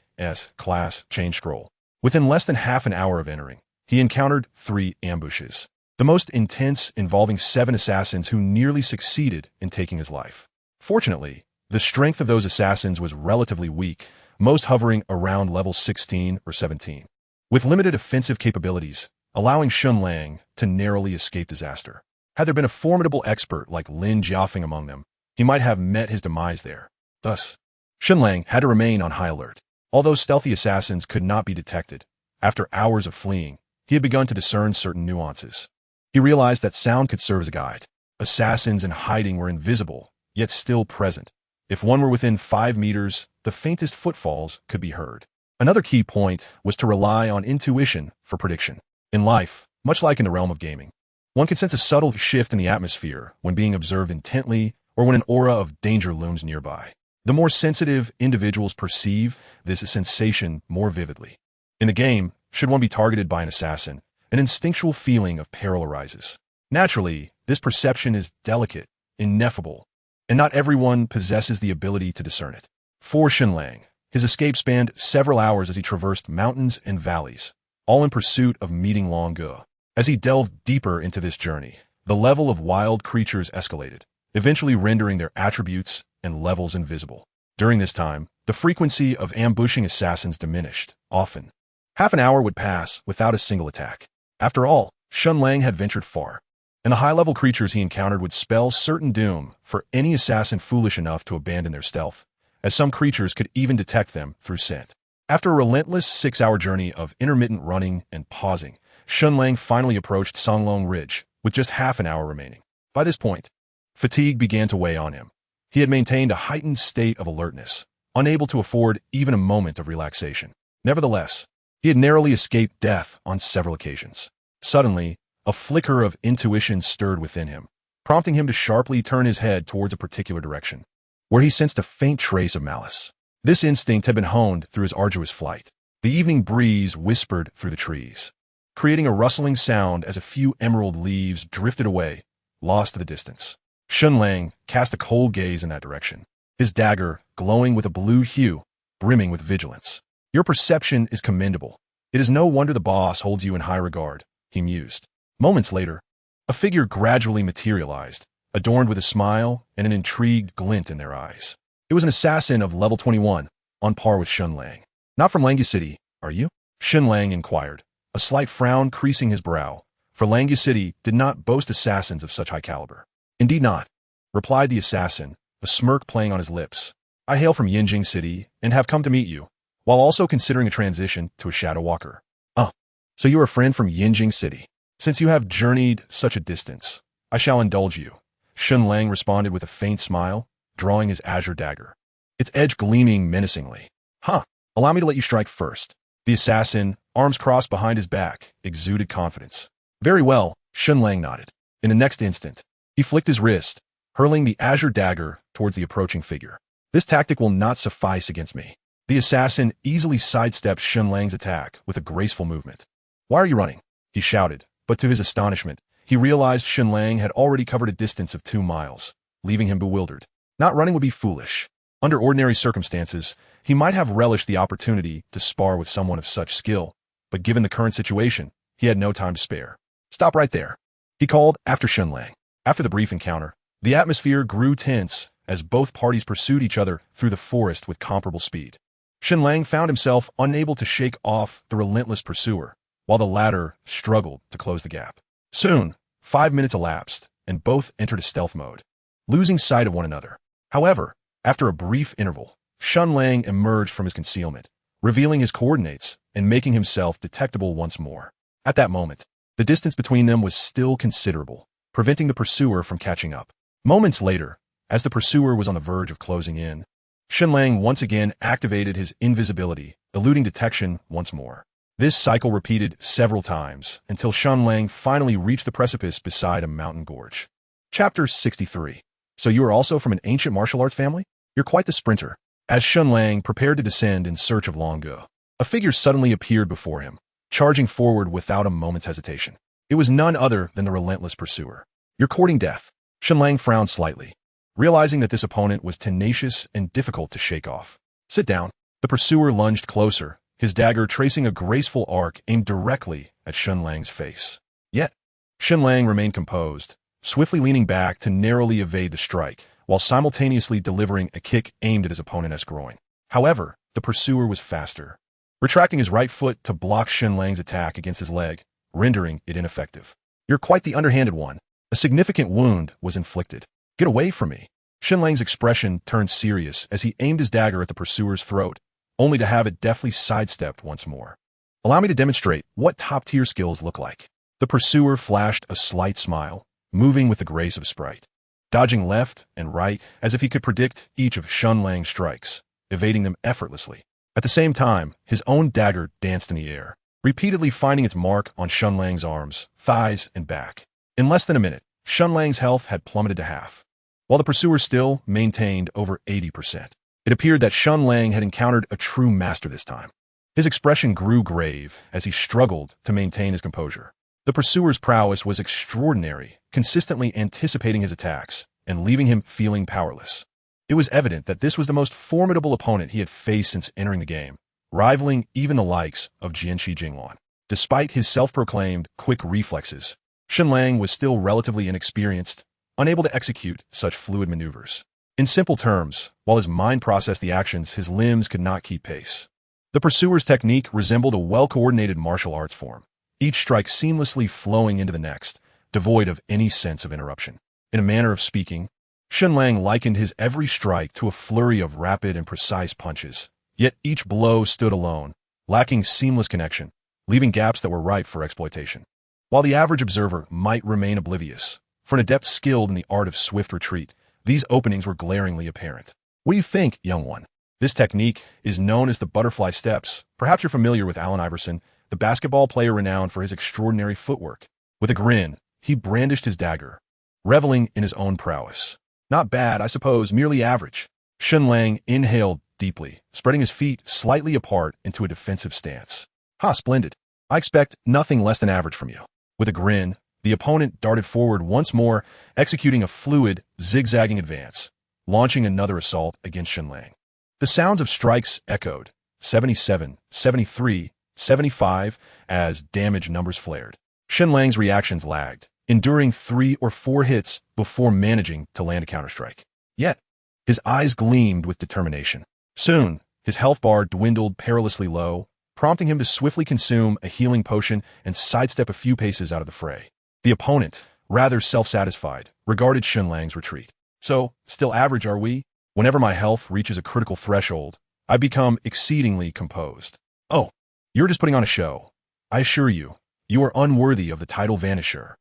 class change scroll. Within less than half an hour of entering, he encountered 3 ambushes, the most intense involving 7 assassins who nearly succeeded in taking his life. Fortunately, the strength of those assassins was relatively weak, most hovering around level 16 or 17, with limited offensive capabilities, allowing Shen Lang to narrowly escape disaster. Had there been a formidable expert like Lin Jiafeng among them, he might have met his demise there. Thus, Shen Lang had to remain on high alert. Although stealthy assassins could not be detected, after hours of fleeing, he had begun to discern certain nuances. He realized that sound could serve as a guide. Assassins in hiding were invisible, yet still present. If one were within 5 meters, the faintest footfalls could be heard. Another key point was to rely on intuition for prediction. In life, much like in the realm of gaming, one can sense a subtle shift in the atmosphere when being observed intently or when an aura of danger looms nearby. The more sensitive individuals perceive this sensation more vividly. In the game, should one be targeted by an assassin, an instinctual feeling of peril arises. Naturally, this perception is delicate, ineffable, and not everyone possesses the ability to discern it. For Shen Lang, his escape spanned several hours as he traversed mountains and valleys, all in pursuit of meeting Long Go. As he delved deeper into this journey, the level of wild creatures escalated, eventually rendering their attributes and levels invisible. During this time, the frequency of ambushing assassins diminished, often. Half an hour would pass without a single attack. After all, Shen Lang had ventured far, and the high-level creatures he encountered would spell certain doom for any assassin foolish enough to abandon their stealth, as some creatures could even detect them through scent. After a relentless 6-hour journey of intermittent running and pausing, Shen Lang finally approached Songlong Ridge, with just half an hour remaining. By this point, fatigue began to weigh on him. He had maintained a heightened state of alertness, unable to afford even a moment of relaxation. Nevertheless, He had narrowly escaped death on several occasions. Suddenly, a flicker of intuition stirred within him, prompting him to sharply turn his head towards a particular direction, where he sensed a faint trace of malice. This instinct had been honed through his arduous flight. The evening breeze whispered through the trees, creating a rustling sound as a few emerald leaves drifted away, lost to the distance. Shen Lang cast a cold gaze in that direction, his dagger glowing with a blue hue, brimming with vigilance. Your perception is commendable. It is no wonder the boss holds you in high regard, he mused. Moments later, a figure gradually materialized, adorned with a smile and an intrigued glint in their eyes. It was an assassin of level 21, on par with Shen Lang. Not from Langya City, are you? Shen Lang inquired, a slight frown creasing his brow, for Langya City did not boast assassins of such high caliber. Indeed not, replied the assassin, a smirk playing on his lips. I hail from Yinjing City and have come to meet you, while also considering a transition to a Shadow Walker. Oh, so you are a friend from Yinjing City. Since you have journeyed such a distance, I shall indulge you. Shen Lang responded with a faint smile, drawing his azure dagger, its edge gleaming menacingly. Huh, allow me to let you strike first. The assassin, arms crossed behind his back, exuded confidence. Very well, Shen Lang nodded. In the next instant, he flicked his wrist, hurling the azure dagger towards the approaching figure. This tactic will not suffice against me. The assassin easily sidestepped Shen Lang's attack with a graceful movement. Why are you running? He shouted, but to his astonishment, he realized Shen Lang had already covered a distance of 2 miles, leaving him bewildered. Not running would be foolish. Under ordinary circumstances, he might have relished the opportunity to spar with someone of such skill, but given the current situation, he had no time to spare. Stop right there, he called after Shen Lang. After the brief encounter, the atmosphere grew tense as both parties pursued each other through the forest with comparable speed. Shen Lang found himself unable to shake off the relentless pursuer, while the latter struggled to close the gap. Soon, 5 minutes elapsed, and both entered a stealth mode, losing sight of one another. However, after a brief interval, Shen Lang emerged from his concealment, revealing his coordinates and making himself detectable once more. At that moment, the distance between them was still considerable, preventing the pursuer from catching up. Moments later, as the pursuer was on the verge of closing in, Shen Lang once again activated his invisibility, eluding detection once more. This cycle repeated several times until Shen Lang finally reached the precipice beside a mountain gorge. Chapter 63. So you are also from an ancient martial arts family? You're quite the sprinter. As Shen Lang prepared to descend in search of Long Ge, a figure suddenly appeared before him, charging forward without a moment's hesitation. It was none other than the relentless pursuer. You're courting death. Shen Lang frowned slightly, realizing that this opponent was tenacious and difficult to shake off. Sit down. The pursuer lunged closer, his dagger tracing a graceful arc aimed directly at Shen Lang's face. Yet, Shen Lang remained composed, swiftly leaning back to narrowly evade the strike, while simultaneously delivering a kick aimed at his opponent's groin. However, the pursuer was faster, retracting his right foot to block Shen Lang's attack against his leg, rendering it ineffective. You're quite the underhanded one. A significant wound was inflicted. Get away from me. Shen Lang's expression turned serious as he aimed his dagger at the pursuer's throat, only to have it deftly sidestepped once more. Allow me to demonstrate what top-tier skills look like. The pursuer flashed a slight smile, moving with the grace of sprite, dodging left and right as if he could predict each of Shen Lang's strikes, evading them effortlessly. At the same time, his own dagger danced in the air, repeatedly finding its mark on Shen Lang's arms, thighs, and back. In less than a minute, Shen Lang's health had plummeted to half, while the pursuer still maintained over 80%. It appeared that Shen Lang had encountered a true master this time. His expression grew grave as he struggled to maintain his composure. The pursuer's prowess was extraordinary, consistently anticipating his attacks and leaving him feeling powerless. It was evident that this was the most formidable opponent he had faced since entering the game, rivaling even the likes of Jianqi Jingluan. Despite his self-proclaimed quick reflexes, Shen Lang was still relatively inexperienced, unable to execute such fluid maneuvers. In simple terms, while his mind processed the actions, his limbs could not keep pace. The pursuer's technique resembled a well-coordinated martial arts form, each strike seamlessly flowing into the next, devoid of any sense of interruption. In a manner of speaking, Shen Lang likened his every strike to a flurry of rapid and precise punches, yet each blow stood alone, lacking seamless connection, leaving gaps that were ripe for exploitation. While the average observer might remain oblivious, for an adept skilled in the art of swift retreat, these openings were glaringly apparent. What do you think, young one? This technique is known as the butterfly steps. Perhaps you're familiar with Allen Iverson, the basketball player renowned for his extraordinary footwork. With a grin, he brandished his dagger, reveling in his own prowess. Not bad, I suppose, merely average. Shen Lang inhaled deeply, spreading his feet slightly apart into a defensive stance. Ha, splendid. I expect nothing less than average from you. With a grin, the opponent darted forward once more, executing a fluid, zigzagging advance, launching another assault against Shen Lang. The sounds of strikes echoed, 77, 73, 75, as damage numbers flared. Shen Lang's reactions lagged, enduring 3 or 4 hits before managing to land a counterstrike. Yet, his eyes gleamed with determination. Soon, his health bar dwindled perilously low, prompting him to swiftly consume a healing potion and sidestep a few paces out of the fray. The opponent, rather self-satisfied, regarded Shen Lang's retreat. So, still average, are we? Whenever my health reaches a critical threshold, I become exceedingly composed. Oh, you're just putting on a show. I assure you, you are unworthy of the title Vanisher.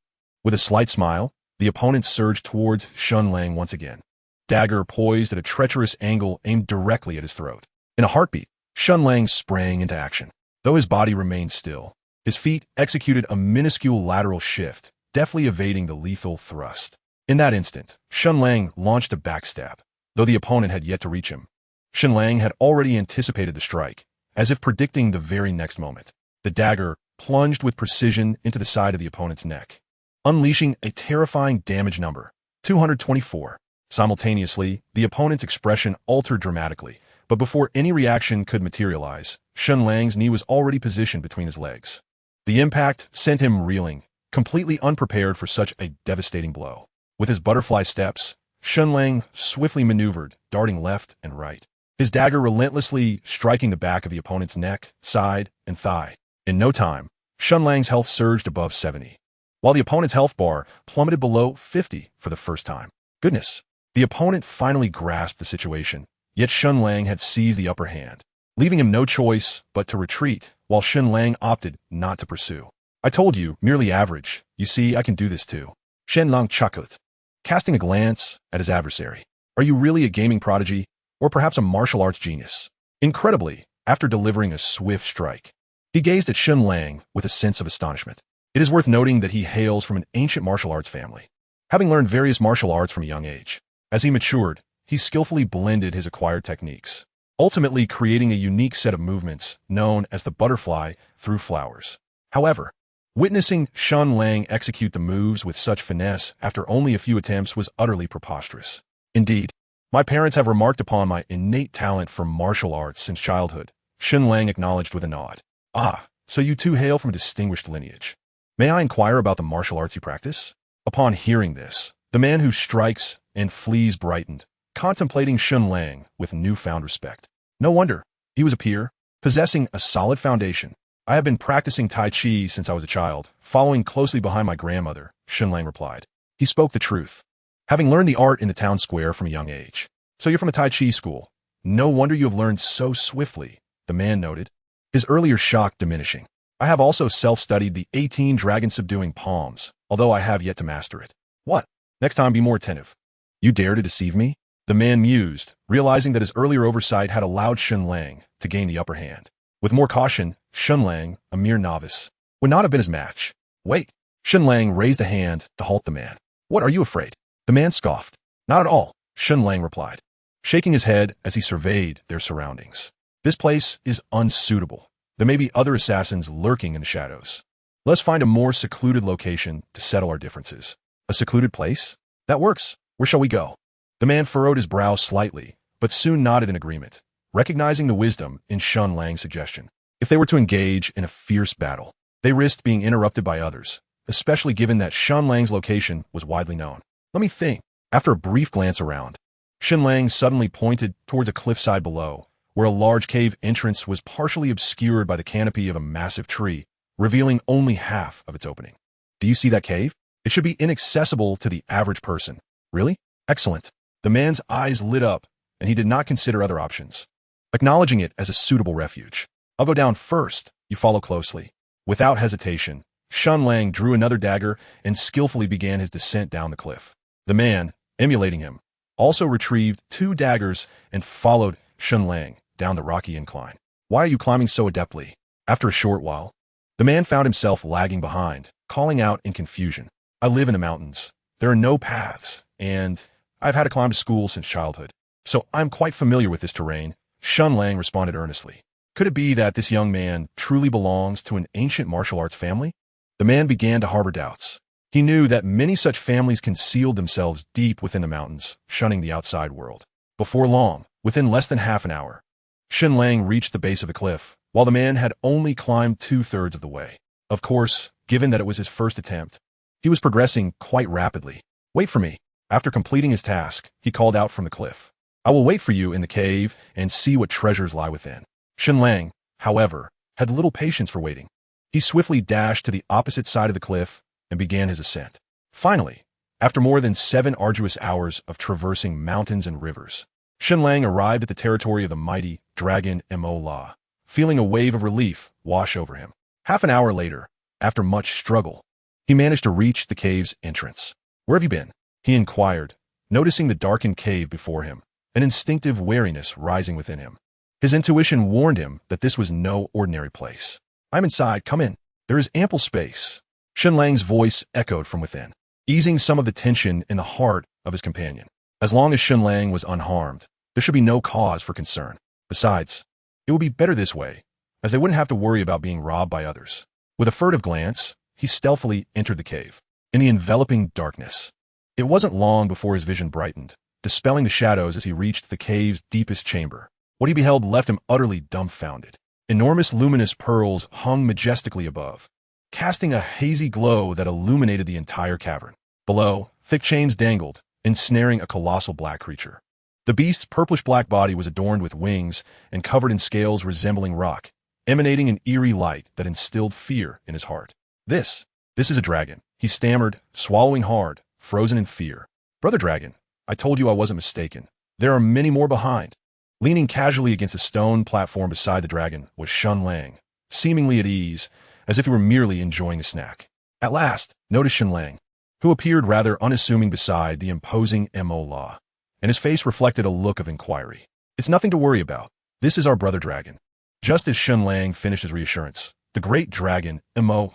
With a slight smile, the opponent surged towards Shen Lang once again. Dagger poised at a treacherous angle aimed directly at his throat. In a heartbeat, Shen Lang sprang into action. Though his body remained still, his feet executed a minuscule lateral shift, deftly evading the lethal thrust. In that instant, Shen Lang launched a backstab, though the opponent had yet to reach him. Shen Lang had already anticipated the strike, as if predicting the very next moment. The dagger plunged with precision into the side of the opponent's neck, unleashing a terrifying damage number, 224. Simultaneously, the opponent's expression altered dramatically, but before any reaction could materialize, Shen Lang's knee was already positioned between his legs. The impact sent him reeling, completely unprepared for such a devastating blow. With his butterfly steps, Shen Lang swiftly maneuvered, darting left and right, his dagger relentlessly striking the back of the opponent's neck, side, and thigh. In no time, Shen Lang's health surged above 70, while the opponent's health bar plummeted below 50 for the first time. Goodness, the opponent finally grasped the situation, yet Shen Lang had seized the upper hand, leaving him no choice but to retreat, while Shen Lang opted not to pursue. I told you, merely average. You see, I can do this too. Shen Lang chuckled, casting a glance at his adversary. Are you really a gaming prodigy, or perhaps a martial arts genius? Incredibly, after delivering a swift strike, he gazed at Shen Lang with a sense of astonishment. It is worth noting that he hails from an ancient martial arts family, having learned various martial arts from a young age. As he matured, he skillfully blended his acquired techniques, ultimately creating a unique set of movements known as the butterfly through flowers. However, witnessing Shen Lang execute the moves with such finesse after only a few attempts was utterly preposterous. Indeed, my parents have remarked upon my innate talent for martial arts since childhood, Shen Lang acknowledged with a nod. Ah, so you two hail from a distinguished lineage. May I inquire about the martial arts you practice? Upon hearing this, the man who strikes and flees brightened, contemplating Shen Lang with newfound respect. No wonder, he was a peer, possessing a solid foundation. I have been practicing Tai Chi since I was a child, following closely behind my grandmother, Shen Lang replied. He spoke the truth, having learned the art in the town square from a young age. So you're from a Tai Chi school. No wonder you have learned so swiftly, the man noted, his earlier shock diminishing. I have also self-studied the 18 dragon-subduing palms, although I have yet to master it. What? Next time be more attentive. You dare to deceive me? The man mused, realizing that his earlier oversight had allowed Shen Lang to gain the upper hand. With more caution, Shen Lang, a mere novice, would not have been his match. Wait. Shen Lang raised a hand to halt the man. What, are you afraid? The man scoffed. Not at all, Shen Lang replied, shaking his head as he surveyed their surroundings. This place is unsuitable. There may be other assassins lurking in the shadows. Let's find a more secluded location to settle our differences. A secluded place? That works. Where shall we go? The man furrowed his brow slightly, but soon nodded in agreement, recognizing the wisdom in Shen Lang's suggestion. If they were to engage in a fierce battle, they risked being interrupted by others, especially given that Shen Lang's location was widely known. Let me think. After a brief glance around, Shen Lang suddenly pointed towards a cliffside below, where a large cave entrance was partially obscured by the canopy of a massive tree, revealing only half of its opening. Do you see that cave? It should be inaccessible to the average person. Really? Excellent. The man's eyes lit up, and he did not consider other options, acknowledging it as a suitable refuge. I'll go down first. You follow closely. Without hesitation, Shen Lang drew another dagger and skillfully began his descent down the cliff. The man, emulating him, also retrieved 2 daggers and followed Shen Lang, down the rocky incline. "Why are you climbing so adeptly?" After a short while, the man found himself lagging behind, calling out in confusion. "I live in the mountains. There are no paths, and I've had to climb to school since childhood. So I'm quite familiar with this terrain," Shen Lang responded earnestly. Could it be that this young man truly belongs to an ancient martial arts family? The man began to harbor doubts. He knew that many such families concealed themselves deep within the mountains, shunning the outside world. Before long, within less than half an hour, Shen Lang reached the base of the cliff, while the man had only climbed 2/3 of the way. Of course, given that it was his first attempt, he was progressing quite rapidly. "Wait for me." After completing his task, he called out from the cliff. "I will wait for you in the cave and see what treasures lie within." Shen Lang, however, had little patience for waiting. He swiftly dashed to the opposite side of the cliff and began his ascent. Finally, after more than 7 arduous hours of traversing mountains and rivers, Shen Lang arrived at the territory of the mighty dragon Mo, feeling a wave of relief wash over him. Half an hour later, after much struggle, he managed to reach the cave's entrance. "Where have you been?" he inquired, noticing the darkened cave before him, an instinctive wariness rising within him. His intuition warned him that this was no ordinary place. "I'm inside, come in. There is ample space." Shen Lang's voice echoed from within, easing some of the tension in the heart of his companion. As long as Shen Lang was unharmed, there should be no cause for concern. Besides, it would be better this way, as they wouldn't have to worry about being robbed by others. With a furtive glance, he stealthily entered the cave. In the enveloping darkness, it wasn't long before his vision brightened, dispelling the shadows as he reached the cave's deepest chamber. What he beheld left him utterly dumbfounded. Enormous luminous pearls hung majestically above, casting a hazy glow that illuminated the entire cavern. Below, thick chains dangled, ensnaring a colossal black creature. The beast's purplish-black body was adorned with wings and covered in scales resembling rock, emanating an eerie light that instilled fear in his heart. This is a dragon," he stammered, swallowing hard, frozen in fear. "Brother Dragon, I told you I wasn't mistaken. There are many more behind." Leaning casually against a stone platform beside the dragon was Shen Lang, seemingly at ease, as if he were merely enjoying a snack. At last, noticed Shen Lang, who appeared rather unassuming beside the imposing Mo, and his face reflected a look of inquiry. "It's nothing to worry about. This is our brother dragon." Just as Shen Lang finished his reassurance, the great dragon, Mo,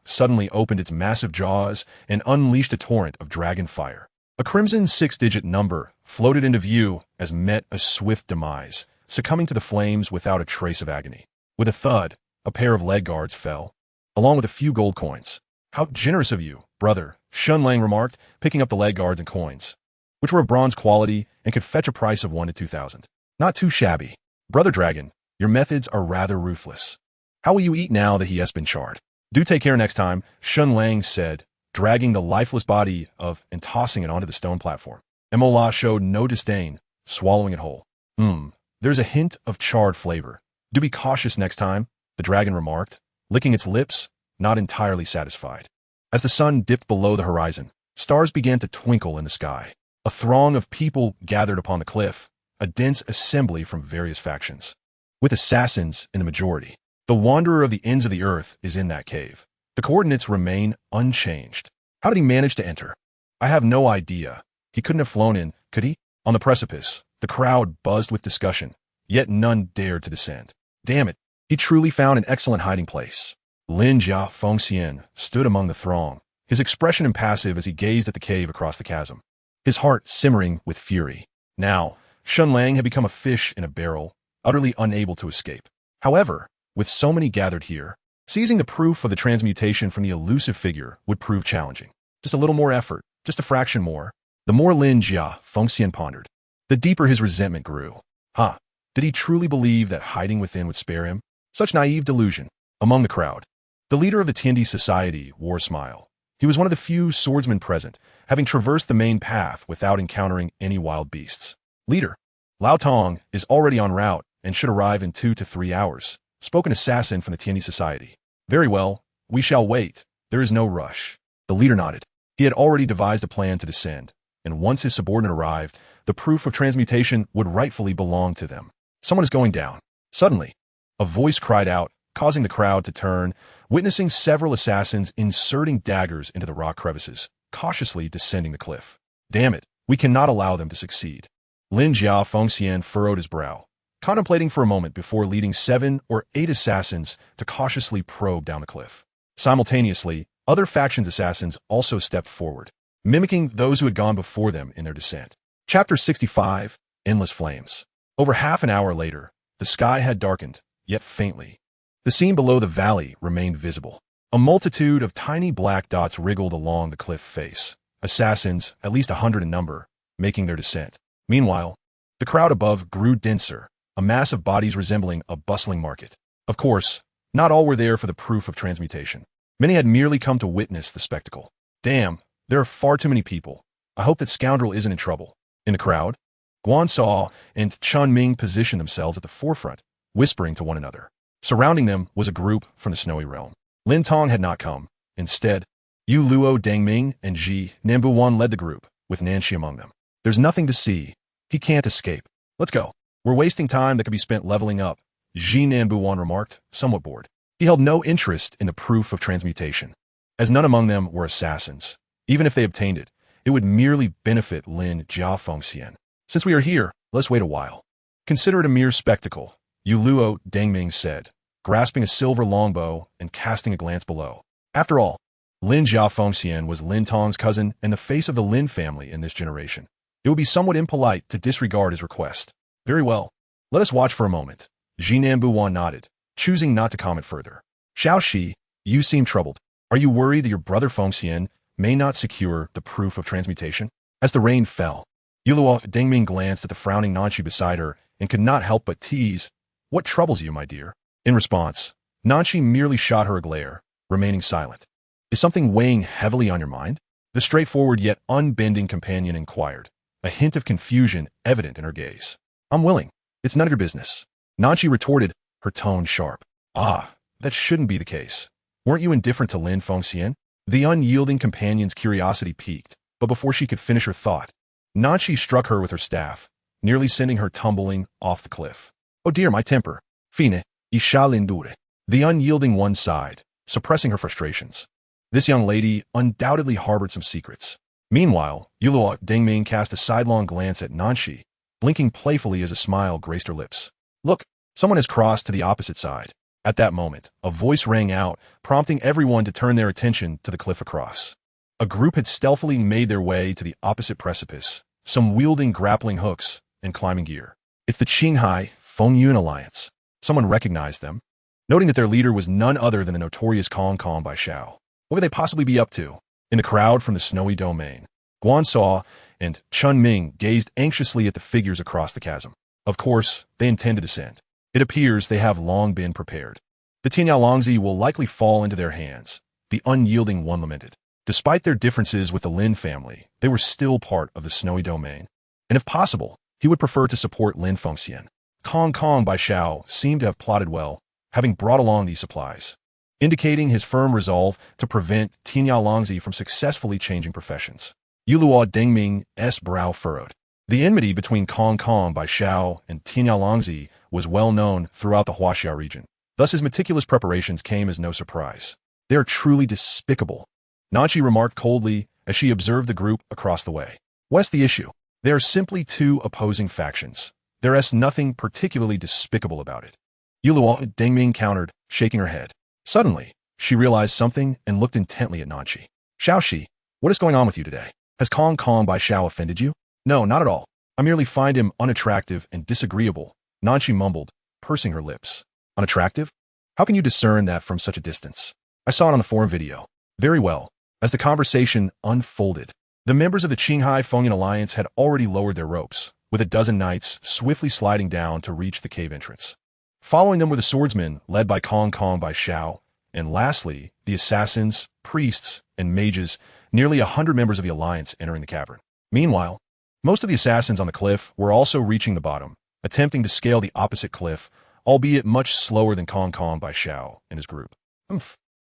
suddenly opened its massive jaws and unleashed a torrent of dragon fire. A crimson 6-digit number floated into view as met a swift demise, succumbing to the flames without a trace of agony. With a thud, a pair of leg guards fell, along with a few gold coins. "How generous of you, brother," Shen Lang remarked, picking up the leg guards and coins, which were of bronze quality and could fetch a price of 1 to 2,000. "Not too shabby. Brother Dragon, your methods are rather ruthless. How will you eat now that he has been charred?" "Do take care next time," Shen Lang said, dragging the lifeless body of and tossing it onto the stone platform. Mo showed no disdain, swallowing it whole. There's a hint of charred flavor. Do be cautious next time," the dragon remarked, licking its lips, not entirely satisfied. As the sun dipped below the horizon, stars began to twinkle in the sky. A throng of people gathered upon the cliff, a dense assembly from various factions, with assassins in the majority. The wanderer of the ends of the earth is in that cave. The coordinates remain unchanged. How did he manage to enter? I have no idea. He couldn't have flown in, could he? On the precipice, the crowd buzzed with discussion, yet none dared to descend. Damn it, he truly found an excellent hiding place. Lin Jia Fengxian stood among the throng, his expression impassive as he gazed at the cave across the chasm, his heart simmering with fury. Now, Shen Lang had become a fish in a barrel, utterly unable to escape. However, with so many gathered here, seizing the proof of the transmutation from the elusive figure would prove challenging. Just a little more effort, just a fraction more. The more Lin Jia Fengxian pondered, the deeper his resentment grew. Did he truly believe that hiding within would spare him? Such naive delusion. Among the crowd, the leader of the Tiandi society wore a smile. He was one of the few swordsmen present, having traversed the main path without encountering any wild beasts. "Leader, Lao Tong is already en route and should arrive in 2 to 3 hours. Spoke an assassin from the Tiandi society. "Very well, we shall wait. There is no rush." The leader nodded. He had already devised a plan to descend, and once his subordinate arrived, the proof of transmutation would rightfully belong to them. Someone is going down. Suddenly, a voice cried out, causing the crowd to turn, witnessing several assassins inserting daggers into the rock crevices, cautiously descending the cliff. "Damn it, we cannot allow them to succeed." Lin Jia Fengxian furrowed his brow, contemplating for a moment before leading 7 or 8 assassins to cautiously probe down the cliff. Simultaneously, other factions' assassins also stepped forward, mimicking those who had gone before them in their descent. Chapter 65, Endless Flames. Over half an hour later, the sky had darkened, yet faintly. The scene below the valley remained visible. A multitude of tiny black dots wriggled along the cliff face, assassins, at least 100 in number, making their descent. Meanwhile, the crowd above grew denser, a mass of bodies resembling a bustling market. Of course, not all were there for the proof of transmutation. Many had merely come to witness the spectacle. Damn, there are far too many people. I hope that scoundrel isn't in trouble. In the crowd, Guan Sao and Chun Ming positioned themselves at the forefront, whispering to one another. Surrounding them was a group from the Snowy Realm. Lin Tong had not come. Instead, Yu Luo Dengming and Ji Nambuwan led the group, with Nanshi among them. There's nothing to see. He can't escape. Let's go. We're wasting time that could be spent leveling up, Ji Nambuwan remarked, somewhat bored. He held no interest in the proof of transmutation, as none among them were assassins. Even if they obtained it, it would merely benefit Lin Jiafengxian. Since we are here, let's wait a while. Consider it a mere spectacle, Yu Luo Dengming said, grasping a silver longbow and casting a glance below. After all, Lin Jiafengxian was Lin Tong's cousin and the face of the Lin family in this generation. It would be somewhat impolite to disregard his request. Very well. Let us watch for a moment. Ji Nambuwan nodded, choosing not to comment further. Xiao Shi, you seem troubled. Are you worried that your brother Fengxian may not secure the proof of transmutation? As the rain fell, Yuluo Dengming glanced at the frowning Nanshi beside her and could not help but tease, "What troubles you, my dear?" In response, Nanshi merely shot her a glare, remaining silent. "Is something weighing heavily on your mind?" The straightforward yet unbending companion inquired, a hint of confusion evident in her gaze. "I'm willing. It's none of your business." Nanshi retorted, her tone sharp. "Ah, that shouldn't be the case. Weren't you indifferent to Lin Fengxian?" The unyielding companion's curiosity piqued, but before she could finish her thought, Nanshi struck her with her staff, nearly sending her tumbling off the cliff. "Oh dear, my temper. Fine, isha lindure." The unyielding one sighed, suppressing her frustrations. This young lady undoubtedly harbored some secrets. Meanwhile, Yuluo Dengming cast a sidelong glance at Nanshi, blinking playfully as a smile graced her lips. "Look, someone has crossed to the opposite side." At that moment, a voice rang out, prompting everyone to turn their attention to the cliff across. A group had stealthily made their way to the opposite precipice, some wielding grappling hooks and climbing gear. "It's the Qinghai Fengyun Alliance." Someone recognized them, noting that their leader was none other than the notorious Kong Kong by Xiao. What could they possibly be up to? In the crowd from the snowy domain, Guan Sao and Chun Ming gazed anxiously at the figures across the chasm. Of course, they intend to descend. It appears they have long been prepared. "The Tianyalongzi will likely fall into their hands," the unyielding one lamented. Despite their differences with the Lin family, they were still part of the snowy domain, and if possible, he would prefer to support Lin Fengxian. Kong Kong by Xiao seemed to have plotted well, having brought along these supplies, indicating his firm resolve to prevent Tianyalongzi from successfully changing professions. Yuluo Dengming's brow furrowed. The enmity between Kong Kong by Xiao and Tianyalongzi was well known throughout the Huaxia region. Thus his meticulous preparations came as no surprise. "They are truly despicable," Nanshi remarked coldly as she observed the group across the way. "What's the issue? They are simply two opposing factions. There's nothing particularly despicable about it." Yuluo Dengming countered, shaking her head. Suddenly, she realized something and looked intently at Nanshi. "Xiao Shi, what is going on with you today? Has Kong Kong by Xiao offended you?" "No, not at all. I merely find him unattractive and disagreeable," Nanshi mumbled, pursing her lips. "Unattractive? How can you discern that from such a distance?" "I saw it on the forum video." "Very well." As the conversation unfolded, the members of the Qinghai Fengyun Alliance had already lowered their ropes, with a dozen knights swiftly sliding down to reach the cave entrance. Following them were the swordsmen led by Kong Kong by Xiao, and lastly, the assassins, priests, and mages, nearly 100 members of the Alliance entering the cavern. Meanwhile, most of the assassins on the cliff were also reaching the bottom, attempting to scale the opposite cliff, albeit much slower than Kong Kong by Xiao and his group.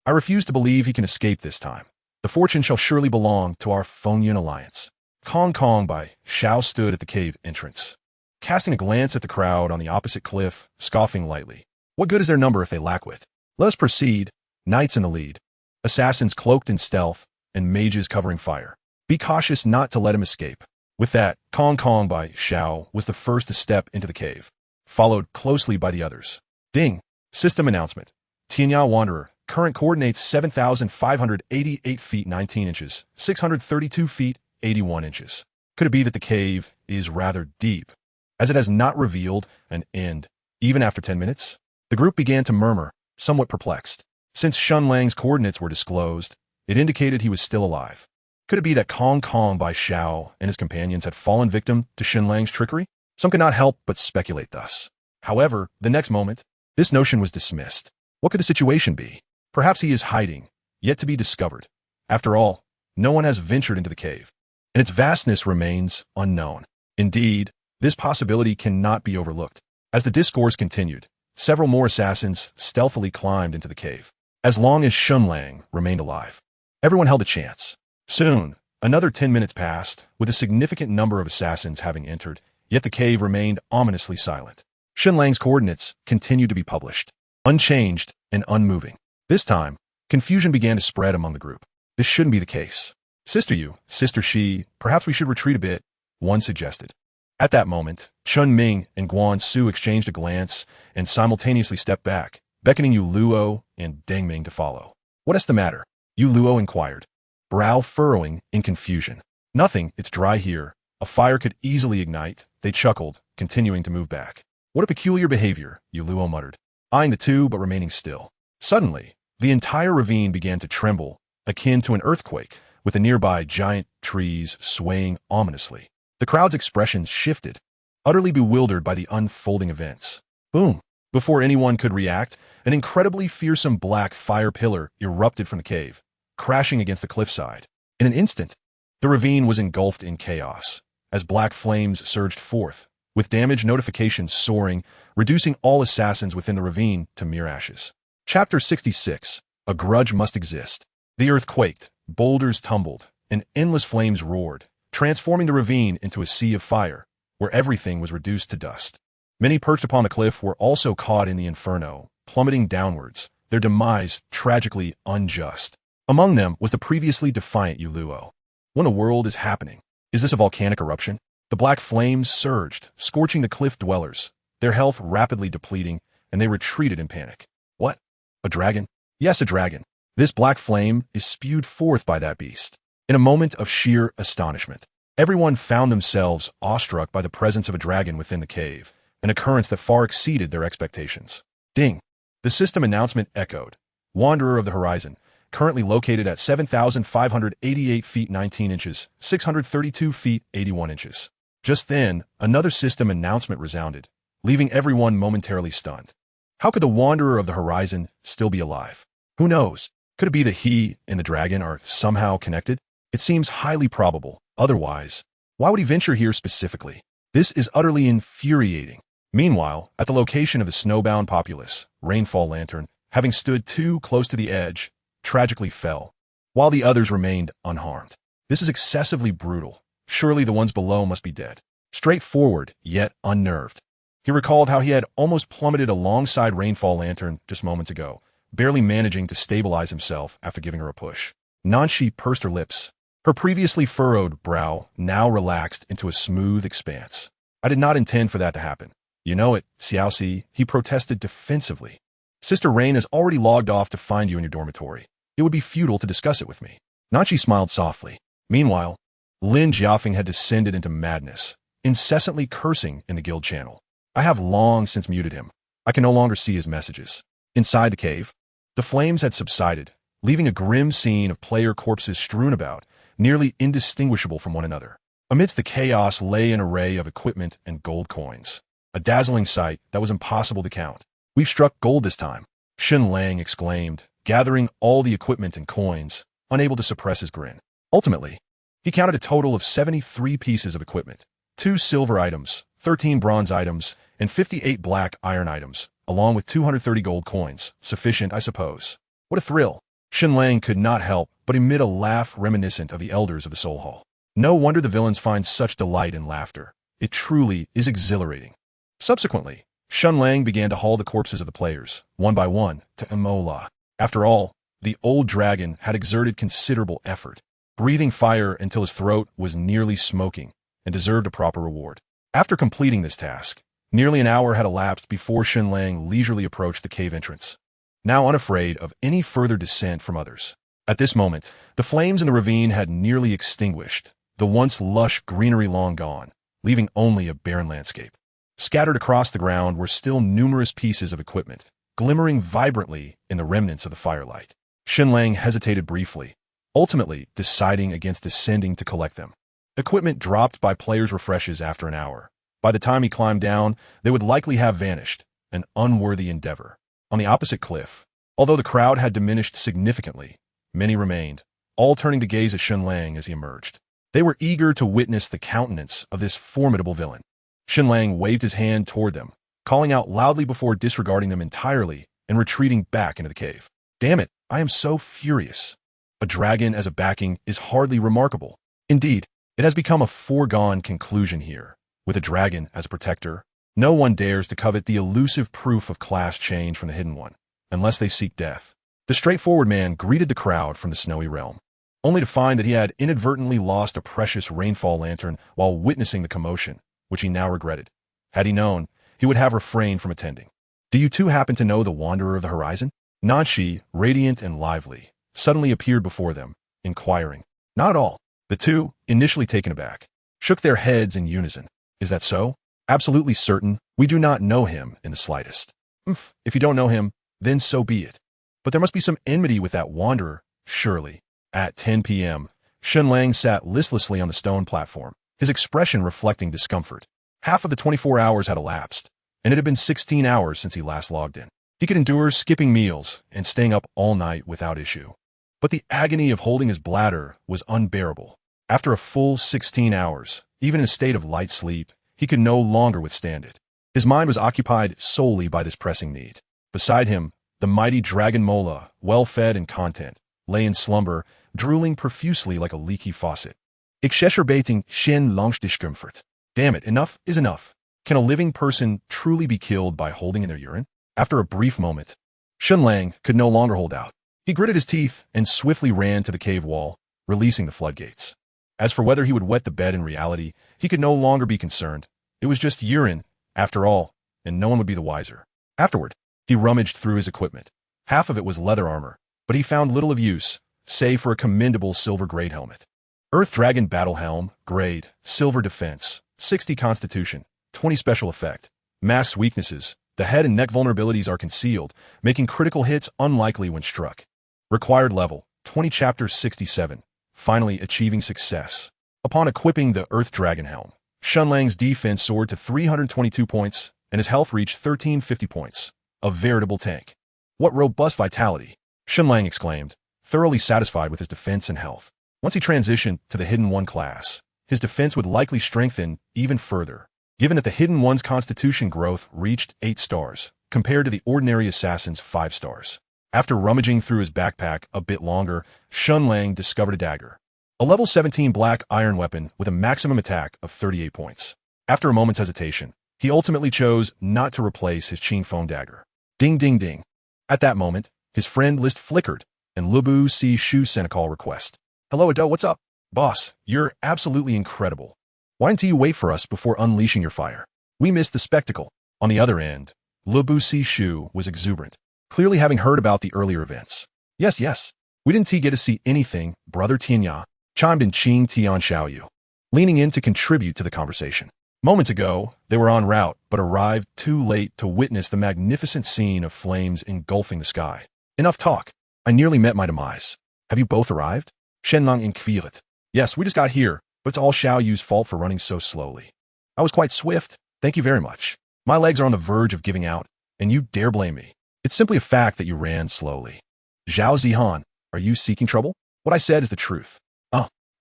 I refuse to believe he can escape this time. The fortune shall surely belong to our Fengyun Alliance." Kong Kong by Xiao stood at the cave entrance, casting a glance at the crowd on the opposite cliff, scoffing lightly. "What good is their number if they lack wit? Let us proceed, knights in the lead, assassins cloaked in stealth, and mages covering fire. Be cautious not to let him escape." With that, Kong Kong by Xiao was the first to step into the cave. followed closely by the others. Ding! System announcement. Tian Yan Wanderer. Current coordinates 7,588 feet 19 inches, 632 feet 81 inches. Could it be that the cave is rather deep, as it has not revealed an end, even after 10 minutes? The group began to murmur, somewhat perplexed. Since Shen Lang's coordinates were disclosed, it indicated he was still alive. Could it be that Kong Kong by Xiao and his companions had fallen victim to Shen Lang's trickery? Some could not help but speculate thus. However, the next moment, this notion was dismissed. What could the situation be? Perhaps he is hiding, yet to be discovered. After all, no one has ventured into the cave, and its vastness remains unknown. Indeed, this possibility cannot be overlooked. As the discourse continued, several more assassins stealthily climbed into the cave. As long as Shen Lang remained alive, everyone held a chance. Soon, another 10 minutes passed, with a significant number of assassins having entered, yet the cave remained ominously silent. Shen Lang's coordinates continued to be published, unchanged and unmoving. This time, confusion began to spread among the group. This shouldn't be the case. Sister Yu, Sister Shi, perhaps we should retreat a bit, one suggested. At that moment, Chun Ming and Guan Su exchanged a glance and simultaneously stepped back, beckoning Yu Luo and Deng Ming to follow. What is the matter? Yu Luo inquired, brow furrowing in confusion. Nothing, it's dry here. A fire could easily ignite, they chuckled, continuing to move back. What a peculiar behavior, Yu Luo muttered, eyeing the two but remaining still. Suddenly, the entire ravine began to tremble, akin to an earthquake, with the nearby giant trees swaying ominously. The crowd's expressions shifted, utterly bewildered by the unfolding events. Boom! Before anyone could react, an incredibly fearsome black fire pillar erupted from the cave, crashing against the cliffside. In an instant, the ravine was engulfed in chaos, as black flames surged forth, with damage notifications soaring, reducing all assassins within the ravine to mere ashes. Chapter 66. A grudge must exist. The earth quaked, boulders tumbled, and endless flames roared, transforming the ravine into a sea of fire, where everything was reduced to dust. Many perched upon the cliff were also caught in the inferno, plummeting downwards, their demise tragically unjust. Among them was the previously defiant Yu Luo. What in the world is happening? Is this a volcanic eruption? The black flames surged, scorching the cliff dwellers, their health rapidly depleting, and they retreated in panic. What? A dragon? Yes, a dragon. This black flame is spewed forth by that beast. In a moment of sheer astonishment, everyone found themselves awestruck by the presence of a dragon within the cave, an occurrence that far exceeded their expectations. Ding! The system announcement echoed. Wanderer of the Horizon, currently located at 7,588 feet 19 inches, 632 feet 81 inches. Just then, another system announcement resounded, leaving everyone momentarily stunned. How could the Wanderer of the Horizon still be alive? Who knows? Could it be that he and the dragon are somehow connected? It seems highly probable. Otherwise, why would he venture here specifically? This is utterly infuriating. Meanwhile, at the location of the snowbound populace, Rainfall Lantern, having stood too close to the edge, tragically fell, while the others remained unharmed. This is excessively brutal. Surely the ones below must be dead. Straightforward, yet unnerved. He recalled how he had almost plummeted alongside Rainfall Lantern just moments ago, barely managing to stabilize himself after giving her a push. Nanshi pursed her lips. Her previously furrowed brow now relaxed into a smooth expanse. I did not intend for that to happen. You know it, Xiaoxi, he protested defensively. Sister Rain has already logged off to find you in your dormitory. It would be futile to discuss it with me. Nanshi smiled softly. Meanwhile, Lin Jiafeng had descended into madness, incessantly cursing in the guild channel. I have long since muted him. I can no longer see his messages. Inside the cave, the flames had subsided, leaving a grim scene of player corpses strewn about, nearly indistinguishable from one another. Amidst the chaos lay an array of equipment and gold coins, a dazzling sight that was impossible to count. We've struck gold this time, Shen Lang exclaimed, gathering all the equipment and coins, unable to suppress his grin. Ultimately, he counted a total of 73 pieces of equipment, 2 silver items, 13 bronze items, and 58 black iron items, along with 230 gold coins. Sufficient, I suppose. What a thrill. Shen Lang could not help but emit a laugh reminiscent of the elders of the Soul Hall. No wonder the villains find such delight in laughter. It truly is exhilarating. Subsequently, Shen Lang began to haul the corpses of the players, one by one, to Imola. After all, the old dragon had exerted considerable effort, breathing fire until his throat was nearly smoking, and deserved a proper reward. After completing this task, Nearly an hour had elapsed before Shen Lang leisurely approached the cave entrance, now unafraid of any further dissent from others. At this moment, the flames in the ravine had nearly extinguished, the once lush greenery long gone, leaving only a barren landscape. Scattered across the ground were still numerous pieces of equipment, glimmering vibrantly in the remnants of the firelight. Shen Lang hesitated briefly, ultimately deciding against descending to collect them. Equipment dropped by players' refreshes after an hour. By the time he climbed down, they would likely have vanished, an unworthy endeavor. On the opposite cliff, although the crowd had diminished significantly, many remained, all turning to gaze at Shen Lang as he emerged. They were eager to witness the countenance of this formidable villain. Shen Lang waved his hand toward them, calling out loudly before disregarding them entirely and retreating back into the cave. Damn it, I am so furious. A dragon as a backing is hardly remarkable. Indeed, it has become a foregone conclusion here. With a dragon as a protector, no one dares to covet the elusive proof of class change from the hidden one, unless they seek death. The straightforward man greeted the crowd from the snowy realm, only to find that he had inadvertently lost a precious rainfall lantern while witnessing the commotion, which he now regretted. Had he known, he would have refrained from attending. Do you two happen to know the Wanderer of the Horizon? Nanshi, radiant and lively, suddenly appeared before them, inquiring. Not at all. The two, initially taken aback, shook their heads in unison. Is that so? Absolutely certain. We do not know him in the slightest. If you don't know him, then so be it. But there must be some enmity with that wanderer, surely. At 10 p.m., Shen Lang sat listlessly on the stone platform, his expression reflecting discomfort. Half of the 24 hours had elapsed, and it had been 16 hours since he last logged in. He could endure skipping meals and staying up all night without issue. But the agony of holding his bladder was unbearable. After a full 16 hours, even in a state of light sleep, he could no longer withstand it. His mind was occupied solely by this pressing need. Beside him, the mighty dragon Mola, well-fed and content, lay in slumber, drooling profusely like a leaky faucet. Exacerbating Shen Lang's discomfort. Damn it, enough is enough. Can a living person truly be killed by holding in their urine? After a brief moment, Shen Lang could no longer hold out. He gritted his teeth and swiftly ran to the cave wall, releasing the floodgates. As for whether he would wet the bed in reality, he could no longer be concerned. It was just urine, after all, and no one would be the wiser. Afterward, he rummaged through his equipment. Half of it was leather armor, but he found little of use, save for a commendable silver grade helmet. Earth Dragon Battle Helm, grade, silver defense, 60 constitution, 20 special effect. Masked weaknesses, the head and neck vulnerabilities are concealed, making critical hits unlikely when struck. Required level, 20 chapter 67. Finally achieving success. Upon equipping the Earth Dragon Helm, Shen Lang's defense soared to 322 points, and his health reached 1350 points. A veritable tank. What robust vitality! Shen Lang exclaimed, thoroughly satisfied with his defense and health. Once he transitioned to the Hidden One class, his defense would likely strengthen even further, given that the Hidden One's constitution growth reached 8 stars, compared to the ordinary assassin's 5 stars. After rummaging through his backpack a bit longer, Shen Lang discovered a dagger. A level 17 black iron weapon with a maximum attack of 38 points. After a moment's hesitation, he ultimately chose not to replace his Qing Feng dagger. Ding ding ding. At that moment, his friend list flickered, and Lubu Si Shu sent a call request. Hello Ado, what's up? Boss, you're absolutely incredible. Why didn't you wait for us before unleashing your fire? We missed the spectacle. On the other end, Lubu Si Shu was exuberant, clearly having heard about the earlier events. Yes. We didn't get to see anything, brother Tian Yan, chimed in Qing Tian Xiaoyu, leaning in to contribute to the conversation. Moments ago, they were en route, but arrived too late to witness the magnificent scene of flames engulfing the sky. Enough talk. I nearly met my demise. Have you both arrived? Shen Lang inquired. Yes, we just got here, but it's all Xiaoyu's fault for running so slowly. I was quite swift, thank you very much. My legs are on the verge of giving out, and you dare blame me. It's simply a fact that you ran slowly. Zhao Zihan, are you seeking trouble? What I said is the truth.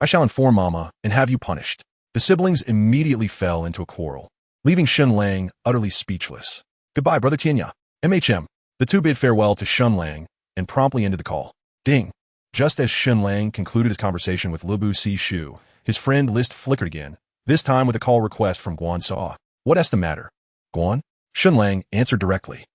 I shall inform Mama and have you punished. The siblings immediately fell into a quarrel, leaving Shen Lang utterly speechless. Goodbye, brother Tianya. MHM. The two bid farewell to Shen Lang and promptly ended the call. Ding. Just as Shen Lang concluded his conversation with Lubu Si Shu, his friend list flickered again, this time with a call request from Guan Sa. What's the matter? Guan? Shen Lang answered directly.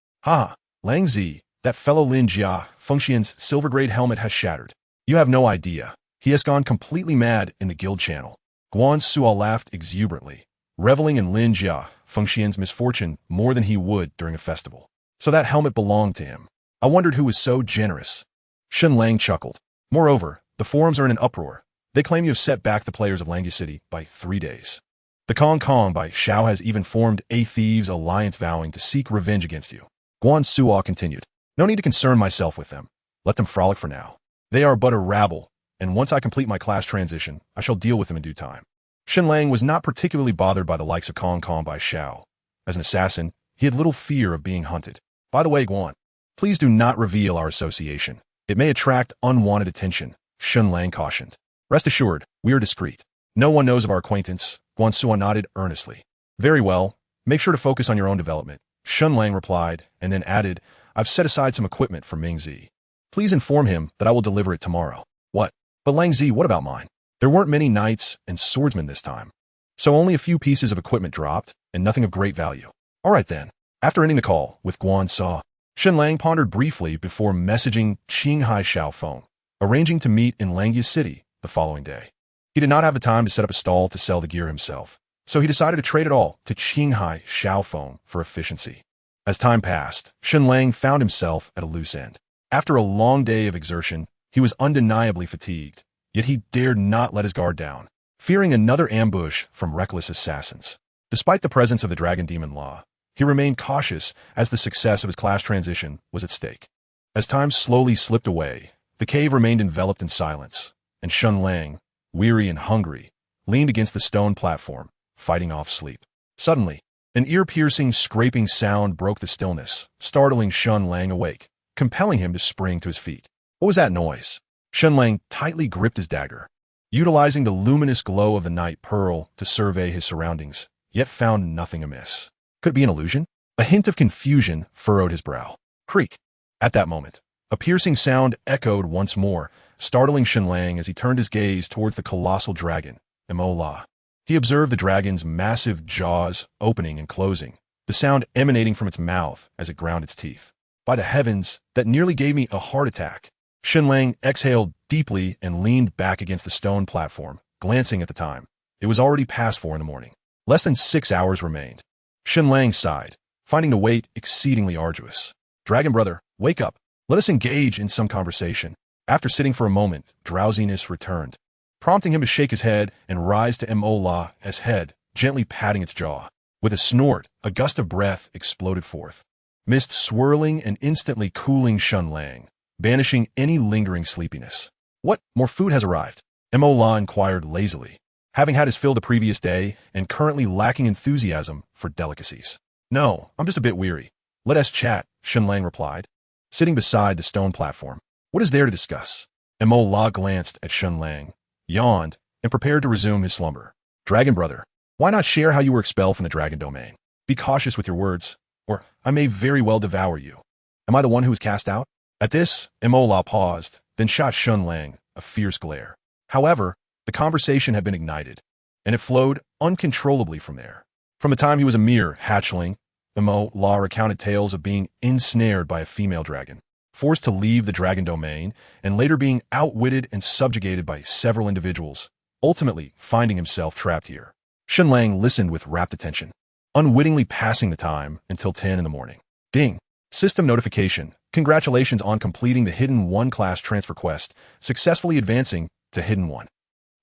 Lang Zi, that fellow Lin Jia, Fengxian's silver-grade helmet has shattered. You have no idea. He has gone completely mad in the guild channel. Guan Suo laughed exuberantly, reveling in Lin Jia, Feng Xian's misfortune more than he would during a festival. So that helmet belonged to him. I wondered who was so generous. Shen Lang chuckled. Moreover, the forums are in an uproar. They claim you have set back the players of Langya City by 3 days. The Kong Kong by Xiao has even formed a thieves' alliance vowing to seek revenge against you. Guan Suo continued. No need to concern myself with them. Let them frolic for now. They are but a rabble, and once I complete my class transition, I shall deal with them in due time. Shen Lang was not particularly bothered by the likes of Kong Kong by Xiao. As an assassin, he had little fear of being hunted. By the way, Guan, please do not reveal our association. It may attract unwanted attention, Shen Lang cautioned. Rest assured, we are discreet. No one knows of our acquaintance. Guan Suo nodded earnestly. Very well. Make sure to focus on your own development, Shen Lang replied, and then added, I've set aside some equipment for Ming Zi. Please inform him that I will deliver it tomorrow. What? But Lang Zi, what about mine? There weren't many knights and swordsmen this time. So only a few pieces of equipment dropped, and nothing of great value. All right then. After ending the call with Guan Suo, Shen Lang pondered briefly before messaging Qinghai Xiaofeng, arranging to meet in Langya City the following day. He did not have the time to set up a stall to sell the gear himself, so he decided to trade it all to Qinghai Xiaofeng for efficiency. As time passed, Shen Lang found himself at a loose end. After a long day of exertion, he was undeniably fatigued, yet he dared not let his guard down, fearing another ambush from reckless assassins. Despite the presence of the Dragon Demon Law, he remained cautious as the success of his class transition was at stake. As time slowly slipped away, the cave remained enveloped in silence, and Shen Lang, weary and hungry, leaned against the stone platform, fighting off sleep. Suddenly, an ear-piercing, scraping sound broke the stillness, startling Shen Lang awake, compelling him to spring to his feet. What was that noise? Shen Lang tightly gripped his dagger, utilizing the luminous glow of the night pearl to survey his surroundings, yet found nothing amiss. Could it be an illusion? A hint of confusion furrowed his brow. Creak! At that moment, a piercing sound echoed once more, startling Shen Lang as he turned his gaze towards the colossal dragon, Emola. He observed the dragon's massive jaws opening and closing, the sound emanating from its mouth as it ground its teeth. By the heavens, that nearly gave me a heart attack. Shen Lang exhaled deeply and leaned back against the stone platform, glancing at the time. It was already past 4 in the morning. Less than 6 hours remained. Shen Lang sighed, finding the wait exceedingly arduous. Dragon brother, wake up. Let us engage in some conversation. After sitting for a moment, drowsiness returned, prompting him to shake his head and rise to Emola as head, gently patting its jaw. With a snort, a gust of breath exploded forth. Mist swirling and instantly cooling Shen Lang, banishing any lingering sleepiness. What? More food has arrived? Emola inquired lazily, having had his fill the previous day and currently lacking enthusiasm for delicacies. No, I'm just a bit weary. Let us chat, Shen Lang replied, sitting beside the stone platform. What is there to discuss? Emola glanced at Shen Lang, yawned, and prepared to resume his slumber. Dragon brother, why not share how you were expelled from the dragon domain? Be cautious with your words, or I may very well devour you. Am I the one who was cast out? At this, Emola paused, then shot Shen Lang a fierce glare. However, the conversation had been ignited, and it flowed uncontrollably from there. From the time he was a mere hatchling, Emola recounted tales of being ensnared by a female dragon, forced to leave the dragon domain, and later being outwitted and subjugated by several individuals, ultimately finding himself trapped here. Shen Lang listened with rapt attention, unwittingly passing the time until 10 in the morning. Ding! System notification. Congratulations on completing the Hidden 1 class transfer quest, successfully advancing to Hidden 1.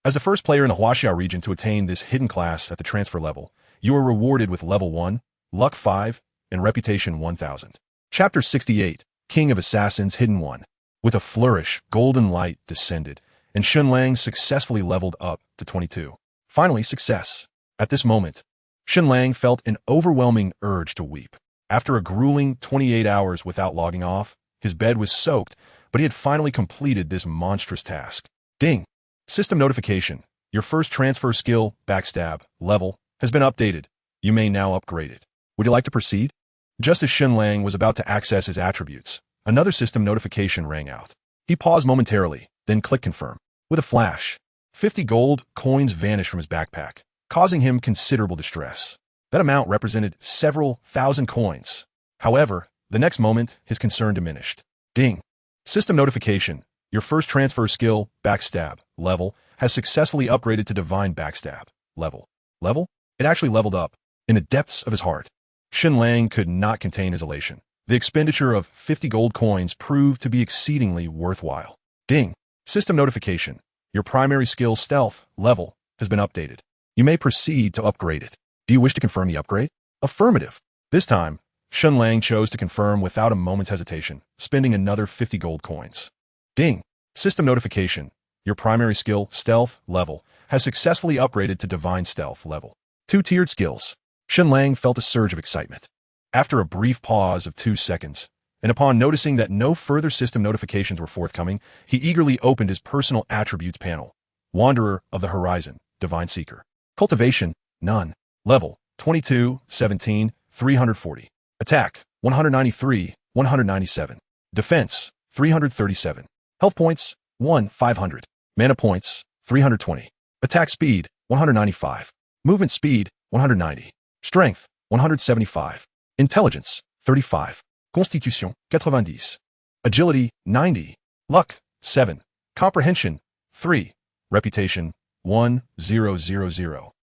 As the first player in the Huaxia region to attain this hidden class at the transfer level, you are rewarded with level 1, luck 5, and reputation 1000. Chapter 68. King of Assassins Hidden 1. With a flourish, golden light descended, and Shen Lang successfully leveled up to 22. Finally, success. At this moment, Shen Lang felt an overwhelming urge to weep. After a grueling 28 hours without logging off, his bed was soaked, but he had finally completed this monstrous task. Ding! System notification. Your first transfer skill, Backstab, level, has been updated. You may now upgrade it. Would you like to proceed? Just as Shen Lang was about to access his attributes, another system notification rang out. He paused momentarily, then clicked confirm. With a flash, 50 gold coins vanished from his backpack, causing him considerable distress. That amount represented several thousand coins. However, the next moment, his concern diminished. Ding! System notification. Your first transfer skill, Backstab, level, has successfully upgraded to Divine Backstab, level. Level? It actually leveled up. In the depths of his heart, Shen Lang could not contain his elation. The expenditure of 50 gold coins proved to be exceedingly worthwhile. Ding! System notification. Your primary skill stealth level has been updated. You may proceed to upgrade it. Do you wish to confirm the upgrade? Affirmative. This time, Shen Lang chose to confirm without a moment's hesitation, spending another 50 gold coins. Ding! System notification. Your primary skill stealth level has successfully upgraded to divine stealth level. 2-tiered skills. Shen Lang felt a surge of excitement. After a brief pause of 2 seconds, and upon noticing that no further system notifications were forthcoming, he eagerly opened his personal attributes panel. Wanderer of the Horizon, Divine Seeker. Cultivation, none. Level, 22, 17, 340. Attack, 193, 197. Defense, 337. Health points, 500. Mana points, 320. Attack speed, 195. Movement speed, 190. Strength, 175. Intelligence, 35. Constitution, 90. Agility, 90. Luck, 7. Comprehension, 3. Reputation, 1000.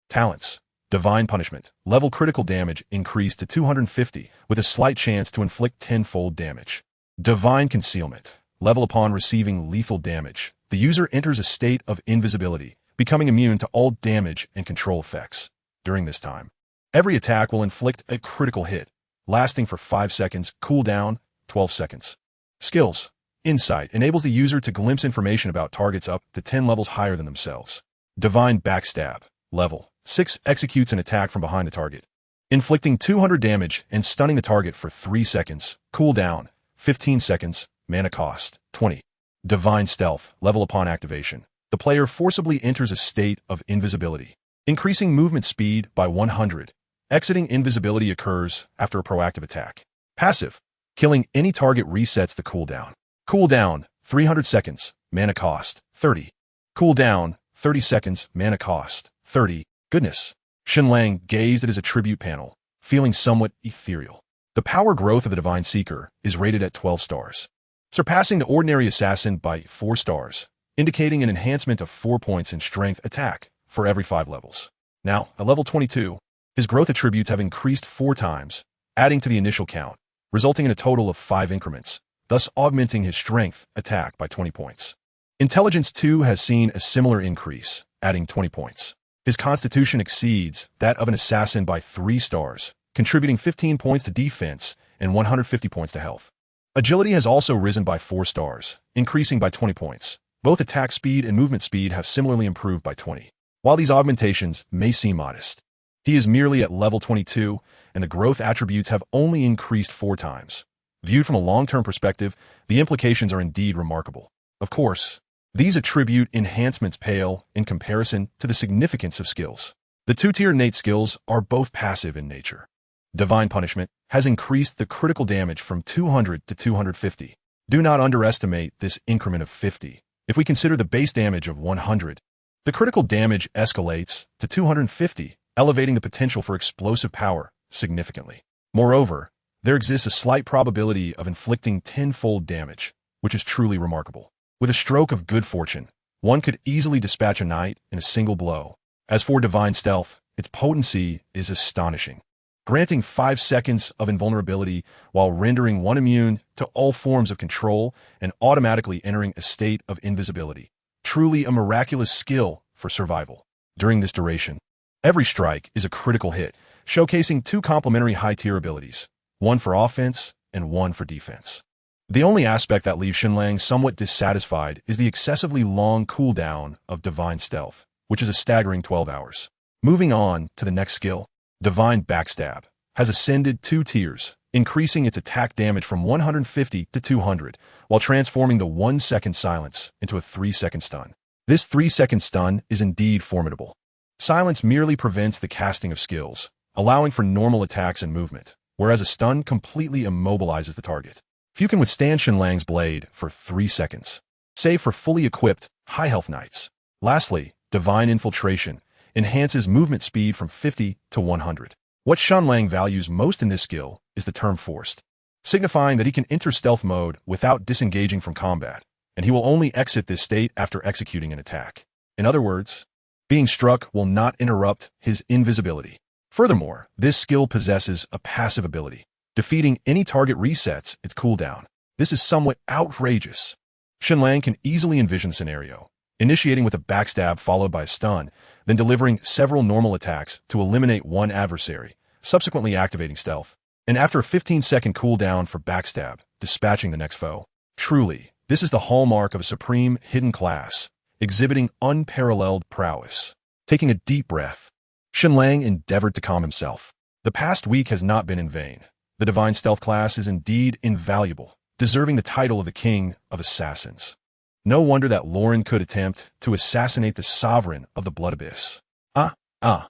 Talents, Divine Punishment. Level critical damage increased to 250 with a slight chance to inflict 10-fold damage. Divine Concealment. Level upon receiving lethal damage. The user enters a state of invisibility, becoming immune to all damage and control effects. During this time, every attack will inflict a critical hit, lasting for 5 seconds, cooldown, 12 seconds. Skills. Insight enables the user to glimpse information about targets up to 10 levels higher than themselves. Divine Backstab. Level 6 executes an attack from behind the target, inflicting 200 damage and stunning the target for 3 seconds, cooldown, 15 seconds, mana cost, 20. Divine Stealth. Level upon activation. The player forcibly enters a state of invisibility, increasing movement speed by 100. Exiting invisibility occurs after a proactive attack. Passive. Killing any target resets the cooldown. Cooldown, 300 seconds, mana cost, 30. Cooldown, 30 seconds, mana cost, 30. Goodness. Shen Lang gazed at his attribute panel, feeling somewhat ethereal. The power growth of the Divine Seeker is rated at 12 stars, surpassing the ordinary assassin by 4 stars, indicating an enhancement of 4 points in strength attack for every 5 levels. Now, at level 22, his growth attributes have increased 4 times, adding to the initial count, resulting in a total of 5 increments, thus augmenting his strength attack by 20 points. Intelligence 2 has seen a similar increase, adding 20 points. His constitution exceeds that of an assassin by 3 stars, contributing 15 points to defense and 150 points to health. Agility has also risen by 4 stars, increasing by 20 points. Both attack speed and movement speed have similarly improved by 20. While these augmentations may seem modest, he is merely at level 22, and the growth attributes have only increased 4 times. Viewed from a long-term perspective, the implications are indeed remarkable. Of course, these attribute enhancements pale in comparison to the significance of skills. The 2-tier innate skills are both passive in nature. Divine Punishment has increased the critical damage from 200 to 250. Do not underestimate this increment of 50. If we consider the base damage of 100, the critical damage escalates to 250, elevating the potential for explosive power significantly. Moreover, there exists a slight probability of inflicting 10-fold damage, which is truly remarkable. With a stroke of good fortune, one could easily dispatch a knight in a single blow. As for Divine Stealth, its potency is astonishing, granting 5 seconds of invulnerability while rendering one immune to all forms of control and automatically entering a state of invisibility. Truly a miraculous skill for survival. During this duration, every strike is a critical hit, showcasing 2 complementary high-tier abilities, one for offense and one for defense. The only aspect that leaves Shen Lang somewhat dissatisfied is the excessively long cooldown of Divine Stealth, which is a staggering 12 hours. Moving on to the next skill, Divine Backstab has ascended 2 tiers, increasing its attack damage from 150 to 200, while transforming the 1-second silence into a 3-second stun. This 3-second stun is indeed formidable. Silence merely prevents the casting of skills, allowing for normal attacks and movement, whereas a stun completely immobilizes the target. Few can withstand Shen Lang's blade for 3 seconds, save for fully equipped, high-health knights. Lastly, Divine Infiltration enhances movement speed from 50 to 100. What Shen Lang values most in this skill is the term forced, signifying that he can enter stealth mode without disengaging from combat, and he will only exit this state after executing an attack. In other words, being struck will not interrupt his invisibility. Furthermore, this skill possesses a passive ability. Defeating any target resets its cooldown. This is somewhat outrageous. Shen Lang can easily envision the scenario, initiating with a backstab followed by a stun, then delivering several normal attacks to eliminate one adversary, subsequently activating stealth, and after a 15-second cooldown for backstab, dispatching the next foe. Truly, this is the hallmark of a supreme hidden class, exhibiting unparalleled prowess. Taking a deep breath, Shen Lang endeavored to calm himself. The past week has not been in vain. The divine stealth class is indeed invaluable, deserving the title of the king of assassins. No wonder that Lauren could attempt to assassinate the sovereign of the Blood Abyss. The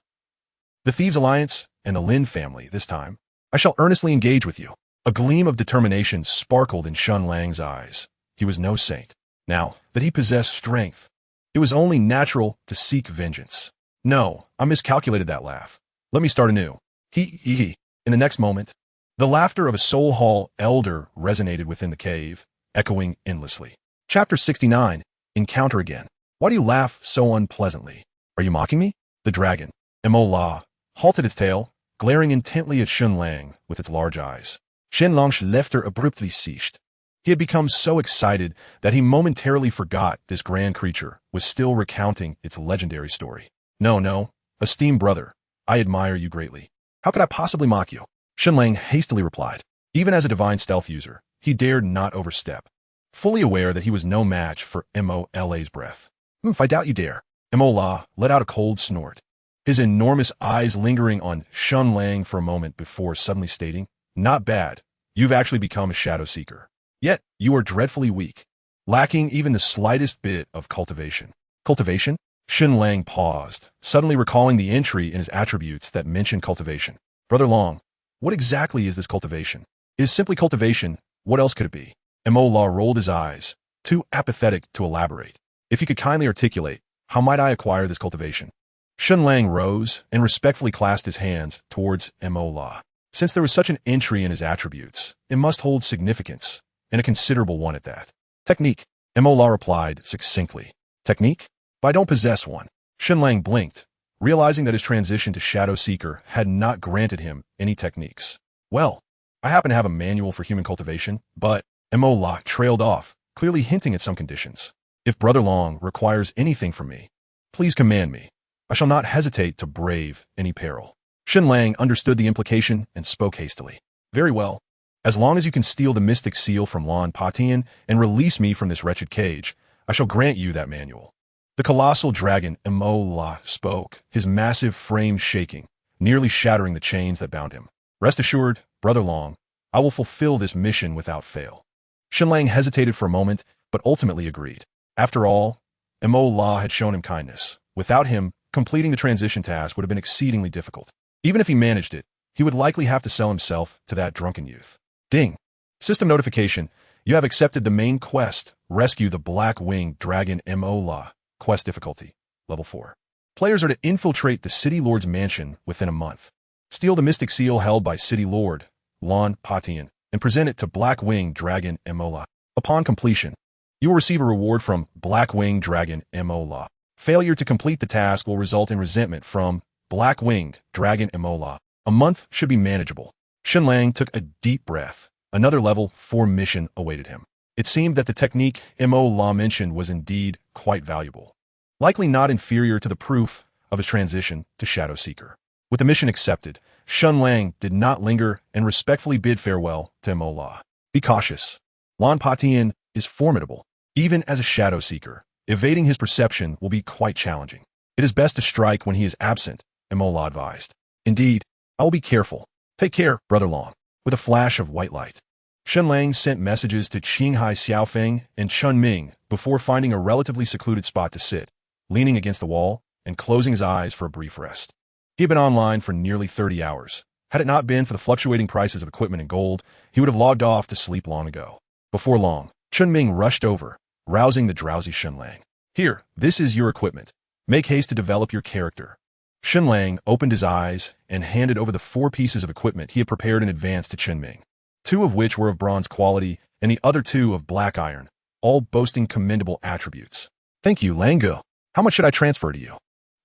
Thieves' Alliance and the Lin family this time. I shall earnestly engage with you. A gleam of determination sparkled in Shen Lang's eyes. He was no saint. Now that he possessed strength, it was only natural to seek vengeance. No, I miscalculated that laugh. Let me start anew. He. In the next moment, the laughter of a Soul Hall elder resonated within the cave, echoing endlessly. Chapter 69. Encounter again. Why do you laugh so unpleasantly? Are you mocking me? The dragon, Mo, halted its tail, glaring intently at Shen Lang with its large eyes. Shen Lang's laughter abruptly ceased. He had become so excited that he momentarily forgot this grand creature was still recounting its legendary story. No, esteemed brother, I admire you greatly. How could I possibly mock you? Shen Lang hastily replied. Even as a divine stealth user, he dared not overstep, fully aware that he was no match for Mola's breath. If I doubt you dare. Mola let out a cold snort, his enormous eyes lingering on Shen Lang for a moment before suddenly stating, not bad, you've actually become a shadow seeker. Yet, you are dreadfully weak, lacking even the slightest bit of cultivation. Cultivation? Shen Lang paused, suddenly recalling the entry in his attributes that mentioned cultivation. Brother Long, what exactly is this cultivation? It is simply cultivation. What else could it be? Mola rolled his eyes, too apathetic to elaborate. If you could kindly articulate, how might I acquire this cultivation? Shen Lang rose and respectfully clasped his hands towards Mola. Since there was such an entry in his attributes, it must hold significance, and a considerable one at that. Technique, Mola replied succinctly. Technique? But I don't possess one. Shen Lang blinked, realizing that his transition to Shadow Seeker had not granted him any techniques. Well, I happen to have a manual for human cultivation, but Mola trailed off, clearly hinting at some conditions. If Brother Long requires anything from me, please command me. I shall not hesitate to brave any peril. Shen Lang understood the implication and spoke hastily. Very well. As long as you can steal the mystic seal from Lan Patian and release me from this wretched cage, I shall grant you that manual. The colossal dragon Mola spoke, his massive frame shaking, nearly shattering the chains that bound him. Rest assured, Brother Long, I will fulfill this mission without fail. Shen Lang hesitated for a moment, but ultimately agreed. After all, Mola had shown him kindness. Without him, completing the transition task would have been exceedingly difficult. Even if he managed it, he would likely have to sell himself to that drunken youth. Ding! System notification. You have accepted the main quest, Rescue the Black-Winged Dragon Mola. Quest difficulty, level 4. Players are to infiltrate the City Lord's mansion within a month. Steal the mystic seal held by City Lord, Lan Patian, and present it to Black-Winged Dragon Mola. Upon completion, you will receive a reward from Black-Winged Dragon Mola. Failure to complete the task will result in resentment from Black-Winged Dragon Mola. A month should be manageable. Shen Lang took a deep breath. Another level 4 mission awaited him. It seemed that the technique Mola mentioned was indeed quite valuable, likely not inferior to the proof of his transition to Shadow Seeker. With the mission accepted, Shen Lang did not linger and respectfully bid farewell to Mola. Be cautious. Lan Patian is formidable. Even as a Shadow Seeker, evading his perception will be quite challenging. It is best to strike when he is absent, Mola advised. Indeed, I will be careful. Take care, Brother Long. With a flash of white light, Shen Lang sent messages to Qinghai Xiaofeng and Chun Ming before finding a relatively secluded spot to sit, leaning against the wall and closing his eyes for a brief rest. He had been online for nearly 30 hours. Had it not been for the fluctuating prices of equipment and gold, he would have logged off to sleep long ago. Before long, Chun Ming rushed over, rousing the drowsy Shen Lang. Here, this is your equipment. Make haste to develop your character. Shen Lang opened his eyes and handed over the 4 pieces of equipment he had prepared in advance to Chun Ming, 2 of which were of bronze quality and the other 2 of black iron, all boasting commendable attributes. Thank you, Lango. How much should I transfer to you?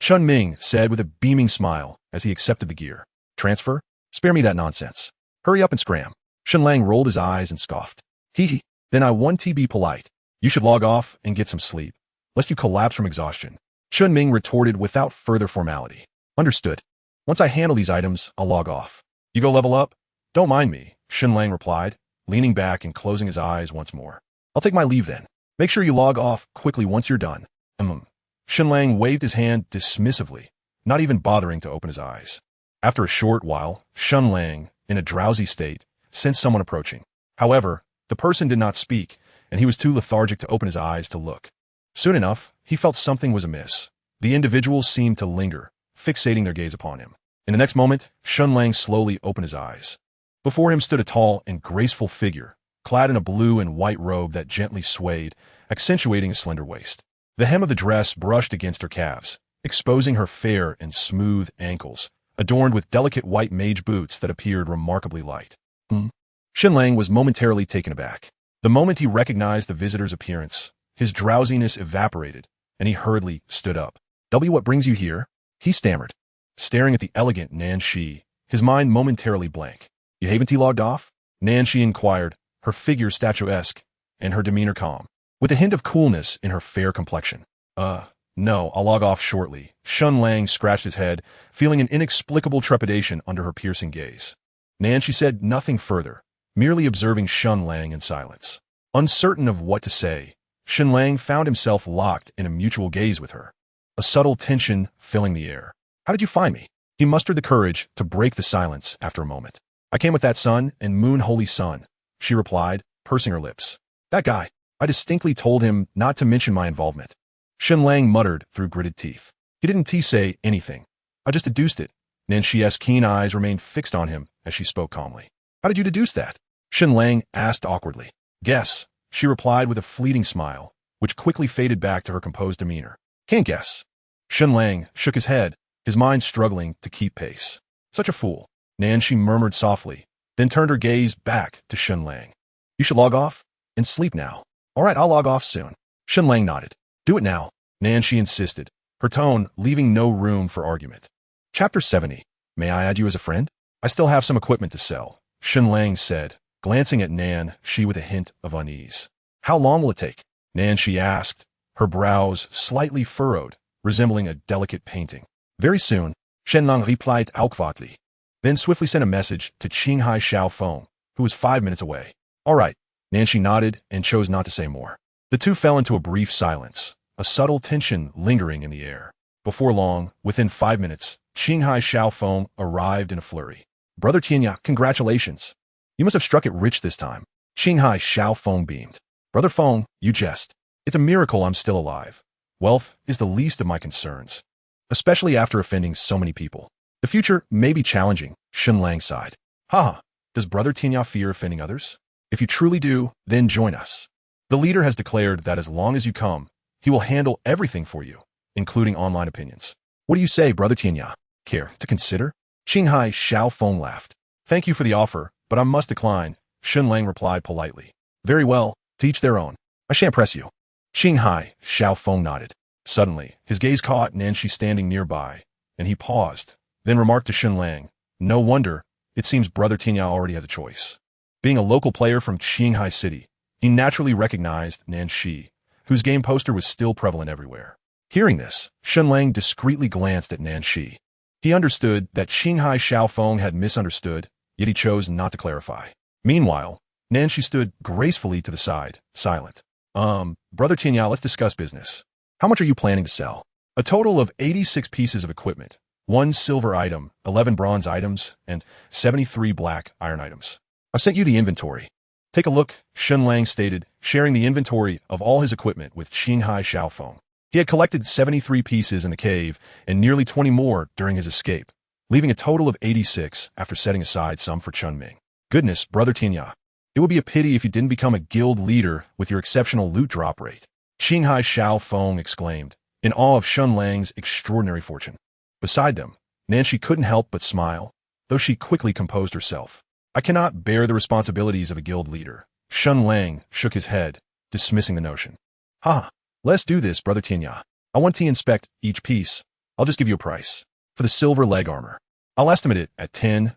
Chun Ming said with a beaming smile as he accepted the gear. Transfer? Spare me that nonsense. Hurry up and scram. Shen Lang rolled his eyes and scoffed. Hee hee. Then I want to be polite. You should log off and get some sleep, lest you collapse from exhaustion. Chun Ming retorted without further formality. Understood. Once I handle these items, I'll log off. You go level up? Don't mind me, Shen Lang replied, leaning back and closing his eyes once more. I'll take my leave then. Make sure you log off quickly once you're done. Shen Lang waved his hand dismissively, not even bothering to open his eyes. After a short while, Shen Lang, in a drowsy state, sensed someone approaching. However, the person did not speak, and he was too lethargic to open his eyes to look. Soon enough, he felt something was amiss. The individual seemed to linger, fixating their gaze upon him. In the next moment, Shen Lang slowly opened his eyes. Before him stood a tall and graceful figure, clad in a blue and white robe that gently swayed, accentuating a slender waist. The hem of the dress brushed against her calves, exposing her fair and smooth ankles, adorned with delicate white mage boots that appeared remarkably light. Shen Lang was momentarily taken aback. The moment he recognized the visitor's appearance, his drowsiness evaporated, and he hurriedly stood up. What brings you here? He stammered, staring at the elegant Nan Shi, his mind momentarily blank. You haven't logged off? Nan Shi inquired, her figure statuesque, and her demeanor calm, with a hint of coolness in her fair complexion. No, I'll log off shortly. Shen Lang scratched his head, feeling an inexplicable trepidation under her piercing gaze. Nan Shi said nothing further, merely observing Shen Lang in silence. Uncertain of what to say, Shen Lang found himself locked in a mutual gaze with her, a subtle tension filling the air. How did you find me? He mustered the courage to break the silence after a moment. I came with that sun and moon holy sun, she replied, pursing her lips. That guy. I distinctly told him not to mention my involvement. Shen Lang muttered through gritted teeth. He didn't say anything. I just deduced it. Nan Shi's keen eyes remained fixed on him as she spoke calmly. How did you deduce that? Shen Lang asked awkwardly. Guess, she replied with a fleeting smile, which quickly faded back to her composed demeanor. Can't guess. Shen Lang shook his head, his mind struggling to keep pace. Such a fool. Nan Shi murmured softly, then turned her gaze back to Shen Lang. You should log off and sleep now. All right, I'll log off soon. Shen Lang nodded. Do it now, Nan Shi insisted, her tone leaving no room for argument. Chapter 70. May I add you as a friend? I still have some equipment to sell, Shen Lang said, glancing at Nan Shi with a hint of unease. How long will it take? Nan Shi asked, her brows slightly furrowed, resembling a delicate painting. Very soon, Shen Lang replied awkwardly, then swiftly sent a message to Qinghai Xiaofeng, who was 5 minutes away. All right, Nan Shi nodded and chose not to say more. The two fell into a brief silence, a subtle tension lingering in the air. Before long, within 5 minutes, Qinghai Xiaofeng arrived in a flurry. Brother Tian Yan, congratulations. You must have struck it rich this time. Qinghai Xiaofeng beamed. Brother Feng, you jest. It's a miracle I'm still alive. Wealth is the least of my concerns, especially after offending so many people. The future may be challenging, Shen Lang sighed. Haha, does Brother Tian Yan fear offending others? If you truly do, then join us. The leader has declared that as long as you come, he will handle everything for you, including online opinions. What do you say, Brother Tian Yan? Care to consider? Qinghai Xiaofeng laughed. Thank you for the offer, but I must decline, Shen Lang replied politely. Very well, to each their own. I shan't press you. Qinghai Xiaofeng nodded. Suddenly, his gaze caught Nan Shi standing nearby, and he paused, then remarked to Shen Lang, no wonder, it seems Brother Tian Yan already has a choice. Being a local player from Qinghai City, he naturally recognized Nan Shi, whose game poster was still prevalent everywhere. Hearing this, Shen Lang discreetly glanced at Nan Shi. He understood that Qinghai Xiaofeng had misunderstood, yet he chose not to clarify. Meanwhile, Nan Shi stood gracefully to the side, silent. Brother Tian Yan, let's discuss business. How much are you planning to sell? A total of 86 pieces of equipment, 1 silver item, 11 bronze items, and 73 black iron items. I've sent you the inventory. Take a look, Shen Lang stated, sharing the inventory of all his equipment with Qinghai Xiaofeng. He had collected 73 pieces in the cave and nearly 20 more during his escape, leaving a total of 86 after setting aside some for Chun Ming. Goodness, Brother Tian Yan, it would be a pity if you didn't become a guild leader with your exceptional loot drop rate. Qinghai Xiaofeng exclaimed, in awe of Shen Lang's extraordinary fortune. Beside them, Nan Shi couldn't help but smile, though she quickly composed herself. I cannot bear the responsibilities of a guild leader. Shen Lang shook his head, dismissing the notion. Ha! Let's do this, Brother Tian Yan. I want to inspect each piece. I'll just give you a price. For the silver leg armor, I'll estimate it at 10,000.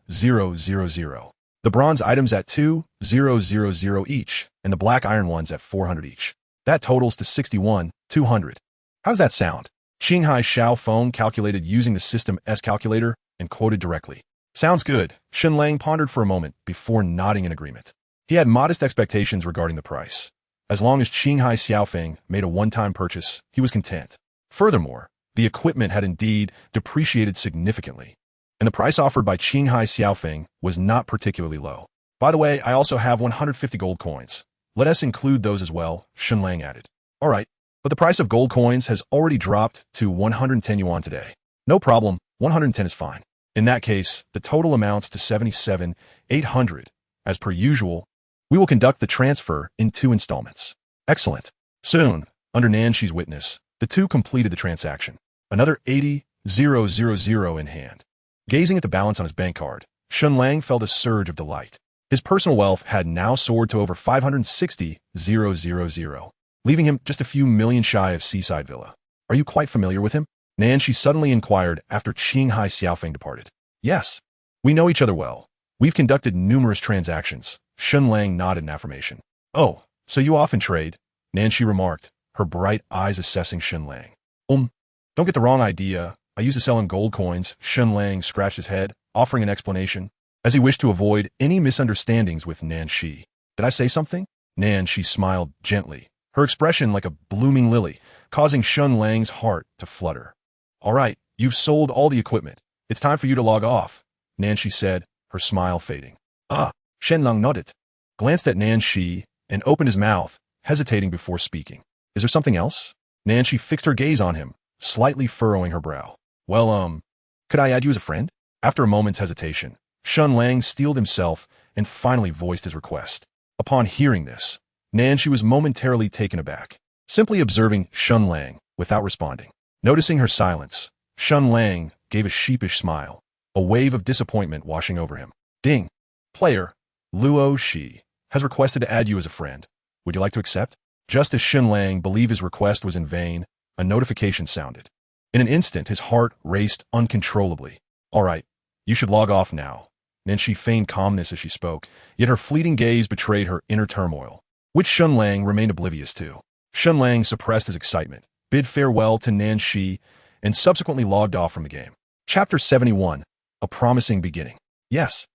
The bronze items at 2,000 each, and the black iron ones at 400 each. That totals to 61,200. How's that sound? Qinghai Xiao Feng calculated using the System S calculator and quoted directly. Sounds good. Shen Lang pondered for a moment before nodding in agreement. He had modest expectations regarding the price. As long as Qinghai Xiaofeng made a one-time purchase, he was content. Furthermore, the equipment had indeed depreciated significantly, and the price offered by Qinghai Xiaofeng was not particularly low. By the way, I also have 150 gold coins. Let us include those as well, Shen Lang added. All right, but the price of gold coins has already dropped to 110 yuan today. No problem, 110 is fine. In that case, the total amounts to 77,800. As per usual, we will conduct the transfer in 2 installments. Excellent. Soon, under Nanshi's witness, the two completed the transaction. Another 80,000 in hand. Gazing at the balance on his bank card, Shen Lang felt a surge of delight. His personal wealth had now soared to over 560,000, leaving him just a few million shy of Seaside Villa. Are you quite familiar with him? Nanshi suddenly inquired after Qinghai Xiaofeng departed. Yes. We know each other well. We've conducted numerous transactions. Shen Lang nodded in affirmation. Oh, so you often trade? Nanshi remarked, her bright eyes assessing Shen Lang. Don't get the wrong idea. I used to sell him gold coins. Shen Lang scratched his head, offering an explanation, as he wished to avoid any misunderstandings with Nanshi. Did I say something? Nanshi smiled gently, her expression like a blooming lily, causing Shen Lang's heart to flutter. All right, you've sold all the equipment. It's time for you to log off, Nanshi said, her smile fading. Shen Lang nodded, glanced at Nanshi, and opened his mouth, hesitating before speaking. Is there something else? Nanshi fixed her gaze on him, slightly furrowing her brow. Well, could I add you as a friend? After a moment's hesitation, Shen Lang steeled himself and finally voiced his request. Upon hearing this, Nanshi was momentarily taken aback, simply observing Shen Lang without responding. Noticing her silence, Shen Lang gave a sheepish smile, a wave of disappointment washing over him. Ding! Player, Luo Shi, has requested to add you as a friend. Would you like to accept? Just as Shen Lang believed his request was in vain, a notification sounded. In an instant, his heart raced uncontrollably. All right, you should log off now. Nanshi feigned calmness as she spoke, yet her fleeting gaze betrayed her inner turmoil, which Shen Lang remained oblivious to. Shen Lang suppressed his excitement, bid farewell to Nanshi, and subsequently logged off from the game. Chapter 71, A Promising Beginning. Yes.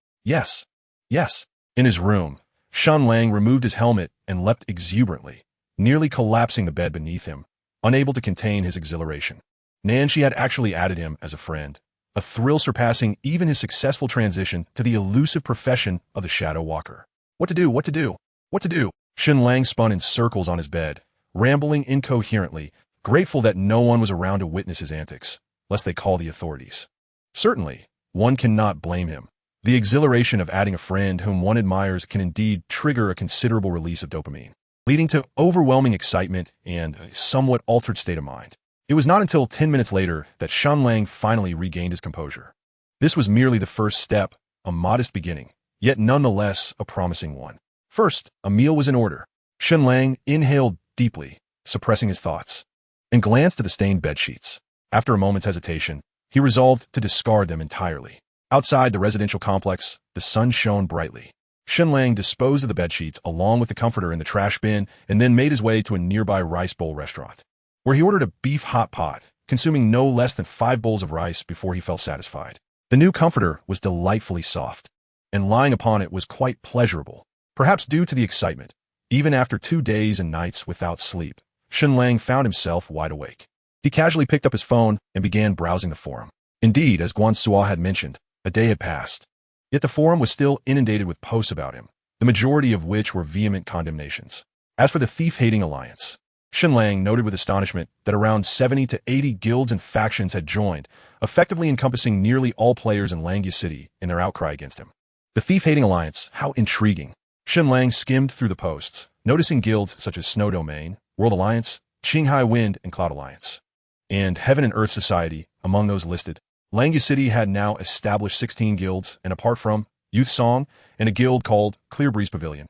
In his room, Shen Lang removed his helmet and leapt exuberantly, nearly collapsing the bed beneath him, unable to contain his exhilaration. Nanshi had actually added him as a friend, a thrill surpassing even his successful transition to the elusive profession of the Shadow Walker. What to do? Shen Lang spun in circles on his bed, rambling incoherently, grateful that no one was around to witness his antics, lest they call the authorities. Certainly, one cannot blame him. The exhilaration of adding a friend whom one admires can indeed trigger a considerable release of dopamine, leading to overwhelming excitement and a somewhat altered state of mind. It was not until 10 minutes later that Shen Lang finally regained his composure. This was merely the first step, a modest beginning, yet nonetheless a promising one. First, a meal was in order. Shen Lang inhaled deeply, suppressing his thoughts, and glanced at the stained bedsheets. After a moment's hesitation, he resolved to discard them entirely. Outside the residential complex, the sun shone brightly. Shen Lang disposed of the bedsheets along with the comforter in the trash bin and then made his way to a nearby rice bowl restaurant, where he ordered a beef hot pot, consuming no less than 5 bowls of rice before he felt satisfied. The new comforter was delightfully soft, and lying upon it was quite pleasurable, perhaps due to the excitement. Even after 2 days and nights without sleep, Shen Lang found himself wide awake. He casually picked up his phone and began browsing the forum. Indeed, as Guan Suo had mentioned, a day had passed, yet the forum was still inundated with posts about him, the majority of which were vehement condemnations. As for the thief-hating alliance, Shen Lang noted with astonishment that around 70 to 80 guilds and factions had joined, effectively encompassing nearly all players in Langya City in their outcry against him. The thief-hating alliance, how intriguing. Shen Lang skimmed through the posts, noticing guilds such as Snow Domain, World Alliance, Qinghai Wind and Cloud Alliance, and Heaven and Earth Society among those listed. Langya City had now established 16 guilds, and apart from Youth Song and a guild called Clear Breeze Pavilion,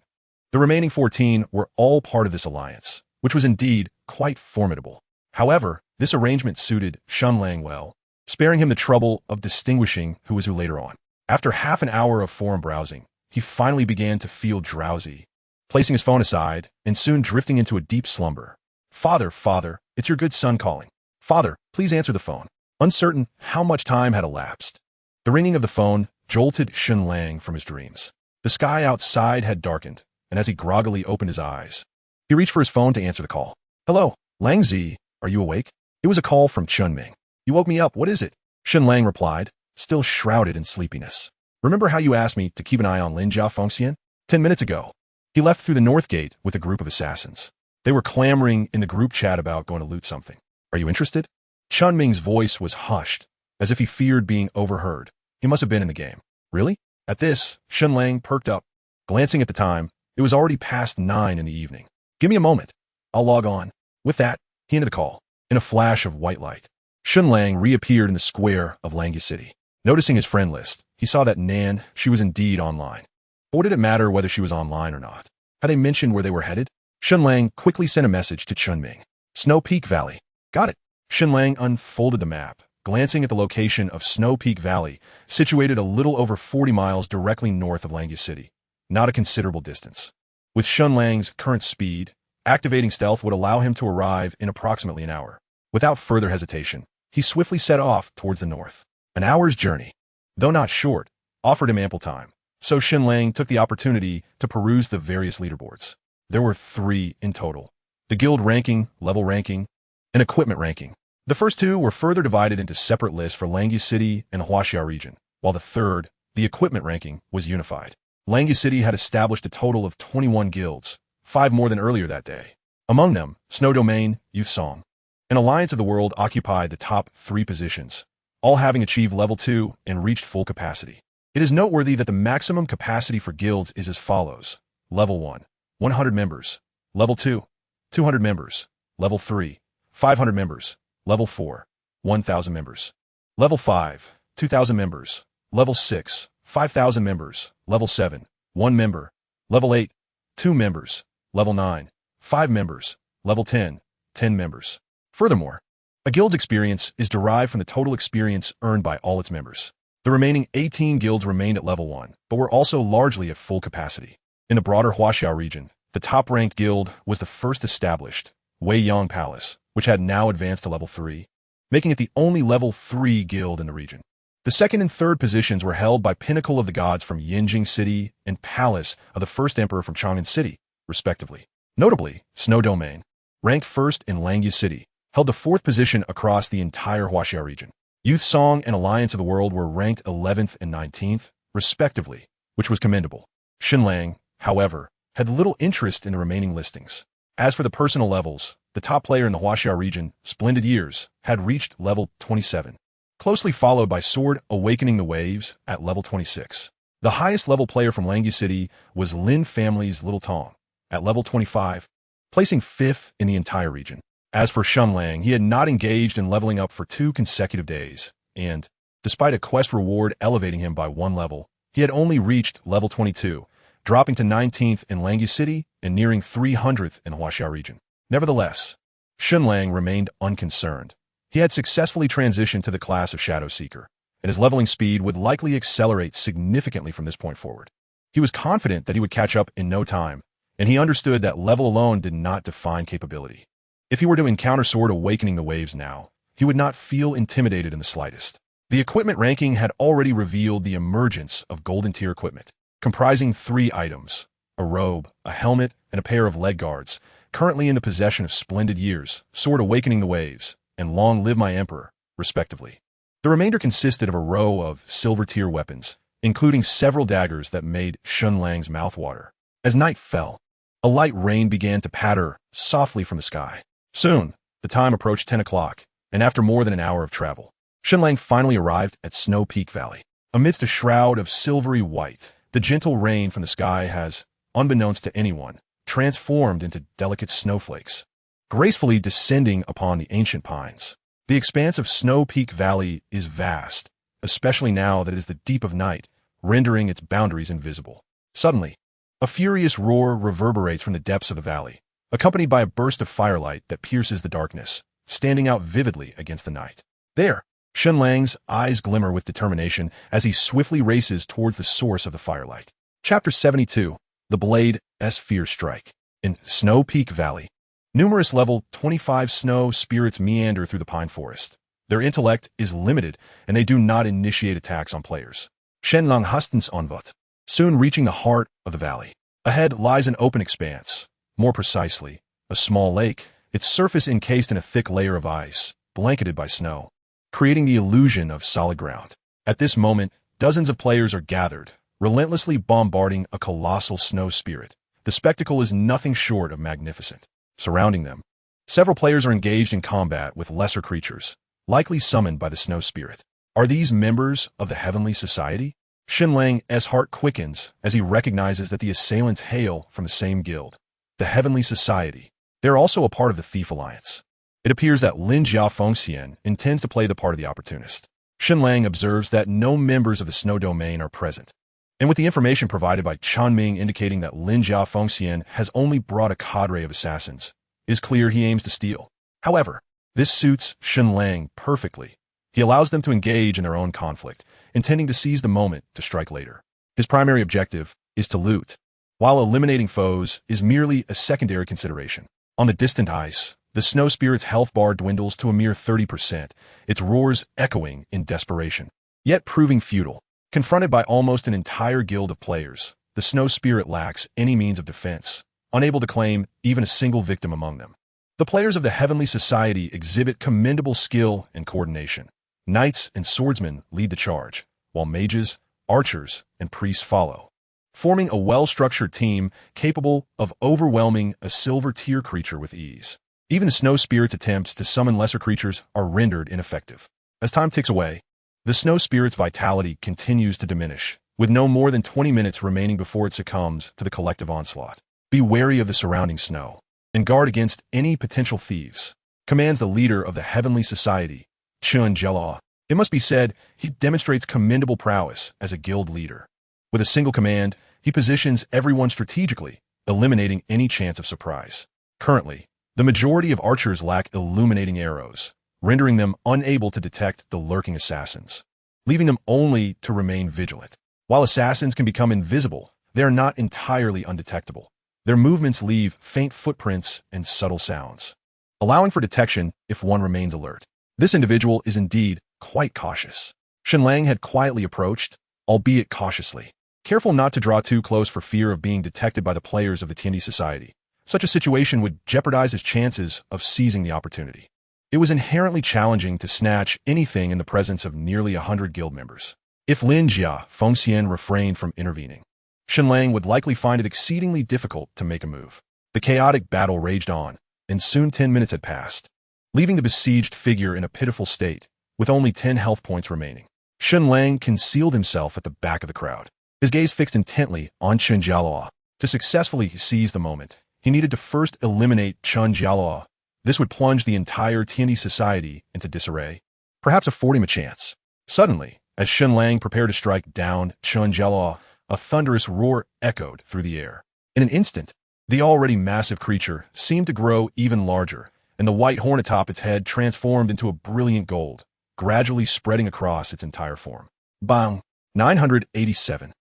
the remaining 14 were all part of this alliance, which was indeed quite formidable. However, this arrangement suited Shen Lang well, sparing him the trouble of distinguishing who was who later on. After half an hour of forum browsing, he finally began to feel drowsy, placing his phone aside and soon drifting into a deep slumber. "Father, father, it's your good son calling. Father, please answer the phone." Uncertain how much time had elapsed, the ringing of the phone jolted Shen Lang from his dreams. The sky outside had darkened, and as he groggily opened his eyes, he reached for his phone to answer the call. "Hello, Lang Zi, are you awake?" It was a call from Chun Ming. "You woke me up, what is it?" Shen Lang replied, still shrouded in sleepiness. "Remember how you asked me to keep an eye on Lin Jia Fengxian? 10 minutes ago, he left through the north gate with a group of assassins. They were clamoring in the group chat about going to loot something. Are you interested?" Chun Ming's voice was hushed, as if he feared being overheard. He must have been in the game. "Really?" At this, Shen Lang perked up. Glancing at the time, it was already past 9 in the evening. "Give me a moment. I'll log on." With that, he ended the call. In a flash of white light, Shen Lang reappeared in the square of Langya City. Noticing his friend list, he saw that Nan, she was indeed online. But what did it matter whether she was online or not? Had they mentioned where they were headed? Shen Lang quickly sent a message to Chun Ming. "Snow Peak Valley." "Got it." Shen Lang unfolded the map, glancing at the location of Snow Peak Valley, situated a little over 40 miles directly north of Langya City. Not a considerable distance. With Shen Lang's current speed, activating stealth would allow him to arrive in approximately an hour. Without further hesitation, he swiftly set off towards the north. An hour's journey, though not short, offered him ample time, so Shen Lang took the opportunity to peruse the various leaderboards. There were 3 in total: the guild ranking, level ranking, and equipment ranking. The first 2 were further divided into separate lists for Langya City and Huaxia region, while the third, the equipment ranking, was unified. Langya City had established a total of 21 guilds, 5 more than earlier that day. Among them, Snow Domain, Youth Song, and Alliance of the World occupied the top 3 positions, all having achieved level 2 and reached full capacity. It is noteworthy that the maximum capacity for guilds is as follows: Level 1, 100 members; Level 2, 200 members; Level 3, 500 members; Level 4, 1,000 members; Level 5, 2,000 members; Level 6, 5,000 members; Level 7, 1 member; Level 8, 2 members; Level 9, 5 members; Level 10, 10 members. Furthermore, a guild's experience is derived from the total experience earned by all its members. The remaining 18 guilds remained at Level 1, but were also largely at full capacity. In the broader Huaxia region, the top-ranked guild was the first established, Wei Yang Palace, which had now advanced to Level 3, making it the only Level 3 guild in the region. The second and third positions were held by Pinnacle of the Gods from Yinjing City and Palace of the First Emperor from Chang'an City, respectively. Notably, Snow Domain, ranked first in Langya City, held the 4th position across the entire Huaxia region. Youth Song and Alliance of the World were ranked 11th and 19th, respectively, which was commendable. Shen Lang, however, had little interest in the remaining listings. As for the personal levels, the top player in the Huaxia region, Splendid Years, had reached level 27, closely followed by Sword Awakening the Waves at level 26. The highest level player from Langya City was Lin family's Little Tong, at level 25, placing 5th in the entire region. As for Shen Lang, he had not engaged in leveling up for 2 consecutive days, and, despite a quest reward elevating him by 1 level, he had only reached level 22, dropping to 19th in Langya City and nearing 300th in Huaxia region. Nevertheless, Shen Lang remained unconcerned. He had successfully transitioned to the class of Shadow Seeker, and his leveling speed would likely accelerate significantly from this point forward. He was confident that he would catch up in no time, and he understood that level alone did not define capability. If he were to encounter Sword Awakening the Waves now, he would not feel intimidated in the slightest. The equipment ranking had already revealed the emergence of golden tier equipment, comprising 3 items: a robe, a helmet, and a pair of leg guards, currently in the possession of Splendid Years, Sword Awakening the Waves, and Long Live My Emperor, respectively. The remainder consisted of a row of silver tier weapons, including several daggers that made Shen Lang's mouth water. As night fell, a light rain began to patter softly from the sky. Soon, the time approached 10 o'clock, and after more than an hour of travel, Shen Lang finally arrived at Snow Peak Valley. Amidst a shroud of silvery white, the gentle rain from the sky has, unbeknownst to anyone, transformed into delicate snowflakes, gracefully descending upon the ancient pines. The expanse of Snow Peak Valley is vast, especially now that it is the deep of night, rendering its boundaries invisible. Suddenly, a furious roar reverberates from the depths of the valley, accompanied by a burst of firelight that pierces the darkness, standing out vividly against the night. There, Shen Lang's eyes glimmer with determination as he swiftly races towards the source of the firelight. Chapter 72. The Blade's Fierce Strike. In Snow Peak Valley, numerous level 25 snow spirits meander through the pine forest. Their intellect is limited, and they do not initiate attacks on players. Shen Lang hastens onward, soon reaching the heart of the valley. Ahead lies an open expanse, more precisely, a small lake, its surface encased in a thick layer of ice, blanketed by snow, creating the illusion of solid ground. At this moment, dozens of players are gathered, relentlessly bombarding a colossal snow spirit. The spectacle is nothing short of magnificent. Surrounding them, several players are engaged in combat with lesser creatures, likely summoned by the snow spirit. Are these members of the Heavenly Society? Shen Lang's heart quickens as he recognizes that the assailants hail from the same guild, the Heavenly Society. They are also a part of the Thief Alliance. It appears that Lin Jia Fengxian intends to play the part of the opportunist. Shen Lang observes that no members of the Snow Domain are present, and with the information provided by Chan Ming indicating that Lin Jia Fengxian has only brought a cadre of assassins, it is clear he aims to steal. However, this suits Shen Lang perfectly. He allows them to engage in their own conflict, intending to seize the moment to strike later. His primary objective is to loot, while eliminating foes is merely a secondary consideration. On the distant ice, the snow spirit's health bar dwindles to a mere 30%, its roars echoing in desperation, yet proving futile. Confronted by almost an entire guild of players, the snow spirit lacks any means of defense, unable to claim even a single victim among them. The players of the Heavenly Society exhibit commendable skill and coordination. Knights and swordsmen lead the charge, while mages, archers, and priests follow, forming a well-structured team capable of overwhelming a silver-tier creature with ease. Even the snow spirit's attempts to summon lesser creatures are rendered ineffective. As time ticks away, the snow spirit's vitality continues to diminish, with no more than 20 minutes remaining before it succumbs to the collective onslaught. Be wary of the surrounding snow, and guard against any potential thieves, commands the leader of the Heavenly Society, Chun Jela. It must be said, he demonstrates commendable prowess as a guild leader. With a single command, he positions everyone strategically, eliminating any chance of surprise. Currently, the majority of archers lack illuminating arrows, rendering them unable to detect the lurking assassins, leaving them only to remain vigilant. While assassins can become invisible, they are not entirely undetectable. Their movements leave faint footprints and subtle sounds, allowing for detection if one remains alert. This individual is indeed quite cautious. Shen Lang had quietly approached, albeit cautiously, careful not to draw too close for fear of being detected by the players of the Tiandi Society. Such a situation would jeopardize his chances of seizing the opportunity. It was inherently challenging to snatch anything in the presence of nearly 100 guild members. If Lin Jia Fengxian refrained from intervening, Shen Lang would likely find it exceedingly difficult to make a move. The chaotic battle raged on, and soon 10 minutes had passed, leaving the besieged figure in a pitiful state, with only 10 health points remaining. Shen Lang concealed himself at the back of the crowd, his gaze fixed intently on Chun Jialoa. To successfully seize the moment, he needed to first eliminate Chun Jialoa. This would plunge the entire Tiandi Society into disarray, perhaps affording him a chance. Suddenly, as Shen Lang prepared to strike down Chun Jialoa, a thunderous roar echoed through the air. In an instant, the already massive creature seemed to grow even larger, and the white horn atop its head transformed into a brilliant gold, gradually spreading across its entire form. Bang! 987.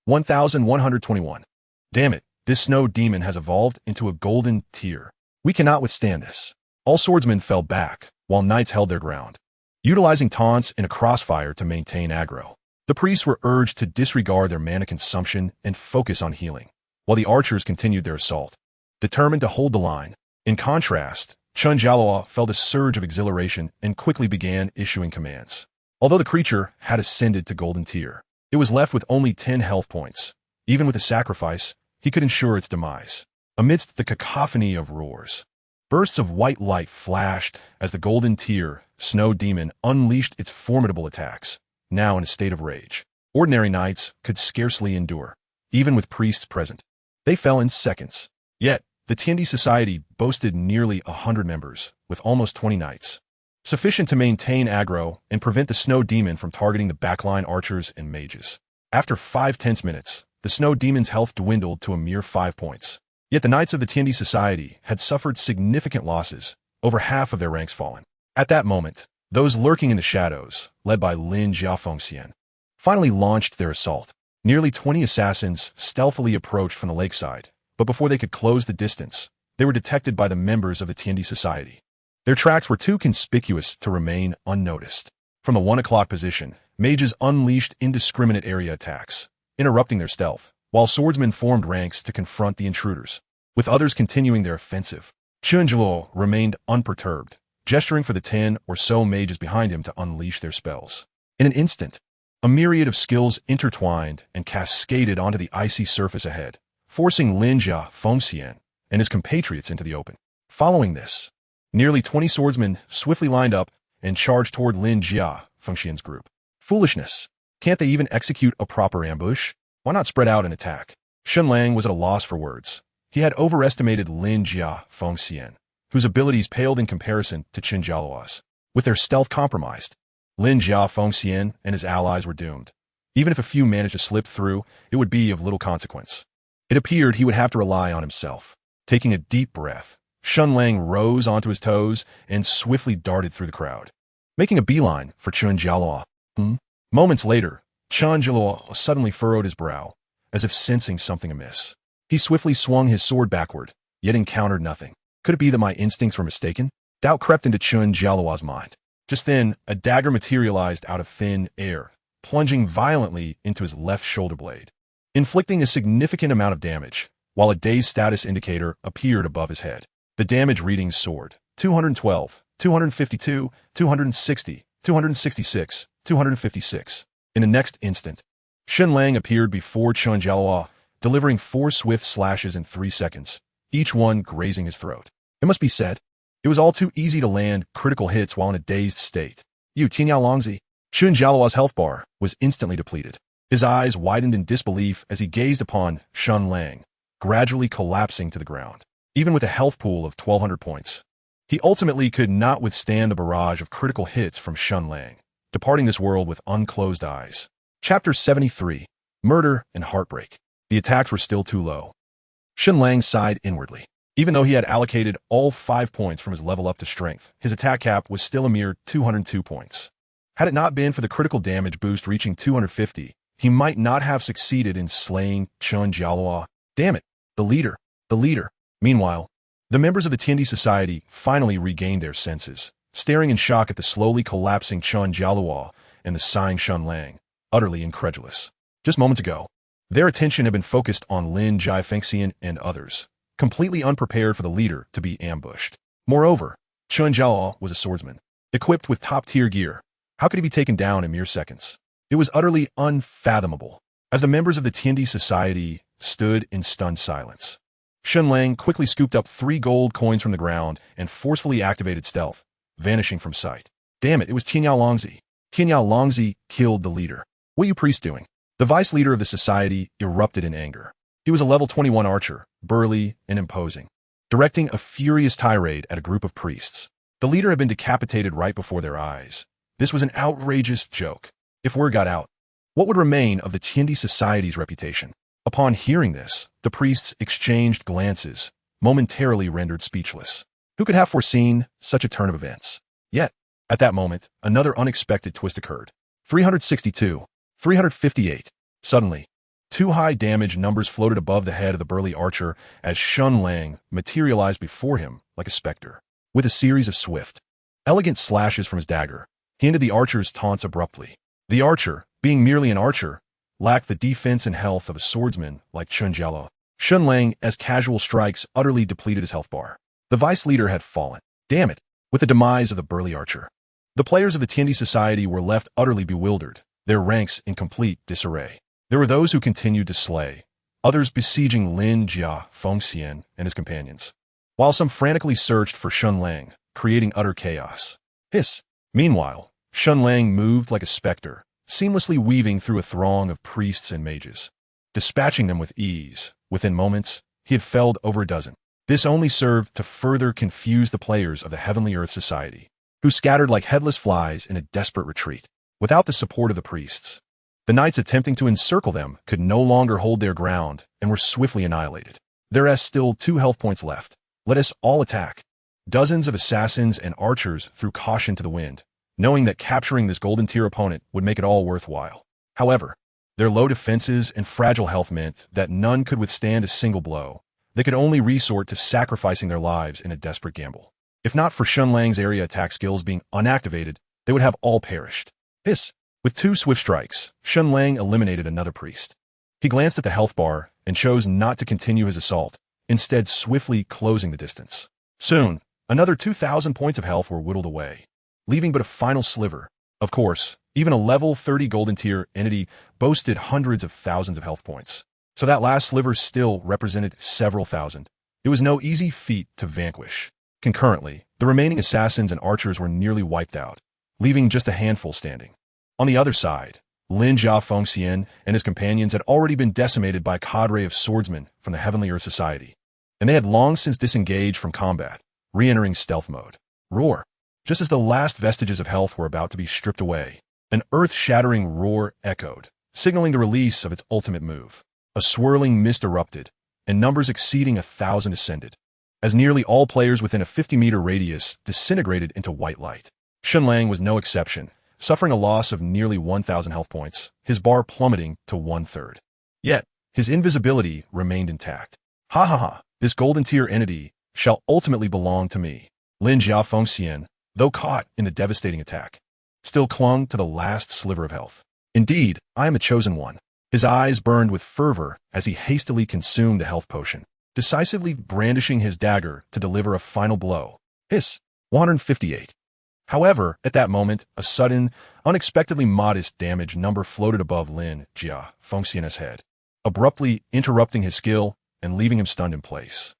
1121. Damn it, this snow demon has evolved into a golden tier. We cannot withstand this. All swordsmen fell back, while knights held their ground, utilizing taunts in a crossfire to maintain aggro. The priests were urged to disregard their mana consumption and focus on healing, while the archers continued their assault, determined to hold the line. In contrast, Chun Jialoa felt a surge of exhilaration and quickly began issuing commands. Although the creature had ascended to golden tier, it was left with only 10 health points. Even with a sacrifice, he could ensure its demise. Amidst the cacophony of roars, bursts of white light flashed as the golden tier snow demon unleashed its formidable attacks, now in a state of rage. Ordinary knights could scarcely endure, even with priests present. They fell in seconds. Yet, the Tiandi Society boasted nearly 100 members, with almost 20 knights, sufficient to maintain aggro and prevent the snow demon from targeting the backline archers and mages. After 5 tense minutes, the snow demon's health dwindled to a mere 5 points. Yet the knights of the Tiandi Society had suffered significant losses, over half of their ranks fallen. At that moment, Those lurking in the shadows, led by Lin Jiafengxian, finally launched their assault. Nearly 20 assassins stealthily approached from the lakeside, but before they could close the distance, they were detected by the members of the Tiandi Society. Their tracks were too conspicuous to remain unnoticed. From the 1 o'clock position, mages unleashed indiscriminate area attacks, interrupting their stealth, while swordsmen formed ranks to confront the intruders. With others continuing their offensive, Chen Lang remained unperturbed, gesturing for the 10 or so mages behind him to unleash their spells. In an instant, a myriad of skills intertwined and cascaded onto the icy surface ahead, forcing Lin Jiafengxian and his compatriots into the open. Following this, nearly 20 swordsmen swiftly lined up and charged toward Lin Jiafengxian's group. Foolishness! Can't they even execute a proper ambush? Why not spread out and attack? Shen Lang was at a loss for words. He had overestimated Lin Jiafengxian, whose abilities paled in comparison to Chen Jialuo's. With their stealth compromised, Lin Jiafengxian and his allies were doomed. Even if a few managed to slip through, it would be of little consequence. It appeared he would have to rely on himself. Taking a deep breath, Shen Lang rose onto his toes and swiftly darted through the crowd, making a beeline for Chen Jialuo. Moments later, Chen Jialuo suddenly furrowed his brow, as if sensing something amiss. He swiftly swung his sword backward, yet encountered nothing. Could it be that my instincts were mistaken? Doubt crept into Chen Jialuo's mind. Just then, a dagger materialized out of thin air, plunging violently into his left shoulder blade, inflicting a significant amount of damage, while a dazed status indicator appeared above his head. The damage readings soared: 212, 252, 260, 266, 256. In the next instant, Shen Lang appeared before Chen Jialuo, delivering 4 swift slashes in 3 seconds, each one grazing his throat. It must be said, it was all too easy to land critical hits while in a dazed state. Tian Yan, Chen Jialuo's health bar was instantly depleted. His eyes widened in disbelief as he gazed upon Shen Lang, gradually collapsing to the ground. Even with a health pool of 1,200 points, he ultimately could not withstand the barrage of critical hits from Shen Lang, departing this world with unclosed eyes. Chapter 73: Murder and Heartbreak. The attacks were still too low. Shen Lang sighed inwardly. Even though he had allocated all 5 points from his level up to strength, his attack cap was still a mere 202 points. Had it not been for the critical damage boost reaching 250, he might not have succeeded in slaying Chen Jialuo. Damn it, the leader. Meanwhile, the members of the Tiandi Society finally regained their senses, staring in shock at the slowly collapsing Chen Jialuo and the sighing Shen Lang, utterly incredulous. Just moments ago, their attention had been focused on Lin Jiafengxian and others, completely unprepared for the leader to be ambushed. Moreover, Chen Jialuo was a swordsman, equipped with top-tier gear. How could he be taken down in mere seconds? It was utterly unfathomable. As the members of the Tiandi Society stood in stunned silence, Shen Lang quickly scooped up 3 gold coins from the ground and forcefully activated stealth, vanishing from sight. Damn it, it was Tian Yan. Tian Yan killed the leader. What are you priests doing? The vice leader of the society erupted in anger. He was a level 21 archer, burly and imposing, directing a furious tirade at a group of priests. The leader had been decapitated right before their eyes. This was an outrageous joke. If word got out, what would remain of the Tiandi Society's reputation? Upon hearing this, the priests exchanged glances, momentarily rendered speechless. Who could have foreseen such a turn of events? Yet, at that moment, another unexpected twist occurred. 362, 358. Suddenly, 2 high damage numbers floated above the head of the burly archer as Shen Lang materialized before him like a specter. With a series of swift, elegant slashes from his dagger, he ended the archer's taunts abruptly. The archer, being merely an archer, lacked the defense and health of a swordsman like Chen Jialuo. Shen Lang, as casual strikes, utterly depleted his health bar. The vice leader had fallen. Damn it! With the demise of the burly archer, the players of the Tiandi Society were left utterly bewildered, their ranks in complete disarray. There were those who continued to slay, others besieging Lin Jiafengxian and his companions, while some frantically searched for Shen Lang, creating utter chaos. Hiss! Meanwhile, Shen Lang moved like a specter, seamlessly weaving through a throng of priests and mages, dispatching them with ease. Within moments, he had felled over a dozen. This only served to further confuse the players of the Heavenly Earth Society, who scattered like headless flies in a desperate retreat. Without the support of the priests, the knights attempting to encircle them could no longer hold their ground and were swiftly annihilated. There are still 2 health points left. Let us all attack. Dozens of assassins and archers threw caution to the wind, knowing that capturing this golden tier opponent would make it all worthwhile. However, their low defenses and fragile health meant that none could withstand a single blow. They could only resort to sacrificing their lives in a desperate gamble. If not for Shen Lang's area attack skills being unactivated, they would have all perished. Hiss! With 2 swift strikes, Shen Lang eliminated another priest. He glanced at the health bar and chose not to continue his assault, instead swiftly closing the distance. Soon, another 2,000 points of health were whittled away, leaving but a final sliver. Of course, even a level 30 golden tier entity boasted hundreds of thousands of health points, so that last sliver still represented several thousand. It was no easy feat to vanquish. Concurrently, the remaining assassins and archers were nearly wiped out, leaving just a handful standing. On the other side, Lin Jia Fengxian and his companions had already been decimated by a cadre of swordsmen from the Heavenly Earth Society, and they had long since disengaged from combat, re-entering stealth mode. Roar! Just as the last vestiges of health were about to be stripped away, an earth-shattering roar echoed, signaling the release of its ultimate move. A swirling mist erupted, and numbers exceeding 1,000 ascended, as nearly all players within a 50-meter radius disintegrated into white light. Shen Lang was no exception, suffering a loss of nearly 1,000 health points, his bar plummeting to 1/3. Yet, his invisibility remained intact. Ha ha ha, this golden tier entity shall ultimately belong to me. Lin Jia Fengxian, though caught in the devastating attack, still clung to the last sliver of health. Indeed, I am the chosen one. His eyes burned with fervor as he hastily consumed a health potion, decisively brandishing his dagger to deliver a final blow. Hiss! 158. However, at that moment, a sudden, unexpectedly modest damage number floated above Lin Jia Fengxian's head, abruptly interrupting his skill and leaving him stunned in place.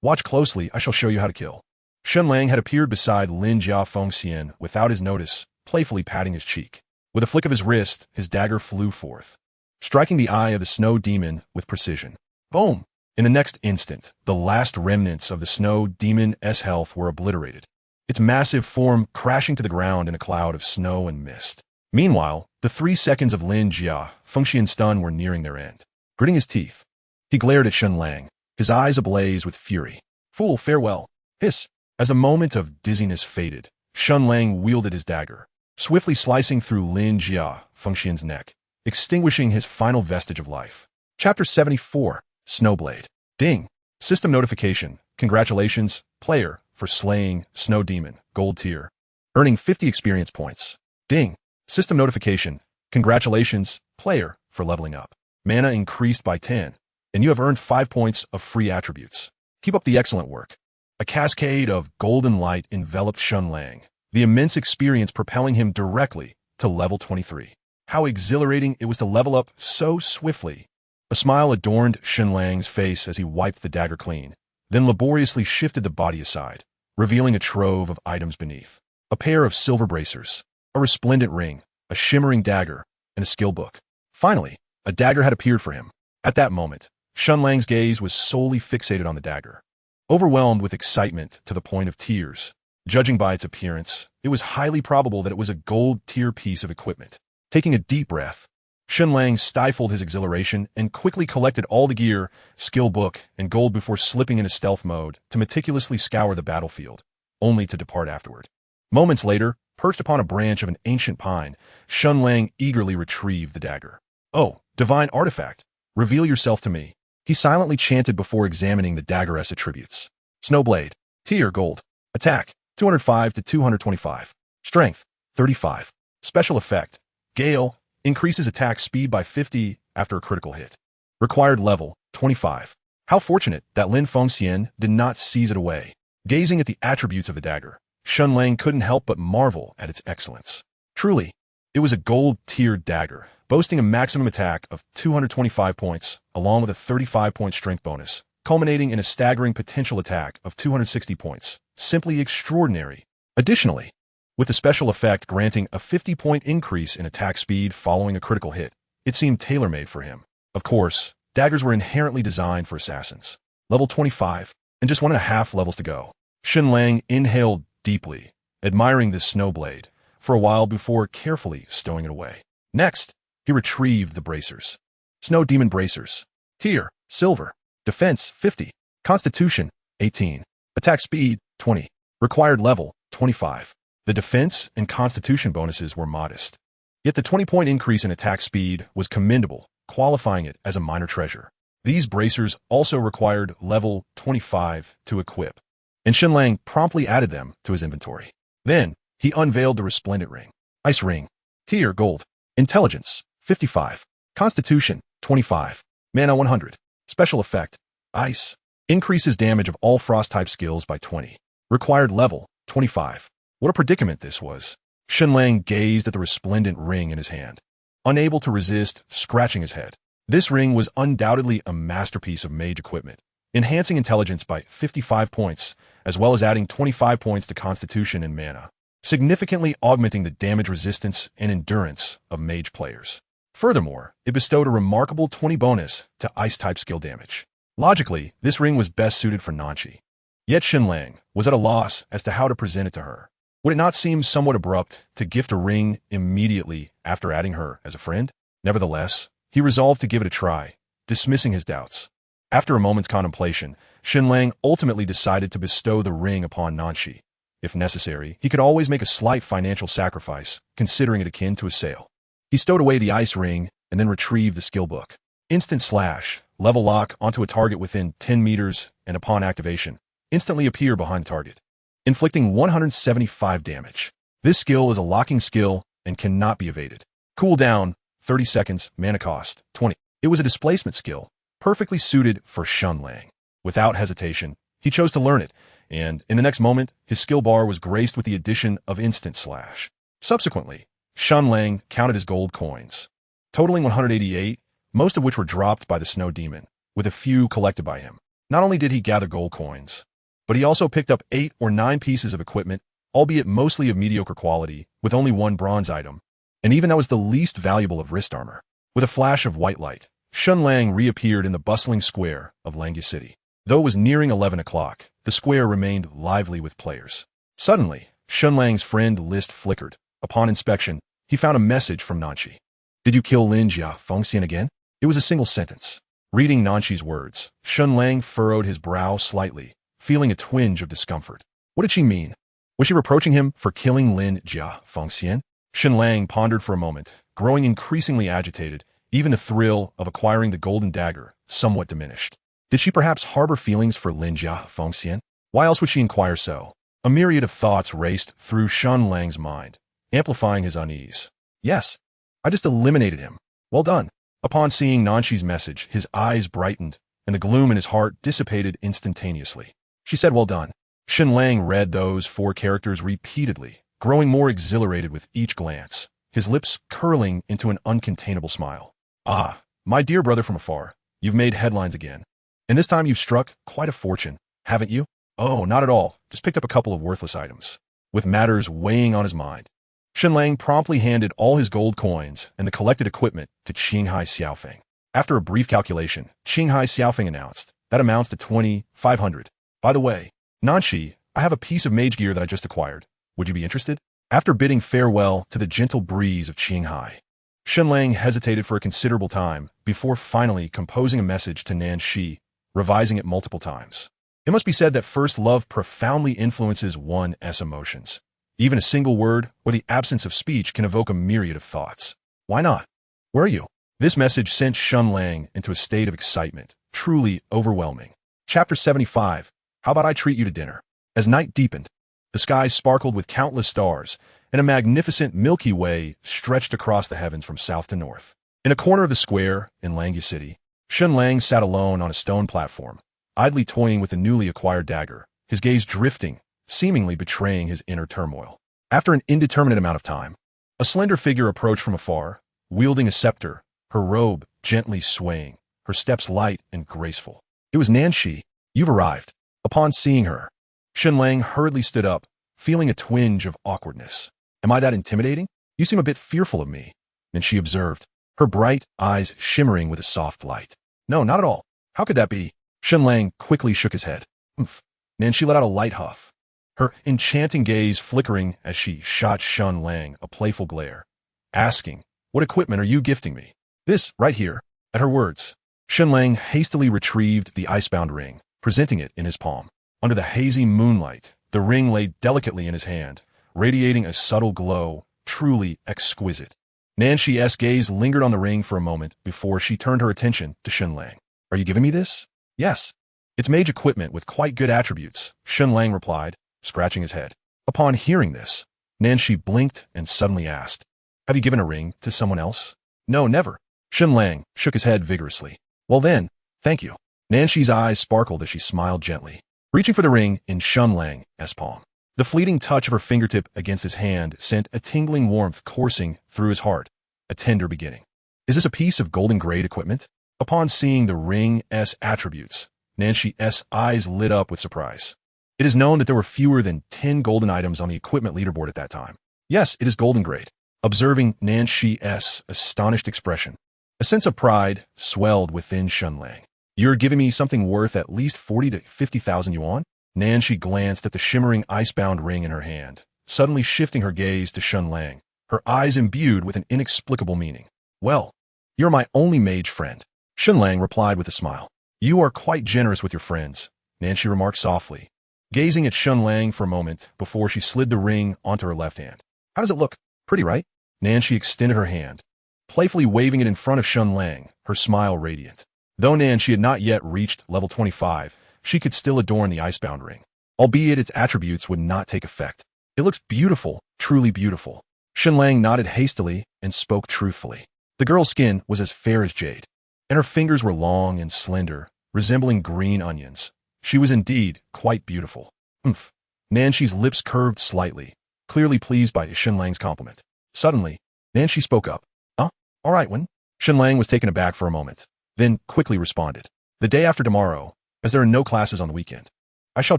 Watch closely, I shall show you how to kill. Shen Lang had appeared beside Lin Jia Fengxian without his notice, playfully patting his cheek. With a flick of his wrist, his dagger flew forth, striking the eye of the snow demon with precision. Boom! In the next instant, the last remnants of the snow demon's health were obliterated, its massive form crashing to the ground in a cloud of snow and mist. Meanwhile, the 3 seconds of Lin Jia Fengxian's stun were nearing their end. Gritting his teeth, he glared at Shen Lang, his eyes ablaze with fury. Fool, farewell. Hiss! As the moment of dizziness faded, Shen Lang wielded his dagger, swiftly slicing through Lin Jia Fengxian's neck, extinguishing his final vestige of life. Chapter 74, Snowblade. Ding! System notification. Congratulations, player, for slaying Snow Demon, Gold Tier, earning 50 experience points. Ding! System notification. Congratulations, player, for leveling up. Mana increased by 10, and you have earned 5 points of free attributes. Keep up the excellent work. A cascade of golden light enveloped Shen Lang, the immense experience propelling him directly to level 23. How exhilarating it was to level up so swiftly. A smile adorned Shen Lang's face as he wiped the dagger clean, then laboriously shifted the body aside, revealing a trove of items beneath. A pair of silver bracers, a resplendent ring, a shimmering dagger, and a skill book. Finally, a dagger had appeared for him. At that moment, Shen Lang's gaze was solely fixated on the dagger. Overwhelmed with excitement to the point of tears, judging by its appearance, it was highly probable that it was a gold-tier piece of equipment. Taking a deep breath, Shen Lang stifled his exhilaration and quickly collected all the gear, skill book, and gold before slipping into stealth mode to meticulously scour the battlefield, only to depart afterward. Moments later, perched upon a branch of an ancient pine, Shen Lang eagerly retrieved the dagger. Oh, divine artifact, reveal yourself to me, he silently chanted before examining the dagger's attributes. Snowblade, tier gold, attack, 205 to 225, strength, 35, special effect, gale, increases attack speed by 50 after a critical hit. Required level, 25. How fortunate that Lin Fengxian did not seize it away. Gazing at the attributes of the dagger, Shen Lang couldn't help but marvel at its excellence. Truly, it was a gold-tiered dagger, boasting a maximum attack of 225 points, along with a 35-point strength bonus, culminating in a staggering potential attack of 260 points. Simply extraordinary. Additionally, with the special effect granting a 50-point increase in attack speed following a critical hit, it seemed tailor-made for him. Of course, daggers were inherently designed for assassins. Level 25, and just 1.5 levels to go. Shen Lang inhaled deeply, admiring this snowblade, for a while before carefully stowing it away. Next, he retrieved the bracers. Snow Demon Bracers. Tier, Silver. Defense, 50. Constitution, 18. Attack speed, 20. Required level, 25. The defense and constitution bonuses were modest. Yet the 20-point increase in attack speed was commendable, qualifying it as a minor treasure. These bracers also required level 25 to equip, and Shen Lang promptly added them to his inventory. Then, he unveiled the resplendent ring. Ice ring. Tier gold. Intelligence 55. Constitution 25. Mana 100. Special effect. Ice. Increases damage of all frost-type skills by 20. Required level 25. What a predicament this was. Shen Lang gazed at the resplendent ring in his hand, unable to resist scratching his head. This ring was undoubtedly a masterpiece of mage equipment, enhancing intelligence by 55 points, as well as adding 25 points to constitution and mana, significantly augmenting the damage resistance and endurance of mage players. Furthermore, it bestowed a remarkable 20 bonus to ice-type skill damage. Logically, this ring was best suited for Nanchi. Yet Shen Lang was at a loss as to how to present it to her. Would it not seem somewhat abrupt to gift a ring immediately after adding her as a friend? Nevertheless, he resolved to give it a try, dismissing his doubts. After a moment's contemplation, Shen Lang ultimately decided to bestow the ring upon Nanchi. If necessary, he could always make a slight financial sacrifice, considering it akin to a sale. He stowed away the ice ring and then retrieved the skill book. Instant slash, level lock onto a target within 10 meters, and upon activation, instantly appear behind the target, inflicting 175 damage. This skill is a locking skill and cannot be evaded. Cooldown, 30 seconds, mana cost, 20. It was a displacement skill, perfectly suited for Shen Lang. Without hesitation, he chose to learn it, and in the next moment, his skill bar was graced with the addition of instant slash. Subsequently, Shen Lang counted his gold coins, totaling 188, most of which were dropped by the snow demon, with a few collected by him. Not only did he gather gold coins, but he also picked up 8 or 9 pieces of equipment, albeit mostly of mediocre quality, with only 1 bronze item, and even that was the least valuable of wrist armor. With a flash of white light, Shen Lang reappeared in the bustling square of Langya City. Though it was nearing 11 o'clock, the square remained lively with players. Suddenly, Shen Lang's friend list flickered. Upon inspection, he found a message from Nanchi. "Did you kill Lin Jia Fengxian again?" It was a single sentence. Reading Nanchi's words, Shen Lang furrowed his brow slightly, feeling a twinge of discomfort. What did she mean? Was she reproaching him for killing Lin Jia Fengxian? Shen Lang pondered for a moment, growing increasingly agitated. Even the thrill of acquiring the golden dagger somewhat diminished. Did she perhaps harbor feelings for Lin Jia Fengxian? Why else would she inquire so? A myriad of thoughts raced through Shen Lang's mind, amplifying his unease. Yes, I just eliminated him. Well done. Upon seeing Nanchi's message, his eyes brightened, and the gloom in his heart dissipated instantaneously. She said, "Well done." Shen Lang read those 4 characters repeatedly, growing more exhilarated with each glance, his lips curling into an uncontainable smile. "Ah, my dear brother from afar, you've made headlines again. And this time you've struck quite a fortune, haven't you?" "Oh, not at all. Just picked up a couple of worthless items." With matters weighing on his mind, Shen Lang promptly handed all his gold coins and the collected equipment to Qinghai Xiaofeng. After a brief calculation, Qinghai Xiaofeng announced, "That amounts to 2,500. By the way, Nanchi, I have a piece of mage gear that I just acquired. Would you be interested?" After bidding farewell to the gentle breeze of Qinghai, Shen Lang hesitated for a considerable time before finally composing a message to Nanshi, revising it multiple times. It must be said that first love profoundly influences one's emotions. Even a single word or the absence of speech can evoke a myriad of thoughts. Why not? "Where are you?" This message sent Shen Lang into a state of excitement, truly overwhelming. Chapter 75. How about I treat you to dinner? As night deepened, the skies sparkled with countless stars, and a magnificent Milky Way stretched across the heavens from south to north. In a corner of the square in Langya City, Shen Lang sat alone on a stone platform, idly toying with the newly acquired dagger, his gaze drifting, seemingly betraying his inner turmoil. After an indeterminate amount of time, a slender figure approached from afar, wielding a scepter, her robe gently swaying, her steps light and graceful. It was Nanshi. "You've arrived." Upon seeing her, Shen Lang hurriedly stood up, feeling a twinge of awkwardness. "Am I that intimidating? You seem a bit fearful of me." And she observed, her bright eyes shimmering with a soft light. "No, not at all. How could that be?" Shen Lang quickly shook his head. "Umph." Nanshi let out a light huff, her enchanting gaze flickering as she shot Shen Lang a playful glare, asking, "What equipment are you gifting me?" "This, right here." At her words, Shen Lang hastily retrieved the icebound ring, presenting it in his palm. Under the hazy moonlight, the ring lay delicately in his hand, radiating a subtle glow, truly exquisite. Nanshi's gaze lingered on the ring for a moment before she turned her attention to Shen Lang. Are you giving me this? Yes. It's mage equipment with quite good attributes, Shen Lang replied, scratching his head. Upon hearing this, Nanshi blinked and suddenly asked, Have you given a ring to someone else? No, never. Shen Lang shook his head vigorously. Well then, thank you. Nanshi's eyes sparkled as she smiled gently, reaching for the ring in Shen Lang's palm. The fleeting touch of her fingertip against his hand sent a tingling warmth coursing through his heart, a tender beginning. Is this a piece of golden-grade equipment? Upon seeing the ring's attributes, Nanshi's eyes lit up with surprise. It is known that there were fewer than 10 golden items on the equipment leaderboard at that time. Yes, it is golden-grade. Observing Nanshi's astonished expression, a sense of pride swelled within Shen Lang. You're giving me something worth at least 40 to 50,000 yuan? Nanshi glanced at the shimmering icebound ring in her hand, suddenly shifting her gaze to Shen Lang, her eyes imbued with an inexplicable meaning. Well, you're my only mage friend. Shen Lang replied with a smile. You are quite generous with your friends, Nanshi remarked softly, gazing at Shen Lang for a moment before she slid the ring onto her left hand. How does it look? Pretty, right? Nanshi extended her hand, playfully waving it in front of Shen Lang, her smile radiant. Though Nanshi had not yet reached level 25, she could still adorn the icebound ring, albeit its attributes would not take effect. It looks beautiful, truly beautiful. Shen Lang nodded hastily and spoke truthfully. The girl's skin was as fair as jade, and her fingers were long and slender, resembling green onions. She was indeed quite beautiful. Umph. Nanshi's lips curved slightly, clearly pleased by Shen Lang's compliment. Suddenly, Nanshi spoke up. All right, when? Shen Lang was taken aback for a moment, then quickly responded. The day after tomorrow, as there are no classes on the weekend. I shall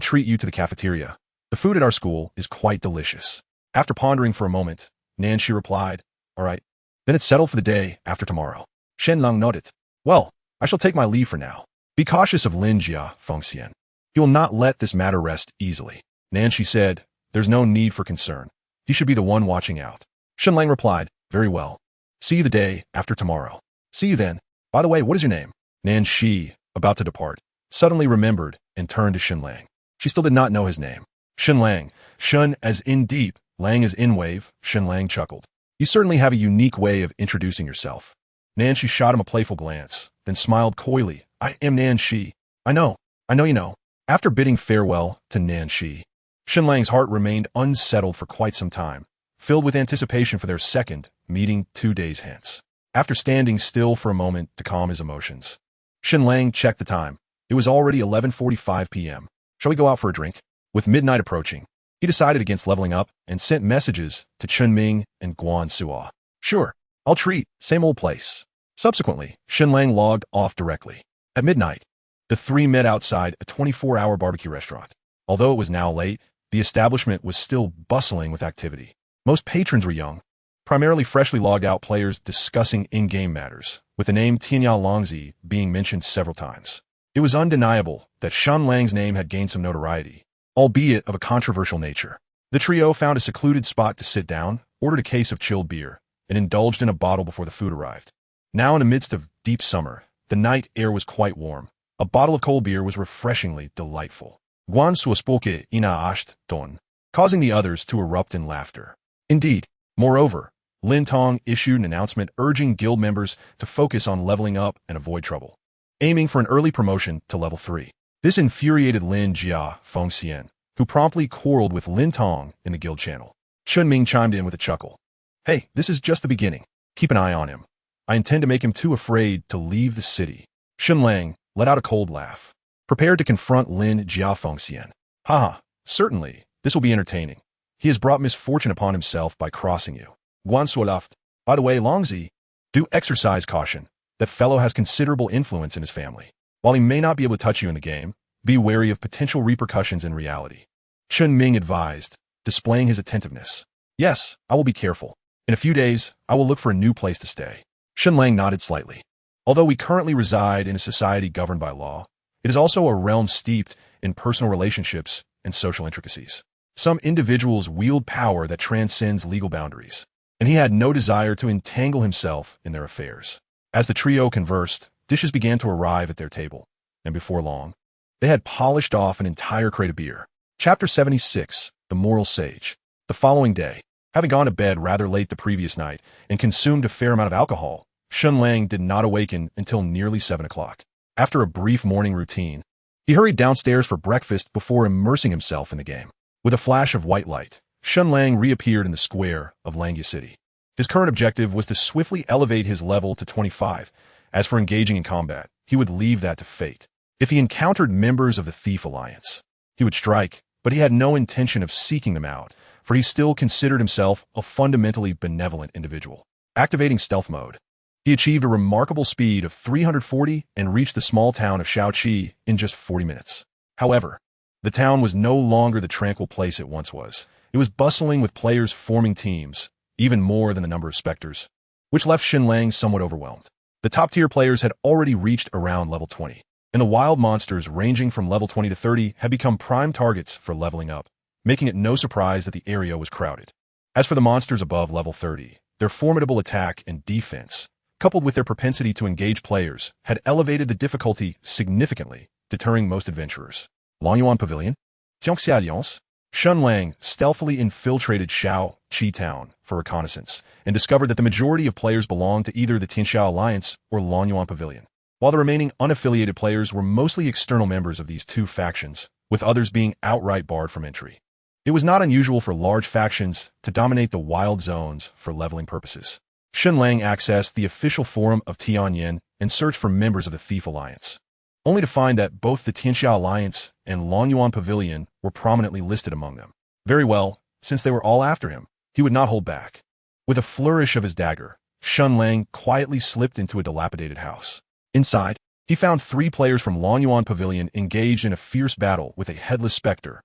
treat you to the cafeteria. The food at our school is quite delicious. After pondering for a moment, Nanshi replied, All right, then it's settled for the day after tomorrow. Shen Lang nodded. Well, I shall take my leave for now. Be cautious of Lin Jia Fengxian. He will not let this matter rest easily. Nanshi said, There's no need for concern. He should be the one watching out. Shen Lang replied, Very well. See you the day after tomorrow. See you then. By the way, what is your name? Nanshi, about to depart, suddenly remembered and turned to Shen Lang. She still did not know his name. Shen Lang. Shen as in deep, Lang as in wave, Shen Lang chuckled. You certainly have a unique way of introducing yourself. Nanshi shot him a playful glance, then smiled coyly. I am Nanshi. I know you know. After bidding farewell to Nanshi, Shen Lang's heart remained unsettled for quite some time, filled with anticipation for their second meeting 2 days hence. After standing still for a moment to calm his emotions, Shen Lang checked the time. It was already 11:45 p.m. Shall we go out for a drink? With midnight approaching, he decided against leveling up and sent messages to Chen Ming and Guan Suo. Sure, I'll treat, same old place. Subsequently, Shen Lang logged off directly. At midnight, the three met outside a 24-hour barbecue restaurant. Although it was now late, the establishment was still bustling with activity. Most patrons were young, primarily freshly logged out players discussing in-game matters, with the name Tian Yan being mentioned several times. It was undeniable that Shen Lang's name had gained some notoriety, albeit of a controversial nature. The trio found a secluded spot to sit down, ordered a case of chilled beer, and indulged in a bottle before the food arrived. Now in the midst of deep summer, the night air was quite warm. A bottle of cold beer was refreshingly delightful. Guan Suo spoke ina asht don, causing the others to erupt in laughter. Indeed, moreover, Lin Tong issued an announcement urging guild members to focus on leveling up and avoid trouble, aiming for an early promotion to level 3. This infuriated Lin Jia Fengxian, who promptly quarreled with Lin Tong in the guild channel. Chun Ming chimed in with a chuckle. Hey, this is just the beginning. Keep an eye on him. I intend to make him too afraid to leave the city. Shen Lang let out a cold laugh, prepared to confront Lin Jia Fengxian. Haha, certainly, this will be entertaining. He has brought misfortune upon himself by crossing you. Guan Suo laughed. By the way, Longzi, do exercise caution. That fellow has considerable influence in his family. While he may not be able to touch you in the game, be wary of potential repercussions in reality. Chun Ming advised, displaying his attentiveness. Yes, I will be careful. In a few days, I will look for a new place to stay. Shen Lang nodded slightly. Although we currently reside in a society governed by law, it is also a realm steeped in personal relationships and social intricacies. Some individuals wield power that transcends legal boundaries, and he had no desire to entangle himself in their affairs. As the trio conversed, dishes began to arrive at their table, and before long, they had polished off an entire crate of beer. Chapter 76, The Moral Sage. The following day, having gone to bed rather late the previous night and consumed a fair amount of alcohol, Shen Lang did not awaken until nearly 7 o'clock. After a brief morning routine, he hurried downstairs for breakfast before immersing himself in the game. With a flash of white light, Shen Lang reappeared in the square of Langya City. His current objective was to swiftly elevate his level to 25. As for engaging in combat, he would leave that to fate. If he encountered members of the Thief Alliance, he would strike, but he had no intention of seeking them out, for he still considered himself a fundamentally benevolent individual. Activating stealth mode, he achieved a remarkable speed of 340 and reached the small town of Shaoqi in just 40 minutes. However, the town was no longer the tranquil place it once was. It was bustling with players forming teams, even more than the number of specters, which left Shen Lang somewhat overwhelmed. The top-tier players had already reached around level 20, and the wild monsters ranging from level 20 to 30 had become prime targets for leveling up, making it no surprise that the area was crowded. As for the monsters above level 30, their formidable attack and defense, coupled with their propensity to engage players, had elevated the difficulty significantly, deterring most adventurers. Longyuan Pavilion, Tianxia Alliance, Shen Lang stealthily infiltrated Shaoqi Town for reconnaissance and discovered that the majority of players belonged to either the Tianxia Alliance or Longyuan Pavilion, while the remaining unaffiliated players were mostly external members of these two factions, with others being outright barred from entry. It was not unusual for large factions to dominate the wild zones for leveling purposes. Shen Lang accessed the official forum of Tian Yan and searched for members of the Thief Alliance, only to find that both the Tianxia Alliance and Longyuan Pavilion were prominently listed among them. Very well, since they were all after him, he would not hold back. With a flourish of his dagger, Shen Lang quietly slipped into a dilapidated house. Inside, he found 3 players from Longyuan Pavilion engaged in a fierce battle with a headless specter,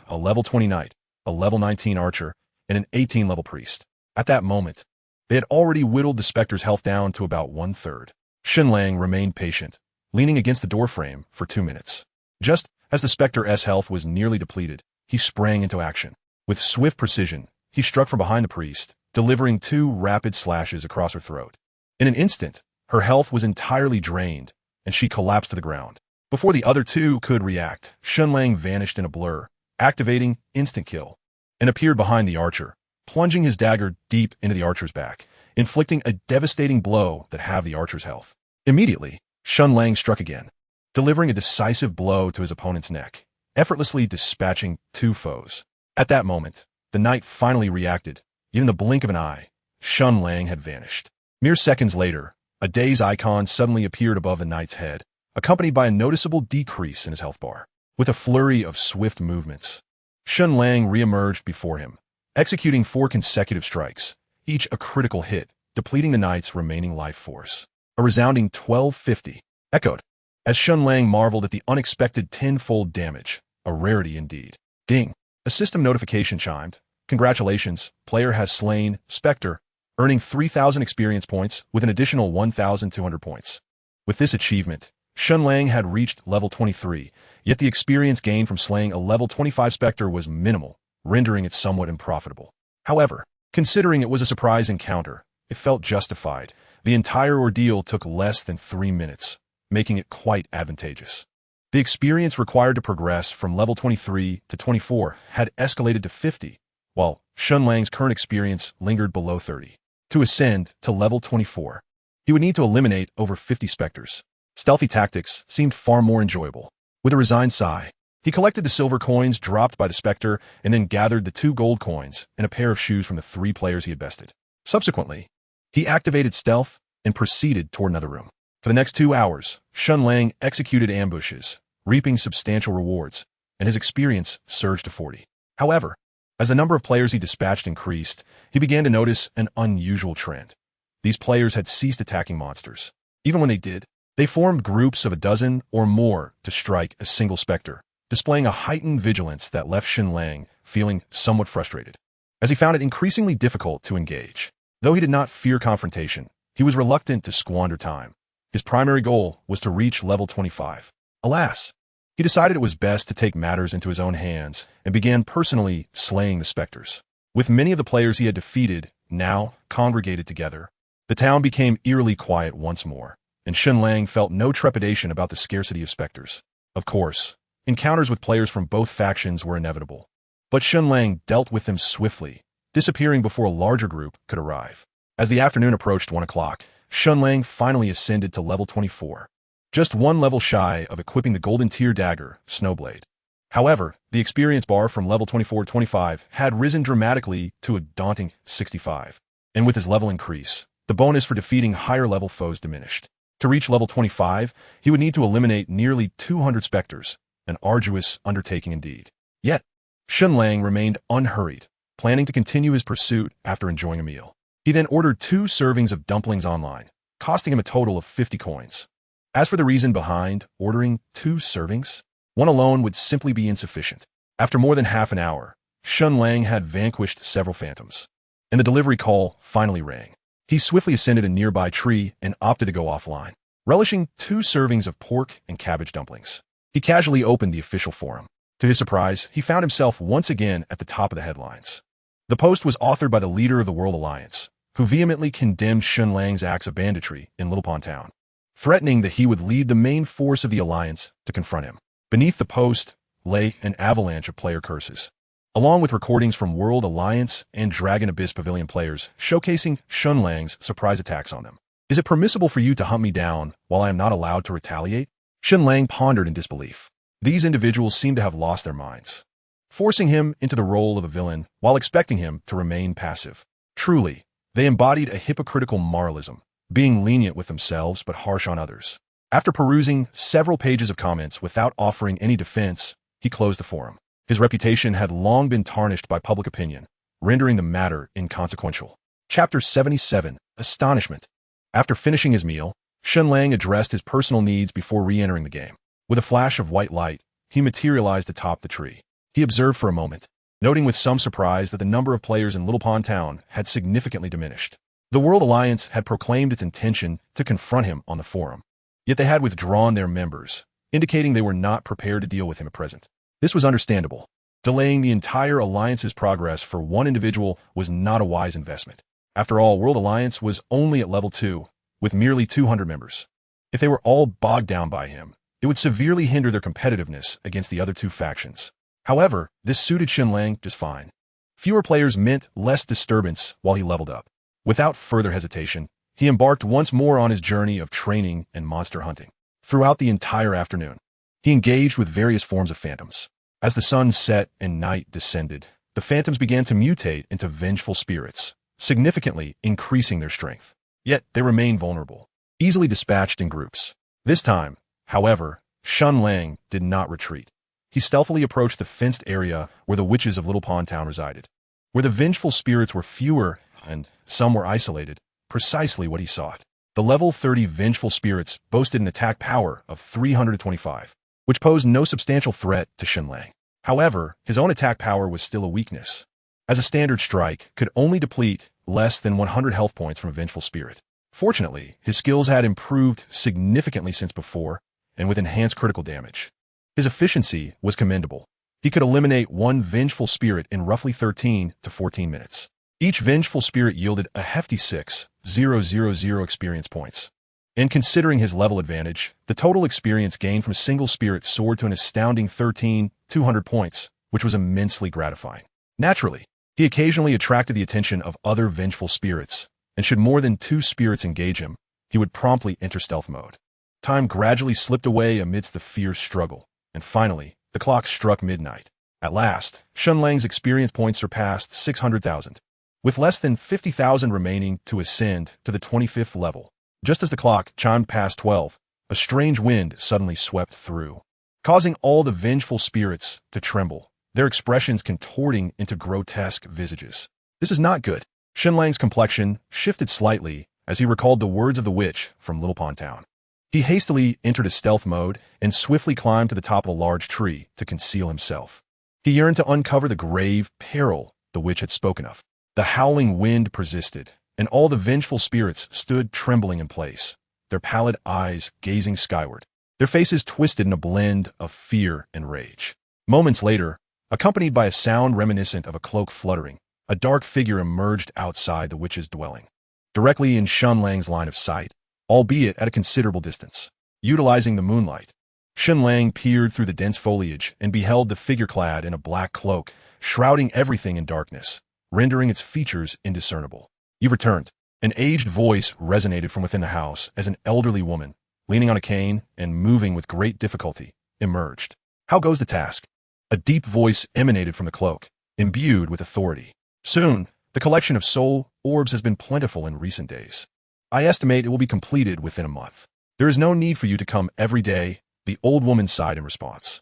a level 20 knight, a level 19 archer, and an 18-level priest. At that moment, they had already whittled the specter's health down to about 1/3. Shen Lang remained patient, leaning against the doorframe for 2 minutes. Just as the specter's health was nearly depleted, he sprang into action. With swift precision, he struck from behind the priest, delivering 2 rapid slashes across her throat. In an instant, her health was entirely drained, and she collapsed to the ground. Before the other 2 could react, Shen Lang vanished in a blur, activating instant kill, and appeared behind the archer, plunging his dagger deep into the archer's back, inflicting a devastating blow that halved the archer's health. Immediately, Shen Lang struck again, delivering a decisive blow to his opponent's neck, effortlessly dispatching 2 foes. At that moment, the knight finally reacted. Yet in the blink of an eye, Shen Lang had vanished. Mere seconds later, a daze icon suddenly appeared above the knight's head, accompanied by a noticeable decrease in his health bar. With a flurry of swift movements, Shen Lang re-emerged before him, executing 4 consecutive strikes, each a critical hit, depleting the knight's remaining life force. A resounding 1250 echoed, as Shen Lang marveled at the unexpected 10-fold damage, a rarity indeed. Ding! A system notification chimed. Congratulations, player has slain Spectre, earning 3,000 experience points with an additional 1,200 points. With this achievement, Shen Lang had reached level 23, yet the experience gained from slaying a level 25 Spectre was minimal, rendering it somewhat unprofitable. However, considering it was a surprise encounter, it felt justified. The entire ordeal took less than 3 minutes, making it quite advantageous. The experience required to progress from level 23 to 24 had escalated to 50, while Shen Lang's current experience lingered below 30. To ascend to level 24, he would need to eliminate over 50 specters. Stealthy tactics seemed far more enjoyable. With a resigned sigh, he collected the silver coins dropped by the specter and then gathered the 2 gold coins and a pair of shoes from the 3 players he had bested. Subsequently, he activated stealth and proceeded toward another room. For the next 2 hours, Shen Lang executed ambushes, reaping substantial rewards, and his experience surged to 40. However, as the number of players he dispatched increased, he began to notice an unusual trend. These players had ceased attacking monsters. Even when they did, they formed groups of a dozen or more to strike a single specter, displaying a heightened vigilance that left Shen Lang feeling somewhat frustrated, as he found it increasingly difficult to engage. Though he did not fear confrontation, he was reluctant to squander time. His primary goal was to reach level 25. Alas, he decided it was best to take matters into his own hands and began personally slaying the specters. With many of the players he had defeated now congregated together, the town became eerily quiet once more, and Shen Lang felt no trepidation about the scarcity of specters. Of course, encounters with players from both factions were inevitable, But Shen Lang dealt with them swiftly, disappearing before a larger group could arrive. As the afternoon approached 1 o'clock, Shen Lang finally ascended to level 24, just one level shy of equipping the golden tier dagger, Snowblade. However, the experience bar from level 24-25 had risen dramatically to a daunting 65, and with his level increase, the bonus for defeating higher-level foes diminished. To reach level 25, he would need to eliminate nearly 200 specters, an arduous undertaking indeed. Yet, Shen Lang remained unhurried, planning to continue his pursuit after enjoying a meal. He then ordered 2 servings of dumplings online, costing him a total of 50 coins. As for the reason behind ordering 2 servings, one alone would simply be insufficient. After more than half an hour, Shen Lang had vanquished several phantoms, and the delivery call finally rang. He swiftly ascended a nearby tree and opted to go offline, relishing 2 servings of pork and cabbage dumplings. He casually opened the official forum. To his surprise, he found himself once again at the top of the headlines. The post was authored by the leader of the World Alliance, who vehemently condemned Shen Lang's acts of banditry in Little Pond Town, threatening that he would lead the main force of the Alliance to confront him. Beneath the post lay an avalanche of player curses, along with recordings from World Alliance and Dragon Abyss Pavilion players showcasing Shen Lang's surprise attacks on them. Is it permissible for you to hunt me down while I am not allowed to retaliate? Shen Lang pondered in disbelief. These individuals seemed to have lost their minds, forcing him into the role of a villain while expecting him to remain passive. Truly, they embodied a hypocritical moralism, being lenient with themselves but harsh on others. After perusing several pages of comments without offering any defense, he closed the forum. His reputation had long been tarnished by public opinion, rendering the matter inconsequential. Chapter 77, Astonishment. After finishing his meal, Shen Lang addressed his personal needs before re-entering the game. With a flash of white light, he materialized atop the tree. He observed for a moment, noting with some surprise that the number of players in Little Pond Town had significantly diminished. The World Alliance had proclaimed its intention to confront him on the forum, yet they had withdrawn their members, indicating they were not prepared to deal with him at present. This was understandable. Delaying the entire Alliance's progress for one individual was not a wise investment. After all, World Alliance was only at level 2, with merely 200 members. If they were all bogged down by him, it would severely hinder their competitiveness against the other 2 factions. However, this suited Shen Lang just fine. Fewer players meant less disturbance while he leveled up. Without further hesitation, he embarked once more on his journey of training and monster hunting. Throughout the entire afternoon, he engaged with various forms of phantoms. As the sun set and night descended, the phantoms began to mutate into vengeful spirits, significantly increasing their strength. Yet they remained vulnerable, easily dispatched in groups. This time, however, Shen Lang did not retreat. He stealthily approached the fenced area where the witches of Little Pond Town resided. Where the vengeful spirits were fewer and some were isolated, precisely what he sought. The level 30 vengeful spirits boasted an attack power of 325, which posed no substantial threat to Shen Lang. However, his own attack power was still a weakness, as a standard strike could only deplete less than 100 health points from a vengeful spirit. Fortunately, his skills had improved significantly since before, and with enhanced critical damage. His efficiency was commendable. He could eliminate one vengeful spirit in roughly 13 to 14 minutes. Each vengeful spirit yielded a hefty 6,000 experience points. And considering his level advantage, the total experience gained from a single spirit soared to an astounding 13,200 points, which was immensely gratifying. Naturally, he occasionally attracted the attention of other vengeful spirits, and should more than 2 spirits engage him, he would promptly enter stealth mode. Time gradually slipped away amidst the fierce struggle, and finally, the clock struck midnight. At last, Shen Lang's experience points surpassed 600,000, with less than 50,000 remaining to ascend to the 25th level. Just as the clock chimed past 12, a strange wind suddenly swept through, causing all the vengeful spirits to tremble, their expressions contorting into grotesque visages. This is not good. Shen Lang's complexion shifted slightly as he recalled the words of the witch from Little Pond Town. He hastily entered a stealth mode and swiftly climbed to the top of a large tree to conceal himself. He yearned to uncover the grave peril the witch had spoken of. The howling wind persisted, and all the vengeful spirits stood trembling in place, their pallid eyes gazing skyward, their faces twisted in a blend of fear and rage. Moments later, accompanied by a sound reminiscent of a cloak fluttering, a dark figure emerged outside the witch's dwelling, directly in Shen Lang's line of sight, albeit at a considerable distance. Utilizing the moonlight, Shen Lang peered through the dense foliage and beheld the figure clad in a black cloak shrouding everything in darkness, rendering its features indiscernible. "You've returned." An aged voice resonated from within the house as an elderly woman, leaning on a cane and moving with great difficulty, emerged. "How goes the task?" A deep voice emanated from the cloak, imbued with authority. "Soon, the collection of soul orbs has been plentiful in recent days. I estimate it will be completed within a month. There is no need for you to come every day," the old woman sighed in response.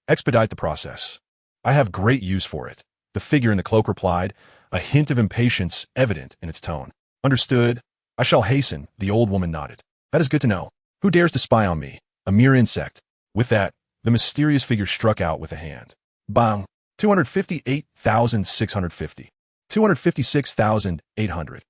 Expedite the process. I have great use for it," the figure in the cloak replied, a hint of impatience evident in its tone. "Understood. I shall hasten," the old woman nodded. "That is good to know. Who dares to spy on me? A mere insect." With that, the mysterious figure struck out with a hand. Bang! 258,650. 256,800.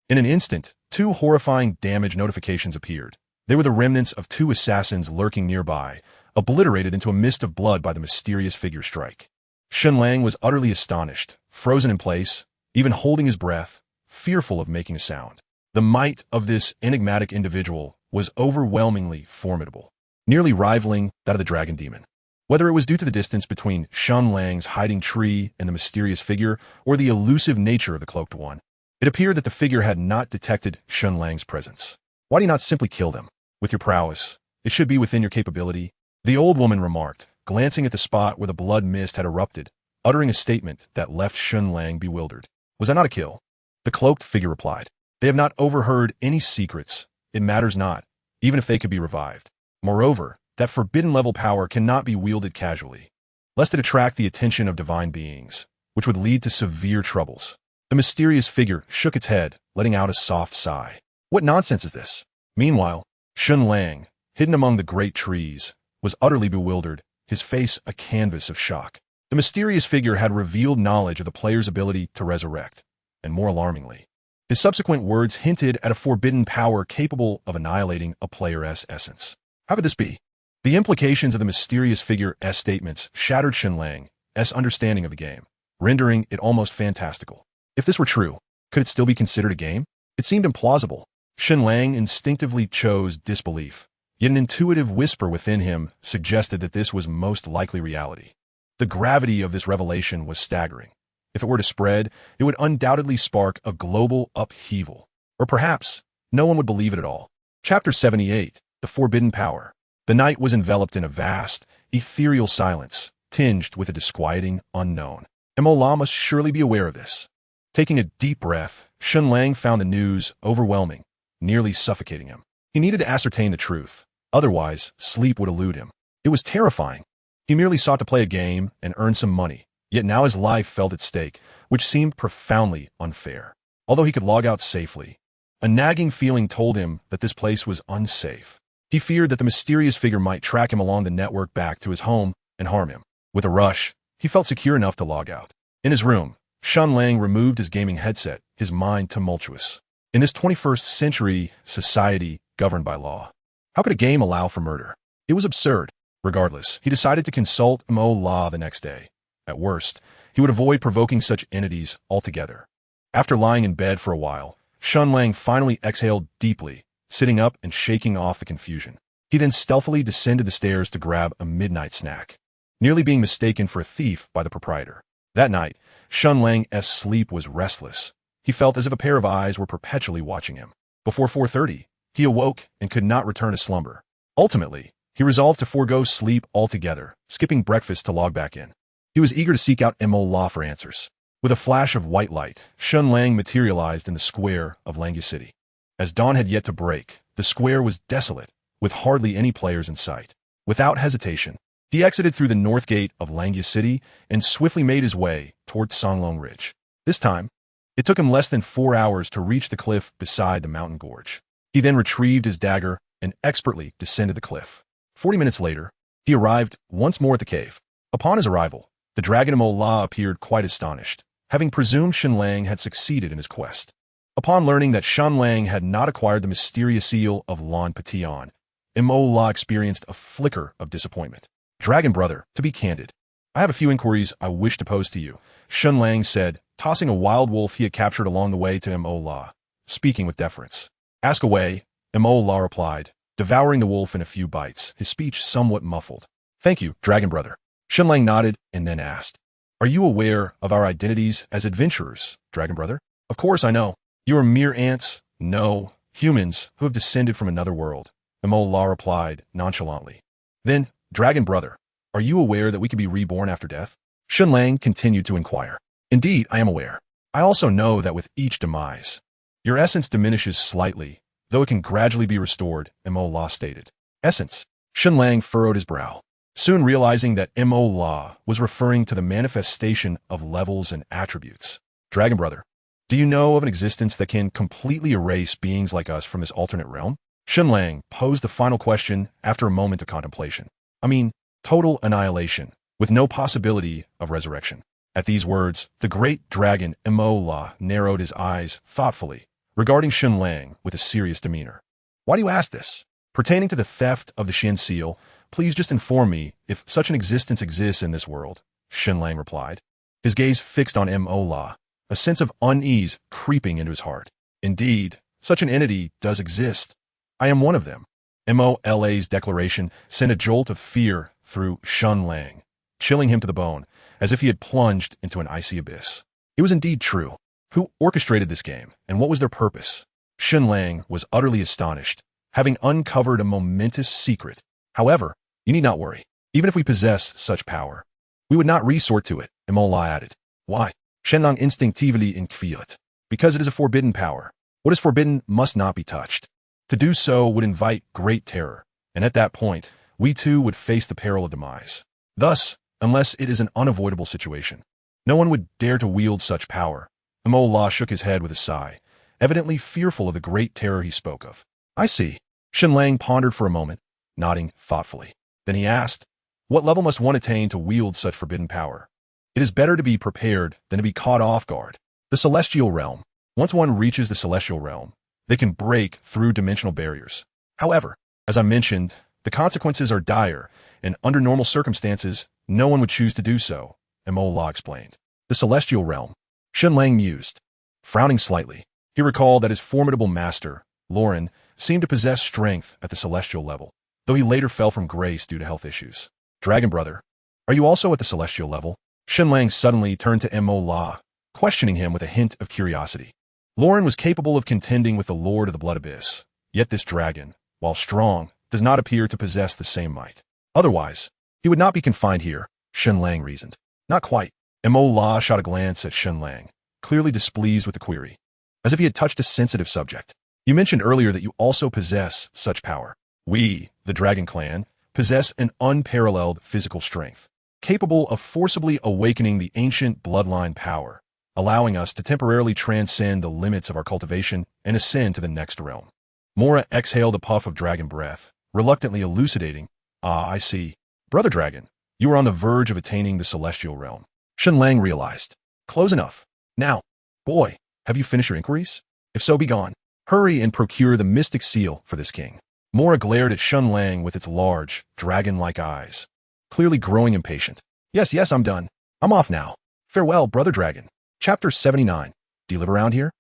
In an instant, 2 horrifying damage notifications appeared. They were the remnants of 2 assassins lurking nearby, obliterated into a mist of blood by the mysterious figure's strike. Shen Lang was utterly astonished, frozen in place, even holding his breath, fearful of making a sound. The might of this enigmatic individual was overwhelmingly formidable, nearly rivaling that of the dragon demon. Whether it was due to the distance between Shen Lang's hiding tree and the mysterious figure, or the elusive nature of the cloaked one, it appeared that the figure had not detected Shen Lang's presence. "Why do you not simply kill them? With your prowess, it should be within your capability," the old woman remarked, glancing at the spot where the blood mist had erupted, uttering a statement that left Shen Lang bewildered. "Was that not a kill?" The cloaked figure replied. "They have not overheard any secrets. It matters not, even if they could be revived. Moreover, that forbidden-level power cannot be wielded casually, lest it attract the attention of divine beings, which would lead to severe troubles." The mysterious figure shook its head, letting out a soft sigh. "What nonsense is this?" Meanwhile, Shen Lang, hidden among the great trees, was utterly bewildered, his face a canvas of shock. The mysterious figure had revealed knowledge of the player's ability to resurrect, and more alarmingly, his subsequent words hinted at a forbidden power capable of annihilating a player's essence. How could this be? The implications of the mysterious figure's statements shattered Shen Lang's understanding of the game, rendering it almost fantastical. If this were true, could it still be considered a game? It seemed implausible. Shen Lang instinctively chose disbelief, yet an intuitive whisper within him suggested that this was most likely reality. The gravity of this revelation was staggering. If it were to spread, it would undoubtedly spark a global upheaval. Or perhaps, no one would believe it at all. Chapter 78, The Forbidden Power. The night was enveloped in a vast, ethereal silence, tinged with a disquieting unknown. Mola must surely be aware of this. Taking a deep breath, Shen Lang found the news overwhelming, nearly suffocating him. He needed to ascertain the truth. Otherwise, sleep would elude him. It was terrifying. He merely sought to play a game and earn some money, yet now his life felt at stake, which seemed profoundly unfair. Although he could log out safely, a nagging feeling told him that this place was unsafe. He feared that the mysterious figure might track him along the network back to his home and harm him. With a rush, he felt secure enough to log out. In his room, Shen Lang removed his gaming headset, his mind tumultuous. In this 21st century society governed by law, how could a game allow for murder? It was absurd. Regardless, he decided to consult Mola the next day. At worst, he would avoid provoking such entities altogether. After lying in bed for a while, Shen Lang finally exhaled deeply, sitting up and shaking off the confusion. He then stealthily descended the stairs to grab a midnight snack, nearly being mistaken for a thief by the proprietor. That night, Shen Lang's sleep was restless. He felt as if a pair of eyes were perpetually watching him. Before 4:30, he awoke and could not return to slumber. Ultimately, he resolved to forego sleep altogether, skipping breakfast to log back in. He was eager to seek out Mola for answers. With a flash of white light, Shen Lang materialized in the square of Langya City. As dawn had yet to break, the square was desolate, with hardly any players in sight. Without hesitation, he exited through the north gate of Langya City and swiftly made his way toward Songlong Ridge. This time, it took him less than 4 hours to reach the cliff beside the mountain gorge. He then retrieved his dagger and expertly descended the cliff. 40 minutes later, he arrived once more at the cave. Upon his arrival, the dragon Mola appeared quite astonished, having presumed Shen Lang had succeeded in his quest. Upon learning that Shen Lang had not acquired the mysterious seal of Lan Pation, Mola experienced a flicker of disappointment. "Dragon brother, to be candid, I have a few inquiries I wish to pose to you," Shen Lang said, tossing a wild wolf he had captured along the way to Mola, speaking with deference. "Ask away," Mola replied, devouring the wolf in a few bites, his speech somewhat muffled. "Thank you, dragon brother." Shen Lang nodded and then asked, Are you aware of our identities as adventurers, Dragon Brother? Of course I know. You are mere ants, no, humans who have descended from another world, La replied nonchalantly. Then, Dragon Brother, are you aware that we can be reborn after death? Shen Lang continued to inquire. Indeed, I am aware. I also know that with each demise, your essence diminishes slightly, though it can gradually be restored, La stated. Essence. Shen Lang furrowed his brow, soon realizing that La was referring to the manifestation of levels and attributes. Dragon Brother, do you know of an existence that can completely erase beings like us from this alternate realm? Shen Lang posed the final question after a moment of contemplation. I mean, total annihilation, with no possibility of resurrection. At these words, the great dragon La narrowed his eyes thoughtfully, regarding Shen Lang with a serious demeanor. Why do you ask this? Pertaining to the theft of the Shen seal, please just inform me if such an existence exists in this world, Shen Lang replied, his gaze fixed on La, a sense of unease creeping into his heart. Indeed, such an entity does exist. I am one of them. La's declaration sent a jolt of fear through Shen Lang, chilling him to the bone, as if he had plunged into an icy abyss. It was indeed true. Who orchestrated this game, and what was their purpose? Shen Lang was utterly astonished, having uncovered a momentous secret. However, you need not worry. Even if we possess such power, we would not resort to it, La added. Why? Shen Lang instinctively inquired. Because it is a forbidden power. What is forbidden must not be touched. To do so would invite great terror, and at that point, we too would face the peril of demise. Thus, unless it is an unavoidable situation, no one would dare to wield such power. La shook his head with a sigh, evidently fearful of the great terror he spoke of. I see. Shen Lang pondered for a moment, nodding thoughtfully. Then he asked, what level must one attain to wield such forbidden power? It is better to be prepared than to be caught off guard. The celestial realm. Once one reaches the celestial realm, they can break through dimensional barriers. However, as I mentioned, the consequences are dire, and under normal circumstances, no one would choose to do so, La explained. The celestial realm. Shen Lang mused. Frowning slightly, he recalled that his formidable master, Lauren, seemed to possess strength at the celestial level, though he later fell from grace due to health issues. Dragon Brother, are you also at the celestial level? Shen Lang suddenly turned to La, questioning him with a hint of curiosity. Lauren was capable of contending with the Lord of the Blood Abyss, yet this dragon, while strong, does not appear to possess the same might. Otherwise, he would not be confined here, Shen Lang reasoned. Not quite. La shot a glance at Shen Lang, clearly displeased with the query, as if he had touched a sensitive subject. You mentioned earlier that you also possess such power. We, the Dragon Clan, possess an unparalleled physical strength, capable of forcibly awakening the ancient bloodline power, allowing us to temporarily transcend the limits of our cultivation and ascend to the next realm. Mora exhaled a puff of dragon breath, reluctantly elucidating, I see. Brother Dragon, you are on the verge of attaining the celestial realm. Shen Lang realized. Close enough. Now, boy, have you finished your inquiries? If so, be gone. Hurry and procure the mystic seal for this king. Mora glared at Shen Lang with its large, dragon-like eyes, clearly growing impatient. Yes, I'm done. I'm off now. Farewell, Brother Dragon. Chapter 79. Do you live around here?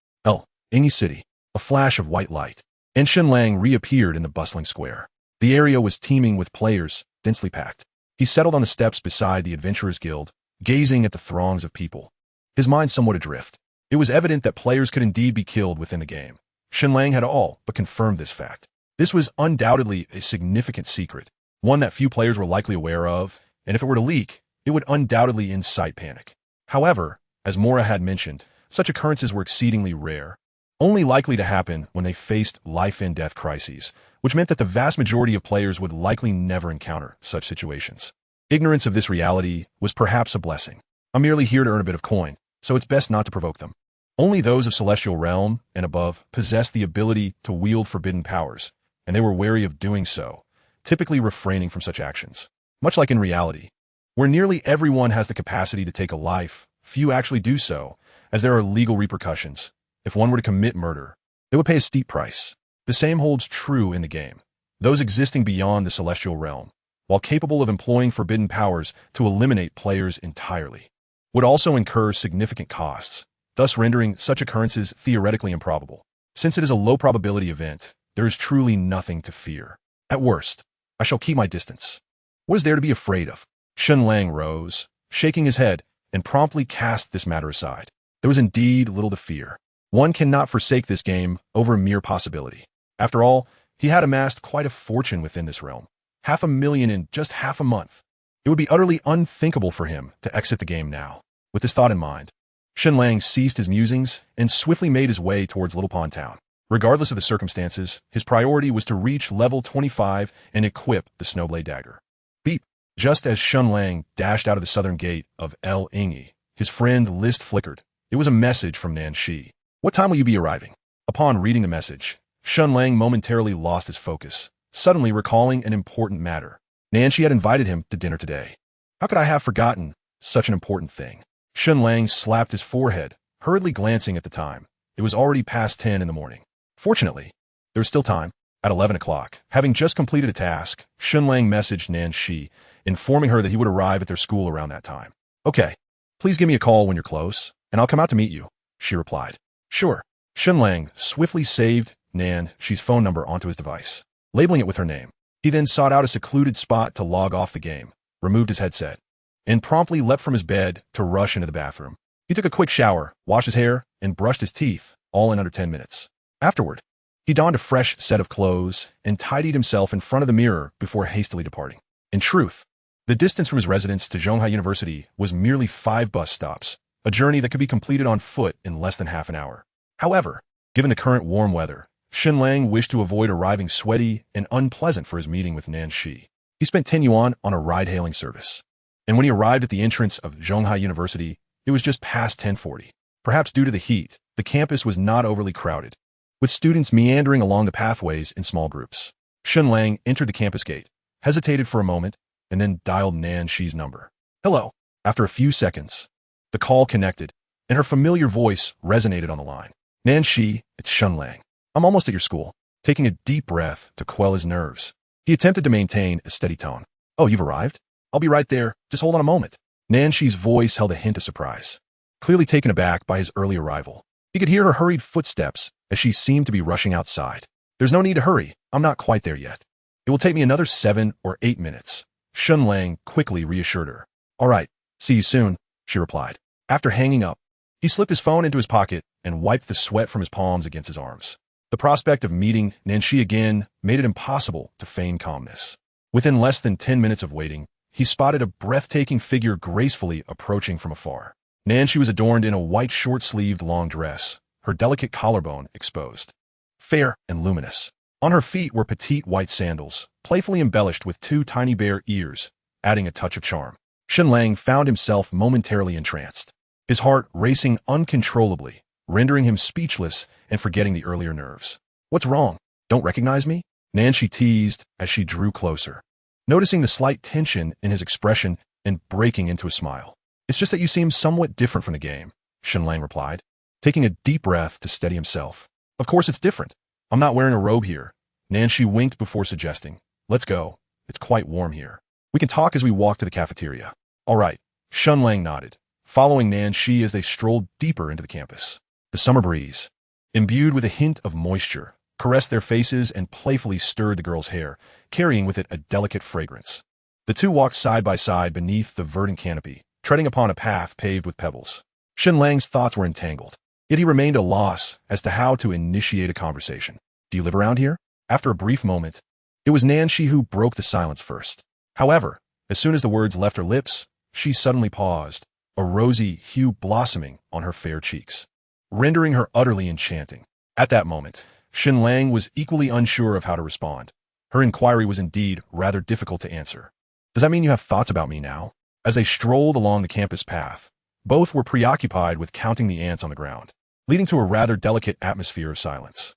Ingi City. A flash of white light, and Shen Lang reappeared in the bustling square. The area was teeming with players, densely packed. He settled on the steps beside the Adventurers Guild, gazing at the throngs of people, his mind somewhat adrift. It was evident that players could indeed be killed within the game. Shen Lang had all but confirmed this fact. This was undoubtedly a significant secret, one that few players were likely aware of, and if it were to leak, it would undoubtedly incite panic. However, as Mora had mentioned, such occurrences were exceedingly rare, only likely to happen when they faced life-and-death crises, which meant that the vast majority of players would likely never encounter such situations. Ignorance of this reality was perhaps a blessing. I'm merely here to earn a bit of coin, so it's best not to provoke them. Only those of Celestial Realm and above possessed the ability to wield forbidden powers, and they were wary of doing so, typically refraining from such actions. Much like in reality, where nearly everyone has the capacity to take a life, few actually do so, as there are legal repercussions. If one were to commit murder, they would pay a steep price. The same holds true in the game. Those existing beyond the Celestial Realm, while capable of employing forbidden powers to eliminate players entirely, would also incur significant costs, thus rendering such occurrences theoretically improbable. Since it is a low probability event, there is truly nothing to fear. At worst, I shall keep my distance. What is there to be afraid of? Shen Lang rose, shaking his head, and promptly cast this matter aside. There was indeed little to fear. One cannot forsake this game over a mere possibility. After all, he had amassed quite a fortune within this realm. 500,000 in just half a month. It would be utterly unthinkable for him to exit the game now. With this thought in mind, Shen Lang ceased his musings and swiftly made his way towards Little Pond Town. Regardless of the circumstances, his priority was to reach level 25 and equip the Snowblade Dagger. Beep! Just as Shen Lang dashed out of the southern gate of El Ingi, his friend list flickered. It was a message from Nan Shi. What time will you be arriving? Upon reading the message, Shen Lang momentarily lost his focus, suddenly recalling an important matter. Nan Shi had invited him to dinner today. How could I have forgotten such an important thing? Shen Lang slapped his forehead, hurriedly glancing at the time. It was already past 10 in the morning. Fortunately, there was still time. At 11 o'clock, having just completed a task, Shen Lang messaged Nan Shi, informing her that he would arrive at their school around that time. Okay, please give me a call when you're close, and I'll come out to meet you, she replied. Sure. Shen Lang swiftly saved Nan Shi's phone number onto his device, labeling it with her name. He then sought out a secluded spot to log off the game, removed his headset, and promptly leapt from his bed to rush into the bathroom. He took a quick shower, washed his hair, and brushed his teeth, all in under 10 minutes. Afterward, he donned a fresh set of clothes and tidied himself in front of the mirror before hastily departing. In truth, the distance from his residence to Zhonghai University was merely 5 bus stops, a journey that could be completed on foot in less than half an hour. However, given the current warm weather, Shen Lang wished to avoid arriving sweaty and unpleasant for his meeting with Nan Shi. He spent 10 yuan on a ride-hailing service. And when he arrived at the entrance of Zhonghai University, it was just past 10:40. Perhaps due to the heat, the campus was not overly crowded, with students meandering along the pathways in small groups. Shen Lang entered the campus gate, hesitated for a moment, and then dialed Nan Shi's number. Hello. After a few seconds, the call connected, and her familiar voice resonated on the line. Nan Shi, it's Shen Lang. I'm almost at your school. Taking a deep breath to quell his nerves, he attempted to maintain a steady tone. Oh, you've arrived? I'll be right there. Just hold on a moment. Nan Shi's voice held a hint of surprise, clearly taken aback by his early arrival. He could hear her hurried footsteps as she seemed to be rushing outside. There's no need to hurry. I'm not quite there yet. It will take me another 7 or 8 minutes. Shen Lang quickly reassured her. All right, see you soon, she replied. After hanging up, he slipped his phone into his pocket and wiped the sweat from his palms against his arms. The prospect of meeting Nan Shi again made it impossible to feign calmness. Within less than 10 minutes of waiting, he spotted a breathtaking figure gracefully approaching from afar. Nan Shi was adorned in a white short-sleeved long dress, her delicate collarbone exposed. Fair and luminous. On her feet were petite white sandals, playfully embellished with 2 tiny bare ears, adding a touch of charm. Shen Lang found himself momentarily entranced, his heart racing uncontrollably, rendering him speechless and forgetting the earlier nerves. What's wrong? Don't recognize me? Nan Shi teased as she drew closer, noticing the slight tension in his expression and breaking into a smile. It's just that you seem somewhat different from the game, Shen Lang replied, taking a deep breath to steady himself. Of course it's different. I'm not wearing a robe here. Nan Shi winked before suggesting, let's go. It's quite warm here. We can talk as we walk to the cafeteria. All right. Shen Lang nodded, following Nan Shi as they strolled deeper into the campus. The summer breeze, imbued with a hint of moisture, caressed their faces and playfully stirred the girl's hair, carrying with it a delicate fragrance. The two walked side by side beneath the verdant canopy, treading upon a path paved with pebbles. Shen Lang's thoughts were entangled, yet he remained at a loss as to how to initiate a conversation. Do you live around here? After a brief moment, it was Nan Shi who broke the silence first. However, as soon as the words left her lips, she suddenly paused, a rosy hue blossoming on her fair cheeks, rendering her utterly enchanting. At that moment, Shen Lang was equally unsure of how to respond. Her inquiry was indeed rather difficult to answer. Does that mean you have thoughts about me now? As they strolled along the campus path, both were preoccupied with counting the ants on the ground, leading to a rather delicate atmosphere of silence.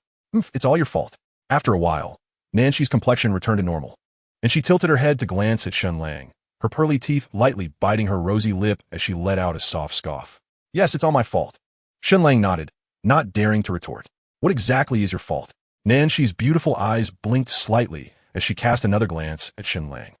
It's all your fault. After a while, Nan Shi's complexion returned to normal, and she tilted her head to glance at Shen Lang, her pearly teeth lightly biting her rosy lip as she let out a soft scoff. Yes, it's all my fault. Shen Lang nodded, not daring to retort. What exactly is your fault? Nan Shi's beautiful eyes blinked slightly as she cast another glance at Shen Lang.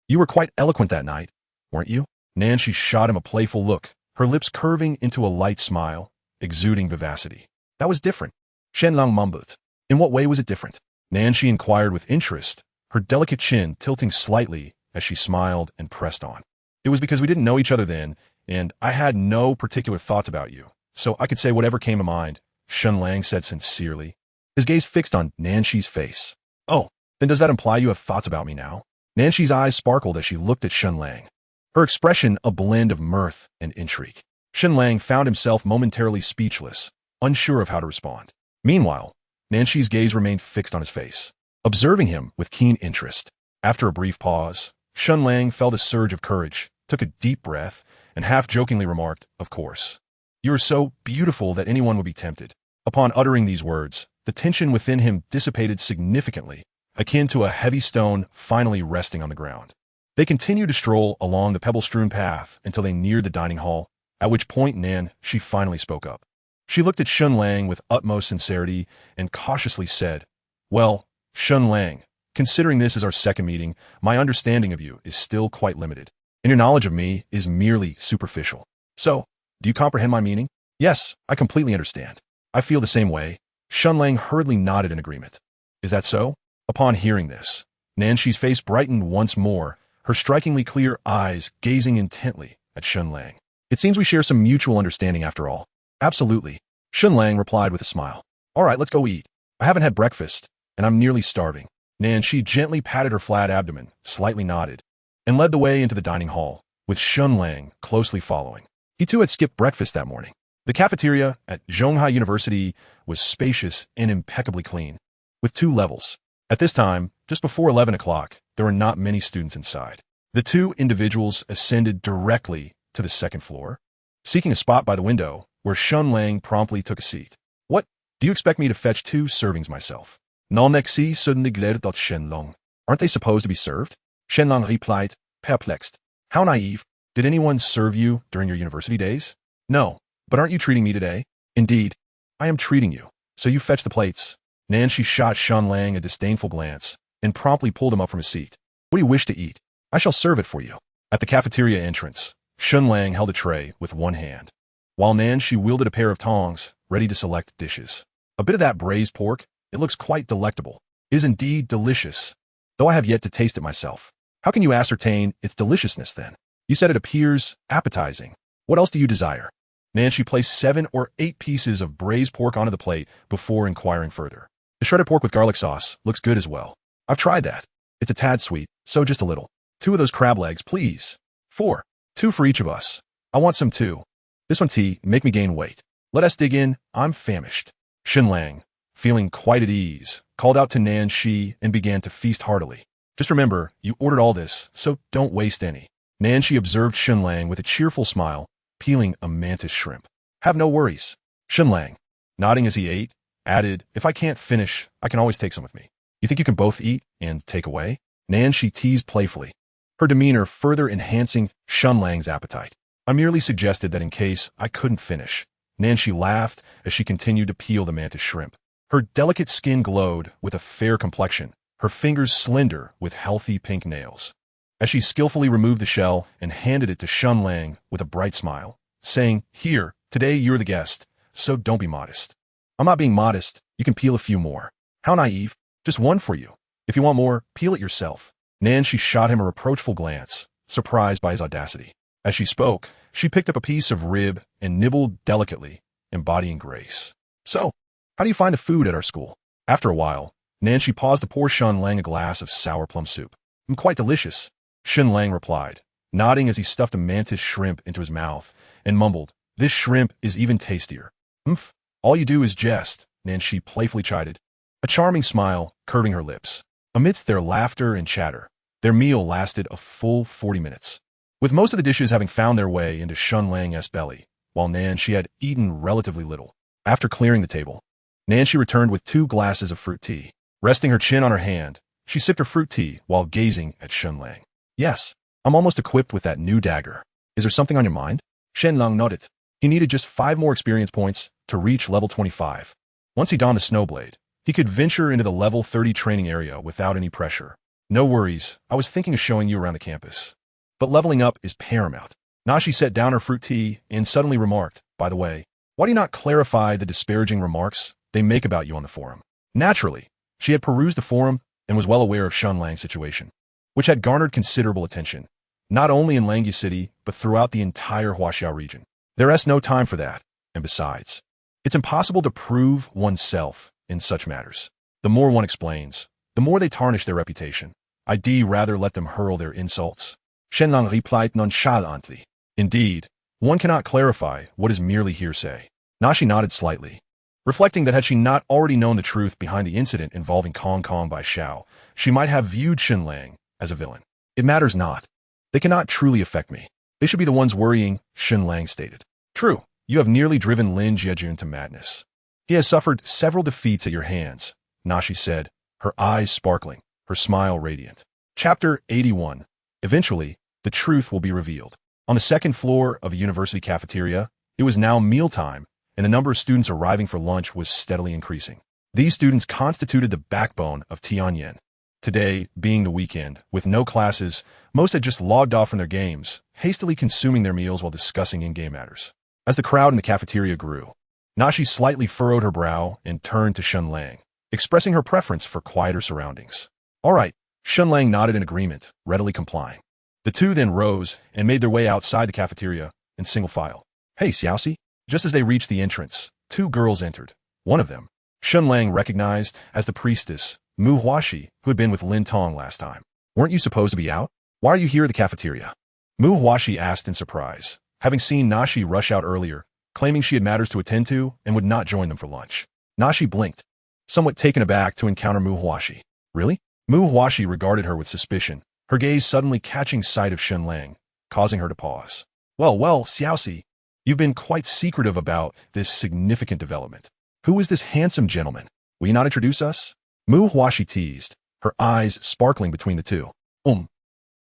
You were quite eloquent that night, weren't you? Nan Shi shot him a playful look, her lips curving into a light smile, exuding vivacity. That was different. Shen Lang mumbled. In what way was it different? Nan Shi inquired with interest, her delicate chin tilting slightly as she smiled and pressed on. It was because we didn't know each other then, and I had no particular thoughts about you, so I could say whatever came to mind, Shen Lang said sincerely, his gaze fixed on Nanshi's face. Oh, then does that imply you have thoughts about me now? Nanshi's eyes sparkled as she looked at Shen Lang, her expression a blend of mirth and intrigue. Shen Lang found himself momentarily speechless, unsure of how to respond. Meanwhile, Nanshi's gaze remained fixed on his face, observing him with keen interest. After a brief pause, Shen Lang felt a surge of courage, took a deep breath, and half-jokingly remarked, "Of course. You are so beautiful that anyone would be tempted." Upon uttering these words, the tension within him dissipated significantly, akin to a heavy stone finally resting on the ground. They continued to stroll along the pebble-strewn path until they neared the dining hall, at which point she finally spoke up. She looked at Shen Lang with utmost sincerity and cautiously said, "Well, Shen Lang, considering this is our second meeting, my understanding of you is still quite limited, and your knowledge of me is merely superficial. So, do you comprehend my meaning?" "Yes, I completely understand. I feel the same way." Shen Lang hurriedly nodded in agreement. "Is that so?" Upon hearing this, Nanshi's face brightened once more, her strikingly clear eyes gazing intently at Shen Lang. "It seems we share some mutual understanding after all." "Absolutely," Shen Lang replied with a smile. "All right, let's go eat. I haven't had breakfast, and I'm nearly starving." Nanshi gently patted her flat abdomen, slightly nodded, and led the way into the dining hall, with Shen Lang closely following. He too had skipped breakfast that morning. The cafeteria at Zhonghai University was spacious and impeccably clean, with 2 levels. At this time, just before 11 o'clock, there were not many students inside. The 2 individuals ascended directly to the second floor, seeking a spot by the window, where Shen Lang promptly took a seat. "What? Do you expect me to fetch 2 servings myself?" "Non nexi suddenly glared at Shen Lang. Aren't they supposed to be served?" Shen Lang replied, perplexed. "How naive. Did anyone serve you during your university days?" "No, but aren't you treating me today?" "Indeed, I am treating you. So you fetch the plates." Nanshi shot Shen Lang a disdainful glance and promptly pulled him up from his seat. "What do you wish to eat? I shall serve it for you." At the cafeteria entrance, Shen Lang held a tray with one hand, while Nanshi wielded a pair of tongs, ready to select dishes. "A bit of that braised pork, it looks quite delectable. It is indeed delicious, though I have yet to taste it myself." "How can you ascertain its deliciousness then? You said it appears appetizing. What else do you desire?" Nanshi placed 7 or 8 pieces of braised pork onto the plate before inquiring further. "The shredded pork with garlic sauce looks good as well. I've tried that. It's a tad sweet, so just a little. 2 of those crab legs, please." "4. 2 for each of us. I want some too. This one tea, make me gain weight. Let us dig in, I'm famished." Shen Lang, feeling quite at ease, called out to Nanshi and began to feast heartily. "Just remember, you ordered all this, so don't waste any." Nanshi observed Shen Lang with a cheerful smile, peeling a mantis shrimp. "Have no worries." Shen Lang, nodding as he ate, added, "If I can't finish, I can always take some with me. You think you can both eat and take away?" Nanshi teased playfully, her demeanor further enhancing Shen Lang's appetite. "I merely suggested that in case I couldn't finish." Nanshi laughed as she continued to peel the mantis shrimp. Her delicate skin glowed with a fair complexion, her fingers slender with healthy pink nails. As she skillfully removed the shell and handed it to Shen Lang with a bright smile, saying, "Here, today you're the guest, so don't be modest." "I'm not being modest. You can peel a few more." "How naive. Just 1 for you. If you want more, peel it yourself." Nanshi shot him a reproachful glance, surprised by his audacity. As she spoke, she picked up a piece of rib and nibbled delicately, embodying grace. "So, how do you find the food at our school?" After a while, Nanshi paused to pour Shen Lang a glass of sour plum soup. "Quite delicious," Shen Lang replied, nodding as he stuffed a mantis shrimp into his mouth and mumbled, "This shrimp is even tastier." "Umph, all you do is jest," Nanshi playfully chided, a charming smile curving her lips. Amidst their laughter and chatter, their meal lasted a full 40 minutes, with most of the dishes having found their way into Shen Lang's belly, while Nanshi had eaten relatively little. After clearing the table, Nanshi returned with 2 glasses of fruit tea. Resting her chin on her hand, she sipped her fruit tea while gazing at Shen Lang. "Yes, I'm almost equipped with that new dagger. Is there something on your mind?" Shen Lang nodded. He needed just 5 more experience points to reach level 25. Once he donned the snowblade, he could venture into the level 30 training area without any pressure. "No worries, I was thinking of showing you around the campus. But leveling up is paramount." Nashi set down her fruit tea and suddenly remarked, "By the way, why do you not clarify the disparaging remarks they make about you on the forum?" Naturally, she had perused the forum and was well aware of Shen Lang's situation, which had garnered considerable attention, not only in Langya City, but throughout the entire Huaxiao region. There's no time for that, and besides, it's impossible to prove oneself in such matters. The more one explains, the more they tarnish their reputation. I'd rather let them hurl their insults. Shen Lang replied nonchalantly. Indeed, one cannot clarify what is merely hearsay. Nashi nodded slightly, reflecting that had she not already known the truth behind the incident involving Kong Kong by Xiao, she might have viewed Shen Lang as a villain. It matters not. They cannot truly affect me. They should be the ones worrying, Shen Lang stated. True, you have nearly driven Lin Jiajun to madness. He has suffered several defeats at your hands, Nashi said, her eyes sparkling, her smile radiant. Chapter 81. Eventually, the truth will be revealed. On the second floor of a university cafeteria, it was now mealtime, and the number of students arriving for lunch was steadily increasing. These students constituted the backbone of Tian Yan. Today, being the weekend, with no classes, most had just logged off from their games, hastily consuming their meals while discussing in-game matters. As the crowd in the cafeteria grew, Nashi slightly furrowed her brow and turned to Shen Lang, expressing her preference for quieter surroundings. All right, Shen Lang nodded in agreement, readily complying. The two then rose and made their way outside the cafeteria in single file. Hey, Xiaoxi. Just as they reached the entrance, two girls entered. One of them, Shen Lang recognized as the priestess, Mu Huaxi, who had been with Lin Tong last time. Weren't you supposed to be out? Why are you here at the cafeteria? Mu Huaxi asked in surprise, having seen Nashi rush out earlier, claiming she had matters to attend to and would not join them for lunch. Nashi blinked, somewhat taken aback to encounter Mu Huaxi. Really? Mu Huaxi regarded her with suspicion, her gaze suddenly catching sight of Shen Lang, causing her to pause. Well, Xiaoxi, you've been quite secretive about this significant development. Who is this handsome gentleman? Will you not introduce us? Mu Huaxi teased, her eyes sparkling between the two.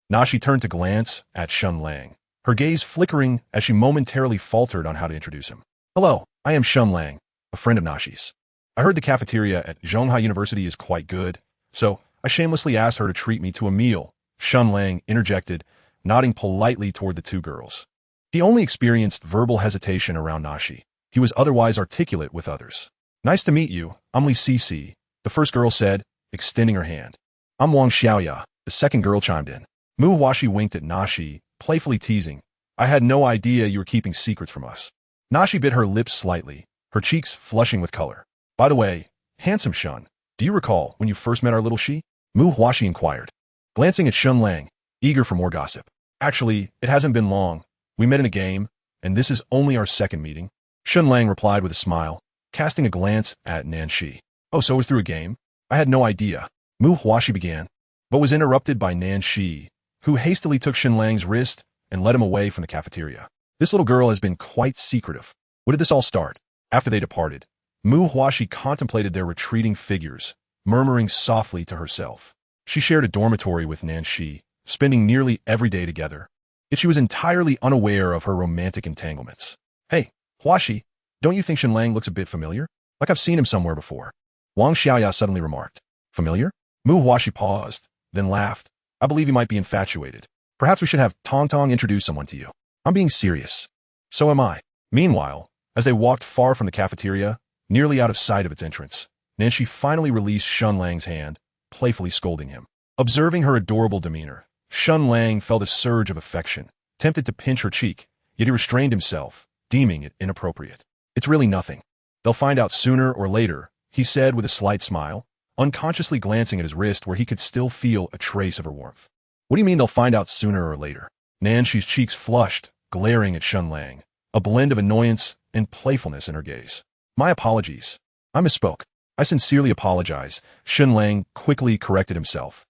Nashi turned to glance at Shen Lang, her gaze flickering as she momentarily faltered on how to introduce him. Hello, I am Shen Lang, a friend of Nashi's. I heard the cafeteria at Zhonghai University is quite good, so I shamelessly asked her to treat me to a meal. Shen Lang interjected, nodding politely toward the two girls. He only experienced verbal hesitation around Nashi. He was otherwise articulate with others. Nice to meet you, I'm Li Cici, the first girl said, extending her hand. I'm Wang Xiaoya, the second girl chimed in. Mu Huaxi winked at Nashi, playfully teasing. I had no idea you were keeping secrets from us. Nashi bit her lips slightly, her cheeks flushing with color. By the way, handsome Shen, do you recall when you first met our little Shi? Mu Huaxi inquired, glancing at Shen Lang, eager for more gossip. Actually, it hasn't been long. We met in a game, and this is only our second meeting. Shen Lang replied with a smile, casting a glance at Nanshi. Oh, so it was through a game? I had no idea. Mu Huaxi began, but was interrupted by Nanshi, who hastily took Shen Lang's wrist and led him away from the cafeteria. This little girl has been quite secretive. When did this all start? After they departed, Mu Huaxi contemplated their retreating figures, murmuring softly to herself. She shared a dormitory with Nanshi, spending nearly every day together. Yet she was entirely unaware of her romantic entanglements. Hey, Huaxi, don't you think Shen Lang looks a bit familiar? Like I've seen him somewhere before. Wang Xiaoya suddenly remarked. Familiar? Mu Huaxi paused, then laughed. I believe you might be infatuated. Perhaps we should have Tong Tong introduce someone to you. I'm being serious. So am I. Meanwhile, as they walked far from the cafeteria, nearly out of sight of its entrance, Nanshi finally released Shen Lang's hand, playfully scolding him. Observing her adorable demeanor, Shen Lang felt a surge of affection, tempted to pinch her cheek, yet he restrained himself, deeming it inappropriate. It's really nothing. They'll find out sooner or later, he said with a slight smile, unconsciously glancing at his wrist where he could still feel a trace of her warmth. What do you mean they'll find out sooner or later? Nanshi's cheeks flushed, glaring at Shen Lang, a blend of annoyance and playfulness in her gaze. My apologies. I misspoke. I sincerely apologize. Shen Lang quickly corrected himself.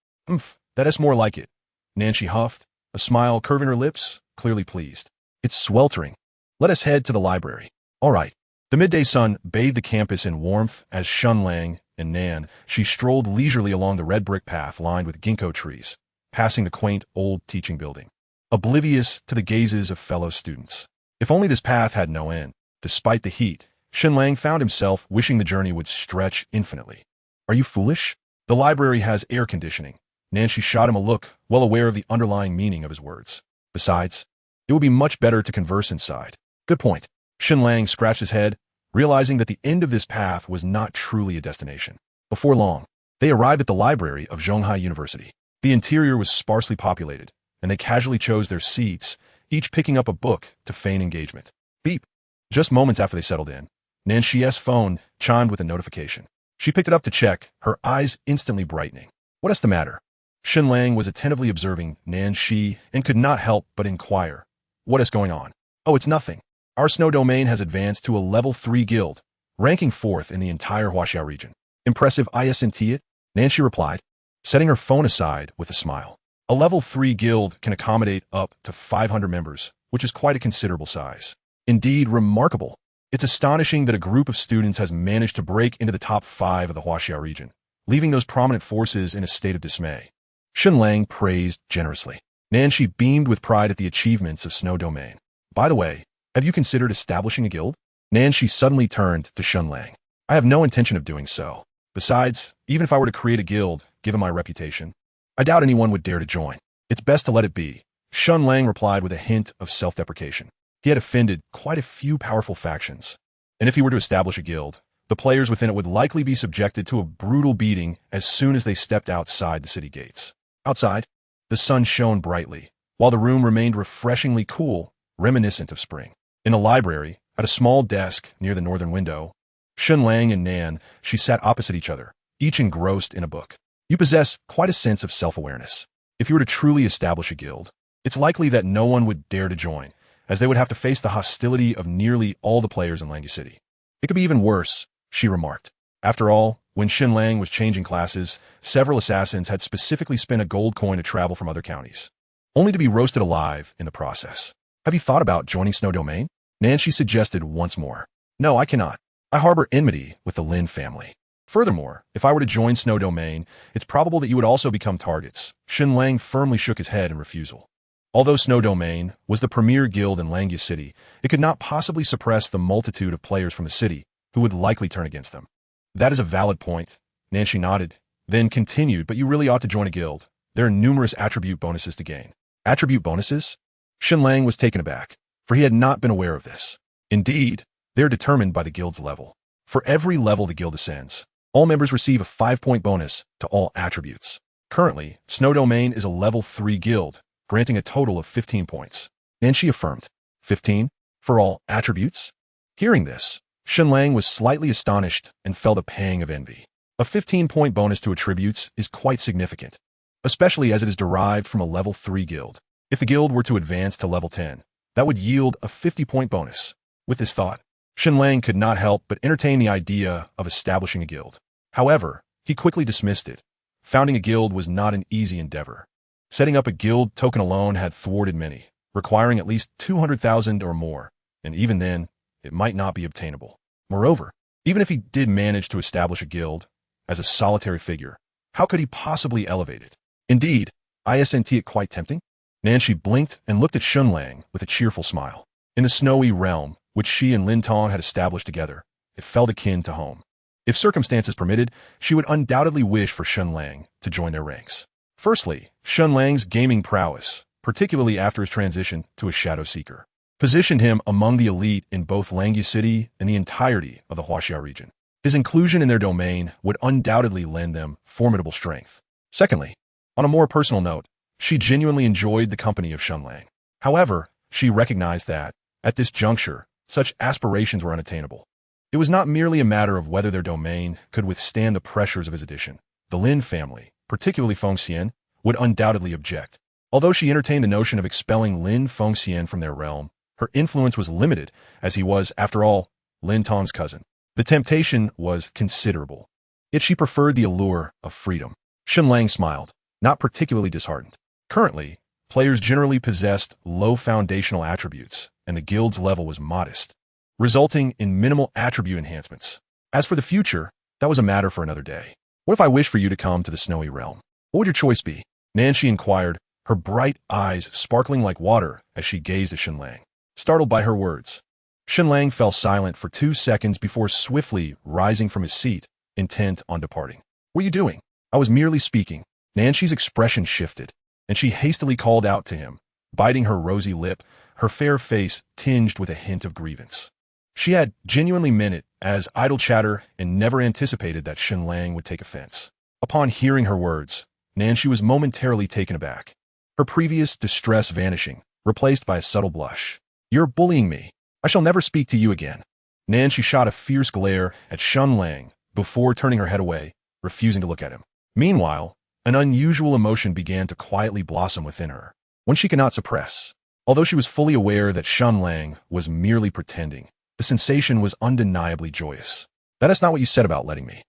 That is more like it. Nanshi huffed, a smile curving her lips, clearly pleased. It's sweltering. Let us head to the library. All right. The midday sun bathed the campus in warmth as Shen Lang and Nanshi strolled leisurely along the red brick path lined with ginkgo trees, passing the quaint old teaching building, oblivious to the gazes of fellow students. If only this path had no end. Despite the heat, Shen Lang found himself wishing the journey would stretch infinitely. Are you foolish? The library has air conditioning. Nanshi shot him a look, well aware of the underlying meaning of his words. Besides, it would be much better to converse inside. Good point. Shen Lang scratched his head, realizing that the end of this path was not truly a destination. Before long, they arrived at the library of Zhonghai University. The interior was sparsely populated, and they casually chose their seats, each picking up a book to feign engagement. Beep. Just moments after they settled in, Nanxi's phone chimed with a notification. She picked it up to check, her eyes instantly brightening. What is the matter? Shen Lang was attentively observing Nanxi and could not help but inquire. What is going on? Oh, it's nothing. Our snow domain has advanced to a level 3 guild, ranking 4th in the entire Huaxia region. Impressive, isn't it? Nanxi replied, setting her phone aside with a smile. A level 3 guild can accommodate up to 500 members, which is quite a considerable size. Indeed, remarkable. It's astonishing that a group of students has managed to break into the top 5 of the Huaxia region, leaving those prominent forces in a state of dismay. Shen Lang praised generously. Nanxi beamed with pride at the achievements of Snow Domain. By the way, have you considered establishing a guild? Nanxi suddenly turned to Shen Lang. I have no intention of doing so. Besides, even if I were to create a guild, given my reputation, I doubt anyone would dare to join. It's best to let it be. Shen Lang replied with a hint of self-deprecation. He had offended quite a few powerful factions, and if he were to establish a guild, the players within it would likely be subjected to a brutal beating as soon as they stepped outside the city gates. Outside, the sun shone brightly, while the room remained refreshingly cool, reminiscent of spring. In the library, at a small desk near the northern window, Shen Lang and Nanxi sat opposite each other, each engrossed in a book. You possess quite a sense of self-awareness. If you were to truly establish a guild, it's likely that no one would dare to join, as they would have to face the hostility of nearly all the players in Langi City. It could be even worse, she remarked. After all, when Shen Lang was changing classes, several assassins had specifically spent a gold coin to travel from other counties, only to be roasted alive in the process. Have you thought about joining Snow Domain? Nanxi suggested once more. No, I cannot. I harbor enmity with the Lin family. Furthermore, if I were to join Snow Domain, it's probable that you would also become targets. Shen Lang firmly shook his head in refusal. Although Snow Domain was the premier guild in Langia City, it could not possibly suppress the multitude of players from the city who would likely turn against them. That is a valid point. Nanxi nodded, then continued, but you really ought to join a guild. There are numerous attribute bonuses to gain. Attribute bonuses? Shen Lang was taken aback, for he had not been aware of this. Indeed, they are determined by the guild's level. For every level the guild ascends, all members receive a 5-point bonus to all attributes. Currently, Snow Domain is a level 3 guild, granting a total of 15 points. Nanxi affirmed. 15? For all attributes? Hearing this, Shen Lang was slightly astonished and felt a pang of envy. A 15-point bonus to attributes is quite significant, especially as it is derived from a level 3 guild. If the guild were to advance to level 10, that would yield a 50-point bonus. With this thought, Shen Lang could not help but entertain the idea of establishing a guild. However, he quickly dismissed it. Founding a guild was not an easy endeavor. Setting up a guild token alone had thwarted many, requiring at least 200,000 or more, and even then, it might not be obtainable. Moreover, even if he did manage to establish a guild as a solitary figure, how could he possibly elevate it? Indeed, isn't it quite tempting? Nanxi blinked and looked at Shen Lang with a cheerful smile. In the snowy realm, which she and Lin Tong had established together, it felt akin to home. If circumstances permitted, she would undoubtedly wish for Shen Lang to join their ranks. Firstly, Shen Lang's gaming prowess, particularly after his transition to a Shadow Seeker, positioned him among the elite in both Langia City and the entirety of the Huaxia region. His inclusion in their domain would undoubtedly lend them formidable strength. Secondly, on a more personal note, she genuinely enjoyed the company of Shen Lang. However, she recognized that, at this juncture, such aspirations were unattainable. It was not merely a matter of whether their domain could withstand the pressures of his addition. The Lin family, particularly Fengxian, would undoubtedly object. Although she entertained the notion of expelling Lin Fengxian from their realm, her influence was limited, as he was, after all, Lin Tong's cousin. The temptation was considerable, yet she preferred the allure of freedom. Shen Lang smiled, not particularly disheartened. Currently, players generally possessed low foundational attributes, and the guild's level was modest, resulting in minimal attribute enhancements. As for the future, that was a matter for another day. What if I wish for you to come to the snowy realm? What would your choice be? Nanxi inquired, her bright eyes sparkling like water as she gazed at Shen Lang. Startled by her words, Shen Lang fell silent for 2 seconds before swiftly rising from his seat, intent on departing. What are you doing? I was merely speaking. Nanxi's expression shifted, and she hastily called out to him, biting her rosy lip, her fair face tinged with a hint of grievance. She had genuinely meant it as idle chatter and never anticipated that Shen Lang would take offense. Upon hearing her words, Nanxi was momentarily taken aback, her previous distress vanishing, replaced by a subtle blush. You're bullying me. I shall never speak to you again. Nancy shot a fierce glare at Shen Lang before turning her head away, refusing to look at him. Meanwhile, an unusual emotion began to quietly blossom within her, one she could not suppress. Although she was fully aware that Shen Lang was merely pretending, the sensation was undeniably joyous. That is not what you said about letting me.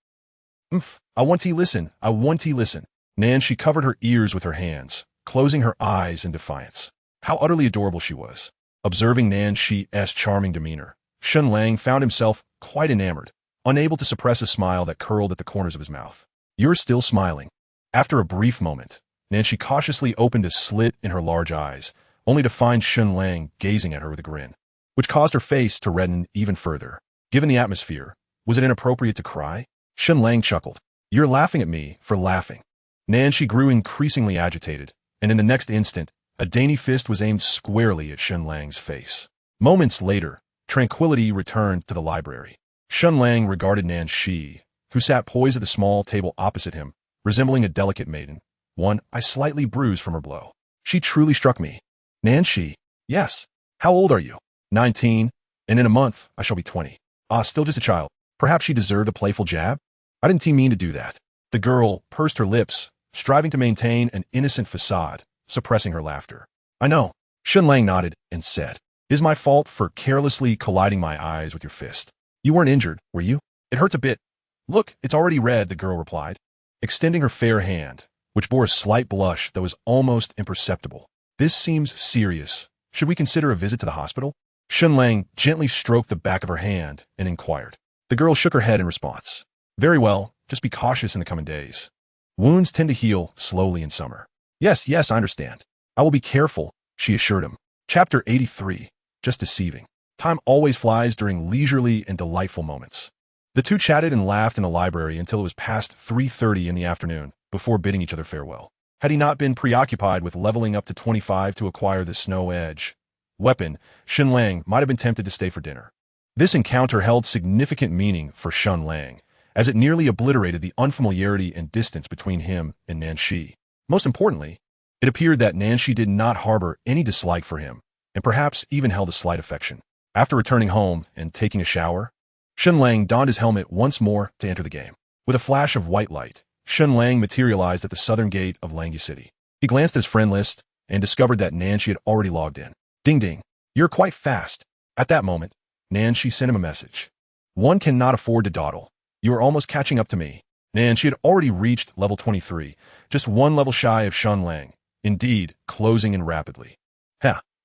I want to listen. I want to listen. Nancy covered her ears with her hands, closing her eyes in defiance. How utterly adorable she was. Observing Nancy's charming demeanor, Shen Lang found himself quite enamored, unable to suppress a smile that curled at the corners of his mouth. You're still smiling. After a brief moment, Nancy cautiously opened a slit in her large eyes, only to find Shen Lang gazing at her with a grin, which caused her face to redden even further. Given the atmosphere, was it inappropriate to cry? Shen Lang chuckled. You're laughing at me for laughing. Nancy grew increasingly agitated, and in the next instant, a dainty fist was aimed squarely at Shen Lang's face. Moments later, tranquility returned to the library. Shen Lang regarded Nancy, who sat poised at the small table opposite him, resembling a delicate maiden, one eye slightly bruised from her blow. She truly struck me. Nancy, yes. How old are you? 19, and in a month I shall be 20. Still just a child. Perhaps she deserved a playful jab? I didn't mean to do that. The girl pursed her lips, striving to maintain an innocent facade, suppressing her laughter. I know. Shen Lang nodded and said, It is my fault for carelessly colliding my eyes with your fist. You weren't injured, were you? It hurts a bit. Look, it's already red, the girl replied, extending her fair hand, which bore a slight blush that was almost imperceptible. This seems serious. Should we consider a visit to the hospital? Shen Lang gently stroked the back of her hand and inquired. The girl shook her head in response. Very well, just be cautious in the coming days. Wounds tend to heal slowly in summer. Yes, I understand. I will be careful, she assured him. Chapter 83. Just deceiving. Time always flies during leisurely and delightful moments. The two chatted and laughed in the library until it was past 3:30 in the afternoon, before bidding each other farewell. Had he not been preoccupied with leveling up to 25 to acquire the Snow Edge weapon, Shen Lang might have been tempted to stay for dinner. This encounter held significant meaning for Shen Lang, as it nearly obliterated the unfamiliarity and distance between him and Nancy. Most importantly, it appeared that Nancy did not harbor any dislike for him, and perhaps even held a slight affection. After returning home and taking a shower, Shen Lang donned his helmet once more to enter the game. With a flash of white light, Shen Lang materialized at the southern gate of Langya City. He glanced at his friend list and discovered that Nancy had already logged in. Ding ding. You're quite fast. At that moment, Nancy sent him a message. One cannot afford to dawdle. You are almost catching up to me. Nancy had already reached level 23, just one level shy of Shen Lang. Indeed, closing in rapidly.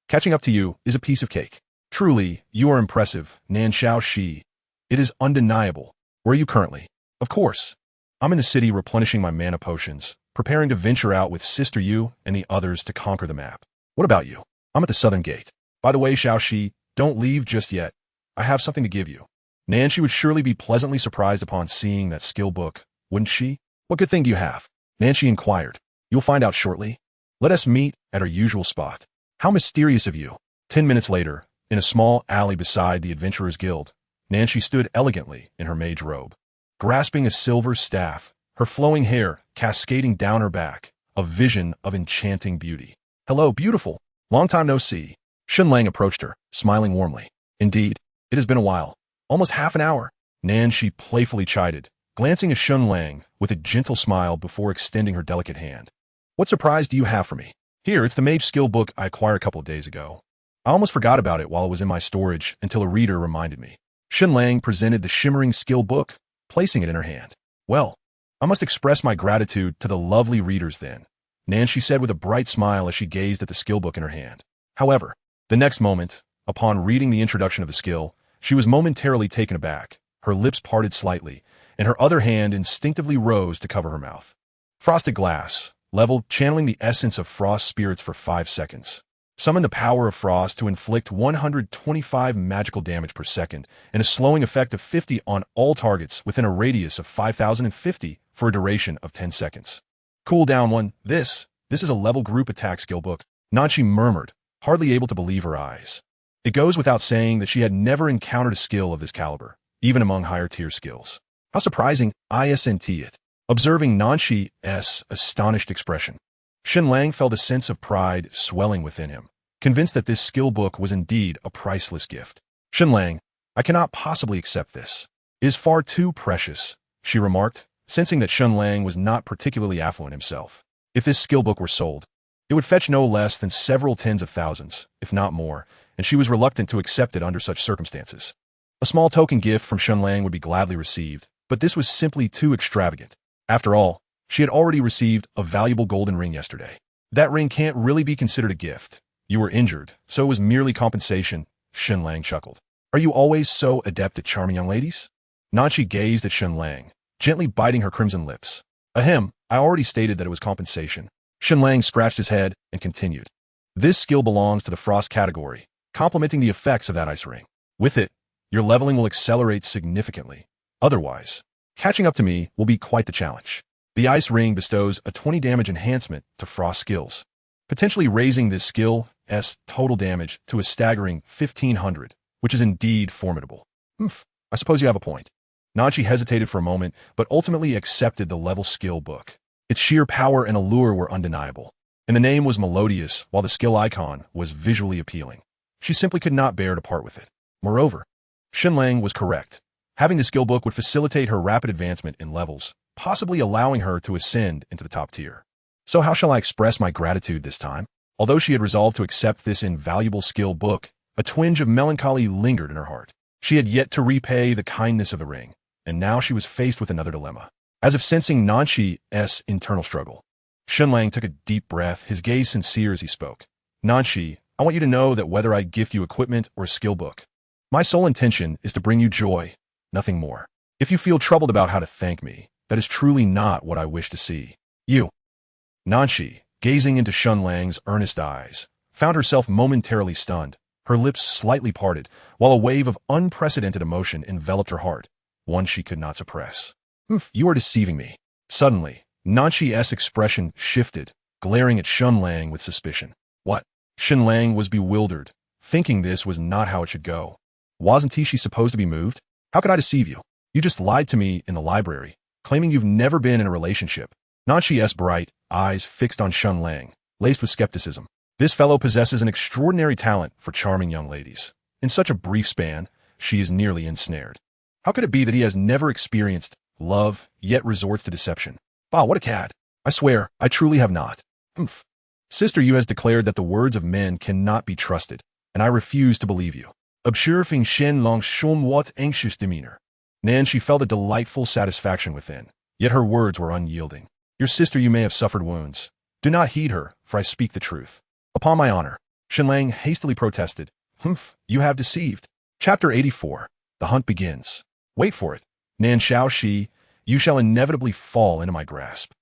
Catching up to you is a piece of cake. Truly, you are impressive, Nan Xiaoxi. It is undeniable. Where are you currently? Of course. I'm in the city replenishing my mana potions, preparing to venture out with Sister Yu and the others to conquer the map. What about you? I'm at the southern gate. By the way, Xiaoxi, don't leave just yet. I have something to give you. Nancy would surely be pleasantly surprised upon seeing that skill book, wouldn't she? What good thing do you have? Nancy inquired. You'll find out shortly. Let us meet at our usual spot. How mysterious of you. 10 minutes later, in a small alley beside the Adventurers Guild, Nancy stood elegantly in her mage robe, grasping a silver staff, her flowing hair cascading down her back, a vision of enchanting beauty. Hello, beautiful. Long time no see. Shen Lang approached her, smiling warmly. Indeed, it has been a while. Almost half an hour. Nancy playfully chided, glancing at Shen Lang with a gentle smile before extending her delicate hand. What surprise do you have for me? Here, it's the mage skill book I acquired a couple of days ago. I almost forgot about it while it was in my storage until a reader reminded me. Shen Lang presented the shimmering skill book, placing it in her hand. Well, I must express my gratitude to the lovely readers then, Nancy said with a bright smile as she gazed at the skill book in her hand. However, the next moment, upon reading the introduction of the skill, she was momentarily taken aback, her lips parted slightly, and her other hand instinctively rose to cover her mouth. Frosted glass, level channeling the essence of frost spirits for 5 seconds. Summon the power of frost to inflict 125 magical damage per second and a slowing effect of 50 on all targets within a radius of 5,050 for a duration of 10 seconds. Cooldown 1. This is a level group attack skill book, Nancy murmured, hardly able to believe her eyes. It goes without saying that she had never encountered a skill of this caliber, even among higher tier skills. How surprising, isn't it? Observing Nancy's astonished expression, Shen Lang felt a sense of pride swelling within him. convinced that this skill book was indeed a priceless gift. Shen Lang, I cannot possibly accept this. It is far too precious, she remarked, sensing that Shen Lang was not particularly affluent himself. If this skill book were sold, it would fetch no less than several tens of thousands, if not more, and she was reluctant to accept it under such circumstances. A small token gift from Shen Lang would be gladly received, but this was simply too extravagant. After all, she had already received a valuable golden ring yesterday. That ring can't really be considered a gift. You were injured, so it was merely compensation, Shen Lang chuckled. Are you always so adept at charming young ladies? Nanshi gazed at Shen Lang, gently biting her crimson lips. Ahem, I already stated that it was compensation. Shen Lang scratched his head and continued. This skill belongs to the frost category, complementing the effects of that ice ring. With it, your leveling will accelerate significantly. Otherwise, catching up to me will be quite the challenge. The ice ring bestows a 20 damage enhancement to frost skills, potentially raising this skill's total damage to a staggering 1500, which is indeed formidable. I suppose you have a point. Nanshi hesitated for a moment, but ultimately accepted the level skill book. Its sheer power and allure were undeniable, and the name was melodious while the skill icon was visually appealing. She simply could not bear to part with it. Moreover, Shen Lang was correct. Having the skill book would facilitate her rapid advancement in levels, possibly allowing her to ascend into the top tier. So how shall I express my gratitude this time? Although she had resolved to accept this invaluable skill book, a twinge of melancholy lingered in her heart. She had yet to repay the kindness of the ring, and now she was faced with another dilemma. As if sensing Nanshi's internal struggle, Shen Lang took a deep breath, his gaze sincere as he spoke. Nanshi, I want you to know that whether I gift you equipment or a skill book, my sole intention is to bring you joy, nothing more. If you feel troubled about how to thank me, that is truly not what I wish to see. You. Nanshi, gazing into Shen Lang's earnest eyes, found herself momentarily stunned, her lips slightly parted, while a wave of unprecedented emotion enveloped her heart, one she could not suppress. You are deceiving me. Suddenly, Nanshi's expression shifted, glaring at Shen Lang with suspicion. What? Shen Lang was bewildered, thinking this was not how it should go. Wasn't she supposed to be moved? How could I deceive you? You just lied to me in the library, claiming you've never been in a relationship. Nanshi's bright eyes fixed on Shen Lang, laced with skepticism. This fellow possesses an extraordinary talent for charming young ladies. In such a brief span, she is nearly ensnared. How could it be that he has never experienced love, yet resorts to deception? Bah, what a cad. I swear, I truly have not. Sister Yu has declared that the words of men cannot be trusted, and I refuse to believe you. Observing Shen Lang's somewhat anxious demeanor, Nanshi felt a delightful satisfaction within, yet her words were unyielding. Your sister Yu may have suffered wounds. Do not heed her, for I speak the truth. Upon my honor, Shen Lang hastily protested. You have deceived. Chapter 84. The hunt begins. Wait for it. Nan Shao Shi, you shall inevitably fall into my grasp.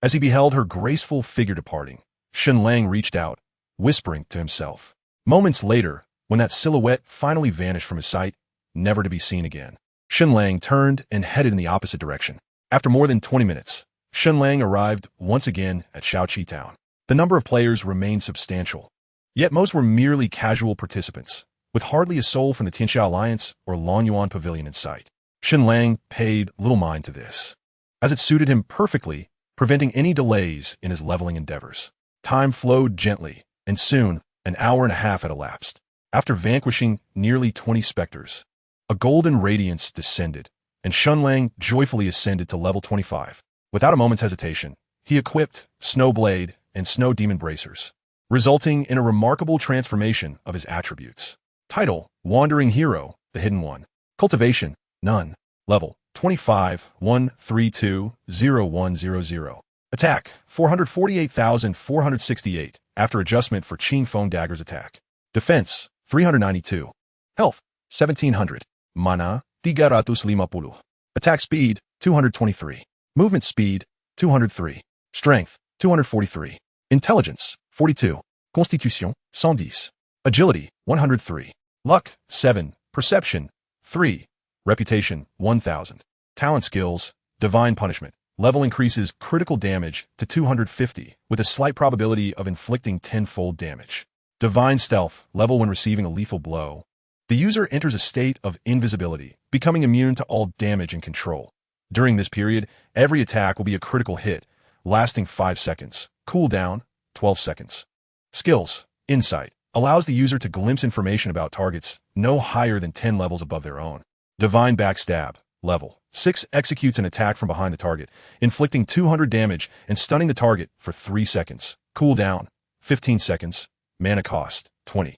As he beheld her graceful figure departing, Shen Lang reached out, whispering to himself. Moments later, when that silhouette finally vanished from his sight, never to be seen again, Shen Lang turned and headed in the opposite direction. After more than 20 minutes, Shen Lang arrived once again at Shaoqi Town. The number of players remained substantial, yet most were merely casual participants, with hardly a soul from the Tianxia Alliance or Longyuan Pavilion in sight. Shen Lang paid little mind to this, as it suited him perfectly, preventing any delays in his leveling endeavors. Time flowed gently, and soon an hour and a half had elapsed. After vanquishing nearly 20 specters, a golden radiance descended, and Shen Lang joyfully ascended to level 25. Without a moment's hesitation, he equipped Snowblade and Snow Demon Bracers, resulting in a remarkable transformation of his attributes. Title: Wandering Hero, the Hidden One. Cultivation: None. Level: 25, 132, 0100. Attack: 448,468, after adjustment for Qing Feng Dagger's attack. Defense: 392. Health: 1700. Mana: 350. Attack speed: 223. Movement speed: 203. Strength: 243. Intelligence: 42. Constitution: 110. Agility: 103. Luck: 7. Perception: 3. Reputation: 1000. Talent skills: Divine Punishment. Level increases critical damage to 250, with a slight probability of inflicting tenfold damage. Divine Stealth. Level when receiving a lethal blow. The user enters a state of invisibility, becoming immune to all damage and control. During this period, every attack will be a critical hit, lasting 5 seconds. Cooldown: 12 seconds. Skills: Insight. allows the user to glimpse information about targets no higher than 10 levels above their own. Divine Backstab, level 6, executes an attack from behind the target, inflicting 200 damage and stunning the target for 3 seconds. Cooldown, 15 seconds. Mana cost, 20.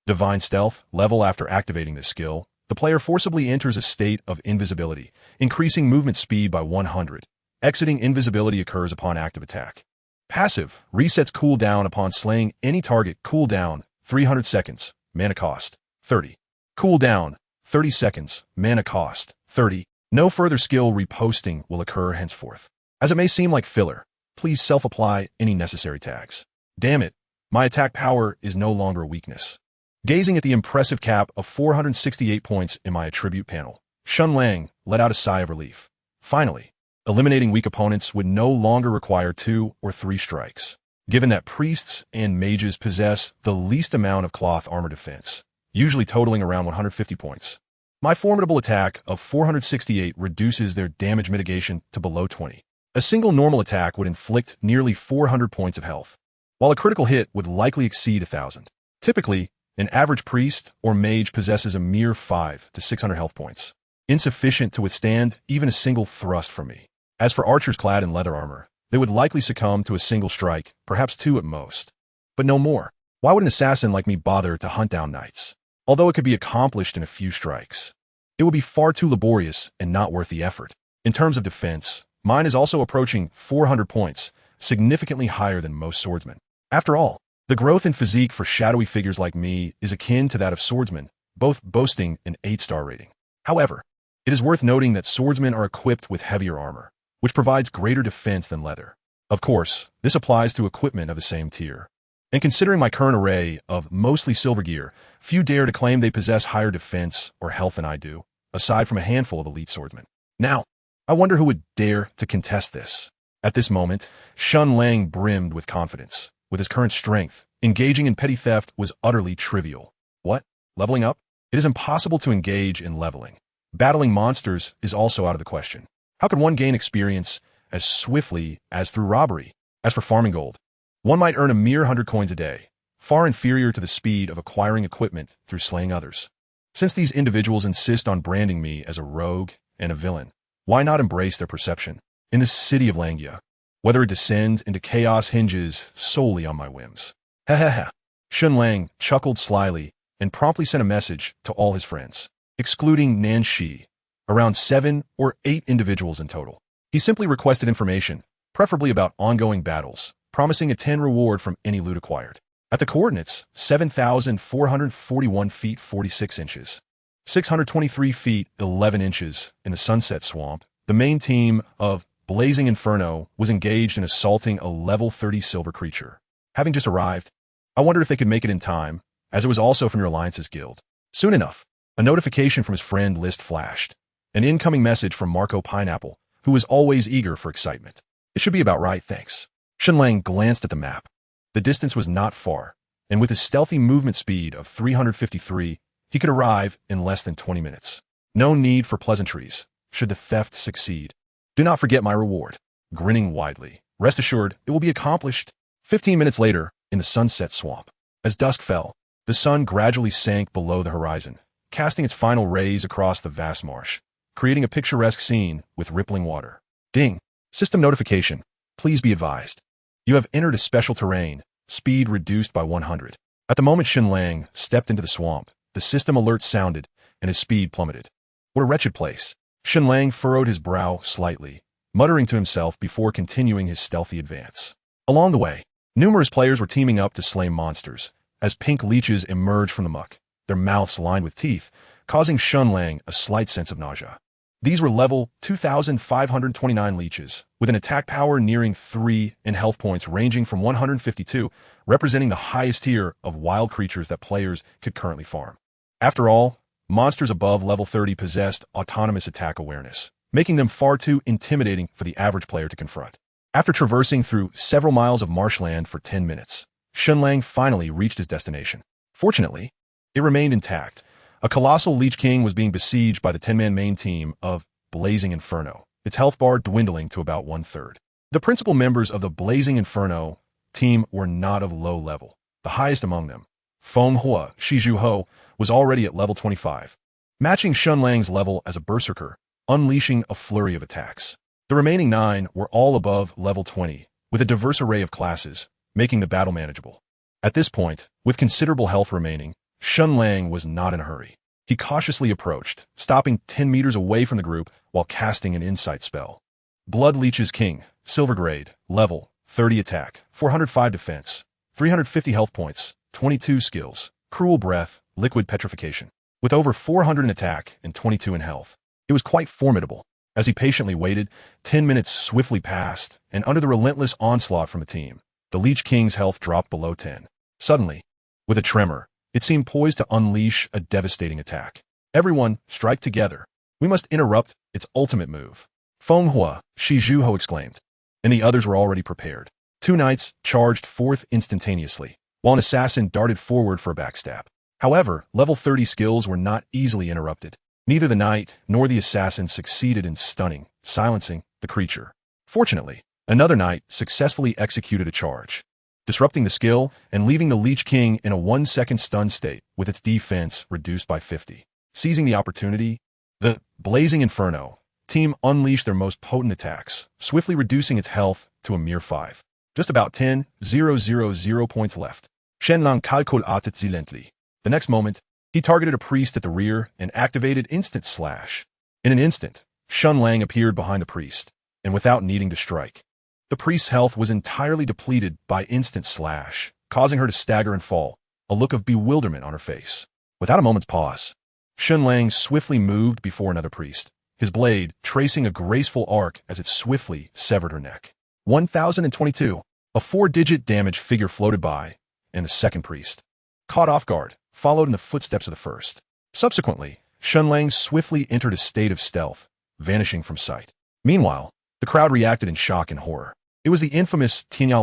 Divine Stealth, level after activating this skill, the player forcibly enters a state of invisibility, increasing movement speed by 100. Exiting invisibility occurs upon active attack. Passive, resets cooldown upon slaying any target. Cooldown, 300 seconds. Mana cost, 30. Cooldown, 30 seconds. Mana cost, 30. No further skill reposting will occur henceforth. As it may seem like filler, please self-apply any necessary tags. Damn it, my attack power is no longer a weakness. Gazing at the impressive cap of 468 points in my attribute panel, Shen Lang let out a sigh of relief. Finally, eliminating weak opponents would no longer require 2 or 3 strikes, given that priests and mages possess the least amount of cloth armor defense, usually totaling around 150 points. My formidable attack of 468 reduces their damage mitigation to below 20. A single normal attack would inflict nearly 400 points of health, while a critical hit would likely exceed 1,000. Typically, an average priest or mage possesses a mere 5 to 600 health points, insufficient to withstand even a single thrust from me. As for archers clad in leather armor, they would likely succumb to a single strike, perhaps 2 at most. But no more. Why would an assassin like me bother to hunt down knights? Although it could be accomplished in a few strikes, it would be far too laborious and not worth the effort. In terms of defense, mine is also approaching 400 points, significantly higher than most swordsmen. After all, the growth in physique for shadowy figures like me is akin to that of swordsmen, both boasting an 8-star rating. However, it is worth noting that swordsmen are equipped with heavier armor, which provides greater defense than leather. Of course, this applies to equipment of the same tier. And considering my current array of mostly silver gear, few dare to claim they possess higher defense or health than I do, aside from a handful of elite swordsmen. Now, I wonder who would dare to contest this. At this moment, Shen Lang brimmed with confidence. With his current strength, engaging in petty theft was utterly trivial. What? Leveling up? It is impossible to engage in leveling. Battling monsters is also out of the question. How could one gain experience as swiftly as through robbery? As for farming gold, one might earn a mere 100 coins a day, far inferior to the speed of acquiring equipment through slaying others. Since these individuals insist on branding me as a rogue and a villain, why not embrace their perception? In this city of Langia, whether it descends into chaos hinges solely on my whims. Ha ha ha. Shen Lang chuckled slyly and promptly sent a message to all his friends, excluding Nan Shi, around 7 or 8 individuals in total. He simply requested information, preferably about ongoing battles, promising a 10 reward from any loot acquired. At the coordinates, 7,441 feet 46 inches, 623 feet 11 inches in the Sunset Swamp, the main team of Blazing Inferno was engaged in assaulting a level 30 silver creature. Having just arrived, I wondered if they could make it in time, as it was also from your alliance's guild. Soon enough, a notification from his friend list flashed. An incoming message from Marco Pineapple, who was always eager for excitement. It should be about right, thanks. Shen Lang glanced at the map. The distance was not far, and with his stealthy movement speed of 353, he could arrive in less than 20 minutes. No need for pleasantries, should the theft succeed. Do not forget my reward. Grinning widely, rest assured it will be accomplished. 15 minutes later, in the Sunset Swamp. As dusk fell, the sun gradually sank below the horizon, casting its final rays across the vast marsh, creating a picturesque scene with rippling water. Ding! System notification. Please be advised. You have entered a special terrain, speed reduced by 100. At the moment Shen Lang stepped into the swamp, the system alert sounded, and his speed plummeted. What a wretched place. Shen Lang furrowed his brow slightly, muttering to himself before continuing his stealthy advance. Along the way, numerous players were teaming up to slay monsters, as pink leeches emerged from the muck, their mouths lined with teeth, causing Shen Lang a slight sense of nausea. These were level 2,529 leeches, with an attack power nearing 3 and health points ranging from 152, representing the highest tier of wild creatures that players could currently farm. After all, monsters above level 30 possessed autonomous attack awareness, making them far too intimidating for the average player to confront. After traversing through several miles of marshland for 10 minutes, Shen Lang finally reached his destination. Fortunately, it remained intact. A colossal Leech King was being besieged by the 10-man main team of Blazing Inferno, its health bar dwindling to about 1/3. The principal members of the Blazing Inferno team were not of low level, the highest among them, Feng Hua Shizhu Ho was already at level 25, matching Shen Lang's level as a berserker, unleashing a flurry of attacks. The remaining 9 were all above level 20, with a diverse array of classes, making the battle manageable. At this point, with considerable health remaining, Shen Lang was not in a hurry. He cautiously approached, stopping 10 meters away from the group while casting an insight spell. Blood Leech's King, Silver Grade, level, 30 attack, 405 defense, 350 health points, 22 skills, Cruel Breath, Liquid Petrification. With over 400 in attack and 22 in health, it was quite formidable. As he patiently waited, 10 minutes swiftly passed, and under the relentless onslaught from the team, the Leech King's health dropped below 10. Suddenly, with a tremor, it seemed poised to unleash a devastating attack. Everyone, strike together. We must interrupt its ultimate move. Feng Hua Shizhu Ho exclaimed, and the others were already prepared. 2 knights charged forth instantaneously, while an assassin darted forward for a backstab. However, level 30 skills were not easily interrupted. Neither the knight nor the assassin succeeded in silencing the creature. Fortunately, another knight successfully executed a charge, disrupting the skill and leaving the Leech King in a 1-second stun state with its defense reduced by 50. Seizing the opportunity, the Blazing Inferno team unleashed their most potent attacks, swiftly reducing its health to a mere 5. Just about 10,000 points left. Shen Lang calculated silently. The next moment, he targeted a priest at the rear and activated Instant Slash. In an instant, Shen Lang appeared behind the priest, and without needing to strike, the priest's health was entirely depleted by Instant Slash, causing her to stagger and fall, a look of bewilderment on her face. Without a moment's pause, Shen Lang swiftly moved before another priest, his blade tracing a graceful arc as it swiftly severed her neck. 1022. A 4-digit damage figure floated by, and the second priest, caught off guard, followed in the footsteps of the first. Subsequently, Shen Lang swiftly entered a state of stealth, vanishing from sight. Meanwhile, the crowd reacted in shock and horror. It was the infamous Tian Yan,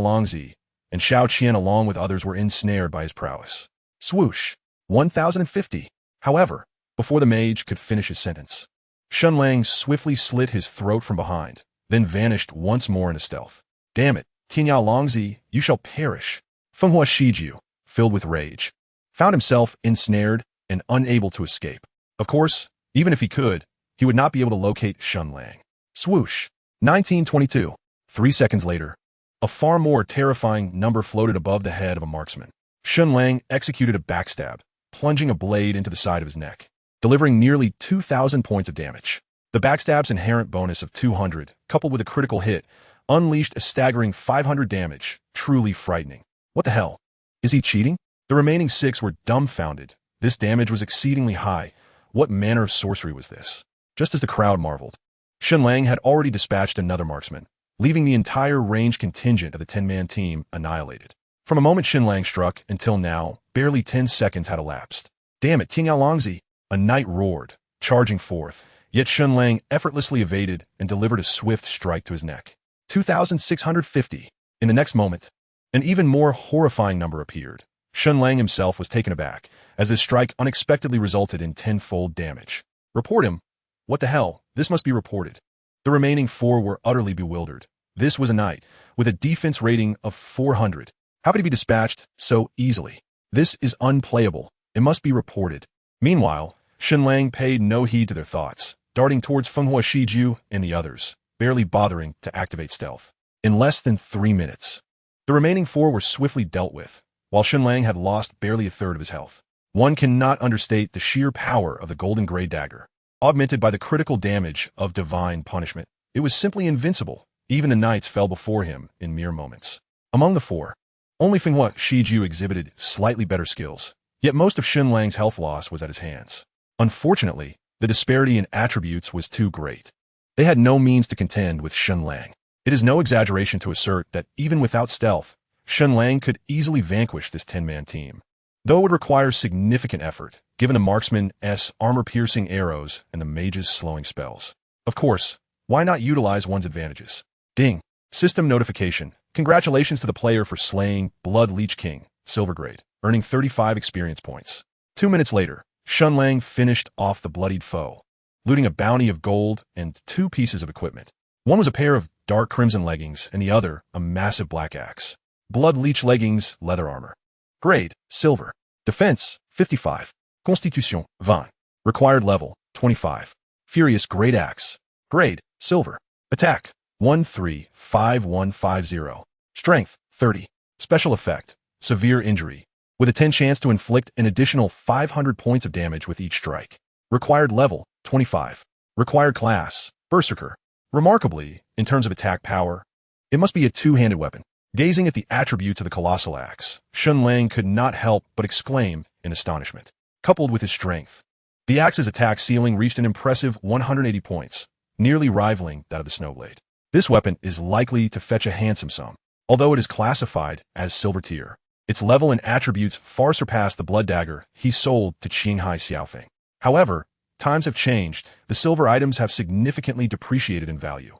and Xiao Qian along with others were ensnared by his prowess. Swoosh. 1050. However, before the mage could finish his sentence, Shen Lang swiftly slit his throat from behind, then vanished once more into stealth. Damn it, Tian Yan, you shall perish. Feng Hua Shizhu, filled with rage, found himself ensnared and unable to escape. Of course, even if he could, he would not be able to locate Shen Lang. Swoosh. 1922. 3 seconds later, a far more terrifying number floated above the head of a marksman. Shen Lang executed a backstab, plunging a blade into the side of his neck, delivering nearly 2,000 points of damage. The backstab's inherent bonus of 200, coupled with a critical hit, unleashed a staggering 500 damage, truly frightening. What the hell? Is he cheating? The remaining 6 were dumbfounded. This damage was exceedingly high. What manner of sorcery was this? Just as the crowd marveled, Shen Lang had already dispatched another marksman, leaving the entire range contingent of the 10-man team annihilated. From a moment Shen Lang struck until now, barely 10 seconds had elapsed. Damn it, Tian Yan! A knight roared, charging forth, yet Shen Lang effortlessly evaded and delivered a swift strike to his neck. 2,650. In the next moment, an even more horrifying number appeared. Shen Lang himself was taken aback, as this strike unexpectedly resulted in 10-fold damage. Report him. What the hell? This must be reported. The remaining 4 were utterly bewildered. This was a knight, with a defense rating of 400. How could he be dispatched so easily? This is unplayable. It must be reported. Meanwhile, Shen Lang paid no heed to their thoughts, darting towards Feng Hua Shizhu and the others, barely bothering to activate stealth. In less than 3 minutes, the remaining 4 were swiftly dealt with, while Shen Lang had lost barely a third of his health. One cannot understate the sheer power of the Golden Grey Dagger. Augmented by the critical damage of Divine Punishment, it was simply invincible. Even the knights fell before him in mere moments. Among the 4, only Feng Hua Shizhu exhibited slightly better skills, yet most of Shen Lang's health loss was at his hands. Unfortunately, the disparity in attributes was too great. They had no means to contend with Shen Lang. It is no exaggeration to assert that even without stealth, Shen Lang could easily vanquish this 10-man team, though it would require significant effort, given the marksman's armor-piercing arrows and the mage's slowing spells. Of course, why not utilize one's advantages? Ding. System notification. Congratulations to the player for slaying Blood Leech King, Silver Grade, earning 35 experience points. 2 minutes later, Shen Lang finished off the bloodied foe, looting a bounty of gold and 2 pieces of equipment. One was a pair of dark crimson leggings, and the other a massive black axe. Blood Leech leggings, leather armor. Grade, silver. Defense, 55. Constitution, 20. Required level, 25. Furious Great Axe. Grade, Silver. Attack, 135150. Strength, 30. Special effect, Severe Injury, with a 10 chance to inflict an additional 500 points of damage with each strike. Required level, 25. Required class, Berserker. Remarkably, in terms of attack power, it must be a two-handed weapon. Gazing at the attributes of the colossal axe, Shen Lang could not help but exclaim in astonishment. Coupled with his strength, the axe's attack ceiling reached an impressive 180 points, nearly rivaling that of the Snowblade. This weapon is likely to fetch a handsome sum. Although it is classified as silver tier, its level and attributes far surpass the blood dagger he sold to Qinghai Xiaofeng. However, times have changed. The silver items have significantly depreciated in value,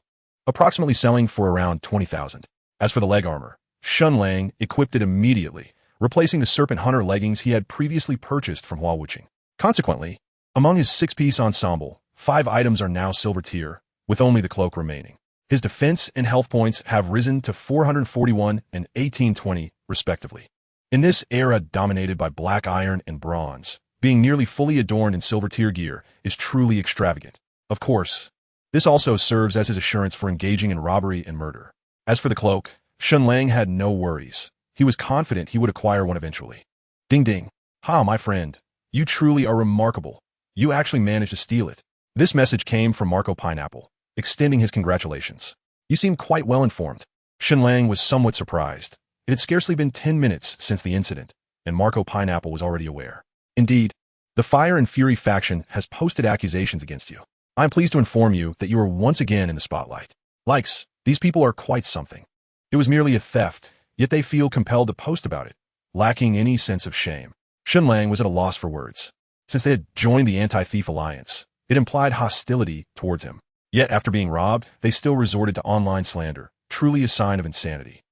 approximately selling for around 20,000. As for the leg armor, Shen Lang equipped it immediately, replacing the Serpent Hunter leggings he had previously purchased from Hua Wuqing. Consequently, among his 6-piece ensemble, 5 items are now silver tier, with only the cloak remaining. His defense and health points have risen to 441 and 1820, respectively. In this era dominated by black iron and bronze, being nearly fully adorned in silver tier gear is truly extravagant. Of course, this also serves as his assurance for engaging in robbery and murder. As for the cloak, Shen Lang had no worries. He was confident he would acquire one eventually. Ding ding. Ha, my friend. You truly are remarkable. You actually managed to steal it. This message came from Marco Pineapple, extending his congratulations. You seem quite well informed. Shen Lang was somewhat surprised. It had scarcely been 10 minutes since the incident, and Marco Pineapple was already aware. Indeed, the Fire and Fury faction has posted accusations against you. I am pleased to inform you that you are once again in the spotlight. Likes, these people are quite something. It was merely a theft, yet they feel compelled to post about it, lacking any sense of shame. Shen Lang was at a loss for words. Since they had joined the Anti-Thief Alliance, it implied hostility towards him. Yet after being robbed, they still resorted to online slander, truly a sign of insanity.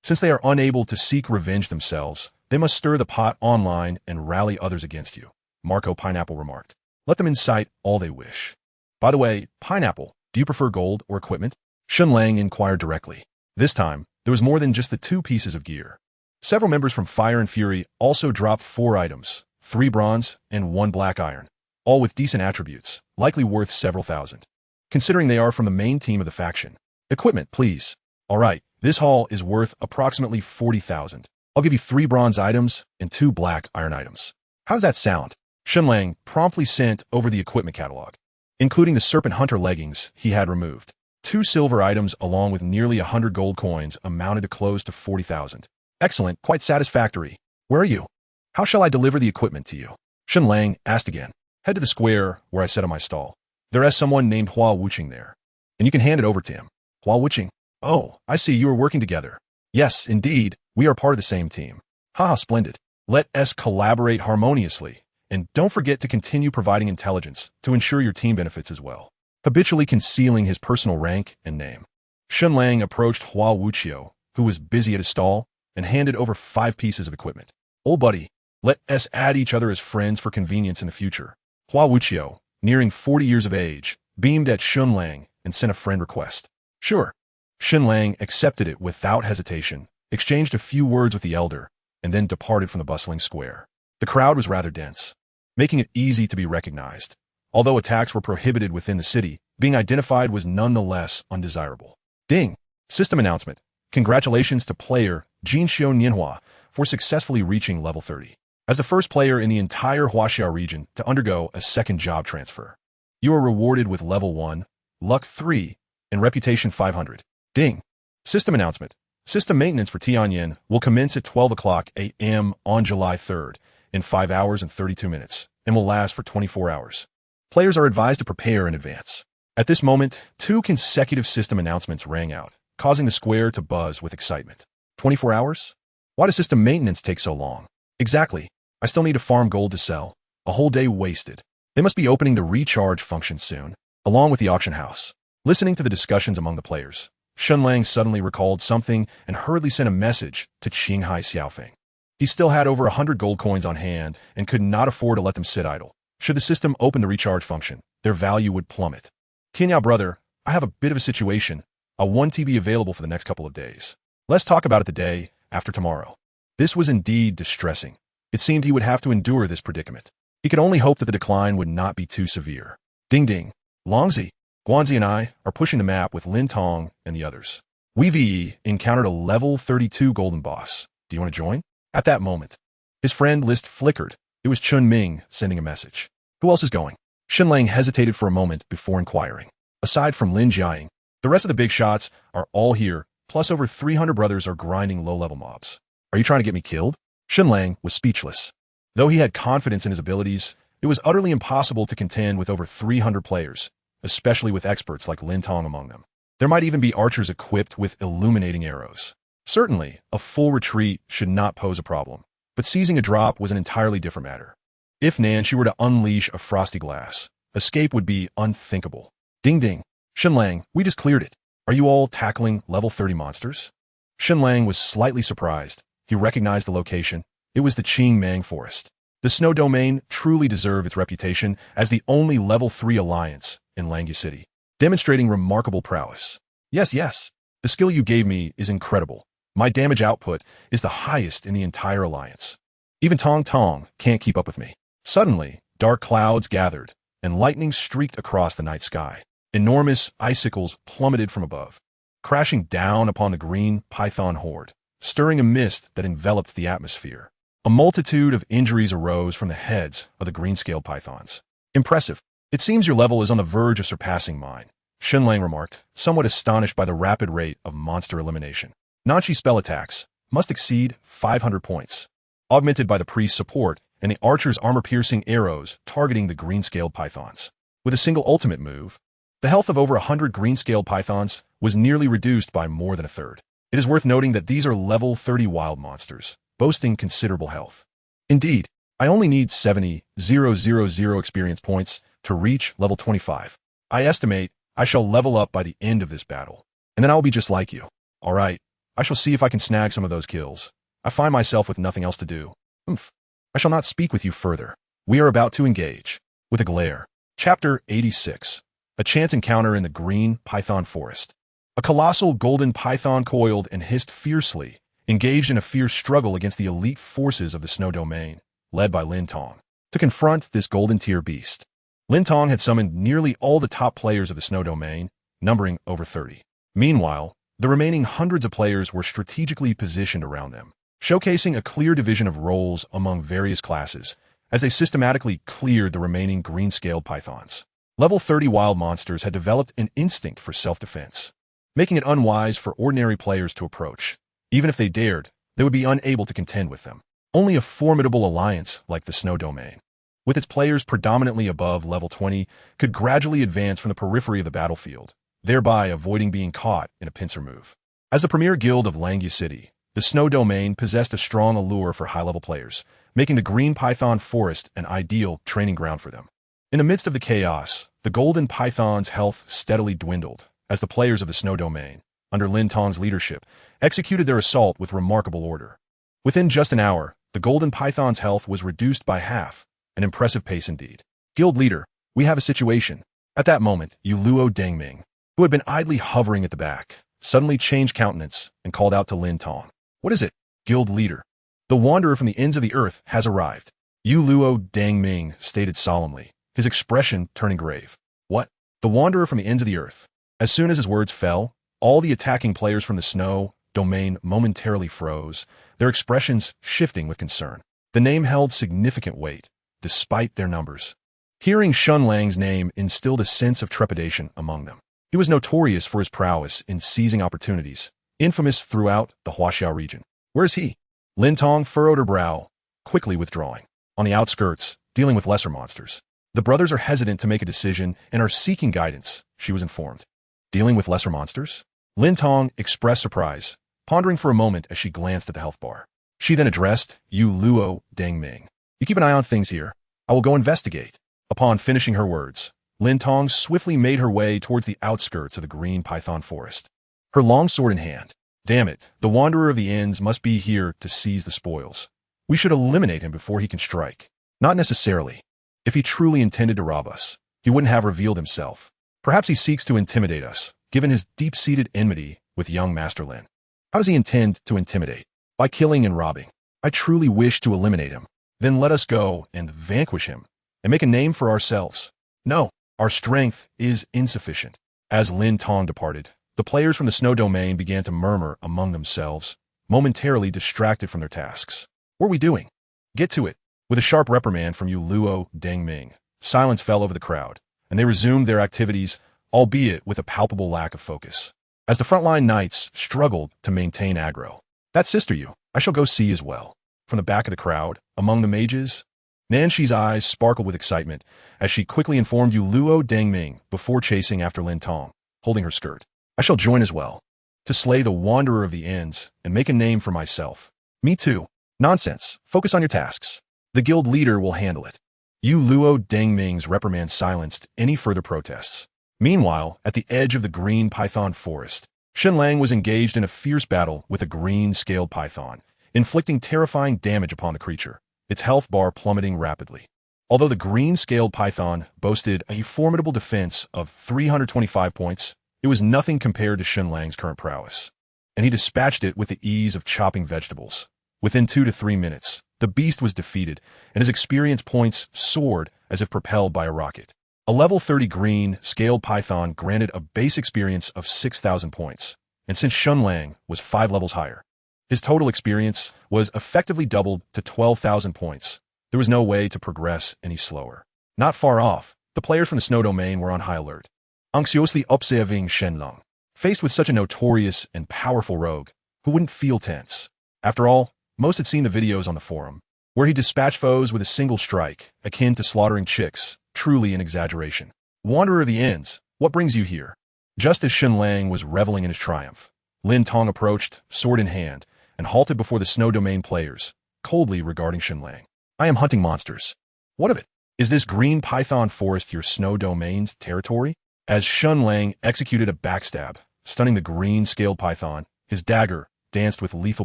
Since they are unable to seek revenge themselves, they must stir the pot online and rally others against you, Marco Pineapple remarked. Let them incite all they wish. By the way, Pineapple, do you prefer gold or equipment? Shen Lang inquired directly. This time, there was more than just the 2 pieces of gear. Several members from Fire and Fury also dropped 4 items, 3 bronze and 1 black iron, all with decent attributes, likely worth several thousand. Considering they are from the main team of the faction. Equipment, please. All right, this haul is worth approximately 40,000. I'll give you 3 bronze items and 2 black iron items. How does that sound? Shen Lang promptly sent over the equipment catalog, including the Serpent Hunter leggings he had removed. 2 silver items along with nearly 100 gold coins amounted to close to 40,000. Excellent, quite satisfactory. Where are you? How shall I deliver the equipment to you? Shen Lang asked again. Head to the square where I set up my stall. There is someone named Hua Wuqing there, and you can hand it over to him. Hua Wuqing? Oh, I see you are working together. Yes, indeed, we are part of the same team. Haha, splendid. Let us collaborate harmoniously, and don't forget to continue providing intelligence to ensure your team benefits as well. Habitually concealing his personal rank and name, Shen Lang approached Hua Wuqiu, who was busy at his stall, and handed over 5 pieces of equipment. Old buddy, let us add each other as friends for convenience in the future. Hua Wuqiu, nearing 40 years of age, beamed at Shen Lang and sent a friend request. Sure. Shen Lang accepted it without hesitation, exchanged a few words with the elder, and then departed from the bustling square. The crowd was rather dense, making it easy to be recognized. Although attacks were prohibited within the city, being identified was nonetheless undesirable. Ding! System announcement. Congratulations to player Jinxiu Nianhua for successfully reaching level 30. As the first player in the entire Huaxia region to undergo a second job transfer, you are rewarded with level 1, luck 3, and reputation 500. Ding! System announcement. System maintenance for Tian Yan will commence at 12 o'clock a.m. on July 3rd in 5 hours and 32 minutes and will last for 24 hours. Players are advised to prepare in advance. At this moment, 2 consecutive system announcements rang out, causing the square to buzz with excitement. 24 hours? Why does system maintenance take so long? Exactly. I still need to farm gold to sell. A whole day wasted. They must be opening the recharge function soon, along with the auction house. Listening to the discussions among the players, Shen Lang suddenly recalled something and hurriedly sent a message to Qinghai Xiaofeng. He still had over 100 gold coins on hand and could not afford to let them sit idle. Should the system open the recharge function, their value would plummet. Tian Yan brother, I have a bit of a situation. A 1 TB available for the next couple of days. Let's talk about it the day after tomorrow. This was indeed distressing. It seemed he would have to endure this predicament. He could only hope that the decline would not be too severe. Ding ding. Longzi, Guanzi and I are pushing the map with Lin Tong and the others. We VE encountered a level 32 golden boss. Do you want to join? At that moment, his friend list flickered. It was Chun Ming sending a message. Who else is going? Shen Lang hesitated for a moment before inquiring. Aside from Lin Jiaying, the rest of the big shots are all here, plus over 300 brothers are grinding low-level mobs. Are you trying to get me killed? Shen Lang was speechless. Though he had confidence in his abilities, it was utterly impossible to contend with over 300 players, especially with experts like Lin Tong among them. There might even be archers equipped with illuminating arrows. Certainly, a full retreat should not pose a problem, but seizing a drop was an entirely different matter. If Nanshi were to unleash a frosty glass, escape would be unthinkable. Ding ding. Shen Lang, we just cleared it. Are you all tackling level 30 monsters? Shen Lang was slightly surprised. He recognized the location. It was the Qing Mang Forest. The Snow Domain truly deserved its reputation as the only level 3 alliance in Langya City, demonstrating remarkable prowess. Yes. The skill you gave me is incredible. My damage output is the highest in the entire alliance. Even Tong Tong can't keep up with me. Suddenly, dark clouds gathered, and lightning streaked across the night sky. Enormous icicles plummeted from above, crashing down upon the green python horde, stirring a mist that enveloped the atmosphere. A multitude of injuries arose from the heads of the green-scaled pythons. Impressive. It seems your level is on the verge of surpassing mine, Shen Lang remarked, somewhat astonished by the rapid rate of monster elimination. Nanshi spell attacks must exceed 500 points, augmented by the priest's support and the archer's armor-piercing arrows targeting the green-scaled pythons. With a single ultimate move, the health of over 100 green-scaled pythons was nearly reduced by more than a third. It is worth noting that these are level 30 wild monsters, boasting considerable health. Indeed, I only need 70,000 experience points to reach level 25. I estimate I shall level up by the end of this battle, and then I will be just like you. All right, I shall see if I can snag some of those kills. I find myself with nothing else to do. I shall not speak with you further. We are about to engage. With a glare. Chapter 86. A chance encounter in the green python forest. A colossal golden python coiled and hissed fiercely, engaged in a fierce struggle against the elite forces of the Snow Domain, led by Lin Tong. To confront this golden tier beast, Lin Tong had summoned nearly all the top players of the Snow Domain, numbering over 30. Meanwhile, the remaining hundreds of players were strategically positioned around them, showcasing a clear division of roles among various classes as they systematically cleared the remaining green-scaled pythons. Level 30 wild monsters had developed an instinct for self-defense, making it unwise for ordinary players to approach. Even if they dared, they would be unable to contend with them. Only a formidable alliance like the Snow Domain, with its players predominantly above level 20, could gradually advance from the periphery of the battlefield, thereby avoiding being caught in a pincer move. As the premier guild of Langya City, the Snow Domain possessed a strong allure for high-level players, making the Green Python Forest an ideal training ground for them. In the midst of the chaos, the Golden Python's health steadily dwindled as the players of the Snow Domain, under Lin Tong's leadership, executed their assault with remarkable order. Within just an hour, the Golden Python's health was reduced by half, an impressive pace indeed. Guild leader, we have a situation. At that moment, Yu Luo Dengming, who had been idly hovering at the back, suddenly changed countenance and called out to Lin Tong. What is it? Guild leader. The wanderer from the ends of the earth has arrived. Yu Luo Dengming stated solemnly, his expression turning grave. What? The wanderer from the ends of the earth. As soon as his words fell, all the attacking players from the Snow Domain momentarily froze, their expressions shifting with concern. The name held significant weight, despite their numbers. Hearing Shen Lang's name instilled a sense of trepidation among them. He was notorious for his prowess in seizing opportunities, infamous throughout the Huaxiao region. Where is he? Lin Tong furrowed her brow, quickly withdrawing. On the outskirts, dealing with lesser monsters. The brothers are hesitant to make a decision and are seeking guidance, she was informed. Dealing with lesser monsters? Lin Tong expressed surprise, pondering for a moment as she glanced at the health bar. She then addressed Yu Luo Dengming. You keep an eye on things here. I will go investigate. Upon finishing her words, Lin Tong swiftly made her way towards the outskirts of the Green Python Forest, her long sword in hand. Damn it, the Wanderer of the Ends must be here to seize the spoils. We should eliminate him before he can strike. Not necessarily. If he truly intended to rob us, he wouldn't have revealed himself. Perhaps he seeks to intimidate us, given his deep-seated enmity with young Master Lin. How does he intend to intimidate? By killing and robbing. I truly wish to eliminate him. Then let us go and vanquish him, and make a name for ourselves. No, our strength is insufficient. As Lin Tong departed, the players from the snow domain began to murmur among themselves, momentarily distracted from their tasks. What are we doing? Get to it. With a sharp reprimand from Yu Luo Dengming, silence fell over the crowd, and they resumed their activities, albeit with a palpable lack of focus. As the frontline knights struggled to maintain aggro. That sister you, I shall go see as well. From the back of the crowd, among the mages, Nanshi's eyes sparkled with excitement as she quickly informed Yu Luo Dengming before chasing after Lin Tong, holding her skirt. I shall join as well. To slay the Wanderer of the Inns and make a name for myself. Me too. Nonsense. Focus on your tasks. The guild leader will handle it. Yu Luo Dengming's reprimand silenced any further protests. Meanwhile, at the edge of the green python forest, Shen Lang was engaged in a fierce battle with a green-scaled python, inflicting terrifying damage upon the creature, its health bar plummeting rapidly. Although the green-scaled python boasted a formidable defense of 325 points, it was nothing compared to Shen Lang's current prowess, and he dispatched it with the ease of chopping vegetables. Within 2 to 3 minutes, the beast was defeated, and his experience points soared as if propelled by a rocket. A level 30 green-scaled python granted a base experience of 6,000 points, and since Shen Lang was 5 levels higher, his total experience was effectively doubled to 12,000 points. There was no way to progress any slower. Not far off, the players from the snow domain were on high alert, anxiously observing Shen Lang. Faced with such a notorious and powerful rogue, who wouldn't feel tense? After all, most had seen the videos on the forum, where he dispatched foes with a single strike, akin to slaughtering chicks, truly an exaggeration. Wanderer of the Inns, what brings you here? Just as Shen Lang was reveling in his triumph, Lin Tong approached, sword in hand, and halted before the snow domain players, coldly regarding Shen Lang. I am hunting monsters. What of it? Is this green python forest your snow domain's territory? As Shen Lang executed a backstab, stunning the green-scaled python, his dagger danced with lethal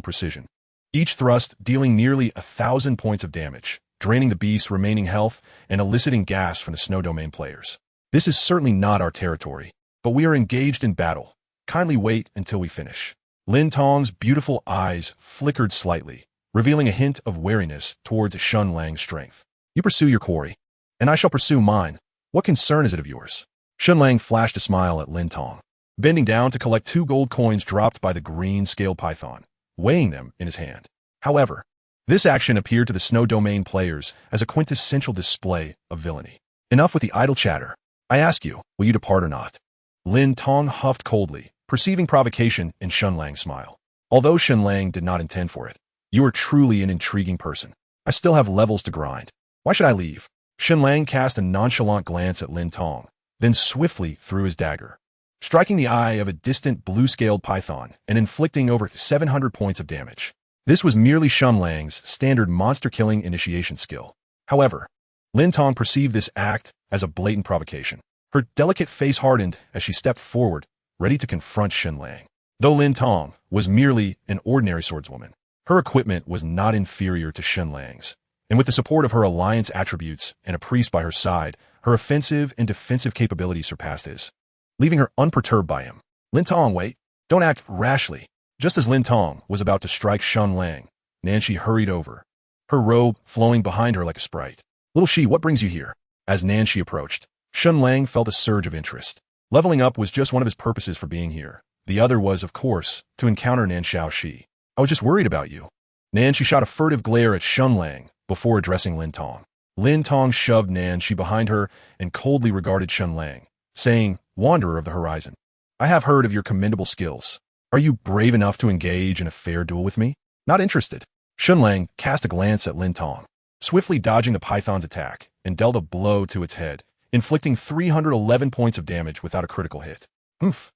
precision, each thrust dealing nearly 1,000 points of damage, draining the beast's remaining health and eliciting gasps from the snow domain players. This is certainly not our territory, but we are engaged in battle. Kindly wait until we finish. Lin Tong's beautiful eyes flickered slightly, revealing a hint of wariness towards Shen Lang's strength. You pursue your quarry, and I shall pursue mine. What concern is it of yours? Shen Lang flashed a smile at Lin Tong, bending down to collect 2 gold coins dropped by the green-scaled python, weighing them in his hand. However, this action appeared to the snow domain players as a quintessential display of villainy. Enough with the idle chatter. I ask you, will you depart or not? Lin Tong huffed coldly, perceiving provocation in Shen Lang's smile. Although Shen Lang did not intend for it, you are truly an intriguing person. I still have levels to grind. Why should I leave? Shen Lang cast a nonchalant glance at Lin Tong, then swiftly threw his dagger, striking the eye of a distant blue-scaled python and inflicting over 700 points of damage. This was merely Shen Lang's standard monster-killing initiation skill. However, Lin Tong perceived this act as a blatant provocation. Her delicate face hardened as she stepped forward, ready to confront Shen Lang. Though Lin Tong was merely an ordinary swordswoman, her equipment was not inferior to Shen Lang's, and with the support of her alliance attributes and a priest by her side, her offensive and defensive capabilities surpassed his, leaving her unperturbed by him. Lin Tong, wait. Don't act rashly. Just as Lin Tong was about to strike Shen Lang, Nanshi hurried over, her robe flowing behind her like a sprite. Little she, what brings you here? As Nanshi approached, Shen Lang felt a surge of interest. Leveling up was just one of his purposes for being here. The other was, of course, to encounter Nanxiao Shi. I was just worried about you. Nanshi shot a furtive glare at Shen Lang before addressing Lin Tong. Lin Tong shoved Nanshi behind her and coldly regarded Shen Lang, saying, Wanderer of the Horizon, I have heard of your commendable skills. Are you brave enough to engage in a fair duel with me? Not interested. Shen Lang cast a glance at Lin Tong, swiftly dodging the python's attack, and dealt a blow to its head, inflicting 311 points of damage without a critical hit.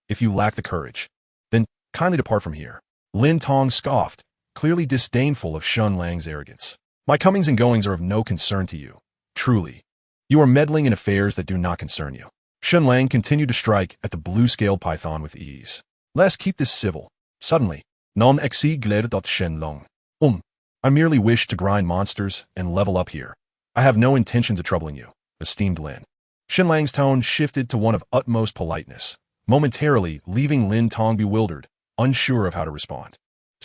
If you lack the courage, then kindly depart from here. Lin Tong scoffed, clearly disdainful of Shen Lang's arrogance. My comings and goings are of no concern to you. Truly, you are meddling in affairs that do not concern you. Shen Lang continued to strike at the blue-scaled python with ease. Let's keep this civil. Suddenly, non exigle dot Shen Lang. I merely wish to grind monsters and level up here. I have no intentions of troubling you, esteemed Lin. Shen Lang's tone shifted to one of utmost politeness, momentarily leaving Lin Tong bewildered, unsure of how to respond.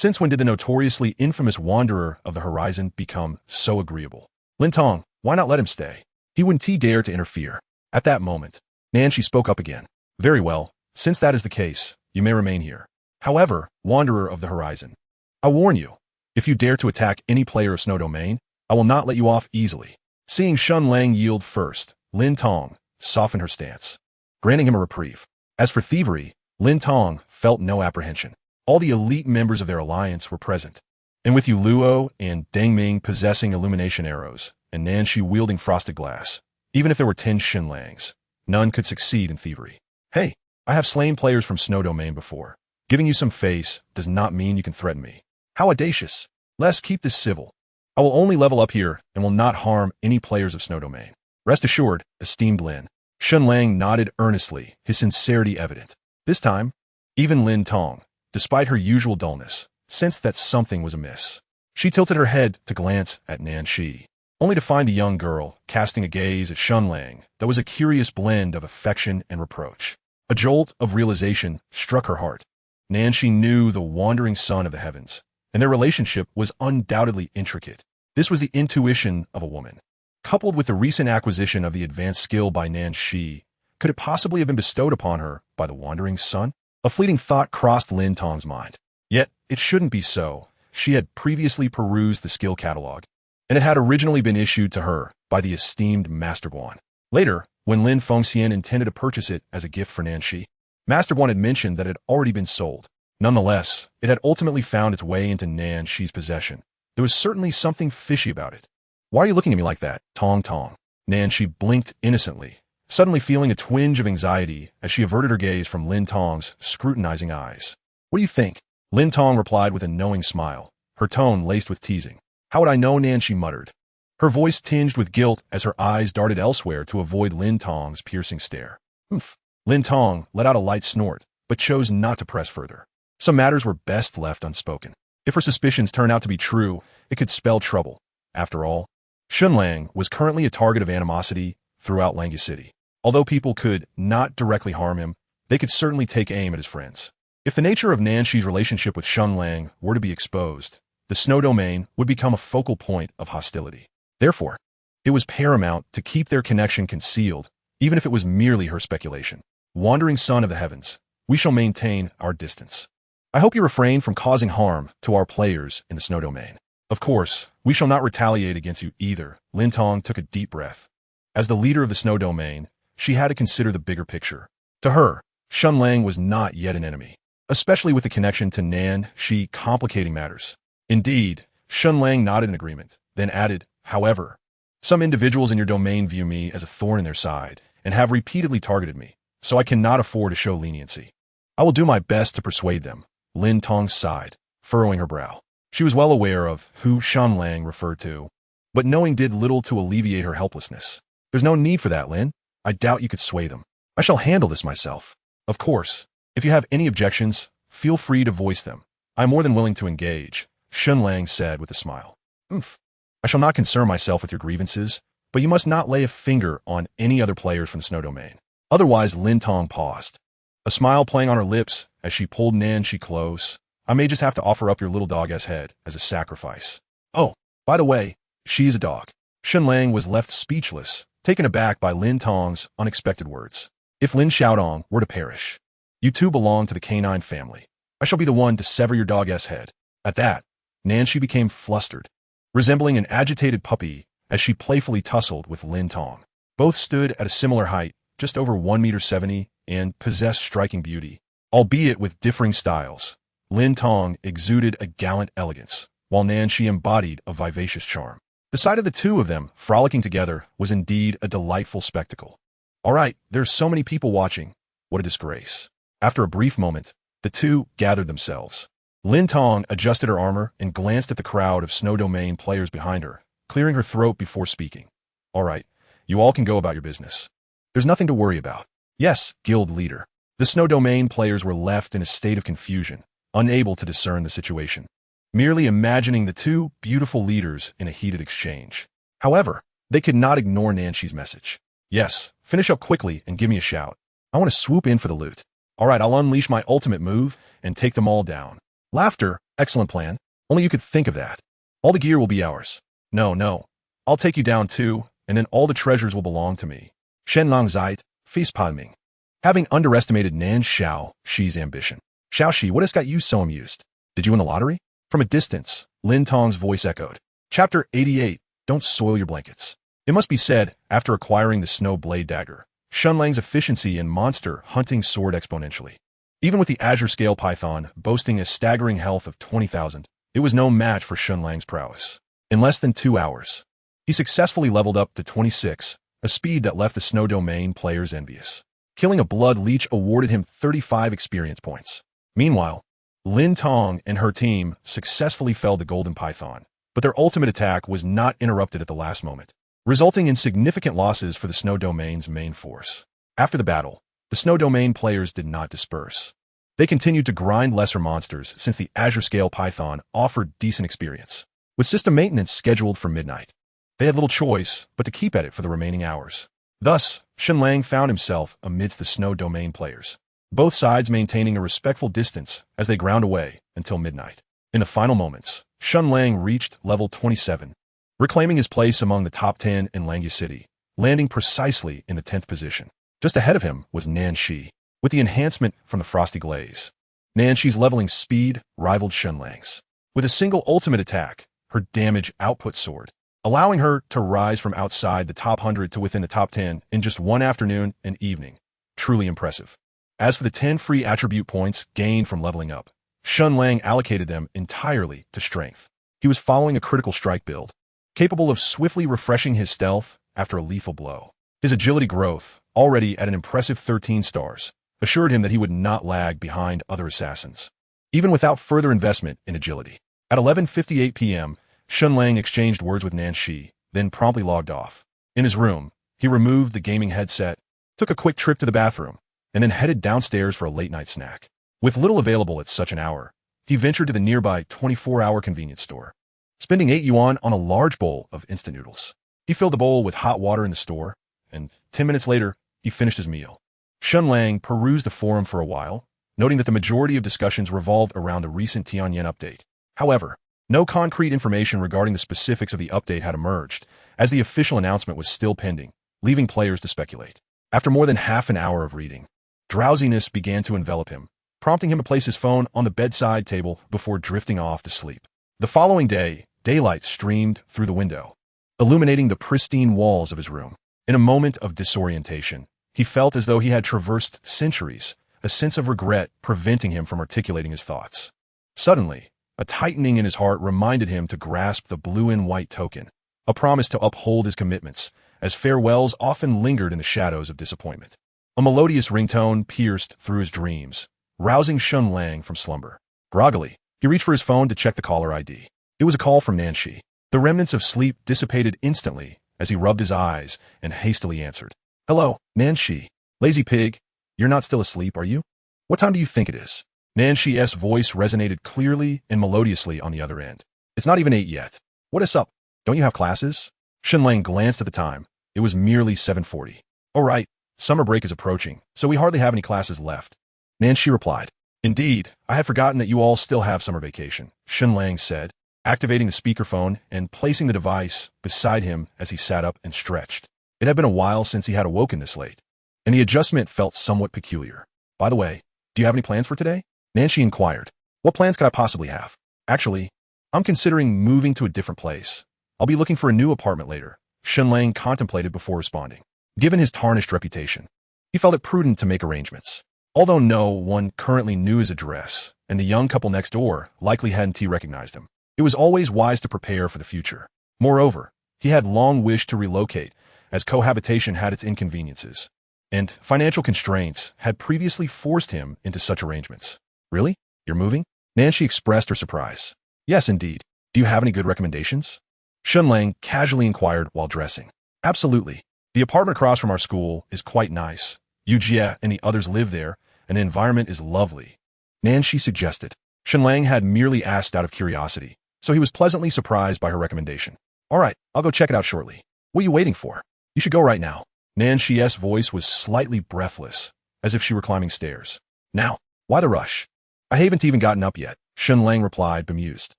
Since when did the notoriously infamous Wanderer of the Horizon become so agreeable? Lin Tong, why not let him stay? He wouldn't dare to interfere. At that moment, Nancy spoke up again. Very well, since that is the case, you may remain here. However, Wanderer of the Horizon, I warn you, if you dare to attack any player of Snow Domain, I will not let you off easily. Seeing Shen Lang yield first, Lin Tong softened her stance, granting him a reprieve. As for thievery, Lin Tong felt no apprehension. All the elite members of their alliance were present, and with Yu Luo and Deng Ming possessing illumination arrows, and Nanshi wielding frosted glass, even if there were 10 Shen Langs, none could succeed in thievery. Hey, I have slain players from Snow Domain before. Giving you some face does not mean you can threaten me. How audacious. Let's keep this civil. I will only level up here and will not harm any players of Snow Domain. Rest assured, esteemed Lin. Shen Lang nodded earnestly, his sincerity evident. This time, even Lin Tong, despite her usual dullness, sensed that something was amiss. She tilted her head to glance at Nanshi, only to find the young girl casting a gaze at Shen Lang that was a curious blend of affection and reproach. A jolt of realization struck her heart. Nanshi knew the wandering son of the heavens, and their relationship was undoubtedly intricate. This was the intuition of a woman. Coupled with the recent acquisition of the advanced skill by Nanshi, could it possibly have been bestowed upon her by the wandering son? A fleeting thought crossed Lin Tong's mind. Yet, it shouldn't be so. She had previously perused the skill catalog, and it had originally been issued to her by the esteemed Master Guan. Later, when Lin Fengxian intended to purchase it as a gift for Nanshi, Master Guan had mentioned that it had already been sold. Nonetheless, it had ultimately found its way into Nanshi's possession. There was certainly something fishy about it. Why are you looking at me like that, Tong Tong? Nanshi blinked innocently, suddenly feeling a twinge of anxiety as she averted her gaze from Lin Tong's scrutinizing eyes. What do you think? Lin Tong replied with a knowing smile, her tone laced with teasing. How would I know? Nanshi muttered, her voice tinged with guilt as her eyes darted elsewhere to avoid Lin Tong's piercing stare. Humph. Lin Tong let out a light snort, but chose not to press further. Some matters were best left unspoken. If her suspicions turned out to be true, it could spell trouble. After all, Shen Lang was currently a target of animosity throughout Langya City. Although people could not directly harm him, they could certainly take aim at his friends. If the nature of Nanshi's relationship with Shen Lang were to be exposed, the Snow Domain would become a focal point of hostility. Therefore, it was paramount to keep their connection concealed, even if it was merely her speculation. Wandering son of the heavens, we shall maintain our distance. I hope you refrain from causing harm to our players in the Snow Domain. Of course, we shall not retaliate against you either. Lin Tong took a deep breath. As the leader of the Snow Domain, she had to consider the bigger picture. To her, Shen Lang was not yet an enemy, especially with the connection to Nanshi complicating matters. Indeed, Shen Lang nodded in agreement, then added, however, some individuals in your domain view me as a thorn in their side and have repeatedly targeted me, so I cannot afford to show leniency. I will do my best to persuade them. Lin Tong sighed, furrowing her brow. She was well aware of who Shen Lang referred to, but knowing did little to alleviate her helplessness. There's no need for that, Lin. I doubt you could sway them. I shall handle this myself. Of course, if you have any objections, feel free to voice them. I am more than willing to engage, Shen Lang said with a smile. I shall not concern myself with your grievances, but you must not lay a finger on any other players from the Snow Domain. Otherwise, Lin Tong paused, a smile playing on her lips as she pulled Nanshi close. I may just have to offer up your little dog-ass head as a sacrifice. Oh, by the way, she is a dog. Shen Lang was left speechless, taken aback by Lin Tong's unexpected words. If Lin Xiaodong were to perish, you two belong to the canine family. I shall be the one to sever your dog-ass head. At that, Nanshi became flustered, resembling an agitated puppy as she playfully tussled with Lin Tong. Both stood at a similar height, just over 1.70 meters, and possessed striking beauty, albeit with differing styles. Lin Tong exuded a gallant elegance, while Nanshi embodied a vivacious charm. The sight of the two of them frolicking together was indeed a delightful spectacle. All right, there's so many people watching. What a disgrace. After a brief moment, the two gathered themselves. Lin Tong adjusted her armor and glanced at the crowd of Snow Domain players behind her, clearing her throat before speaking. All right, you all can go about your business. There's nothing to worry about. Yes, guild leader. The Snow Domain players were left in a state of confusion, unable to discern the situation, merely imagining the two beautiful leaders in a heated exchange. However, they could not ignore Nanshi's message. Yes, finish up quickly and give me a shout. I want to swoop in for the loot. All right, I'll unleash my ultimate move and take them all down. Laughter Excellent plan. Only you could think of that. All the gear will be ours. No, no. I'll take you down too, and then all the treasures will belong to me. Shen Lang Zeit, facepalming. Having underestimated Nan Xiaoxi's ambition. Xiaoxi, what has got you so amused? Did you win the lottery? From a distance, Lin Tong's voice echoed. Chapter 88, Don't Soil Your Blankets. It must be said, after acquiring the Snow Blade Dagger, Shen Lang's efficiency in monster hunting soared exponentially. Even with the Azure Scale Python boasting a staggering health of 20,000, it was no match for Shen Lang's prowess. In less than 2 hours, he successfully leveled up to 26, a speed that left the Snow Domain players envious. Killing a Blood Leech awarded him 35 experience points. Meanwhile, Lin Tong and her team successfully felled the Golden Python, but their ultimate attack was not interrupted at the last moment, resulting in significant losses for the Snow Domain's main force. After the battle, the Snow Domain players did not disperse. They continued to grind lesser monsters since the Azure Scale Python offered decent experience. With system maintenance scheduled for midnight, they had little choice but to keep at it for the remaining hours. Thus, Shen Lang found himself amidst the Snow Domain players, both sides maintaining a respectful distance as they ground away until midnight. In the final moments, Shen Lang reached level 27, reclaiming his place among the top 10 in Langya City, landing precisely in the 10th position. Just ahead of him was Nan Shi, with the enhancement from the Frosty Glaze. Nan Shi's leveling speed rivaled Shen Lang's. With a single ultimate attack, her damage output soared, allowing her to rise from outside the top 100 to within the top 10 in just one afternoon and evening. Truly impressive. As for the 10 free attribute points gained from leveling up, Shen Lang allocated them entirely to strength. He was following a critical strike build, capable of swiftly refreshing his stealth after a lethal blow. His agility growth, already at an impressive 13 stars, assured him that he would not lag behind other assassins, even without further investment in agility. At 11:58 p.m., Shen Lang exchanged words with Nan Shi, then promptly logged off. In his room, he removed the gaming headset, took a quick trip to the bathroom, and then headed downstairs for a late-night snack. With little available at such an hour, he ventured to the nearby 24-hour convenience store, spending 8 yuan on a large bowl of instant noodles. He filled the bowl with hot water in the store, and 10 minutes later, he finished his meal. Shen Lang perused the forum for a while, noting that the majority of discussions revolved around the recent Tian Yan update. However, no concrete information regarding the specifics of the update had emerged, as the official announcement was still pending, leaving players to speculate. After more than half an hour of reading, drowsiness began to envelop him, prompting him to place his phone on the bedside table before drifting off to sleep. The following day, daylight streamed through the window, illuminating the pristine walls of his room. In a moment of disorientation, he felt as though he had traversed centuries, a sense of regret preventing him from articulating his thoughts. Suddenly, a tightening in his heart reminded him to grasp the blue and white token, a promise to uphold his commitments, as farewells often lingered in the shadows of disappointment. A melodious ringtone pierced through his dreams, rousing Shen Lang from slumber. Groggily, he reached for his phone to check the caller ID. It was a call from Nan Shi. The remnants of sleep dissipated instantly as he rubbed his eyes and hastily answered. Hello, Nan Shi. Lazy pig, you're not still asleep, are you? What time do you think it is? Nan Shi's voice resonated clearly and melodiously on the other end. It's not even 8 yet. What is up? Don't you have classes? Shen Lang glanced at the time. It was merely 7:40. Oh right, summer break is approaching, so we hardly have any classes left. Nan Shi replied. Indeed, I had forgotten that you all still have summer vacation, Shen Lang said, activating the speakerphone and placing the device beside him as he sat up and stretched. It had been a while since he had awoken this late, and the adjustment felt somewhat peculiar. By the way, do you have any plans for today? Nan Shi inquired. What plans could I possibly have? Actually, I'm considering moving to a different place. I'll be looking for a new apartment later, Shen Lang contemplated before responding. Given his tarnished reputation, he felt it prudent to make arrangements. Although no one currently knew his address, and the young couple next door likely hadn't recognized him, it was always wise to prepare for the future. Moreover, he had long wished to relocate, as cohabitation had its inconveniences, and financial constraints had previously forced him into such arrangements. Really? You're moving? Nan Shi expressed her surprise. Yes, indeed. Do you have any good recommendations? Shen Lang casually inquired while dressing. Absolutely. The apartment across from our school is quite nice. Yu Jie and the others live there, and the environment is lovely. Nan Shi suggested. Shen Lang had merely asked out of curiosity, so he was pleasantly surprised by her recommendation. All right, I'll go check it out shortly. What are you waiting for? You should go right now. Nan Shi's voice was slightly breathless, as if she were climbing stairs. Now, why the rush? I haven't even gotten up yet, Shen Lang replied, bemused.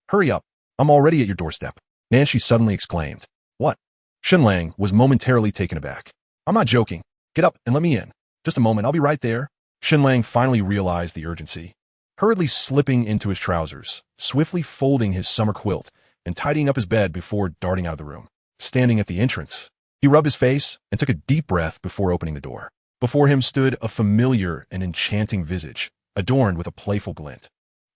Hurry up, I'm already at your doorstep. Nancy suddenly exclaimed. What? Shen Lang was momentarily taken aback. I'm not joking. Get up and let me in. Just a moment, I'll be right there. Shen Lang finally realized the urgency. Hurriedly slipping into his trousers, swiftly folding his summer quilt, and tidying up his bed before darting out of the room. Standing at the entrance, he rubbed his face and took a deep breath before opening the door. Before him stood a familiar and enchanting visage, adorned with a playful glint.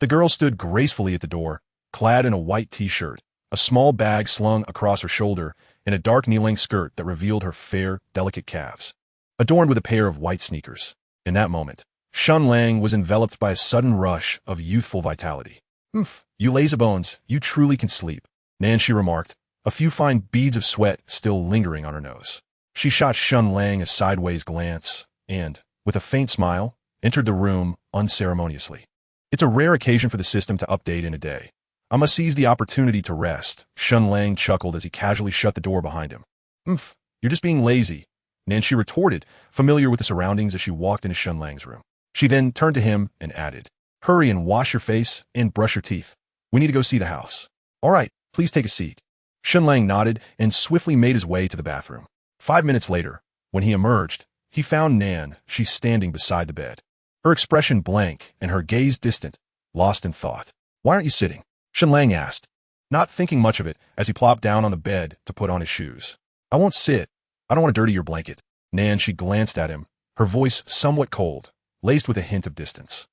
The girl stood gracefully at the door, clad in a white t-shirt, a small bag slung across her shoulder, and a dark knee-length skirt that revealed her fair, delicate calves, adorned with a pair of white sneakers. In that moment, Shen Lang was enveloped by a sudden rush of youthful vitality. You lazybones, you truly can sleep, Nancy remarked, a few fine beads of sweat still lingering on her nose. She shot Shen Lang a sideways glance and, with a faint smile, entered the room unceremoniously. It's a rare occasion for the system to update in a day. I must seize the opportunity to rest, Shen Lang chuckled as he casually shut the door behind him. You're just being lazy, Nancy retorted, familiar with the surroundings as she walked into Shen Lang's room. She then turned to him and added, Hurry and wash your face and brush your teeth. We need to go see the house. All right, please take a seat. Shen Lang nodded and swiftly made his way to the bathroom. 5 minutes later, when he emerged, he found Nan, she's standing beside the bed. Her expression blank and her gaze distant, lost in thought. Why aren't you sitting? Shen Lang asked, not thinking much of it as he plopped down on the bed to put on his shoes. I won't sit. I don't want to dirty your blanket. Nan, she glanced at him, her voice somewhat cold, laced with a hint of distance.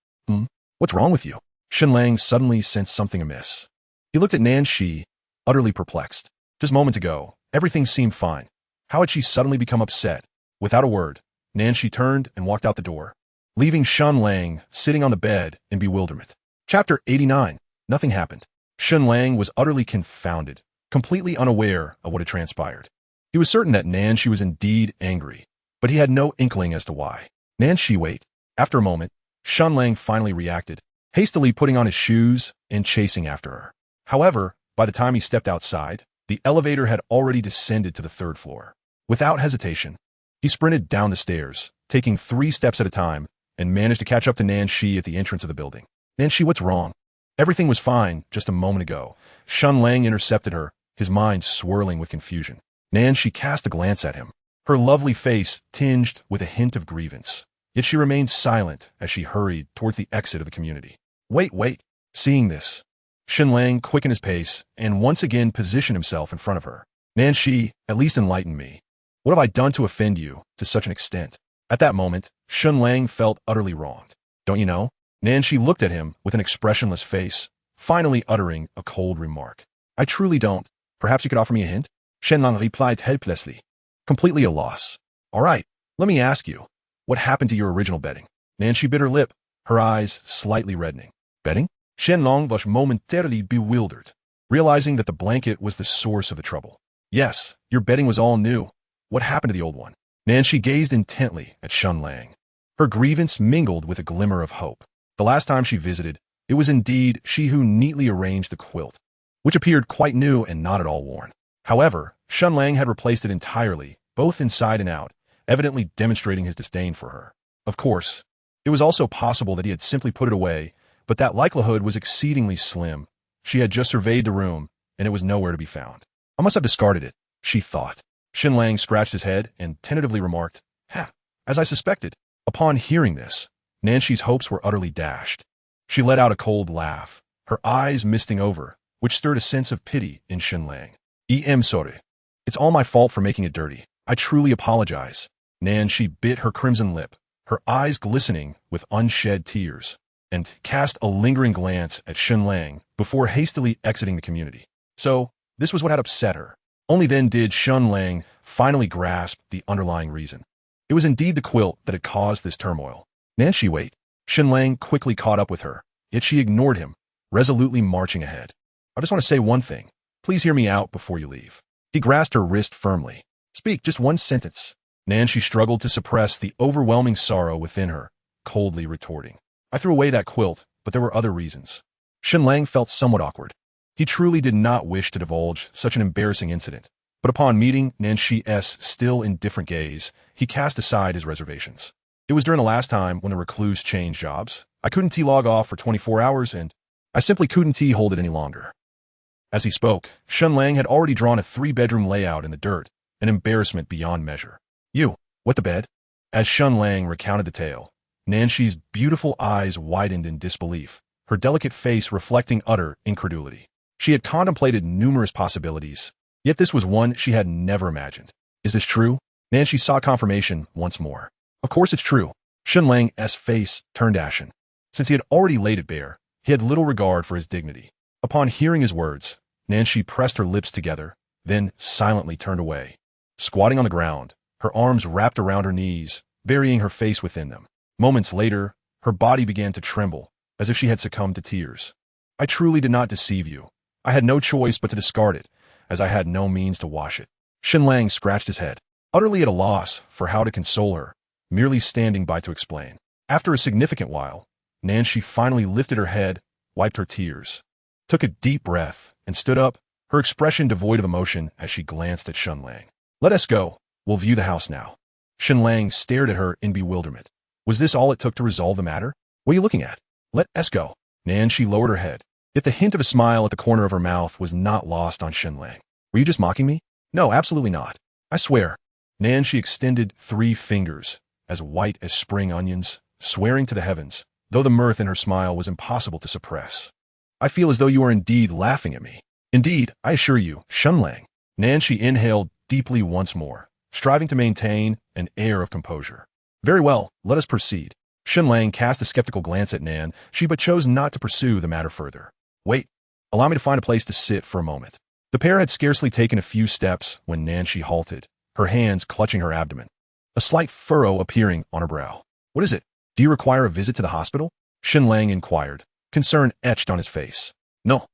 What's wrong with you? Shen Lang suddenly sensed something amiss. He looked at Nan Shi, utterly perplexed. Just moments ago, everything seemed fine. How had she suddenly become upset? Without a word, Nan Shi turned and walked out the door, leaving Shen Lang sitting on the bed in bewilderment. Chapter 89. Nothing happened. Shen Lang was utterly confounded, completely unaware of what had transpired. He was certain that Nan Shi was indeed angry, but he had no inkling as to why. Nan Shi, wait. After a moment, Shen Lang finally reacted, hastily putting on his shoes and chasing after her. However, by the time he stepped outside, the elevator had already descended to the 3rd floor. Without hesitation, he sprinted down the stairs, taking 3 steps at a time, and managed to catch up to Nan Shi at the entrance of the building. Nan Shi, what's wrong? Everything was fine just a moment ago. Shen Lang intercepted her, his mind swirling with confusion. Nan Shi cast a glance at him, her lovely face tinged with a hint of grievance. Yet she remained silent as she hurried towards the exit of the community. Wait. Seeing this, Shen Lang quickened his pace and once again positioned himself in front of her. Nan Shi, at least enlighten me. What have I done to offend you to such an extent? At that moment, Shen Lang felt utterly wronged. Don't you know? Nan Shi looked at him with an expressionless face, finally uttering a cold remark. I truly don't. Perhaps you could offer me a hint? Shen Lang replied helplessly, completely a loss. All right, let me ask you, what happened to your original betting? Nan Shi bit her lip, her eyes slightly reddening. Betting? Shen Lang was momentarily bewildered, realizing that the blanket was the source of the trouble. Yes, your betting was all new. What happened to the old one? Nan Shi gazed intently at Shen Lang. Her grievance mingled with a glimmer of hope. The last time she visited, it was indeed she who neatly arranged the quilt, which appeared quite new and not at all worn. However, Shen Lang had replaced it entirely, both inside and out, evidently demonstrating his disdain for her. Of course, it was also possible that he had simply put it away, but that likelihood was exceedingly slim. She had just surveyed the room, and it was nowhere to be found. I must have discarded it, she thought. Shen Lang scratched his head and tentatively remarked, as I suspected. Upon hearing this, Nanshi's hopes were utterly dashed. She let out a cold laugh, her eyes misting over, which stirred a sense of pity in Shen Lang. Sorry. It's all my fault for making it dirty. I truly apologize. Nanshi bit her crimson lip, her eyes glistening with unshed tears, and cast a lingering glance at Shen Lang before hastily exiting the community. So, this was what had upset her. Only then did Shen Lang finally grasp the underlying reason. It was indeed the quilt that had caused this turmoil. Nanshi, wait. Shen Lang quickly caught up with her, yet she ignored him, resolutely marching ahead. I just want to say one thing. Please hear me out before you leave. He grasped her wrist firmly. Speak just one sentence. Nanshi struggled to suppress the overwhelming sorrow within her, coldly retorting. I threw away that quilt, but there were other reasons. Shen Lang felt somewhat awkward. He truly did not wish to divulge such an embarrassing incident, but upon meeting Nanshi's still indifferent gaze, he cast aside his reservations. It was during the last time when the recluse changed jobs. I couldn't log off for 24 hours and I simply couldn't hold it any longer. As he spoke, Shen Lang had already drawn a 3-bedroom layout in the dirt, an embarrassment beyond measure. You, what the bed? As Shen Lang recounted the tale, Nanshi's beautiful eyes widened in disbelief, her delicate face reflecting utter incredulity. She had contemplated numerous possibilities, yet this was one she had never imagined. Is this true? Nanshi sought confirmation once more. Of course it's true. Shen Lang's face turned ashen. Since he had already laid it bare, he had little regard for his dignity. Upon hearing his words, Nanshi pressed her lips together, then silently turned away. Squatting on the ground, her arms wrapped around her knees, burying her face within them. Moments later, her body began to tremble, as if she had succumbed to tears. I truly did not deceive you. I had no choice but to discard it, as I had no means to wash it. Shen Lang scratched his head, utterly at a loss for how to console her, merely standing by to explain. After a significant while, Nanshi finally lifted her head, wiped her tears, took a deep breath, and stood up, her expression devoid of emotion as she glanced at Shen Lang. Let us go. We'll view the house now. Shen Lang stared at her in bewilderment. Was this all it took to resolve the matter? What are you looking at? Let us go. Nanshi lowered her head. Yet the hint of a smile at the corner of her mouth was not lost on Shen Lang. Were you just mocking me? No, absolutely not. I swear. Nanshi extended 3 fingers, as white as spring onions, swearing to the heavens, though the mirth in her smile was impossible to suppress. I feel as though you are indeed laughing at me. Indeed, I assure you, Shen Lang. Nanshi inhaled deeply once more, striving to maintain an air of composure. Very well, let us proceed. Shen Lang cast a skeptical glance at Nan, but chose not to pursue the matter further. Wait, allow me to find a place to sit for a moment. The pair had scarcely taken a few steps when Nanshi halted, her hands clutching her abdomen, a slight furrow appearing on her brow. What is it? Do you require a visit to the hospital? Shen Lang inquired, concern etched on his face. No,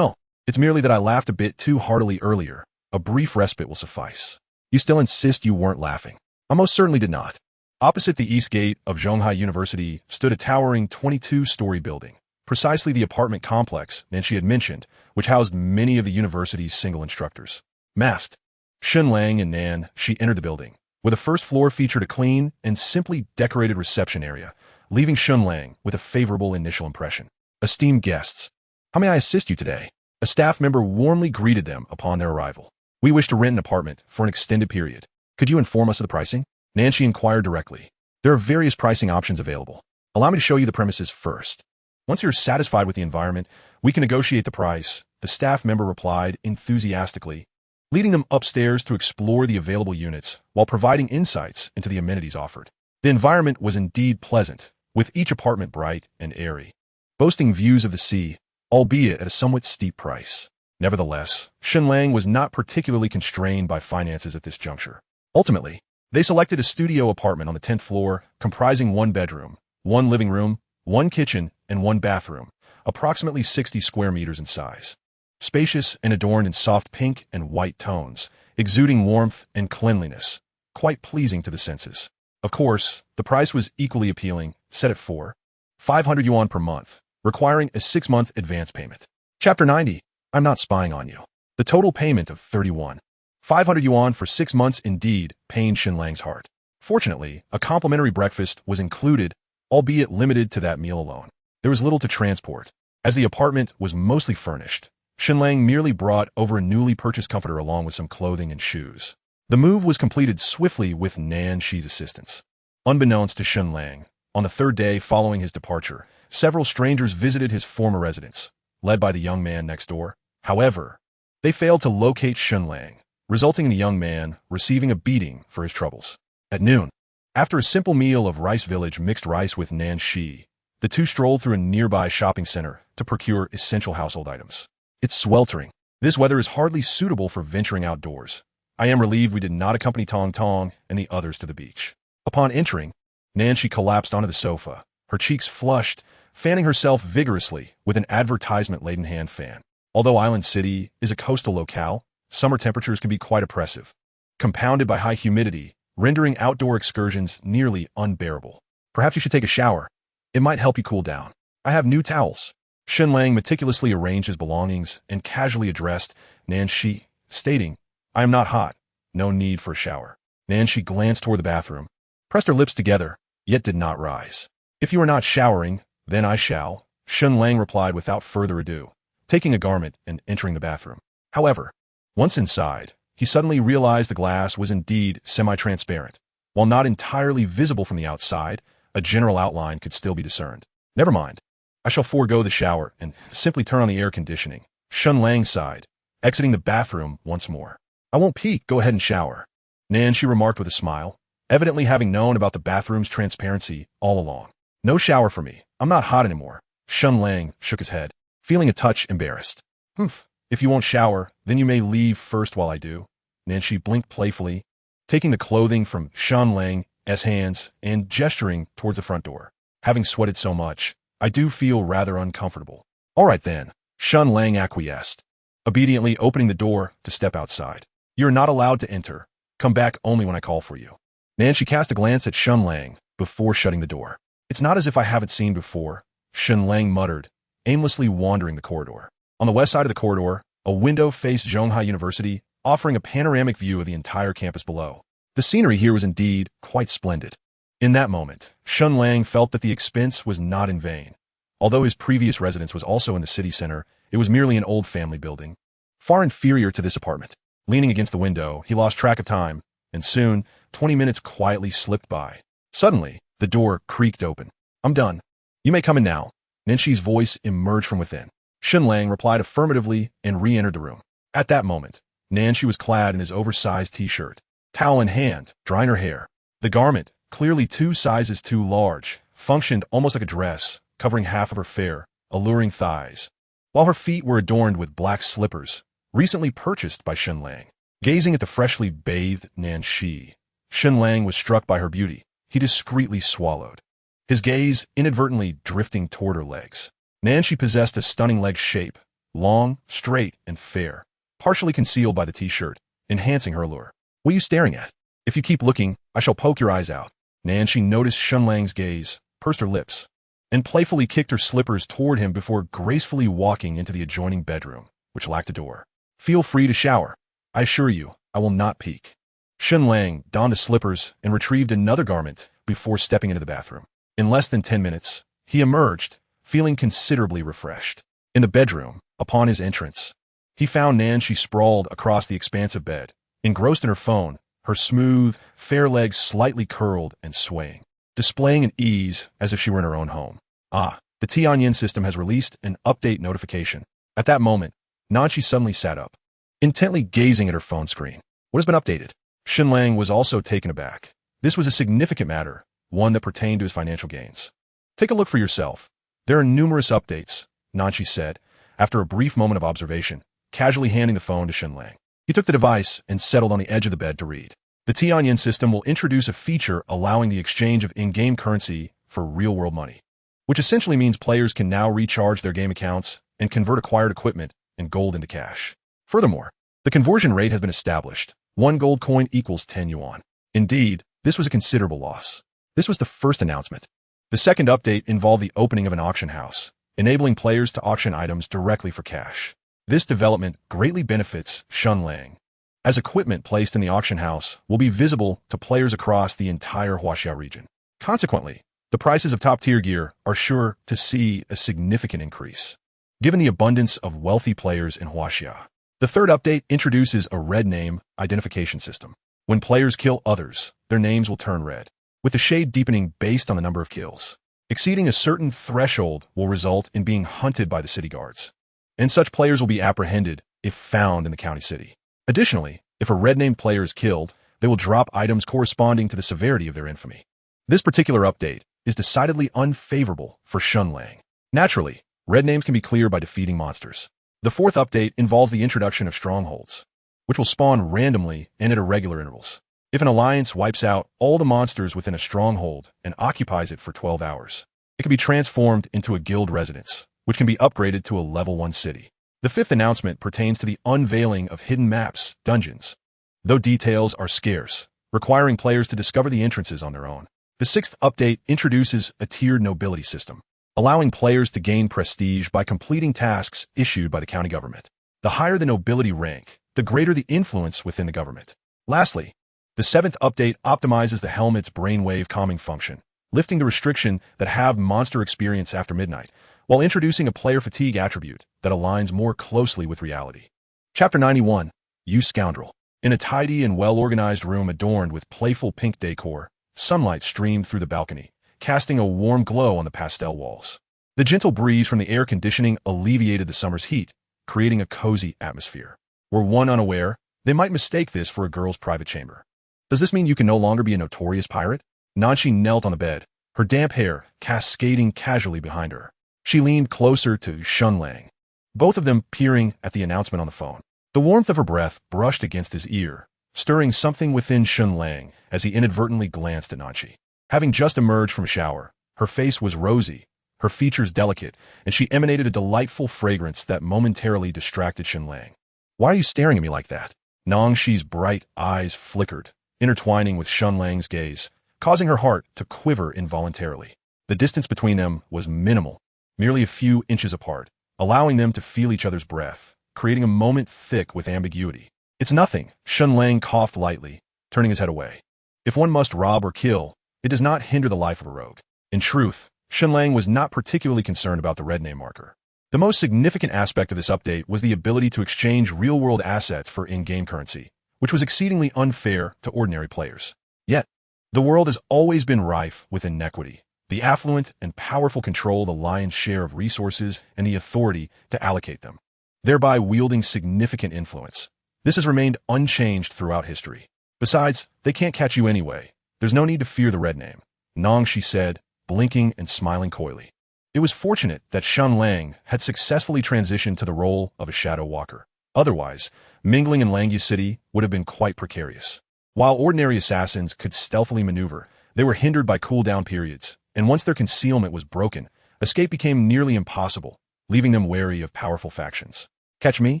it's merely that I laughed a bit too heartily earlier. A brief respite will suffice. You still insist you weren't laughing? I most certainly did not. Opposite the east gate of Zhonghai University stood a towering 22-story building, precisely the apartment complex Nanshi had mentioned, which housed many of the university's single instructors. Masked, Shen Lang and Nan, she entered the building, where the first floor featured a clean and simply decorated reception area, leaving Shen Lang with a favorable initial impression. Esteemed guests, how may I assist you today? A staff member warmly greeted them upon their arrival. We wish to rent an apartment for an extended period. Could you inform us of the pricing? Nanshi inquired directly. There are various pricing options available. Allow me to show you the premises first. Once you're satisfied with the environment, we can negotiate the price, the staff member replied enthusiastically, leading them upstairs to explore the available units while providing insights into the amenities offered. The environment was indeed pleasant, with each apartment bright and airy, boasting views of the sea, albeit at a somewhat steep price. Nevertheless, Shen Lang was not particularly constrained by finances at this juncture. Ultimately, they selected a studio apartment on the 10th floor, comprising 1 bedroom, 1 living room, 1 kitchen, and 1 bathroom, approximately 60 square meters in size. Spacious and adorned in soft pink and white tones, exuding warmth and cleanliness, quite pleasing to the senses. Of course, the price was equally appealing, set at 500 yuan per month, requiring a 6-month advance payment. Chapter 90. I'm not spying on you. The total payment of 500 yuan for 6 months indeed pained Shen Lang's heart. Fortunately, a complimentary breakfast was included, albeit limited to that meal alone. There was little to transport. As the apartment was mostly furnished, Shen Lang merely brought over a newly purchased comforter along with some clothing and shoes. The move was completed swiftly with Nanshi's assistance. Unbeknownst to Shen Lang, on the 3rd day following his departure, several strangers visited his former residence, led by the young man next door. However, they failed to locate Shen Lang, resulting in the young man receiving a beating for his troubles. At noon, after a simple meal of rice village mixed rice with Nanshi, the two strolled through a nearby shopping center to procure essential household items. It's sweltering. This weather is hardly suitable for venturing outdoors. I am relieved we did not accompany Tong Tong and the others to the beach. Upon entering, Nanshi collapsed onto the sofa, her cheeks flushed, fanning herself vigorously with an advertisement-laden hand fan. Although Island City is a coastal locale, summer temperatures can be quite oppressive, compounded by high humidity, rendering outdoor excursions nearly unbearable. Perhaps you should take a shower. It might help you cool down. I have new towels. Shen Lang meticulously arranged his belongings and casually addressed Nanshi, stating, I am not hot. No need for a shower. Nanshi glanced toward the bathroom, pressed her lips together, yet did not rise. If you are not showering, then I shall, Shen Lang replied without further ado, taking a garment and entering the bathroom. However, once inside, he suddenly realized the glass was indeed semi-transparent. While not entirely visible from the outside, a general outline could still be discerned. Never mind. I shall forego the shower and simply turn on the air conditioning. Shen Lang sighed, exiting the bathroom once more. I won't peek, go ahead and shower. Nan, she remarked with a smile, evidently having known about the bathroom's transparency all along. No shower for me. I'm not hot anymore. Shen Lang shook his head, feeling a touch embarrassed. Humph. If you won't shower, then you may leave first while I do. Nancy blinked playfully, taking the clothing from Shen Lang's hands and gesturing towards the front door. Having sweated so much, I do feel rather uncomfortable. All right then, Shen Lang acquiesced, obediently opening the door to step outside. You are not allowed to enter. Come back only when I call for you. Nancy cast a glance at Shen Lang before shutting the door. It's not as if I haven't seen before, Shen Lang muttered, aimlessly wandering the corridor. On the west side of the corridor, a window faced Zhonghai University, offering a panoramic view of the entire campus below. The scenery here was indeed quite splendid. In that moment, Shen Lang felt that the expense was not in vain. Although his previous residence was also in the city center, it was merely an old family building, far inferior to this apartment. Leaning against the window, he lost track of time, and soon, 20 minutes quietly slipped by. Suddenly, the door creaked open. I'm done. You may come in now. Ninshi's voice emerged from within. Shen Lang replied affirmatively and re-entered the room. At that moment, Nancy was clad in his oversized t-shirt, towel in hand, drying her hair. The garment, clearly 2 sizes too large, functioned almost like a dress, covering half of her fair, alluring thighs, while her feet were adorned with black slippers, recently purchased by Shen Lang. Gazing at the freshly bathed Nancy, Shen Lang was struck by her beauty. He discreetly swallowed, his gaze inadvertently drifting toward her legs. Nancy possessed a stunning leg shape, long, straight, and fair, partially concealed by the t-shirt, enhancing her allure. What are you staring at? If you keep looking, I shall poke your eyes out. Nancy noticed Shen Lang's gaze, pursed her lips, and playfully kicked her slippers toward him before gracefully walking into the adjoining bedroom, which lacked a door. Feel free to shower. I assure you, I will not peek. Shen Lang donned the slippers and retrieved another garment before stepping into the bathroom. In less than 10 minutes, he emerged, feeling considerably refreshed. In the bedroom, upon his entrance, he found Nancy sprawled across the expansive bed, engrossed in her phone, her smooth, fair legs slightly curled and swaying, displaying an ease as if she were in her own home. Ah, the Tian Yan system has released an update notification. At that moment, Nancy suddenly sat up, intently gazing at her phone screen. What has been updated? Shen Lang was also taken aback. This was a significant matter, one that pertained to his financial gains. Take a look for yourself. There are numerous updates, Nancy said, after a brief moment of observation, casually handing the phone to Shen Lang. He took the device and settled on the edge of the bed to read. The Tian Yan system will introduce a feature allowing the exchange of in-game currency for real-world money, which essentially means players can now recharge their game accounts and convert acquired equipment and gold into cash. Furthermore, the conversion rate has been established. 1 gold coin equals 10 yuan. Indeed, this was a considerable loss. This was the first announcement. The second update involved the opening of an auction house, enabling players to auction items directly for cash. This development greatly benefits Shen Lang, as equipment placed in the auction house will be visible to players across the entire Huaxia region. Consequently, the prices of top-tier gear are sure to see a significant increase, given the abundance of wealthy players in Huaxia. The third update introduces a red name identification system. When players kill others, their names will turn red, with the shade deepening based on the number of kills. Exceeding a certain threshold will result in being hunted by the city guards, and such players will be apprehended if found in the county city. Additionally, if a red-named player is killed, they will drop items corresponding to the severity of their infamy. This particular update is decidedly unfavorable for Shen Lang. Naturally, red names can be cleared by defeating monsters. The fourth update involves the introduction of strongholds, which will spawn randomly and at irregular intervals. If an alliance wipes out all the monsters within a stronghold and occupies it for 12 hours, it can be transformed into a guild residence, which can be upgraded to a level 1 city. The fifth announcement pertains to the unveiling of hidden maps, dungeons, though details are scarce, requiring players to discover the entrances on their own. The sixth update introduces a tiered nobility system, allowing players to gain prestige by completing tasks issued by the county government. The higher the nobility rank, the greater the influence within the government. Lastly, the seventh update optimizes the helmet's brainwave calming function, lifting the restriction that halved monster experience after midnight, while introducing a player fatigue attribute that aligns more closely with reality. Chapter 91, You Scoundrel. In a tidy and well-organized room adorned with playful pink decor, sunlight streamed through the balcony, casting a warm glow on the pastel walls. The gentle breeze from the air conditioning alleviated the summer's heat, creating a cozy atmosphere. Were one unaware, they might mistake this for a girl's private chamber. Does this mean you can no longer be a notorious pirate? Nanshi knelt on the bed, her damp hair cascading casually behind her. She leaned closer to Shen Lang, both of them peering at the announcement on the phone. The warmth of her breath brushed against his ear, stirring something within Shen Lang as he inadvertently glanced at Nanshi. Having just emerged from a shower, her face was rosy, her features delicate, and she emanated a delightful fragrance that momentarily distracted Shen Lang. Why are you staring at me like that? Nangshi's bright eyes flickered, intertwining with Shen Lang's gaze, causing her heart to quiver involuntarily. The distance between them was minimal, merely a few inches apart, allowing them to feel each other's breath, creating a moment thick with ambiguity. It's nothing, Shen Lang coughed lightly, turning his head away. If one must rob or kill, it does not hinder the life of a rogue. In truth, Shen Lang was not particularly concerned about the red name marker. The most significant aspect of this update was the ability to exchange real-world assets for in-game currency, which was exceedingly unfair to ordinary players. Yet, the world has always been rife with inequity. The affluent and powerful control the lion's share of resources and the authority to allocate them, thereby wielding significant influence. This has remained unchanged throughout history. Besides, they can't catch you anyway. There's no need to fear the red name, Nangshi said, blinking and smiling coyly. It was fortunate that Shen Lang had successfully transitioned to the role of a shadow walker. Otherwise, mingling in Langya City would have been quite precarious. While ordinary assassins could stealthily maneuver, they were hindered by cooldown periods, and once their concealment was broken, escape became nearly impossible, leaving them wary of powerful factions. Catch me?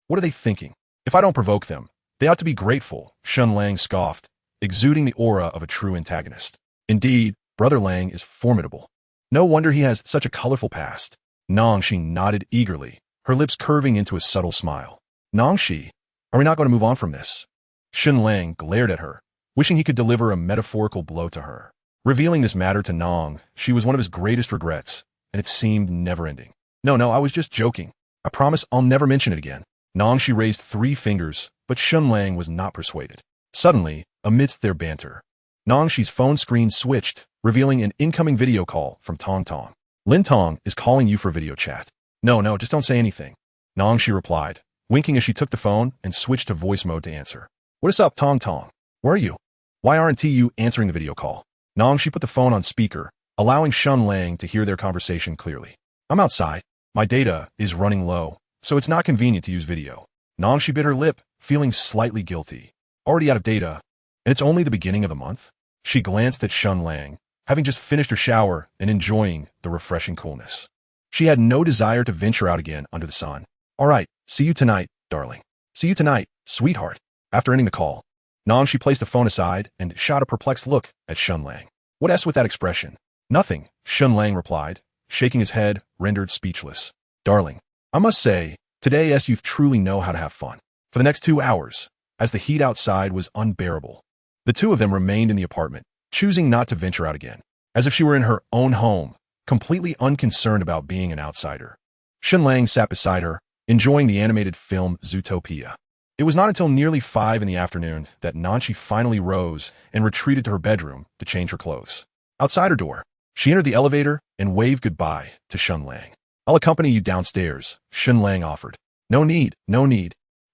What are they thinking? If I don't provoke them, they ought to be grateful, Shen Lang scoffed, exuding the aura of a true antagonist. Indeed, Brother Lang is formidable. No wonder he has such a colorful past. Nangshi nodded eagerly, her lips curving into a subtle smile. Nangshi, are we not going to move on from this? Shen Lang glared at her, wishing he could deliver a metaphorical blow to her. Revealing this matter to Nang, she was one of his greatest regrets, and it seemed never-ending. No, I was just joking. I promise I'll never mention it again. Nangshi raised 3 fingers, but Shen Lang was not persuaded. Suddenly, amidst their banter, Nangshi's phone screen switched, revealing an incoming video call from Tong Tong. Lin Tong is calling you for video chat. No, just don't say anything. Nangshi replied, winking as she took the phone and switched to voice mode to answer. What is up, Tong Tong? Where are you? Why aren't you answering the video call? Nangshi put the phone on speaker, allowing Shen Lang to hear their conversation clearly. I'm outside. My data is running low, so it's not convenient to use video. Nangshi bit her lip, feeling slightly guilty. Already out of data, and it's only the beginning of the month? She glanced at Shen Lang, having just finished her shower and enjoying the refreshing coolness. She had no desire to venture out again under the sun. All right, see you tonight, darling. See you tonight, sweetheart. After ending the call, Nangshi placed the phone aside and shot a perplexed look at Shen Lang. What s with that expression? Nothing, Shen Lang replied, shaking his head, rendered speechless. Darling, I must say, today you truly know how to have fun. For the next 2 hours, as the heat outside was unbearable, the two of them remained in the apartment, choosing not to venture out again, as if she were in her own home, completely unconcerned about being an outsider. Shen Lang sat beside her, enjoying the animated film Zootopia. It was not until nearly 5 in the afternoon that Nangshi finally rose and retreated to her bedroom to change her clothes. Outside her door, she entered the elevator and waved goodbye to Shen Lang. I'll accompany you downstairs, Shen Lang offered. No need.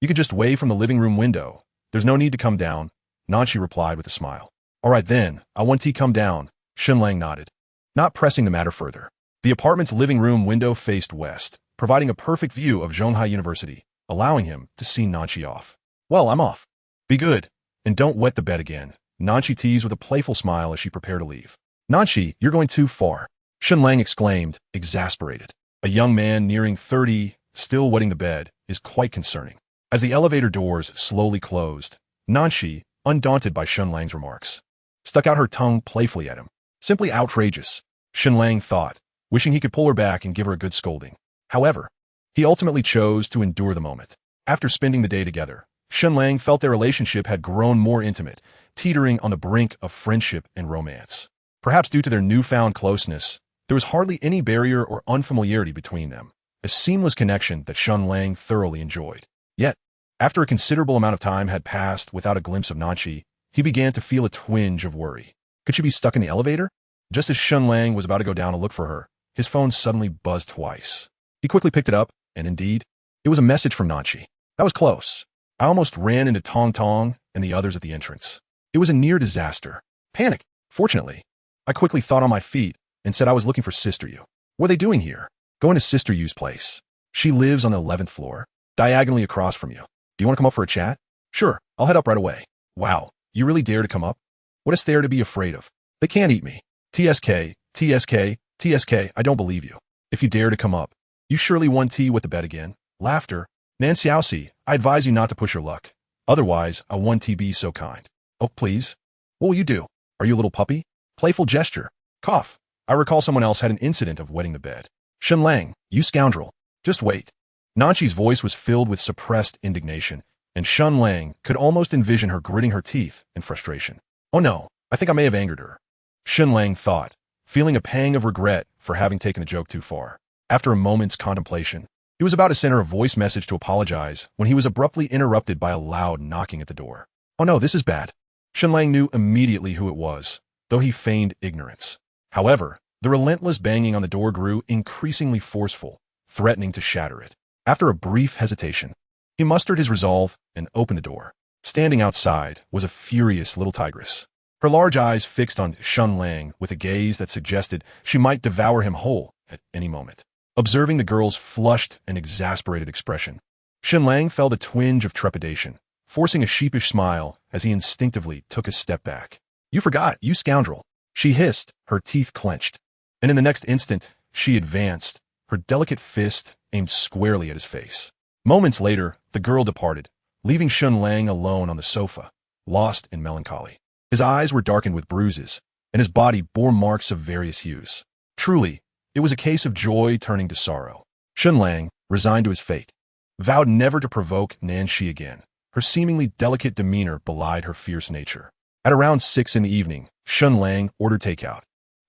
You could just wave from the living room window. There's no need to come down, Nangshi replied with a smile. All right then, I want to come down, Shen Lang nodded, not pressing the matter further. The apartment's living room window faced west, providing a perfect view of Zhonghai University, allowing him to see Nangshi off. Well, I'm off. Be good, and don't wet the bed again, Nangshi teased with a playful smile as she prepared to leave. Nangshi, you're going too far, Shen Lang exclaimed, exasperated. A young man nearing 30, still wetting the bed, is quite concerning. As the elevator doors slowly closed, Nangshi, undaunted by Shen Lang's remarks, stuck out her tongue playfully at him. Simply outrageous, Shen Lang thought, wishing he could pull her back and give her a good scolding. However, he ultimately chose to endure the moment. After spending the day together, Shen Lang felt their relationship had grown more intimate, teetering on the brink of friendship and romance. Perhaps due to their newfound closeness, There was hardly any barrier or unfamiliarity between them, a seamless connection that Shen Lang thoroughly enjoyed. Yet, after a considerable amount of time had passed without a glimpse of Nanqi, he began to feel a twinge of worry. Could she be stuck in the elevator? Just as Shen Lang was about to go down to look for her, his phone suddenly buzzed twice. He quickly picked it up, and indeed, it was a message from Nanqi. That was close. I almost ran into Tong Tong and the others at the entrance. It was a near disaster. Panic. Fortunately, I quickly thought on my feet and said I was looking for Sister Yu. What are they doing here? Going to Sister Yu's place. She lives on the 11th floor, diagonally across from you. Do you want to come up for a chat? Sure, I'll head up right away. Wow, you really dare to come up? What is there to be afraid of? They can't eat me. TSK, TSK, TSK, I don't believe you. If you dare to come up, you surely won tea with the bet again. Laughter. Nan Xiaoxi, I advise you not to push your luck. Otherwise, I won be so kind. Oh, please. What will you do? Are you a little puppy? Playful gesture. Cough. I recall someone else had an incident of wetting the bed. Shen Lang, you scoundrel. Just wait. Nanqi's voice was filled with suppressed indignation, and Shen Lang could almost envision her gritting her teeth in frustration. Oh no, I think I may have angered her. Shen Lang thought, feeling a pang of regret for having taken the joke too far. After a moment's contemplation, he was about to send her a voice message to apologize when he was abruptly interrupted by a loud knocking at the door. Oh no, this is bad. Shen Lang knew immediately who it was, though he feigned ignorance. However, the relentless banging on the door grew increasingly forceful, threatening to shatter it. After a brief hesitation, he mustered his resolve and opened the door. Standing outside was a furious little tigress, her large eyes fixed on Shen Lang with a gaze that suggested she might devour him whole at any moment. Observing the girl's flushed and exasperated expression, Shen Lang felt a twinge of trepidation, forcing a sheepish smile as he instinctively took a step back. You forgot, you scoundrel, she hissed, her teeth clenched. And in the next instant, she advanced, her delicate fist aimed squarely at his face. Moments later, the girl departed, leaving Shen Lang alone on the sofa, lost in melancholy. His eyes were darkened with bruises, and his body bore marks of various hues. Truly, it was a case of joy turning to sorrow. Shen Lang, resigned to his fate, vowed never to provoke Nanqi again. Her seemingly delicate demeanor belied her fierce nature. At around 6 in the evening, Shen Lang ordered takeout,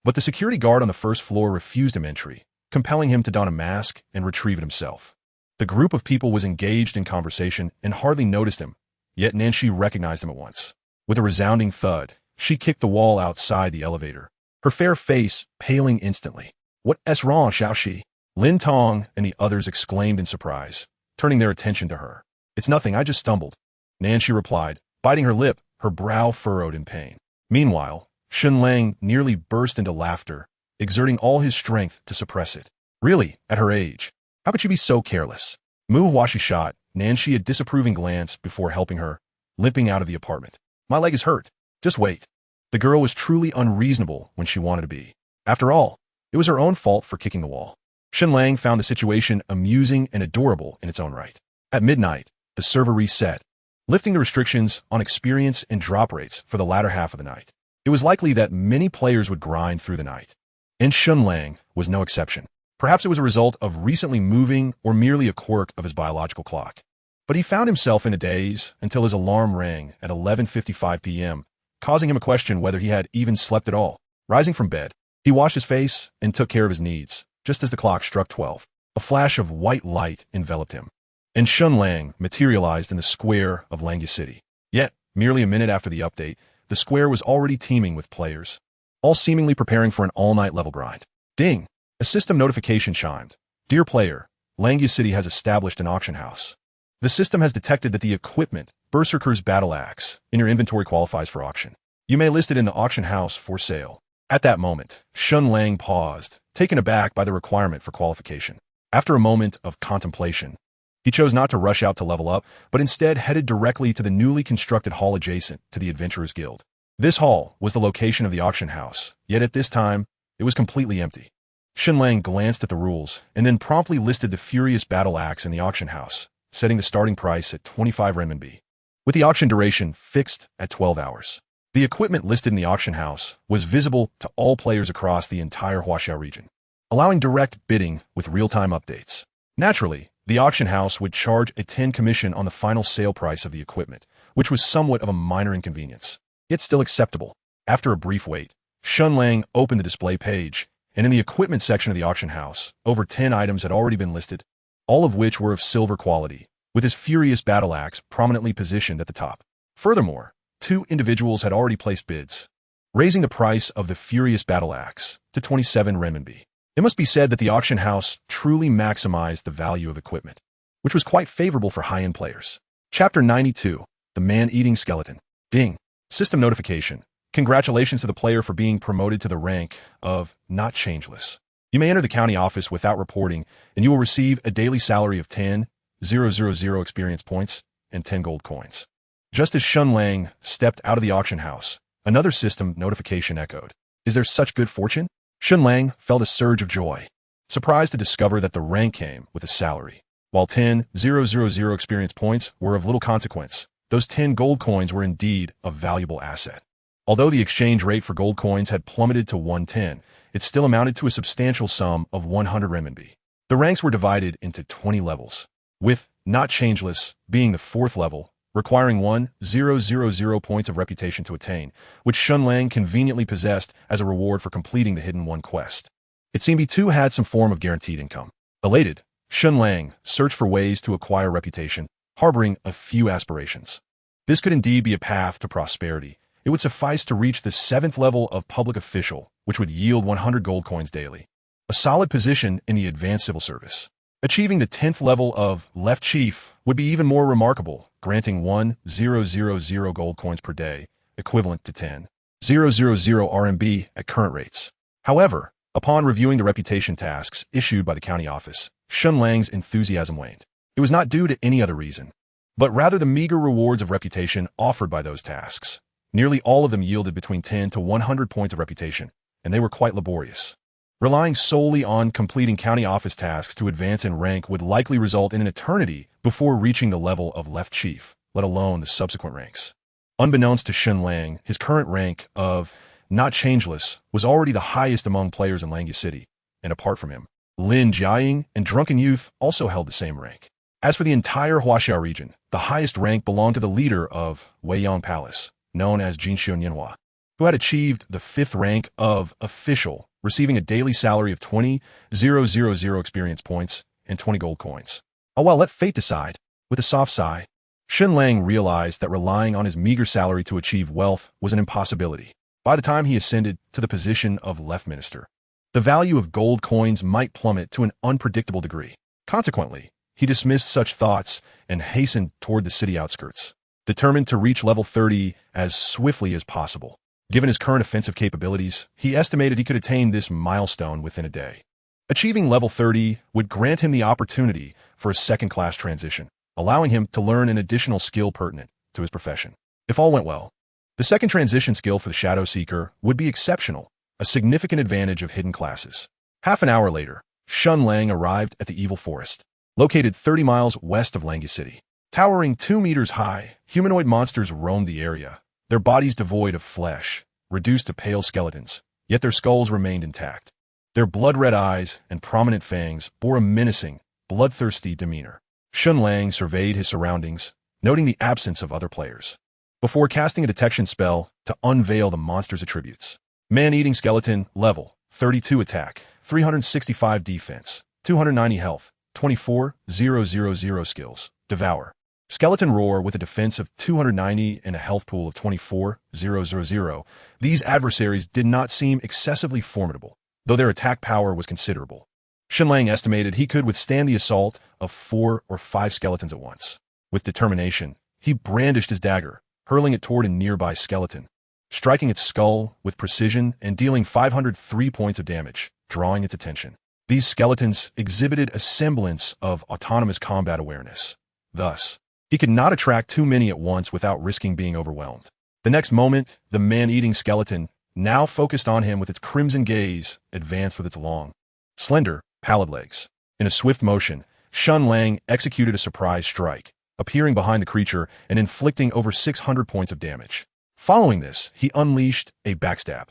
but the security guard on the first floor refused him entry, compelling him to don a mask and retrieve it himself. The group of people was engaged in conversation and hardly noticed him, yet Nanqi recognized him at once. With a resounding thud, she kicked the wall outside the elevator, her fair face paling instantly. What's wrong, Xiaoxi? Lin Tong and the others exclaimed in surprise, turning their attention to her. It's nothing, I just stumbled. Nanqi replied, biting her lip, her brow furrowed in pain. Meanwhile, Shen Lang nearly burst into laughter, exerting all his strength to suppress it. Really, at her age, how could she be so careless? Mu Huashi shot Nanqi a disapproving glance before helping her, limping out of the apartment. My leg is hurt. Just wait. The girl was truly unreasonable when she wanted to be. After all, it was her own fault for kicking the wall. Shen Lang found the situation amusing and adorable in its own right. At midnight, the server reset, lifting the restrictions on experience and drop rates for the latter half of the night. It was likely that many players would grind through the night, and Shen Lang was no exception. Perhaps it was a result of recently moving or merely a quirk of his biological clock. But he found himself in a daze until his alarm rang at 11:55 p.m., causing him to question whether he had even slept at all. Rising from bed, he washed his face and took care of his needs, just as the clock struck 12. A flash of white light enveloped him, and Shen Lang materialized in the square of Langya City. Yet, merely a minute after the update, the square was already teeming with players, all seemingly preparing for an all-night level grind. Ding! A system notification chimed. Dear player, Langya City has established an auction house. The system has detected that the equipment, Berserker's Battle Axe, in your inventory qualifies for auction. You may list it in the auction house for sale. At that moment, Shen Lang paused, taken aback by the requirement for qualification. After a moment of contemplation, he chose not to rush out to level up, but instead headed directly to the newly constructed hall adjacent to the Adventurers Guild. This hall was the location of the auction house, yet at this time, it was completely empty. Shen Lang glanced at the rules and then promptly listed the Furious Battle Axe in the auction house, setting the starting price at 25 renminbi, with the auction duration fixed at 12 hours. The equipment listed in the auction house was visible to all players across the entire Huaxiao region, allowing direct bidding with real-time updates. Naturally, the auction house would charge a 10 commission on the final sale price of the equipment, which was somewhat of a minor inconvenience, yet still acceptable. After a brief wait, Shen Lang opened the display page and in the equipment section of the auction house, over 10 items had already been listed, all of which were of silver quality, with his furious battle axe prominently positioned at the top. Furthermore, 2 individuals had already placed bids, raising the price of the furious battle axe to 27 renminbi. It must be said that the auction house truly maximized the value of equipment, which was quite favorable for high-end players. Chapter 92, The Man-Eating Skeleton. Ding. System notification. Congratulations to the player for being promoted to the rank of Not Changeless. You may enter the county office without reporting, and you will receive a daily salary of 10,000 experience points and 10 gold coins. Just as Shen Lang stepped out of the auction house, another system notification echoed. Is there such good fortune? Shen Lang felt a surge of joy, surprised to discover that the rank came with a salary. While 10,000 experience points were of little consequence, those 10 gold coins were indeed a valuable asset. Although the exchange rate for gold coins had plummeted to 110, it still amounted to a substantial sum of 100 renminbi. The ranks were divided into 20 levels, with Not Changeless being the 4th level, requiring 1,000 points of reputation to attain, which Shen Lang conveniently possessed as a reward for completing the Hidden One quest. It seemed he too had some form of guaranteed income. Elated, Shen Lang searched for ways to acquire reputation, harboring a few aspirations. This could indeed be a path to prosperity. It would suffice to reach the 7th level of public official, which would yield 100 gold coins daily. A solid position in the advanced civil service. Achieving the 10th level of left chief would be even more remarkable, granting 1,000 gold coins per day, equivalent to 10,000 RMB at current rates. However, upon reviewing the reputation tasks issued by the county office, Shen Lang's enthusiasm waned. It was not due to any other reason, but rather the meager rewards of reputation offered by those tasks. Nearly all of them yielded between 10 to 100 points of reputation, and they were quite laborious. Relying solely on completing county office tasks to advance in rank would likely result in an eternity before reaching the level of left chief, let alone the subsequent ranks. Unbeknownst to Shen Lang, his current rank of Not Changeless was already the highest among players in Langya City, and apart from him, Lin Jiaying and Drunken Youth also held the same rank. As for the entire Huaxia region, the highest rank belonged to the leader of Weiyang Palace, known as Jinxiu Nianhua, who had achieved the 5th rank of official, receiving a daily salary of 20,000 experience points and 20 gold coins. Oh well, let fate decide. With a soft sigh, Shen Lang realized that relying on his meager salary to achieve wealth was an impossibility. By the time he ascended to the position of left minister, the value of gold coins might plummet to an unpredictable degree. Consequently, he dismissed such thoughts and hastened toward the city outskirts, determined to reach level 30 as swiftly as possible. Given his current offensive capabilities, he estimated he could attain this milestone within a day. Achieving level 30 would grant him the opportunity for a second-class transition, allowing him to learn an additional skill pertinent to his profession. If all went well, the second transition skill for the Shadow Seeker would be exceptional, a significant advantage of hidden classes. Half an hour later, Shen Lang arrived at the Evil Forest, located 30 miles west of Langya City. Towering 2 meters high, humanoid monsters roamed the area, their bodies devoid of flesh, reduced to pale skeletons, yet their skulls remained intact. Their blood-red eyes and prominent fangs bore a menacing, bloodthirsty demeanor. Shen Lang surveyed his surroundings, noting the absence of other players, before casting a detection spell to unveil the monster's attributes. Man-eating skeleton, level 32 attack, 365 defense, 290 health, 24,000 skills, devour. Skeleton roar with a defense of 290 and a health pool of 24,000. These adversaries did not seem excessively formidable, though their attack power was considerable. Shen Lang estimated he could withstand the assault of 4 or 5 skeletons at once. With determination, he brandished his dagger, hurling it toward a nearby skeleton, striking its skull with precision and dealing 503 points of damage, drawing its attention. These skeletons exhibited a semblance of autonomous combat awareness. Thus, he could not attract too many at once without risking being overwhelmed. The next moment, the man-eating skeleton, now focused on him with its crimson gaze, advanced with its long, slender, pallid legs. In a swift motion, Shen Lang executed a surprise strike, appearing behind the creature and inflicting over 600 points of damage. Following this, he unleashed a backstab,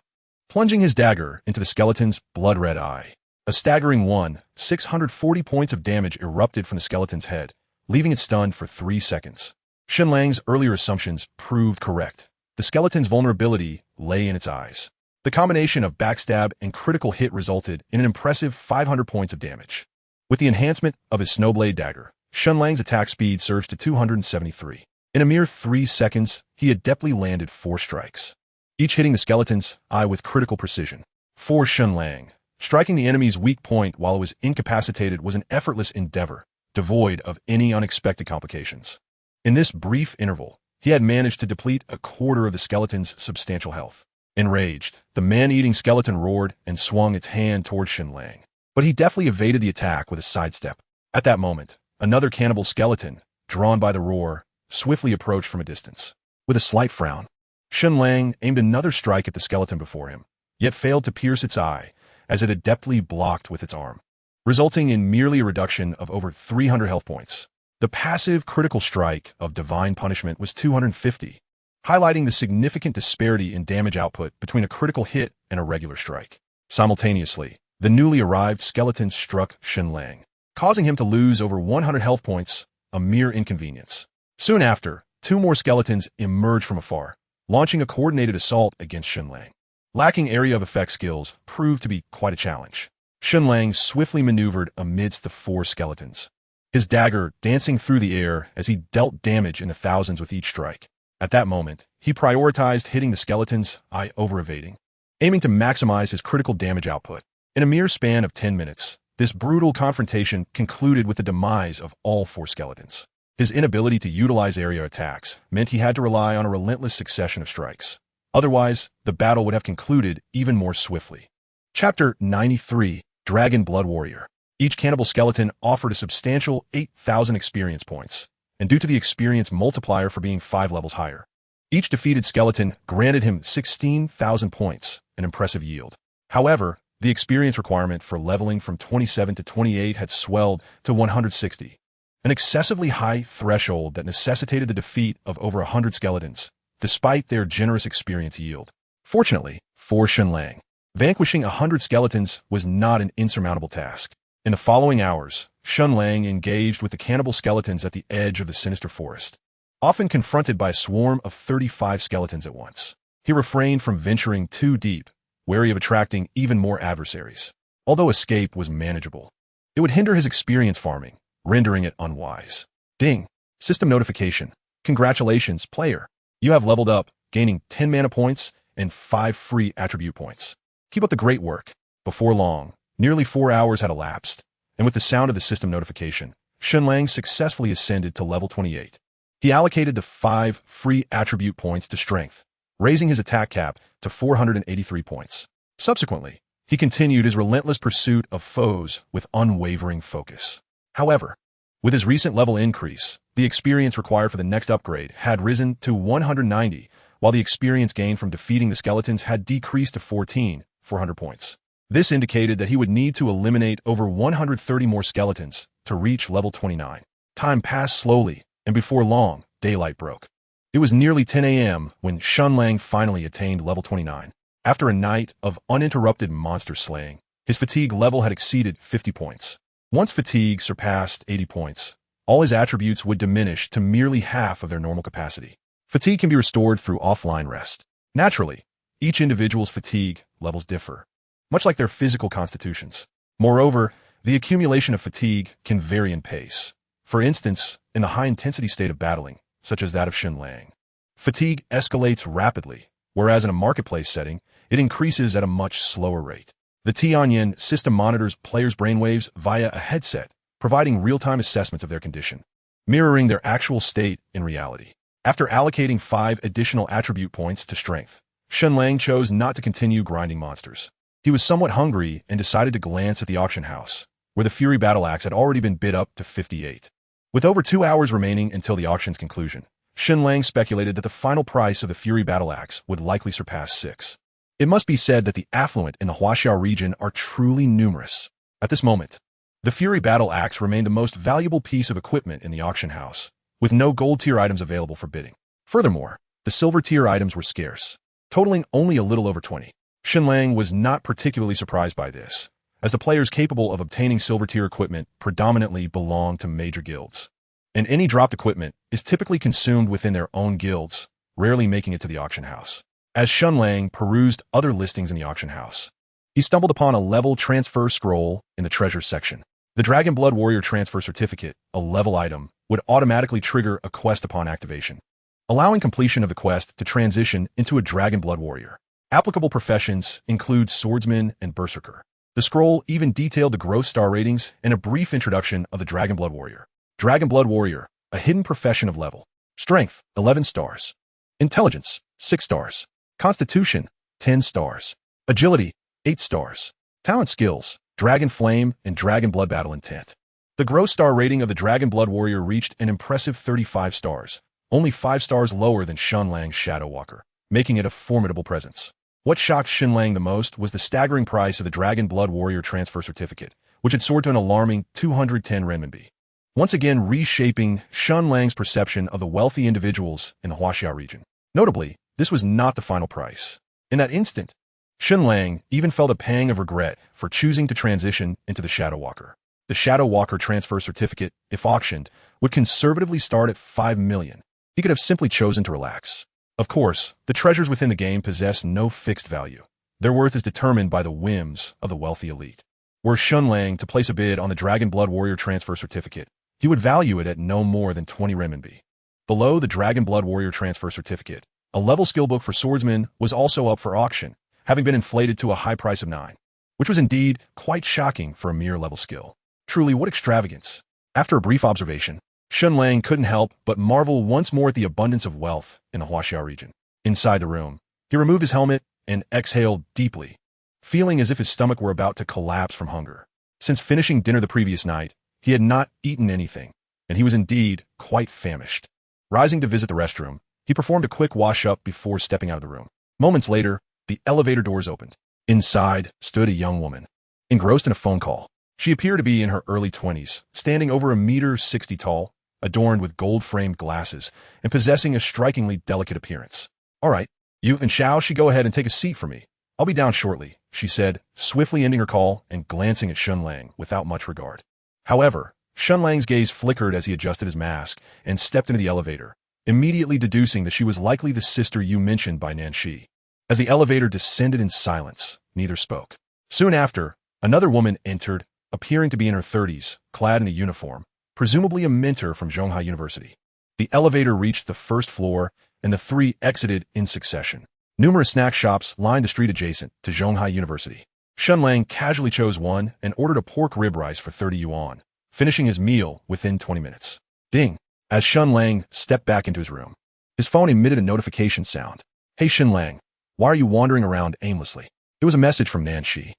plunging his dagger into the skeleton's blood-red eye. A staggering 640 points of damage erupted from the skeleton's head, leaving it stunned for 3 seconds. Shen Lang's earlier assumptions proved correct. The skeleton's vulnerability lay in its eyes. The combination of backstab and critical hit resulted in an impressive 500 points of damage. With the enhancement of his Snowblade dagger, Shen Lang's attack speed surged to 273. In a mere 3 seconds, he adeptly landed 4 strikes, each hitting the skeleton's eye with critical precision. For Shen Lang, striking the enemy's weak point while it was incapacitated was an effortless endeavor, devoid of any unexpected complications. In this brief interval, he had managed to deplete a quarter of the skeleton's substantial health. Enraged, the man-eating skeleton roared and swung its hand toward Shen Lang. But he deftly evaded the attack with a sidestep. At that moment, another cannibal skeleton, drawn by the roar, swiftly approached from a distance. With a slight frown, Shen Lang aimed another strike at the skeleton before him, yet failed to pierce its eye as it adeptly blocked with its arm, resulting in merely a reduction of over 300 health points. The passive critical strike of Divine Punishment was 250, highlighting the significant disparity in damage output between a critical hit and a regular strike. Simultaneously, the newly arrived skeleton struck Shen Lang, causing him to lose over 100 health points, a mere inconvenience. Soon after, 2 more skeletons emerged from afar, launching a coordinated assault against Shen Lang. Lacking area of effect skills proved to be quite a challenge. Shen Lang swiftly maneuvered amidst the 4 skeletons, his dagger dancing through the air as he dealt damage in the thousands with each strike. At that moment, he prioritized hitting the skeleton's eye over evading, aiming to maximize his critical damage output. In a mere span of 10 minutes, this brutal confrontation concluded with the demise of all 4 skeletons. His inability to utilize area attacks meant he had to rely on a relentless succession of strikes. Otherwise, the battle would have concluded even more swiftly. Chapter 93, Dragon Blood Warrior. Each cannibal skeleton offered a substantial 8,000 experience points, and due to the experience multiplier for being 5 levels higher, each defeated skeleton granted him 16,000 points, an impressive yield. However, the experience requirement for leveling from 27 to 28 had swelled to 160, an excessively high threshold that necessitated the defeat of over 100 skeletons, despite their generous experience yield. Fortunately, for Shen Lang, vanquishing 100 skeletons was not an insurmountable task. In the following hours, Shen Lang engaged with the cannibal skeletons at the edge of the sinister forest. Often confronted by a swarm of 35 skeletons at once, he refrained from venturing too deep, wary of attracting even more adversaries. Although escape was manageable, it would hinder his experience farming, rendering it unwise. Ding! System notification. Congratulations, player. You have leveled up, gaining 10 mana points and 5 free attribute points. Keep up the great work. Before long, nearly 4 hours had elapsed, and with the sound of the system notification, Shen Lang successfully ascended to level 28. He allocated the 5 free attribute points to strength, raising his attack cap to 483 points. Subsequently, he continued his relentless pursuit of foes with unwavering focus. However, with his recent level increase, the experience required for the next upgrade had risen to 190, while the experience gained from defeating the skeletons had decreased to 400 points. This indicated that he would need to eliminate over 130 more skeletons to reach level 29. Time passed slowly, and before long, daylight broke. It was nearly 10 a.m. when Shen Lang finally attained level 29. After a night of uninterrupted monster slaying, his fatigue level had exceeded 50 points. Once fatigue surpassed 80 points, all his attributes would diminish to merely half of their normal capacity. Fatigue can be restored through offline rest. Naturally, each individual's fatigue levels differ, much like their physical constitutions. Moreover, the accumulation of fatigue can vary in pace. For instance, in the high-intensity state of battling, such as that of Shen Lang, fatigue escalates rapidly, whereas in a marketplace setting, it increases at a much slower rate. The Tian Yan system monitors players' brainwaves via a headset, providing real-time assessments of their condition, mirroring their actual state in reality. After allocating 5 additional attribute points to strength, Shen Lang chose not to continue grinding monsters. He was somewhat hungry and decided to glance at the auction house, where the Fury Battle Axe had already been bid up to 58. With over 2 hours remaining until the auction's conclusion, Shen Lang speculated that the final price of the Fury Battle Axe would likely surpass 6. It must be said that the affluent in the Huaxiao region are truly numerous. At this moment, the Fury Battle Axe remained the most valuable piece of equipment in the auction house, with no gold-tier items available for bidding. Furthermore, the silver-tier items were scarce, totaling only a little over 20. Shen Lang was not particularly surprised by this, as the players capable of obtaining silver-tier equipment predominantly belong to major guilds, and any dropped equipment is typically consumed within their own guilds, rarely making it to the auction house. As Shen Lang perused other listings in the auction house, he stumbled upon a level transfer scroll in the treasure section. The Dragon Blood Warrior Transfer Certificate, a level item, would automatically trigger a quest upon activation, allowing completion of the quest to transition into a Dragon Blood Warrior. Applicable professions include swordsman and berserker. The scroll even detailed the growth star ratings and a brief introduction of the Dragon Blood Warrior. Dragon Blood Warrior, a hidden profession of level. Strength, 11 stars. Intelligence, 6 stars. Constitution, 10 stars. Agility, 8 stars. Talent skills, Dragon Flame and Dragon Blood Battle Intent. The growth star rating of the Dragon Blood Warrior reached an impressive 35 stars, only 5 stars lower than Shen Lang's Shadow Walker, making it a formidable presence. What shocked Shen Lang the most was the staggering price of the Dragon Blood Warrior Transfer Certificate, which had soared to an alarming 210 renminbi. Once again reshaping Shen Lang's perception of the wealthy individuals in the Huaxia region. Notably, this was not the final price. In that instant, Shen Lang even felt a pang of regret for choosing to transition into the Shadow Walker. The Shadow Walker Transfer Certificate, if auctioned, would conservatively start at 5 million. He could have simply chosen to relax. Of course, the treasures within the game possess no fixed value. Their worth is determined by the whims of the wealthy elite. Were Shen Lang to place a bid on the Dragon Blood Warrior Transfer Certificate, he would value it at no more than 20 renminbi. Below the Dragon Blood Warrior Transfer Certificate, a level skill book for swordsmen was also up for auction, having been inflated to a high price of 9, which was indeed quite shocking for a mere level skill. Truly, what extravagance! After a brief observation, Shen Lang couldn't help but marvel once more at the abundance of wealth in the Huaxia region. Inside the room, he removed his helmet and exhaled deeply, feeling as if his stomach were about to collapse from hunger. Since finishing dinner the previous night, he had not eaten anything, and he was indeed quite famished. Rising to visit the restroom, he performed a quick wash-up before stepping out of the room. Moments later, the elevator doors opened. Inside stood a young woman, engrossed in a phone call. She appeared to be in her early 20s, standing over 1.60 meters tall, adorned with gold-framed glasses, and possessing a strikingly delicate appearance. "All right, you and Xiao should go ahead and take a seat for me. I'll be down shortly," she said, swiftly ending her call and glancing at Shen Lang without much regard. However, Shen Lang's gaze flickered as he adjusted his mask and stepped into the elevator, immediately deducing that she was likely the sister you mentioned by Nanxi. As the elevator descended in silence, neither spoke. Soon after, another woman entered, appearing to be in her 30s, clad in a uniform, presumably a mentor from Zhonghai University. The elevator reached the first floor, and the three exited in succession. Numerous snack shops lined the street adjacent to Zhonghai University. Shen Lang casually chose one and ordered a pork rib rice for 30 yuan, finishing his meal within 20 minutes. Ding! As Shen Lang stepped back into his room, his phone emitted a notification sound. "Hey Shen Lang, why are you wandering around aimlessly?" It was a message from Nanxi.